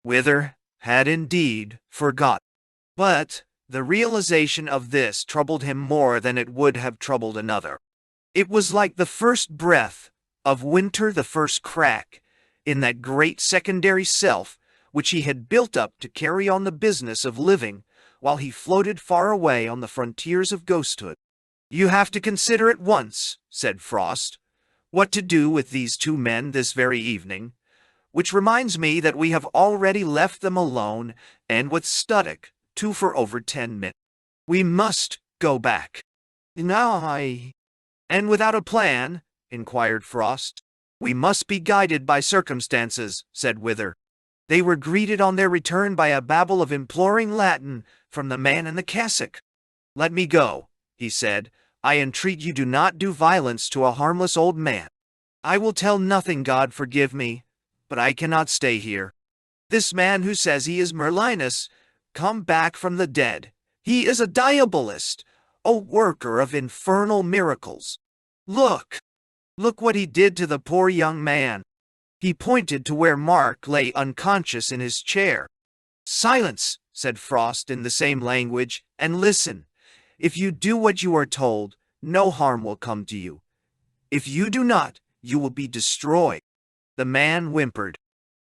Speaker 1: Wither had indeed forgotten. But the realization of this troubled him more than it would have troubled another. It was like the first breath of winter, the first crack in that great secondary self which he had built up to carry on the business of living while he floated far away on the frontiers of ghosthood. "You have to consider at once," said Frost, "what to do with these two men this very evening, which reminds me that we have already left them alone, and with Studdock, too, for over 10 minutes. We must go back." "And without a plan?" inquired Frost. "We must be guided by circumstances," said Wither. They were greeted on their return by a babble of imploring Latin from the man in the cassock. "Let me go," he said. "I entreat you do not do violence to a harmless old man. I will tell nothing, God forgive me, but I cannot stay here. This man who says he is Merlinus, come back from the dead. He is a diabolist, a worker of infernal miracles. Look what he did to the poor young man." He pointed to where Mark lay unconscious in his chair. "Silence," said Frost in the same language, "and listen. If you do what you are told, no harm will come to you. If you do not, you will be destroyed." The man whimpered.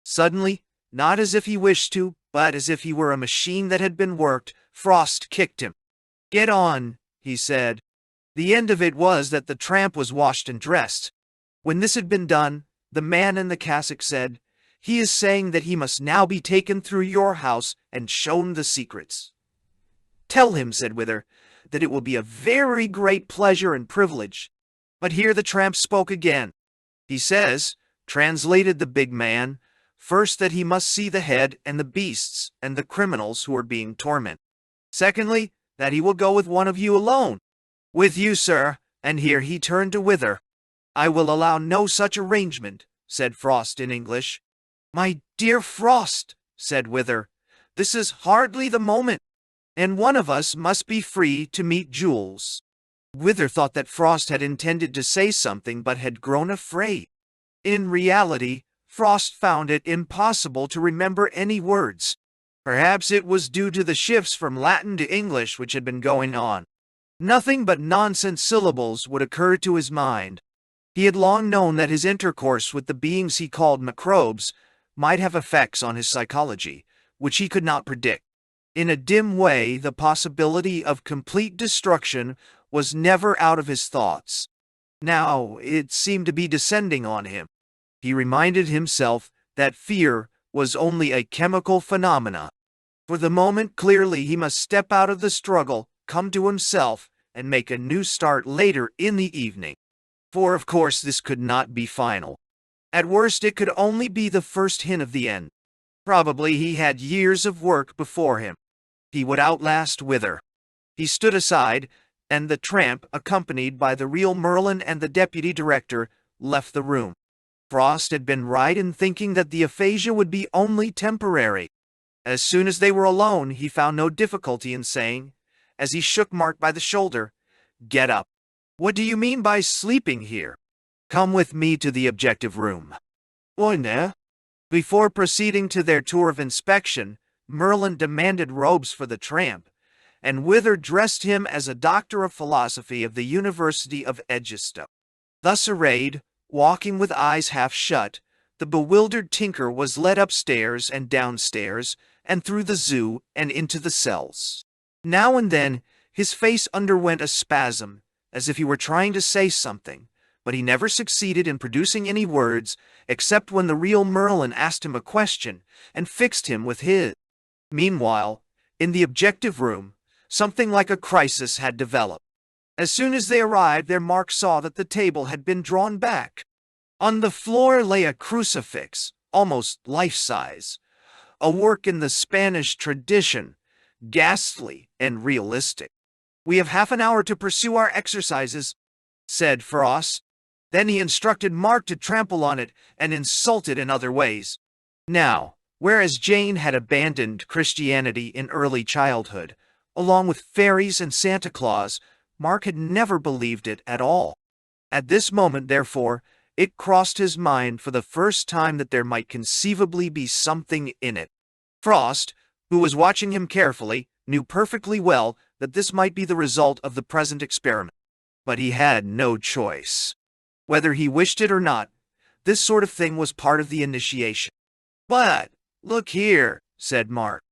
Speaker 1: Suddenly, not as if he wished to, but as if he were a machine that had been worked, Frost kicked him. "Get on," he said. The end of it was that the tramp was washed and dressed. When this had been done, the man in the cassock said, "He is saying that he must now be taken through your house and shown the secrets." "Tell him," said Wither, "that it will be a very great pleasure and privilege." But here the tramp spoke again. "He says," translated the big man, "first that he must see the head and the beasts and the criminals who are being tormented. Secondly, that he will go with one of you alone." "With you, sir," and here he turned to Wither. "I will allow no such arrangement," said Frost in English. "My dear Frost," said Wither, "this is hardly the moment, and one of us must be free to meet Jules." Wither thought that Frost had intended to say something but had grown afraid. In reality, Frost found it impossible to remember any words. Perhaps it was due to the shifts from Latin to English which had been going on. Nothing but nonsense syllables would occur to his mind. He had long known that his intercourse with the beings he called microbes might have effects on his psychology, which he could not predict. In a dim way, the possibility of complete destruction was never out of his thoughts. Now it seemed to be descending on him. He reminded himself that fear was only a chemical phenomena. For the moment, clearly, he must step out of the struggle, come to himself, and make a new start later in the evening. For of course this could not be final. At worst it could only be the first hint of the end. Probably he had years of work before him. He would outlast Wither. He stood aside, and the tramp, accompanied by the real Merlin and the deputy director, left the room. Frost had been right in thinking that the aphasia would be only temporary. As soon as they were alone, he found no difficulty in saying, as he shook Mark by the shoulder, "Get up. What do you mean by sleeping here? Come with me to the objective room." "Why now?" Before proceeding to their tour of inspection, Merlin demanded robes for the tramp, and Wither dressed him as a doctor of philosophy of the University of Edgestone. Thus arrayed, walking with eyes half shut, the bewildered tinker was led upstairs and downstairs, and through the zoo and into the cells. Now and then, his face underwent a spasm, as if he were trying to say something, but he never succeeded in producing any words, except when the real Merlin asked him a question and fixed him with his. Meanwhile, in the objective room, something like a crisis had developed. As soon as they arrived there, Mark saw that the table had been drawn back. On the floor lay a crucifix, almost life-size, a work in the Spanish tradition, ghastly and realistic. "We have half an hour to pursue our exercises," said Frost. Then he instructed Mark to trample on it and insult it in other ways. Now, whereas Jane had abandoned Christianity in early childhood, along with fairies and Santa Claus, Mark had never believed it at all. At this moment, therefore, it crossed his mind for the first time that there might conceivably be something in it. Frost, who was watching him carefully, knew perfectly well that this might be the result of the present experiment. But he had no choice. Whether he wished it or not, this sort of thing was part of the initiation. "But, look here," said Mark.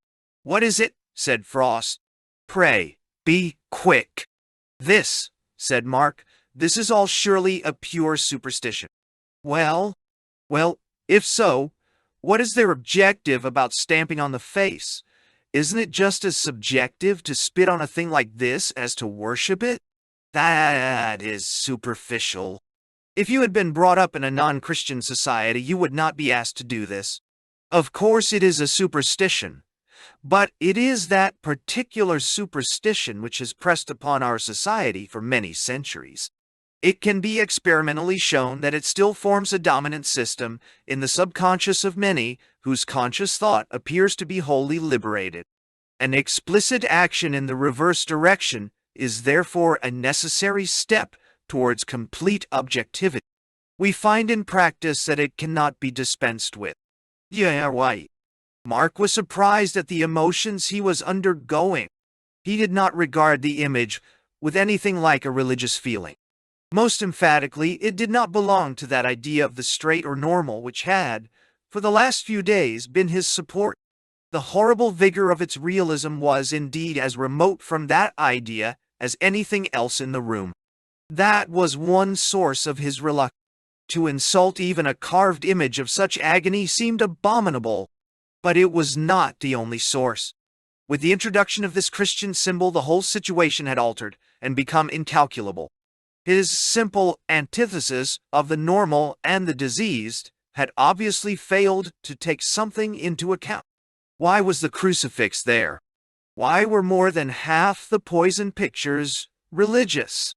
Speaker 1: "What is it?" said Frost. "Pray, be quick." "This," said Mark, "this is all surely a pure superstition." Well, if so, what is their objective about stamping on the face? Isn't it just as subjective to spit on a thing like this as to worship it? That is superficial. If you had been brought up in a non-Christian society, you would not be asked to do this. Of course it is a superstition, but it is that particular superstition which has pressed upon our society for many centuries. It can be experimentally shown that it still forms a dominant system in the subconscious of many whose conscious thought appears to be wholly liberated. An explicit action in the reverse direction is therefore a necessary step towards complete objectivity. We find in practice that it cannot be dispensed with. Yeah, right. Mark was surprised at the emotions he was undergoing. He did not regard the image with anything like a religious feeling. Most emphatically, it did not belong to that idea of the straight or normal which had, for the last few days, been his support. The horrible vigor of its realism was indeed as remote from that idea as anything else in the room. That was one source of his reluctance. To insult even a carved image of such agony seemed abominable, but it was not the only source. With the introduction of this Christian symbol, the whole situation had altered and become incalculable. His simple antithesis of the normal and the diseased had obviously failed to take something into account. Why was the crucifix there? Why were more than half the poison pictures religious?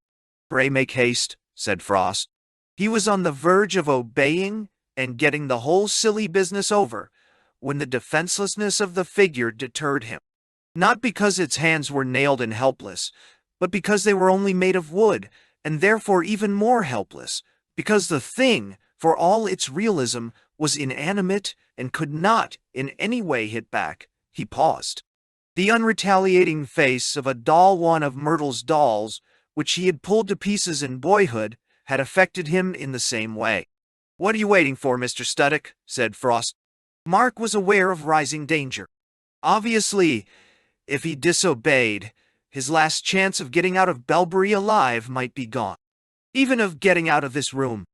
Speaker 1: "Pray make haste," said Frost. He was on the verge of obeying and getting the whole silly business over, when the defenselessness of the figure deterred him. Not because its hands were nailed and helpless, but because they were only made of wood, and therefore even more helpless, because the thing, for all its realism, was inanimate and could not in any way hit back. He paused. The unretaliating face of a doll, one of Myrtle's dolls, which he had pulled to pieces in boyhood, had affected him in the same way. "What are you waiting for, Mr. Studdock?" said Frost. Mark was aware of rising danger. Obviously, if he disobeyed, his last chance of getting out of Belbury alive might be gone. Even of getting out of this room.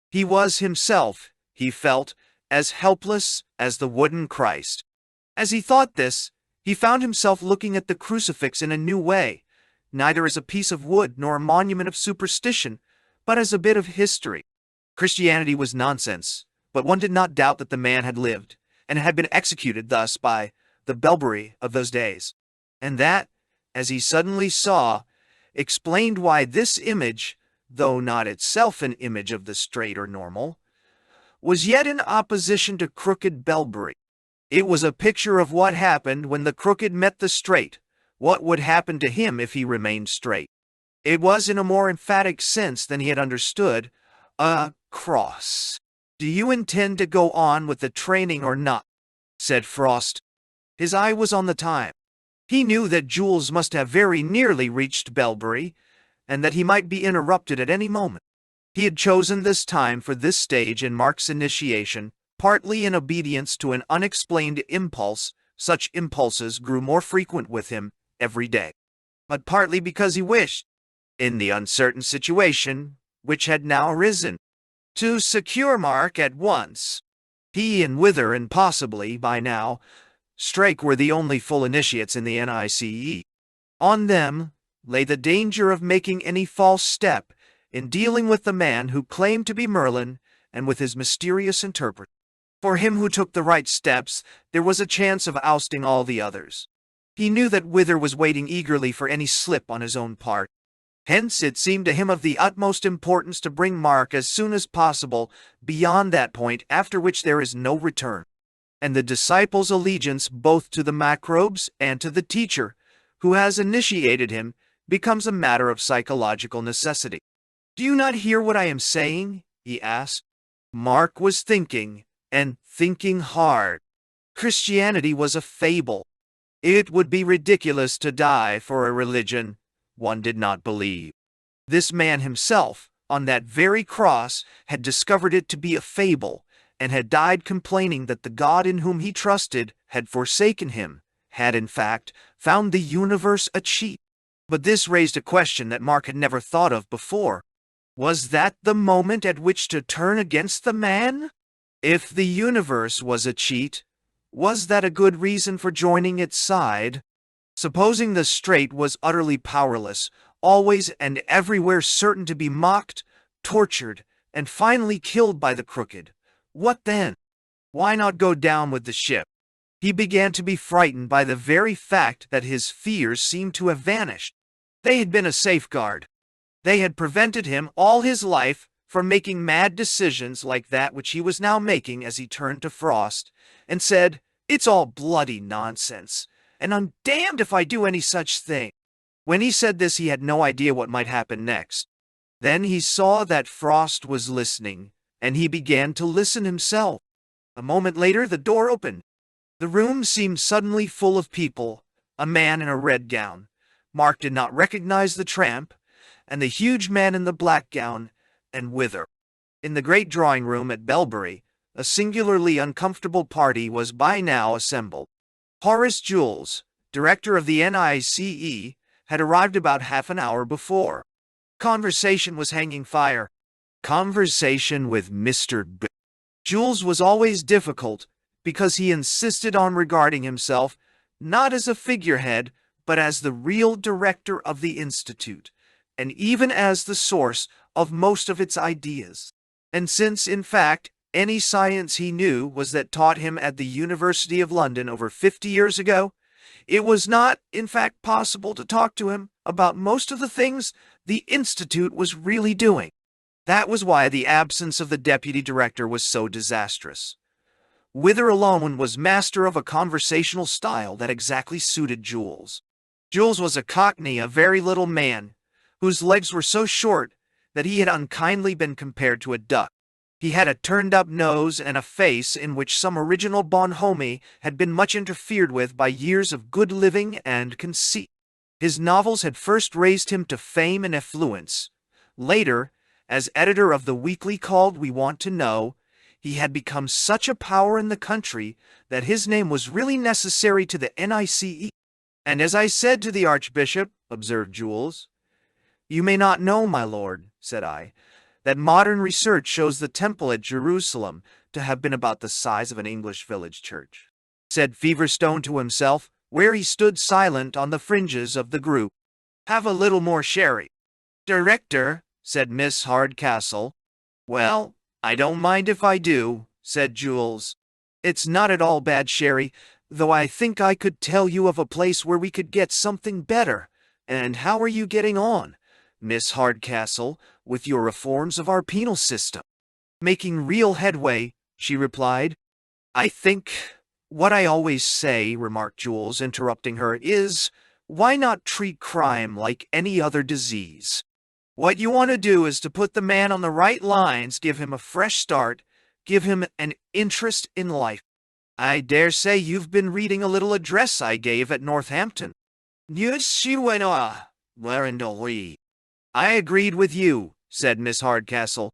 Speaker 1: He was himself, he felt, as helpless as the wooden Christ. As he thought this, he found himself looking at the crucifix in a new way, neither as a piece of wood nor a monument of superstition, but as a bit of history. Christianity was nonsense, but one did not doubt that the man had lived, and had been executed thus by the Belbury of those days. And that, as he suddenly saw, explained why this image, though not itself an image of the straight or normal, was yet in opposition to crooked Belbury. It was a picture of what happened when the crooked met the straight, what would happen to him if he remained straight. It was, in a more emphatic sense than he had understood, a cross. "Do you intend to go on with the training or not?" said Frost. His eye was on the time. He knew that Jules must have very nearly reached Belbury, and that he might be interrupted at any moment. He had chosen this time for this stage in Mark's initiation, partly in obedience to an unexplained impulse. Such impulses grew more frequent with him every day, but partly because he wished, in the uncertain situation which had now arisen, to secure Mark at once. He and Wither, and possibly, by now, Strake were the only full initiates in the NICE. On them lay the danger of making any false step in dealing with the man who claimed to be Merlin and with his mysterious interpreter. For him who took the right steps, there was a chance of ousting all the others. He knew that Wither was waiting eagerly for any slip on his own part. Hence, it seemed to him of the utmost importance to bring Mark as soon as possible beyond that point after which there is no return. And the disciple's allegiance both to the macrobes and to the teacher, who has initiated him, becomes a matter of psychological necessity. "Do you not hear what I am saying?" he asked. Mark was thinking, and thinking hard. Christianity was a fable. It would be ridiculous to die for a religion one did not believe. This man himself, on that very cross, had discovered it to be a fable, and had died complaining that the God in whom he trusted had forsaken him, had in fact found the universe a cheat. But this raised a question that Mark had never thought of before. Was that the moment at which to turn against the man? If the universe was a cheat, was that a good reason for joining its side? Supposing the straight was utterly powerless, always and everywhere certain to be mocked, tortured, and finally killed by the crooked, what then? Why not go down with the ship? He began to be frightened by the very fact that his fears seemed to have vanished. They had been a safeguard. They had prevented him all his life from making mad decisions like that which he was now making as he turned to Frost and said, "It's all bloody nonsense, and I'm damned if I do any such thing." When he said this, he had no idea what might happen next. Then he saw that Frost was listening, and he began to listen himself. A moment later, the door opened. The room seemed suddenly full of people, a man in a red gown. Mark did not recognize the tramp, and the huge man in the black gown, and Wither. In the great drawing-room at Belbury, a singularly uncomfortable party was by now assembled. Horace Jules, director of the NICE, had arrived about half an hour before. Conversation was hanging fire. Conversation with Mr. B. Jules was always difficult because he insisted on regarding himself not as a figurehead, but as the real director of the Institute, and even as the source of most of its ideas. And since, in fact, any science he knew was that taught him at the University of London over 50 years ago, it was not, in fact, possible to talk to him about most of the things the Institute was really doing. That was why the absence of the deputy director was so disastrous. Wither alone was master of a conversational style that exactly suited Jules. Jules was a cockney, a very little man, whose legs were so short that he had unkindly been compared to a duck. He had a turned-up nose and a face in which some original bonhomie had been much interfered with by years of good living and conceit. His novels had first raised him to fame and affluence. Later, as editor of the weekly called We Want to Know, he had become such a power in the country that his name was really necessary to the NICE. "And as I said to the Archbishop," observed Jules. "You may not know, my lord," said I, "that modern research shows the temple at Jerusalem to have been about the size of an English village church," said Feverstone to himself, where he stood silent on the fringes of the group. "Have a little more sherry." "Director," said Miss Hardcastle. "Well, I don't mind if I do," said Jules. "It's not at all bad sherry, though I think I could tell you of a place where we could get something better. And how are you getting on, Miss Hardcastle, with your reforms of our penal system?" "Making real headway," she replied. "I think what I always say," remarked Jules, interrupting her, "is, why not treat crime like any other disease? What you want to do is to put the man on the right lines, give him a fresh start, give him an interest in life. I dare say you've been reading a little address I gave at Northampton." "Yes, she went I agreed with you," said Miss Hardcastle.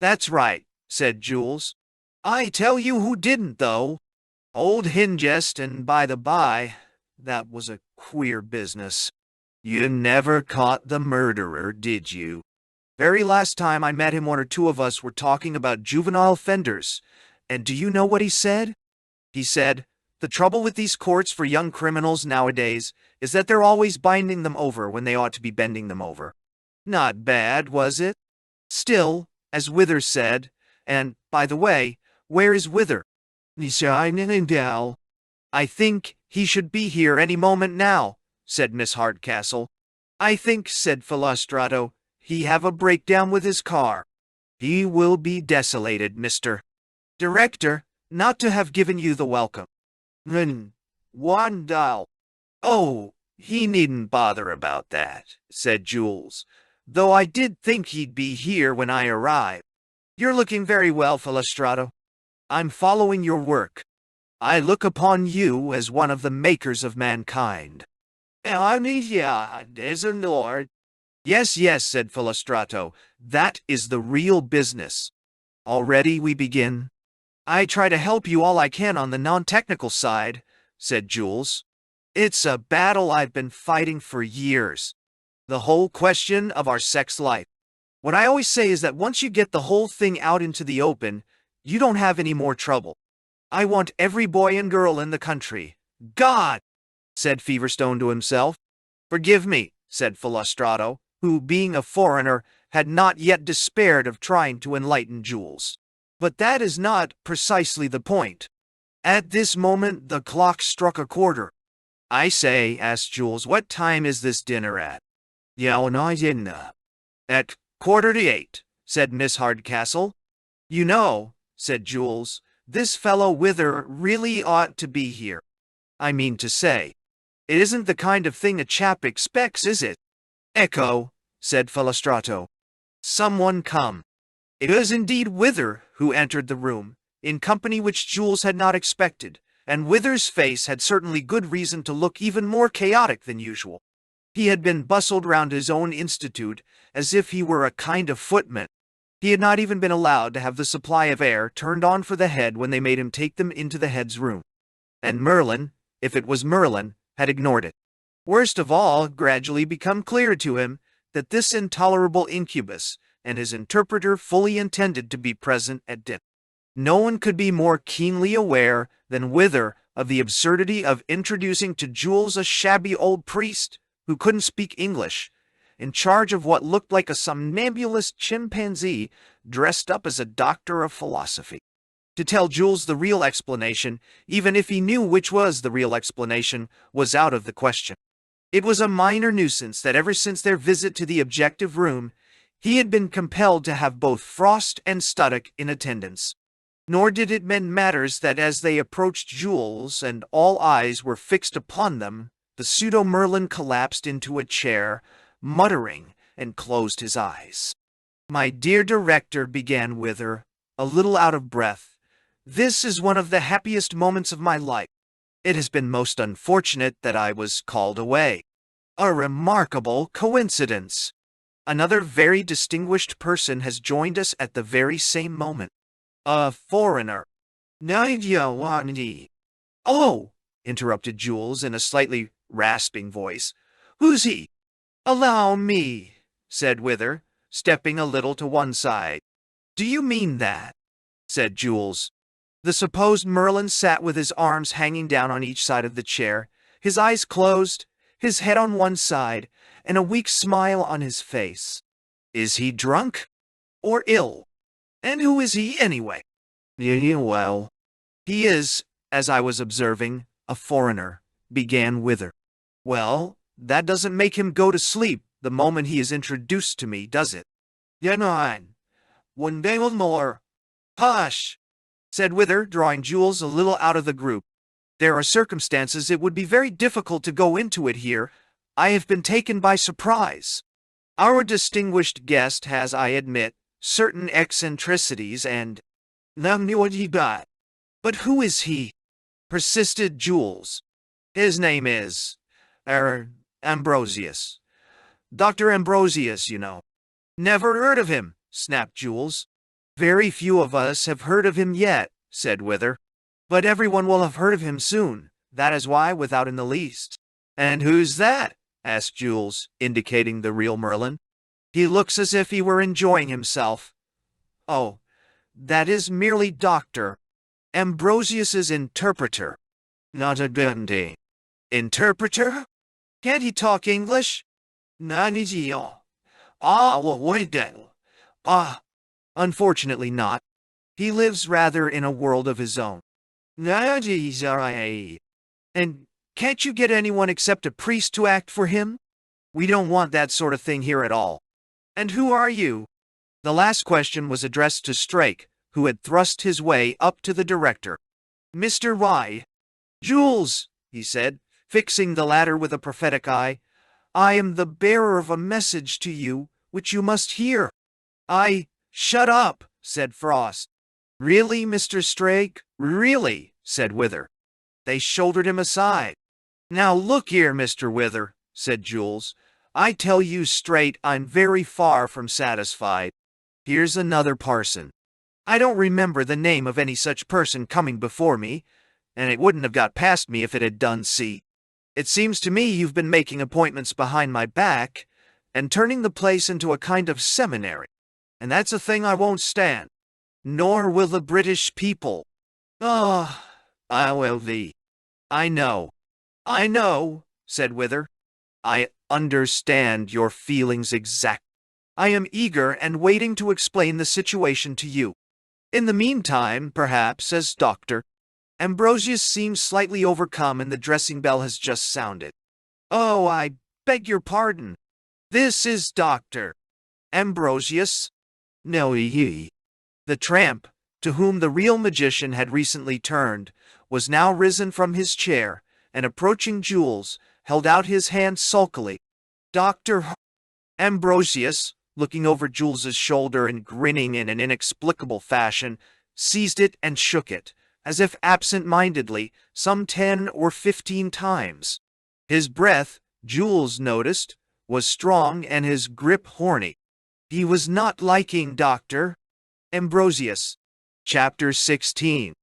Speaker 1: "That's right," said Jules. "I tell you who didn't, though. Old Hingest, and by the by, that was a queer business. You never caught the murderer, did you? Very last time I met him, one or two of us were talking about juvenile offenders, and do you know what he said? He said, 'The trouble with these courts for young criminals nowadays is that they're always binding them over when they ought to be bending them over.' Not bad, was it? Still, as Wither said, and, by the way, where is Wither?" "I think he should be here any moment now," said Miss Hardcastle. "I think," said Philostrato, "he have a breakdown with his car. He will be desolated, Mr. Director, not to have given you the welcome." "Wandal." "Oh, he needn't bother about that," said Jules, "though I did think he'd be here when I arrived. You're looking very well, Philostrato. I'm following your work. I look upon you as one of the makers of mankind." "There's a lord." "Yes, yes," said Philostrato, "that is the real business. Already we begin." "I try to help you all I can on the non-technical side," said Jules. "It's a battle I've been fighting for years. The whole question of our sex life. What I always say is that once you get the whole thing out into the open, you don't have any more trouble. I want every boy and girl in the country." "God!" said Feverstone to himself. "Forgive me," said Philostrato, who, being a foreigner, had not yet despaired of trying to enlighten Jules. "But that is not precisely the point." At this moment the clock struck a quarter. "I say," asked Jules, "what time is this dinner at?" "At 7:45, said Miss Hardcastle. "You know," said Jules, "this fellow Wither really ought to be here. I mean to say, it isn't the kind of thing a chap expects, is it?" "Echo," said Philostrato. "Someone come." It was indeed Wither who entered the room, in company which Jules had not expected, and Wither's face had certainly good reason to look even more chaotic than usual. He had been bustled round his own institute, as if he were a kind of footman. He had not even been allowed to have the supply of air turned on for the head when they made him take them into the head's room. And Merlin, if it was Merlin, had ignored it. Worst of all, it gradually become clear to him that this intolerable incubus and his interpreter fully intended to be present at dinner. No one could be more keenly aware than Wither of the absurdity of introducing to Jules a shabby old priest who couldn't speak English, in charge of what looked like a somnambulist chimpanzee dressed up as a doctor of philosophy. To tell Jules the real explanation, even if he knew which was the real explanation, was out of the question. It was a minor nuisance that ever since their visit to the objective room, he had been compelled to have both Frost and Studdock in attendance. Nor did it mend matters that as they approached Jules and all eyes were fixed upon them, the pseudo-Merlin collapsed into a chair, muttering, and closed his eyes. "My dear director," began Wither, a little out of breath, "this is one of the happiest moments of my life. It has been most unfortunate that I was called away. A remarkable coincidence. Another very distinguished person has joined us at the very same moment. A foreigner." "Oh," interrupted Jules in a slightly rasping voice. "Who's he?" "Allow me," said Wither, stepping a little to one side. "Do you mean that?" said Jules. The supposed Merlin sat with his arms hanging down on each side of the chair, his eyes closed, his head on one side, and a weak smile on his face. "Is he drunk? Or ill? And who is he anyway?" "Well, he is, as I was observing, a foreigner," began Wither. "Well, that doesn't make him go to sleep the moment he is introduced to me, does it?" "One day more." "Hush!" said Wither, drawing Jules a little out of the group. "There are circumstances it would be very difficult to go into it here. I have been taken by surprise. Our distinguished guest has, I admit, certain eccentricities and—" "But who is he?" persisted Jules. "His name is, Ambrosius. Dr. Ambrosius, you know." "Never heard of him," snapped Jules. "Very few of us have heard of him yet," said Wither. "But everyone will have heard of him soon. That is why, without in the least." "And who's that?" asked Jules, indicating the real Merlin. "He looks as if he were enjoying himself." "Oh, that is merely Dr. Ambrosius's interpreter." "Not a dandy." "Interpreter? Can't he talk English?" "Unfortunately not. He lives rather in a world of his own." "And can't you get anyone except a priest to act for him?" "We don't want that sort of thing here at all." "And who are you?" The last question was addressed to Strake, who had thrust his way up to the director. "Mr. Y. Jules," he said, fixing the latter with a prophetic eye, "I am the bearer of a message to you, which you must hear." "Shut up," said Frost. "Really, Mr. Strake? Really?" said Wither. They shouldered him aside. "Now look here, Mr. Wither," said Jules. "I tell you straight, I'm very far from satisfied. Here's another parson. I don't remember the name of any such person coming before me, and it wouldn't have got past me if it had done. See? It seems to me you've been making appointments behind my back and turning the place into a kind of seminary, and that's a thing I won't stand. Nor will the British people." "Ah, I will thee." I know, said Wither. "I understand your feelings exactly. I am eager and waiting to explain the situation to you. In the meantime, perhaps, as Dr. Ambrosius seems slightly overcome and the dressing bell has just sounded. Oh, I beg your pardon. This is Dr. Ambrosius. No, he. The tramp, to whom the real magician had recently turned, was now risen from his chair, and approaching Jules, held out his hand sulkily. Dr. Ambrosius, looking over Jules's shoulder and grinning in an inexplicable fashion, seized it and shook it, as if absent-mindedly, some 10 or 15 times. His breath, Jules noticed, was strong and his grip horny. He was not liking Dr. Ambrosius. Chapter 16.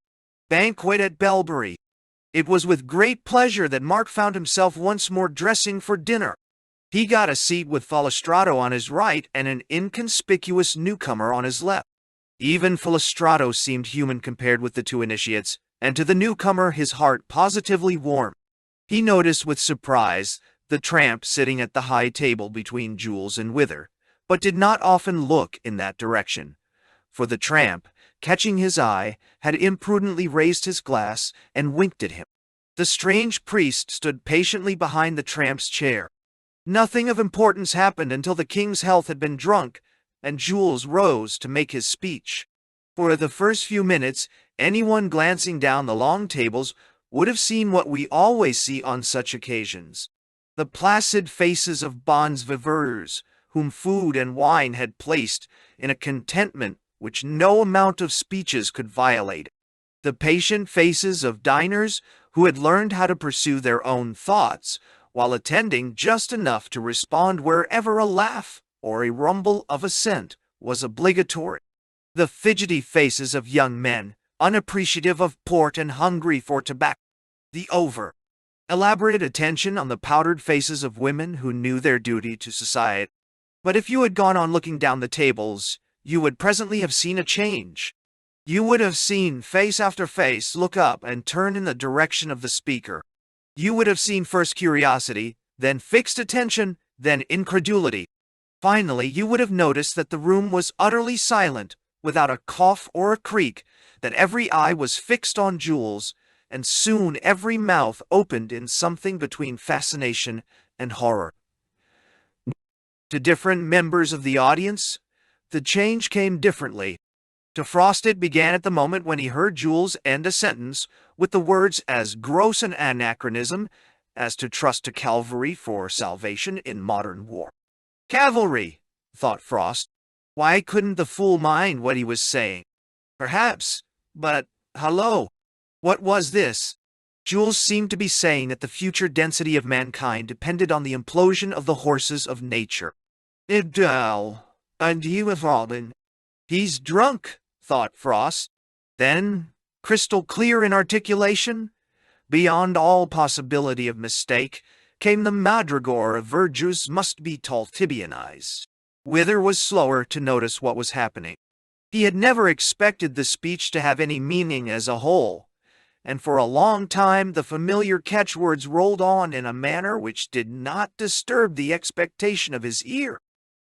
Speaker 1: Banquet at Belbury. It was with great pleasure that Mark found himself once more dressing for dinner. He got a seat with Philostrato on his right and an inconspicuous newcomer on his left. Even Philostrato seemed human compared with the two initiates, and to the newcomer his heart positively warmed. He noticed with surprise the tramp sitting at the high table between Jules and Wither, but did not often look in that direction, for the tramp, catching his eye, had imprudently raised his glass and winked at him. The strange priest stood patiently behind the tramp's chair. Nothing of importance happened until the king's health had been drunk, and Jules rose to make his speech. For the first few minutes, anyone glancing down the long tables would have seen what we always see on such occasions: the placid faces of bons viveurs, whom food and wine had placed in a contentment which no amount of speeches could violate; the patient faces of diners who had learned how to pursue their own thoughts, while attending just enough to respond wherever a laugh or a rumble of assent was obligatory; the fidgety faces of young men, unappreciative of port and hungry for tobacco; the elaborate attention on the powdered faces of women who knew their duty to society. But if you had gone on looking down the tables, you would presently have seen a change. You would have seen face after face look up and turn in the direction of the speaker. You would have seen first curiosity, then fixed attention, then incredulity. Finally, you would have noticed that the room was utterly silent, without a cough or a creak, that every eye was fixed on Jules, and soon every mouth opened in something between fascination and horror. To different members of the audience, the change came differently. To Frost it began at the moment when he heard Jules end a sentence with the words as gross an anachronism as to trust to cavalry for salvation in modern war. Cavalry, thought Frost. Why couldn't the fool mind what he was saying? Perhaps, but hello, what was this? Jules seemed to be saying that the future density of mankind depended on the implosion of the horses of nature. Idel, and you have fallen. He's drunk, thought Frost. Then, crystal clear in articulation, beyond all possibility of mistake, came the madrigal of Verjuice must be Talthybianized. Wither was slower to notice what was happening. He had never expected the speech to have any meaning as a whole, and for a long time the familiar catchwords rolled on in a manner which did not disturb the expectation of his ear.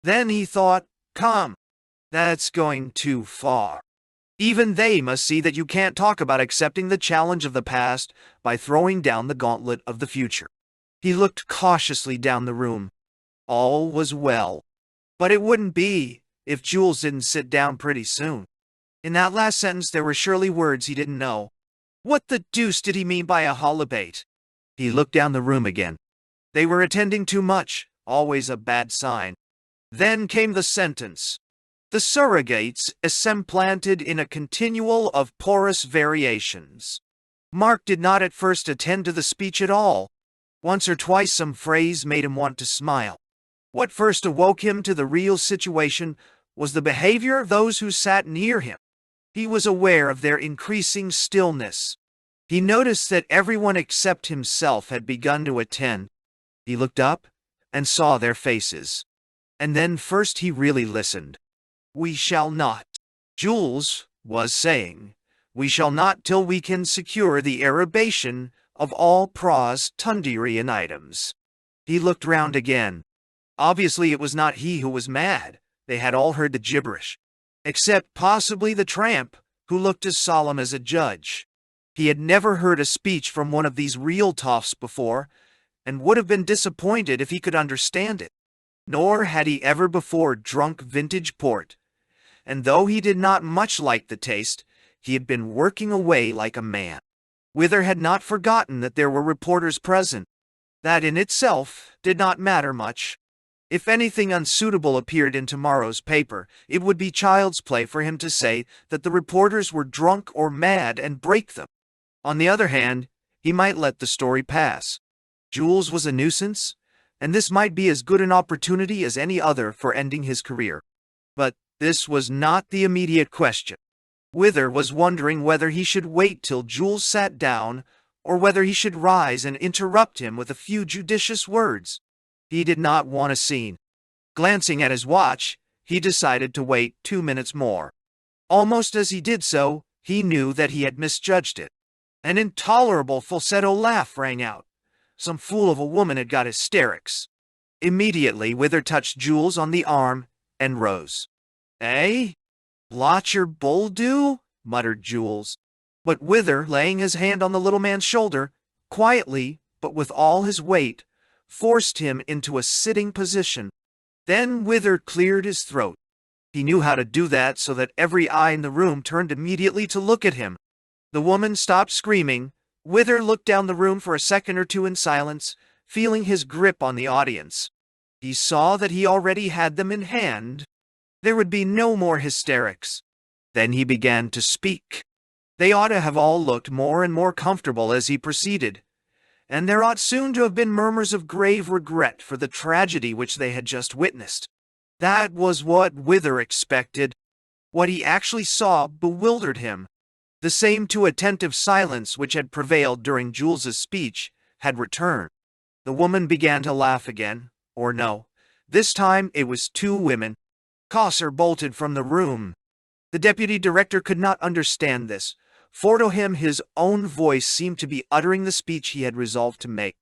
Speaker 1: Then he thought, come, that's going too far. Even they must see that you can't talk about accepting the challenge of the past by throwing down the gauntlet of the future. He looked cautiously down the room. All was well. But it wouldn't be if Jules didn't sit down pretty soon. In that last sentence there were surely words he didn't know. What the deuce did he mean by a holibate? He looked down the room again. They were attending too much, always a bad sign. Then came the sentence. The surrogates assemblanted in a continual of porous variations. Mark did not at first attend to the speech at all. Once or twice some phrase made him want to smile. What first awoke him to the real situation was the behavior of those who sat near him. He was aware of their increasing stillness. He noticed that everyone except himself had begun to attend. He looked up and saw their faces. And then first he really listened. We shall not, Jules was saying, we shall not till we can secure the erudition of all pros tunderian items. He looked round again. Obviously it was not he who was mad. They had all heard the gibberish. Except possibly the tramp, who looked as solemn as a judge. He had never heard a speech from one of these real toffs before, and would have been disappointed if he could understand it. Nor had he ever before drunk vintage port, and though he did not much like the taste, he had been working away like a man. Wither had not forgotten that there were reporters present. That in itself did not matter much. If anything unsuitable appeared in tomorrow's paper, it would be child's play for him to say that the reporters were drunk or mad and break them. On the other hand, he might let the story pass. Jules was a nuisance, and this might be as good an opportunity as any other for ending his career. But this was not the immediate question. Wither was wondering whether he should wait till Jules sat down, or whether he should rise and interrupt him with a few judicious words. He did not want a scene. Glancing at his watch, he decided to wait 2 minutes more. Almost as he did so, he knew that he had misjudged it. An intolerable falsetto laugh rang out. Some fool of a woman had got hysterics. Immediately, Wither touched Jules on the arm and rose. "Eh? Blotcher Boldu?" muttered Jules. But Wither, laying his hand on the little man's shoulder, quietly, but with all his weight, forced him into a sitting position. Then Wither cleared his throat. He knew how to do that so that every eye in the room turned immediately to look at him. The woman stopped screaming. Wither looked down the room for a second or two in silence, feeling his grip on the audience. He saw that he already had them in hand. There would be no more hysterics. Then he began to speak. They ought to have all looked more and more comfortable as he proceeded, and there ought soon to have been murmurs of grave regret for the tragedy which they had just witnessed. That was what Wither expected. What he actually saw bewildered him. The same too attentive silence which had prevailed during Jules's speech had returned. The woman began to laugh again, or no, this time it was two women. Cossar bolted from the room. The deputy director could not understand this, for to him his own voice seemed to be uttering the speech he had resolved to make.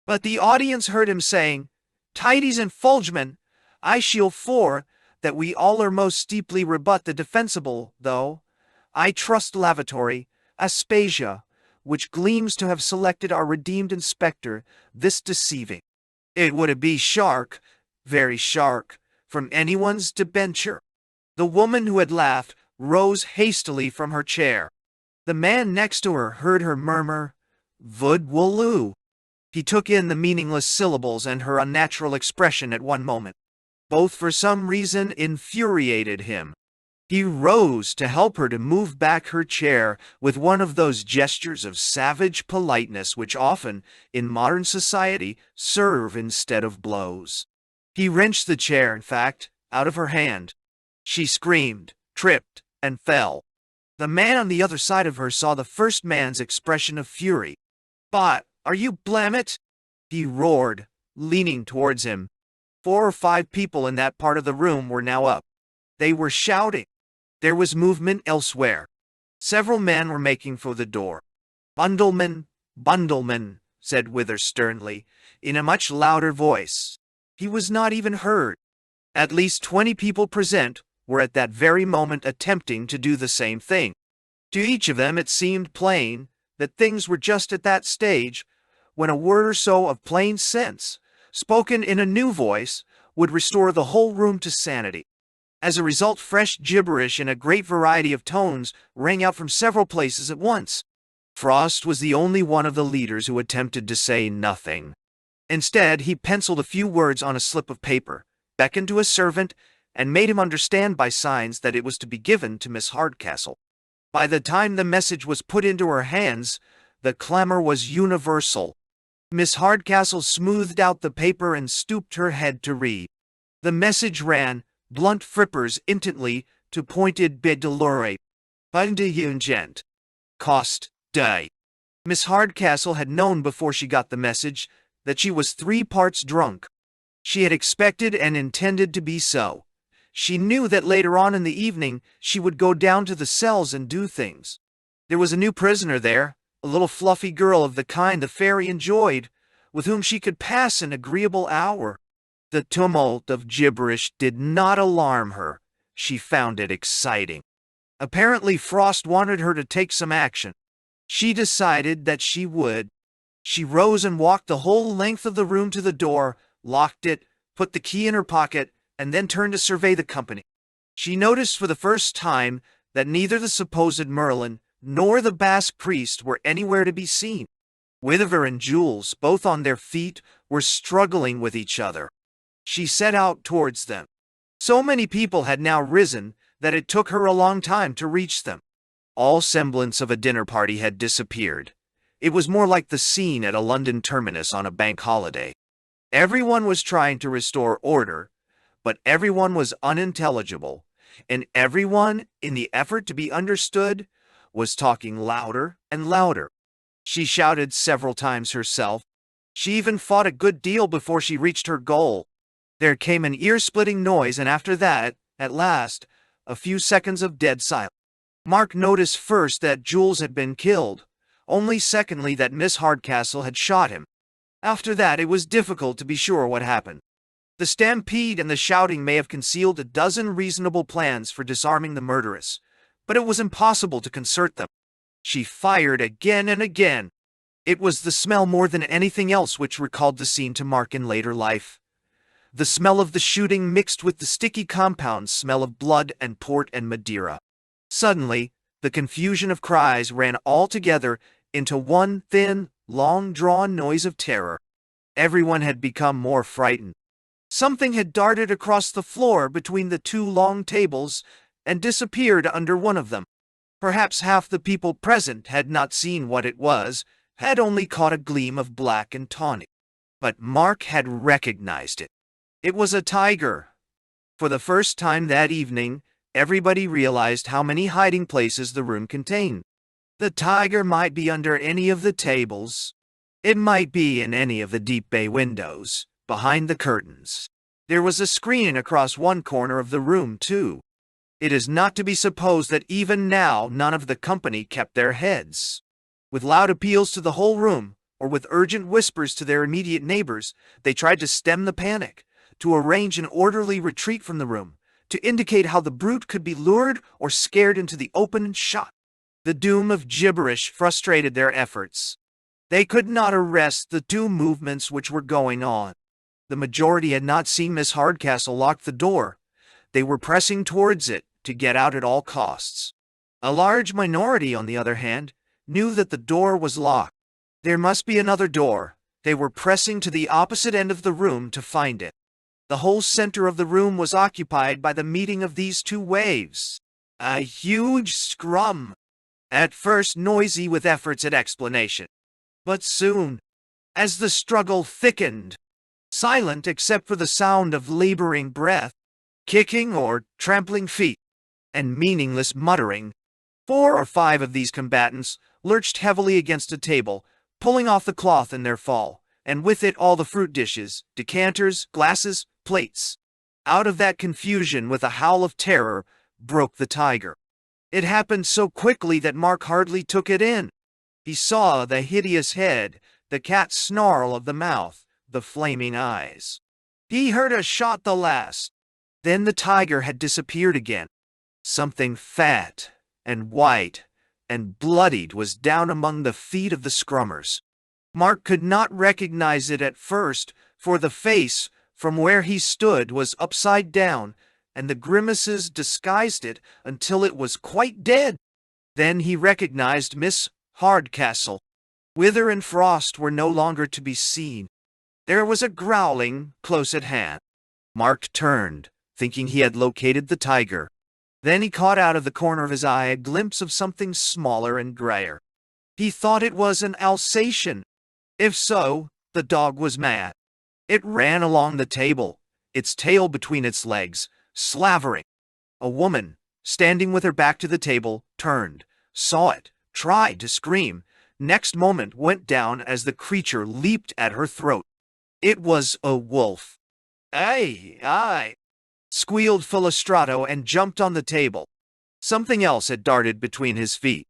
Speaker 1: But the audience heard him saying, "Tidies and Fulgeman, I shield for, that we all are most steeply rebut the defensible, though I trust lavatory, Aspasia, which gleams to have selected our redeemed inspector, this deceiving. It would be shark, very shark, from anyone's debenture." The woman who had laughed rose hastily from her chair. The man next to her heard her murmur, "Vud-wuloo." He took in the meaningless syllables and her unnatural expression at one moment. Both for some reason infuriated him. He rose to help her to move back her chair with one of those gestures of savage politeness which often, in modern society, serve instead of blows. He wrenched the chair, in fact, out of her hand. She screamed, tripped, and fell. The man on the other side of her saw the first man's expression of fury. "But, are you blamit?" he roared, leaning towards him. 4 or 5 people in that part of the room were now up. They were shouting. There was movement elsewhere. Several men were making for the door. "Bundleman, Bundleman," said Wither sternly, in a much louder voice. He was not even heard. At least 20 people present were at that very moment attempting to do the same thing. To each of them it seemed plain that things were just at that stage when a word or so of plain sense, spoken in a new voice, would restore the whole room to sanity. As a result, fresh gibberish in a great variety of tones rang out from several places at once. Frost was the only one of the leaders who attempted to say nothing. Instead, he penciled a few words on a slip of paper, beckoned to a servant, and made him understand by signs that it was to be given to Miss Hardcastle. By the time the message was put into her hands, the clamor was universal. Miss Hardcastle smoothed out the paper and stooped her head to read. The message ran, blunt frippers instantly to pointed bedolore. Bundegent. Cost, day. Miss Hardcastle had known before she got the message that she was 3 parts drunk. She had expected and intended to be so. She knew that later on in the evening she would go down to the cells and do things. There was a new prisoner there, a little fluffy girl of the kind the fairy enjoyed, with whom she could pass an agreeable hour. The tumult of gibberish did not alarm her. She found it exciting. Apparently Frost wanted her to take some action. She decided that she would. She rose and walked the whole length of the room to the door, locked it, put the key in her pocket, and then turned to survey the company. She noticed for the first time that neither the supposed Merlin nor the Basque priest were anywhere to be seen. Wither and Jules, both on their feet, were struggling with each other. She set out towards them. So many people had now risen that it took her a long time to reach them. All semblance of a dinner party had disappeared. It was more like the scene at a London terminus on a bank holiday. Everyone was trying to restore order, but everyone was unintelligible, and everyone, in the effort to be understood, was talking louder and louder. She shouted several times herself. She even fought a good deal before she reached her goal. There came an ear-splitting noise, and after that, at last, a few seconds of dead silence. Mark noticed first that Jules had been killed, only secondly that Miss Hardcastle had shot him. After that, it was difficult to be sure what happened. The stampede and the shouting may have concealed a dozen reasonable plans for disarming the murderess, but it was impossible to concert them. She fired again and again. It was the smell more than anything else which recalled the scene to Mark in later life. The smell of the shooting mixed with the sticky compound smell of blood and port and Madeira. Suddenly, the confusion of cries ran all together into one thin, long-drawn noise of terror. Everyone had become more frightened. Something had darted across the floor between the two long tables and disappeared under one of them. Perhaps half the people present had not seen what it was, had only caught a gleam of black and tawny. But Mark had recognized it. It was a tiger. For the first time that evening, everybody realized how many hiding places the room contained. The tiger might be under any of the tables. It might be in any of the deep bay windows, behind the curtains. There was a screen across one corner of the room, too. It is not to be supposed that even now none of the company kept their heads. With loud appeals to the whole room, or with urgent whispers to their immediate neighbors, they tried to stem the panic, to arrange an orderly retreat from the room, to indicate how the brute could be lured or scared into the open and shot. The doom of gibberish frustrated their efforts. They could not arrest the two movements which were going on. The majority had not seen Miss Hardcastle lock the door. They were pressing towards it to get out at all costs. A large minority, on the other hand, knew that the door was locked. There must be another door. They were pressing to the opposite end of the room to find it. The whole center of the room was occupied by the meeting of these two waves. A huge scrum. At first noisy with efforts at explanation. But soon, as the struggle thickened, silent except for the sound of laboring breath, kicking or trampling feet, and meaningless muttering, 4 or 5 of these combatants lurched heavily against a table, pulling off the cloth in their fall, and with it all the fruit dishes, decanters, glasses, plates. Out of that confusion, with a howl of terror, broke the tiger. It happened so quickly that Mark hardly took it in. He saw the hideous head, the cat's snarl of the mouth, the flaming eyes. He heard a shot the last. Then the tiger had disappeared again. Something fat and white and bloodied was down among the feet of the scrummers. Mark could not recognize it at first, for the face, from where he stood, was upside down, and the grimaces disguised it until it was quite dead. Then he recognized Miss Hardcastle. Wither and Frost were no longer to be seen. There was a growling close at hand. Mark turned, thinking he had located the tiger. Then he caught out of the corner of his eye a glimpse of something smaller and grayer. He thought it was an Alsatian. If so, the dog was mad. It ran along the table, its tail between its legs, slavering. A woman, standing with her back to the table, turned, saw it, tried to scream, next moment went down as the creature leaped at her throat. It was a wolf. "Ay, ay!" squealed Philostrato and jumped on the table. Something else had darted between his feet.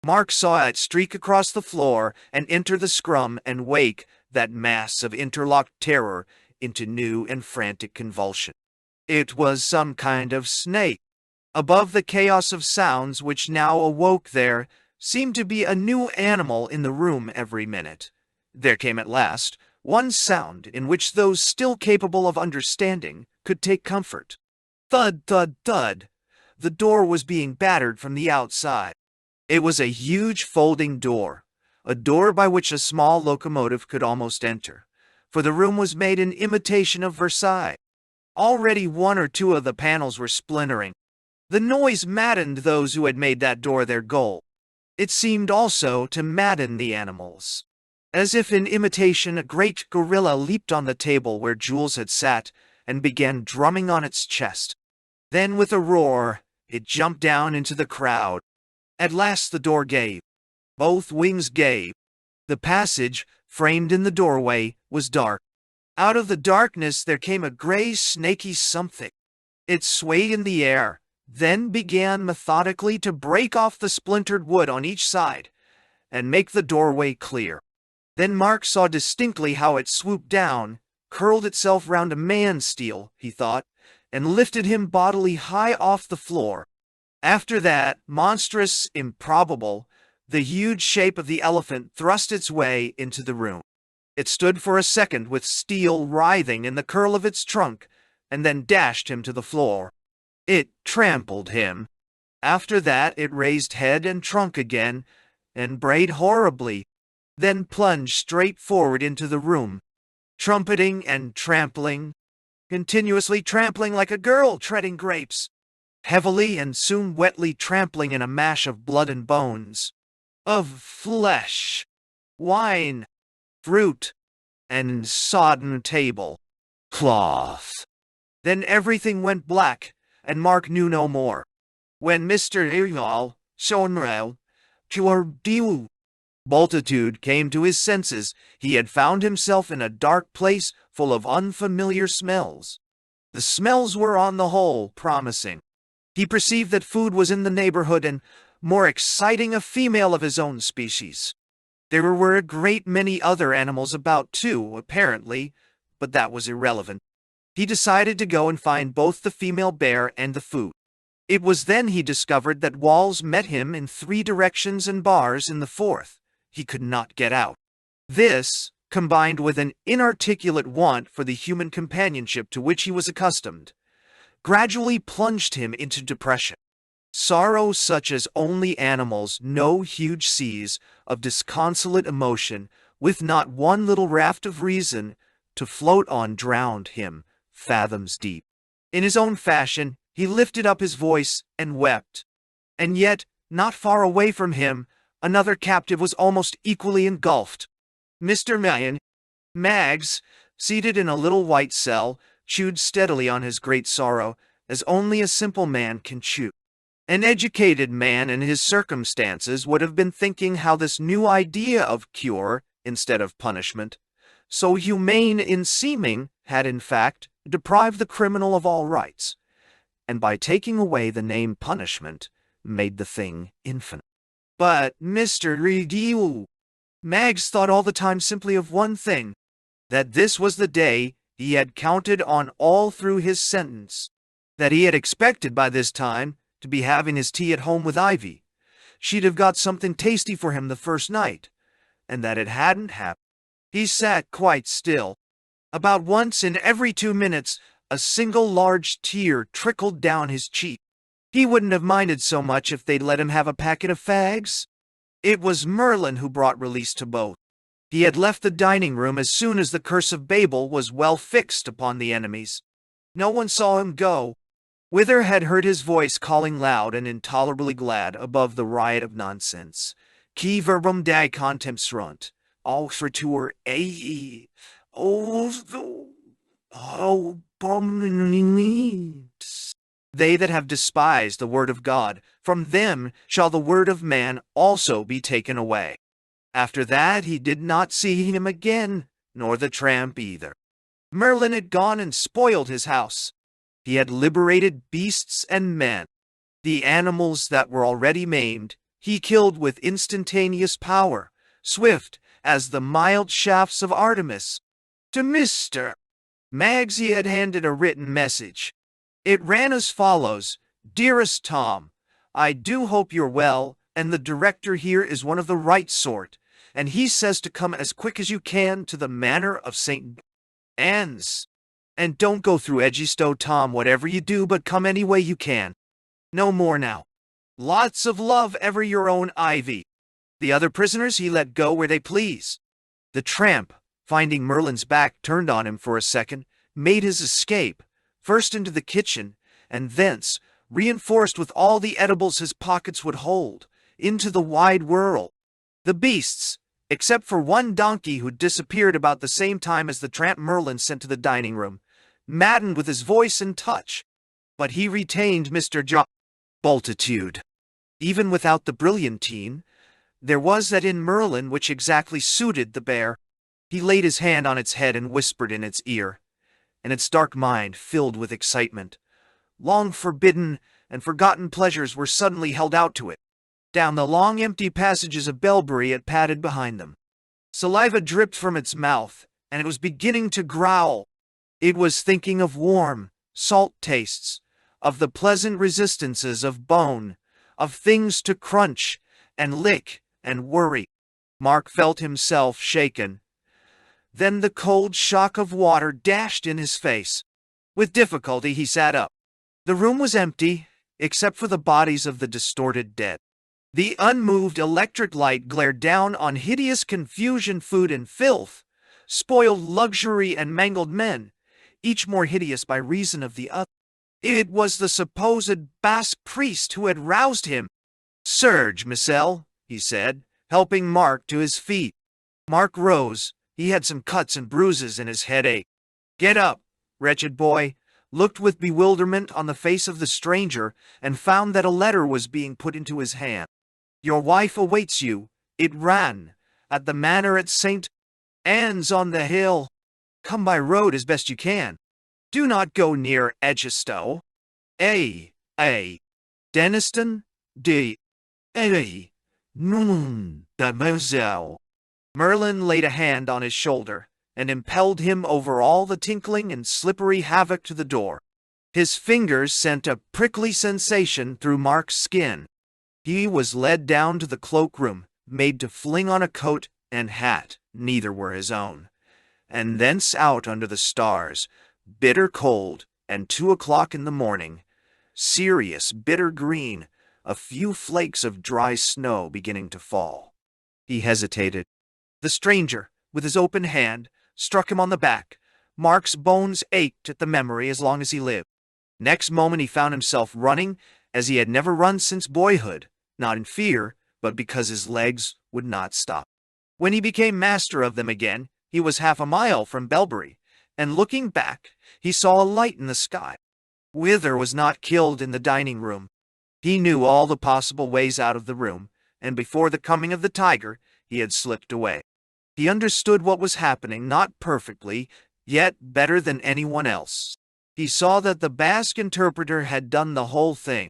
Speaker 1: Mark saw it streak across the floor and enter the scrum and wake that mass of interlocked terror into new and frantic convulsion. It was some kind of snake. Above the chaos of sounds which now awoke there seemed to be a new animal in the room every minute. There came at last one sound in which those still capable of understanding could take comfort. Thud, thud, thud. The door was being battered from the outside. It was a huge folding door, a door by which a small locomotive could almost enter, for the room was made in imitation of Versailles. Already 1 or 2 of the panels were splintering. The noise maddened those who had made that door their goal. It seemed also to madden the animals. As if in imitation, a great gorilla leaped on the table where Jules had sat, and began drumming on its chest. Then with a roar, it jumped down into the crowd. At last the door gave. Both wings gave. The passage, framed in the doorway, was dark. Out of the darkness there came a gray, snaky something. It swayed in the air, then began methodically to break off the splintered wood on each side and make the doorway clear. Then Mark saw distinctly how it swooped down, curled itself round a man-steel, he thought, and lifted him bodily high off the floor. After that, monstrous, improbable, the huge shape of the elephant thrust its way into the room. It stood for a second with steel writhing in the curl of its trunk, and then dashed him to the floor. It trampled him. After that it raised head and trunk again, and brayed horribly, then plunged straight forward into the room, trumpeting and trampling, continuously trampling like a girl treading grapes, heavily and soon wetly trampling in a mash of blood and bones, of flesh, wine, fruit, and sodden table cloth. Then everything went black, and Mark knew no more. When Mr. Hideous, Sonrel, Hideous, Multitude came to his senses, he had found himself in a dark place full of unfamiliar smells. The smells were on the whole promising. He perceived that food was in the neighborhood and, more exciting, a female of his own species. There were a great many other animals about too, apparently, but that was irrelevant. He decided to go and find both the female bear and the food. It was then he discovered that walls met him in 3 directions and bars in the 4th. He could not get out. This, combined with an inarticulate want for the human companionship to which he was accustomed, gradually plunged him into depression. Sorrow such as only animals know, huge seas of disconsolate emotion, with not one little raft of reason to float on, drowned him fathoms deep. In his own fashion, he lifted up his voice and wept. And yet, not far away from him, another captive was almost equally engulfed. Mr. Mags, seated in a little white cell, chewed steadily on his great sorrow, as only a simple man can chew. An educated man in his circumstances would have been thinking how this new idea of cure, instead of punishment, so humane in seeming, had in fact deprived the criminal of all rights, and by taking away the name punishment, made the thing infinite. But Mr. Hideous, Mags thought all the time simply of one thing, that this was the day he had counted on all through his sentence, that he had expected by this time to be having his tea at home with Ivy. She'd have got something tasty for him the first night, and that it hadn't happened. He sat quite still. About once in every 2 minutes, a single large tear trickled down his cheek. He wouldn't have minded so much if they'd let him have a packet of fags. It was Merlin who brought release to both. He had left the dining room as soon as the curse of Babel was well fixed upon the enemies. No one saw him go. Wither had heard his voice calling loud and intolerably glad above the riot of nonsense. Qui verbum die contempsunt, auxertur ei, abominabs. They that have despised the word of God, from them shall the word of man also be taken away. After that he did not see him again, nor the tramp either. Merlin had gone and spoiled his house. He had liberated beasts and men. The animals that were already maimed, he killed with instantaneous power, swift as the mild shafts of Artemis. To Mr. Mags he had handed a written message. It ran as follows: Dearest Tom, I do hope you're well, and the director here is one of the right sort, and he says to come as quick as you can to the Manor of St. Anne's. And don't go through Edgestow, Tom, whatever you do, but come any way you can. No more now. Lots of love, ever your own Ivy. The other prisoners he let go where they please. The tramp, finding Merlin's back turned on him for a second, made his escape, first into the kitchen, and thence, reinforced with all the edibles his pockets would hold, into the wide world. The beasts, except for one donkey who disappeared about the same time as the tramp Merlin sent to the dining room, maddened with his voice and touch. But he retained Mr. Bultitude. Even without the brilliantine, there was that in Merlin which exactly suited the bear. He laid his hand on its head and whispered in its ear, and its dark mind filled with excitement. Long forbidden and forgotten pleasures were suddenly held out to it. Down the long empty passages of Belbury it padded behind them. Saliva dripped from its mouth, and it was beginning to growl. It was thinking of warm, salt tastes, of the pleasant resistances of bone, of things to crunch and lick and worry. Mark felt himself shaken. Then the cold shock of water dashed in his face. With difficulty he sat up. The room was empty, except for the bodies of the distorted dead. The unmoved electric light glared down on hideous confusion, food and filth, spoiled luxury and mangled men, each more hideous by reason of the other. It was the supposed Basque priest who had roused him. "Surge, Michel," he said, helping Mark to his feet. Mark rose. He had some cuts and bruises and his head ached. "Get up, wretched boy," looked with bewilderment on the face of the stranger, and found that a letter was being put into his hand. "Your wife awaits you," it ran, "at the manor at St. Anne's on the hill. Come by road as best you can. Do not go near Edgestow. Deniston de Nun Demoiselle." Merlin laid a hand on his shoulder and impelled him over all the tinkling and slippery havoc to the door. His fingers sent a prickly sensation through Mark's skin. He was led down to the cloakroom, made to fling on a coat and hat, neither were his own, and thence out under the stars, bitter cold, and 2 o'clock in the morning, serious bitter green, a few flakes of dry snow beginning to fall. He hesitated. The stranger, with his open hand, struck him on the back. Mark's bones ached at the memory as long as he lived. Next moment he found himself running as he had never run since boyhood, not in fear, but because his legs would not stop. When he became master of them again, he was 1/2 mile from Belbury, and looking back, he saw a light in the sky. Wither was not killed in the dining room. He knew all the possible ways out of the room, and before the coming of the tiger, he had slipped away. He understood what was happening, not perfectly, yet better than anyone else. He saw that the Basque interpreter had done the whole thing,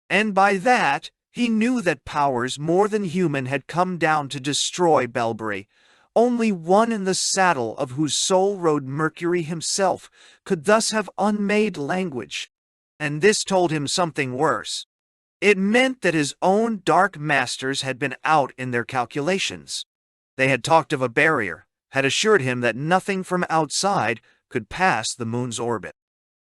Speaker 1: and by that he knew that powers more than human had come down to destroy Belbury. Only one in the saddle of whose soul rode Mercury himself could thus have unmade language. And this told him something worse. It meant that his own dark masters had been out in their calculations. They had talked of a barrier, had assured him that nothing from outside could pass the moon's orbit.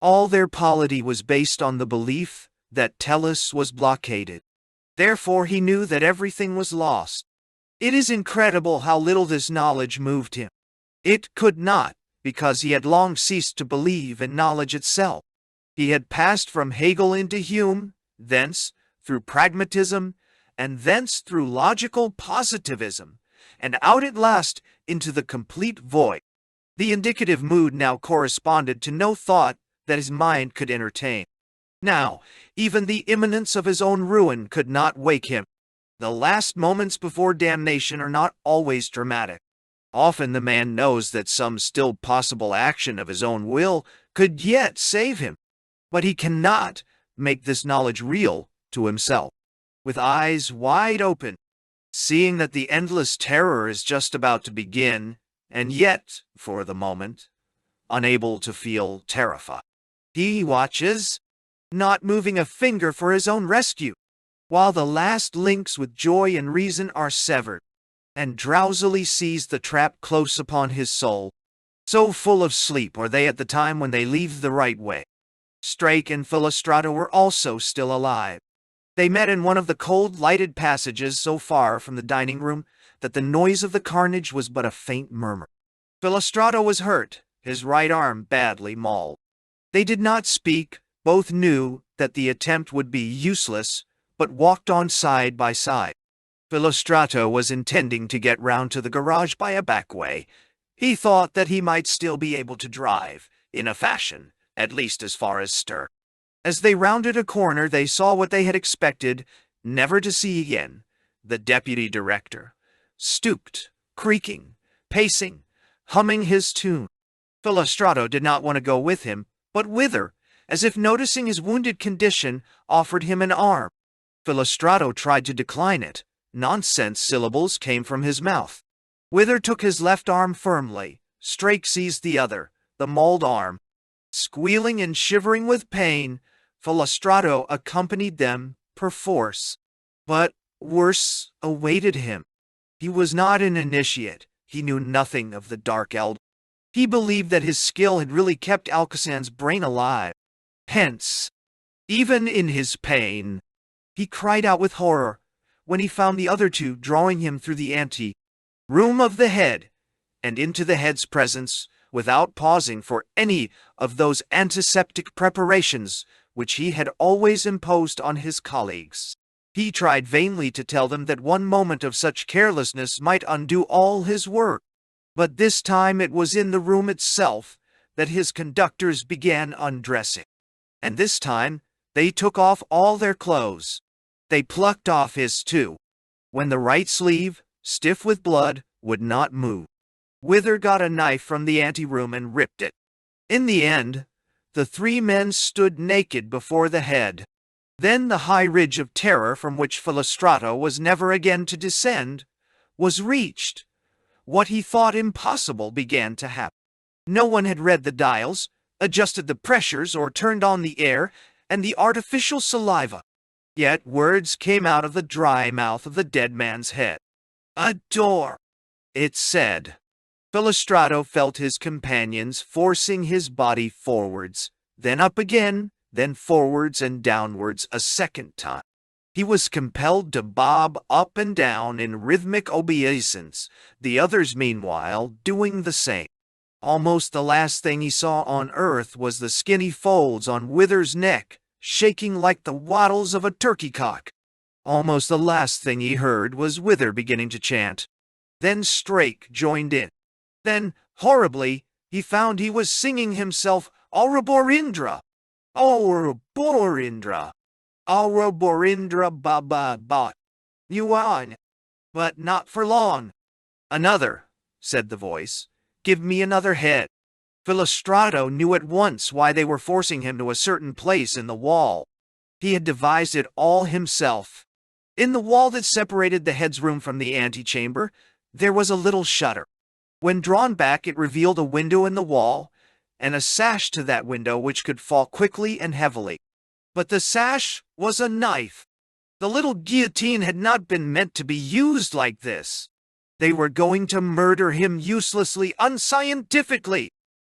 Speaker 1: All their polity was based on the belief that Tellus was blockaded. Therefore he knew that everything was lost. It is incredible how little this knowledge moved him. It could not, because he had long ceased to believe in knowledge itself. He had passed from Hegel into Hume, thence through pragmatism, and thence through logical positivism, and out at last into the complete void. The indicative mood now corresponded to no thought that his mind could entertain. Now, even the imminence of his own ruin could not wake him. The last moments before damnation are not always dramatic. Often the man knows that some still possible action of his own will could yet save him, but he cannot make this knowledge real to himself. With eyes wide open, seeing that the endless terror is just about to begin, and yet, for the moment, unable to feel terrified. He watches, not moving a finger for his own rescue, while the last links with joy and reason are severed, and drowsily sees the trap close upon his soul. So full of sleep are they at the time when they leave the right way. Strake and Philostrato were also still alive. They met in one of the cold, lighted passages so far from the dining room that the noise of the carnage was but a faint murmur. Philostrato was hurt, his right arm badly mauled. They did not speak, both knew that the attempt would be useless, but walked on side by side. Philostrato was intending to get round to the garage by a back way. He thought that he might still be able to drive, in a fashion, at least as far as stir. As they rounded a corner, they saw what they had expected never to see again. The deputy director, stooped, creaking, pacing, humming his tune. Philostrato did not want to go with him, but Wither, as if noticing his wounded condition, offered him an arm. Philostrato tried to decline it. Nonsense syllables came from his mouth. Wither took his left arm firmly. Strake seized the other, the mauled arm. Squealing and shivering with pain, Philostrato accompanied them perforce. But worse awaited him. He was not an initiate. He knew nothing of the Dark Elder. He believed that his skill had really kept Alcazan's brain alive. Hence, even in his pain, he cried out with horror when he found the other two drawing him through the ante-room of the head and into the head's presence without pausing for any of those antiseptic preparations which he had always imposed on his colleagues. He tried vainly to tell them that one moment of such carelessness might undo all his work. But this time it was in the room itself that his conductors began undressing. And this time they took off all their clothes. They plucked off his too, when the right sleeve, stiff with blood, would not move. Wither got a knife from the anteroom and ripped it. In the end, the three men stood naked before the head. Then the high ridge of terror from which Philostrato was never again to descend was reached. What he thought impossible began to happen. No one had read the dials, adjusted the pressures, or turned on the air and the artificial saliva. Yet words came out of the dry mouth of the dead man's head. "A door," it said. Philostrato felt his companions forcing his body forwards, then up again, then forwards and downwards a second time. He was compelled to bob up and down in rhythmic obeisance, the others meanwhile doing the same. Almost the last thing he saw on earth was the skinny folds on Wither's neck, shaking like the wattles of a turkey cock. Almost the last thing he heard was Wither beginning to chant. Then Strake joined in. Then, horribly, he found he was singing himself Auroborindra. Auroborindra. Auroborindra Baba Bot. Yuan. But not for long. "Another," said the voice. "Give me another head." Philostrato knew at once why they were forcing him to a certain place in the wall. He had devised it all himself. In the wall that separated the head's room from the antechamber, there was a little shutter. When drawn back, it revealed a window in the wall, and a sash to that window which could fall quickly and heavily. But the sash was a knife. The little guillotine had not been meant to be used like this. They were going to murder him uselessly, unscientifically.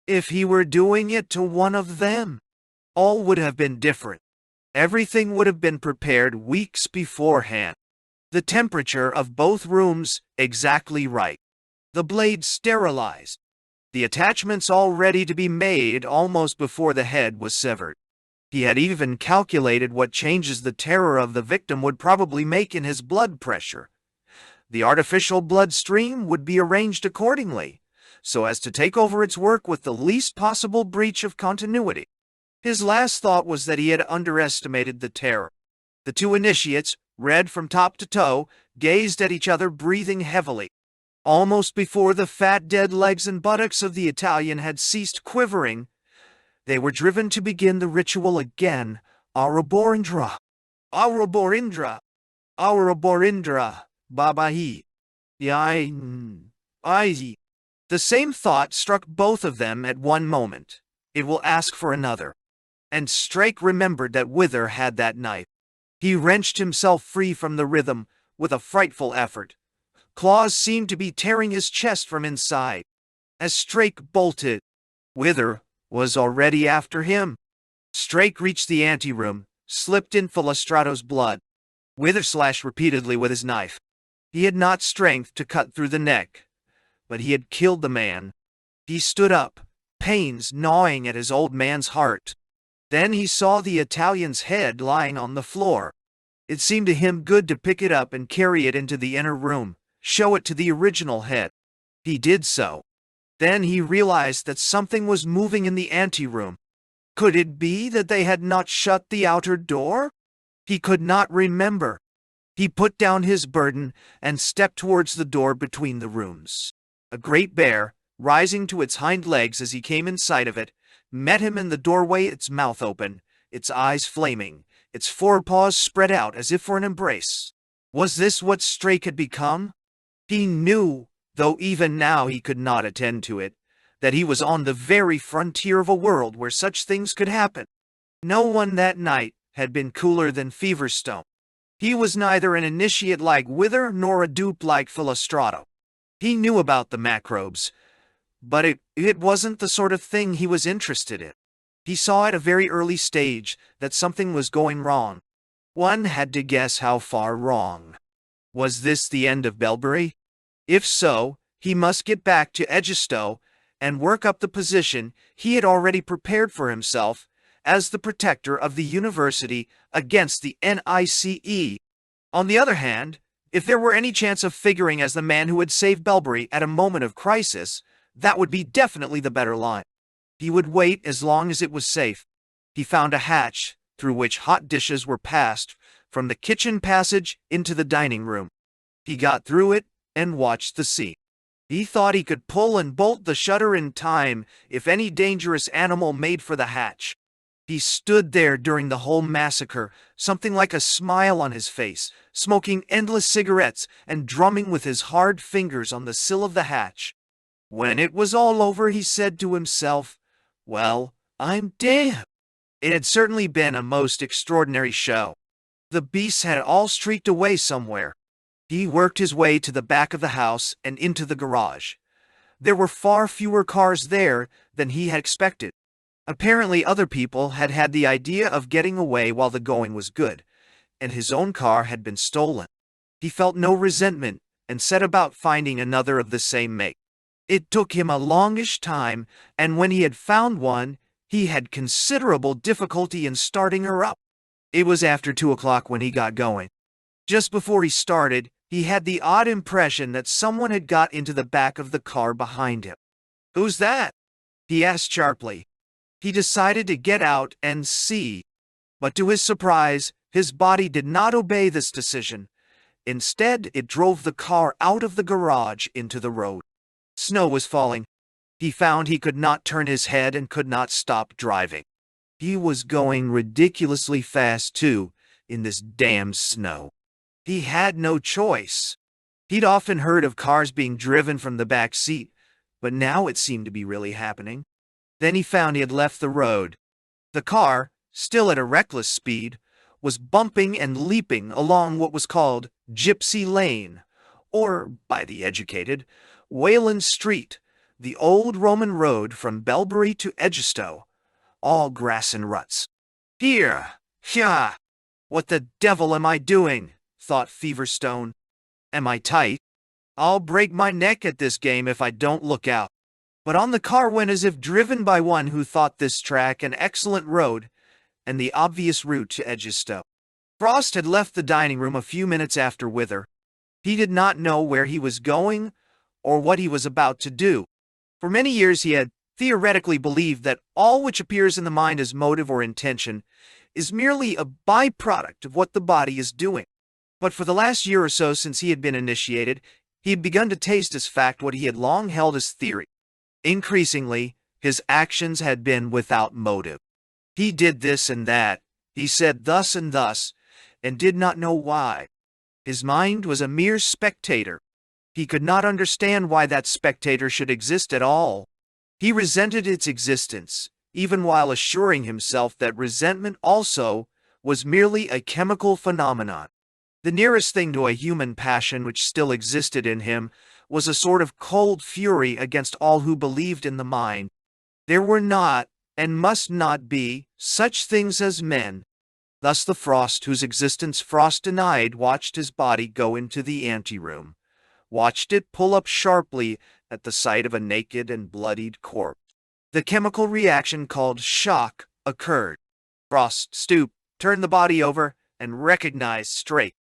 Speaker 1: If he were doing it to one of them, all would have been different. Everything would have been prepared weeks beforehand. The temperature of both rooms exactly right. The blade sterilized. The attachments all ready to be made almost before the head was severed. He had even calculated what changes the terror of the victim would probably make in his blood pressure. The artificial blood stream would be arranged accordingly, so as to take over its work with the least possible breach of continuity. His last thought was that he had underestimated the terror. The two initiates, red from top to toe, gazed at each other, breathing heavily. Almost before the fat dead legs and buttocks of the Italian had ceased quivering, they were driven to begin the ritual again. Auroborindra, Auroborindra, Auroborindra, Babahi, Yain, Aizi. The same thought struck both of them at one moment. It will ask for another. And Strake remembered that Wither had that knife. He wrenched himself free from the rhythm with a frightful effort. Claws seemed to be tearing his chest from inside. As Strake bolted, Wither was already after him. Strake reached the anteroom, slipped in Philostrato's blood. Wither slashed repeatedly with his knife. He had not strength to cut through the neck, but he had killed the man. He stood up, pains gnawing at his old man's heart. Then he saw the Italian's head lying on the floor. It seemed to him good to pick it up and carry it into the inner room, show it to the original head. He did so. Then he realized that something was moving in the anteroom. Could it be that they had not shut the outer door? He could not remember. He put down his burden and stepped towards the door between the rooms. A great bear, rising to its hind legs as he came in sight of it, met him in the doorway, its mouth open, its eyes flaming, its forepaws spread out as if for an embrace. Was this what Strake had become? He knew, though even now he could not attend to it, that he was on the very frontier of a world where such things could happen. No one that night had been cooler than Feverstone. He was neither an initiate like Wither nor a dupe like Philostrato. He knew about the macrobes, but it wasn't the sort of thing he was interested in. He saw at a very early stage that something was going wrong. One had to guess how far wrong. Was this the end of Belbury? If so, he must get back to Egisto and work up the position he had already prepared for himself as the protector of the university against the NICE. On the other hand, if there were any chance of figuring as the man who had saved Belbury at a moment of crisis, that would be definitely the better line. He would wait as long as it was safe. He found a hatch through which hot dishes were passed from the kitchen passage into the dining room. He got through it and watched the scene. He thought he could pull and bolt the shutter in time if any dangerous animal made for the hatch. He stood there during the whole massacre, something like a smile on his face, smoking endless cigarettes and drumming with his hard fingers on the sill of the hatch. When it was all over, he said to himself, "Well, I'm damned." It had certainly been a most extraordinary show. The beasts had all streaked away somewhere. He worked his way to the back of the house and into the garage. There were far fewer cars there than he had expected. Apparently other people had had the idea of getting away while the going was good, and his own car had been stolen. He felt no resentment and set about finding another of the same make. It took him a longish time, and when he had found one, he had considerable difficulty in starting her up. It was after 2 o'clock when he got going. Just before he started, he had the odd impression that someone had got into the back of the car behind him. "Who's that?" he asked sharply. He decided to get out and see, but to his surprise, his body did not obey this decision. Instead, it drove the car out of the garage into the road. Snow was falling. He found he could not turn his head and could not stop driving. He was going ridiculously fast, too, in this damned snow. He had no choice. He'd often heard of cars being driven from the back seat, but now it seemed to be really happening. Then he found he had left the road. The car, still at a reckless speed, was bumping and leaping along what was called Gypsy Lane, or, by the educated, Wayland Street, the old Roman road from Belbury to Egisto, all grass and ruts. "Here! Hyah! What the devil am I doing?" thought Feverstone. "Am I tight? I'll break my neck at this game if I don't look out." But on the car went as if driven by one who thought this track an excellent road and the obvious route to Egisto. Frost had left the dining room a few minutes after Wither. He did not know where he was going or what he was about to do. For many years he had theoretically believed that all which appears in the mind as motive or intention is merely a byproduct of what the body is doing. But for the last year or so since he had been initiated, he had begun to taste as fact what he had long held as theory. Increasingly, his actions had been without motive. He did this and that, he said thus and thus, and did not know why. His mind was a mere spectator. He could not understand why that spectator should exist at all. He resented its existence, even while assuring himself that resentment also was merely a chemical phenomenon. The nearest thing to a human passion which still existed in him was a sort of cold fury against all who believed in the mind. There were not, and must not be, such things as men. Thus the Frost, whose existence Frost denied, watched his body go into the anteroom, watched it pull up sharply at the sight of a naked and bloodied corpse. The chemical reaction called shock occurred. Frost stooped, turned the body over, and recognized Strake.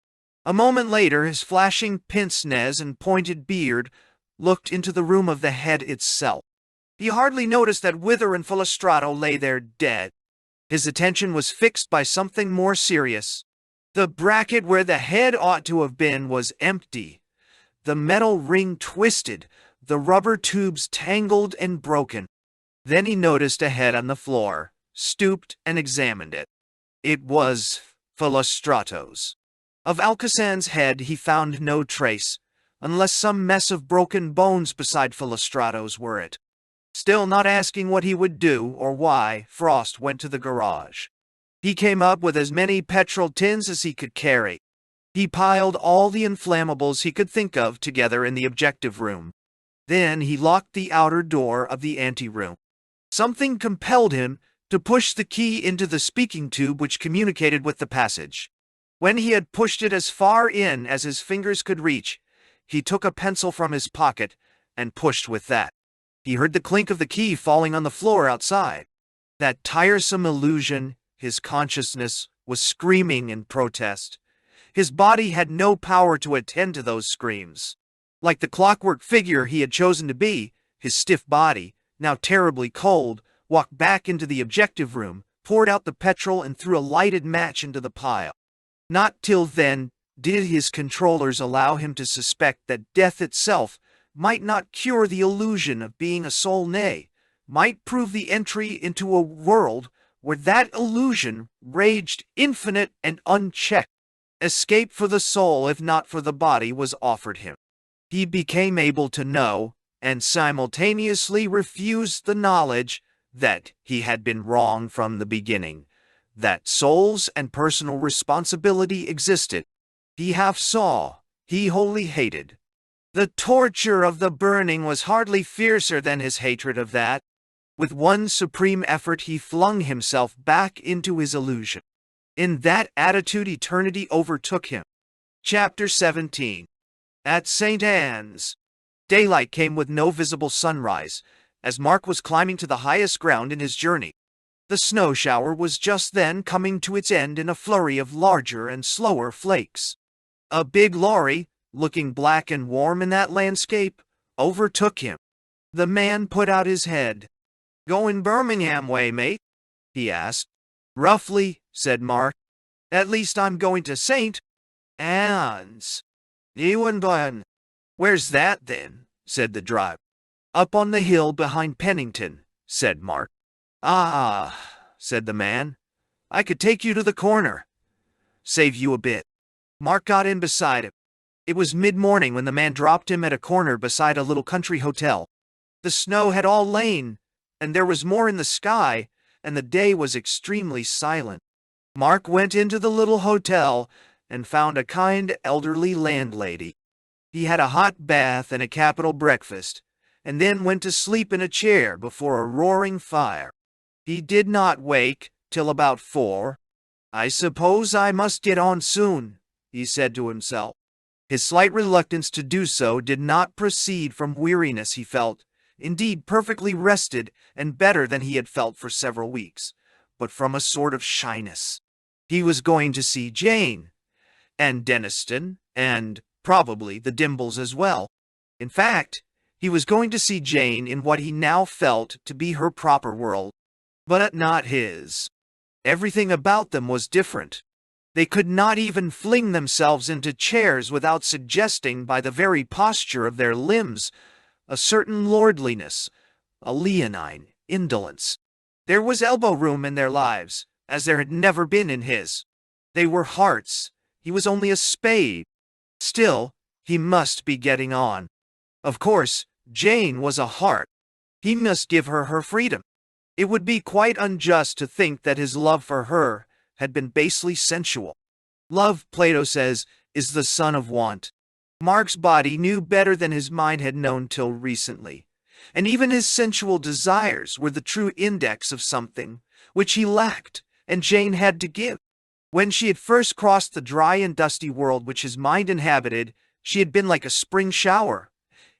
Speaker 1: A moment later, his flashing pince-nez and pointed beard looked into the room of the head itself. He hardly noticed that Wither and Philostrato lay there dead. His attention was fixed by something more serious. The bracket where the head ought to have been was empty. The metal ring twisted, the rubber tubes tangled and broken. Then he noticed a head on the floor, stooped and examined it. It was Philostrato's. Of Alcasan's head he found no trace, unless some mess of broken bones beside Philostrato's were it. Still not asking what he would do or why, Frost went to the garage. He came up with as many petrol tins as he could carry. He piled all the inflammables he could think of together in the objective room. Then he locked the outer door of the anteroom. Something compelled him to push the key into the speaking tube which communicated with the passage. When he had pushed it as far in as his fingers could reach, he took a pencil from his pocket and pushed with that. He heard the clink of the key falling on the floor outside. That tiresome illusion, his consciousness, was screaming in protest. His body had no power to attend to those screams. Like the clockwork figure he had chosen to be, his stiff body, now terribly cold, walked back into the objective room, poured out the petrol and threw a lighted match into the pile. Not till then did his controllers allow him to suspect that death itself might not cure the illusion of being a soul, nay, might prove the entry into a world where that illusion raged infinite and unchecked. Escape for the soul, if not for the body, was offered him. He became able to know, and simultaneously refused the knowledge, that he had been wrong from the beginning, that souls and personal responsibility existed. He half saw, he wholly hated. The torture of the burning was hardly fiercer than his hatred of that. With one supreme effort he flung himself back into his illusion. In that attitude eternity overtook him. Chapter 17. At St. Anne's. Daylight came with no visible sunrise, as Mark was climbing to the highest ground in his journey. The snow shower was just then coming to its end in a flurry of larger and slower flakes. A big lorry, looking black and warm in that landscape, overtook him. The man put out his head. "Going Birmingham way, mate?" he asked. "Roughly," said Mark. "At least I'm going to St. Anne's." "Ewenburn." "Where's that, then?" said the driver. "Up on the hill behind Pennington," said Mark. "Ah," said the man. "I could take you to the corner. Save you a bit." Mark got in beside him. It was mid-morning when the man dropped him at a corner beside a little country hotel. The snow had all lain, and there was more in the sky, and the day was extremely silent. Mark went into the little hotel and found a kind elderly landlady. He had a hot bath and a capital breakfast, and then went to sleep in a chair before a roaring fire. He did not wake till about 4. "I suppose I must get on soon," he said to himself. His slight reluctance to do so did not proceed from weariness he felt, indeed perfectly rested and better than he had felt for several weeks, but from a sort of shyness. He was going to see Jane, and Denniston, and probably the Dimbles as well. In fact, he was going to see Jane in what he now felt to be her proper world, but not his. Everything about them was different. They could not even fling themselves into chairs without suggesting by the very posture of their limbs a certain lordliness, a leonine indolence. There was elbow room in their lives, as there had never been in his. They were hearts. He was only a spade. Still, he must be getting on. Of course, Jane was a heart. He must give her her freedom. It would be quite unjust to think that his love for her had been basely sensual. Love, Plato says, is the son of want. Mark's body knew better than his mind had known till recently, and even his sensual desires were the true index of something which he lacked, and Jane had to give. When she had first crossed the dry and dusty world which his mind inhabited, she had been like a spring shower.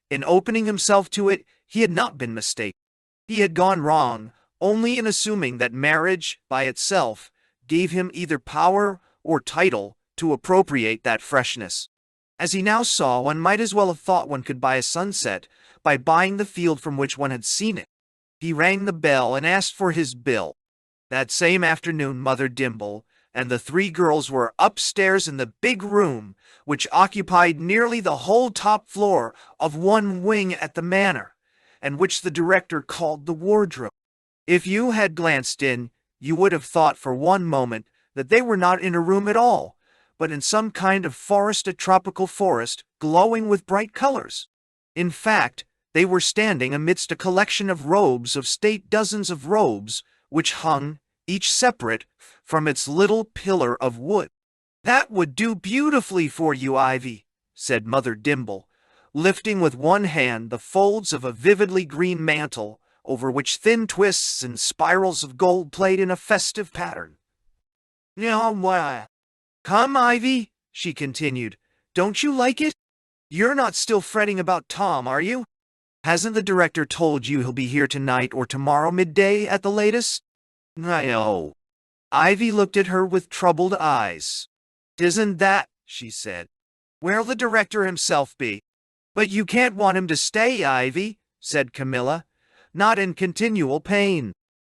Speaker 1: In opening himself to it, he had not been mistaken. He had gone wrong only in assuming that marriage, by itself, gave him either power or title to appropriate that freshness. As he now saw, one might as well have thought one could buy a sunset by buying the field from which one had seen it. He rang the bell and asked for his bill. That same afternoon, Mother Dimble and the three girls were upstairs in the big room, which occupied nearly the whole top floor of one wing at the manor, and which the director called the wardrobe. If you had glanced in, you would have thought for one moment that they were not in a room at all, but in some kind of forest, a tropical forest, glowing with bright colors. In fact, they were standing amidst a collection of robes of state, dozens of robes, which hung, each separate, from its little pillar of wood. "That would do beautifully for you, Ivy," said Mother Dimble, lifting with one hand the folds of a vividly green mantle, over which thin twists and spirals of gold played in a festive pattern. "Now, come, Ivy," she continued. "Don't you like it? You're not still fretting about Tom, are you? Hasn't the director told you he'll be here tonight or tomorrow midday at the latest?" "No." Ivy looked at her with troubled eyes. "Isn't that," she said, "where'll the director himself be?" "But you can't want him to stay, Ivy," said Camilla, "not in continual pain.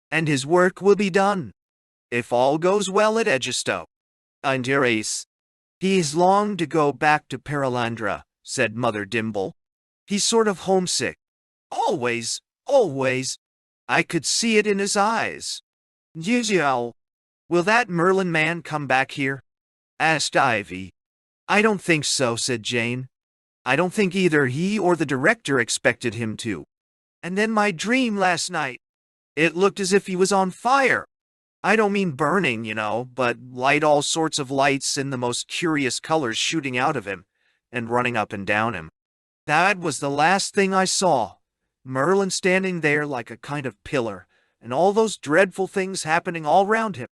Speaker 1: And his work will be done, if all goes well at Egisto. And he's longed to go back to Perilandra," said Mother Dimble. "He's sort of homesick. Always, always. I could see it in his eyes." "Usual. Will that Merlin man come back here?" asked Ivy. "I don't think so," said Jane. "I don't think either he or the director expected him to. And then my dream last night. It looked as if he was on fire. I don't mean burning, but all sorts of lights in the most curious colors shooting out of him and running up and down him. That was the last thing I saw. Merlin standing there like a kind of pillar, and all those dreadful things happening all round him.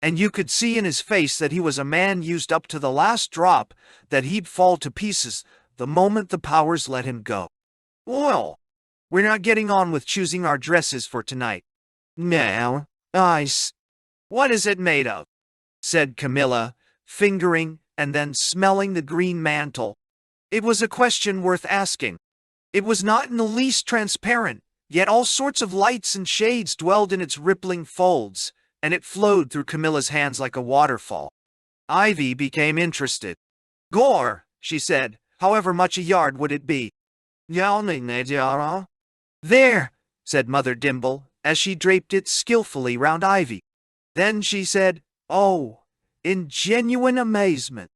Speaker 1: And you could see in his face that he was a man used up to the last drop, that he'd fall to pieces the moment the powers let him go. Well, we're not getting on with choosing our dresses for tonight." "Now, ice. What is it made of?" said Camilla, fingering and then smelling the green mantle. It was a question worth asking. It was not in the least transparent, yet all sorts of lights and shades dwelled in its rippling folds, and it flowed through Camilla's hands like a waterfall. Ivy became interested. "Gore," she said. "However much a yard would it be?" "There," said Mother Dimble, as she draped it skillfully round Ivy. Then she said, "Oh," in genuine amazement.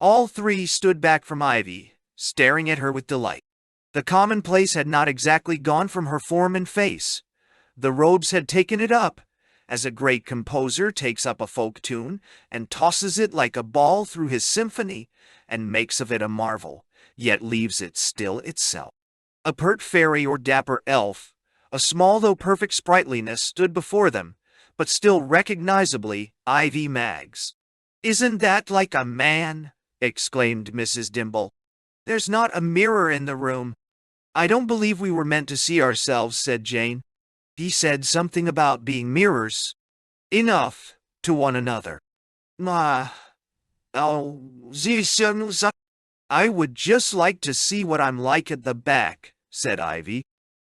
Speaker 1: All three stood back from Ivy, staring at her with delight. The commonplace had not exactly gone from her form and face. The robes had taken it up, as a great composer takes up a folk tune and tosses it like a ball through his symphony and makes of it a marvel, yet leaves it still itself. A pert fairy or dapper elf, a small though perfect sprightliness, stood before them, but still recognizably Ivy Maggs. "Isn't that like a man?" exclaimed Mrs. Dimble. "There's not a mirror in the room." "I don't believe we were meant to see ourselves," said Jane. "He said something about being mirrors. Enough to one another." "I would just like to see what I'm like at the back," said Ivy.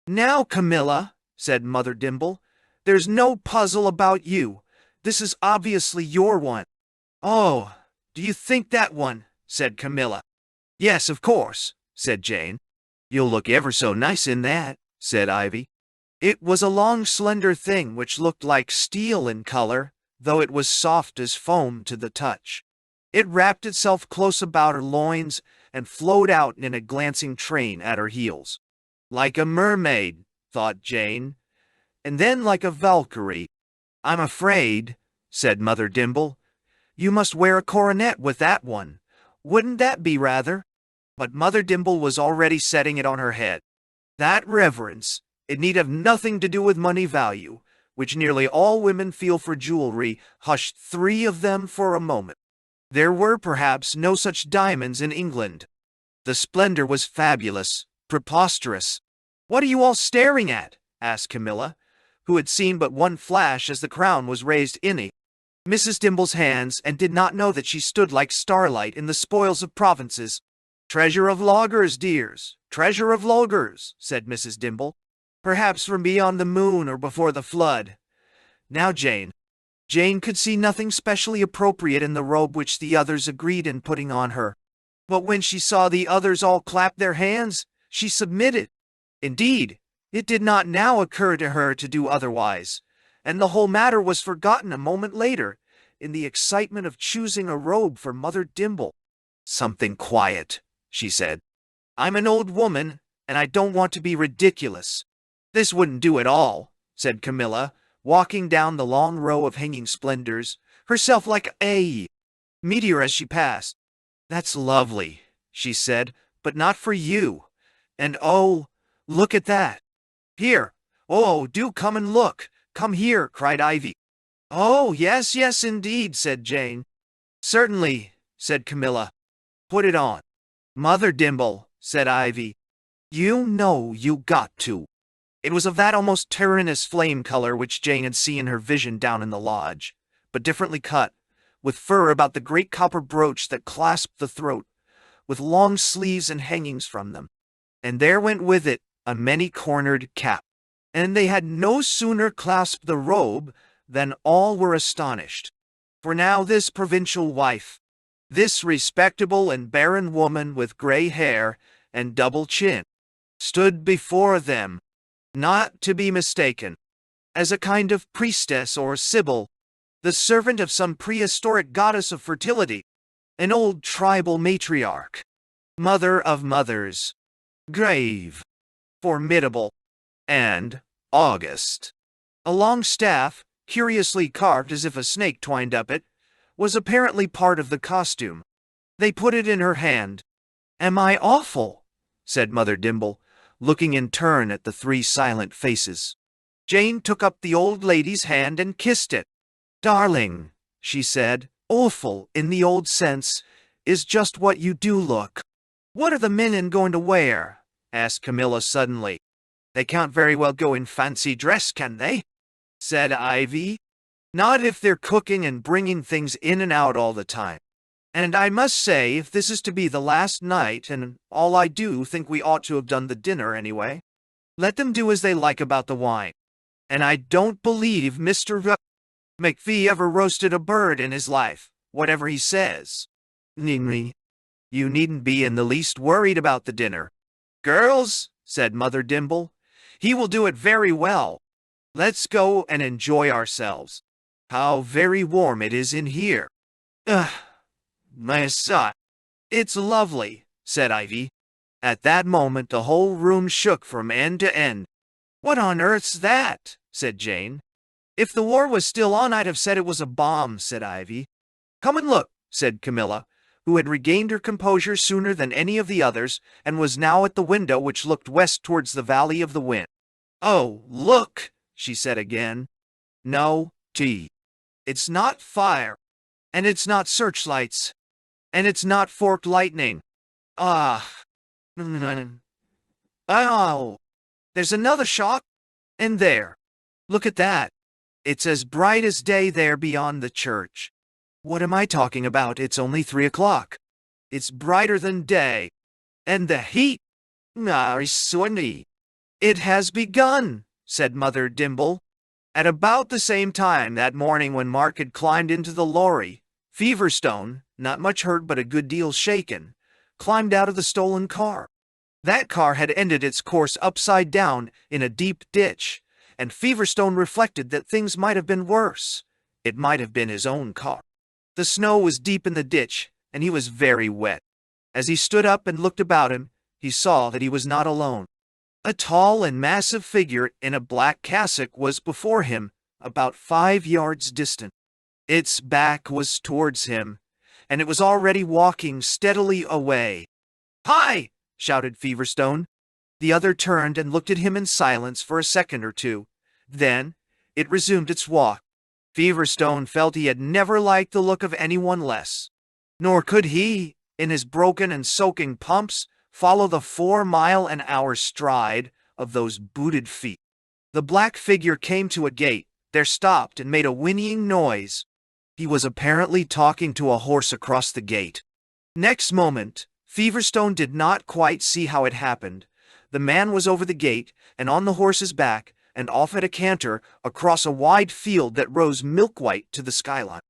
Speaker 1: "Now, Camilla," said Mother Dimble, "there's no puzzle about you. This is obviously your one." "Oh, do you think that one?" said Camilla. "Yes, of course," said Jane. "You'll look ever so nice in that," said Ivy. It was a long, slender thing which looked like steel in color, though it was soft as foam to the touch. It wrapped itself close about her loins and flowed out in a glancing train at her heels. "Like a mermaid," thought Jane, "and then like a Valkyrie." "I'm afraid," said Mother Dimble, "you must wear a coronet with that one. Wouldn't that be rather?" But Mother Dimble was already setting it on her head. That reverence, it need have nothing to do with money value, which nearly all women feel for jewelry, hushed three of them for a moment. There were perhaps no such diamonds in England. The splendor was fabulous, preposterous. "What are you all staring at?" asked Camilla, who had seen but one flash as the crown was raised in Mrs. Dimble's hands, and did not know that she stood like starlight in the spoils of provinces. "Treasure of logers, dears, treasure of logers," said Mrs. Dimble. Perhaps from beyond the moon or before the flood. Now Jane could see nothing specially appropriate in the robe which the others agreed in putting on her. But when she saw the others all clap their hands, she submitted. Indeed, it did not now occur to her to do otherwise, and the whole matter was forgotten a moment later, in the excitement of choosing a robe for Mother Dimble. "Something quiet," she said. "I'm an old woman, and I don't want to be ridiculous." "This wouldn't do at all," said Camilla, walking down the long row of hanging splendors, herself like a meteor as she passed. "That's lovely," she said, "but not for you. And oh, look at that. Here. Oh, do come and look. Come here," cried Ivy. "Oh, yes, yes, indeed," said Jane. "Certainly," said Camilla. "Put it on." "Mother Dimble," said Ivy. "You know you got to." It was of that almost tyrannous flame color which Jane had seen in her vision down in the lodge, but differently cut, with fur about the great copper brooch that clasped the throat, with long sleeves and hangings from them. And there went with it a many-cornered cap. And they had no sooner clasped the robe than all were astonished. For now this provincial wife, this respectable and barren woman with gray hair and double chin, stood before them, not to be mistaken, as a kind of priestess or sibyl, the servant of some prehistoric goddess of fertility, an old tribal matriarch, mother of mothers, grave, formidable, and august. A long staff, curiously carved as if a snake twined up it, was apparently part of the costume. They put it in her hand. "Am I awful?" said Mother Dimble, looking in turn at the three silent faces. Jane took up the old lady's hand and kissed it. "Darling," she said, "awful, in the old sense, is just what you do look." "What are the men going to wear?" asked Camilla suddenly. "They can't very well go in fancy dress, can they?" said Ivy. "Not if they're cooking and bringing things in and out all the time. And I must say, if this is to be the last night, and all, I do think we ought to have done the dinner anyway. Let them do as they like about the wine. And I don't believe Mr. McPhee ever roasted a bird in his life, whatever he says. You needn't be in the least worried about the dinner." "Girls," said Mother Dimble, "he will do it very well. Let's go and enjoy ourselves. How very warm it is in here." "Ugh, my son." "It's lovely," said Ivy. At that moment the whole room shook from end to end. "What on earth's that?" said Jane. "If the war was still on, I'd have said it was a bomb," said Ivy. "Come and look," said Camilla, who had regained her composure sooner than any of the others, and was now at the window which looked west towards the Valley of the Wind. "Oh, look," she said again. "No, it's not fire, and it's not searchlights, and it's not forked lightning. Ah, oh, there's another shot, and there. Look at that. It's as bright as day there beyond the church. What am I talking about? It's only 3 o'clock. It's brighter than day. And the heat? It has begun," said Mother Dimble. At about the same time that morning when Mark had climbed into the lorry, Feverstone, not much hurt but a good deal shaken, climbed out of the stolen car. That car had ended its course upside down in a deep ditch, and Feverstone reflected that things might have been worse. It might have been his own car. The snow was deep in the ditch, and he was very wet. As he stood up and looked about him, he saw that he was not alone. A tall and massive figure in a black cassock was before him, about 5 yards distant. Its back was towards him, and it was already walking steadily away. "Hi!" shouted Feverstone. The other turned and looked at him in silence for a second or two. Then it resumed its walk. Feverstone felt he had never liked the look of anyone less. Nor could he, in his broken and soaking pumps, follow the 4-mile-an-hour stride of those booted feet. The black figure came to a gate, there stopped and made a whinnying noise. He was apparently talking to a horse across the gate. Next moment, Feverstone did not quite see how it happened, The man was over the gate, and on the horse's back, and off at a canter, across a wide field that rose milk-white to the skyline.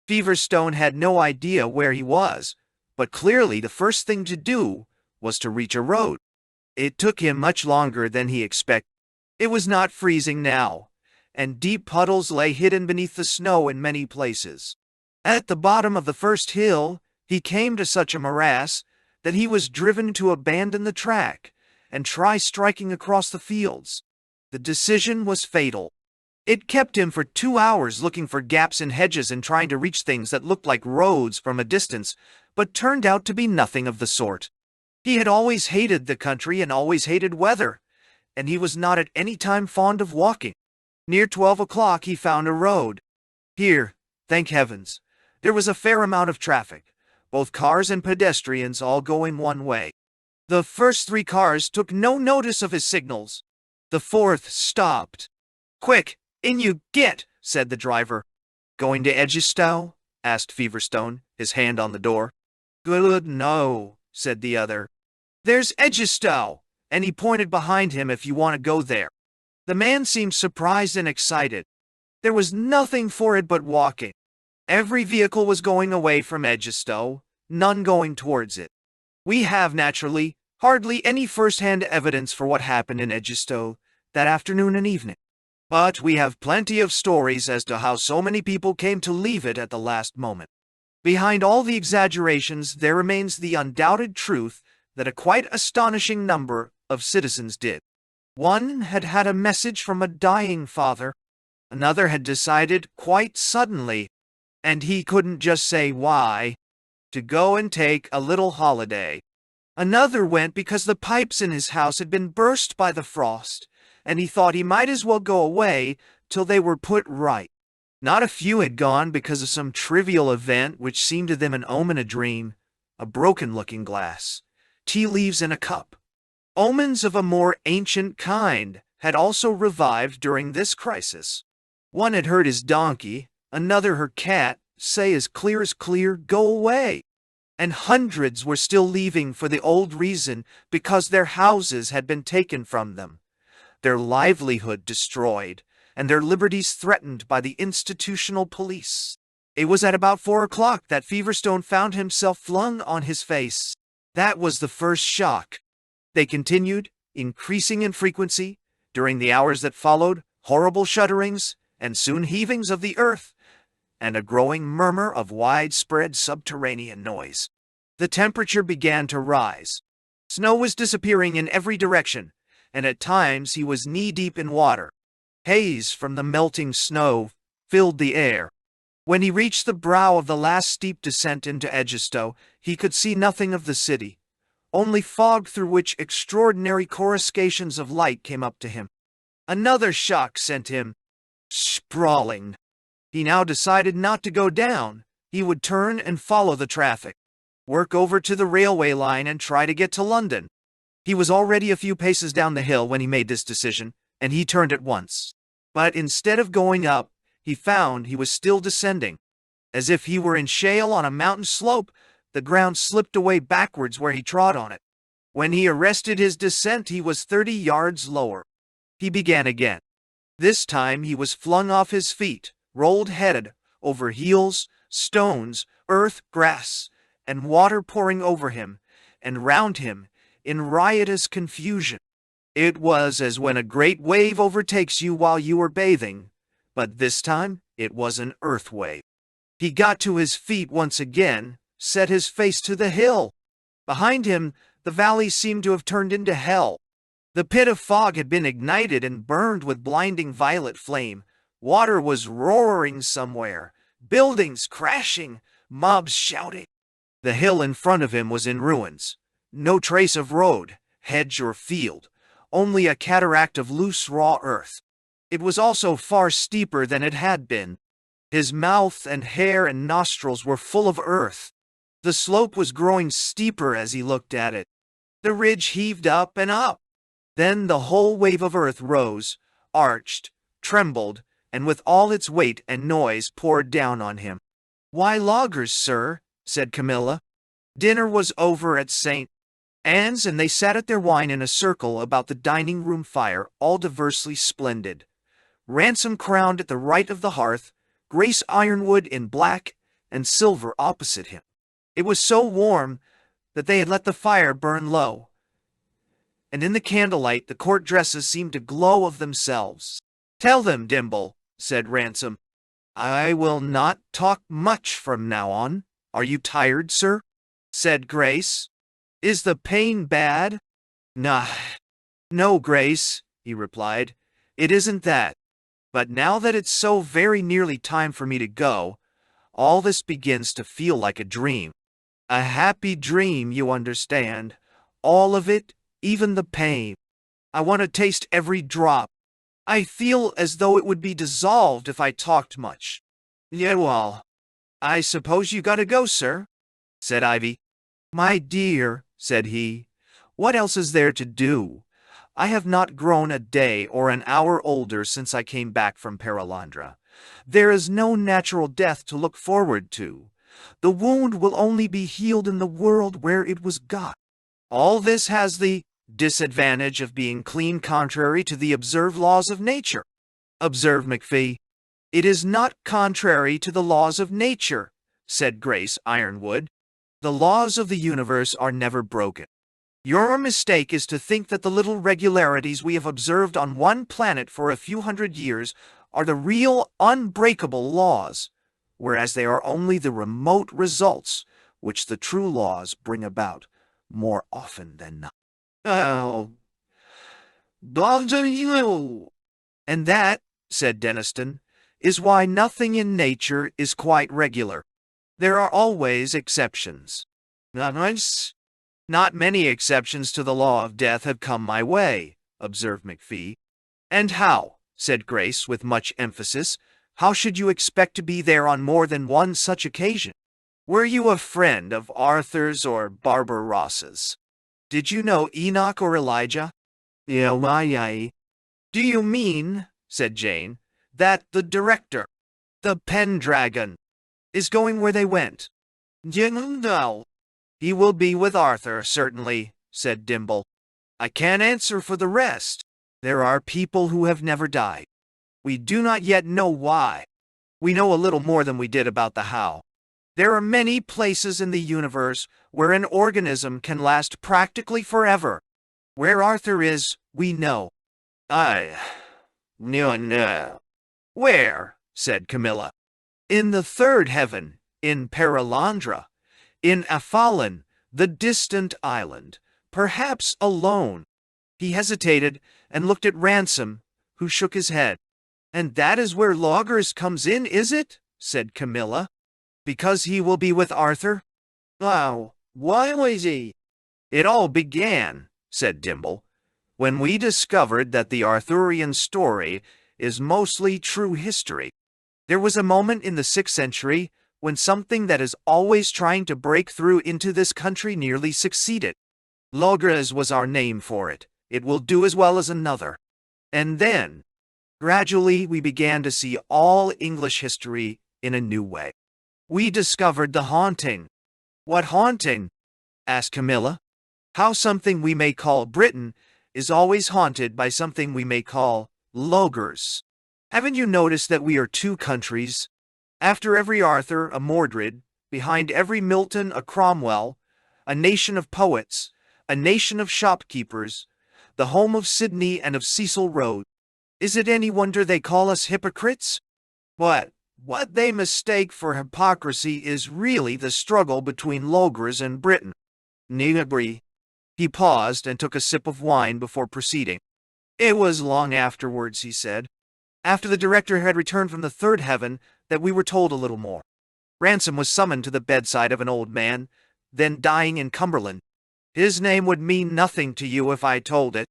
Speaker 1: Feverstone had no idea where he was, but clearly the first thing to do was to reach a road. It took him much longer than he expected. It was not freezing now, and deep puddles lay hidden beneath the snow in many places. At the bottom of the first hill, he came to such a morass that he was driven to abandon the track and try striking across the fields. The decision was fatal. It kept him for 2 hours looking for gaps in hedges and trying to reach things that looked like roads from a distance, but turned out to be nothing of the sort. He had always hated the country and always hated weather, and he was not at any time fond of walking. Near 12 o'clock he found a road. Here, thank heavens, there was a fair amount of traffic, both cars and pedestrians all going one way. The first 3 cars took no notice of his signals. The fourth stopped. "Quick, in you get," said the driver. "Going to Edgestow?" asked Feverstone, his hand on the door. "Good, no," said the other. "There's Edgestow," and he pointed behind him, "if you want to go there." The man seemed surprised and excited. There was nothing for it but walking. Every vehicle was going away from Edgestow, none going towards it. We have, naturally, hardly any first-hand evidence for what happened in Edgestow that afternoon and evening. But we have plenty of stories as to how so many people came to leave it at the last moment. Behind all the exaggerations, there remains the undoubted truth that a quite astonishing number of citizens did. One had had a message from a dying father. Another had decided quite suddenly, and he couldn't just say why, to go and take a little holiday. Another went because the pipes in his house had been burst by the frost, and he thought he might as well go away till they were put right. Not a few had gone because of some trivial event which seemed to them an omen, a dream, a broken looking-glass, tea leaves in a cup. Omens of a more ancient kind had also revived during this crisis. One had heard his donkey, another her cat, say as clear, "Go away." And hundreds were still leaving for the old reason, because their houses had been taken from them, their livelihood destroyed, and their liberties threatened by the institutional police. It was at about 4 o'clock that Feverstone found himself flung on his face. That was the first shock. They continued, increasing in frequency, during the hours that followed, horrible shudderings, and soon heavings of the earth, and a growing murmur of widespread subterranean noise. The temperature began to rise. Snow was disappearing in every direction, and at times he was knee-deep in water. Haze from the melting snow filled the air. When he reached the brow of the last steep descent into Edgestow, he could see nothing of the city, only fog through which extraordinary coruscations of light came up to him. Another shock sent him sprawling. He now decided not to go down. He would turn and follow the traffic, work over to the railway line and try to get to London. He was already a few paces down the hill when he made this decision, and he turned at once. But instead of going up, he found he was still descending. As if he were in shale on a mountain slope, the ground slipped away backwards where he trod on it. When he arrested his descent, he was 30 yards lower. He began again. This time he was flung off his feet, rolled head over heels, stones, earth, grass, and water pouring over him and round him in riotous confusion. It was as when a great wave overtakes you while you are bathing, but this time it was an earth wave. He got to his feet once again, set his face to the hill. Behind him, the valley seemed to have turned into hell. The pit of fog had been ignited and burned with blinding violet flame. Water was roaring somewhere, buildings crashing, mobs shouting. The hill in front of him was in ruins. No trace of road, hedge or field, only a cataract of loose raw earth. It was also far steeper than it had been. His mouth and hair and nostrils were full of earth. The slope was growing steeper as he looked at it. The ridge heaved up and up. Then the whole wave of earth rose, arched, trembled, and with all its weight and noise poured down on him. "Why loggers, sir?" said Camilla. "Dinner was over at St. Anne's and they sat at their wine in a circle about the dining-room fire, all diversely splendid. Ransom crowned at the right of the hearth, Grace Ironwood in black and silver opposite him. It was so warm that they had let the fire burn low, and in the candlelight the court dresses seemed to glow of themselves. "Tell them, Dimble," said Ransom. "I will not talk much from now on. Are you tired, sir?" said Grace. "Is the pain bad?" "Nah, no, Grace," he replied. "It isn't that. But now that it's so very nearly time for me to go, all this begins to feel like a dream. A happy dream, you understand. All of it, even the pain. I want to taste every drop. I feel as though it would be dissolved if I talked much." "Yeah, well, I suppose you gotta go, sir," said Ivy. "My dear," said he, "what else is there to do? I have not grown a day or an hour older since I came back from Paralandra. There is no natural death to look forward to. The wound will only be healed in the world where it was got. All this has the disadvantage of being clean contrary to the observed laws of nature." "Observe, McPhee. It is not contrary to the laws of nature," said Grace Ironwood. "The laws of the universe are never broken. Your mistake is to think that the little regularities we have observed on one planet for a few hundred years are the real unbreakable laws, whereas they are only the remote results which the true laws bring about more often than not." "Oh, and that," said Denniston, "is why nothing in nature is quite regular. There are always exceptions." "Not many exceptions to the law of death have come my way," observed McPhee. "And how?" said Grace with much emphasis. "How should you expect to be there on more than one such occasion? Were you a friend of Arthur's or Barbara Ross's? Did you know Enoch or Elijah?" "Yeah. "Do you mean," said Jane, "that the director, the Pendragon, is going where they went?" "No. He will be with Arthur, certainly," said Dimble. "I can't answer for the rest. There are people who have never died. We do not yet know why. We know a little more than we did about the how. There are many places in the universe where an organism can last practically forever. Where Arthur is, we know." No. "Where?" said Camilla. "In the third heaven, in Paralandra. In Afalin, the distant island, perhaps alone." He hesitated and looked at Ransom, who shook his head. "And that is where Loggers comes in, is it?" said Camilla. "Because he will be with Arthur?" "Oh, why was he?" "It all began," said Dimble, "when we discovered that the Arthurian story is mostly true history. There was a moment in the 6th century when something that is always trying to break through into this country nearly succeeded. Logres was our name for it. It will do as well as another. And then, gradually, we began to see all English history in a new way. We discovered the haunting." "What haunting?" asked Camilla. "How something we may call Britain is always haunted by something we may call Logres. Haven't you noticed that we are two countries? After every Arthur, a Mordred, behind every Milton, a Cromwell, a nation of poets, a nation of shopkeepers, the home of Sidney and of Cecil Rhodes. Is it any wonder they call us hypocrites? What they mistake for hypocrisy is really the struggle between Logres and Britain. Nibri." He paused and took a sip of wine before proceeding. "It was long afterwards," he said, "after the director had returned from the third heaven, that we were told a little more. Ransom was summoned to the bedside of an old man, then dying in Cumberland. His name would mean nothing to you if I told it.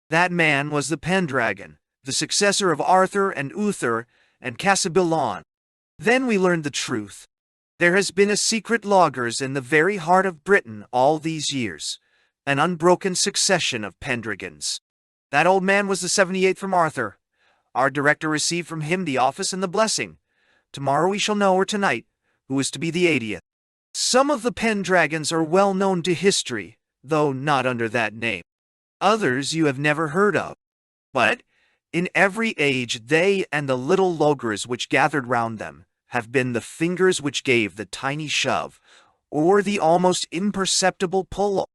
Speaker 1: That man was the Pendragon, the successor of Arthur and Uther and Cassibelan. Then we learned the truth. There has been a secret Logres in the very heart of Britain all these years, an unbroken succession of Pendragons. That old man was the 78th from Arthur. Our director received from him the office and the blessing. Tomorrow we shall know, or tonight, who is to be the 80th. Some of the Pendragons are well known to history. though not under that name. Others you have never heard of. But in every age they and the little logers which gathered round them have been the fingers which gave the tiny shove, or the almost imperceptible pull,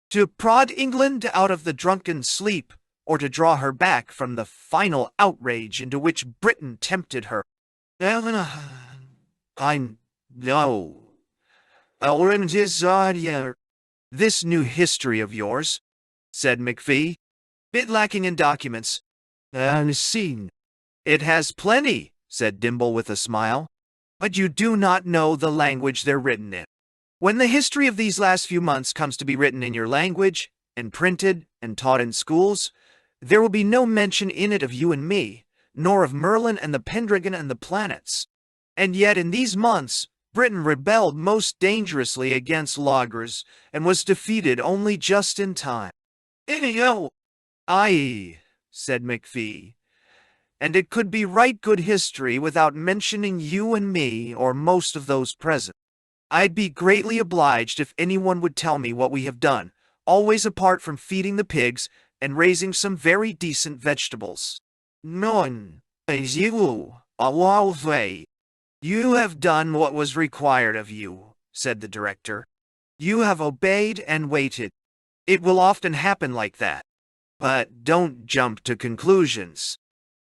Speaker 1: to prod England out of the drunken sleep, or to draw her back from the final outrage into which Britain tempted her. I know. This new history of yours, said McPhee, bit lacking in documents. Unseen. It has plenty, said Dimble with a smile. But you do not know the language they're written in. When the history of these last few months comes to be written in your language, and printed, and taught in schools, there will be no mention in it of you and me, nor of Merlin and the Pendragon and the planets. And yet in these months, Britain rebelled most dangerously against logers, and was defeated only just in time. Aye, said McPhee, and it could be right good history without mentioning you and me or most of those present. I'd be greatly obliged if anyone would tell me what we have done, always apart from feeding the pigs and raising some very decent vegetables. None, as you, way. You have done what was required of you, said the director. You have obeyed and waited. It will often happen like that. But don't jump to conclusions.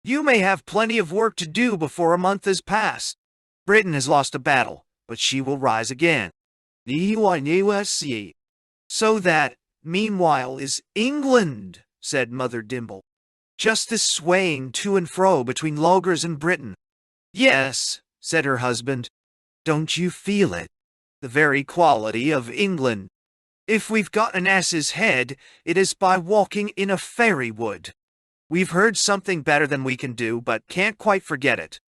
Speaker 1: You may have plenty of work to do before a month has passed. Britain has lost a battle, but she will rise again. So that, meanwhile, is England, said Mother Dimble. Just this swaying to and fro between logers and Britain. Yes, said her husband. Don't you feel it? The very quality of England. If we've got an ass's head, it is by walking in a fairy wood. We've heard something better than we can do, but can't quite forget it.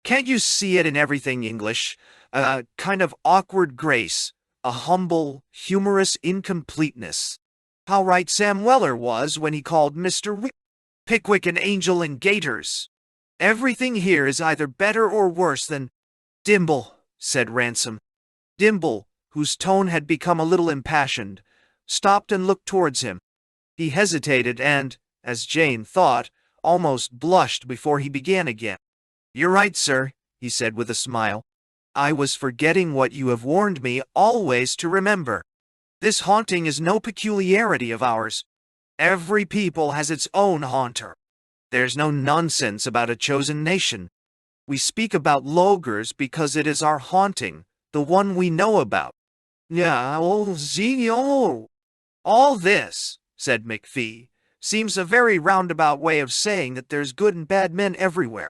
Speaker 1: Can't you see it in everything English? A kind of awkward grace, a humble, humorous incompleteness. How right Sam Weller was when he called Mr. Pickwick an angel in gaiters. Everything here is either better or worse than... Dimble, said Ransom. Dimble, whose tone had become a little impassioned, stopped and looked towards him. He hesitated and, as Jane thought, almost blushed before he began again. You're right, sir, he said with a smile. I was forgetting what you have warned me always to remember. This haunting is no peculiarity of ours. Every people has its own haunter. There's no nonsense about a chosen nation. We speak about logers because it is our haunting, the one we know about. All this, said McPhee, seems a very roundabout way of saying that there's good and bad men everywhere.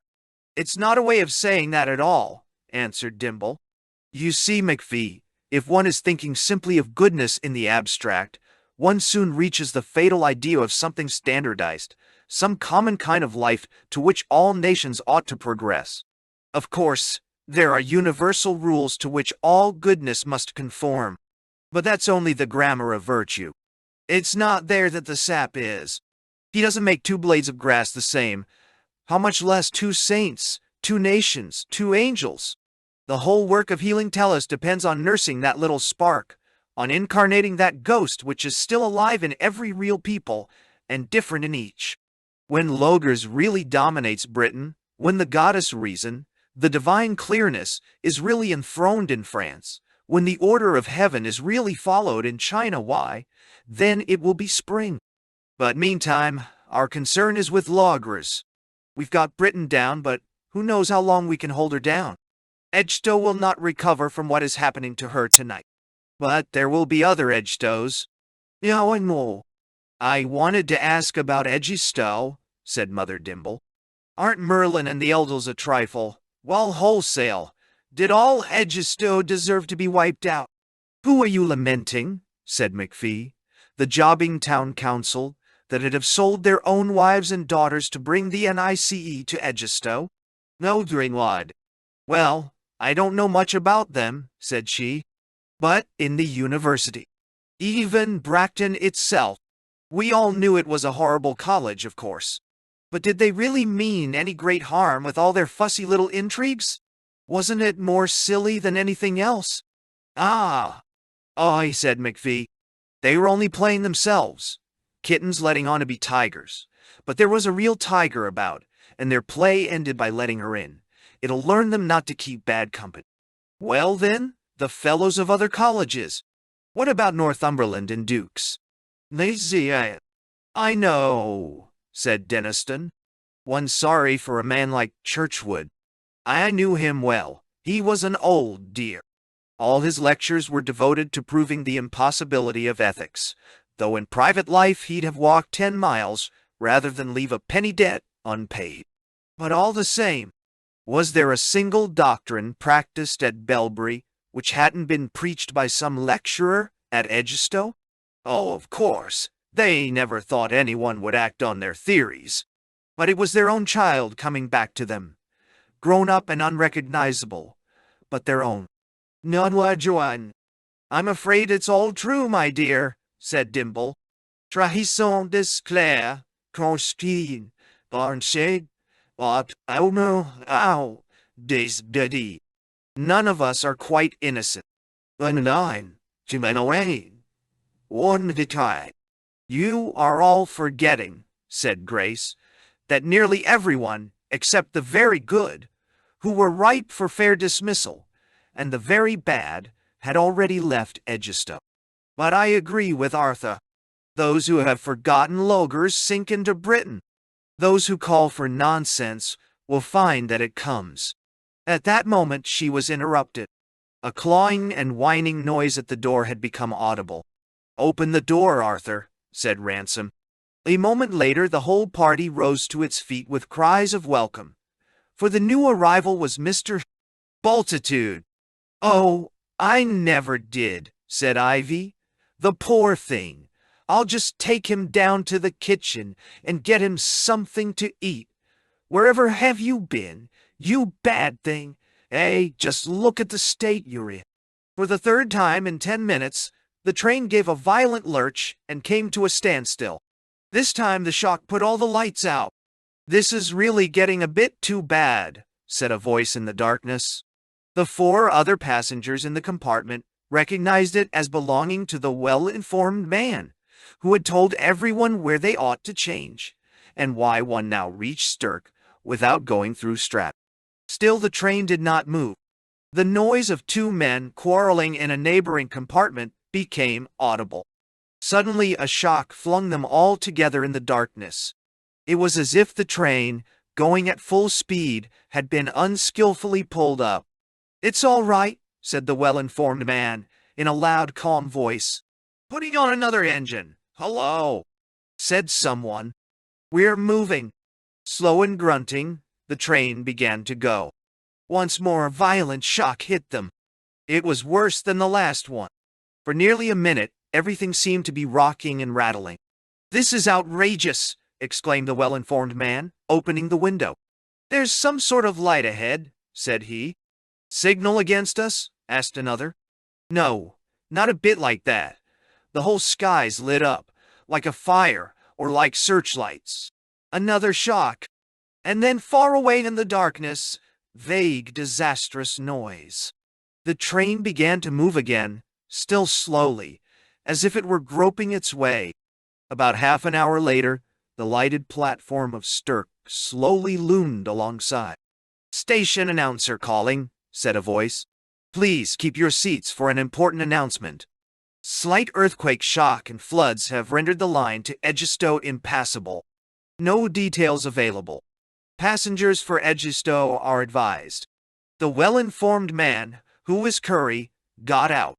Speaker 1: It's not a way of saying that at all, answered Dimble. You see, McPhee, if one is thinking simply of goodness in the abstract, one soon reaches the fatal idea of something standardized, some common kind of life to which all nations ought to progress. Of course, there are universal rules to which all goodness must conform. But that's only the grammar of virtue. It's not there that the sap is. He doesn't make two blades of grass the same. How much less two saints, two nations, two angels? The whole work of healing Tellus depends on nursing that little spark, on incarnating that ghost which is still alive in every real people, and different in each. When Logres really dominates Britain, when the goddess Reason, the divine clearness, is really enthroned in France, when the order of heaven is really followed in China, why, then it will be spring. But meantime, our concern is with Logres. We've got Britain down, but who knows how long we can hold her down. Edgestowe will not recover from what is happening to her tonight. But there will be other Edgestows. Yeah, I know. I wanted to ask about Edgestowe, said Mother Dimble. Aren't Merlin and the Eldils a trifle? Well, wholesale. Did all Edgestowe deserve to be wiped out? Who are you lamenting? Said McPhee. The jobbing town council, that it have sold their own wives and daughters to bring the NICE to Edgestowe? No, Dringwad. Well, I don't know much about them, said she. But in the university, even Bracton itself, we all knew it was a horrible college, of course. But did they really mean any great harm with all their fussy little intrigues? Wasn't it more silly than anything else? Ah, said McPhee. They were only playing themselves, kittens letting on to be tigers. But there was a real tiger about, and their play ended by letting her in. It'll learn them not to keep bad company. Well then, the fellows of other colleges. What about Northumberland and Dukes? I know, said Denniston. One's sorry for a man like Churchwood. I knew him well. He was an old dear. All his lectures were devoted to proving the impossibility of ethics, though in private life he'd have walked 10 miles rather than leave a penny debt unpaid. But all the same, was there a single doctrine practiced at Belbury which hadn't been preached by some lecturer at Edgestowe? Oh, of course, they never thought anyone would act on their theories. But it was their own child coming back to them, grown up and unrecognizable, but their own. Nodwa Joan. I'm afraid it's all true, my dear, said Dimple. Trahison desclaire, conscrit, barnshade, but ow, des daddy. None of us are quite innocent. Nine, one at a time. You are all forgetting, said Grace, that nearly everyone, except the very good, who were ripe for fair dismissal, and the very bad, had already left Edgestowe. But I agree with Arthur. Those who have forgotten Logers sink into Britain. Those who call for nonsense will find that it comes. At that moment she was interrupted. A clawing and whining noise at the door had become audible. "Open the door, Arthur," said Ransom. A moment later the whole party rose to its feet with cries of welcome, for the new arrival was Mr. Bultitude. "Oh, I never did," said Ivy. "The poor thing. I'll just take him down to the kitchen and get him something to eat. Wherever have you been, you bad thing? Just look at the state you're in." For the third time in 10 minutes, the train gave a violent lurch and came to a standstill. This time the shock put all the lights out. "This is really getting a bit too bad," said a voice in the darkness. The 4 other passengers in the compartment recognized it as belonging to the well-informed man, who had told everyone where they ought to change, and why one now reached Stirk without going through Strat. Still the train did not move. The noise of 2 men quarreling in a neighboring compartment became audible. Suddenly a shock flung them all together in the darkness. It was as if the train, going at full speed, had been unskillfully pulled up. "It's all right," said the well-informed man, in a loud, calm voice. "Putting on another engine." "Hello," said someone. "We're moving." Slow and grunting, the train began to go. Once more a violent shock hit them. It was worse than the last one. For nearly a minute, everything seemed to be rocking and rattling. "This is outrageous," exclaimed the well-informed man, opening the window. "There's some sort of light ahead," said he. "Signal against us?" asked another. "No, not a bit like that. The whole sky's lit up, like a fire or like searchlights." Another shock. And then far away in the darkness, vague, disastrous noise. The train began to move again, still slowly, as if it were groping its way. About half an hour later, the lighted platform of Stirk slowly loomed alongside. "Station announcer calling," said a voice. "Please keep your seats for an important announcement. Slight earthquake shock and floods have rendered the line to Edgestowe impassable. No details available. Passengers for Edgestowe are advised." The well-informed man, who was Curry, got out.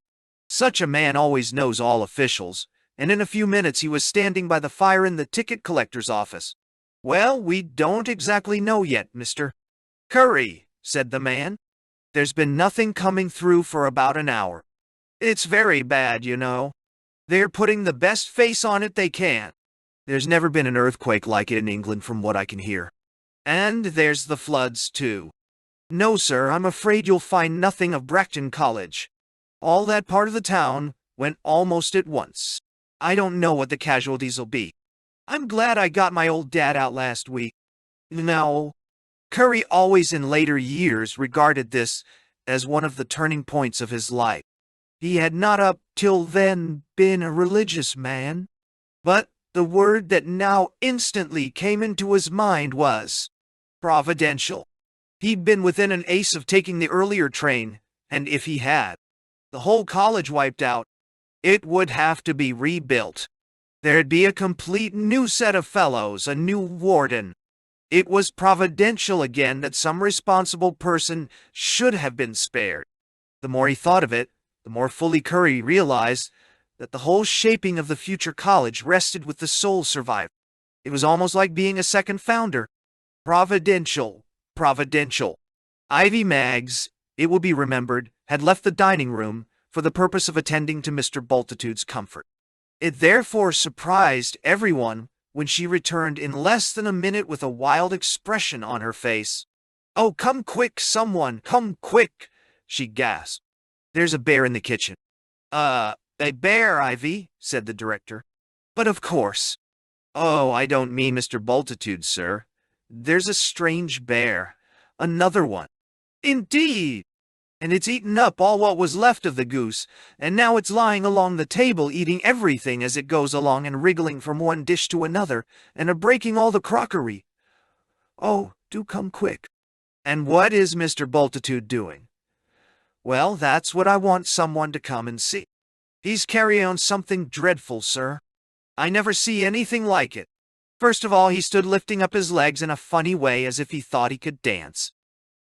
Speaker 1: Such a man always knows all officials, and in a few minutes he was standing by the fire in the ticket collector's office. "Well, we don't exactly know yet, Mr. Curry," said the man. "There's been nothing coming through for about an hour. It's very bad, you know. They're putting the best face on it they can. There's never been an earthquake like it in England from what I can hear. And there's the floods, too. No, sir, I'm afraid you'll find nothing of Bracton College. All that part of the town went almost at once. I don't know what the casualties'll be. I'm glad I got my old dad out last week." No. Curry always in later years regarded this as one of the turning points of his life. He had not up till then been a religious man, but the word that now instantly came into his mind was providential. He'd been within an ace of taking the earlier train, and if he had, the whole college wiped out, it would have to be rebuilt. There'd be a complete new set of fellows, a new warden. It was providential again that some responsible person should have been spared. The more he thought of it, the more fully Curry realized that the whole shaping of the future college rested with the sole survivor. It was almost like being a second founder. Providential, providential. Ivy Maggs, it will be remembered, had left the dining room for the purpose of attending to Mr. Bultitude's comfort. It therefore surprised everyone when she returned in less than a minute with a wild expression on her face. "Oh, come quick, someone, come quick," she gasped. "There's a bear in the kitchen." A bear, Ivy," said the director. "But of course." "Oh, I don't mean Mr. Bultitude, sir. There's a strange bear. Another one." "Indeed! And it's eaten up all what was left of the goose, and now it's lying along the table eating everything as it goes along and wriggling from one dish to another, and breaking all the crockery. Oh, do come quick." "And what is Mr. Bultitude doing?" "Well, that's what I want someone to come and see. He's carrying on something dreadful, sir. I never see anything like it. First of all, he stood lifting up his legs in a funny way as if he thought he could dance.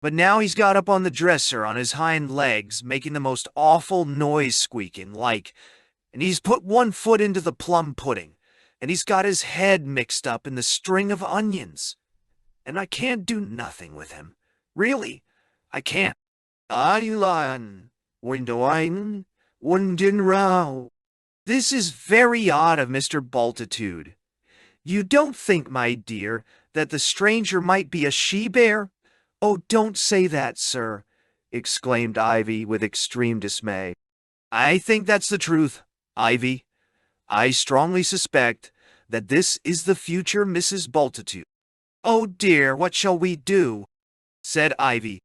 Speaker 1: But now he's got up on the dresser on his hind legs, making the most awful noise squeaking, and he's put one foot into the plum pudding, and he's got his head mixed up in the string of onions. And I can't do nothing with him. Really, I can't. Aylan, window Wundenrau. This is very odd of Mr. Bultitude. You don't think, my dear, that the stranger might be a she-bear?" "Oh, don't say that, sir," exclaimed Ivy with extreme dismay. "I think that's the truth, Ivy. I strongly suspect that this is the future Mrs. Bultitude." "Oh dear, what shall we do?" said Ivy.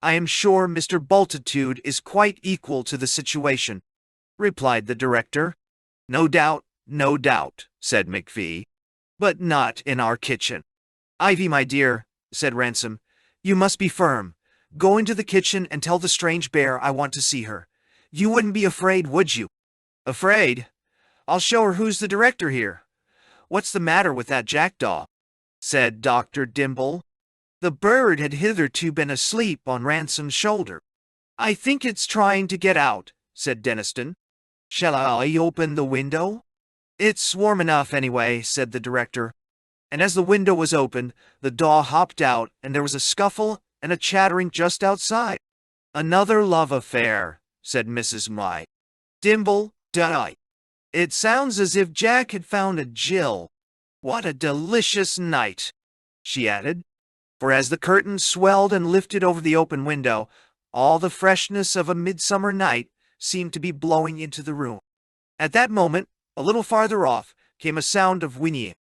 Speaker 1: "I am sure Mr. Bultitude is quite equal to the situation," replied the director. No doubt," said McVee. "But not in our kitchen." "Ivy, my dear," said Ransom, "you must be firm. Go into the kitchen and tell the strange bear I want to see her. You wouldn't be afraid, would you?" "Afraid? I'll show her who's the director here. What's the matter with that jackdaw?" said Dr. Dimble. The bird had hitherto been asleep on Ransom's shoulder. "I think it's trying to get out," said Denniston. "Shall I open the window?" "It's warm enough anyway," said the director. And as the window was opened, the daw hopped out, and there was a scuffle and a chattering just outside. "Another love affair," said Mrs. Mye. "Dimble, die. It sounds as if Jack had found a Jill. What a delicious night," she added, for as the curtain swelled and lifted over the open window, all the freshness of a midsummer night seemed to be blowing into the room. At that moment, a little farther off, came a sound of whinnying.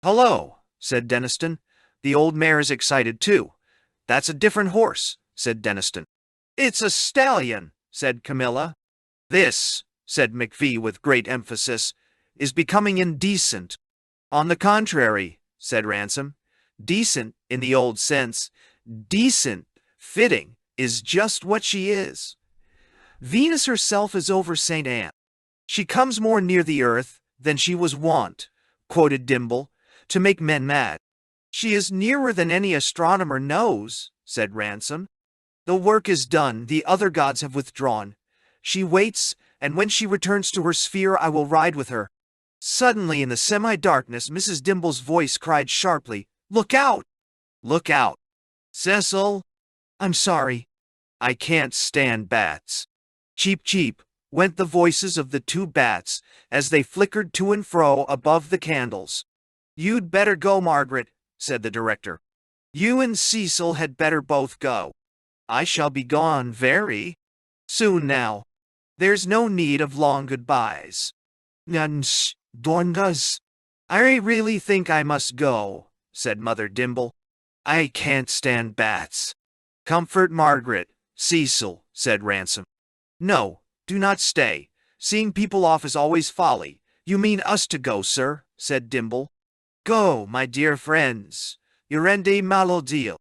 Speaker 1: "Hello," said Denniston. "The old mare is excited too." "That's a different horse," said Denniston. "It's a stallion," said Camilla. "This," said McVee with great emphasis, "is becoming indecent." "On the contrary," said Ransom. "Decent in the old sense, decent, fitting, is just what she is. Venus herself is over St. Anne. She comes more near the earth than she was wont," quoted Dimble, "to make men mad." "She is nearer than any astronomer knows," said Ransom. "The work is done, the other gods have withdrawn. She waits, and when she returns to her sphere I will ride with her." Suddenly in the semi-darkness Mrs. Dimble's voice cried sharply, "Look out! Look out! Cecil!" "I'm sorry. I can't stand bats." "Cheep, cheep," went the voices of the two bats as they flickered to and fro above the candles. "You'd better go, Margaret," said the director. "You and Cecil had better both go. I shall be gone very soon now. There's no need of long goodbyes." "Nuns, dongas. I really think I must go," said Mother Dimble. "I can't stand bats." "Comfort Margaret, Cecil," said Ransom. "No, Do not stay. Seeing people off is always folly. You mean us to go, sir, said Dimble. Go, my dear friends. Urende malodil.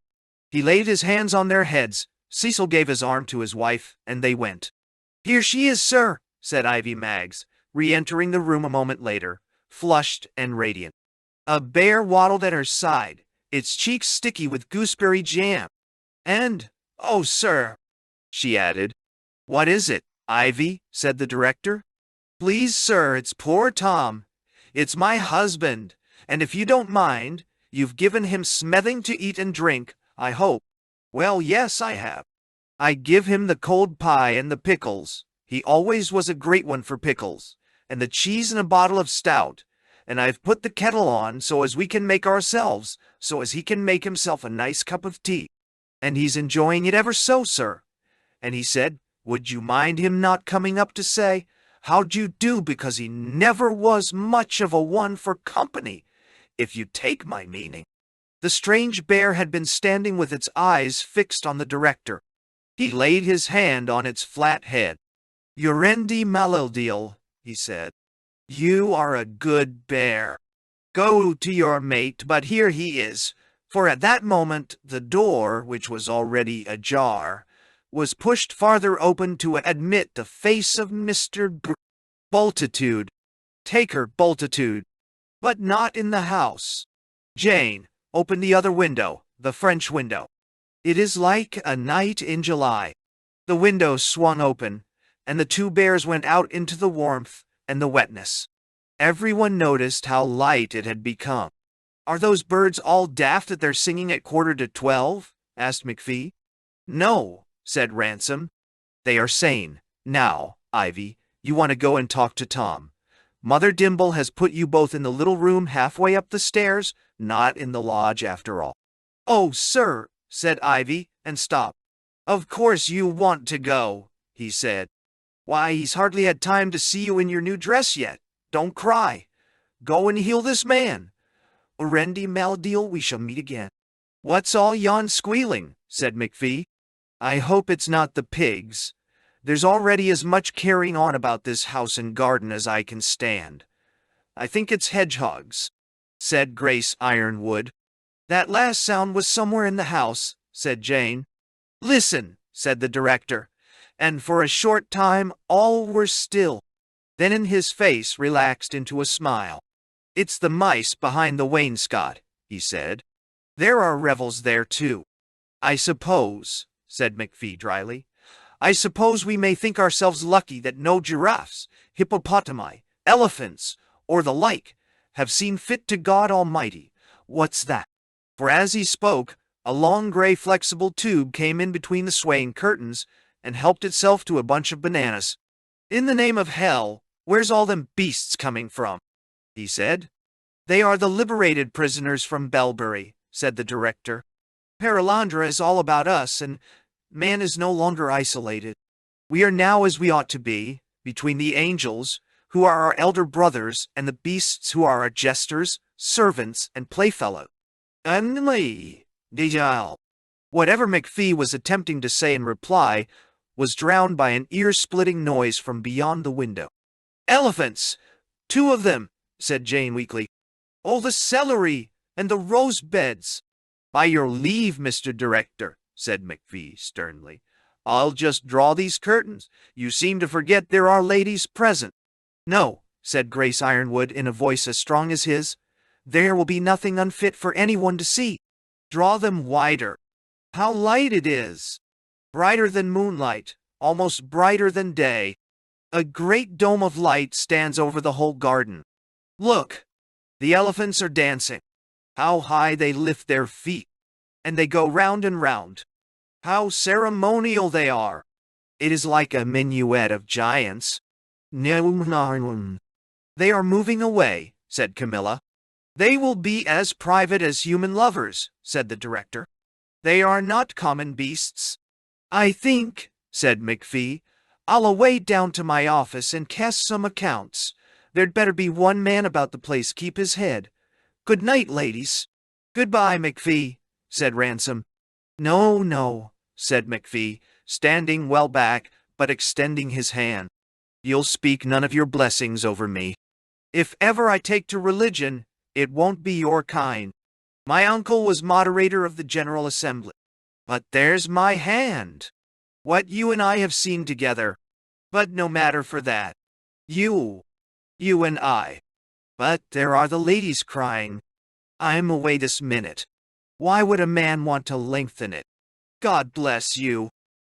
Speaker 1: He laid his hands on their heads. Cecil gave his arm to his wife, and they went. Here she is, sir, said Ivy Maggs, re-entering the room a moment later, flushed and radiant. A bear waddled at her side, its cheeks sticky with gooseberry jam. And, oh, sir, she added. What is it, Ivy? Said the director. Please, sir, it's poor Tom. It's my husband, and if you don't mind, you've given him smething to eat and drink, I hope. Well, yes, I have. I give him the cold pie and the pickles. He always was a great one for pickles, and the cheese and a bottle of stout, and I've put the kettle on so as we can make ourselves, so as he can make himself a nice cup of tea. And he's enjoying it ever so, sir. And he said, would you mind him not coming up to say, how'd you do, because he never was much of a one for company, if you take my meaning. The strange bear had been standing with its eyes fixed on the director. He laid his hand on its flat head. Urendi Malildil, he said. You are a good bear. Go to your mate, but here he is. For at that moment the door, which was already ajar, was pushed farther open to admit the face of Mr. Bultitude. Take her, Bultitude. But not in the house. Jane, open the other window, the French window. It is like a night in July. The window swung open, and the two bears went out into the warmth and the wetness. Everyone noticed how light it had become. Are those birds all daft that they're singing at 11:45? Asked McPhee. No, said Ransom. They are sane. Now, Ivy, you want to go and talk to Tom. Mother Dimble has put you both in the little room halfway up the stairs, not in the lodge after all. Oh, sir, said Ivy, and stopped. Of course you want to go, he said. Why, he's hardly had time to see you in your new dress yet. Don't cry. Go and heal this man. Urendi Maldeal, we shall meet again. What's all yon squealing? Said McPhee. I hope it's not the pigs. There's already as much carrying on about this house and garden as I can stand. I think it's hedgehogs, said Grace Ironwood. That last sound was somewhere in the house, said Jane. Listen, said the director, and for a short time all were still. Then in his face relaxed into a smile. It's the mice behind the wainscot, he said. There are revels there too. I suppose, said McPhee dryly. I suppose we may think ourselves lucky that no giraffes, hippopotami, elephants, or the like, have seen fit to God Almighty. What's that? For as he spoke, a long gray flexible tube came in between the swaying curtains and helped itself to a bunch of bananas. In the name of hell, where's all them beasts coming from? He said. They are the liberated prisoners from Belbury, said the director. Paralandra is all about us, and man is no longer isolated. We are now as we ought to be, between the angels, who are our elder brothers, and the beasts who are our jesters, servants, and playfellows. Anli, Dijal. Whatever McPhee was attempting to say in reply was drowned by an ear-splitting noise from beyond the window. Elephants! 2 of them, said Jane weakly. Oh, the celery and the rose beds. By your leave, Mr. Director, said McPhee sternly. I'll just draw these curtains. You seem to forget there are ladies present. No, said Grace Ironwood in a voice as strong as his. There will be nothing unfit for anyone to see. Draw them wider. How light it is! Brighter than moonlight, almost brighter than day. A great dome of light stands over the whole garden. Look! The elephants are dancing. How high they lift their feet! And they go round and round. How ceremonial they are! It is like a minuet of giants. They are moving away, said Camilla. They will be as private as human lovers, said the director. They are not common beasts. I think, said McPhee, I'll away down to my office and cast some accounts. There'd better be one man about the place keep his head. Good night, ladies. Goodbye, McPhee, said Ransom. No, no, said McPhee, standing well back, but extending his hand. You'll speak none of your blessings over me. If ever I take to religion, it won't be your kind. My uncle was moderator of the General Assembly. But there's my hand. What you and I have seen together. But no matter for that. You and I. But there are the ladies crying. I'm away this minute. Why would a man want to lengthen it? God bless you.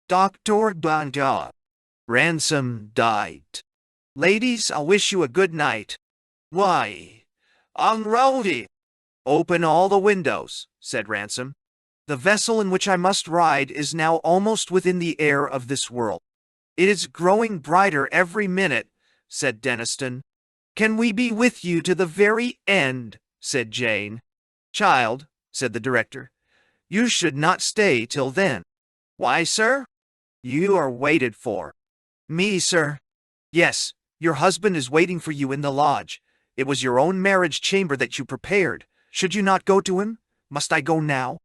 Speaker 1: Dr. Banda. Ransom died. Ladies, I'll wish you a good night. Why, unroady. Open all the windows, said Ransom. The vessel in which I must ride is now almost within the air of this world. It is growing brighter every minute, said Denniston. Can we be with you to the very end? Said Jane. Child, said the director, you should not stay till then. Why, sir? You are waited for. Me, sir? Yes, your husband is waiting for you in the lodge. It was your own marriage chamber that you prepared. Should you not go to him? Must I go now?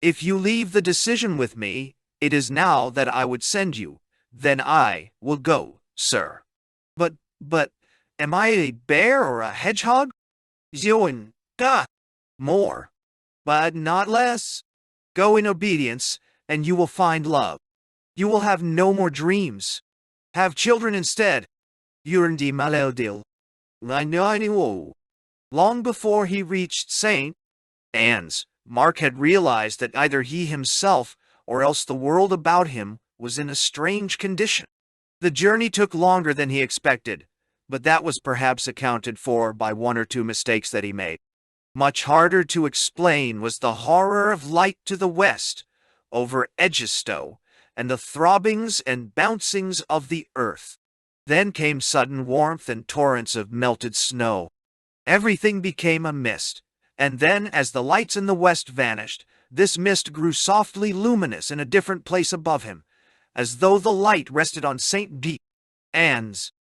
Speaker 1: If you leave the decision with me, it is now that I would send you. Then I will go, sir. But, am I a bear or a hedgehog? Zoin, da. More. But not less. Go in obedience, and you will find love. You will have no more dreams. Have children instead. Yurendi Maleldil. Long before he reached St. Anne's, Mark had realized that either he himself or else the world about him was in a strange condition. The journey took longer than he expected, but that was perhaps accounted for by one or two mistakes that he made. Much harder to explain was the horror of light to the west, over Edgestowe, and the throbbings and bouncings of the earth. Then came sudden warmth and torrents of melted snow. Everything became a mist, and then, as the lights in the west vanished, this mist grew softly luminous in a different place above him, as though the light rested on St. Anne's.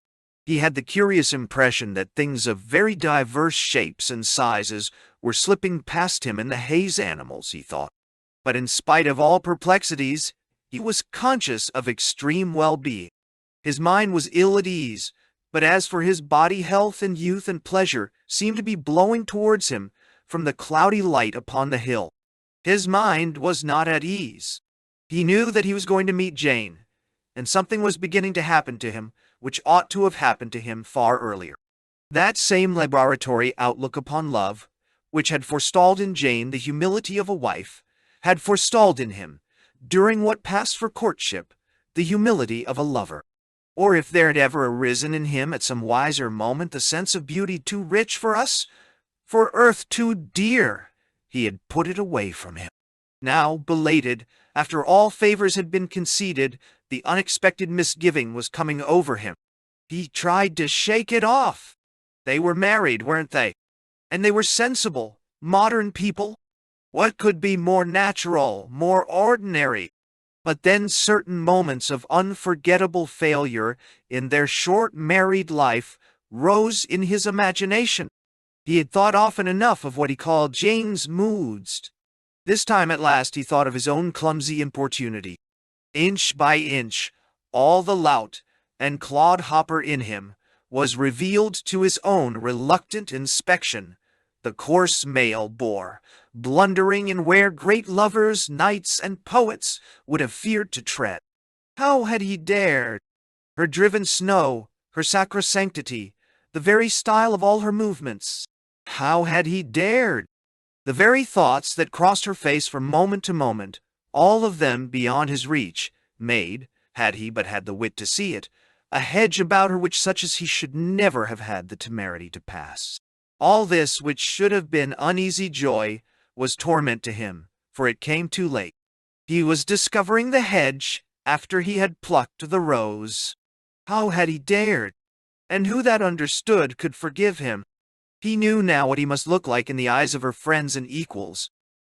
Speaker 1: He had the curious impression that things of very diverse shapes and sizes were slipping past him in the haze. Animals, he thought. But in spite of all perplexities, he was conscious of extreme well-being. His mind was ill at ease, but as for his body, health and youth and pleasure seemed to be blowing towards him from the cloudy light upon the hill. His mind was not at ease. He knew that he was going to meet Jane, and something was beginning to happen to him which ought to have happened to him far earlier. That same laboratory outlook upon love, which had forestalled in Jane the humility of a wife, had forestalled in him, during what passed for courtship, the humility of a lover. Or if there had ever arisen in him at some wiser moment the sense of beauty too rich for us, for earth too dear, he had put it away from him. Now, belated, after all favors had been conceded, the unexpected misgiving was coming over him. He tried to shake it off. They were married, weren't they? And they were sensible, modern people. What could be more natural, more ordinary? But then certain moments of unforgettable failure in their short married life rose in his imagination. He had thought often enough of what he called Jane's moods. This time at last he thought of his own clumsy importunity. Inch by inch, all the lout and clodhopper in him was revealed to his own reluctant inspection. The coarse male bore, blundering in where great lovers, knights, and poets would have feared to tread. How had he dared? Her driven snow, her sacrosanctity, the very style of all her movements. How had he dared? The very thoughts that crossed her face from moment to moment, all of them beyond his reach, made, had he but had the wit to see it, a hedge about her which such as he should never have had the temerity to pass. All this, which should have been uneasy joy, was torment to him, for it came too late. He was discovering the hedge after he had plucked the rose. How had he dared? And who that understood could forgive him? He knew now what he must look like in the eyes of her friends and equals.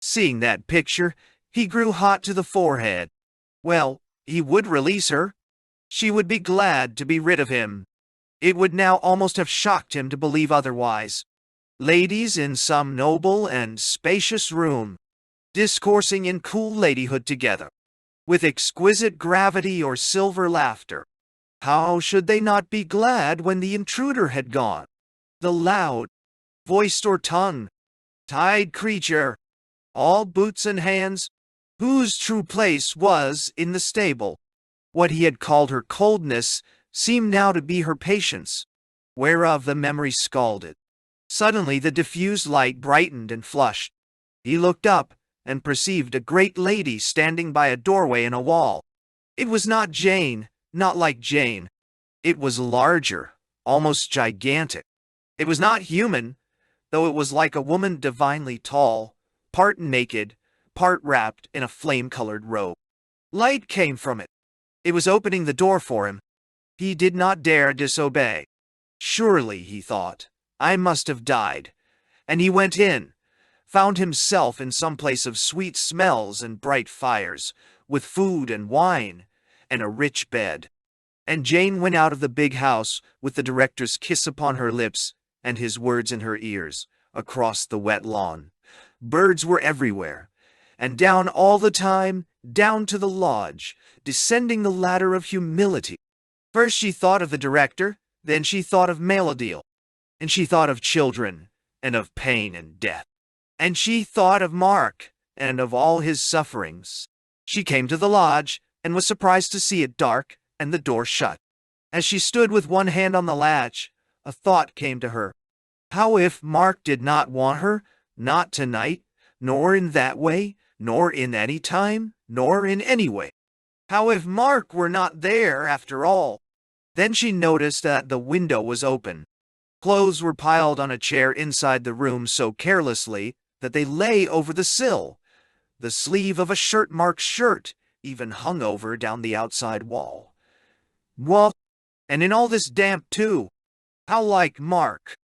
Speaker 1: Seeing that picture, he grew hot to the forehead. Well, he would release her. She would be glad to be rid of him. It would now almost have shocked him to believe otherwise. Ladies in some noble and spacious room, discoursing in cool ladyhood together, with exquisite gravity or silver laughter. How should they not be glad when the intruder had gone? The loud, voiced or tongue-tied creature, all boots and hands, whose true place was in the stable. What he had called her coldness seemed now to be her patience, whereof the memory scalded. Suddenly the diffused light brightened and flushed. He looked up and perceived a great lady standing by a doorway in a wall. It was not Jane, not like Jane. It was larger, almost gigantic. It was not human, though it was like a woman divinely tall, part naked, part wrapped in a flame-colored robe. Light came from it. It was opening the door for him. He did not dare disobey. Surely, he thought, I must have died. And he went in, found himself in some place of sweet smells and bright fires, with food and wine, and a rich bed. And Jane went out of the big house with the director's kiss upon her lips and his words in her ears, across the wet lawn. Birds were everywhere, and down all the time, down to the lodge, descending the ladder of humility. First she thought of the director, then she thought of Melodile, and she thought of children, and of pain and death. And she thought of Mark, and of all his sufferings. She came to the lodge, and was surprised to see it dark, and the door shut. As she stood with one hand on the latch, a thought came to her. How if Mark did not want her, not tonight, nor in that way, nor in any time, nor in any way? How if Mark were not there after all? Then she noticed that the window was open. Clothes were piled on a chair inside the room so carelessly that they lay over the sill. The sleeve of a shirt-marked shirt even hung over down the outside wall. Well, and in all this damp too. How like Mark.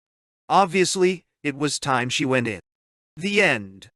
Speaker 1: Obviously, it was time she went in. The end.